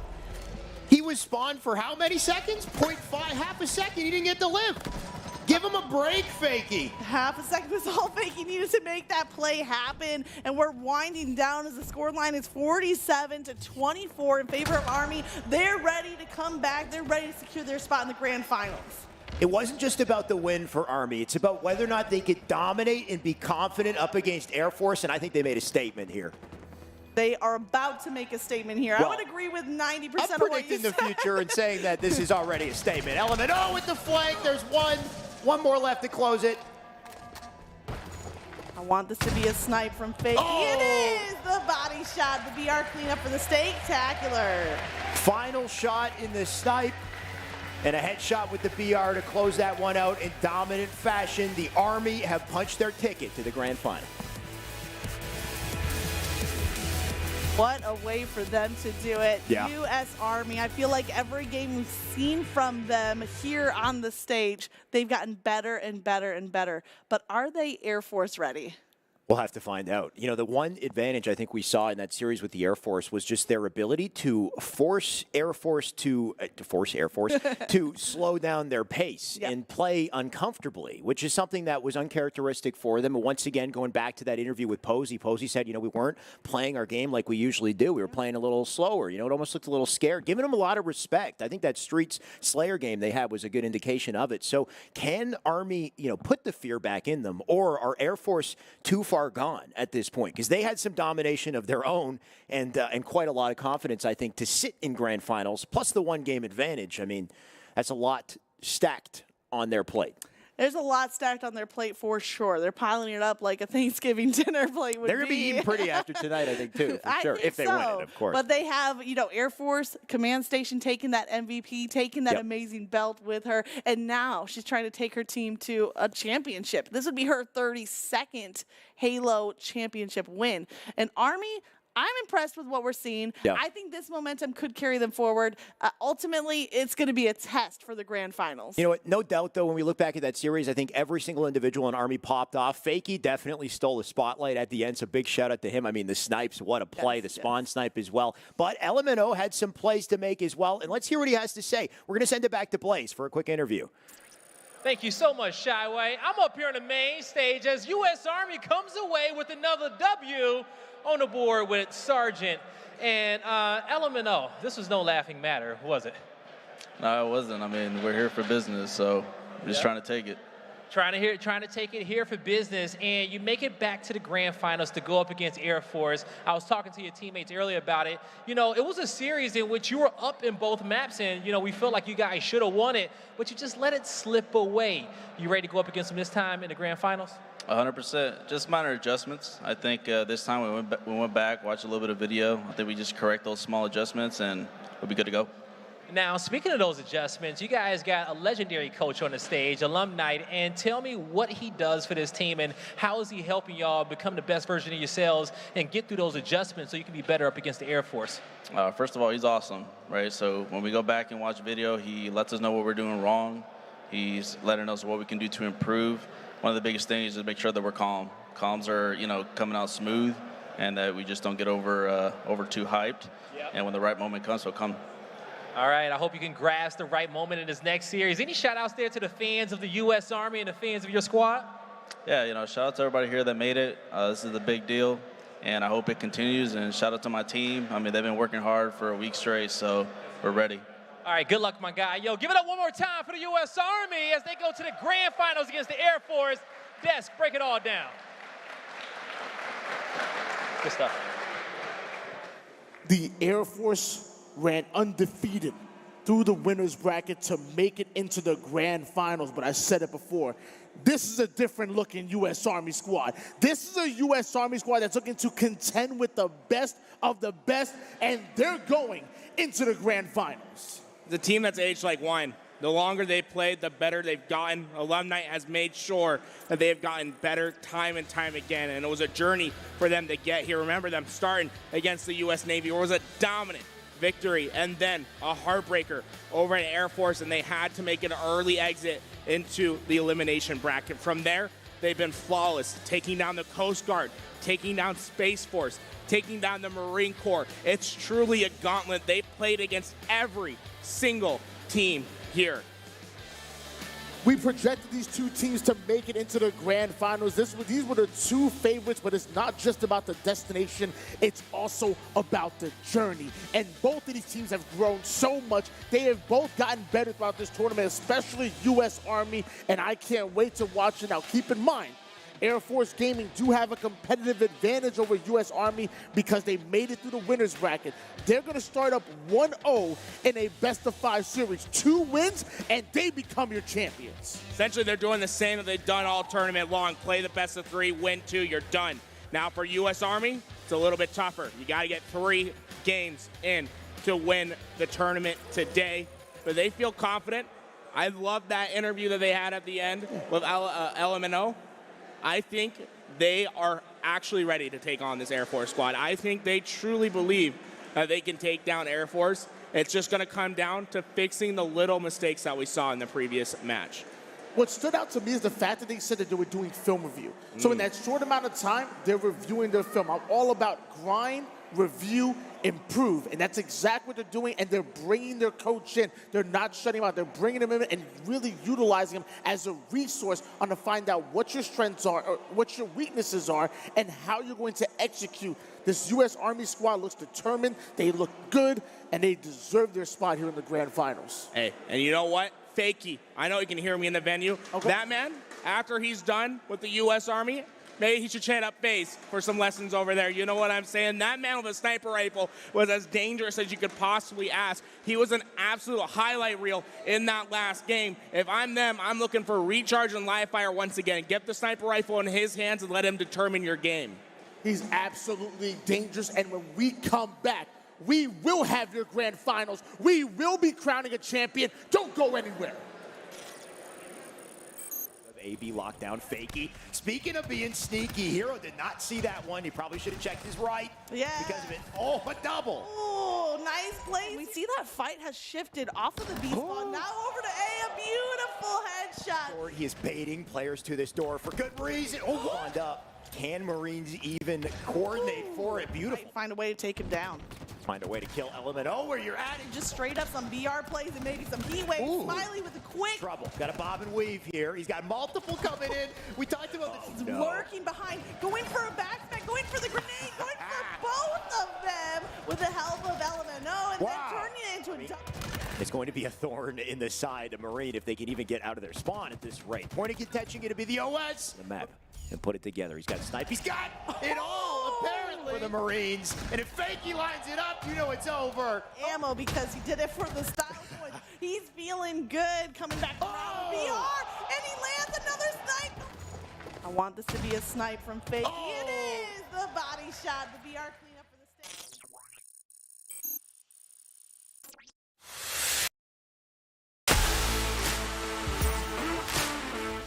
He was spawned for how many seconds? 0.5, half a second. He didn't get to live. Give him a break, Fakey. Half a second was all Fakey needed to make that play happen. And we're winding down as the scoreline is 47-24 in favor of Army. They're ready to come back. They're ready to secure their spot in the grand finals. It wasn't just about the win for Army. It's about whether or not they could dominate and be confident up against Air Force, and I think they made a statement here. They are about to make a statement here. Well, I would agree with 90% of what you said. I'm predicting the future and saying that this is already a statement. Element with the flank. There's one more left to close it. I want this to be a snipe from Fakey. It is the body shot, the BR cleanup for the Steak-tacular. Final shot in the snipe. And a headshot with the BR to close that one out in dominant fashion. The Army have punched their ticket to the grand final. What a way for them to do it. Yeah. U.S. Army, I feel like every game we've seen from them here on the stage, they've gotten better and better and better. But are they Air Force ready? We'll have to find out. You know, the one advantage I think we saw in that series with the Air Force was just their ability to force Air Force to slow down their pace and play uncomfortably, which is something that was uncharacteristic for them. And once again, going back to that interview with Posey said, you know, we weren't playing our game like we usually do. We were playing a little slower. You know, it almost looked a little scared, giving them a lot of respect. I think that Streets Slayer game they had was a good indication of it. So can Army, you know, put the fear back in them, or are Air Force too far gone at this point? Because they had some domination of their own and quite a lot of confidence, I think, to sit in grand finals, plus the one-game advantage. I mean, that's a lot stacked on their plate. There's a lot stacked on their plate for sure. They're piling it up like a Thanksgiving dinner plate would be. They're going to be eating pretty after tonight, I think, too, for sure, if they win it, of course. But they have, you know, Air Force Command Station taking that MVP, taking that amazing belt with her, and now she's trying to take her team to a championship. This would be her 32nd Halo championship win. And Army, I'm impressed with what we're seeing. Yeah. I think this momentum could carry them forward. Ultimately, it's going to be a test for the grand finals. You know what? No doubt, though, when we look back at that series, I think every single individual in Army popped off. Fakey definitely stole the spotlight at the end, so big shout out to him. I mean, the snipes, what a play. The spawn snipe as well. But Element had some plays to make as well, and let's hear what he has to say. We're going to send it back to Blaze for a quick interview. Thank you so much, Shyway. I'm up here on the main stage as U.S. Army comes away with another W on the board with Sergeant. And LMNO, this was no laughing matter, was it? No, it wasn't. I mean, we're here for business, so we're just trying to take it. Trying to take it here for business, and you make it back to the grand finals to go up against Air Force. I was talking to your teammates earlier about it. You know, it was a series in which you were up in both maps, and, you know, we felt like you guys should have won it, but you just let it slip away. You ready to go up against them this time in the grand finals? 100%. Just minor adjustments. I think this time we went back, watched a little bit of video. I think we just correct those small adjustments, and we'll be good to go. Now, speaking of those adjustments, you guys got a legendary coach on the stage, Alumni, and tell me what he does for this team and how is he helping y'all become the best version of yourselves and get through those adjustments so you can be better up against the Air Force. First of all, he's awesome, right? So when we go back and watch video, he lets us know what we're doing wrong. He's letting us know what we can do to improve. One of the biggest things is to make sure that we're calm. Calms are, you know, coming out smooth, and that we just don't get over too hyped. Yep. And when the right moment comes, it'll come. All right, I hope you can grasp the right moment in this next series. Any shout-outs there to the fans of the U.S. Army and the fans of your squad? Yeah, you know, shout out to everybody here that made it. This is a big deal, and I hope it continues. And shout out to my team. I mean, they've been working hard for a week straight, so we're ready. All right, good luck, my guy. Yo, give it up one more time for the U.S. Army as they go to the grand finals against the Air Force. Desk, break it all down. Good stuff. The Air Force ran undefeated through the winner's bracket to make it into the grand finals, but I said it before. This is a different looking U.S. Army squad. This is a U.S. Army squad that's looking to contend with the best of the best, and they're going into the grand finals. The team that's aged like wine. The longer they played, the better they've gotten. Alumni has made sure that they have gotten better time and time again, and it was a journey for them to get here. Remember them starting against the U.S. Navy, where it was a dominant victory, and then a heartbreaker over at Air Force, and they had to make an early exit into the elimination bracket. From there, they've been flawless, taking down the Coast Guard, taking down Space Force, taking down the Marine Corps. It's truly a gauntlet. They played against every single team here. We projected these two teams to make it into the grand finals. These were the two favorites, but it's not just about the destination. It's also about the journey. And both of these teams have grown so much. They have both gotten better throughout this tournament, especially U.S. Army, and I can't wait to watch it. Now, keep in mind, Air Force Gaming do have a competitive advantage over U.S. Army because they made it through the winner's bracket. They're going to start up 1-0 in a best-of-5 series. 2 wins, and they become your champions. Essentially, they're doing the same that they've done all tournament long. Play the best of 3, win 2, you're done. Now for U.S. Army, it's a little bit tougher. You got to get 3 games in to win the tournament today. But they feel confident. I love that interview that they had at the end with LMNO. I think they are actually ready to take on this Air Force squad. I think they truly believe that they can take down Air Force. It's just going to come down to fixing the little mistakes that we saw in the previous match. What stood out to me is the fact that they said that they were doing film review. So in that short amount of time, they're reviewing their film. I'm all about grind, review, improve. And that's exactly what they're doing, and they're bringing their coach in. They're not shutting him out. They're bringing him in and really utilizing him as a resource on to find out what your strengths are, or what your weaknesses are, and how you're going to execute. This U.S. Army squad looks determined, they look good, and they deserve their spot here in the grand finals. Hey, and you know what? Fakey. I know you can hear me in the venue. Okay. That man, after he's done with the U.S. Army, maybe he should chant up face for some lessons over there. You know what I'm saying? That man with a sniper rifle was as dangerous as you could possibly ask. He was an absolute highlight reel in that last game. If I'm them, I'm looking for recharge and live fire once again. Get the sniper rifle in his hands and let him determine your game. He's absolutely dangerous, and when we come back, we will have your grand finals. We will be crowning a champion. Don't go anywhere. AB lockdown, Fakey. Speaking of being sneaky, Hero did not see that one. He probably should have checked his right. Yeah. Because of it. Oh, a double. Oh, nice play. We see that fight has shifted off of the B spawn, now over to A, a beautiful headshot. He is baiting players to this door for good reason. Oh, wound up. Can Marines even coordinate for it? Beautiful. Find a way to take him down. Find a way to kill Element. Oh, where you're at it. Just straight up some BR plays and maybe some heat waves. Smiley with a quick. Trouble. Got a bob and weave here. He's got multiple coming in. We talked about this. He's working behind, going for a backspin, going for the grenade, going for both of them with the help of Element. No, and then turning it into a double. It's going to be a thorn in the side of Marine if they can even get out of their spawn at this rate. Point of contention going to be the OS. The map. And put it together. He's got a snipe. He's got it all, apparently, for the Marines. And if Fakey lines it up, you know it's over. Ammo because he did it for the style point. He's feeling good coming back around BR, and he lands another snipe. I want this to be a snipe from Fakey. It is the body shot. The BR cleanup for the stage.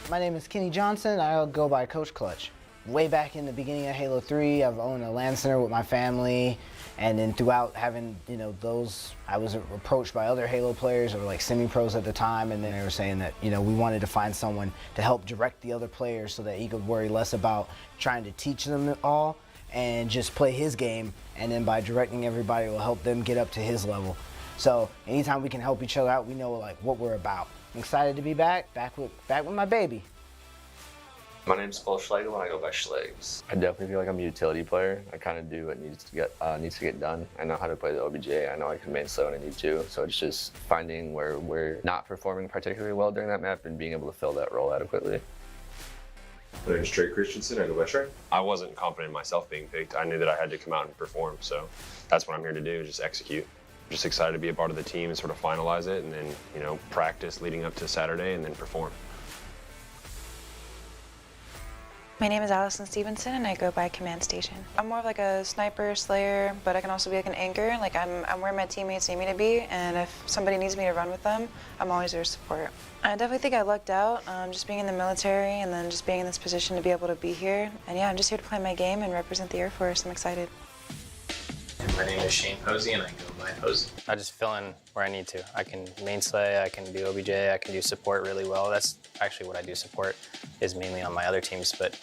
My name is Kenny Johnson. I go by Coach Clutch. Way back in the beginning of Halo 3, I've owned a LAN center with my family, and then throughout having, I was approached by other Halo players, or like semi-pros at the time, and then they were saying that, we wanted to find someone to help direct the other players so that he could worry less about trying to teach them all and just play his game, and then by directing everybody, it will help them get up to his level. So anytime we can help each other out, we know what we're about. I'm excited to be back with my baby. My name's Paul Schlegel and I go by Schlegs. I definitely feel like I'm a utility player. I kind of do what needs to get done. I know how to play the OBJ. I know I can main slow when I need to. So it's just finding where we're not performing particularly well during that map and being able to fill that role adequately. My name's Trey Christensen. I go by Trey. I wasn't confident in myself being picked. I knew that I had to come out and perform. So that's what I'm here to do, just execute. Just excited to be a part of the team and sort of finalize it and then, practice leading up to Saturday and then perform. My name is Allison Stevenson and I go by Command Station. I'm more of like a sniper, slayer, but I can also be like an anchor. Like I'm where my teammates need me to be, and if somebody needs me to run with them, I'm always there to support. I definitely think I lucked out, just being in the military and then just being in this position to be able to be here. And yeah, I'm just here to play my game and represent the Air Force. I'm excited. My name is Shane Posey and I go by Posey. I just fill in where I need to. I can main slay, I can do OBJ, I can do support really well. That's actually what I do support, is mainly on my other teams, but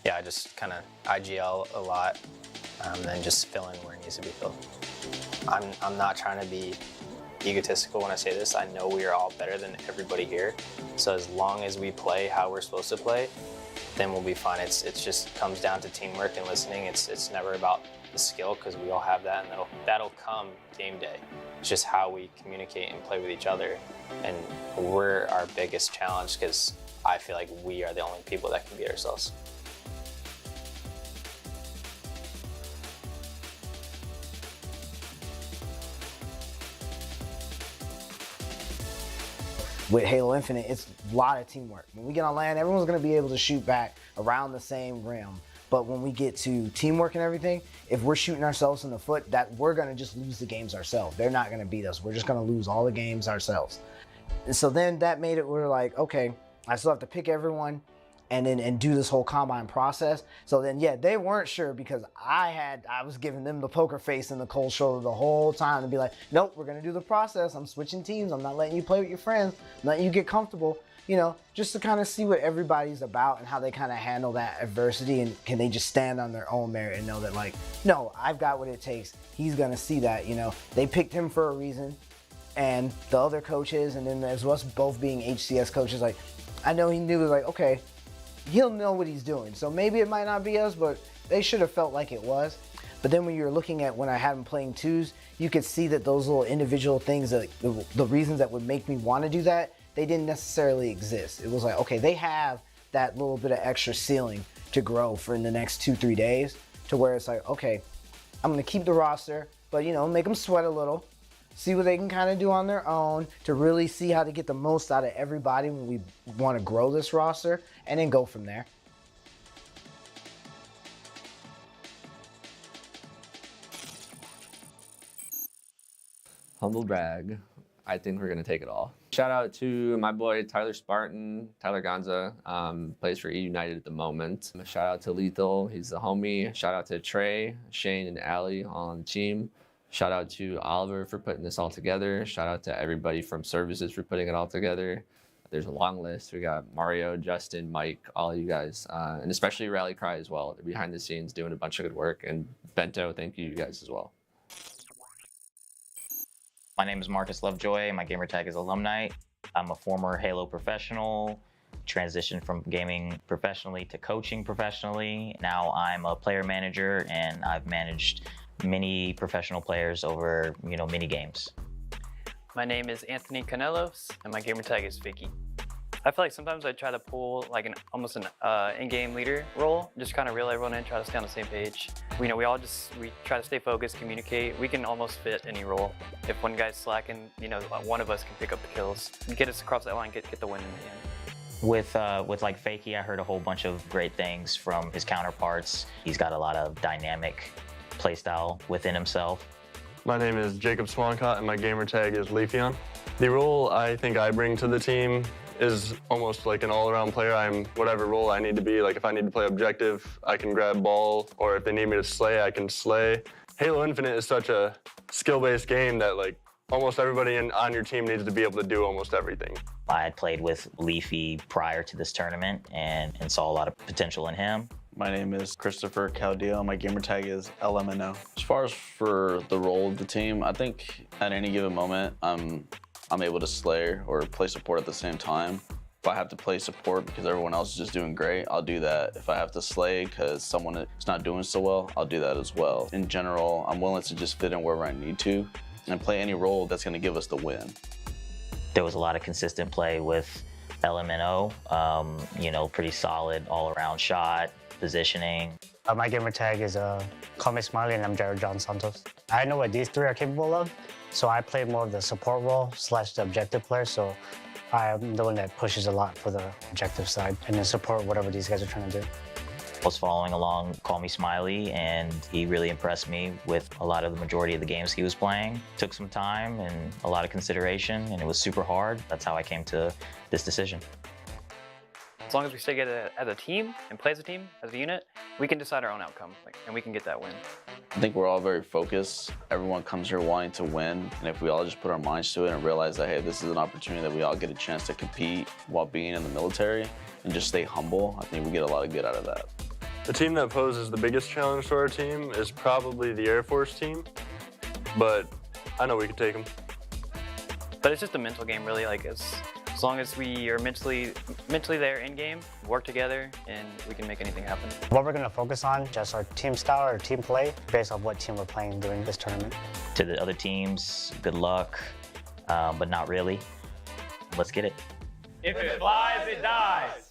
yeah, I just kind of IGL a lot and then just fill in where it needs to be filled. I'm not trying to be egotistical when I say this. I know we are all better than everybody here, so as long as we play how we're supposed to play, then we'll be fine. It just comes down to teamwork and listening. It's never about the skill, because we all have that, and that'll come game day. It's just how we communicate and play with each other, and we're our biggest challenge, because I feel like we are the only people that can beat ourselves. With Halo Infinite, it's a lot of teamwork. When we get on land, everyone's going to be able to shoot back around the same rim. But when we get to teamwork and everything, if we're shooting ourselves in the foot, that we're going to just lose the games ourselves. They're not going to beat us. We're just going to lose all the games ourselves. And so then that made it, we're like, okay, I still have to pick everyone and do this whole combine process. So then, yeah, they weren't sure, because I was giving them the poker face and the cold shoulder the whole time to be like, nope, we're going to do the process. I'm switching teams. I'm not letting you play with your friends. I'm letting you get comfortable. Just to kind of see what everybody's about and how they kind of handle that adversity, and can they just stand on their own merit and know that, like, no, I've got what it takes. He's going to see that, They picked him for a reason, and the other coaches, and then as us both being HCS coaches, like, I know he knew, like, okay, he'll know what he's doing. So maybe it might not be us, but they should have felt like it was. But then when you're looking at when I had him playing twos, you could see that those little individual things, that the reasons that would make me want to do that, they didn't necessarily exist. It was like, okay, they have that little bit of extra ceiling to grow for in the next 2-3 days, to where it's like, okay, I'm gonna keep the roster, but make them sweat a little, see what they can kind of do on their own, to really see how to get the most out of everybody when we want to grow this roster, and then go from there. Humble brag. I think we're going to take it all. Shout out to my boy Tyler Spartan, Tyler Gonza, plays for E United at the moment. Shout out to Lethal, he's the homie. Shout out to Trey, Shane, and Allie on the team. Shout out to Oliver for putting this all together. Shout out to everybody from services for putting it all together. There's a long list. We got Mario, Justin, Mike, all of you guys, and especially Rally Cry as well. They're behind the scenes doing a bunch of good work. And Bento, thank you guys as well. My name is Marcus Lovejoy. My gamer tag is Alumni. I'm a former Halo professional, transitioned from gaming professionally to coaching professionally. Now I'm a player manager, and I've managed many professional players over, many games. My name is Anthony Canelos, and my gamer tag is Vicky. I feel like sometimes I try to pull like almost an in-game leader role, just kind of reel everyone in, try to stay on the same page. We try to stay focused, communicate. We can almost fit any role. If one guy's slacking, one of us can pick up the kills, get us across that line, get the win in the end. With like Fakey, I heard a whole bunch of great things from his counterparts. He's got a lot of dynamic playstyle within himself. My name is Jacob Swancott, and my gamer tag is Leafeon. The role I think I bring to the team is almost like an all-around player. I'm whatever role I need to be. Like if I need to play objective, I can grab ball, or if they need me to slay, I can slay. Halo Infinite is such a skill-based game that like almost everybody on your team needs to be able to do almost everything. I had played with Leafy prior to this tournament and saw a lot of potential in him. My name is Christopher Caldillo. My gamer tag is LMNO. As far as for the role of the team, I think at any given moment, I'm able to slay or play support at the same time. If I have to play support because everyone else is just doing great, I'll do that. If I have to slay because someone is not doing so well, I'll do that as well. In general, I'm willing to just fit in wherever I need to and play any role that's going to give us the win. There was a lot of consistent play with LMNO, you know, pretty solid all-around shot, positioning. My gamer tag is Call Me Smiley, and I'm Jared John Santos. I know what these three are capable of, so I play more of the support role / the objective player, so I'm the one that pushes a lot for the objective side and then support whatever these guys are trying to do. I was following along Call Me Smiley, and he really impressed me with a lot of the majority of the games he was playing. Took some time and a lot of consideration, and it was super hard. That's how I came to this decision. As long as we stay together as a team and play as a team, as a unit, we can decide our own outcome, and we can get that win. I think we're all very focused. Everyone comes here wanting to win, and if we all just put our minds to it and realize that, hey, this is an opportunity that we all get a chance to compete while being in the military and just stay humble, I think we get a lot of good out of that. The team that poses the biggest challenge to our team is probably the Air Force team, but I know we can take them. But it's just a mental game, really. Like as long as we are mentally there in game, work together, and we can make anything happen. What we're going to focus on, just our team style or team play, based on what team we're playing during this tournament. To the other teams, good luck, but not really. Let's get it. If it flies, it dies.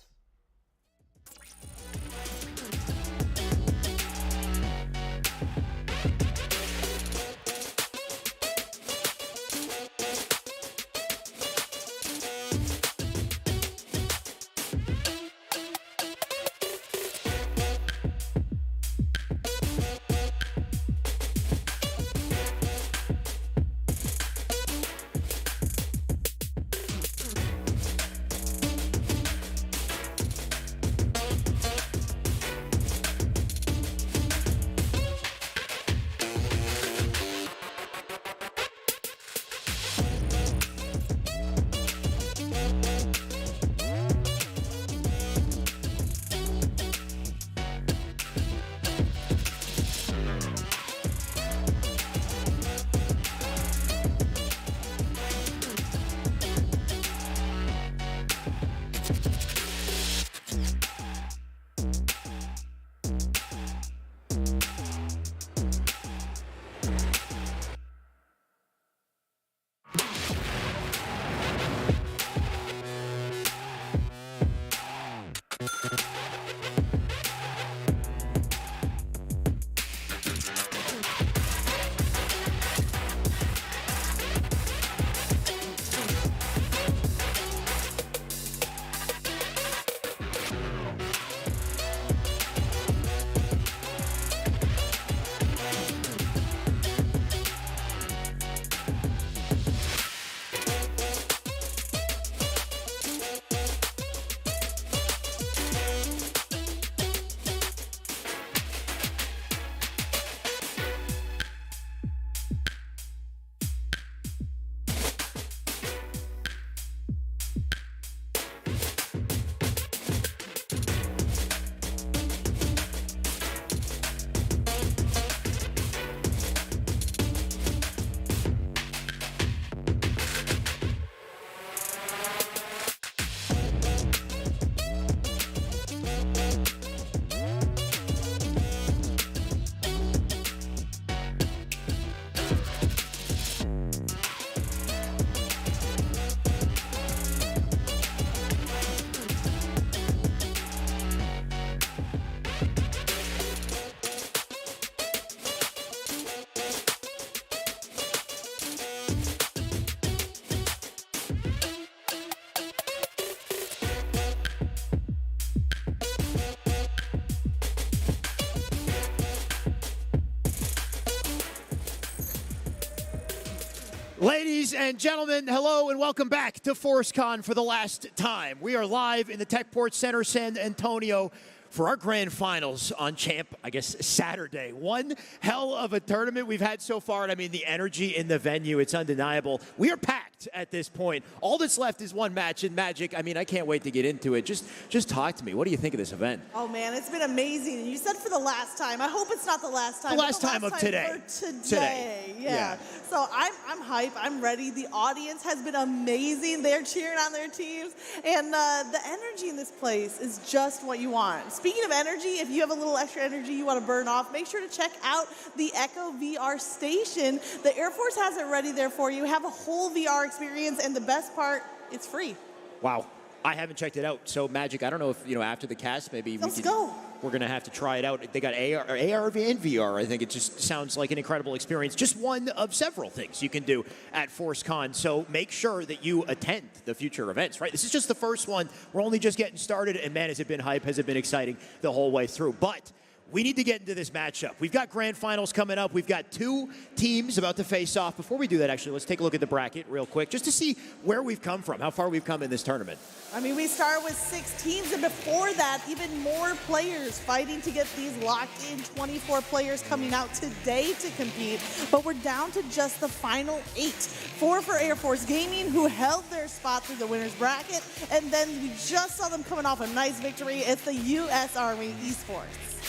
Ladies and gentlemen, hello and welcome back to FORCECON for the last time. We are live in the Techport Center, San Antonio, for our grand finals on Saturday. One hell of a tournament we've had so far, and I mean the energy in the venue, it's undeniable. We are packed stacked at this point. All that's left is one match in Magic. I mean, I can't wait to get into it. Just talk to me. What do you think of this event? Oh man, it's been amazing. And you said for the last time. I hope it's not the last time. The last time of today. For today. Yeah. So I'm hype. I'm ready. The audience has been amazing. They're cheering on their teams, and the energy in this place is just what you want. Speaking of energy, if you have a little extra energy you want to burn off, make sure to check out the Echo VR station. The Air Force has it ready there for you. Have a whole VR experience, and the best part, it's free. Wow. I haven't checked it out. So Magic, I don't know if, after the cast, maybe we're going to have to try it out. They got AR and VR. I think it just sounds like an incredible experience. Just one of several things you can do at ForceCon. So make sure that you attend the future events, right? This is just the first one. We're only just getting started. And man, has it been hype? Has it been exciting the whole way through? But we need to get into this matchup. We've got grand finals coming up. We've got two teams about to face off. Before we do that, actually, let's take a look at the bracket real quick, just to see where we've come from, how far we've come in this tournament. I mean, we started with 6 teams, and before that, even more players fighting to get these locked in. 24 players coming out today to compete, but we're down to just the final 8. 4 for Air Force Gaming, who held their spot through the winner's bracket, and then we just saw them coming off a nice victory. It's the U.S. Army Esports.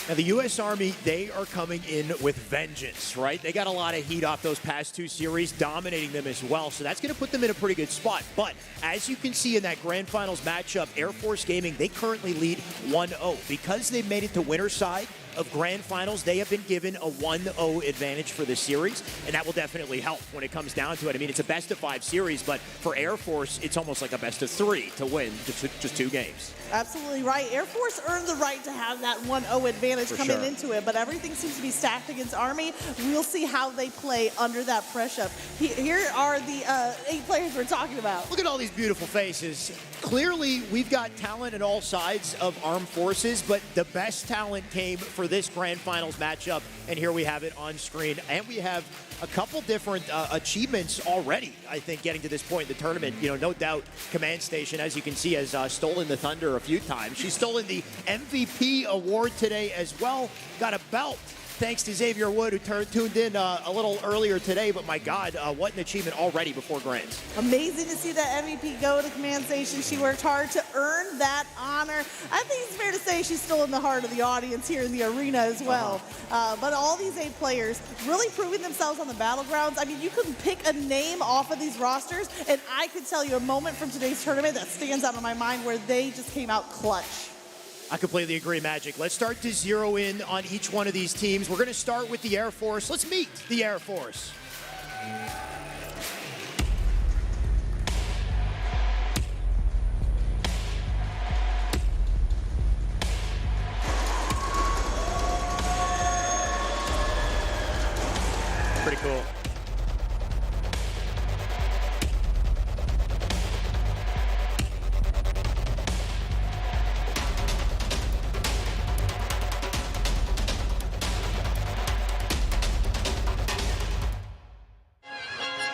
Now, the U.S. Army, they are coming in with vengeance, right? They got a lot of heat off those past 2 series, dominating them as well, so that's going to put them in a pretty good spot. But as you can see in that Grand Finals matchup, Air Force Gaming, they currently lead 1-0. Because they've made it to winner's side of Grand Finals, they have been given a 1-0 advantage for this series, and that will definitely help when it comes down to it. I mean, it's a best-of-5 series, but for Air Force, it's almost like a best-of-3 to win just 2 games. Absolutely right. Air Force earned the right to have that 1-0 advantage coming into it, but everything seems to be stacked against Army. We'll see how they play under that pressure. Here are the 8 players we're talking about. Look at all these beautiful faces. Clearly, we've got talent at all sides of armed forces, but the best talent came for this Grand Finals matchup, and here we have it on screen. And we have a couple different achievements already, I think, getting to this point in the tournament. No doubt, Command Station, as you can see, has stolen the thunder a few times. She's stolen the MVP award today as well. Got a belt, thanks to Xavier Wood, who tuned in a little earlier today. But my God, what an achievement already before Grands. Amazing to see that MVP go to Command Station. She worked hard to earn that honor. I think it's fair to say she's still in the heart of the audience here in the arena as well. But all these 8 players really proving themselves on the battlegrounds. I mean, you can pick a name off of these rosters, and I could tell you a moment from today's tournament that stands out in my mind where they just came out clutch. I completely agree, Magic. Let's start to zero in on each one of these teams. We're going to start with the Air Force. Let's meet the Air Force. Pretty cool.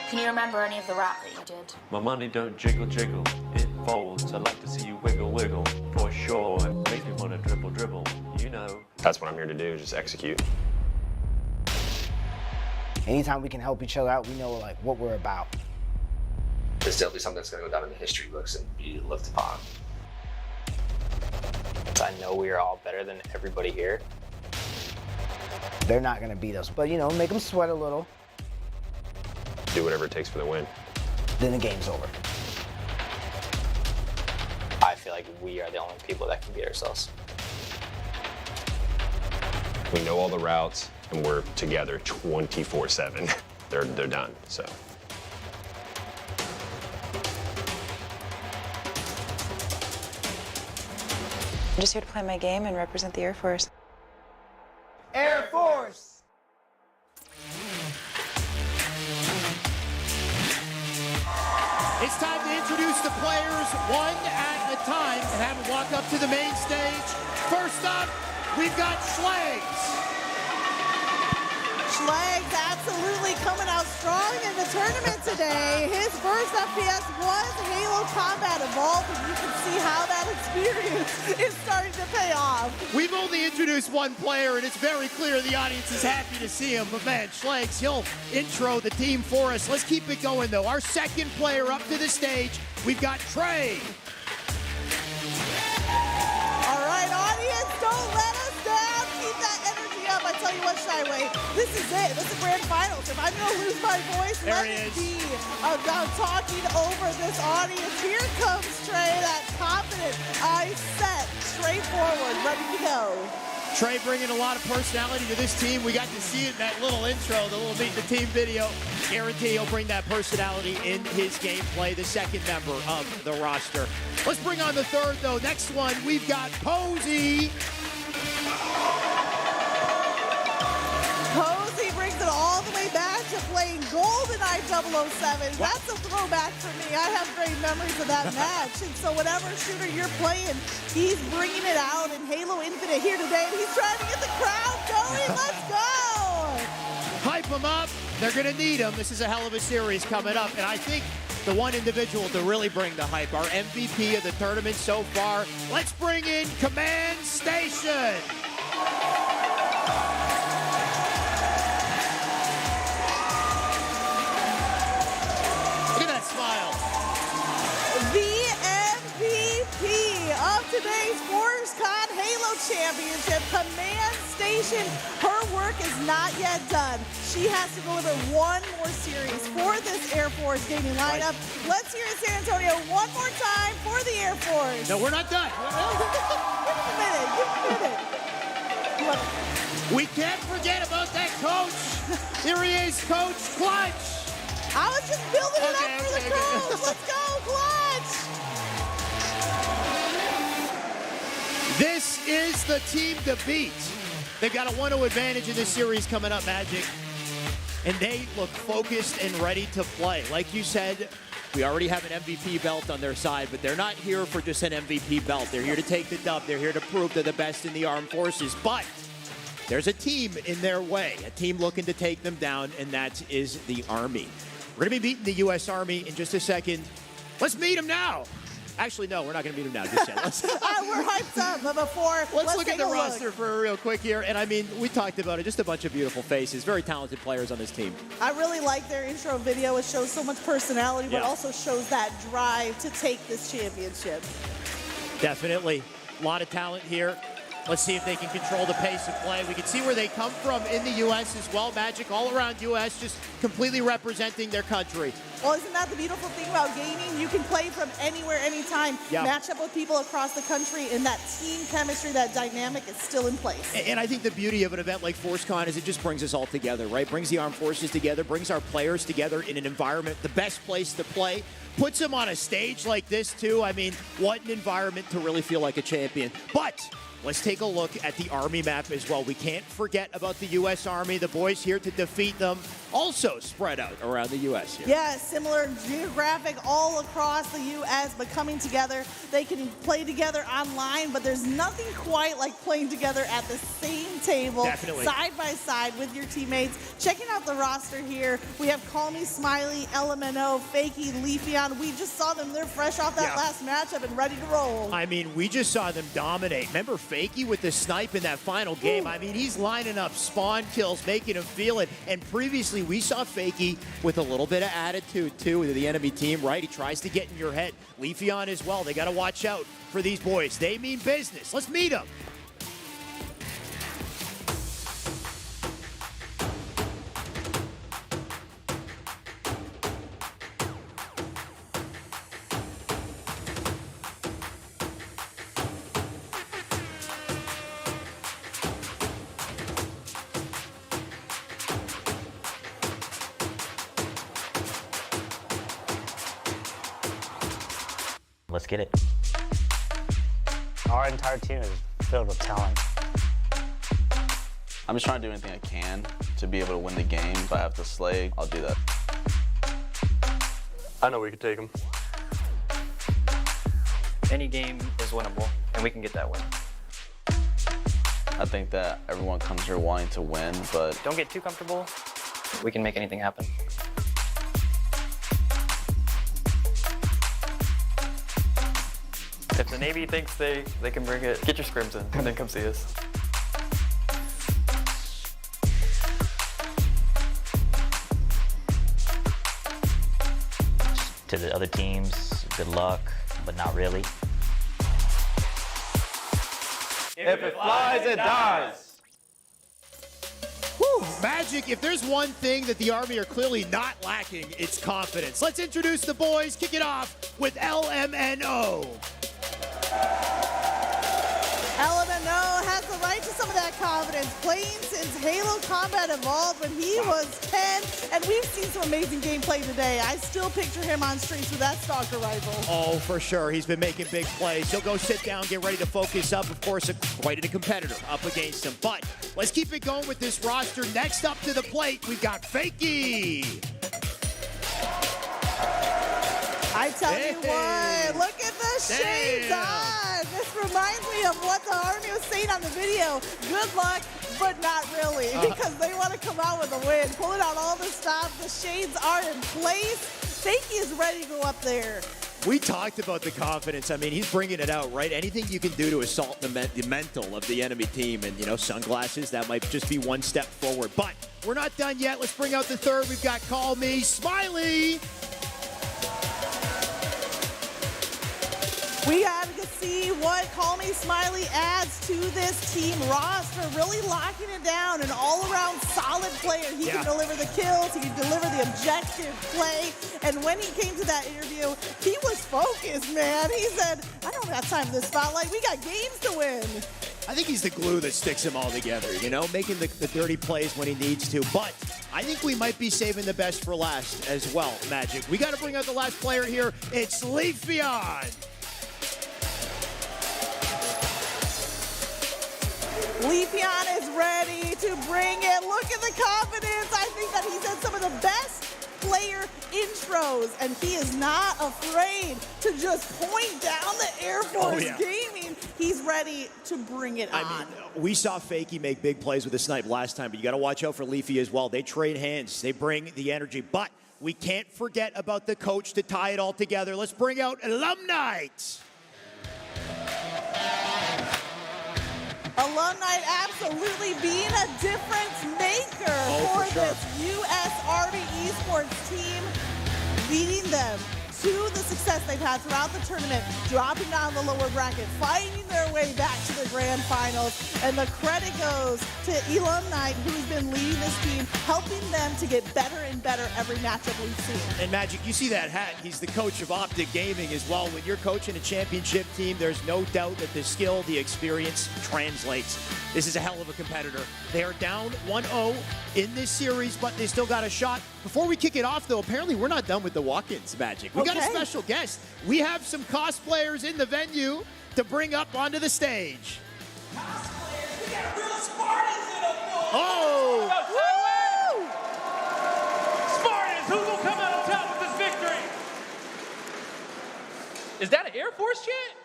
Can you remember any of the rap that you did? My money don't jiggle jiggle, it folds. I like to see you wiggle wiggle, for sure. Make me wanna dribble dribble, That's what I'm here to do, just execute. Anytime we can help each other out, we know what we're about. It's definitely something that's going to go down in the history books and be looked upon. I know we are all better than everybody here. They're not going to beat us, but make them sweat a little. Do whatever it takes for the win. Then the game's over. I feel like we are the only people that can beat ourselves. We know all the routes, and we're together 24/7. They're done, so. I'm just here to play my game and represent the Air Force. Air Force! It's time to introduce the players one at a time and have them walk up to the main stage. First up, we've got Slags. Schlegs absolutely coming out strong in the tournament today. His first FPS was Halo Combat Evolved, and you can see how that experience is starting to pay off. We've only introduced one player, and it's very clear the audience is happy to see him. But man, Schlegs, he'll intro the team for us. Let's keep it going, though. Our second player up to the stage, we've got Trey. All right, audience, don't let us down. Keep that energy up. I tell you what, Shyway, this is it. This is grand finals. If I'm going to lose my voice, let it be about talking over this audience. Here comes Trey, that confident, eye set, straightforward, ready to go. Trey bringing a lot of personality to this team. We got to see it in that little intro, the little Meet the Team video. Guarantee he'll bring that personality in his gameplay, the second member of the roster. Let's bring on the third, though. Next one, we've got Posey. Posey brings it all the way back to playing GoldenEye 007. That's a throwback for me. I have great memories of that match. And so whatever shooter you're playing, he's bringing it out in Halo Infinite here today. And he's trying to get the crowd going. Let's go! Hype them up. They're going to need him. This is a hell of a series coming up. And I think the one individual to really bring the hype, our MVP of the tournament so far. Let's bring in Command Station. Today's FORCECON Halo Championship, Command Station. Her work is not yet done. She has to deliver one more series for this Air Force gaming lineup. Let's hear it, San Antonio, one more time for the Air Force. No, we're not done. Give him a minute. Give him a minute. We can't forget about that coach. Here he is, Coach Clutch. I was just building it up for the coach. Let's go, Clutch. This is the team to beat. They've got a 1-0 advantage in this series coming up, Magic. And they look focused and ready to play. Like you said, we already have an MVP belt on their side, but they're not here for just an MVP belt. They're here to take the dub. They're here to prove they're the best in the armed forces. But there's a team in their way, a team looking to take them down, and that is the Army. We're going to be meeting the U.S. Army in just a second. Let's meet them now. Actually, no, we're not going to meet them now just yet. We're hyped up, but before, let's look at the roster for real quick here. And I mean, we talked about it, just a bunch of beautiful faces, very talented players on this team. I really like their intro video. It shows so much personality, but also shows that drive to take this championship. Definitely. A lot of talent here. Let's see if they can control the pace of play. We can see where they come from in the U.S. as well. Magic all around U.S., just completely representing their country. Well, isn't that the beautiful thing about gaming? You can play from anywhere, anytime, match up with people across the country, and that team chemistry, that dynamic is still in place. And I think the beauty of an event like FORCECON is it just brings us all together, right? Brings the armed forces together, brings our players together in an environment, the best place to play. Puts them on a stage like this, too. I mean, what an environment to really feel like a champion. But let's take a look at the Army map as well. We can't forget about the U.S. Army. The boys here to defeat them, also spread out around the U.S. here. Yeah, similar geographic all across the U.S., but coming together. They can play together online, but there's nothing quite like playing together at the same table, side by side with your teammates. Checking out the roster here, we have Call Me Smiley, LMNO, Fakey, Leafeon. We just saw them. They're fresh off that last matchup and ready to roll. I mean, we just saw them dominate. Remember Fakey with the snipe in that final game? I mean, he's lining up spawn kills, making him feel it. And previously, we saw Fakey with a little bit of attitude, too, to the enemy team, right? He tries to get in your head. Leafeon as well. They got to watch out for these boys. They mean business. Let's meet them. Let's get it. Our entire team is filled with talent. I'm just trying to do anything I can to be able to win the game. If I have to slay, I'll do that. I know we could take them. Any game is winnable, and we can get that win. I think that everyone comes here wanting to win, but Don't get too comfortable. We can make anything happen. If the Navy thinks they can bring it, get your scrims in and then come see us. To the other teams, good luck, but not really. If it flies, it dies. Whew, Magic, if there's one thing that the Army are clearly not lacking, it's confidence. Let's introduce the boys, kick it off with LMNO. LMNO has the right to some of that confidence, playing since Halo Combat Evolved when he was 10, and we've seen some amazing gameplay today. I still picture him on streets with that Stalker rifle. Oh, for sure. He's been making big plays. He'll go sit down, get ready to focus up. Of course, quite a competitor up against him. But let's keep it going with this roster. Next up to the plate, we've got Fakey. I tell you what, look at the shades on. This reminds me of what the Army was saying on the video. Good luck, but not really, because they want to come out with a win. Pulling out all the stops, the shades are in place. Fakey is ready to go up there. We talked about the confidence. I mean, he's bringing it out, right? Anything you can do to assault the mental of the enemy team. And, you know, sunglasses, that might just be one step forward. But we're not done yet. Let's bring out the third. We've got Call Me Smiley. We got to see what Call Me Smiley adds to this team roster, really locking it down, an all-around solid player. He can deliver the kills, he can deliver the objective play, and when he came to that interview, he was focused, man. He said, I don't have time for this spotlight, we got games to win. I think he's the glue that sticks them all together, you know, making the dirty plays when he needs to. But I think we might be saving the best for last as well, Magic. We got to bring out the last player here. It's Leafeon. Leafeon is ready to bring it. Look at the confidence. I think that he's had some of the best player intros, and he is not afraid to just point down the Air Force Gaming. He's ready to bring it on. I mean, we saw Fakey make big plays with the snipe last time, but you got to watch out for Leafy as well. They trade hands. They bring the energy, but we can't forget about the coach to tie it all together. Let's bring out Alumni. Alumni absolutely being a difference maker for this U.S. Army Esports team, beating them to the success they've had throughout the tournament, dropping down the lower bracket, fighting their way back to the grand finals. And the credit goes to Alumni, who's been leading this team, helping them to get better and better every matchup we've seen. And Magic, you see that hat. He's the coach of Optic Gaming as well. When you're coaching a championship team, there's no doubt that the skill, the experience translates. This is a hell of a competitor. They are down 1-0 in this series, but they still got a shot. Before we kick it off, though, apparently we're not done with the walk-ins, Magic. We got a special guest. We have some cosplayers in the venue to bring up onto the stage. Cosplayers, we got real Spartans in the floor. Oh! Spartans, who's going to come out on top with this victory? Is that an Air Force chant?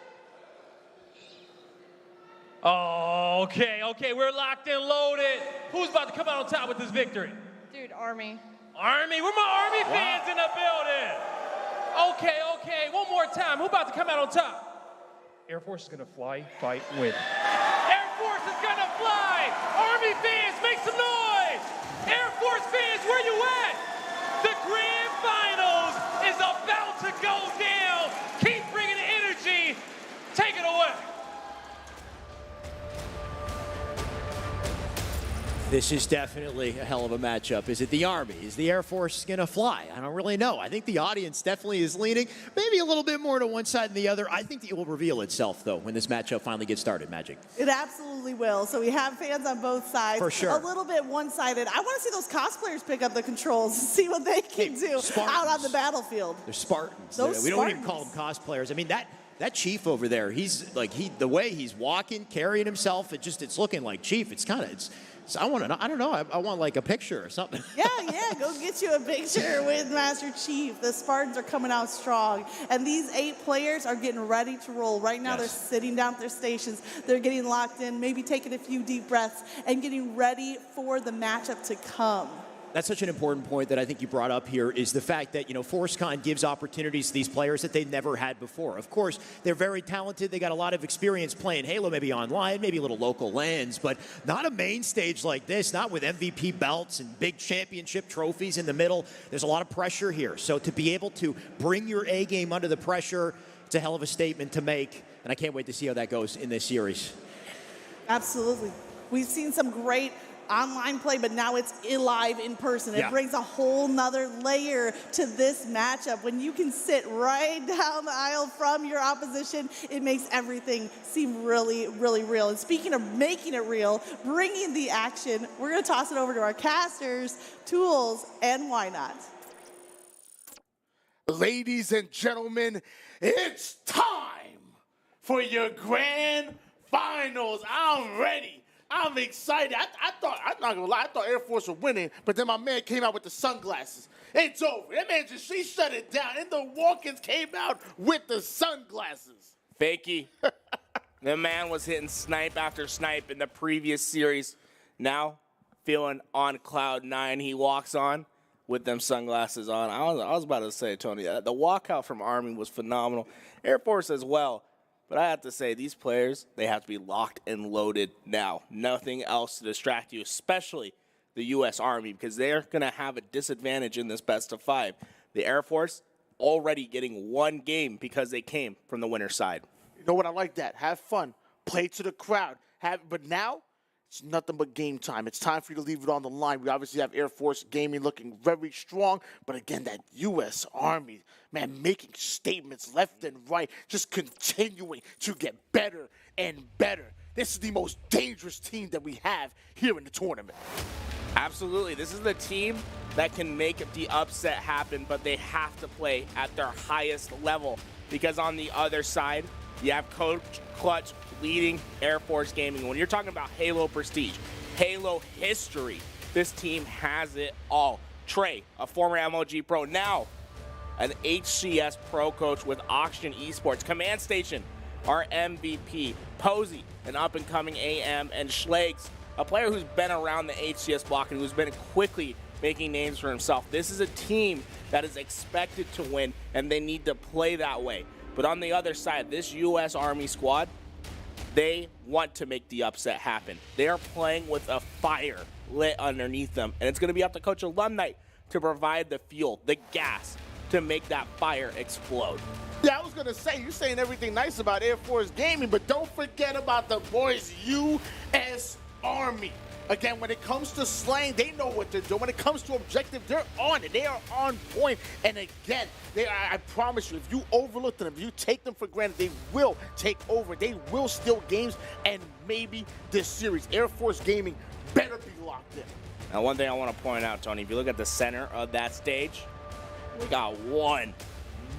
Oh, okay, we're locked and loaded. Who's about to come out on top with this victory? Dude, Army. Army, where my Army fans in the building? Okay, one more time. Who about to come out on top? Air Force is gonna fly, fight, win. Air Force is gonna fly. Army fans, make some noise. Air Force fans, where you at? The grand finals is about to go down. Keep bringing the energy. Take it away. This is definitely a hell of a matchup. Is it the Army? Is the Air Force going to fly? I don't really know. I think the audience definitely is leaning maybe a little bit more to one side than the other. I think it will reveal itself, though, when this matchup finally gets started, Magic. It absolutely will. So we have fans on both sides. For sure. A little bit one-sided. I want to see those cosplayers pick up the controls and see what they can do out on the battlefield. They're Spartans. Those we don't even call them cosplayers. I mean, that Chief over there, he's like, the way he's walking, carrying himself, it's looking like Chief. It's So I want to know. I don't know. I want like a picture or something. Yeah, go get you a picture with Master Chief. The Spartans are coming out strong. And these 8 players are getting ready to roll. Right now, They're sitting down at their stations. They're getting locked in, maybe taking a few deep breaths and getting ready for the matchup to come. That's such an important point that I think you brought up here is the fact that, ForceCon gives opportunities to these players that they never had before. Of course, they're very talented. They got a lot of experience playing Halo, maybe online, maybe little local lands, but not a main stage like this, not with MVP belts and big championship trophies in the middle. There's a lot of pressure here. So to be able to bring your A game under the pressure, it's a hell of a statement to make, and I can't wait to see how that goes in this series. Absolutely. We've seen some great online play, but now it's live in person. It brings a whole nother layer to this matchup. When you can sit right down the aisle from your opposition, it makes everything seem really, really real. And speaking of making it real, bringing the action, we're going to toss it over to our casters, Tools, and Why Not. Ladies and gentlemen, it's time for your grand finals. I'm ready. I'm excited. I'm not gonna lie, I thought Air Force were winning, but then my man came out with the sunglasses. It's over. That man she shut it down, and the Walkins came out with the sunglasses. Fakey. The man was hitting snipe after snipe in the previous series. Now, feeling on cloud 9, he walks on with them sunglasses on. I was about to say, Tony, the walkout from Army was phenomenal. Air Force as well. But I have to say, these players, they have to be locked and loaded now. Nothing else to distract you, especially the U.S. Army, because they're going to have a disadvantage in this best of 5. The Air Force already getting 1 game because they came from the winner's side. You know what? I like that. Have fun. Play to the crowd. But now, it's nothing but game time. It's time for you to leave it on the line. We obviously have Air Force Gaming looking very strong. But again, that U.S. Army, man, making statements left and right, just continuing to get better and better. This is the most dangerous team that we have here in the tournament. Absolutely. This is the team that can make the upset happen, but they have to play at their highest level. Because on the other side, you have Coach Clutch leading Air Force Gaming. When you're talking about Halo prestige, Halo history, this team has it all. Trey, a former MLG pro, now an HCS pro coach with Oxygen Esports. Command Station, our MVP. Posey, an up-and-coming AM. And Schlegs, a player who's been around the HCS block and who's been quickly making names for himself. This is a team that is expected to win, and they need to play that way. But on the other side, this U.S. Army squad, they want to make the upset happen. They are playing with a fire lit underneath them, and it's going to be up to Coach Alumni to provide the fuel, the gas, to make that fire explode. Yeah, I was going to say, you're saying everything nice about Air Force Gaming, but don't forget about the boys U.S. Army. Again, when it comes to slaying, they know what they're doing. When it comes to objective, they're on it. They are on point. And again, I promise you, if you overlook them, if you take them for granted, they will take over. They will steal games and maybe this series. Air Force Gaming better be locked in. Now, one thing I want to point out, Tony, if you look at the center of that stage, we got one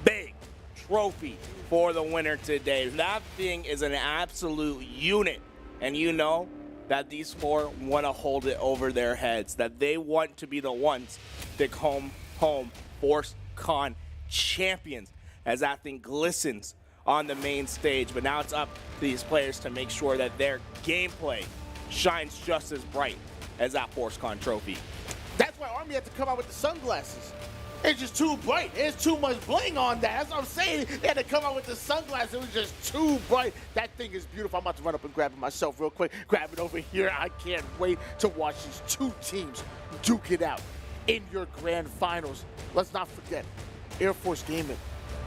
big trophy for the winner today. That thing is an absolute unit. And you know that these 4 want to hold it over their heads, that they want to be the ones to come home ForceCon champions as that thing glistens on the main stage. But now it's up to these players to make sure that their gameplay shines just as bright as that ForceCon trophy. That's why Army had to come out with the sunglasses. It's just too bright. There's too much bling on that. That's what I'm saying. They had to come out with the sunglasses. It was just too bright. That thing is beautiful. I'm about to run up and grab it myself real quick. Grab it over here. I can't wait to watch these 2 teams duke it out in your grand finals. Let's not forget, Air Force Gaming,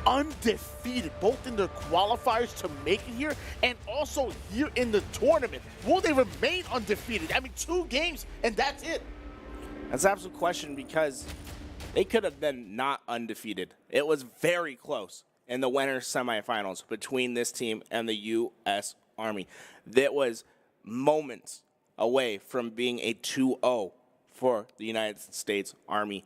undefeated, both in the qualifiers to make it here and also here in the tournament. Will they remain undefeated? I mean, 2 games and that's it. That's an absolute question because they could have been not undefeated. It was very close in the winners semifinals between this team and the U.S. Army. That was moments away from being a 2-0 for the United States Army.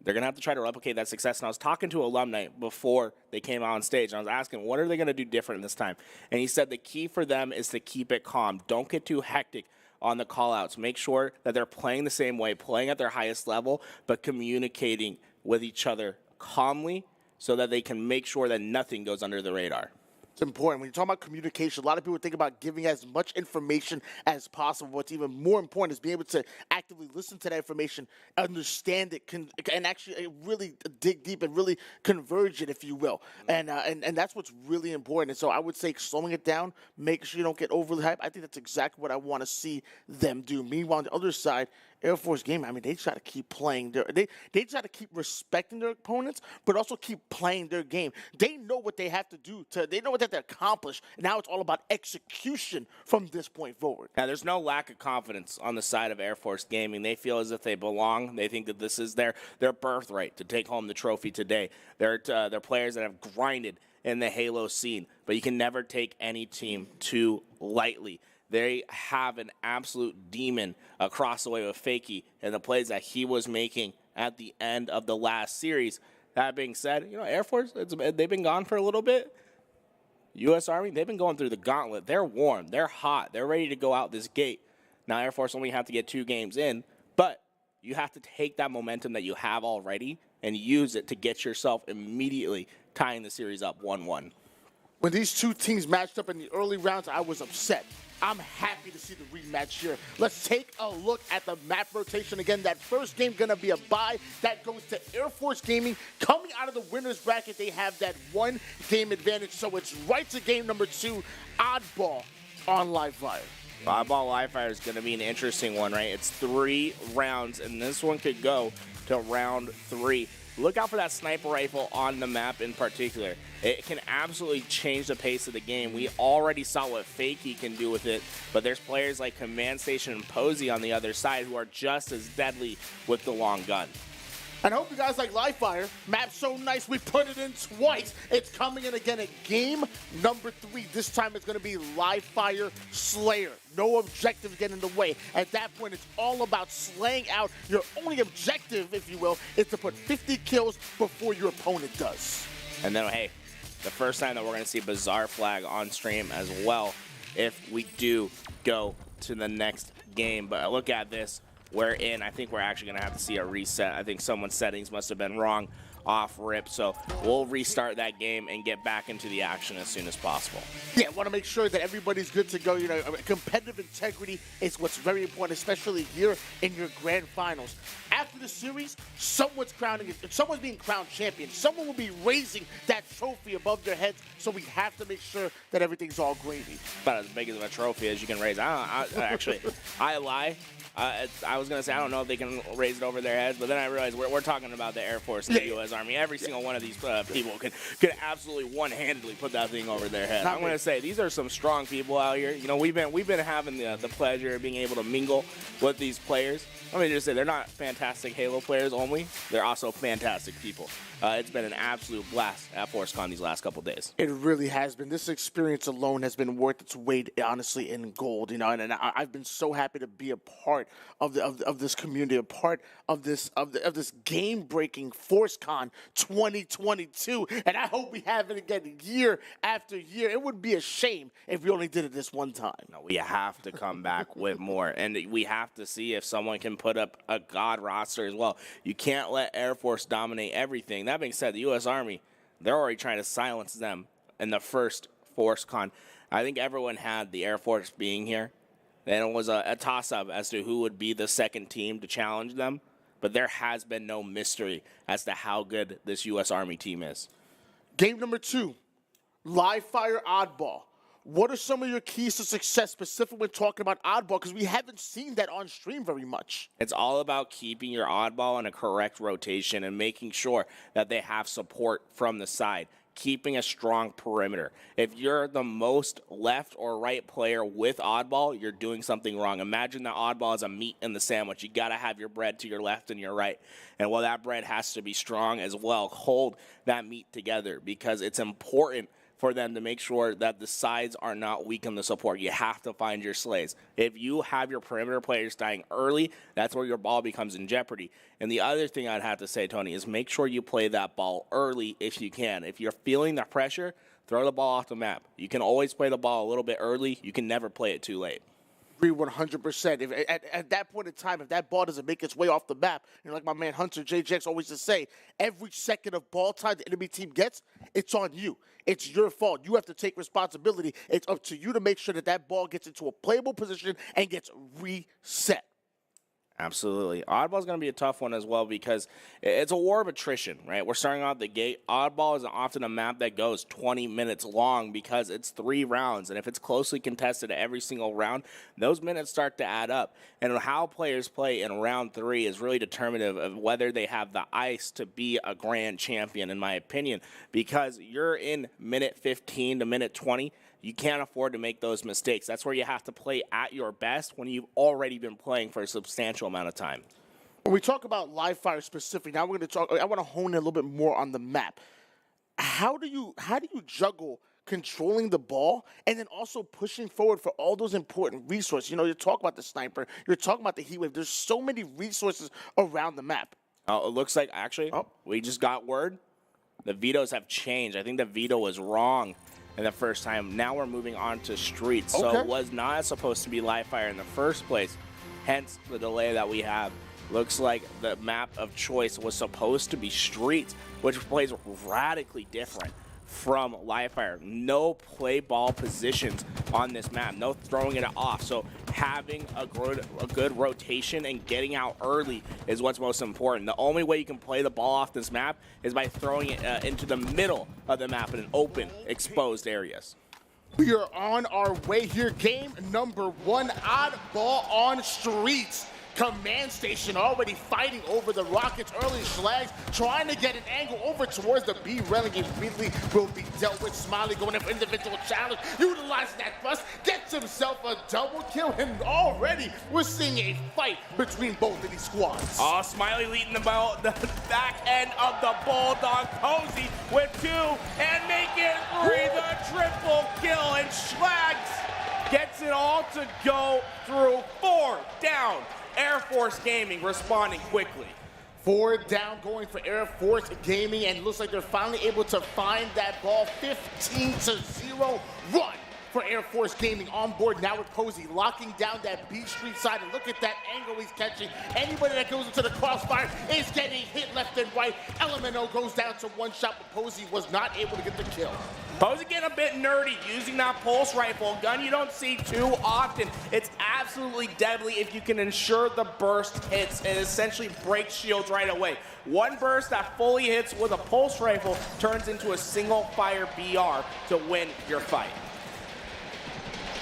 They're going to have to try to replicate that success. And I was talking to Alumni before they came out on stage, and I was asking, what are they going to do different this time? And he said the key for them is to keep it calm. Don't get too hectic on the call-outs. Make sure that they're playing the same way, playing at their highest level, but communicating with each other calmly so that they can make sure that nothing goes under the radar. It's important. When you talk about communication, a lot of people think about giving as much information as possible. What's even more important is being able to actively listen to that information, understand it, and actually really dig deep and really converge it, if you will. And that's what's really important. And so I would say slowing it down, make sure you don't get overly hyped. I think that's exactly what I want to see them do. Meanwhile, on the other side, Air Force Gaming, I mean, they try to keep playing they try to keep respecting their opponents, but also keep playing their game. They know what they have to do. They know what they have to accomplish. And now it's all about execution from this point forward. Now, there's no lack of confidence on the side of Air Force Gaming. They feel as if they belong. They think that this is their birthright to take home the trophy today. They're players that have grinded in the Halo scene, but you can never take any team too lightly. They have an absolute demon across the way with Fakey and the plays that he was making at the end of the last series. That being said, Air Force, they've been gone for a little bit. U.S. Army, they've been going through the gauntlet. They're warm. They're hot. They're ready to go out this gate. Now, Air Force only have to get 2 games in, but you have to take that momentum that you have already and use it to get yourself immediately tying the series up 1-1. When these two teams matched up in the early rounds, I was upset. I'm happy to see the rematch here. Let's take a look at the map rotation again. That first game going to be a bye. That goes to Air Force Gaming. Coming out of the winner's bracket, they have that 1 game advantage. So it's right to game number 2, Oddball on Live Fire. Oddball Live Fire is going to be an interesting one, right? It's 3 rounds, and this one could go to round 3. Look out for that sniper rifle on the map in particular. It can absolutely change the pace of the game. We already saw what Fakey can do with it, but there's players like Command Station and Posey on the other side who are just as deadly with the long gun. And I hope you guys like Live Fire. Map's so nice, we put it in twice. It's coming in again at game number 3. This time it's going to be Live Fire Slayer. No objectives get in the way. At that point, it's all about slaying out. Your only objective, if you will, is to put 50 kills before your opponent does. And then, hey, the first time that we're going to see Bizarre Flag on stream as well if we do go to the next game. But look at this. We're in. I think we're actually going to have to see a reset. I think someone's settings must have been wrong off rip. So we'll restart that game and get back into the action as soon as possible. Yeah, I want to make sure that everybody's good to go. Competitive integrity is what's very important, especially here in your grand finals. After the series, someone's being crowned champion. Someone will be raising that trophy above their heads, so we have to make sure that everything's all gravy. About as big of a trophy as you can raise. I lie. I was going to say, I don't know if they can raise it over their heads, but then I realized we're talking about the Air Force and the U.S. Army. Every single one of these people can absolutely one-handedly put that thing over their head. I'm going to say, these are some strong people out here. We've been having the pleasure of being able to mingle with these players. Let me just say, they're not fantastic Halo players only. They're also fantastic people. It's been an absolute blast at FORCECON these last couple days. It really has been. This experience alone has been worth its weight, honestly, in gold. And I've been so happy to be a part of this community, a part of this game-breaking FORCECON 2022. And I hope we have it again year after year. It would be a shame if we only did it this one time. No, we have to come back with more, and we have to see if someone can put up a God roster as well. You can't let Air Force dominate everything. That being said, the U.S. Army, they're already trying to silence them in the first FORCECON. I think everyone had the Air Force being here. And it was a toss-up as to who would be the second team to challenge them. But there has been no mystery as to how good this U.S. Army team is. Game number 2, Live Fire Oddball. What are some of your keys to success, specifically when talking about Oddball? Because we haven't seen that on stream very much. It's all about keeping your Oddball in a correct rotation and making sure that they have support from the side, keeping a strong perimeter. If you're the most left or right player with Oddball, you're doing something wrong. Imagine that Oddball is a meat in the sandwich. You got to have your bread to your left and your right. And while that bread has to be strong as well, hold that meat together because it's important for them to make sure that the sides are not weak in the support. You have to find your slays. If you have your perimeter players dying early, that's where your ball becomes in jeopardy. And the other thing I'd have to say, Tony, is make sure you play that ball early if you can. If you're feeling the pressure, throw the ball off the map. You can always play the ball a little bit early. You can never play it too late. Agree 100%. If at that point in time, if that ball doesn't make its way off the map, like my man Hunter JJX always to say, every second of ball time the enemy team gets, it's on you. It's your fault. You have to take responsibility. It's up to you to make sure that that ball gets into a playable position and gets reset. Absolutely. Oddball is going to be a tough one as well because it's a war of attrition, right? We're starting out the gate. Oddball is often a map that goes 20 minutes long because it's 3 rounds. And if it's closely contested every single round, those minutes start to add up. And how players play in round 3 is really determinative of whether they have the ice to be a grand champion, in my opinion, because you're in minute 15 to minute 20. You can't afford to make those mistakes. That's where you have to play at your best when you've already been playing for a substantial amount of time. When we talk about live fire specifically, now we're going to talk. I want to hone in a little bit more on the map. How do you juggle controlling the ball and then also pushing forward for all those important resources? You talk about the sniper, you're talking about the heat wave. There's so many resources around the map. It looks like actually we just got word the vetoes have changed. I think the veto was wrong in the first time. Now we're moving on to streets. Okay. So it was not supposed to be live fire in the first place, hence the delay that we have. Looks like the map of choice was supposed to be streets, which plays radically different from live fire. No play ball positions on this map, no throwing it off. So having a good rotation and getting out early is what's most important. The only way you can play the ball off this map is by throwing it into the middle of the map in an open, exposed areas. We are on our way here. Game number 1, oddball on streets. Command Station already fighting over the Rockets. Early Schlags trying to get an angle over towards the B railing. Immediately will be dealt with. Smiley going in for individual challenge. Utilizing that thrust. Gets himself a double kill. And already we're seeing a fight between both of these squads. Oh, Smiley leading the back end of the Bulldog. Posey with 2 and making it 3. The triple kill. And Schlags gets it all to go through. 4 down. Air Force Gaming responding quickly. 4 down going for Air Force Gaming, and it looks like they're finally able to find that ball. 15-0 run for Air Force Gaming on board now with Posey locking down that B Street side. And look at that angle he's catching. Anybody that goes into the crossfire is getting hit left and right. LMNO goes down to 1 shot, but Posey was not able to get the kill. Posey getting a bit nerdy using that pulse rifle, gun you don't see too often. It's absolutely deadly if you can ensure the burst hits and essentially breaks shields right away. One burst that fully hits with a pulse rifle turns into a single fire BR to win your fight.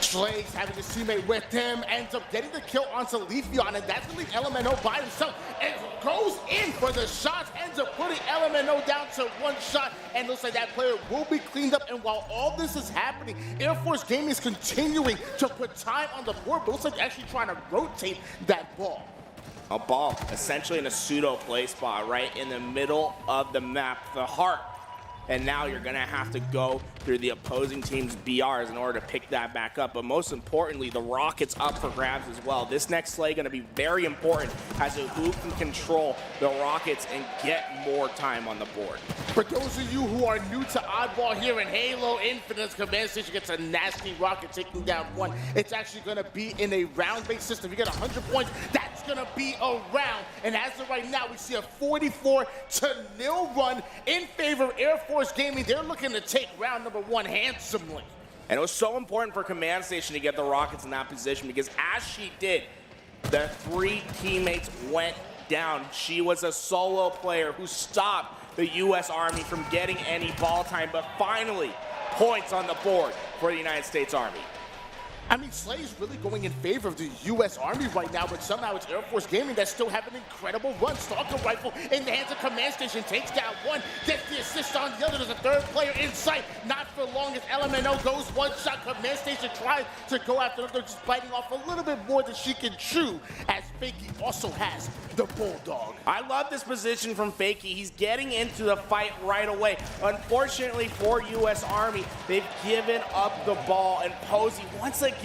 Schlags having his teammate with him, ends up getting the kill onto Leafeon, and that's going to leave LMNO by himself. And goes in for the shots, ends up putting LMNO down to 1 shot, and looks like that player will be cleaned up. And while all this is happening, Air Force Gaming is continuing to put time on the board, but looks like they're actually trying to rotate that ball. A ball essentially in a pseudo play spot right in the middle of the map, the heart. And now you're going to have to go through the opposing team's BRs in order to pick that back up. But most importantly, the Rockets up for grabs as well. This next slay going to be very important as to who can control the Rockets and get more time on the board. For those of you who are new to Oddball here in Halo Infinite's Command Station gets a nasty Rocket taking down 1. It's actually going to be in a round-based system. You get 100 points, that's going to be a round. And as of right now, we see a 44-0 run in favor of Air Force Gaming. They're looking to take round number 1 handsomely. And it was so important for Command Station to get the Rockets in that position because as she did, the 3 teammates went down. She was a solo player who stopped the U.S. Army from getting any ball time, but finally, points on the board for the United States Army. I mean, Slay is really going in favor of the U.S. Army right now, but somehow it's Air Force Gaming that's still having an incredible run. Stalker rifle in the hands of Command Station, takes down 1, gets the assist on the other. There's a 3rd player in sight. Not for long as LMNO goes 1 shot. Command Station tries to go after them. They're just biting off a little bit more than she can chew, as Fakey also has the Bulldog. I love this position from Fakey. He's getting into the fight right away. Unfortunately for U.S. Army, they've given up the ball, and Posey once again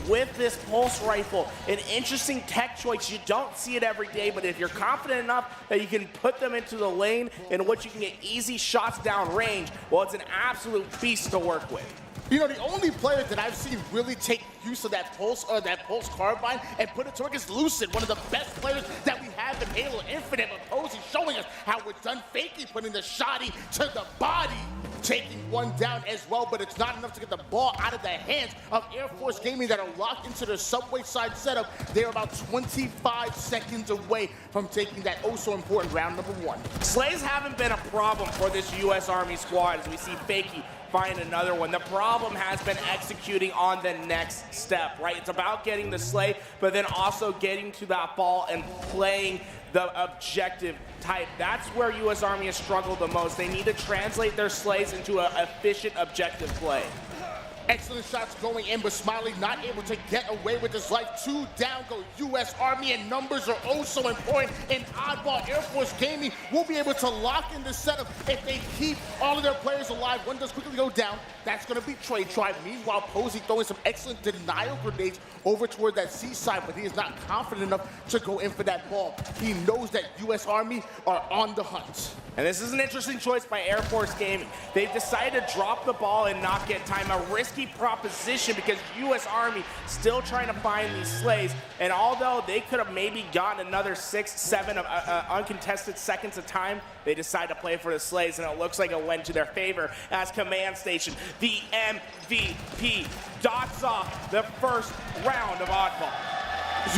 with this pulse rifle, an interesting tech choice. You don't see it every day, but if you're confident enough that you can put them into the lane in which you can get easy shots down range, well, it's an absolute beast to work with. You know, the only player that I've seen really take use of that pulse carbine and put it to work is Lucid, one of the best players that we have in Halo Infinite. But Posey showing us how it's done. Fakey putting the shotty to the body, taking one down as well, but it's not enough to get the ball out of the hands of Air Force Gaming that are locked into their subway side setup. They're about 25 seconds away from taking that oh so important round number 1. Slays haven't been a problem for this U.S. Army squad as we see Fakey find another one. The problem has been executing on the next step, right? It's about getting the slay, but then also getting to that ball and playing the objective type. That's where U.S. Army has struggled the most. They need to translate their slays into an efficient objective play. Excellent shots going in, but Smiley not able to get away with his life. 2 down go U.S. Army, and numbers are oh so important in oddball. Air Force Gaming will be able to lock in the setup if they keep all of their players alive. One does quickly go down. That's going to be Trey Tribe. Meanwhile, Posey throwing some excellent denial grenades over toward that C side, but he is not confident enough to go in for that ball. He knows that U.S. Army are on the hunt. And this is an interesting choice by Air Force Gaming. They've decided to drop the ball and not get time. A risky proposition because U.S. Army still trying to find these slays. And although they could have maybe gotten another 6, 7 uncontested seconds of time, they decide to play for the slays, and it looks like it went to their favor as Command Station, the MVP, dots off the first round of oddball.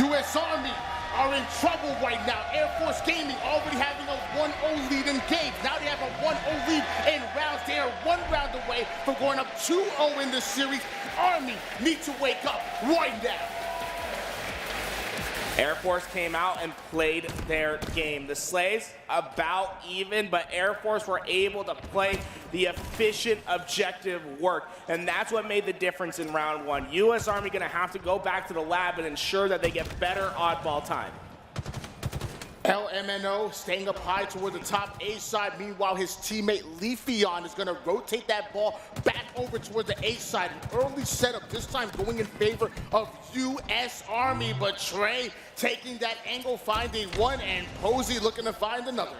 U.S. Army are in trouble right now. Air Force Gaming already having a 1-0 lead in games. Now they have a 1-0 lead in rounds. They are 1 round away from going up 2-0 in this series. Army need to wake up right now. Air Force came out and played their game. The slays about even, but Air Force were able to play the efficient objective work, and that's what made the difference in round 1. U.S. Army gonna have to go back to the lab and ensure that they get better oddball time. LMNO staying up high toward the top A side. Meanwhile, his teammate Leafeon is going to rotate that ball back over toward the A side. An early setup, this time going in favor of U.S. Army. But Trey taking that angle, finding one, and Posey looking to find another.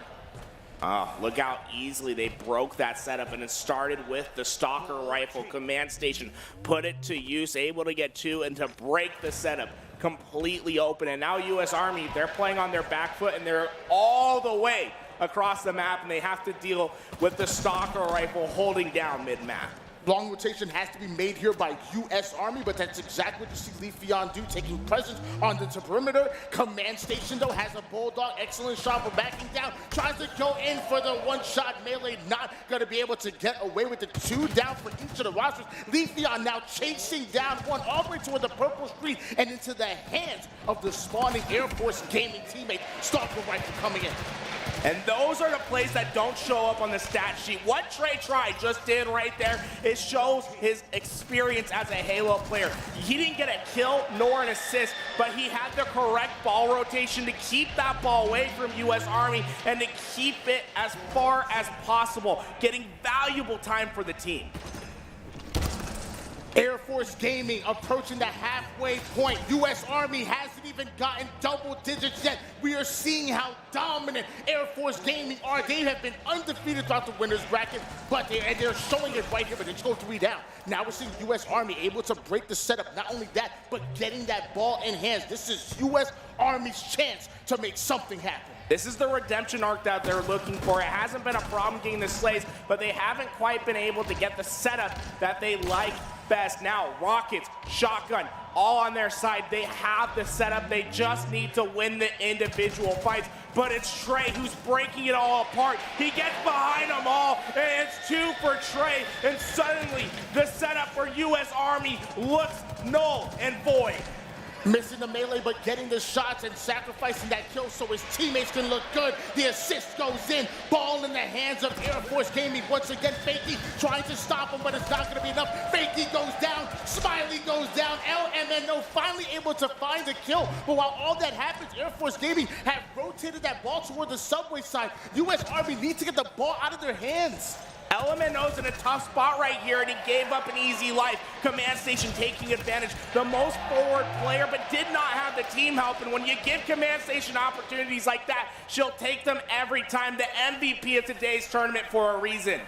Look how easily they broke that setup, and it started with the Stalker Rifle. Command Station put it to use, able to get 2 and to break the setup completely open. And now U.S. Army, they're playing on their back foot, and they're all the way across the map, and they have to deal with the Stalker Rifle holding down mid-map. Long rotation has to be made here by U.S. Army, but that's exactly what you see Leafeon do, taking presence on the perimeter. Command Station, though, has a Bulldog. Excellent shot for backing down. Tries to go in for the one-shot melee. Not going to be able to get away with the 2 down for each of the rosters. Leafeon now chasing down one all the way toward the purple screen and into the hands of the spawning Air Force Gaming teammate. Stalker Rifle coming in. And those are the plays that don't show up on the stat sheet. What Trey Tribe just did right there, it shows his experience as a Halo player. He didn't get a kill nor an assist, but he had the correct ball rotation to keep that ball away from U.S. Army and to keep it as far as possible, getting valuable time for the team. Air Force Gaming approaching the halfway point. U.S. Army hasn't even gotten double digits yet. We are seeing how dominant Air Force Gaming are. They have been undefeated throughout the winner's bracket, but they're showing it right here, but they just go 3 down. Now we're seeing U.S. Army able to break the setup. Not only that, but getting that ball in hands. This is U.S. Army's chance to make something happen. This is the redemption arc that they're looking for. It hasn't been a problem getting the slays, but they haven't quite been able to get the setup that they like best. Now, Rockets, Shotgun, all on their side. They have the setup. They just need to win the individual fights. But it's Trey who's breaking it all apart. He gets behind them all, and it's 2 for Trey. And suddenly, the setup for U.S. Army looks null and void. Missing the melee, but getting the shots and sacrificing that kill so his teammates can look good. The assist goes in. Ball in the hands of Air Force Gaming. Once again, Fakey trying to stop him, but it's not going to be enough. Fakey goes down. Smiley goes down. LMNO finally able to find the kill. But while all that happens, Air Force Gaming have rotated that ball toward the subway side. U.S. Army needs to get the ball out of their hands. LMNO's in a tough spot right here, and he gave up an easy life. Command Station taking advantage. The most forward player, but did not have the team help. And when you give Command Station opportunities like that, she'll take them every time. The MVP of today's tournament for a reason.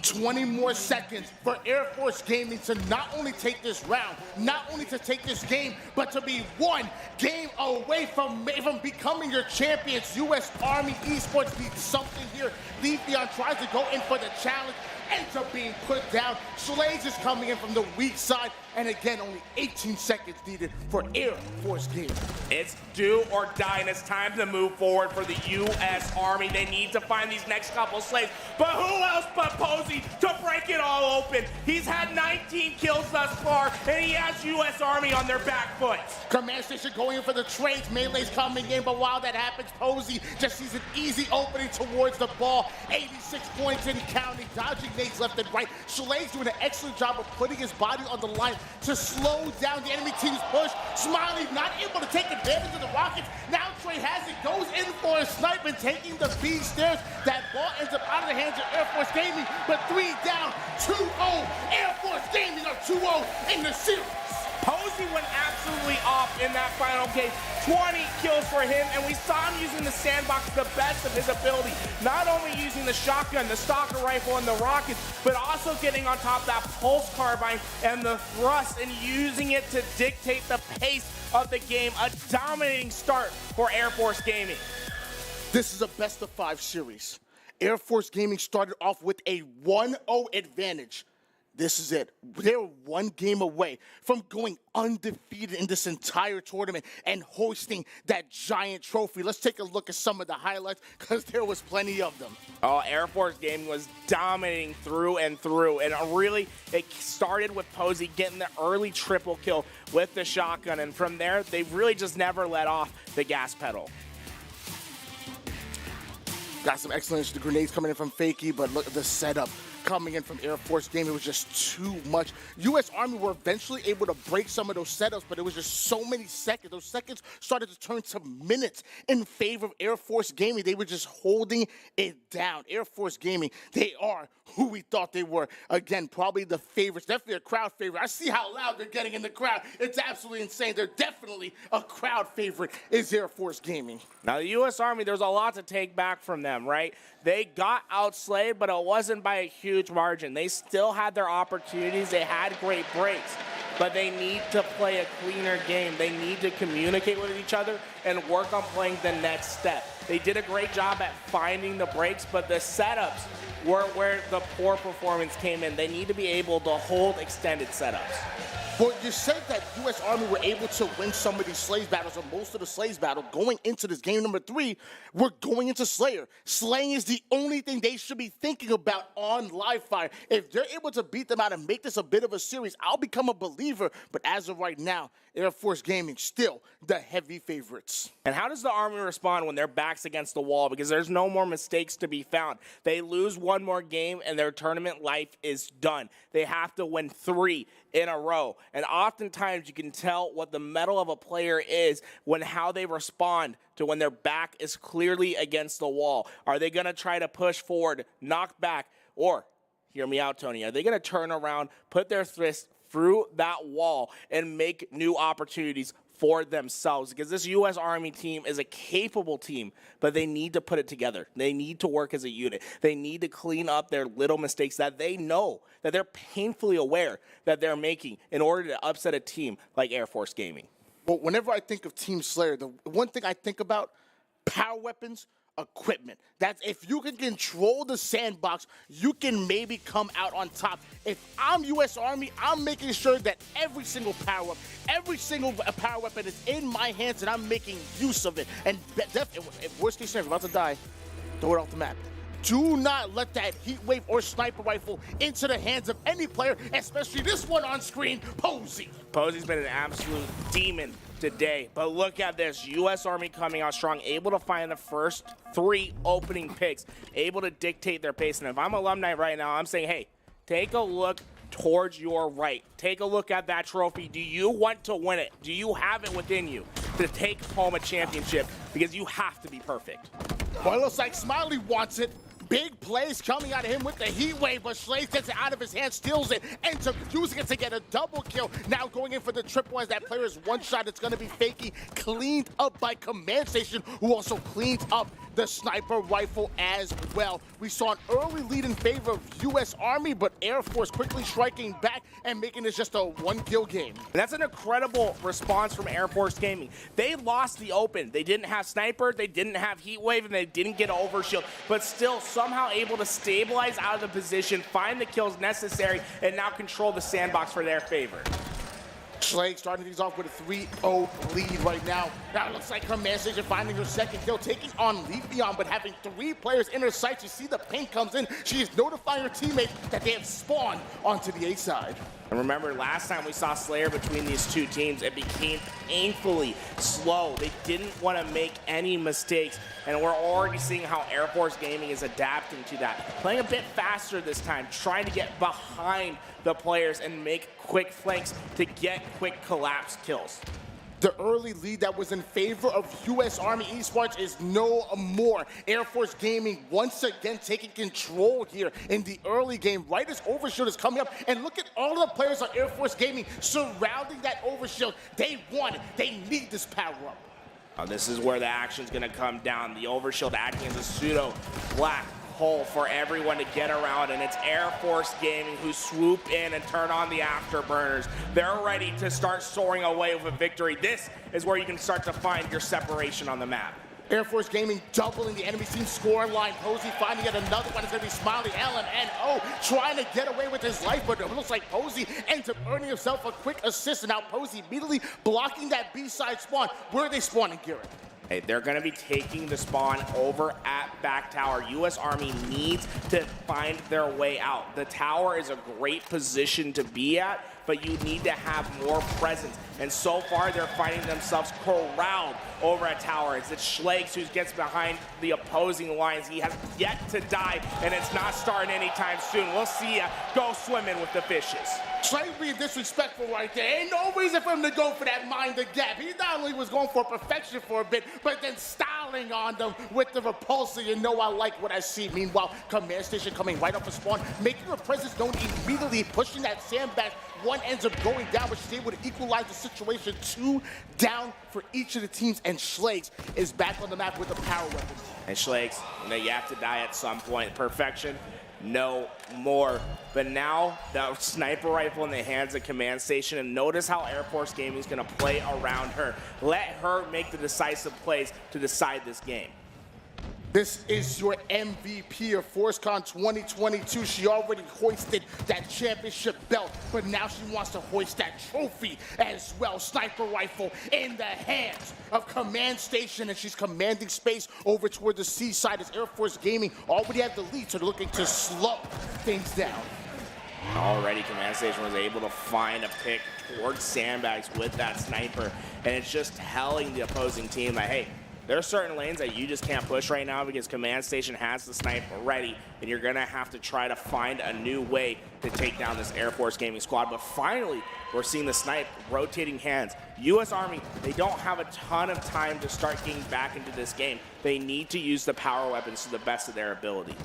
20 more seconds for Air Force Gaming to not only take this round, not only to take this game, but to be one game away from becoming your champions. U.S. Army Esports needs something here. Leafeon tries to go in for the challenge, ends up being put down. Slays is coming in from the weak side, and again, only 18 seconds needed for Air Force Gaming. It's do or die, and it's time to move forward for the U.S. Army. They need to find these next couple slaves, but who else but Posey to break it all open? He's had 19 kills thus far, and he has U.S. Army on their back foot. Command Station going in for the trades. Melee's coming in, but while that happens, Posey just sees an easy opening towards the ball. 86 points and counting, dodging nades left and right. Slay's doing an excellent job of putting his body on the line to slow down the enemy team's push. Smiley not able to take advantage of the Rockets. Now Trey has it, goes in for a snipe and taking the B stairs. That ball ends up out of the hands of Air Force Gaming, but 3 down, 2-0. Air Force Gaming are 2-0 in the series. Posey went absolutely off in that final game. 20 kills for him, and we saw him using the sandbox to the best of his ability. Not only using the shotgun, the stalker rifle, and the rockets, but also getting on top of that pulse carbine and the thrust and using it to dictate the pace of the game. A dominating start for Air Force Gaming. This is a best-of-5 series. Air Force Gaming started off with a 1-0 advantage. This is it. They're one game away from going undefeated in this entire tournament and hosting that giant trophy. Let's take a look at some of the highlights, because there was plenty of them. Oh, Air Force Gaming was dominating through and through, and it started with Posey getting the early triple kill with the shotgun, and from there, they really just never let off the gas pedal. Got some excellent grenades coming in from Fakey, but look at the setup coming in from Air Force Gaming. It was just too much. U.S. Army were eventually able to break some of those setups, but it was just so many seconds. Those seconds started to turn to minutes in favor of Air Force Gaming. They were just holding it down. Air Force Gaming, they are who we thought they were. Again, probably the favorites, definitely a crowd favorite. I see how loud they're getting in the crowd. It's absolutely insane. They're definitely a crowd favorite, is Air Force Gaming. Now, the U.S. Army, there's a lot to take back from them, right? They got outslayed, but it wasn't by a huge margin. They still had their opportunities. They had great breaks, but they need to play a cleaner game. They need to communicate with each other and work on playing the next step. They did a great job at finding the breaks, but the setups were where the poor performance came in. They need to be able to hold extended setups. Well, you said that U.S. Army were able to win some of these Slaves battles, or most of the Slaves battle. Going into this game number 3, we're going into Slayer. Slaying is the only thing they should be thinking about on live fire. If they're able to beat them out and make this a bit of a series, I'll become a believer. But as of right now, Air Force Gaming still the heavy favorites. And how does the Army respond when their back's against the wall? Because there's no more mistakes to be found. They lose one more game and their tournament life is done. They have to win 3 in a row. And oftentimes you can tell what the mettle of a player is when how they respond to when their back is clearly against the wall. Are they going to try to push forward, knock back, or, hear me out, Tony, are they going to turn around, put their fist through that wall, and make new opportunities for themselves? Because this U.S. Army team is a capable team, but they need to put it together. They need to work as a unit. They need to clean up their little mistakes that they know, that they're painfully aware that they're making in order to upset a team like Air Force Gaming. Well, whenever I think of Team Slayer, the one thing I think about, power weapons, equipment. That's if you can control the sandbox, you can maybe come out on top. If I'm U.S. Army, I'm making sure that every single power weapon is in my hands and I'm making use of it. And if worst case scenario, about to die, throw it off the map. Do not let that heat wave or sniper rifle into the hands of any player, especially this one on screen, Posey. Posey's been an absolute demon today, but look at this. U.S. Army coming out strong, able to find the first 3 opening picks, able to dictate their pace. And if I'm alumni right now, I'm saying, hey, take a look towards your right. Take a look at that trophy. Do you want to win it? Do you have it within you to take home a championship? Because you have to be perfect. Well, it looks like Smiley wants it. Big plays coming out of him with the heat wave, but Schlaze gets it out of his hand, steals it, ends up using it to get a double kill. Now going in for the triple as that player is one shot. It's going to be Fakey, cleaned up by Command Station, who also cleans up the sniper rifle as well. We saw an early lead in favor of U.S. Army, but Air Force quickly striking back and making this just a one-kill game. That's an incredible response from Air Force Gaming. They lost the open. They didn't have sniper, they didn't have heat wave, and they didn't get an overshield, but still somehow able to stabilize out of the position, find the kills necessary, and now control the sandbox for their favor. Schleg starting things off with a 3-0 lead right now. Now it looks like Command Station finding her second kill, taking on Leafeon, but having 3 players in her sights. You see the ping comes in. She is notifying her teammates that they have spawned onto the A side. And remember, last time we saw Slayer between these two teams, it became painfully slow. They didn't want to make any mistakes, and we're already seeing how Air Force Gaming is adapting to that. Playing a bit faster this time, trying to get behind the players and make quick flanks to get quick collapse kills. The early lead that was in favor of U.S. Army Esports is no more. Air Force Gaming once again taking control here in the early game. Right as Overshield is coming up, and look at all of the players on Air Force Gaming surrounding that Overshield. They want it. They need this power up. This is where the action's going to come down. The Overshield acting as a pseudo black hole for everyone to get around, and it's Air Force Gaming who swoop in and turn on the afterburners. They're ready to start soaring away with a victory. This is where you can start to find your separation on the map. Air Force Gaming doubling the enemy team score line. Posey finding yet another one. It's going to be Smiley LMNO trying to get away with his life, but it looks like Posey ends up earning himself a quick assist, and now Posey immediately blocking that B-side spawn. Where are they spawning, Garrett? Hey, they're going to be taking the spawn over at back tower. U.S. Army needs to find their way out. The tower is a great position to be at, but you need to have more presence. And so far, they're finding themselves corralled over at tower. It's Schlegs who gets behind the opposing lines. He has yet to die, and it's not starting anytime soon. We'll see ya go swimming with the fishes. Schlegs being disrespectful right there. Ain't no reason for him to go for that mind the gap. He not only was going for perfection for a bit, but then styling on them with the repulsor. You know I like what I see. Meanwhile, Command Station coming right up a spawn, making her presence known immediately, pushing that sandbag. One ends up going down, but she's able to equalize the situation. 2 down for each of the teams, and Schlegs is back on the map with the power weapons. And Schlegs, you have to die at some point. Perfection, no more. But now, the sniper rifle in the hands of Command Station, and notice how Air Force Gaming is going to play around her. Let her make the decisive plays to decide this game. This is your MVP of FORCECON 2022. She already hoisted that championship belt, but now she wants to hoist that trophy as well. Sniper rifle in the hands of Command Station, and she's commanding space over toward the seaside as Air Force Gaming already have the lead, so they're looking to slow things down. Already, Command Station was able to find a pick towards sandbags with that sniper, and it's just telling the opposing team that, hey, there are certain lanes that you just can't push right now because Command Station has the snipe ready, and you're going to have to try to find a new way to take down this Air Force Gaming squad. But finally, we're seeing the snipe rotating hands. U.S. Army, they don't have a ton of time to start getting back into this game. They need to use the power weapons to the best of their ability.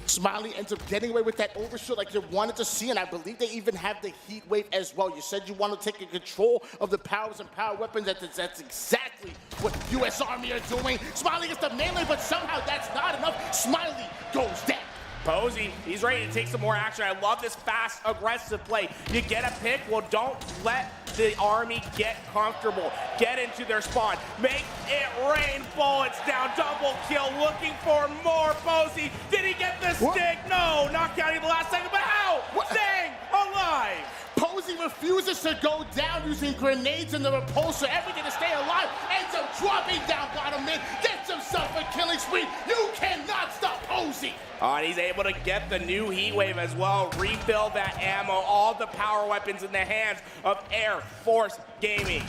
Smiley ends up getting away with that overshield like you wanted to see, and I believe they even have the heat wave as well. You said you want to take control of the powers and power weapons. That's exactly what U.S. Army are doing. Smiley gets the melee, but somehow that's not enough. Smiley goes down. Posey, he's ready to take some more action. I love this fast, aggressive play. You get a pick, well, don't let the Army get comfortable. Get into their spawn. Make it rain bullets down. Double kill, looking for more. Posey, did he get the stick? No, knocked out in the last second, but how? Staying alive. Posey refuses to go down using grenades and the repulsor, everything to stay alive, ends up dropping down bottom mid, gets himself a killing spree. You cannot stop Posey. And he's able to get the new heat wave as well, refill that ammo, all the power weapons in the hands of Air Force Gaming.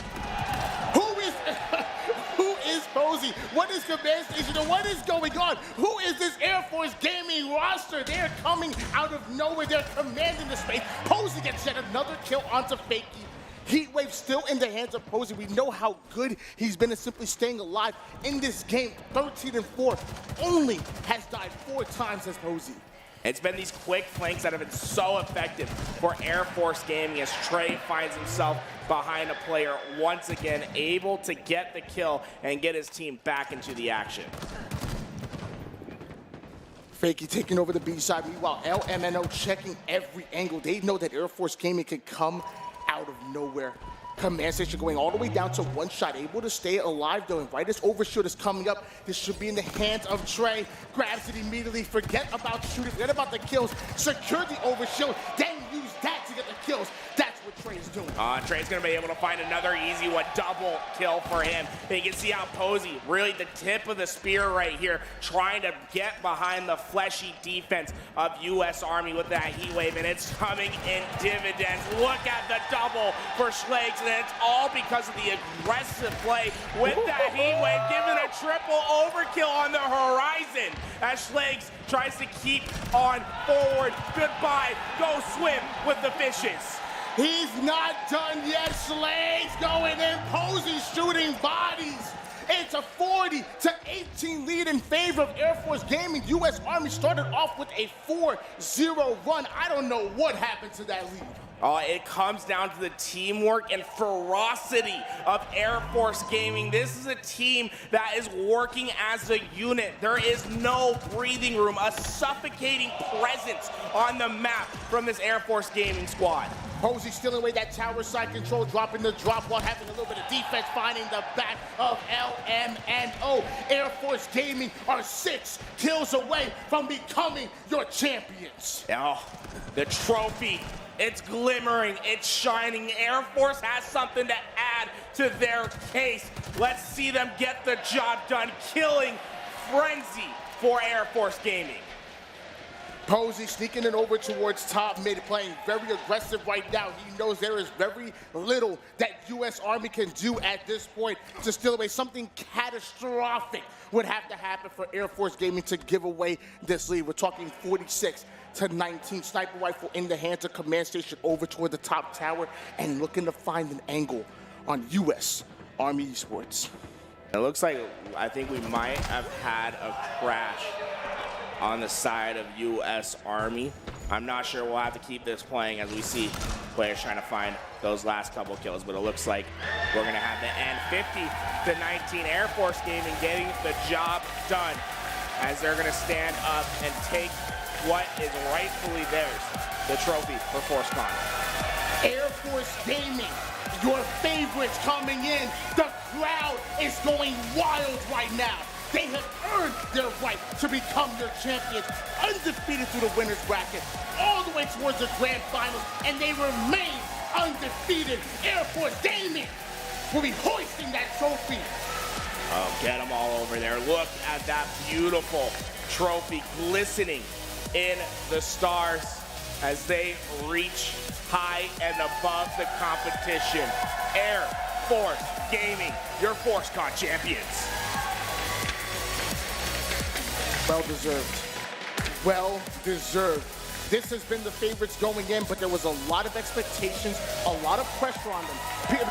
Who is Posey? What is Command Station? And what is going on? Who is this Air Force Gaming roster? They're coming out of nowhere. They're commanding the space. Posey gets yet another kill onto Fakey. Heat wave still in the hands of Posey. We know how good he's been at simply staying alive in this game. 13-4, only has died 4 times as Posey. It's been these quick flanks that have been so effective for Air Force Gaming as Trey finds himself behind a player once again, able to get the kill and get his team back into the action. Fakey taking over the B side. Meanwhile, LMNO checking every angle. They know that Air Force Gaming can come out of nowhere. Command station going all the way down to one shot, able to stay alive though, and right as overshoot is coming up, this should be in the hands of Trey. Grabs it immediately, forget about shooting, forget about the kills, secure the overshoot, then use that to get the kills. That's what Trey's doing. Trey's gonna be able to find another easy one, double kill for him. And you can see how Posey, really the tip of the spear right here, trying to get behind the fleshy defense of U.S. Army with that heat wave, and it's coming in dividends. Look at the double for Schlegs, and it's all because of the aggressive play with that heat wave, giving a triple overkill on the horizon as Schlegs tries to keep on forward. Goodbye, go swim with the fishes. He's not done yet. Slade's going in. Posey shooting bodies. It's a 40-18 lead in favor of Air Force Gaming. U.S. Army started off with a 4-0 run. I don't know what happened to that lead. It comes down to the teamwork and ferocity of Air Force Gaming. This is a team that is working as a unit. There is no breathing room, a suffocating presence on the map from this Air Force Gaming squad. Posey stealing away that tower side control, dropping the drop while having a little bit of defense, finding the back of LMNO. Air Force Gaming are 6 kills away from becoming your champions. Oh, the trophy. It's glimmering, it's shining. Air Force has something to add to their case. Let's see them get the job done. Killing frenzy for Air Force Gaming. Posey sneaking it over towards top mid, playing very aggressive right now. He knows there is very little that U.S. Army can do at this point to steal away. Something catastrophic would have to happen for Air Force Gaming to give away this lead. We're talking 46-19. Sniper rifle in the hands of command station over toward the top tower and looking to find an angle on U.S. Army Esports. It looks like I think we might have had a crash on the side of U.S. Army. I'm not sure. We'll have to keep this playing as we see players trying to find those last couple kills, but it looks like we're going to have the end 50-19. Air Force Gaming getting the job done as they're going to stand up and take what is rightfully theirs, the trophy for FORCECON. Air Force Gaming, your favorites coming in. The crowd is going wild right now. They have earned their right to become your champions, undefeated through the winner's bracket, all the way towards the grand finals, and they remain undefeated. Air Force Gaming will be hoisting that trophy. Oh, get them all over there. Look at that beautiful trophy glistening in the stars as they reach high and above the competition. Air Force Gaming, your FORCECON champions. Well deserved. Well deserved. This has been the favorites going in, but there was a lot of expectations, a lot of pressure on them.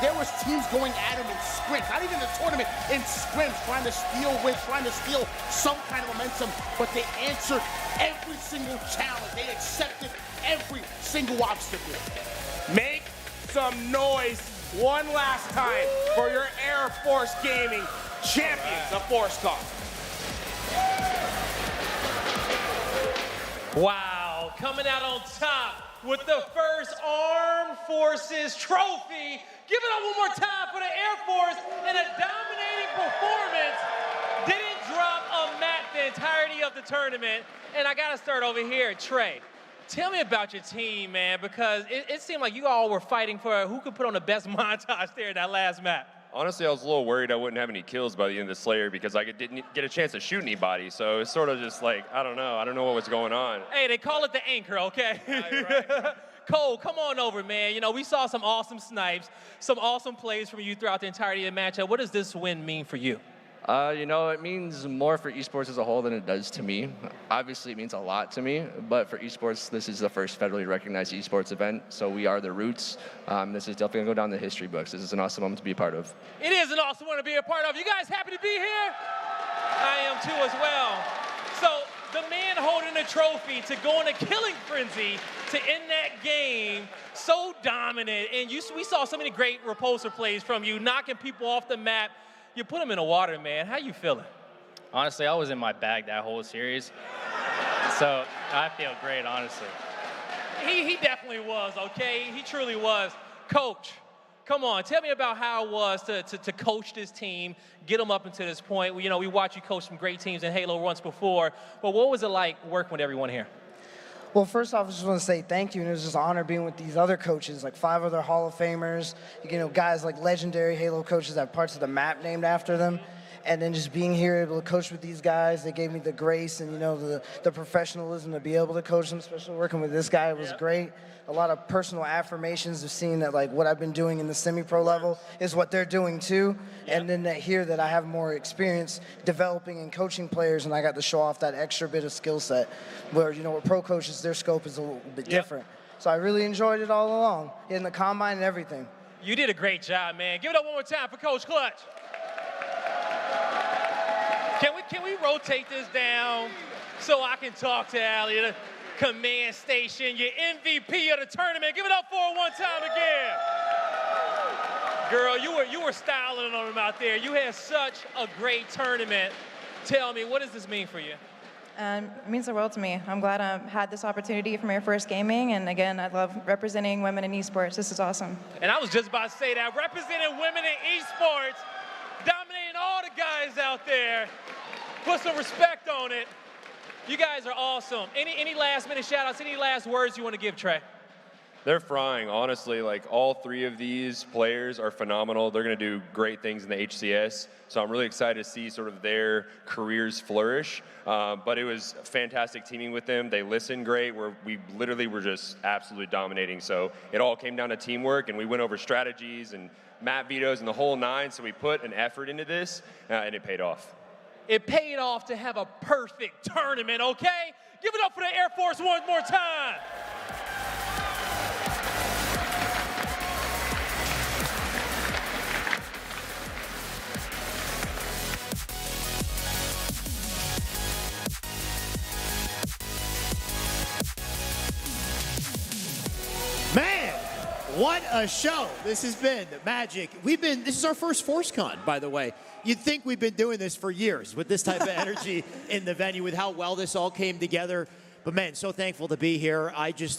There was teams going at them in sprints, not even the tournament, in sprints, trying to steal wins, trying to steal some kind of momentum, but they answered every single challenge. They accepted every single obstacle. Make some noise one last time for your Air Force Gaming champions of FORCECON. Wow, coming out on top with the first Armed Forces trophy. Give it up one more time for the Air Force in a dominating performance. Didn't drop a mat the entirety of the tournament. And I gotta start over here, Trey. Tell me about your team, man, because it seemed like you all were fighting for who could put on the best montage there in that last map. Honestly, I was a little worried I wouldn't have any kills by the end of the Slayer because I didn't get a chance to shoot anybody. So it's sort of just like, I don't know what was going on. Hey, they call it the anchor, okay? Right. Cole, come on over, man. You know, we saw some awesome snipes, some awesome plays from you throughout the entirety of the matchup. What does this win mean for you? You know, it means more for esports as a whole than it does to me. Obviously, it means a lot to me, but for esports, this is the first federally recognized esports event, so we are the roots. This is definitely going to go down the history books. This is an awesome moment to be a part of. It is an awesome one to be a part of. You guys happy to be here? I am too as well. So the man holding the trophy to go in a killing frenzy to end that game, so dominant, and we saw so many great repulsor plays from you, knocking people off the map. You put them in the water, man. How you feeling? Honestly, I was in my bag that whole series. So I feel great, honestly. He definitely was, okay? He truly was. Coach, come on, tell me about how it was to coach this team, get them up until this point. You know, we watched you coach some great teams in Halo once before, but what was it like working with everyone here? Well, first off, I just want to say thank you, and it was just an honor being with these other coaches, like 5 other Hall of Famers, you know, guys like legendary Halo coaches that have parts of the map named after them. And then just being here, able to coach with these guys, they gave me the grace and, you know, the professionalism to be able to coach them, especially working with this guy. It was great. A lot of personal affirmations of seeing that, like, what I've been doing in the semi-pro level is what they're doing too. And then that here that I have more experience developing and coaching players, and I got to show off that extra bit of skill set where, you know, with pro coaches, their scope is a little bit different. So I really enjoyed it all along, in the combine and everything. You did a great job, man. Give it up one more time for Coach Clutch. Can we rotate this down so I can talk to Allie, the command station, your MVP of the tournament. Give it up for her one time again. Girl, you were styling on them out there. You had such a great tournament. Tell me, what does this mean for you? It means the world to me. I'm glad I had this opportunity from Air Force Gaming, and again, I love representing women in esports. This is awesome. And I was just about to say that, representing women in esports, dominating all the guys out there. Put some respect on it. You guys are awesome. Any last minute shout outs, any last words you want to give, Trey? They're frying, honestly. Like, all 3 of these players are phenomenal. They're going to do great things in the HCS. So I'm really excited to see sort of their careers flourish. But it was fantastic teaming with them. They listened great. We literally were just absolutely dominating. So it all came down to teamwork, and we went over strategies and map vetoes and the whole 9. So we put an effort into this, and it paid off. It paid off to have a perfect tournament, okay? Give it up for the Air Force one more time. Man, what a show this has been. Magic. This is our first FORCECON, by the way. You'd think we've been doing this for years with this type of energy in the venue, with how well this all came together. But man, so thankful to be here.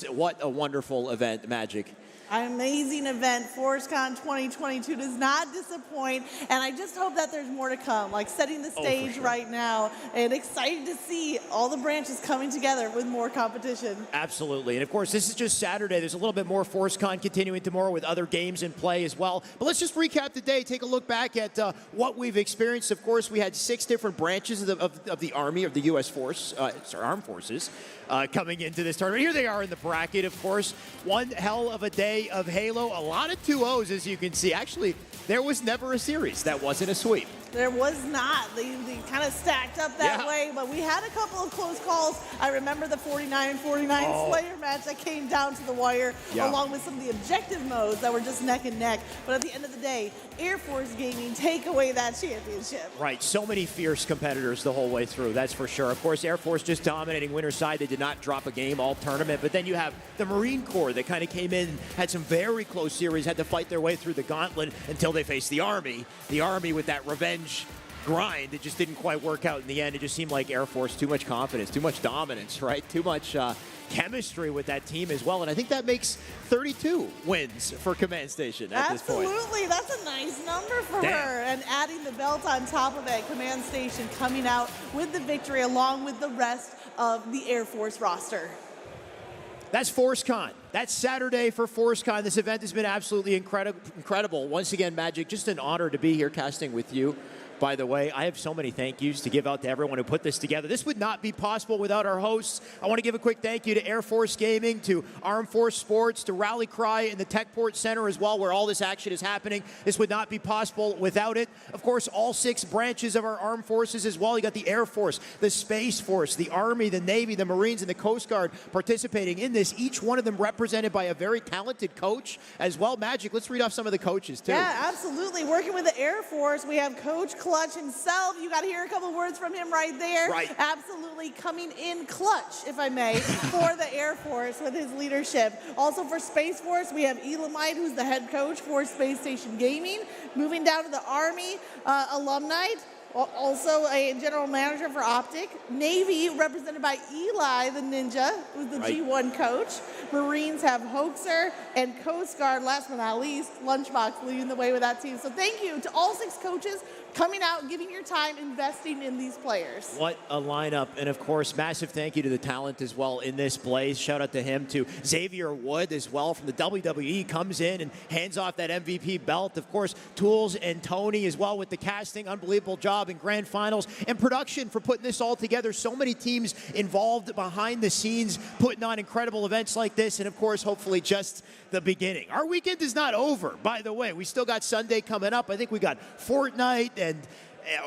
What a wonderful event, Magic. An amazing event. FORCECON 2022 does not disappoint, and I just hope that there's more to come, like setting the stage right now, and excited to see all the branches coming together with more competition. Absolutely. And of course, this is just Saturday. There's a little bit more FORCECON continuing tomorrow with other games in play as well. But let's just recap the day, take a look back at what we've experienced. Of course, we had 6 different branches of the Army, of the U.S. Armed Forces, coming into this tournament. Here they are in the bracket, of course. One hell of a day of Halo. A lot of 2-0s, as you can see. Actually, there was never a series that wasn't a sweep. There was not. They kind of stacked up that way, but we had a couple of close calls. I remember the 49-49 Slayer match that came down to the wire, along with some of the objective modes that were just neck and neck. But at the end of the day, Air Force Gaming take away that championship. Right. So many fierce competitors the whole way through. That's for sure. Of course, Air Force just dominating winner's side. They did not drop a game all tournament. But then you have the Marine Corps that kind of came in, had some very close series, had to fight their way through the gauntlet until they faced the Army. The Army with that revenge grind, it just didn't quite work out in the end. It just seemed like Air Force, too much confidence, too much dominance, right? Too much chemistry with that team as well. And I think that makes 32 wins for Command Station at this point. Absolutely. That's a nice number for her. And adding the belt on top of it, Command Station coming out with the victory along with the rest of the Air Force roster. That's FORCECON. That's Saturday for FORCECON. This event has been absolutely incredible. Once again, Magic, just an honor to be here casting with you. By the way, I have so many thank yous to give out to everyone who put this together. This would not be possible without our hosts. I want to give a quick thank you to Air Force Gaming, to Armed Force Sports, to Rally Cry and the Techport Center as well, where all this action is happening. This would not be possible without it. Of course, all 6 branches of our armed forces as well. You got the Air Force, the Space Force, the Army, the Navy, the Marines, and the Coast Guard participating in this. Each one of them represented by a very talented coach as well. Magic, let's read off some of the coaches, too. Yeah, absolutely. Working with the Air Force, we have Coach Clutch himself. You got to hear a couple words from him right there. Right. Absolutely coming in clutch, if I may, for the Air Force with his leadership. Also for Space Force, we have Elamite, who's the head coach for Space Station Gaming. Moving down to the Army alumni, Also a general manager for Optic. Navy, represented by Eli the Ninja, who's the G1 coach. Marines have Hoaxer, and Coast Guard, last but not least, Lunchbox leading the way with that team. So thank you to all 6 coaches coming out, giving your time, investing in these players. What a lineup. And of course, massive thank you to the talent as well in this blaze. Shout out to him, to Xavier Wood as well from the WWE, comes in and hands off that MVP belt. Of course, Tools and Tony as well with the casting. Unbelievable job in grand finals and production for putting this all together. So many teams involved behind the scenes, putting on incredible events like this. And of course, hopefully just the beginning. Our weekend is not over, by the way. We still got Sunday coming up. I think we got Fortnite and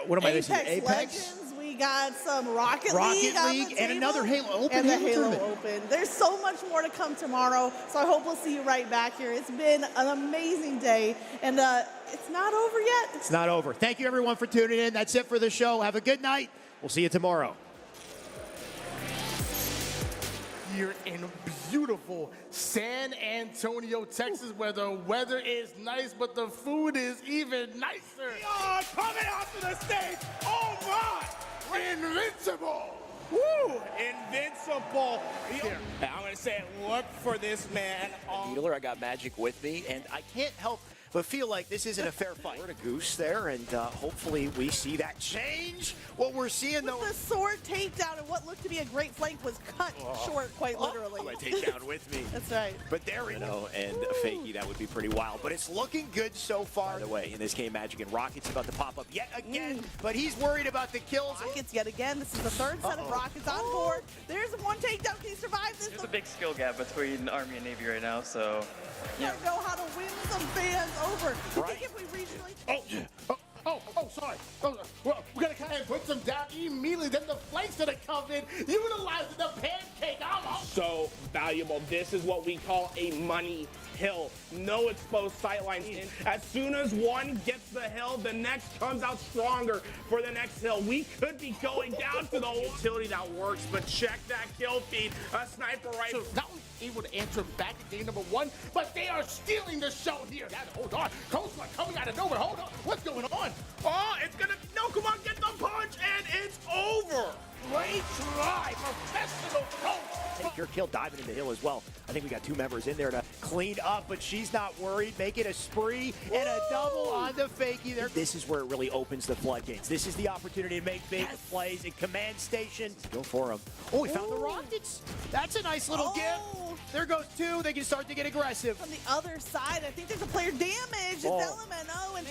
what am I missing? Apex Legends. We got some Rocket League and another Halo Open. And the Halo Open. There's so much more to come tomorrow, so I hope we'll see you right back here. It's been an amazing day, and it's not over yet. It's not over. Thank you, everyone, for tuning in. That's it for the show. Have a good night. We'll see you tomorrow. Here in beautiful San Antonio, Texas, where the weather is nice, but the food is even nicer. Oh, coming out to the stage. Oh, my. Invincible. Woo! Invincible. Here. I'm going to say, look for this man. Needler, I got Magic with me, and I can't help but feel like this isn't a fair fight. We're a goose there, and hopefully we see that change. What we're seeing, though, the sword takedown and what looked to be a great flank was cut short, quite literally. My takedown with me. That's right. But there we go, and a fakie, that would be pretty wild. But it's looking good so far. By the way, in this game, Magic and Rockets about to pop up yet again, but he's worried about the kills. Rockets yet again. This is the third set of Rockets on board. There's one takedown. Can he survive this? There's a big skill gap between Army and Navy right now, so you know how to win some fans over. Right. If we regionally... Sorry. Well, we're going to kind of put them down immediately. Then the flank's going to come in, utilizing the pancake. So valuable. This is what we call a money hill. No exposed sightlines. As soon as one gets the hill, the next comes out stronger for the next hill. We could be going down to the utility that works, but check that kill feed. A sniper rifle. So not only able to answer back at game number 1, but they are stealing the show here. Hold on. Coastline coming out of nowhere. Hold on. What's going on? Oh, it's going to... No, come on, get the punch, and it's over. Great try, professional coach. Take your kill, diving in the hill as well. I think we got 2 members in there to clean up, but she's not worried. Make it a spree and a double on the fakie there. This is where it really opens the floodgates. This is the opportunity to make big plays in command station. Go for them. Oh, we found the Rockets. That's a nice little gift. There goes 2. They can start to get aggressive. From the other side, I think there's a player damage. It's LMNO, and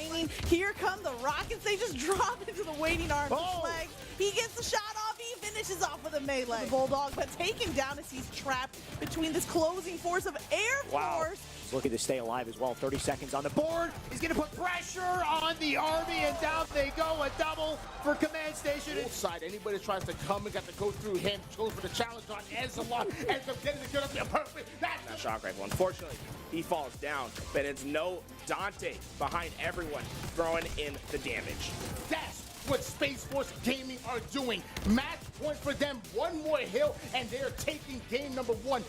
here come the Rockets. They just drop into the waiting arms of Flags. He gets the shot off. He finishes off with a melee. The Bulldog, but taken down as he's trapped between this closing force of Air Force. He's looking to stay alive as well. 30 seconds on the board. He's going to put pressure on the Army, and down they go. A double for command station. Both side, anybody that tries to come and got to go through him, goes for the challenge on Ezalon. Ends up getting the kill up there. Perfect. That's shock rifle. Unfortunately, he falls down, but it's no Dante behind everyone throwing in the damage. That's what Space Force Gaming are doing. Match point for them. One more hill, and they're taking game number 1.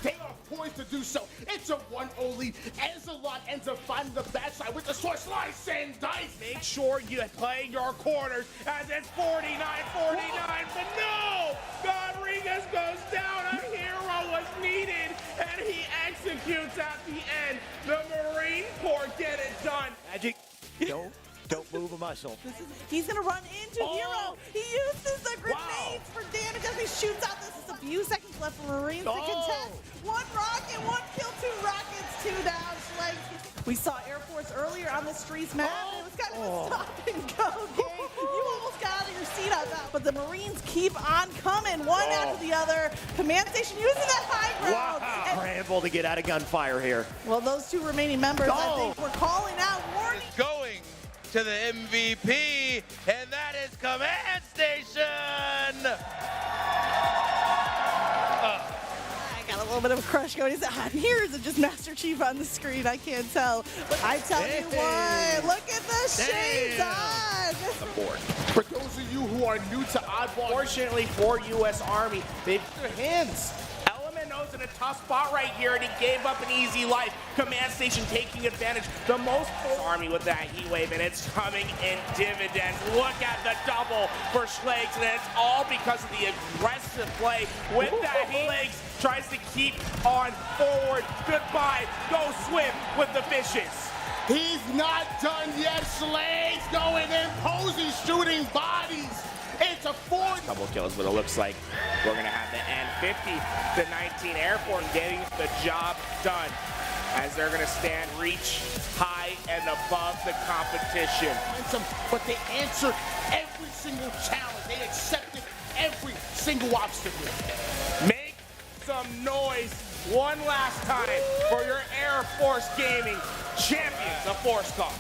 They are poised to do so. It's a 1-0 lead. Ezalon ends up finding the backside with the sword slice and dice. Make sure you play your corners as it's 49-49, but no! Rodriguez goes down. A hero was needed, and he executes at the end. The Marine Corps get it done. Magic, don't move a muscle. He's going to run into Hero. He uses the grenades for damage as he shoots out. This is a few seconds left for Marines to contest. 1 rocket, 1 kill, 2 rockets, 2 down. We saw Air Force earlier on the streets map. It was kind of a stop and go game. You almost got out of your seat on that. But the Marines keep on coming, one after the other. Command station using that high ground. Wow. Scramble to get out of gunfire here. Well, those 2 remaining members, I think, were calling out warning. Going to the MVP, and that is Command Station. I got a little bit of a crush going. Is it here? Is it just Master Chief on the screen? I can't tell. But I tell you what, look at the shades on. For those of you who are new to Oddball, Fortunately for U.S. Army, they've their hands. LMNO's in a tough spot right here, and he gave up an easy life. Command Station taking advantage. The most Army with that heat wave, and it's coming in dividends. Look at the double for Schlegs, and it's all because of the aggressive play with that heat. Schlegs tries to keep on forward. Goodbye. Go swim with the fishes. He's not done yet. Schlegs going in, posing, shooting bodies. It's a couple kills, but it looks like we're going to have the end 50-19 Air Force getting the job done as they're going to stand reach high and above the competition. But they answered every single challenge. They accepted every single obstacle. Make some noise one last time for your Air Force Gaming champions of FORCECON.